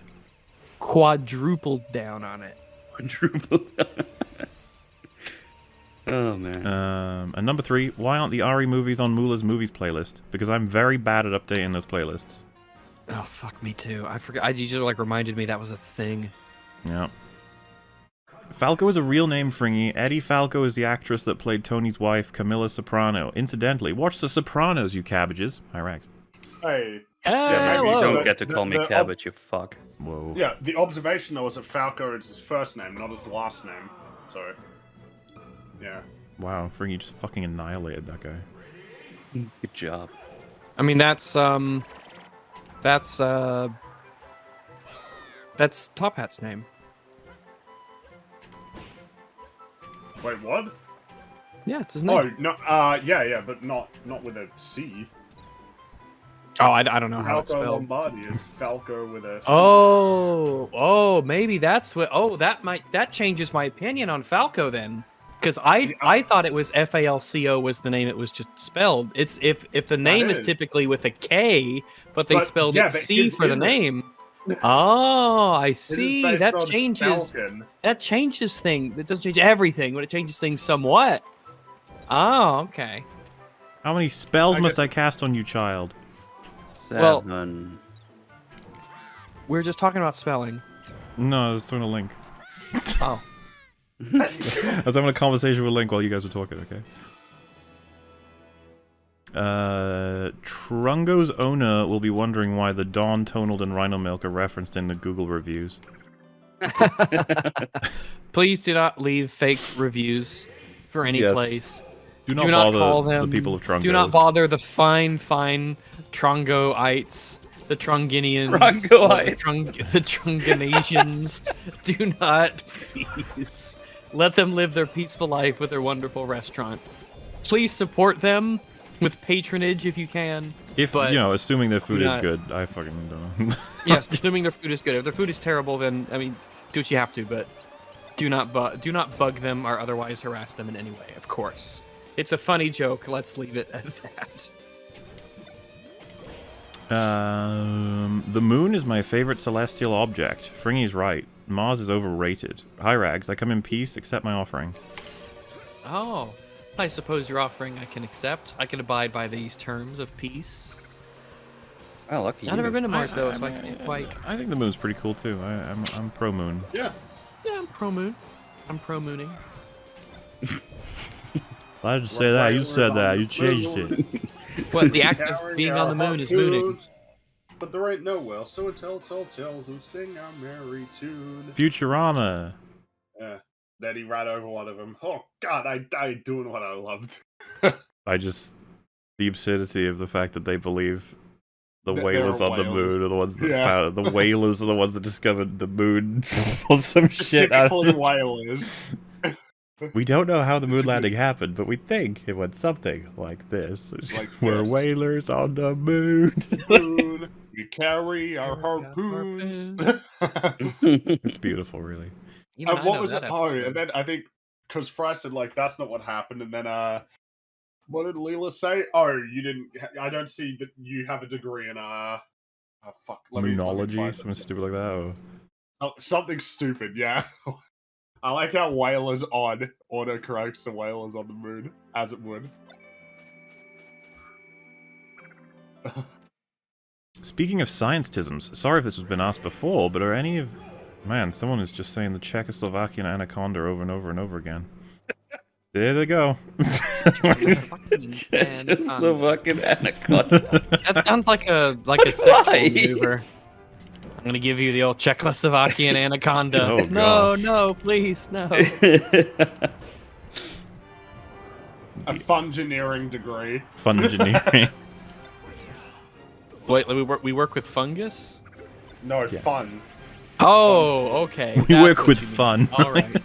Quadrupled down on it. Quadrupled down. Oh, man. And number 3, why aren't the Ari movies on Mula's movies playlist? Because I'm very bad at updating those playlists. Oh, fuck me too. I forgot. You just reminded me that was a thing. Yeah. Falco is a real name, Fringy. Eddie Falco is the actress that played Tony's wife, Camilla Soprano. Incidentally, watch The Sopranos, you cabbages. Hi, Rags. Hey. Yeah, maybe you don't get to call me cabbage, you fuck. Whoa. Yeah, the observation though was that Falco is his first name, not his last name. So, yeah. Wow, Fringy just fucking annihilated that guy. Good job. I mean, that's Top Hat's name. Wait, what? Yeah, it's his name. Oh no, yeah, but not with a C. Oh, I don't know how it's Falco spelled. Lombardi is Falco with a C. Oh, maybe that's what. Oh, that changes my opinion on Falco then, because I thought it was Falco was the name it was just spelled. It's if the name is typically with a K, but they spelled it C for the name. Oh, I see. That changes. Falcon. That changes things. It doesn't change everything, but it changes things somewhat. Oh, okay. How many spells must I cast on you, child? 7. Well, we're just talking about spelling. No, I was throwing a link. Oh. I was having a conversation with Link while you guys were talking, okay? Trungo's owner will be wondering why the Dawn, Tonald, and Rhino Milk are referenced in the Google reviews. Please do not leave fake reviews for any place. Do not bother call them, the people of Trungos. Do not bother the fine Trungoites, the Trunginians, the Trunganasians. Do not, please. Let them live their peaceful life with their wonderful restaurant. Please support them with patronage if you can. Assuming their food is good. I fucking don't know. Yes, assuming their food is good. If their food is terrible, then, I mean, do what you have to, but do not bug them or otherwise harass them in any way, of course. It's a funny joke. Let's leave it at that. The moon is my favorite celestial object. Fringy's right. Mars is overrated. Hi, Rags. I come in peace. Accept my offering. Oh. I suppose your offering I can accept. I can abide by these terms of peace. Oh, lucky I've never you. been to Mars though, so I can't quite. I think the moon's pretty cool too. I'm pro moon. Yeah. Yeah, I'm pro moon. I'm pro mooning. I didn't say that. You said that. You changed it. What, the act of being on the moon is mooning. But there ain't nowhere, so tell tales and sing our merry tune. Futurama. Yeah. Then he ran over one of them. Oh God, I died doing what I loved. The absurdity of the fact that they believe the That whalers there are on the whales. moon are the ones that Yeah. found the whalers are the ones that discovered the moon or some shit. Specifically whalers. We don't know how the moon landing happened, but we think it went something like this. Like We're this. whalers on the moon. Moon, we carry our harpoons. It's beautiful, really. Even I what know was that it? Oh, episode. and then I think because Fry said like that's not what happened, and then what did Leela say? Oh, you didn't. I don't see that you have a degree in oh, fuck. Let me Moonology, find something it. stupid like that. Or... Oh, something stupid, yeah. I like how whalers on autocorrects to whalers on the moon, as it would. Speaking of scientisms, sorry if this has been asked before, but are any of... Man, someone is just saying the Czechoslovakian anaconda over and over and over again. There they go. Czechoslovakian anaconda. That sounds like a sexual maneuver. I'm gonna give you the old Czechoslovakian anaconda. Oh, no, no, please, no. A fungineering degree. Fungineering. Wait, we work with fungus? No, Yes. fun. Oh, okay. We that's work what with you mean. fun. All right.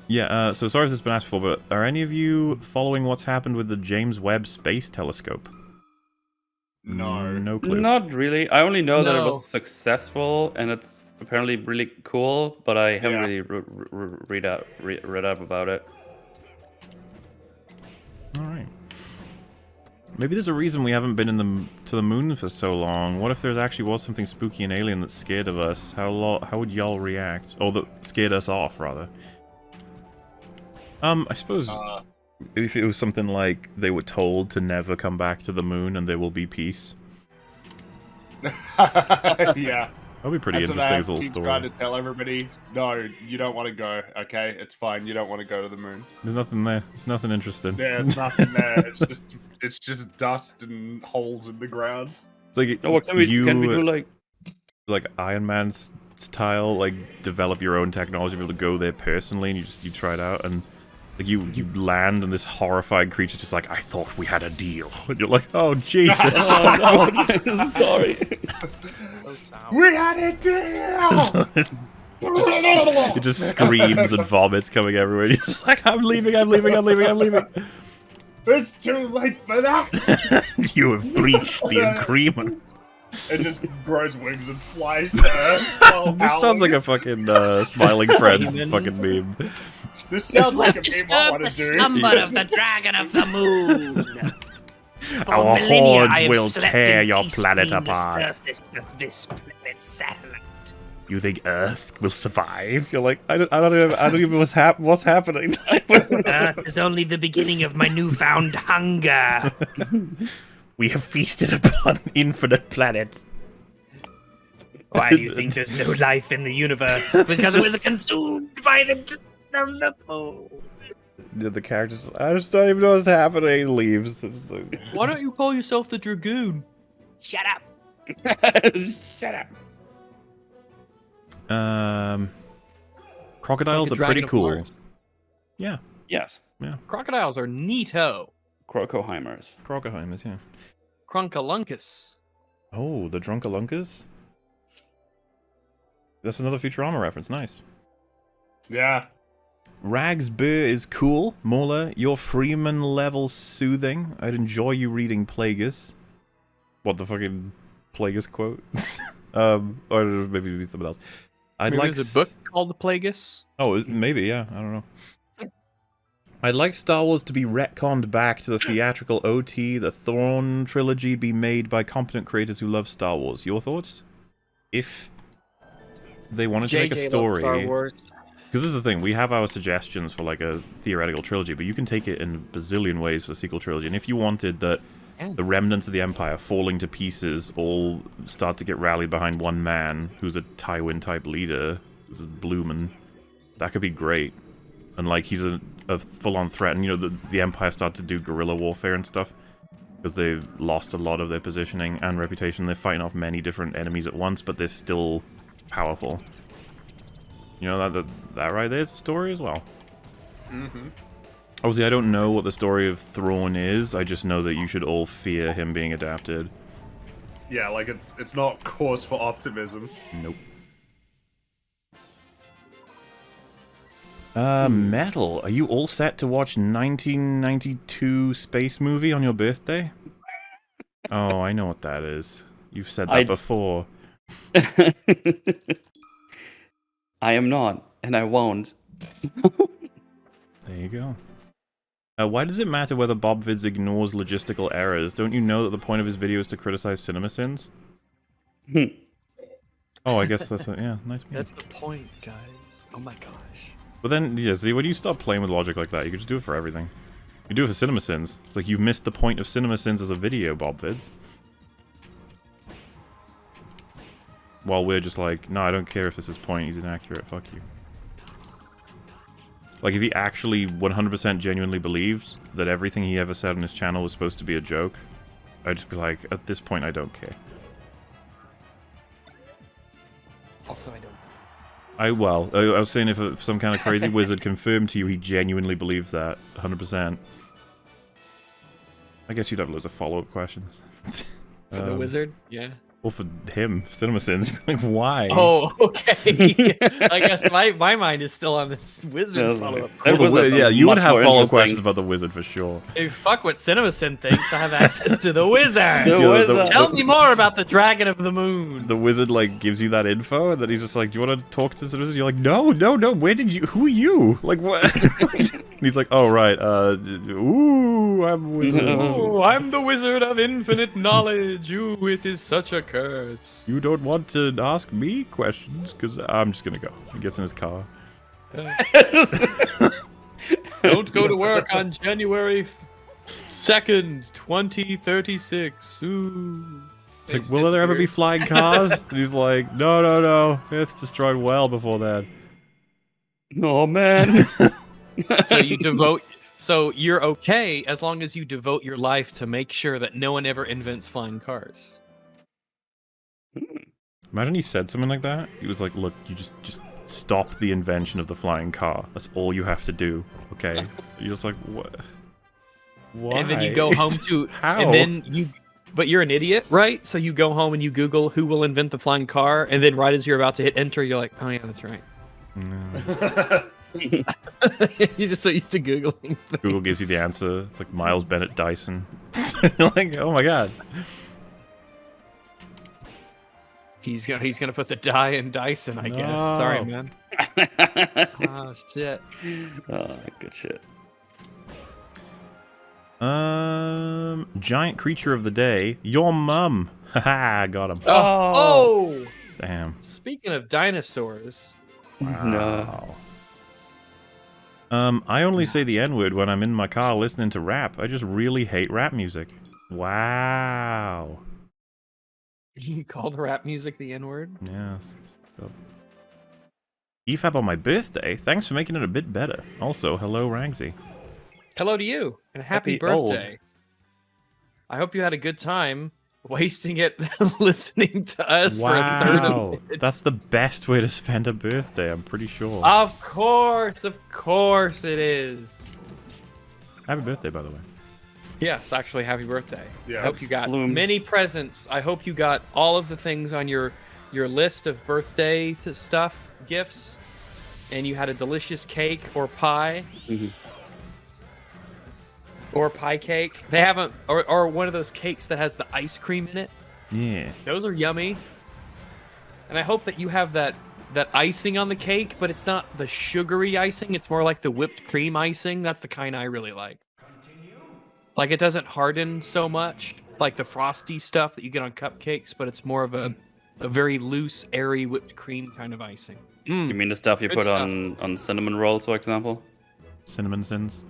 Yeah, so sorry if this has been asked before, but are any of you following what's happened with the James Webb Space Telescope? No. No clue. Not really. I only know that it No. was successful and it's apparently really cool, but I haven't Yeah. really read up about it. Alright. Maybe there's a reason we haven't been to the moon for so long. What if there actually was something spooky and alien that scared of us? How would y'all react? Or that scared us off, rather. I suppose if it was something like they were told to never come back to the moon and there will be peace. Yeah. That'd be pretty That's what interesting I as a little keep story. trying to tell everybody, no, you don't want to go, okay? It's fine, you don't want to go to the moon. There's nothing there. It's nothing interesting. Yeah, it's nothing there. It's just dust and holes in the ground. It's like Oh, what can we do like Iron Man style, like develop your own technology, be able to go there personally, and you try it out, and like you land, and this horrified creature's just like, I thought we had a deal, and you're like, oh Jesus, Oh no, I'm sorry. We had a deal! It just screams and vomits coming everywhere. You're just like, I'm leaving, I'm leaving, I'm leaving, I'm leaving. It's too late for that! You have breached the agreement. It just grows wings and flies to Earth. while This sounds howling. like a fucking Smiling Friends fucking meme. This sounds like a meme I want the to do. slumber of the dragon of the moon. For Our millennia, hordes I have will slept tear in your peace planet beneath the apart. surface of this planet's satellite. You think Earth will survive? You're like, I don't even know what's happening. Earth is only the beginning of my newfound hunger. We have feasted upon infinite planets. Why do you think there's no life in the universe? Because it was consumed by the moon. The characters, I just don't even know what's happening. He leaves. It's like- Why don't you call yourself the Dragoon? Shut up. Shut up. Crocodiles It's like a are pretty dragon of cool. Mars. Yeah. Yes. Yeah. Crocodiles are neato. Crocoheimers. Crocoheimers, yeah. Crunkalunkus. Oh, the Drunkalunkas? That's another Futurama reference. Nice. Yeah. Rags Burr is cool. Mola, your Freeman level soothing. I'd enjoy you reading Plagueis. What the fucking Plagueis quote? Or maybe something else. Maybe there's a book called The Plagueis. Oh, maybe, yeah. I don't know. I'd like Star Wars to be retconned back to the theatrical OT, the Thrawn trilogy be made by competent creators who love Star Wars. Your thoughts? If they wanted to make a JJ story. loves Star Wars. Because this is the thing, we have our suggestions for like a theoretical trilogy, but you can take it in a bazillion ways for a sequel trilogy. And if you wanted that the remnants of the Empire falling to pieces all start to get rallied behind one man who's a Tywin-type leader, who's a Bloomin', that could be great. And like he's a full-on threat, and you know the Empire start to do guerrilla warfare and stuff because they've lost a lot of their positioning and reputation. They're fighting off many different enemies at once, but they're still powerful. You know, that right there is a story as well. Mm-hmm. Obviously, I don't know what the story of Thrawn is. I just know that you should all fear him being adapted. Yeah, like it's not cause for optimism. Nope. Metal, are you all set to watch 1992 space movie on your birthday? Oh, I know what that is. You've said that before. I am not, and I won't. There you go. Why does it matter whether BobVids ignores logistical errors? Don't you know that the point of his video is to criticize CinemaSins? Oh, I guess that's yeah, nice meeting. That's the point, guys. Oh my gosh. But then, yeah, see, when you stop playing with logic like that, you can just do it for everything. You do it for CinemaSins. It's like you've missed the point of CinemaSins as a video, BobVids. While we're just like, no, I don't care if this is point, he's inaccurate, fuck you. Like, if he actually 100% genuinely believes that everything he ever said on his channel was supposed to be a joke, I'd just be like, at this point, I don't care. Also, I don't. I was saying if some kind of crazy wizard confirmed to you he genuinely believes that, 100%. I guess you'd have loads of follow-up questions. For the wizard? Yeah. Well, for him, CinemaSins, like, why? Oh, okay. I guess my mind is still on this wizard follow-up. Yeah, you would have follow-up questions about the wizard for sure. Hey, fuck what CinemaSin thinks. I have access to the wizard. Wizard. Tell me more about the Dragon of the Moon. The wizard, like, gives you that info, and then he's just like, do you want to talk to CinemaSins? You're like, no, who are you? Like, what? And he's like, oh, right, ooh, I'm a wizard. Oh, I'm the wizard of infinite knowledge. Ooh, it is such a curse. You don't want to ask me questions, because I'm just gonna go. He gets in his car. Don't go to work on January 2nd, 2036. Ooh. It's like, will there ever be flying cars? And he's like, no. It's destroyed well before that. Oh, man. So you're okay as long as you devote your life to make sure that no one ever invents flying cars. Imagine he said something like that. He was like, look, you just stop the invention of the flying car. That's all you have to do, okay? You're just like, what? Why? And then you go home to... How? And then you... But you're an idiot, right? So you go home and you Google who will invent the flying car, and then right as you're about to hit enter, you're like, oh yeah, that's right. No. You're just so used to Googling things. Google gives you the answer. It's like Miles Bennett Dyson. You're like, oh my god. He's gonna put the die in Dyson, I guess. Sorry, man. Oh shit. Oh, good shit. Giant creature of the day. Your mum. Haha, got him. Oh! Damn. Speaking of dinosaurs. Wow. I only say the N-word when I'm in my car listening to rap. I just really hate rap music. Wow. You called rap music the N-word? Yes. EFAP on my birthday? Thanks for making it a bit better. Also, hello, Rangsy. Hello to you, and happy birthday. I hope you had a good time wasting it listening to us for a third of it. That's the best way to spend a birthday, I'm pretty sure. Of course it is. Happy birthday, by the way. Yes, actually, happy birthday. Yeah, I hope you got many presents. I hope you got all of the things on your list of birthday stuff, gifts, and you had a delicious cake or pie. Mm-hmm. Or pie cake. They haven't, or one of those cakes that has the ice cream in it. Yeah. Those are yummy. And I hope that you have that icing on the cake, but it's not the sugary icing. It's more like the whipped cream icing. That's the kind I really like. Like, it doesn't harden so much, like the frosty stuff that you get on cupcakes, but it's more of a a very loose, airy whipped cream kind of icing. You mean the stuff you Good put stuff. on cinnamon rolls, for example? CinemaSins.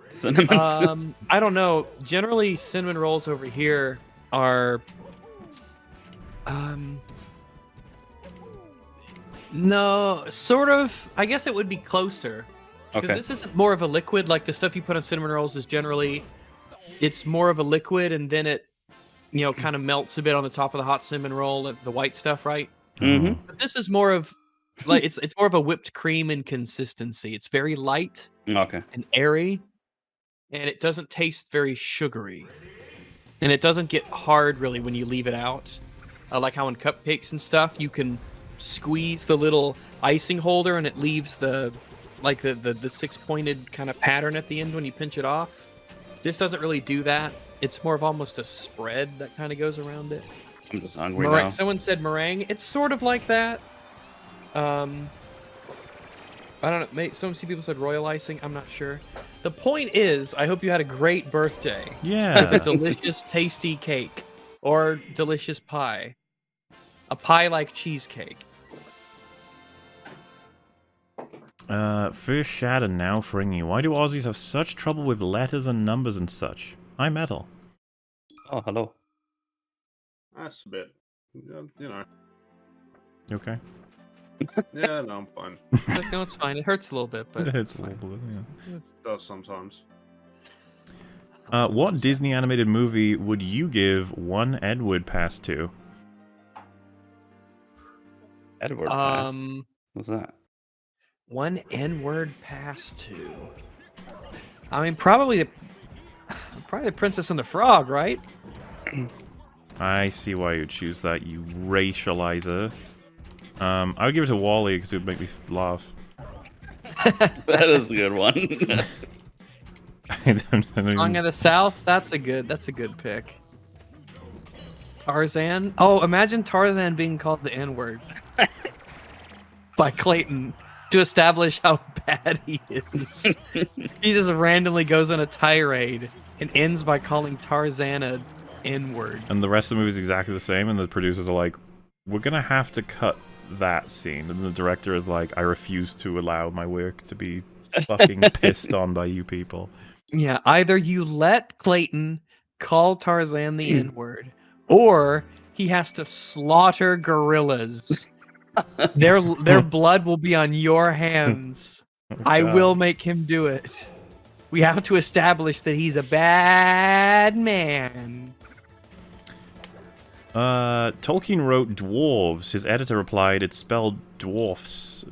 CinemaSins. I don't know. Generally, cinnamon rolls over here are, no, sort of. I guess it would be closer. Because Okay. this isn't more of a liquid. Like the stuff you put on cinnamon rolls is generally, it's more of a liquid, and then it, kind of melts a bit on the top of the hot cinnamon roll, the white stuff, right? Mm-hmm. But this is more of, like, it's more of a whipped cream in consistency. It's very light Okay. and airy, and it doesn't taste very sugary, and it doesn't get hard really when you leave it out. Like how in cupcakes and stuff, you can squeeze the little icing holder, and it leaves the six-pointed kind of pattern at the end when you pinch it off. This doesn't really do that. It's more of almost a spread that kind of goes around it. I'm just hungry now. Someone said meringue. It's sort of like that. I don't know. Some people said royal icing. I'm not sure. The point is, I hope you had a great birthday. Yeah. With a delicious, tasty cake or delicious pie. A pie like cheesecake. First shatter now Fringy. Why do Aussies have such trouble with letters and numbers and such? I'm metal. Oh, hello. That's a bit, You okay? Yeah, no, I'm fine. No, it's fine. It hurts a little bit, but It hurts a little bit, yeah. It does sometimes. What Disney animated movie would you give one Edward pass to? Edward pass? Um, What's that? One N-word pass to. I mean, probably the Princess and the Frog, right? I see why you'd choose that, you racializer. I would give it to Wally because it would make me laugh. That is a good one. I don't Song of the South. That's a good pick. Tarzan. Oh, imagine Tarzan being called the N-word by Clayton to establish how bad he is. He just randomly goes on a tirade and ends by calling Tarzan a N-word. And the rest of the movie is exactly the same, and the producers are like, we're gonna have to cut that scene. And the director is like, I refuse to allow my work to be fucking pissed on by you people. Yeah, either you let Clayton call Tarzan the N-word, or he has to slaughter gorillas. Their blood will be on your hands. I will make him do it. We have to establish that he's a bad man. Tolkien wrote dwarves. His editor replied, it's spelled dwarfs.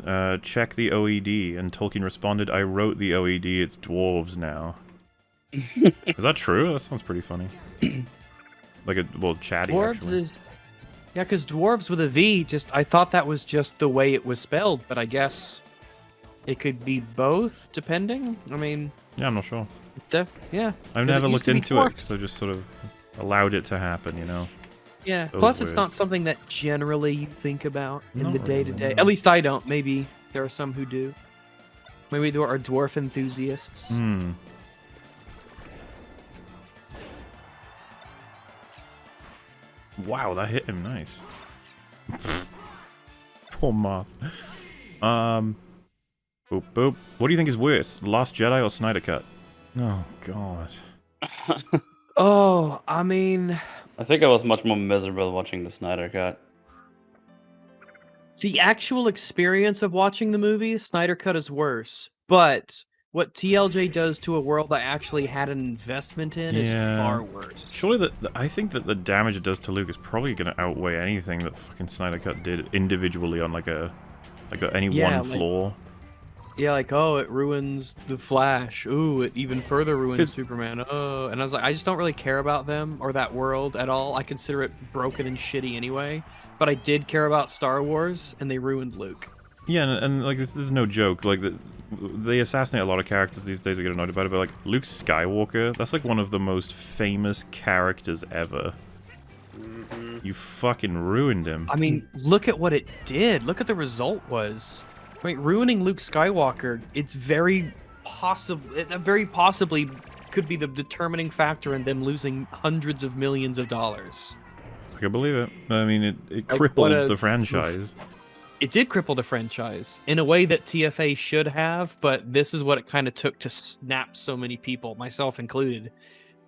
Check the OED. And Tolkien responded, I wrote the OED, it's dwarves now. Is that true? That sounds pretty funny. Like chatty, Dwarves actually. is... Yeah, because dwarves with a V, I thought that was just the way it was spelled, but I guess it could be both, depending. I mean... Yeah, I'm not sure. Yeah. I've never looked into it, so just sort of allowed it to happen, you know? Yeah, Those plus it's not words. something that generally you think about in Not the day-to-day. really. At least I don't. Maybe there are some who do. Maybe there are dwarf enthusiasts. Hmm. Wow, that hit him nice. Poor moth. Boop boop. What do you think is worse, Last Jedi or Snyder Cut? Oh god. Oh, I mean... I think I was much more miserable watching the Snyder Cut. The actual experience of watching the movie, Snyder Cut is worse. But what TLJ does to a world I actually had an investment in is far worse. Surely I think that the damage it does to Luke is probably going to outweigh anything that fucking Snyder Cut did individually on any one floor. Yeah, like, oh, it ruins the Flash. Ooh, it even further ruins Superman. Oh, and I was like, I just don't really care about them or that world at all. I consider it broken and shitty anyway. But I did care about Star Wars, and they ruined Luke. Yeah, and like this is no joke. Like they assassinate a lot of characters these days. We get annoyed about it, but like Luke Skywalker, that's like one of the most famous characters ever. You fucking ruined him. I mean, look at what it did. Look at the result was. I mean, ruining Luke Skywalker, it's very possibly could be the determining factor in them losing hundreds of millions of dollars. I can believe it. I mean, it Like, crippled what a- the franchise. It did cripple the franchise in a way that TFA should have, but this is what it kind of took to snap so many people, myself included,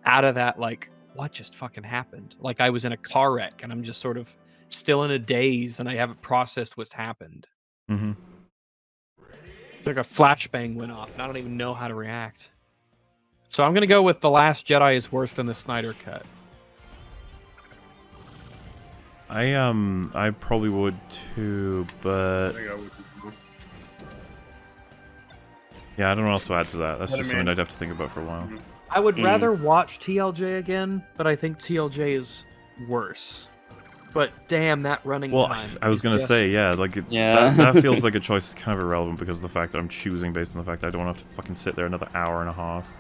out of that, like, what just fucking happened? Like, I was in a car wreck and I'm just sort of still in a daze and I haven't processed what's happened. Mm-hmm. It's like a flashbang went off and I don't even know how to react. So I'm going to go with The Last Jedi is worse than the Snyder Cut. I probably would too, but yeah, I don't know what else to add to that. That's just something I'd have to think about for a while. I would rather watch TLJ again, but I think TLJ is worse. But damn, that running time. I was gonna say, yeah, like that feels like a choice that's kind of irrelevant because of the fact that I'm choosing based on the fact that I don't have to fucking sit there another hour and a half.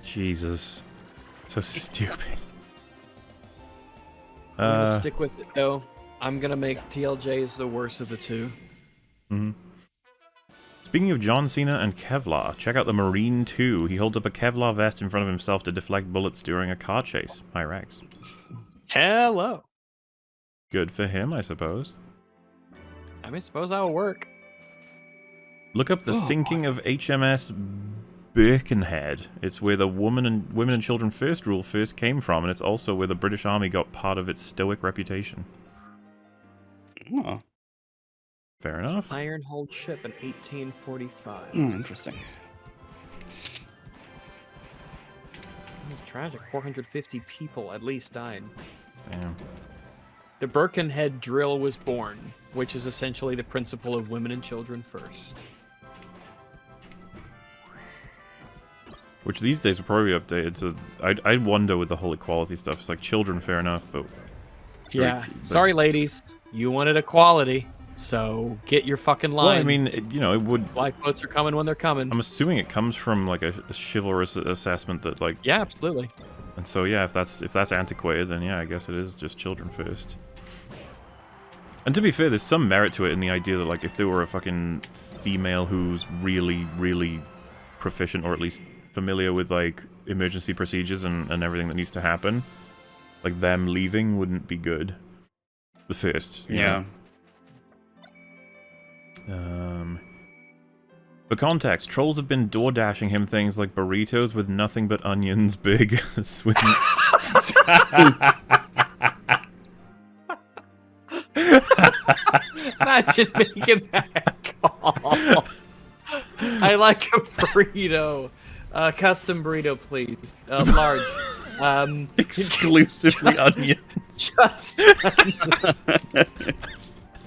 Jesus, so stupid. I'm gonna stick with it though. I'm gonna make TLJ is the worst of the two. Mm-hmm. Speaking of John Cena and Kevlar, check out the Marine 2. He holds up a Kevlar vest in front of himself to deflect bullets during a car chase. Hi, Rex. Hello. Good for him, I suppose. I mean, suppose that'll work. Look up the sinking of HMS Birkenhead. It's where the women and children first rule first came from, and it's also where the British Army got part of its stoic reputation. Oh. Fair enough. Iron Hold ship in 1845. Interesting. It's tragic. 450 people at least died. Damn. The Birkenhead drill was born, which is essentially the principle of women and children first. Which these days will probably be updated to... I'd wonder with the whole equality stuff. It's like children, fair enough, but... Yeah. Sorry, ladies. You wanted equality, so get your fucking line. Well, I mean, it would... Lifeboats are coming when they're coming. I'm assuming it comes from, like, a chivalrous assessment that, like... Yeah, absolutely. And so, yeah, if that's antiquated, then yeah, I guess it is just children first. And to be fair, there's some merit to it in the idea that, like, if there were a fucking female who's really, really proficient, or at least familiar with, like, emergency procedures and everything that needs to happen, like, them leaving wouldn't be good. The first, you know? For context, trolls have been door dashing him things like burritos with nothing but onions, burgers with... Imagine making that call. I like a burrito. Custom burrito, please. Large. Exclusively onions. Just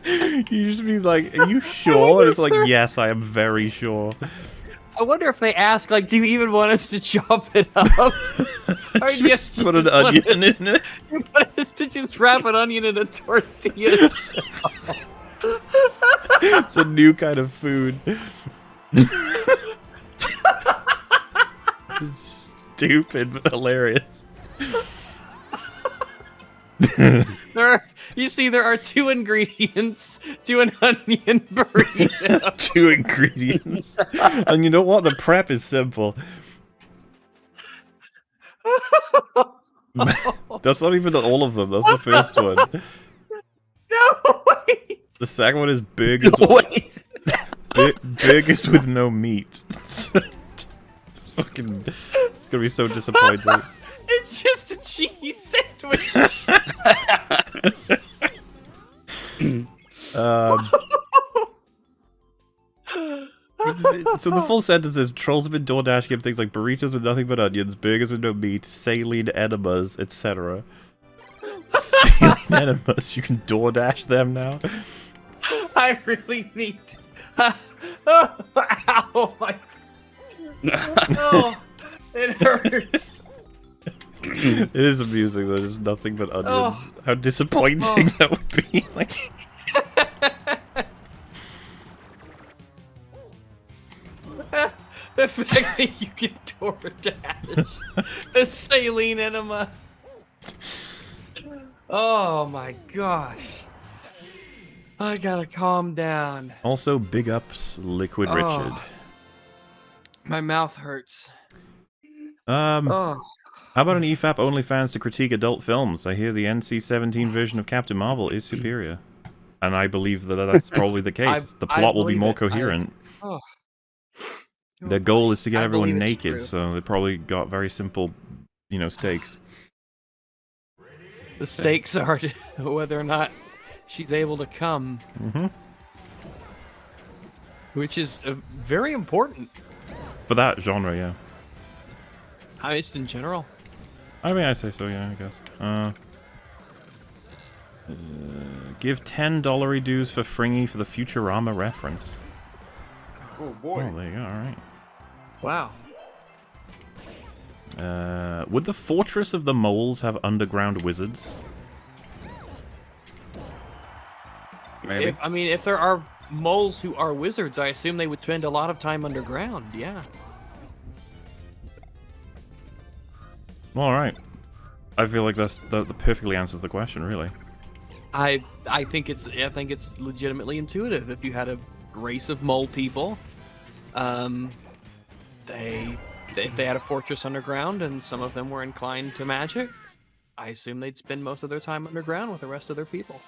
You just be like, are you sure? And it's like, yes, I am very sure. I wonder if they ask, like, do you even want us to chop it up? Or just put an onion in it? You want us to just wrap an onion in a tortilla? It's a new kind of food. Stupid, but hilarious. There are two ingredients to an onion burrito. Two ingredients. And you know what? The prep is simple. That's not even all of them. That's the first one. No, wait. The second one is burgers. Wait. Burgers with no meat. It's fucking... It's gonna be so disappointing. It's just a cheese sandwich. So the full sentence is: trolls have been door dashing him things like burritos with nothing but onions, burgers with no meat, saline enemas, etc. Saline enemas. You can door dash them now. I really need. Ow, my. Oh, it hurts. It is amusing though. There's nothing but onions. Oh. How disappointing that would be. Like. The fact that you can door dash a saline enema. Oh my gosh. I gotta calm down. Also, big ups, Liquid Richard. My mouth hurts. Oh. How about an EFAP OnlyFans to critique adult films? I hear the NC-17 version of Captain Marvel is superior. And I believe that that's probably the case. The plot will be more coherent. Their goal is to get everyone naked, so they probably got very simple, stakes. The stakes are whether or not she's able to come. Mm-hmm. Which is very important. For that genre, yeah. Just in general. I mean, I say so, yeah, I guess. Give $10 dues for Fringy for the Futurama reference. Oh, boy. Oh, there you go, alright. Wow. Would the Fortress of the Moles have underground wizards? Maybe. If there are moles who are wizards, I assume they would spend a lot of time underground, yeah. Alright. I feel like that perfectly answers the question, really. I think it's legitimately intuitive. If you had a race of mole people, they had a fortress underground, and some of them were inclined to magic. I assume they'd spend most of their time underground with the rest of their people.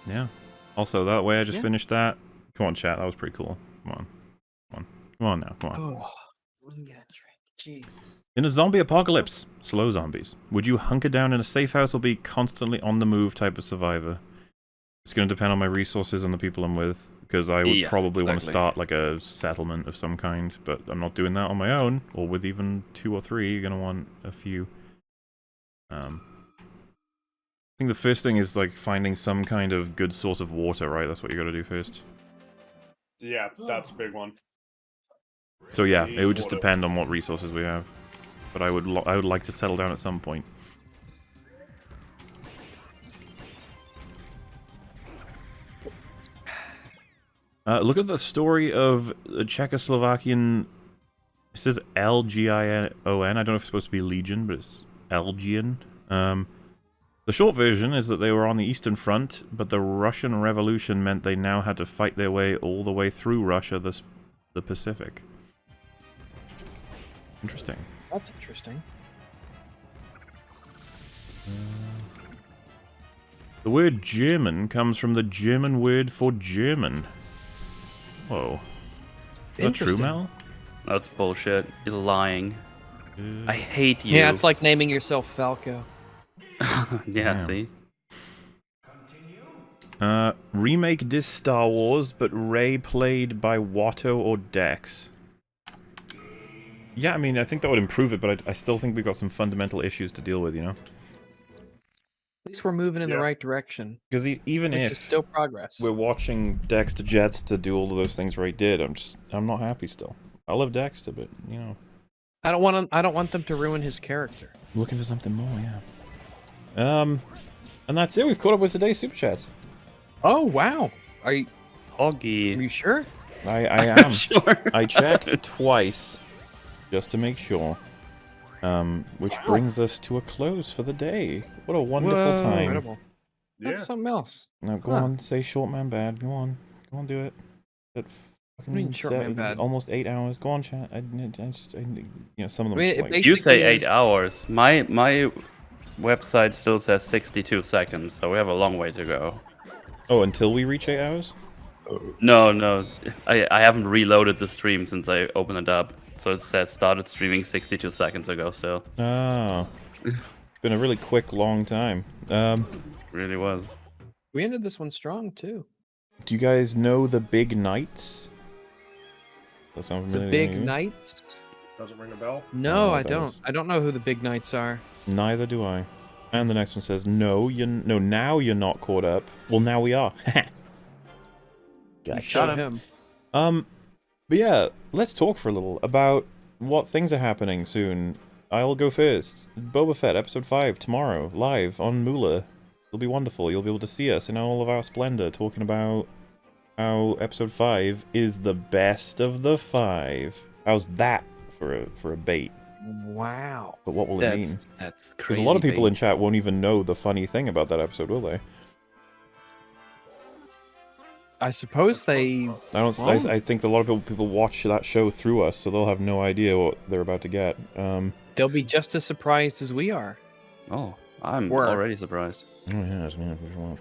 Yeah. Also, that way I just finished that. Come on, chat. That was pretty cool. Come on. Come on now. Come on. Oh, Jesus. In a zombie apocalypse, slow zombies, would you hunker down in a safe house or be constantly on the move type of survivor? It's going to depend on my resources and the people I'm with, because I would probably want to start like a settlement of some kind, but I'm not doing that on my own, or with even 2 or 3, you're going to want a few. I think the first thing is like finding some kind of good source of water, right? That's what you got to do first. Yeah, that's a big one. So yeah, it would just depend on what resources we have. But I would like to settle down at some point. Look at the story of the Czechoslovakian. It says L-G-I-O-N. I don't know if it's supposed to be Legion, but it's Elgian. The short version is that they were on the Eastern Front, but the Russian Revolution meant they now had to fight their way all the way through Russia, the Pacific. Interesting. That's interesting. The word German comes from the German word for German. Whoa. Is that true, Mel? That's bullshit. You're lying. I hate you. Yeah, it's like naming yourself Falco. Yeah, see? Remake this Star Wars, but Rey played by Watto or Dex. Yeah, I mean, I think that would improve it, but I still think we've got some fundamental issues to deal with, you know? At least we're moving in the right direction. Because even if it's still progress, we're watching Dexter Jets to do all of those things Ray did, I'm not happy still. I love Dexter, but you know, I don't want them to ruin his character. I'm looking for something more, yeah. And that's it. We've caught up with today's super chats. Oh wow, are you Hoggy? Are you sure? I am. I'm sure. I checked twice just to make sure. Which brings us to a close for the day. What a wonderful time. Incredible. That's something else. Now go on, say short man bad. Go on, do it. That fucking short man bad? Almost 8 hours. Go on, chat. I you know, some of them. Like, you say 8 hours. My website still says 62 seconds, so we have a long way to go. Oh, until we reach 8 hours? No. I haven't reloaded the stream since I opened it up. So it says started streaming 62 seconds ago still. Oh. It's been a really quick, long time. Really was. We ended this one strong, too. Do you guys know the Big Knights? That sounds familiar. The Big Knights? Doesn't ring a bell? No, I don't. I don't know who the Big Knights are. Neither do I. And the next one says, no, now you're not caught up. Well, now we are. Shut him. But yeah, let's talk for a little about what things are happening soon. I'll go first. Boba Fett, Episode 5, tomorrow, live on Moolah. It'll be wonderful. You'll be able to see us in all of our splendor, talking about how Episode 5 is the best of the 5. How's that for a bait? Wow. But what will it mean? That's crazy. Because a lot of people in chat won't even know the funny thing about that episode, will they? I suppose they. I think a lot of people watch that show through us, so they'll have no idea what they're about to get. they'll be just as surprised as we are. Oh, I'm already surprised. Oh yeah, for sure.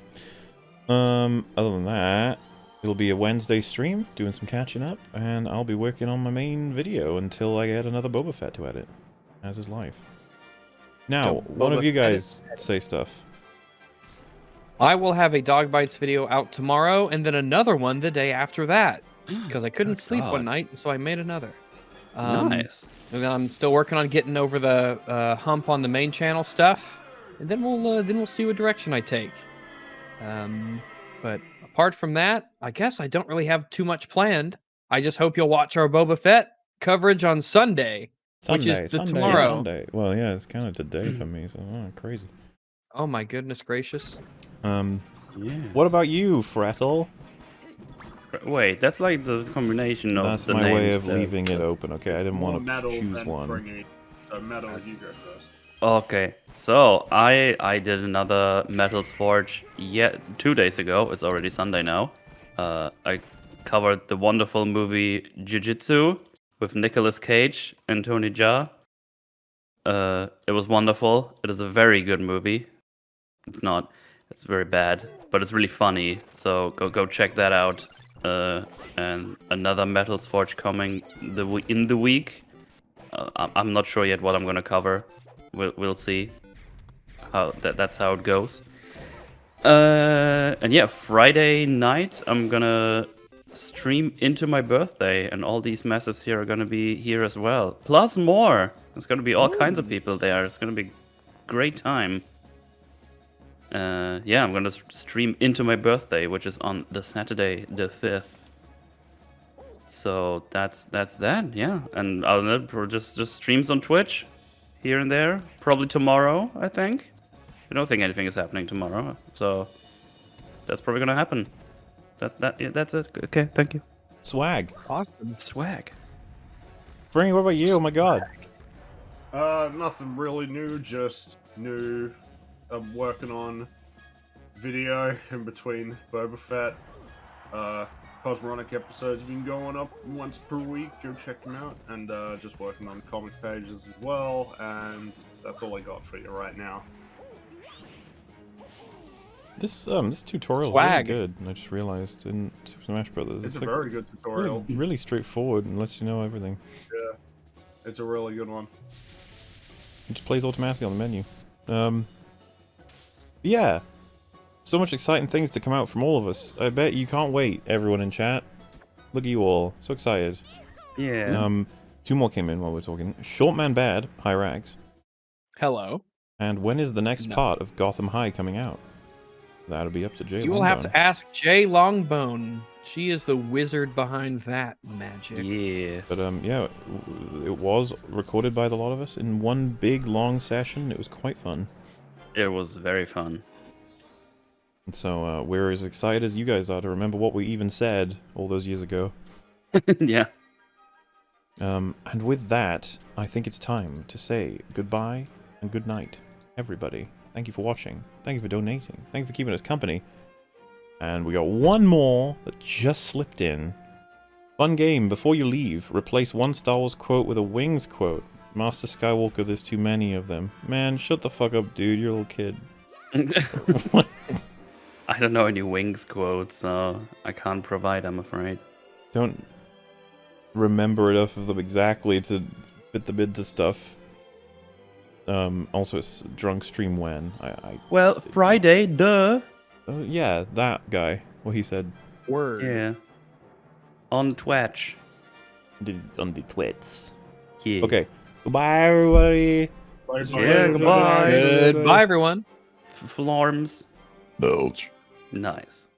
Other than that, it'll be a Wednesday stream, doing some catching up, and I'll be working on my main video until I get another Boba Fett to edit, as is life. Now, one of you guys say stuff. I will have a Dog Bites video out tomorrow, and then another one the day after that, because I couldn't sleep one night, so I made another. Nice. And then I'm still working on getting over the hump on the main channel stuff, and then we'll see what direction I take. But apart from that, I guess I don't really have too much planned. I just hope you'll watch our Boba Fett coverage on Sunday, which is tomorrow. Sunday. Well, yeah, it's kind of today for me, so crazy. Oh my goodness gracious. What about you, Frettel? Wait, that's like the combination of That's the my names way of there. leaving it open. Okay, I didn't want to Metal, choose then one. Fringy. So Metal, you go first. Okay, so I did another Metals Forge 2 days ago. It's already Sunday now. I covered the wonderful movie Jiu-Jitsu with Nicolas Cage and Tony Jaa. It was wonderful. It is a very good movie. It's very bad, but it's really funny. So go check that out. And another Metals Forge coming in the week. I'm not sure yet what I'm gonna cover. We'll see. That's how it goes. And yeah, Friday night I'm gonna stream into my birthday, and all these massives here are gonna be here as well. Plus more. There's gonna be all kinds of people there. It's gonna be a great time. Yeah, I'm gonna stream into my birthday, which is on the Saturday the 5th. So that's that, yeah. And other than that, just streams on Twitch, here and there. Probably tomorrow, I think. I don't think anything is happening tomorrow, so that's probably gonna happen. Yeah, that's it. Okay, thank you. Swag. Awesome. Swag. Frank, what about you? Oh my god. Nothing really new, just new. I'm working on video in between Boba Fett. Cosmoronic episodes have been going up once per week. Go check them out. And just working on comic pages as well. And that's all I got for you right now. This tutorial is really good. I just realized in Super Smash Brothers. It's a very good tutorial. Really straightforward and lets you know everything. Yeah, it's a really good one. It just plays automatically on the menu. Yeah. So much exciting things to come out from all of us. I bet you can't wait, everyone in chat. Look at you all. So excited. Yeah. 2 more came in while we were talking. Shortman Bad, High Rags. Hello. And when is the next part of Gotham High coming out? That'll be up to Jay. You will have to ask Jay Longbone. She is the wizard behind that magic. Yeah. But yeah, it was recorded by the lot of us in one big long session. It was quite fun. It was very fun. And so we're as excited as you guys are to remember what we even said all those years ago. Yeah. And with that, I think it's time to say goodbye and good night, everybody. Thank you for watching. Thank you for donating. Thank you for keeping us company. And we got one more that just slipped in. Fun game. Before you leave, replace one Star Wars quote with a Wings quote. Master Skywalker, there's too many of them. Man, shut the fuck up, dude. You're a little kid. I don't know any Wings quotes, so I can't provide, I'm afraid. Don't remember enough of them exactly to fit them into stuff. Also, it's drunk stream when Well, Friday, duh. Yeah, that guy. What he said. Word. Yeah. On Twitch. On the twits. Yeah. Okay. Goodbye, everybody. Yeah, goodbye. Goodbye, everyone. Florms. Belch. Nice.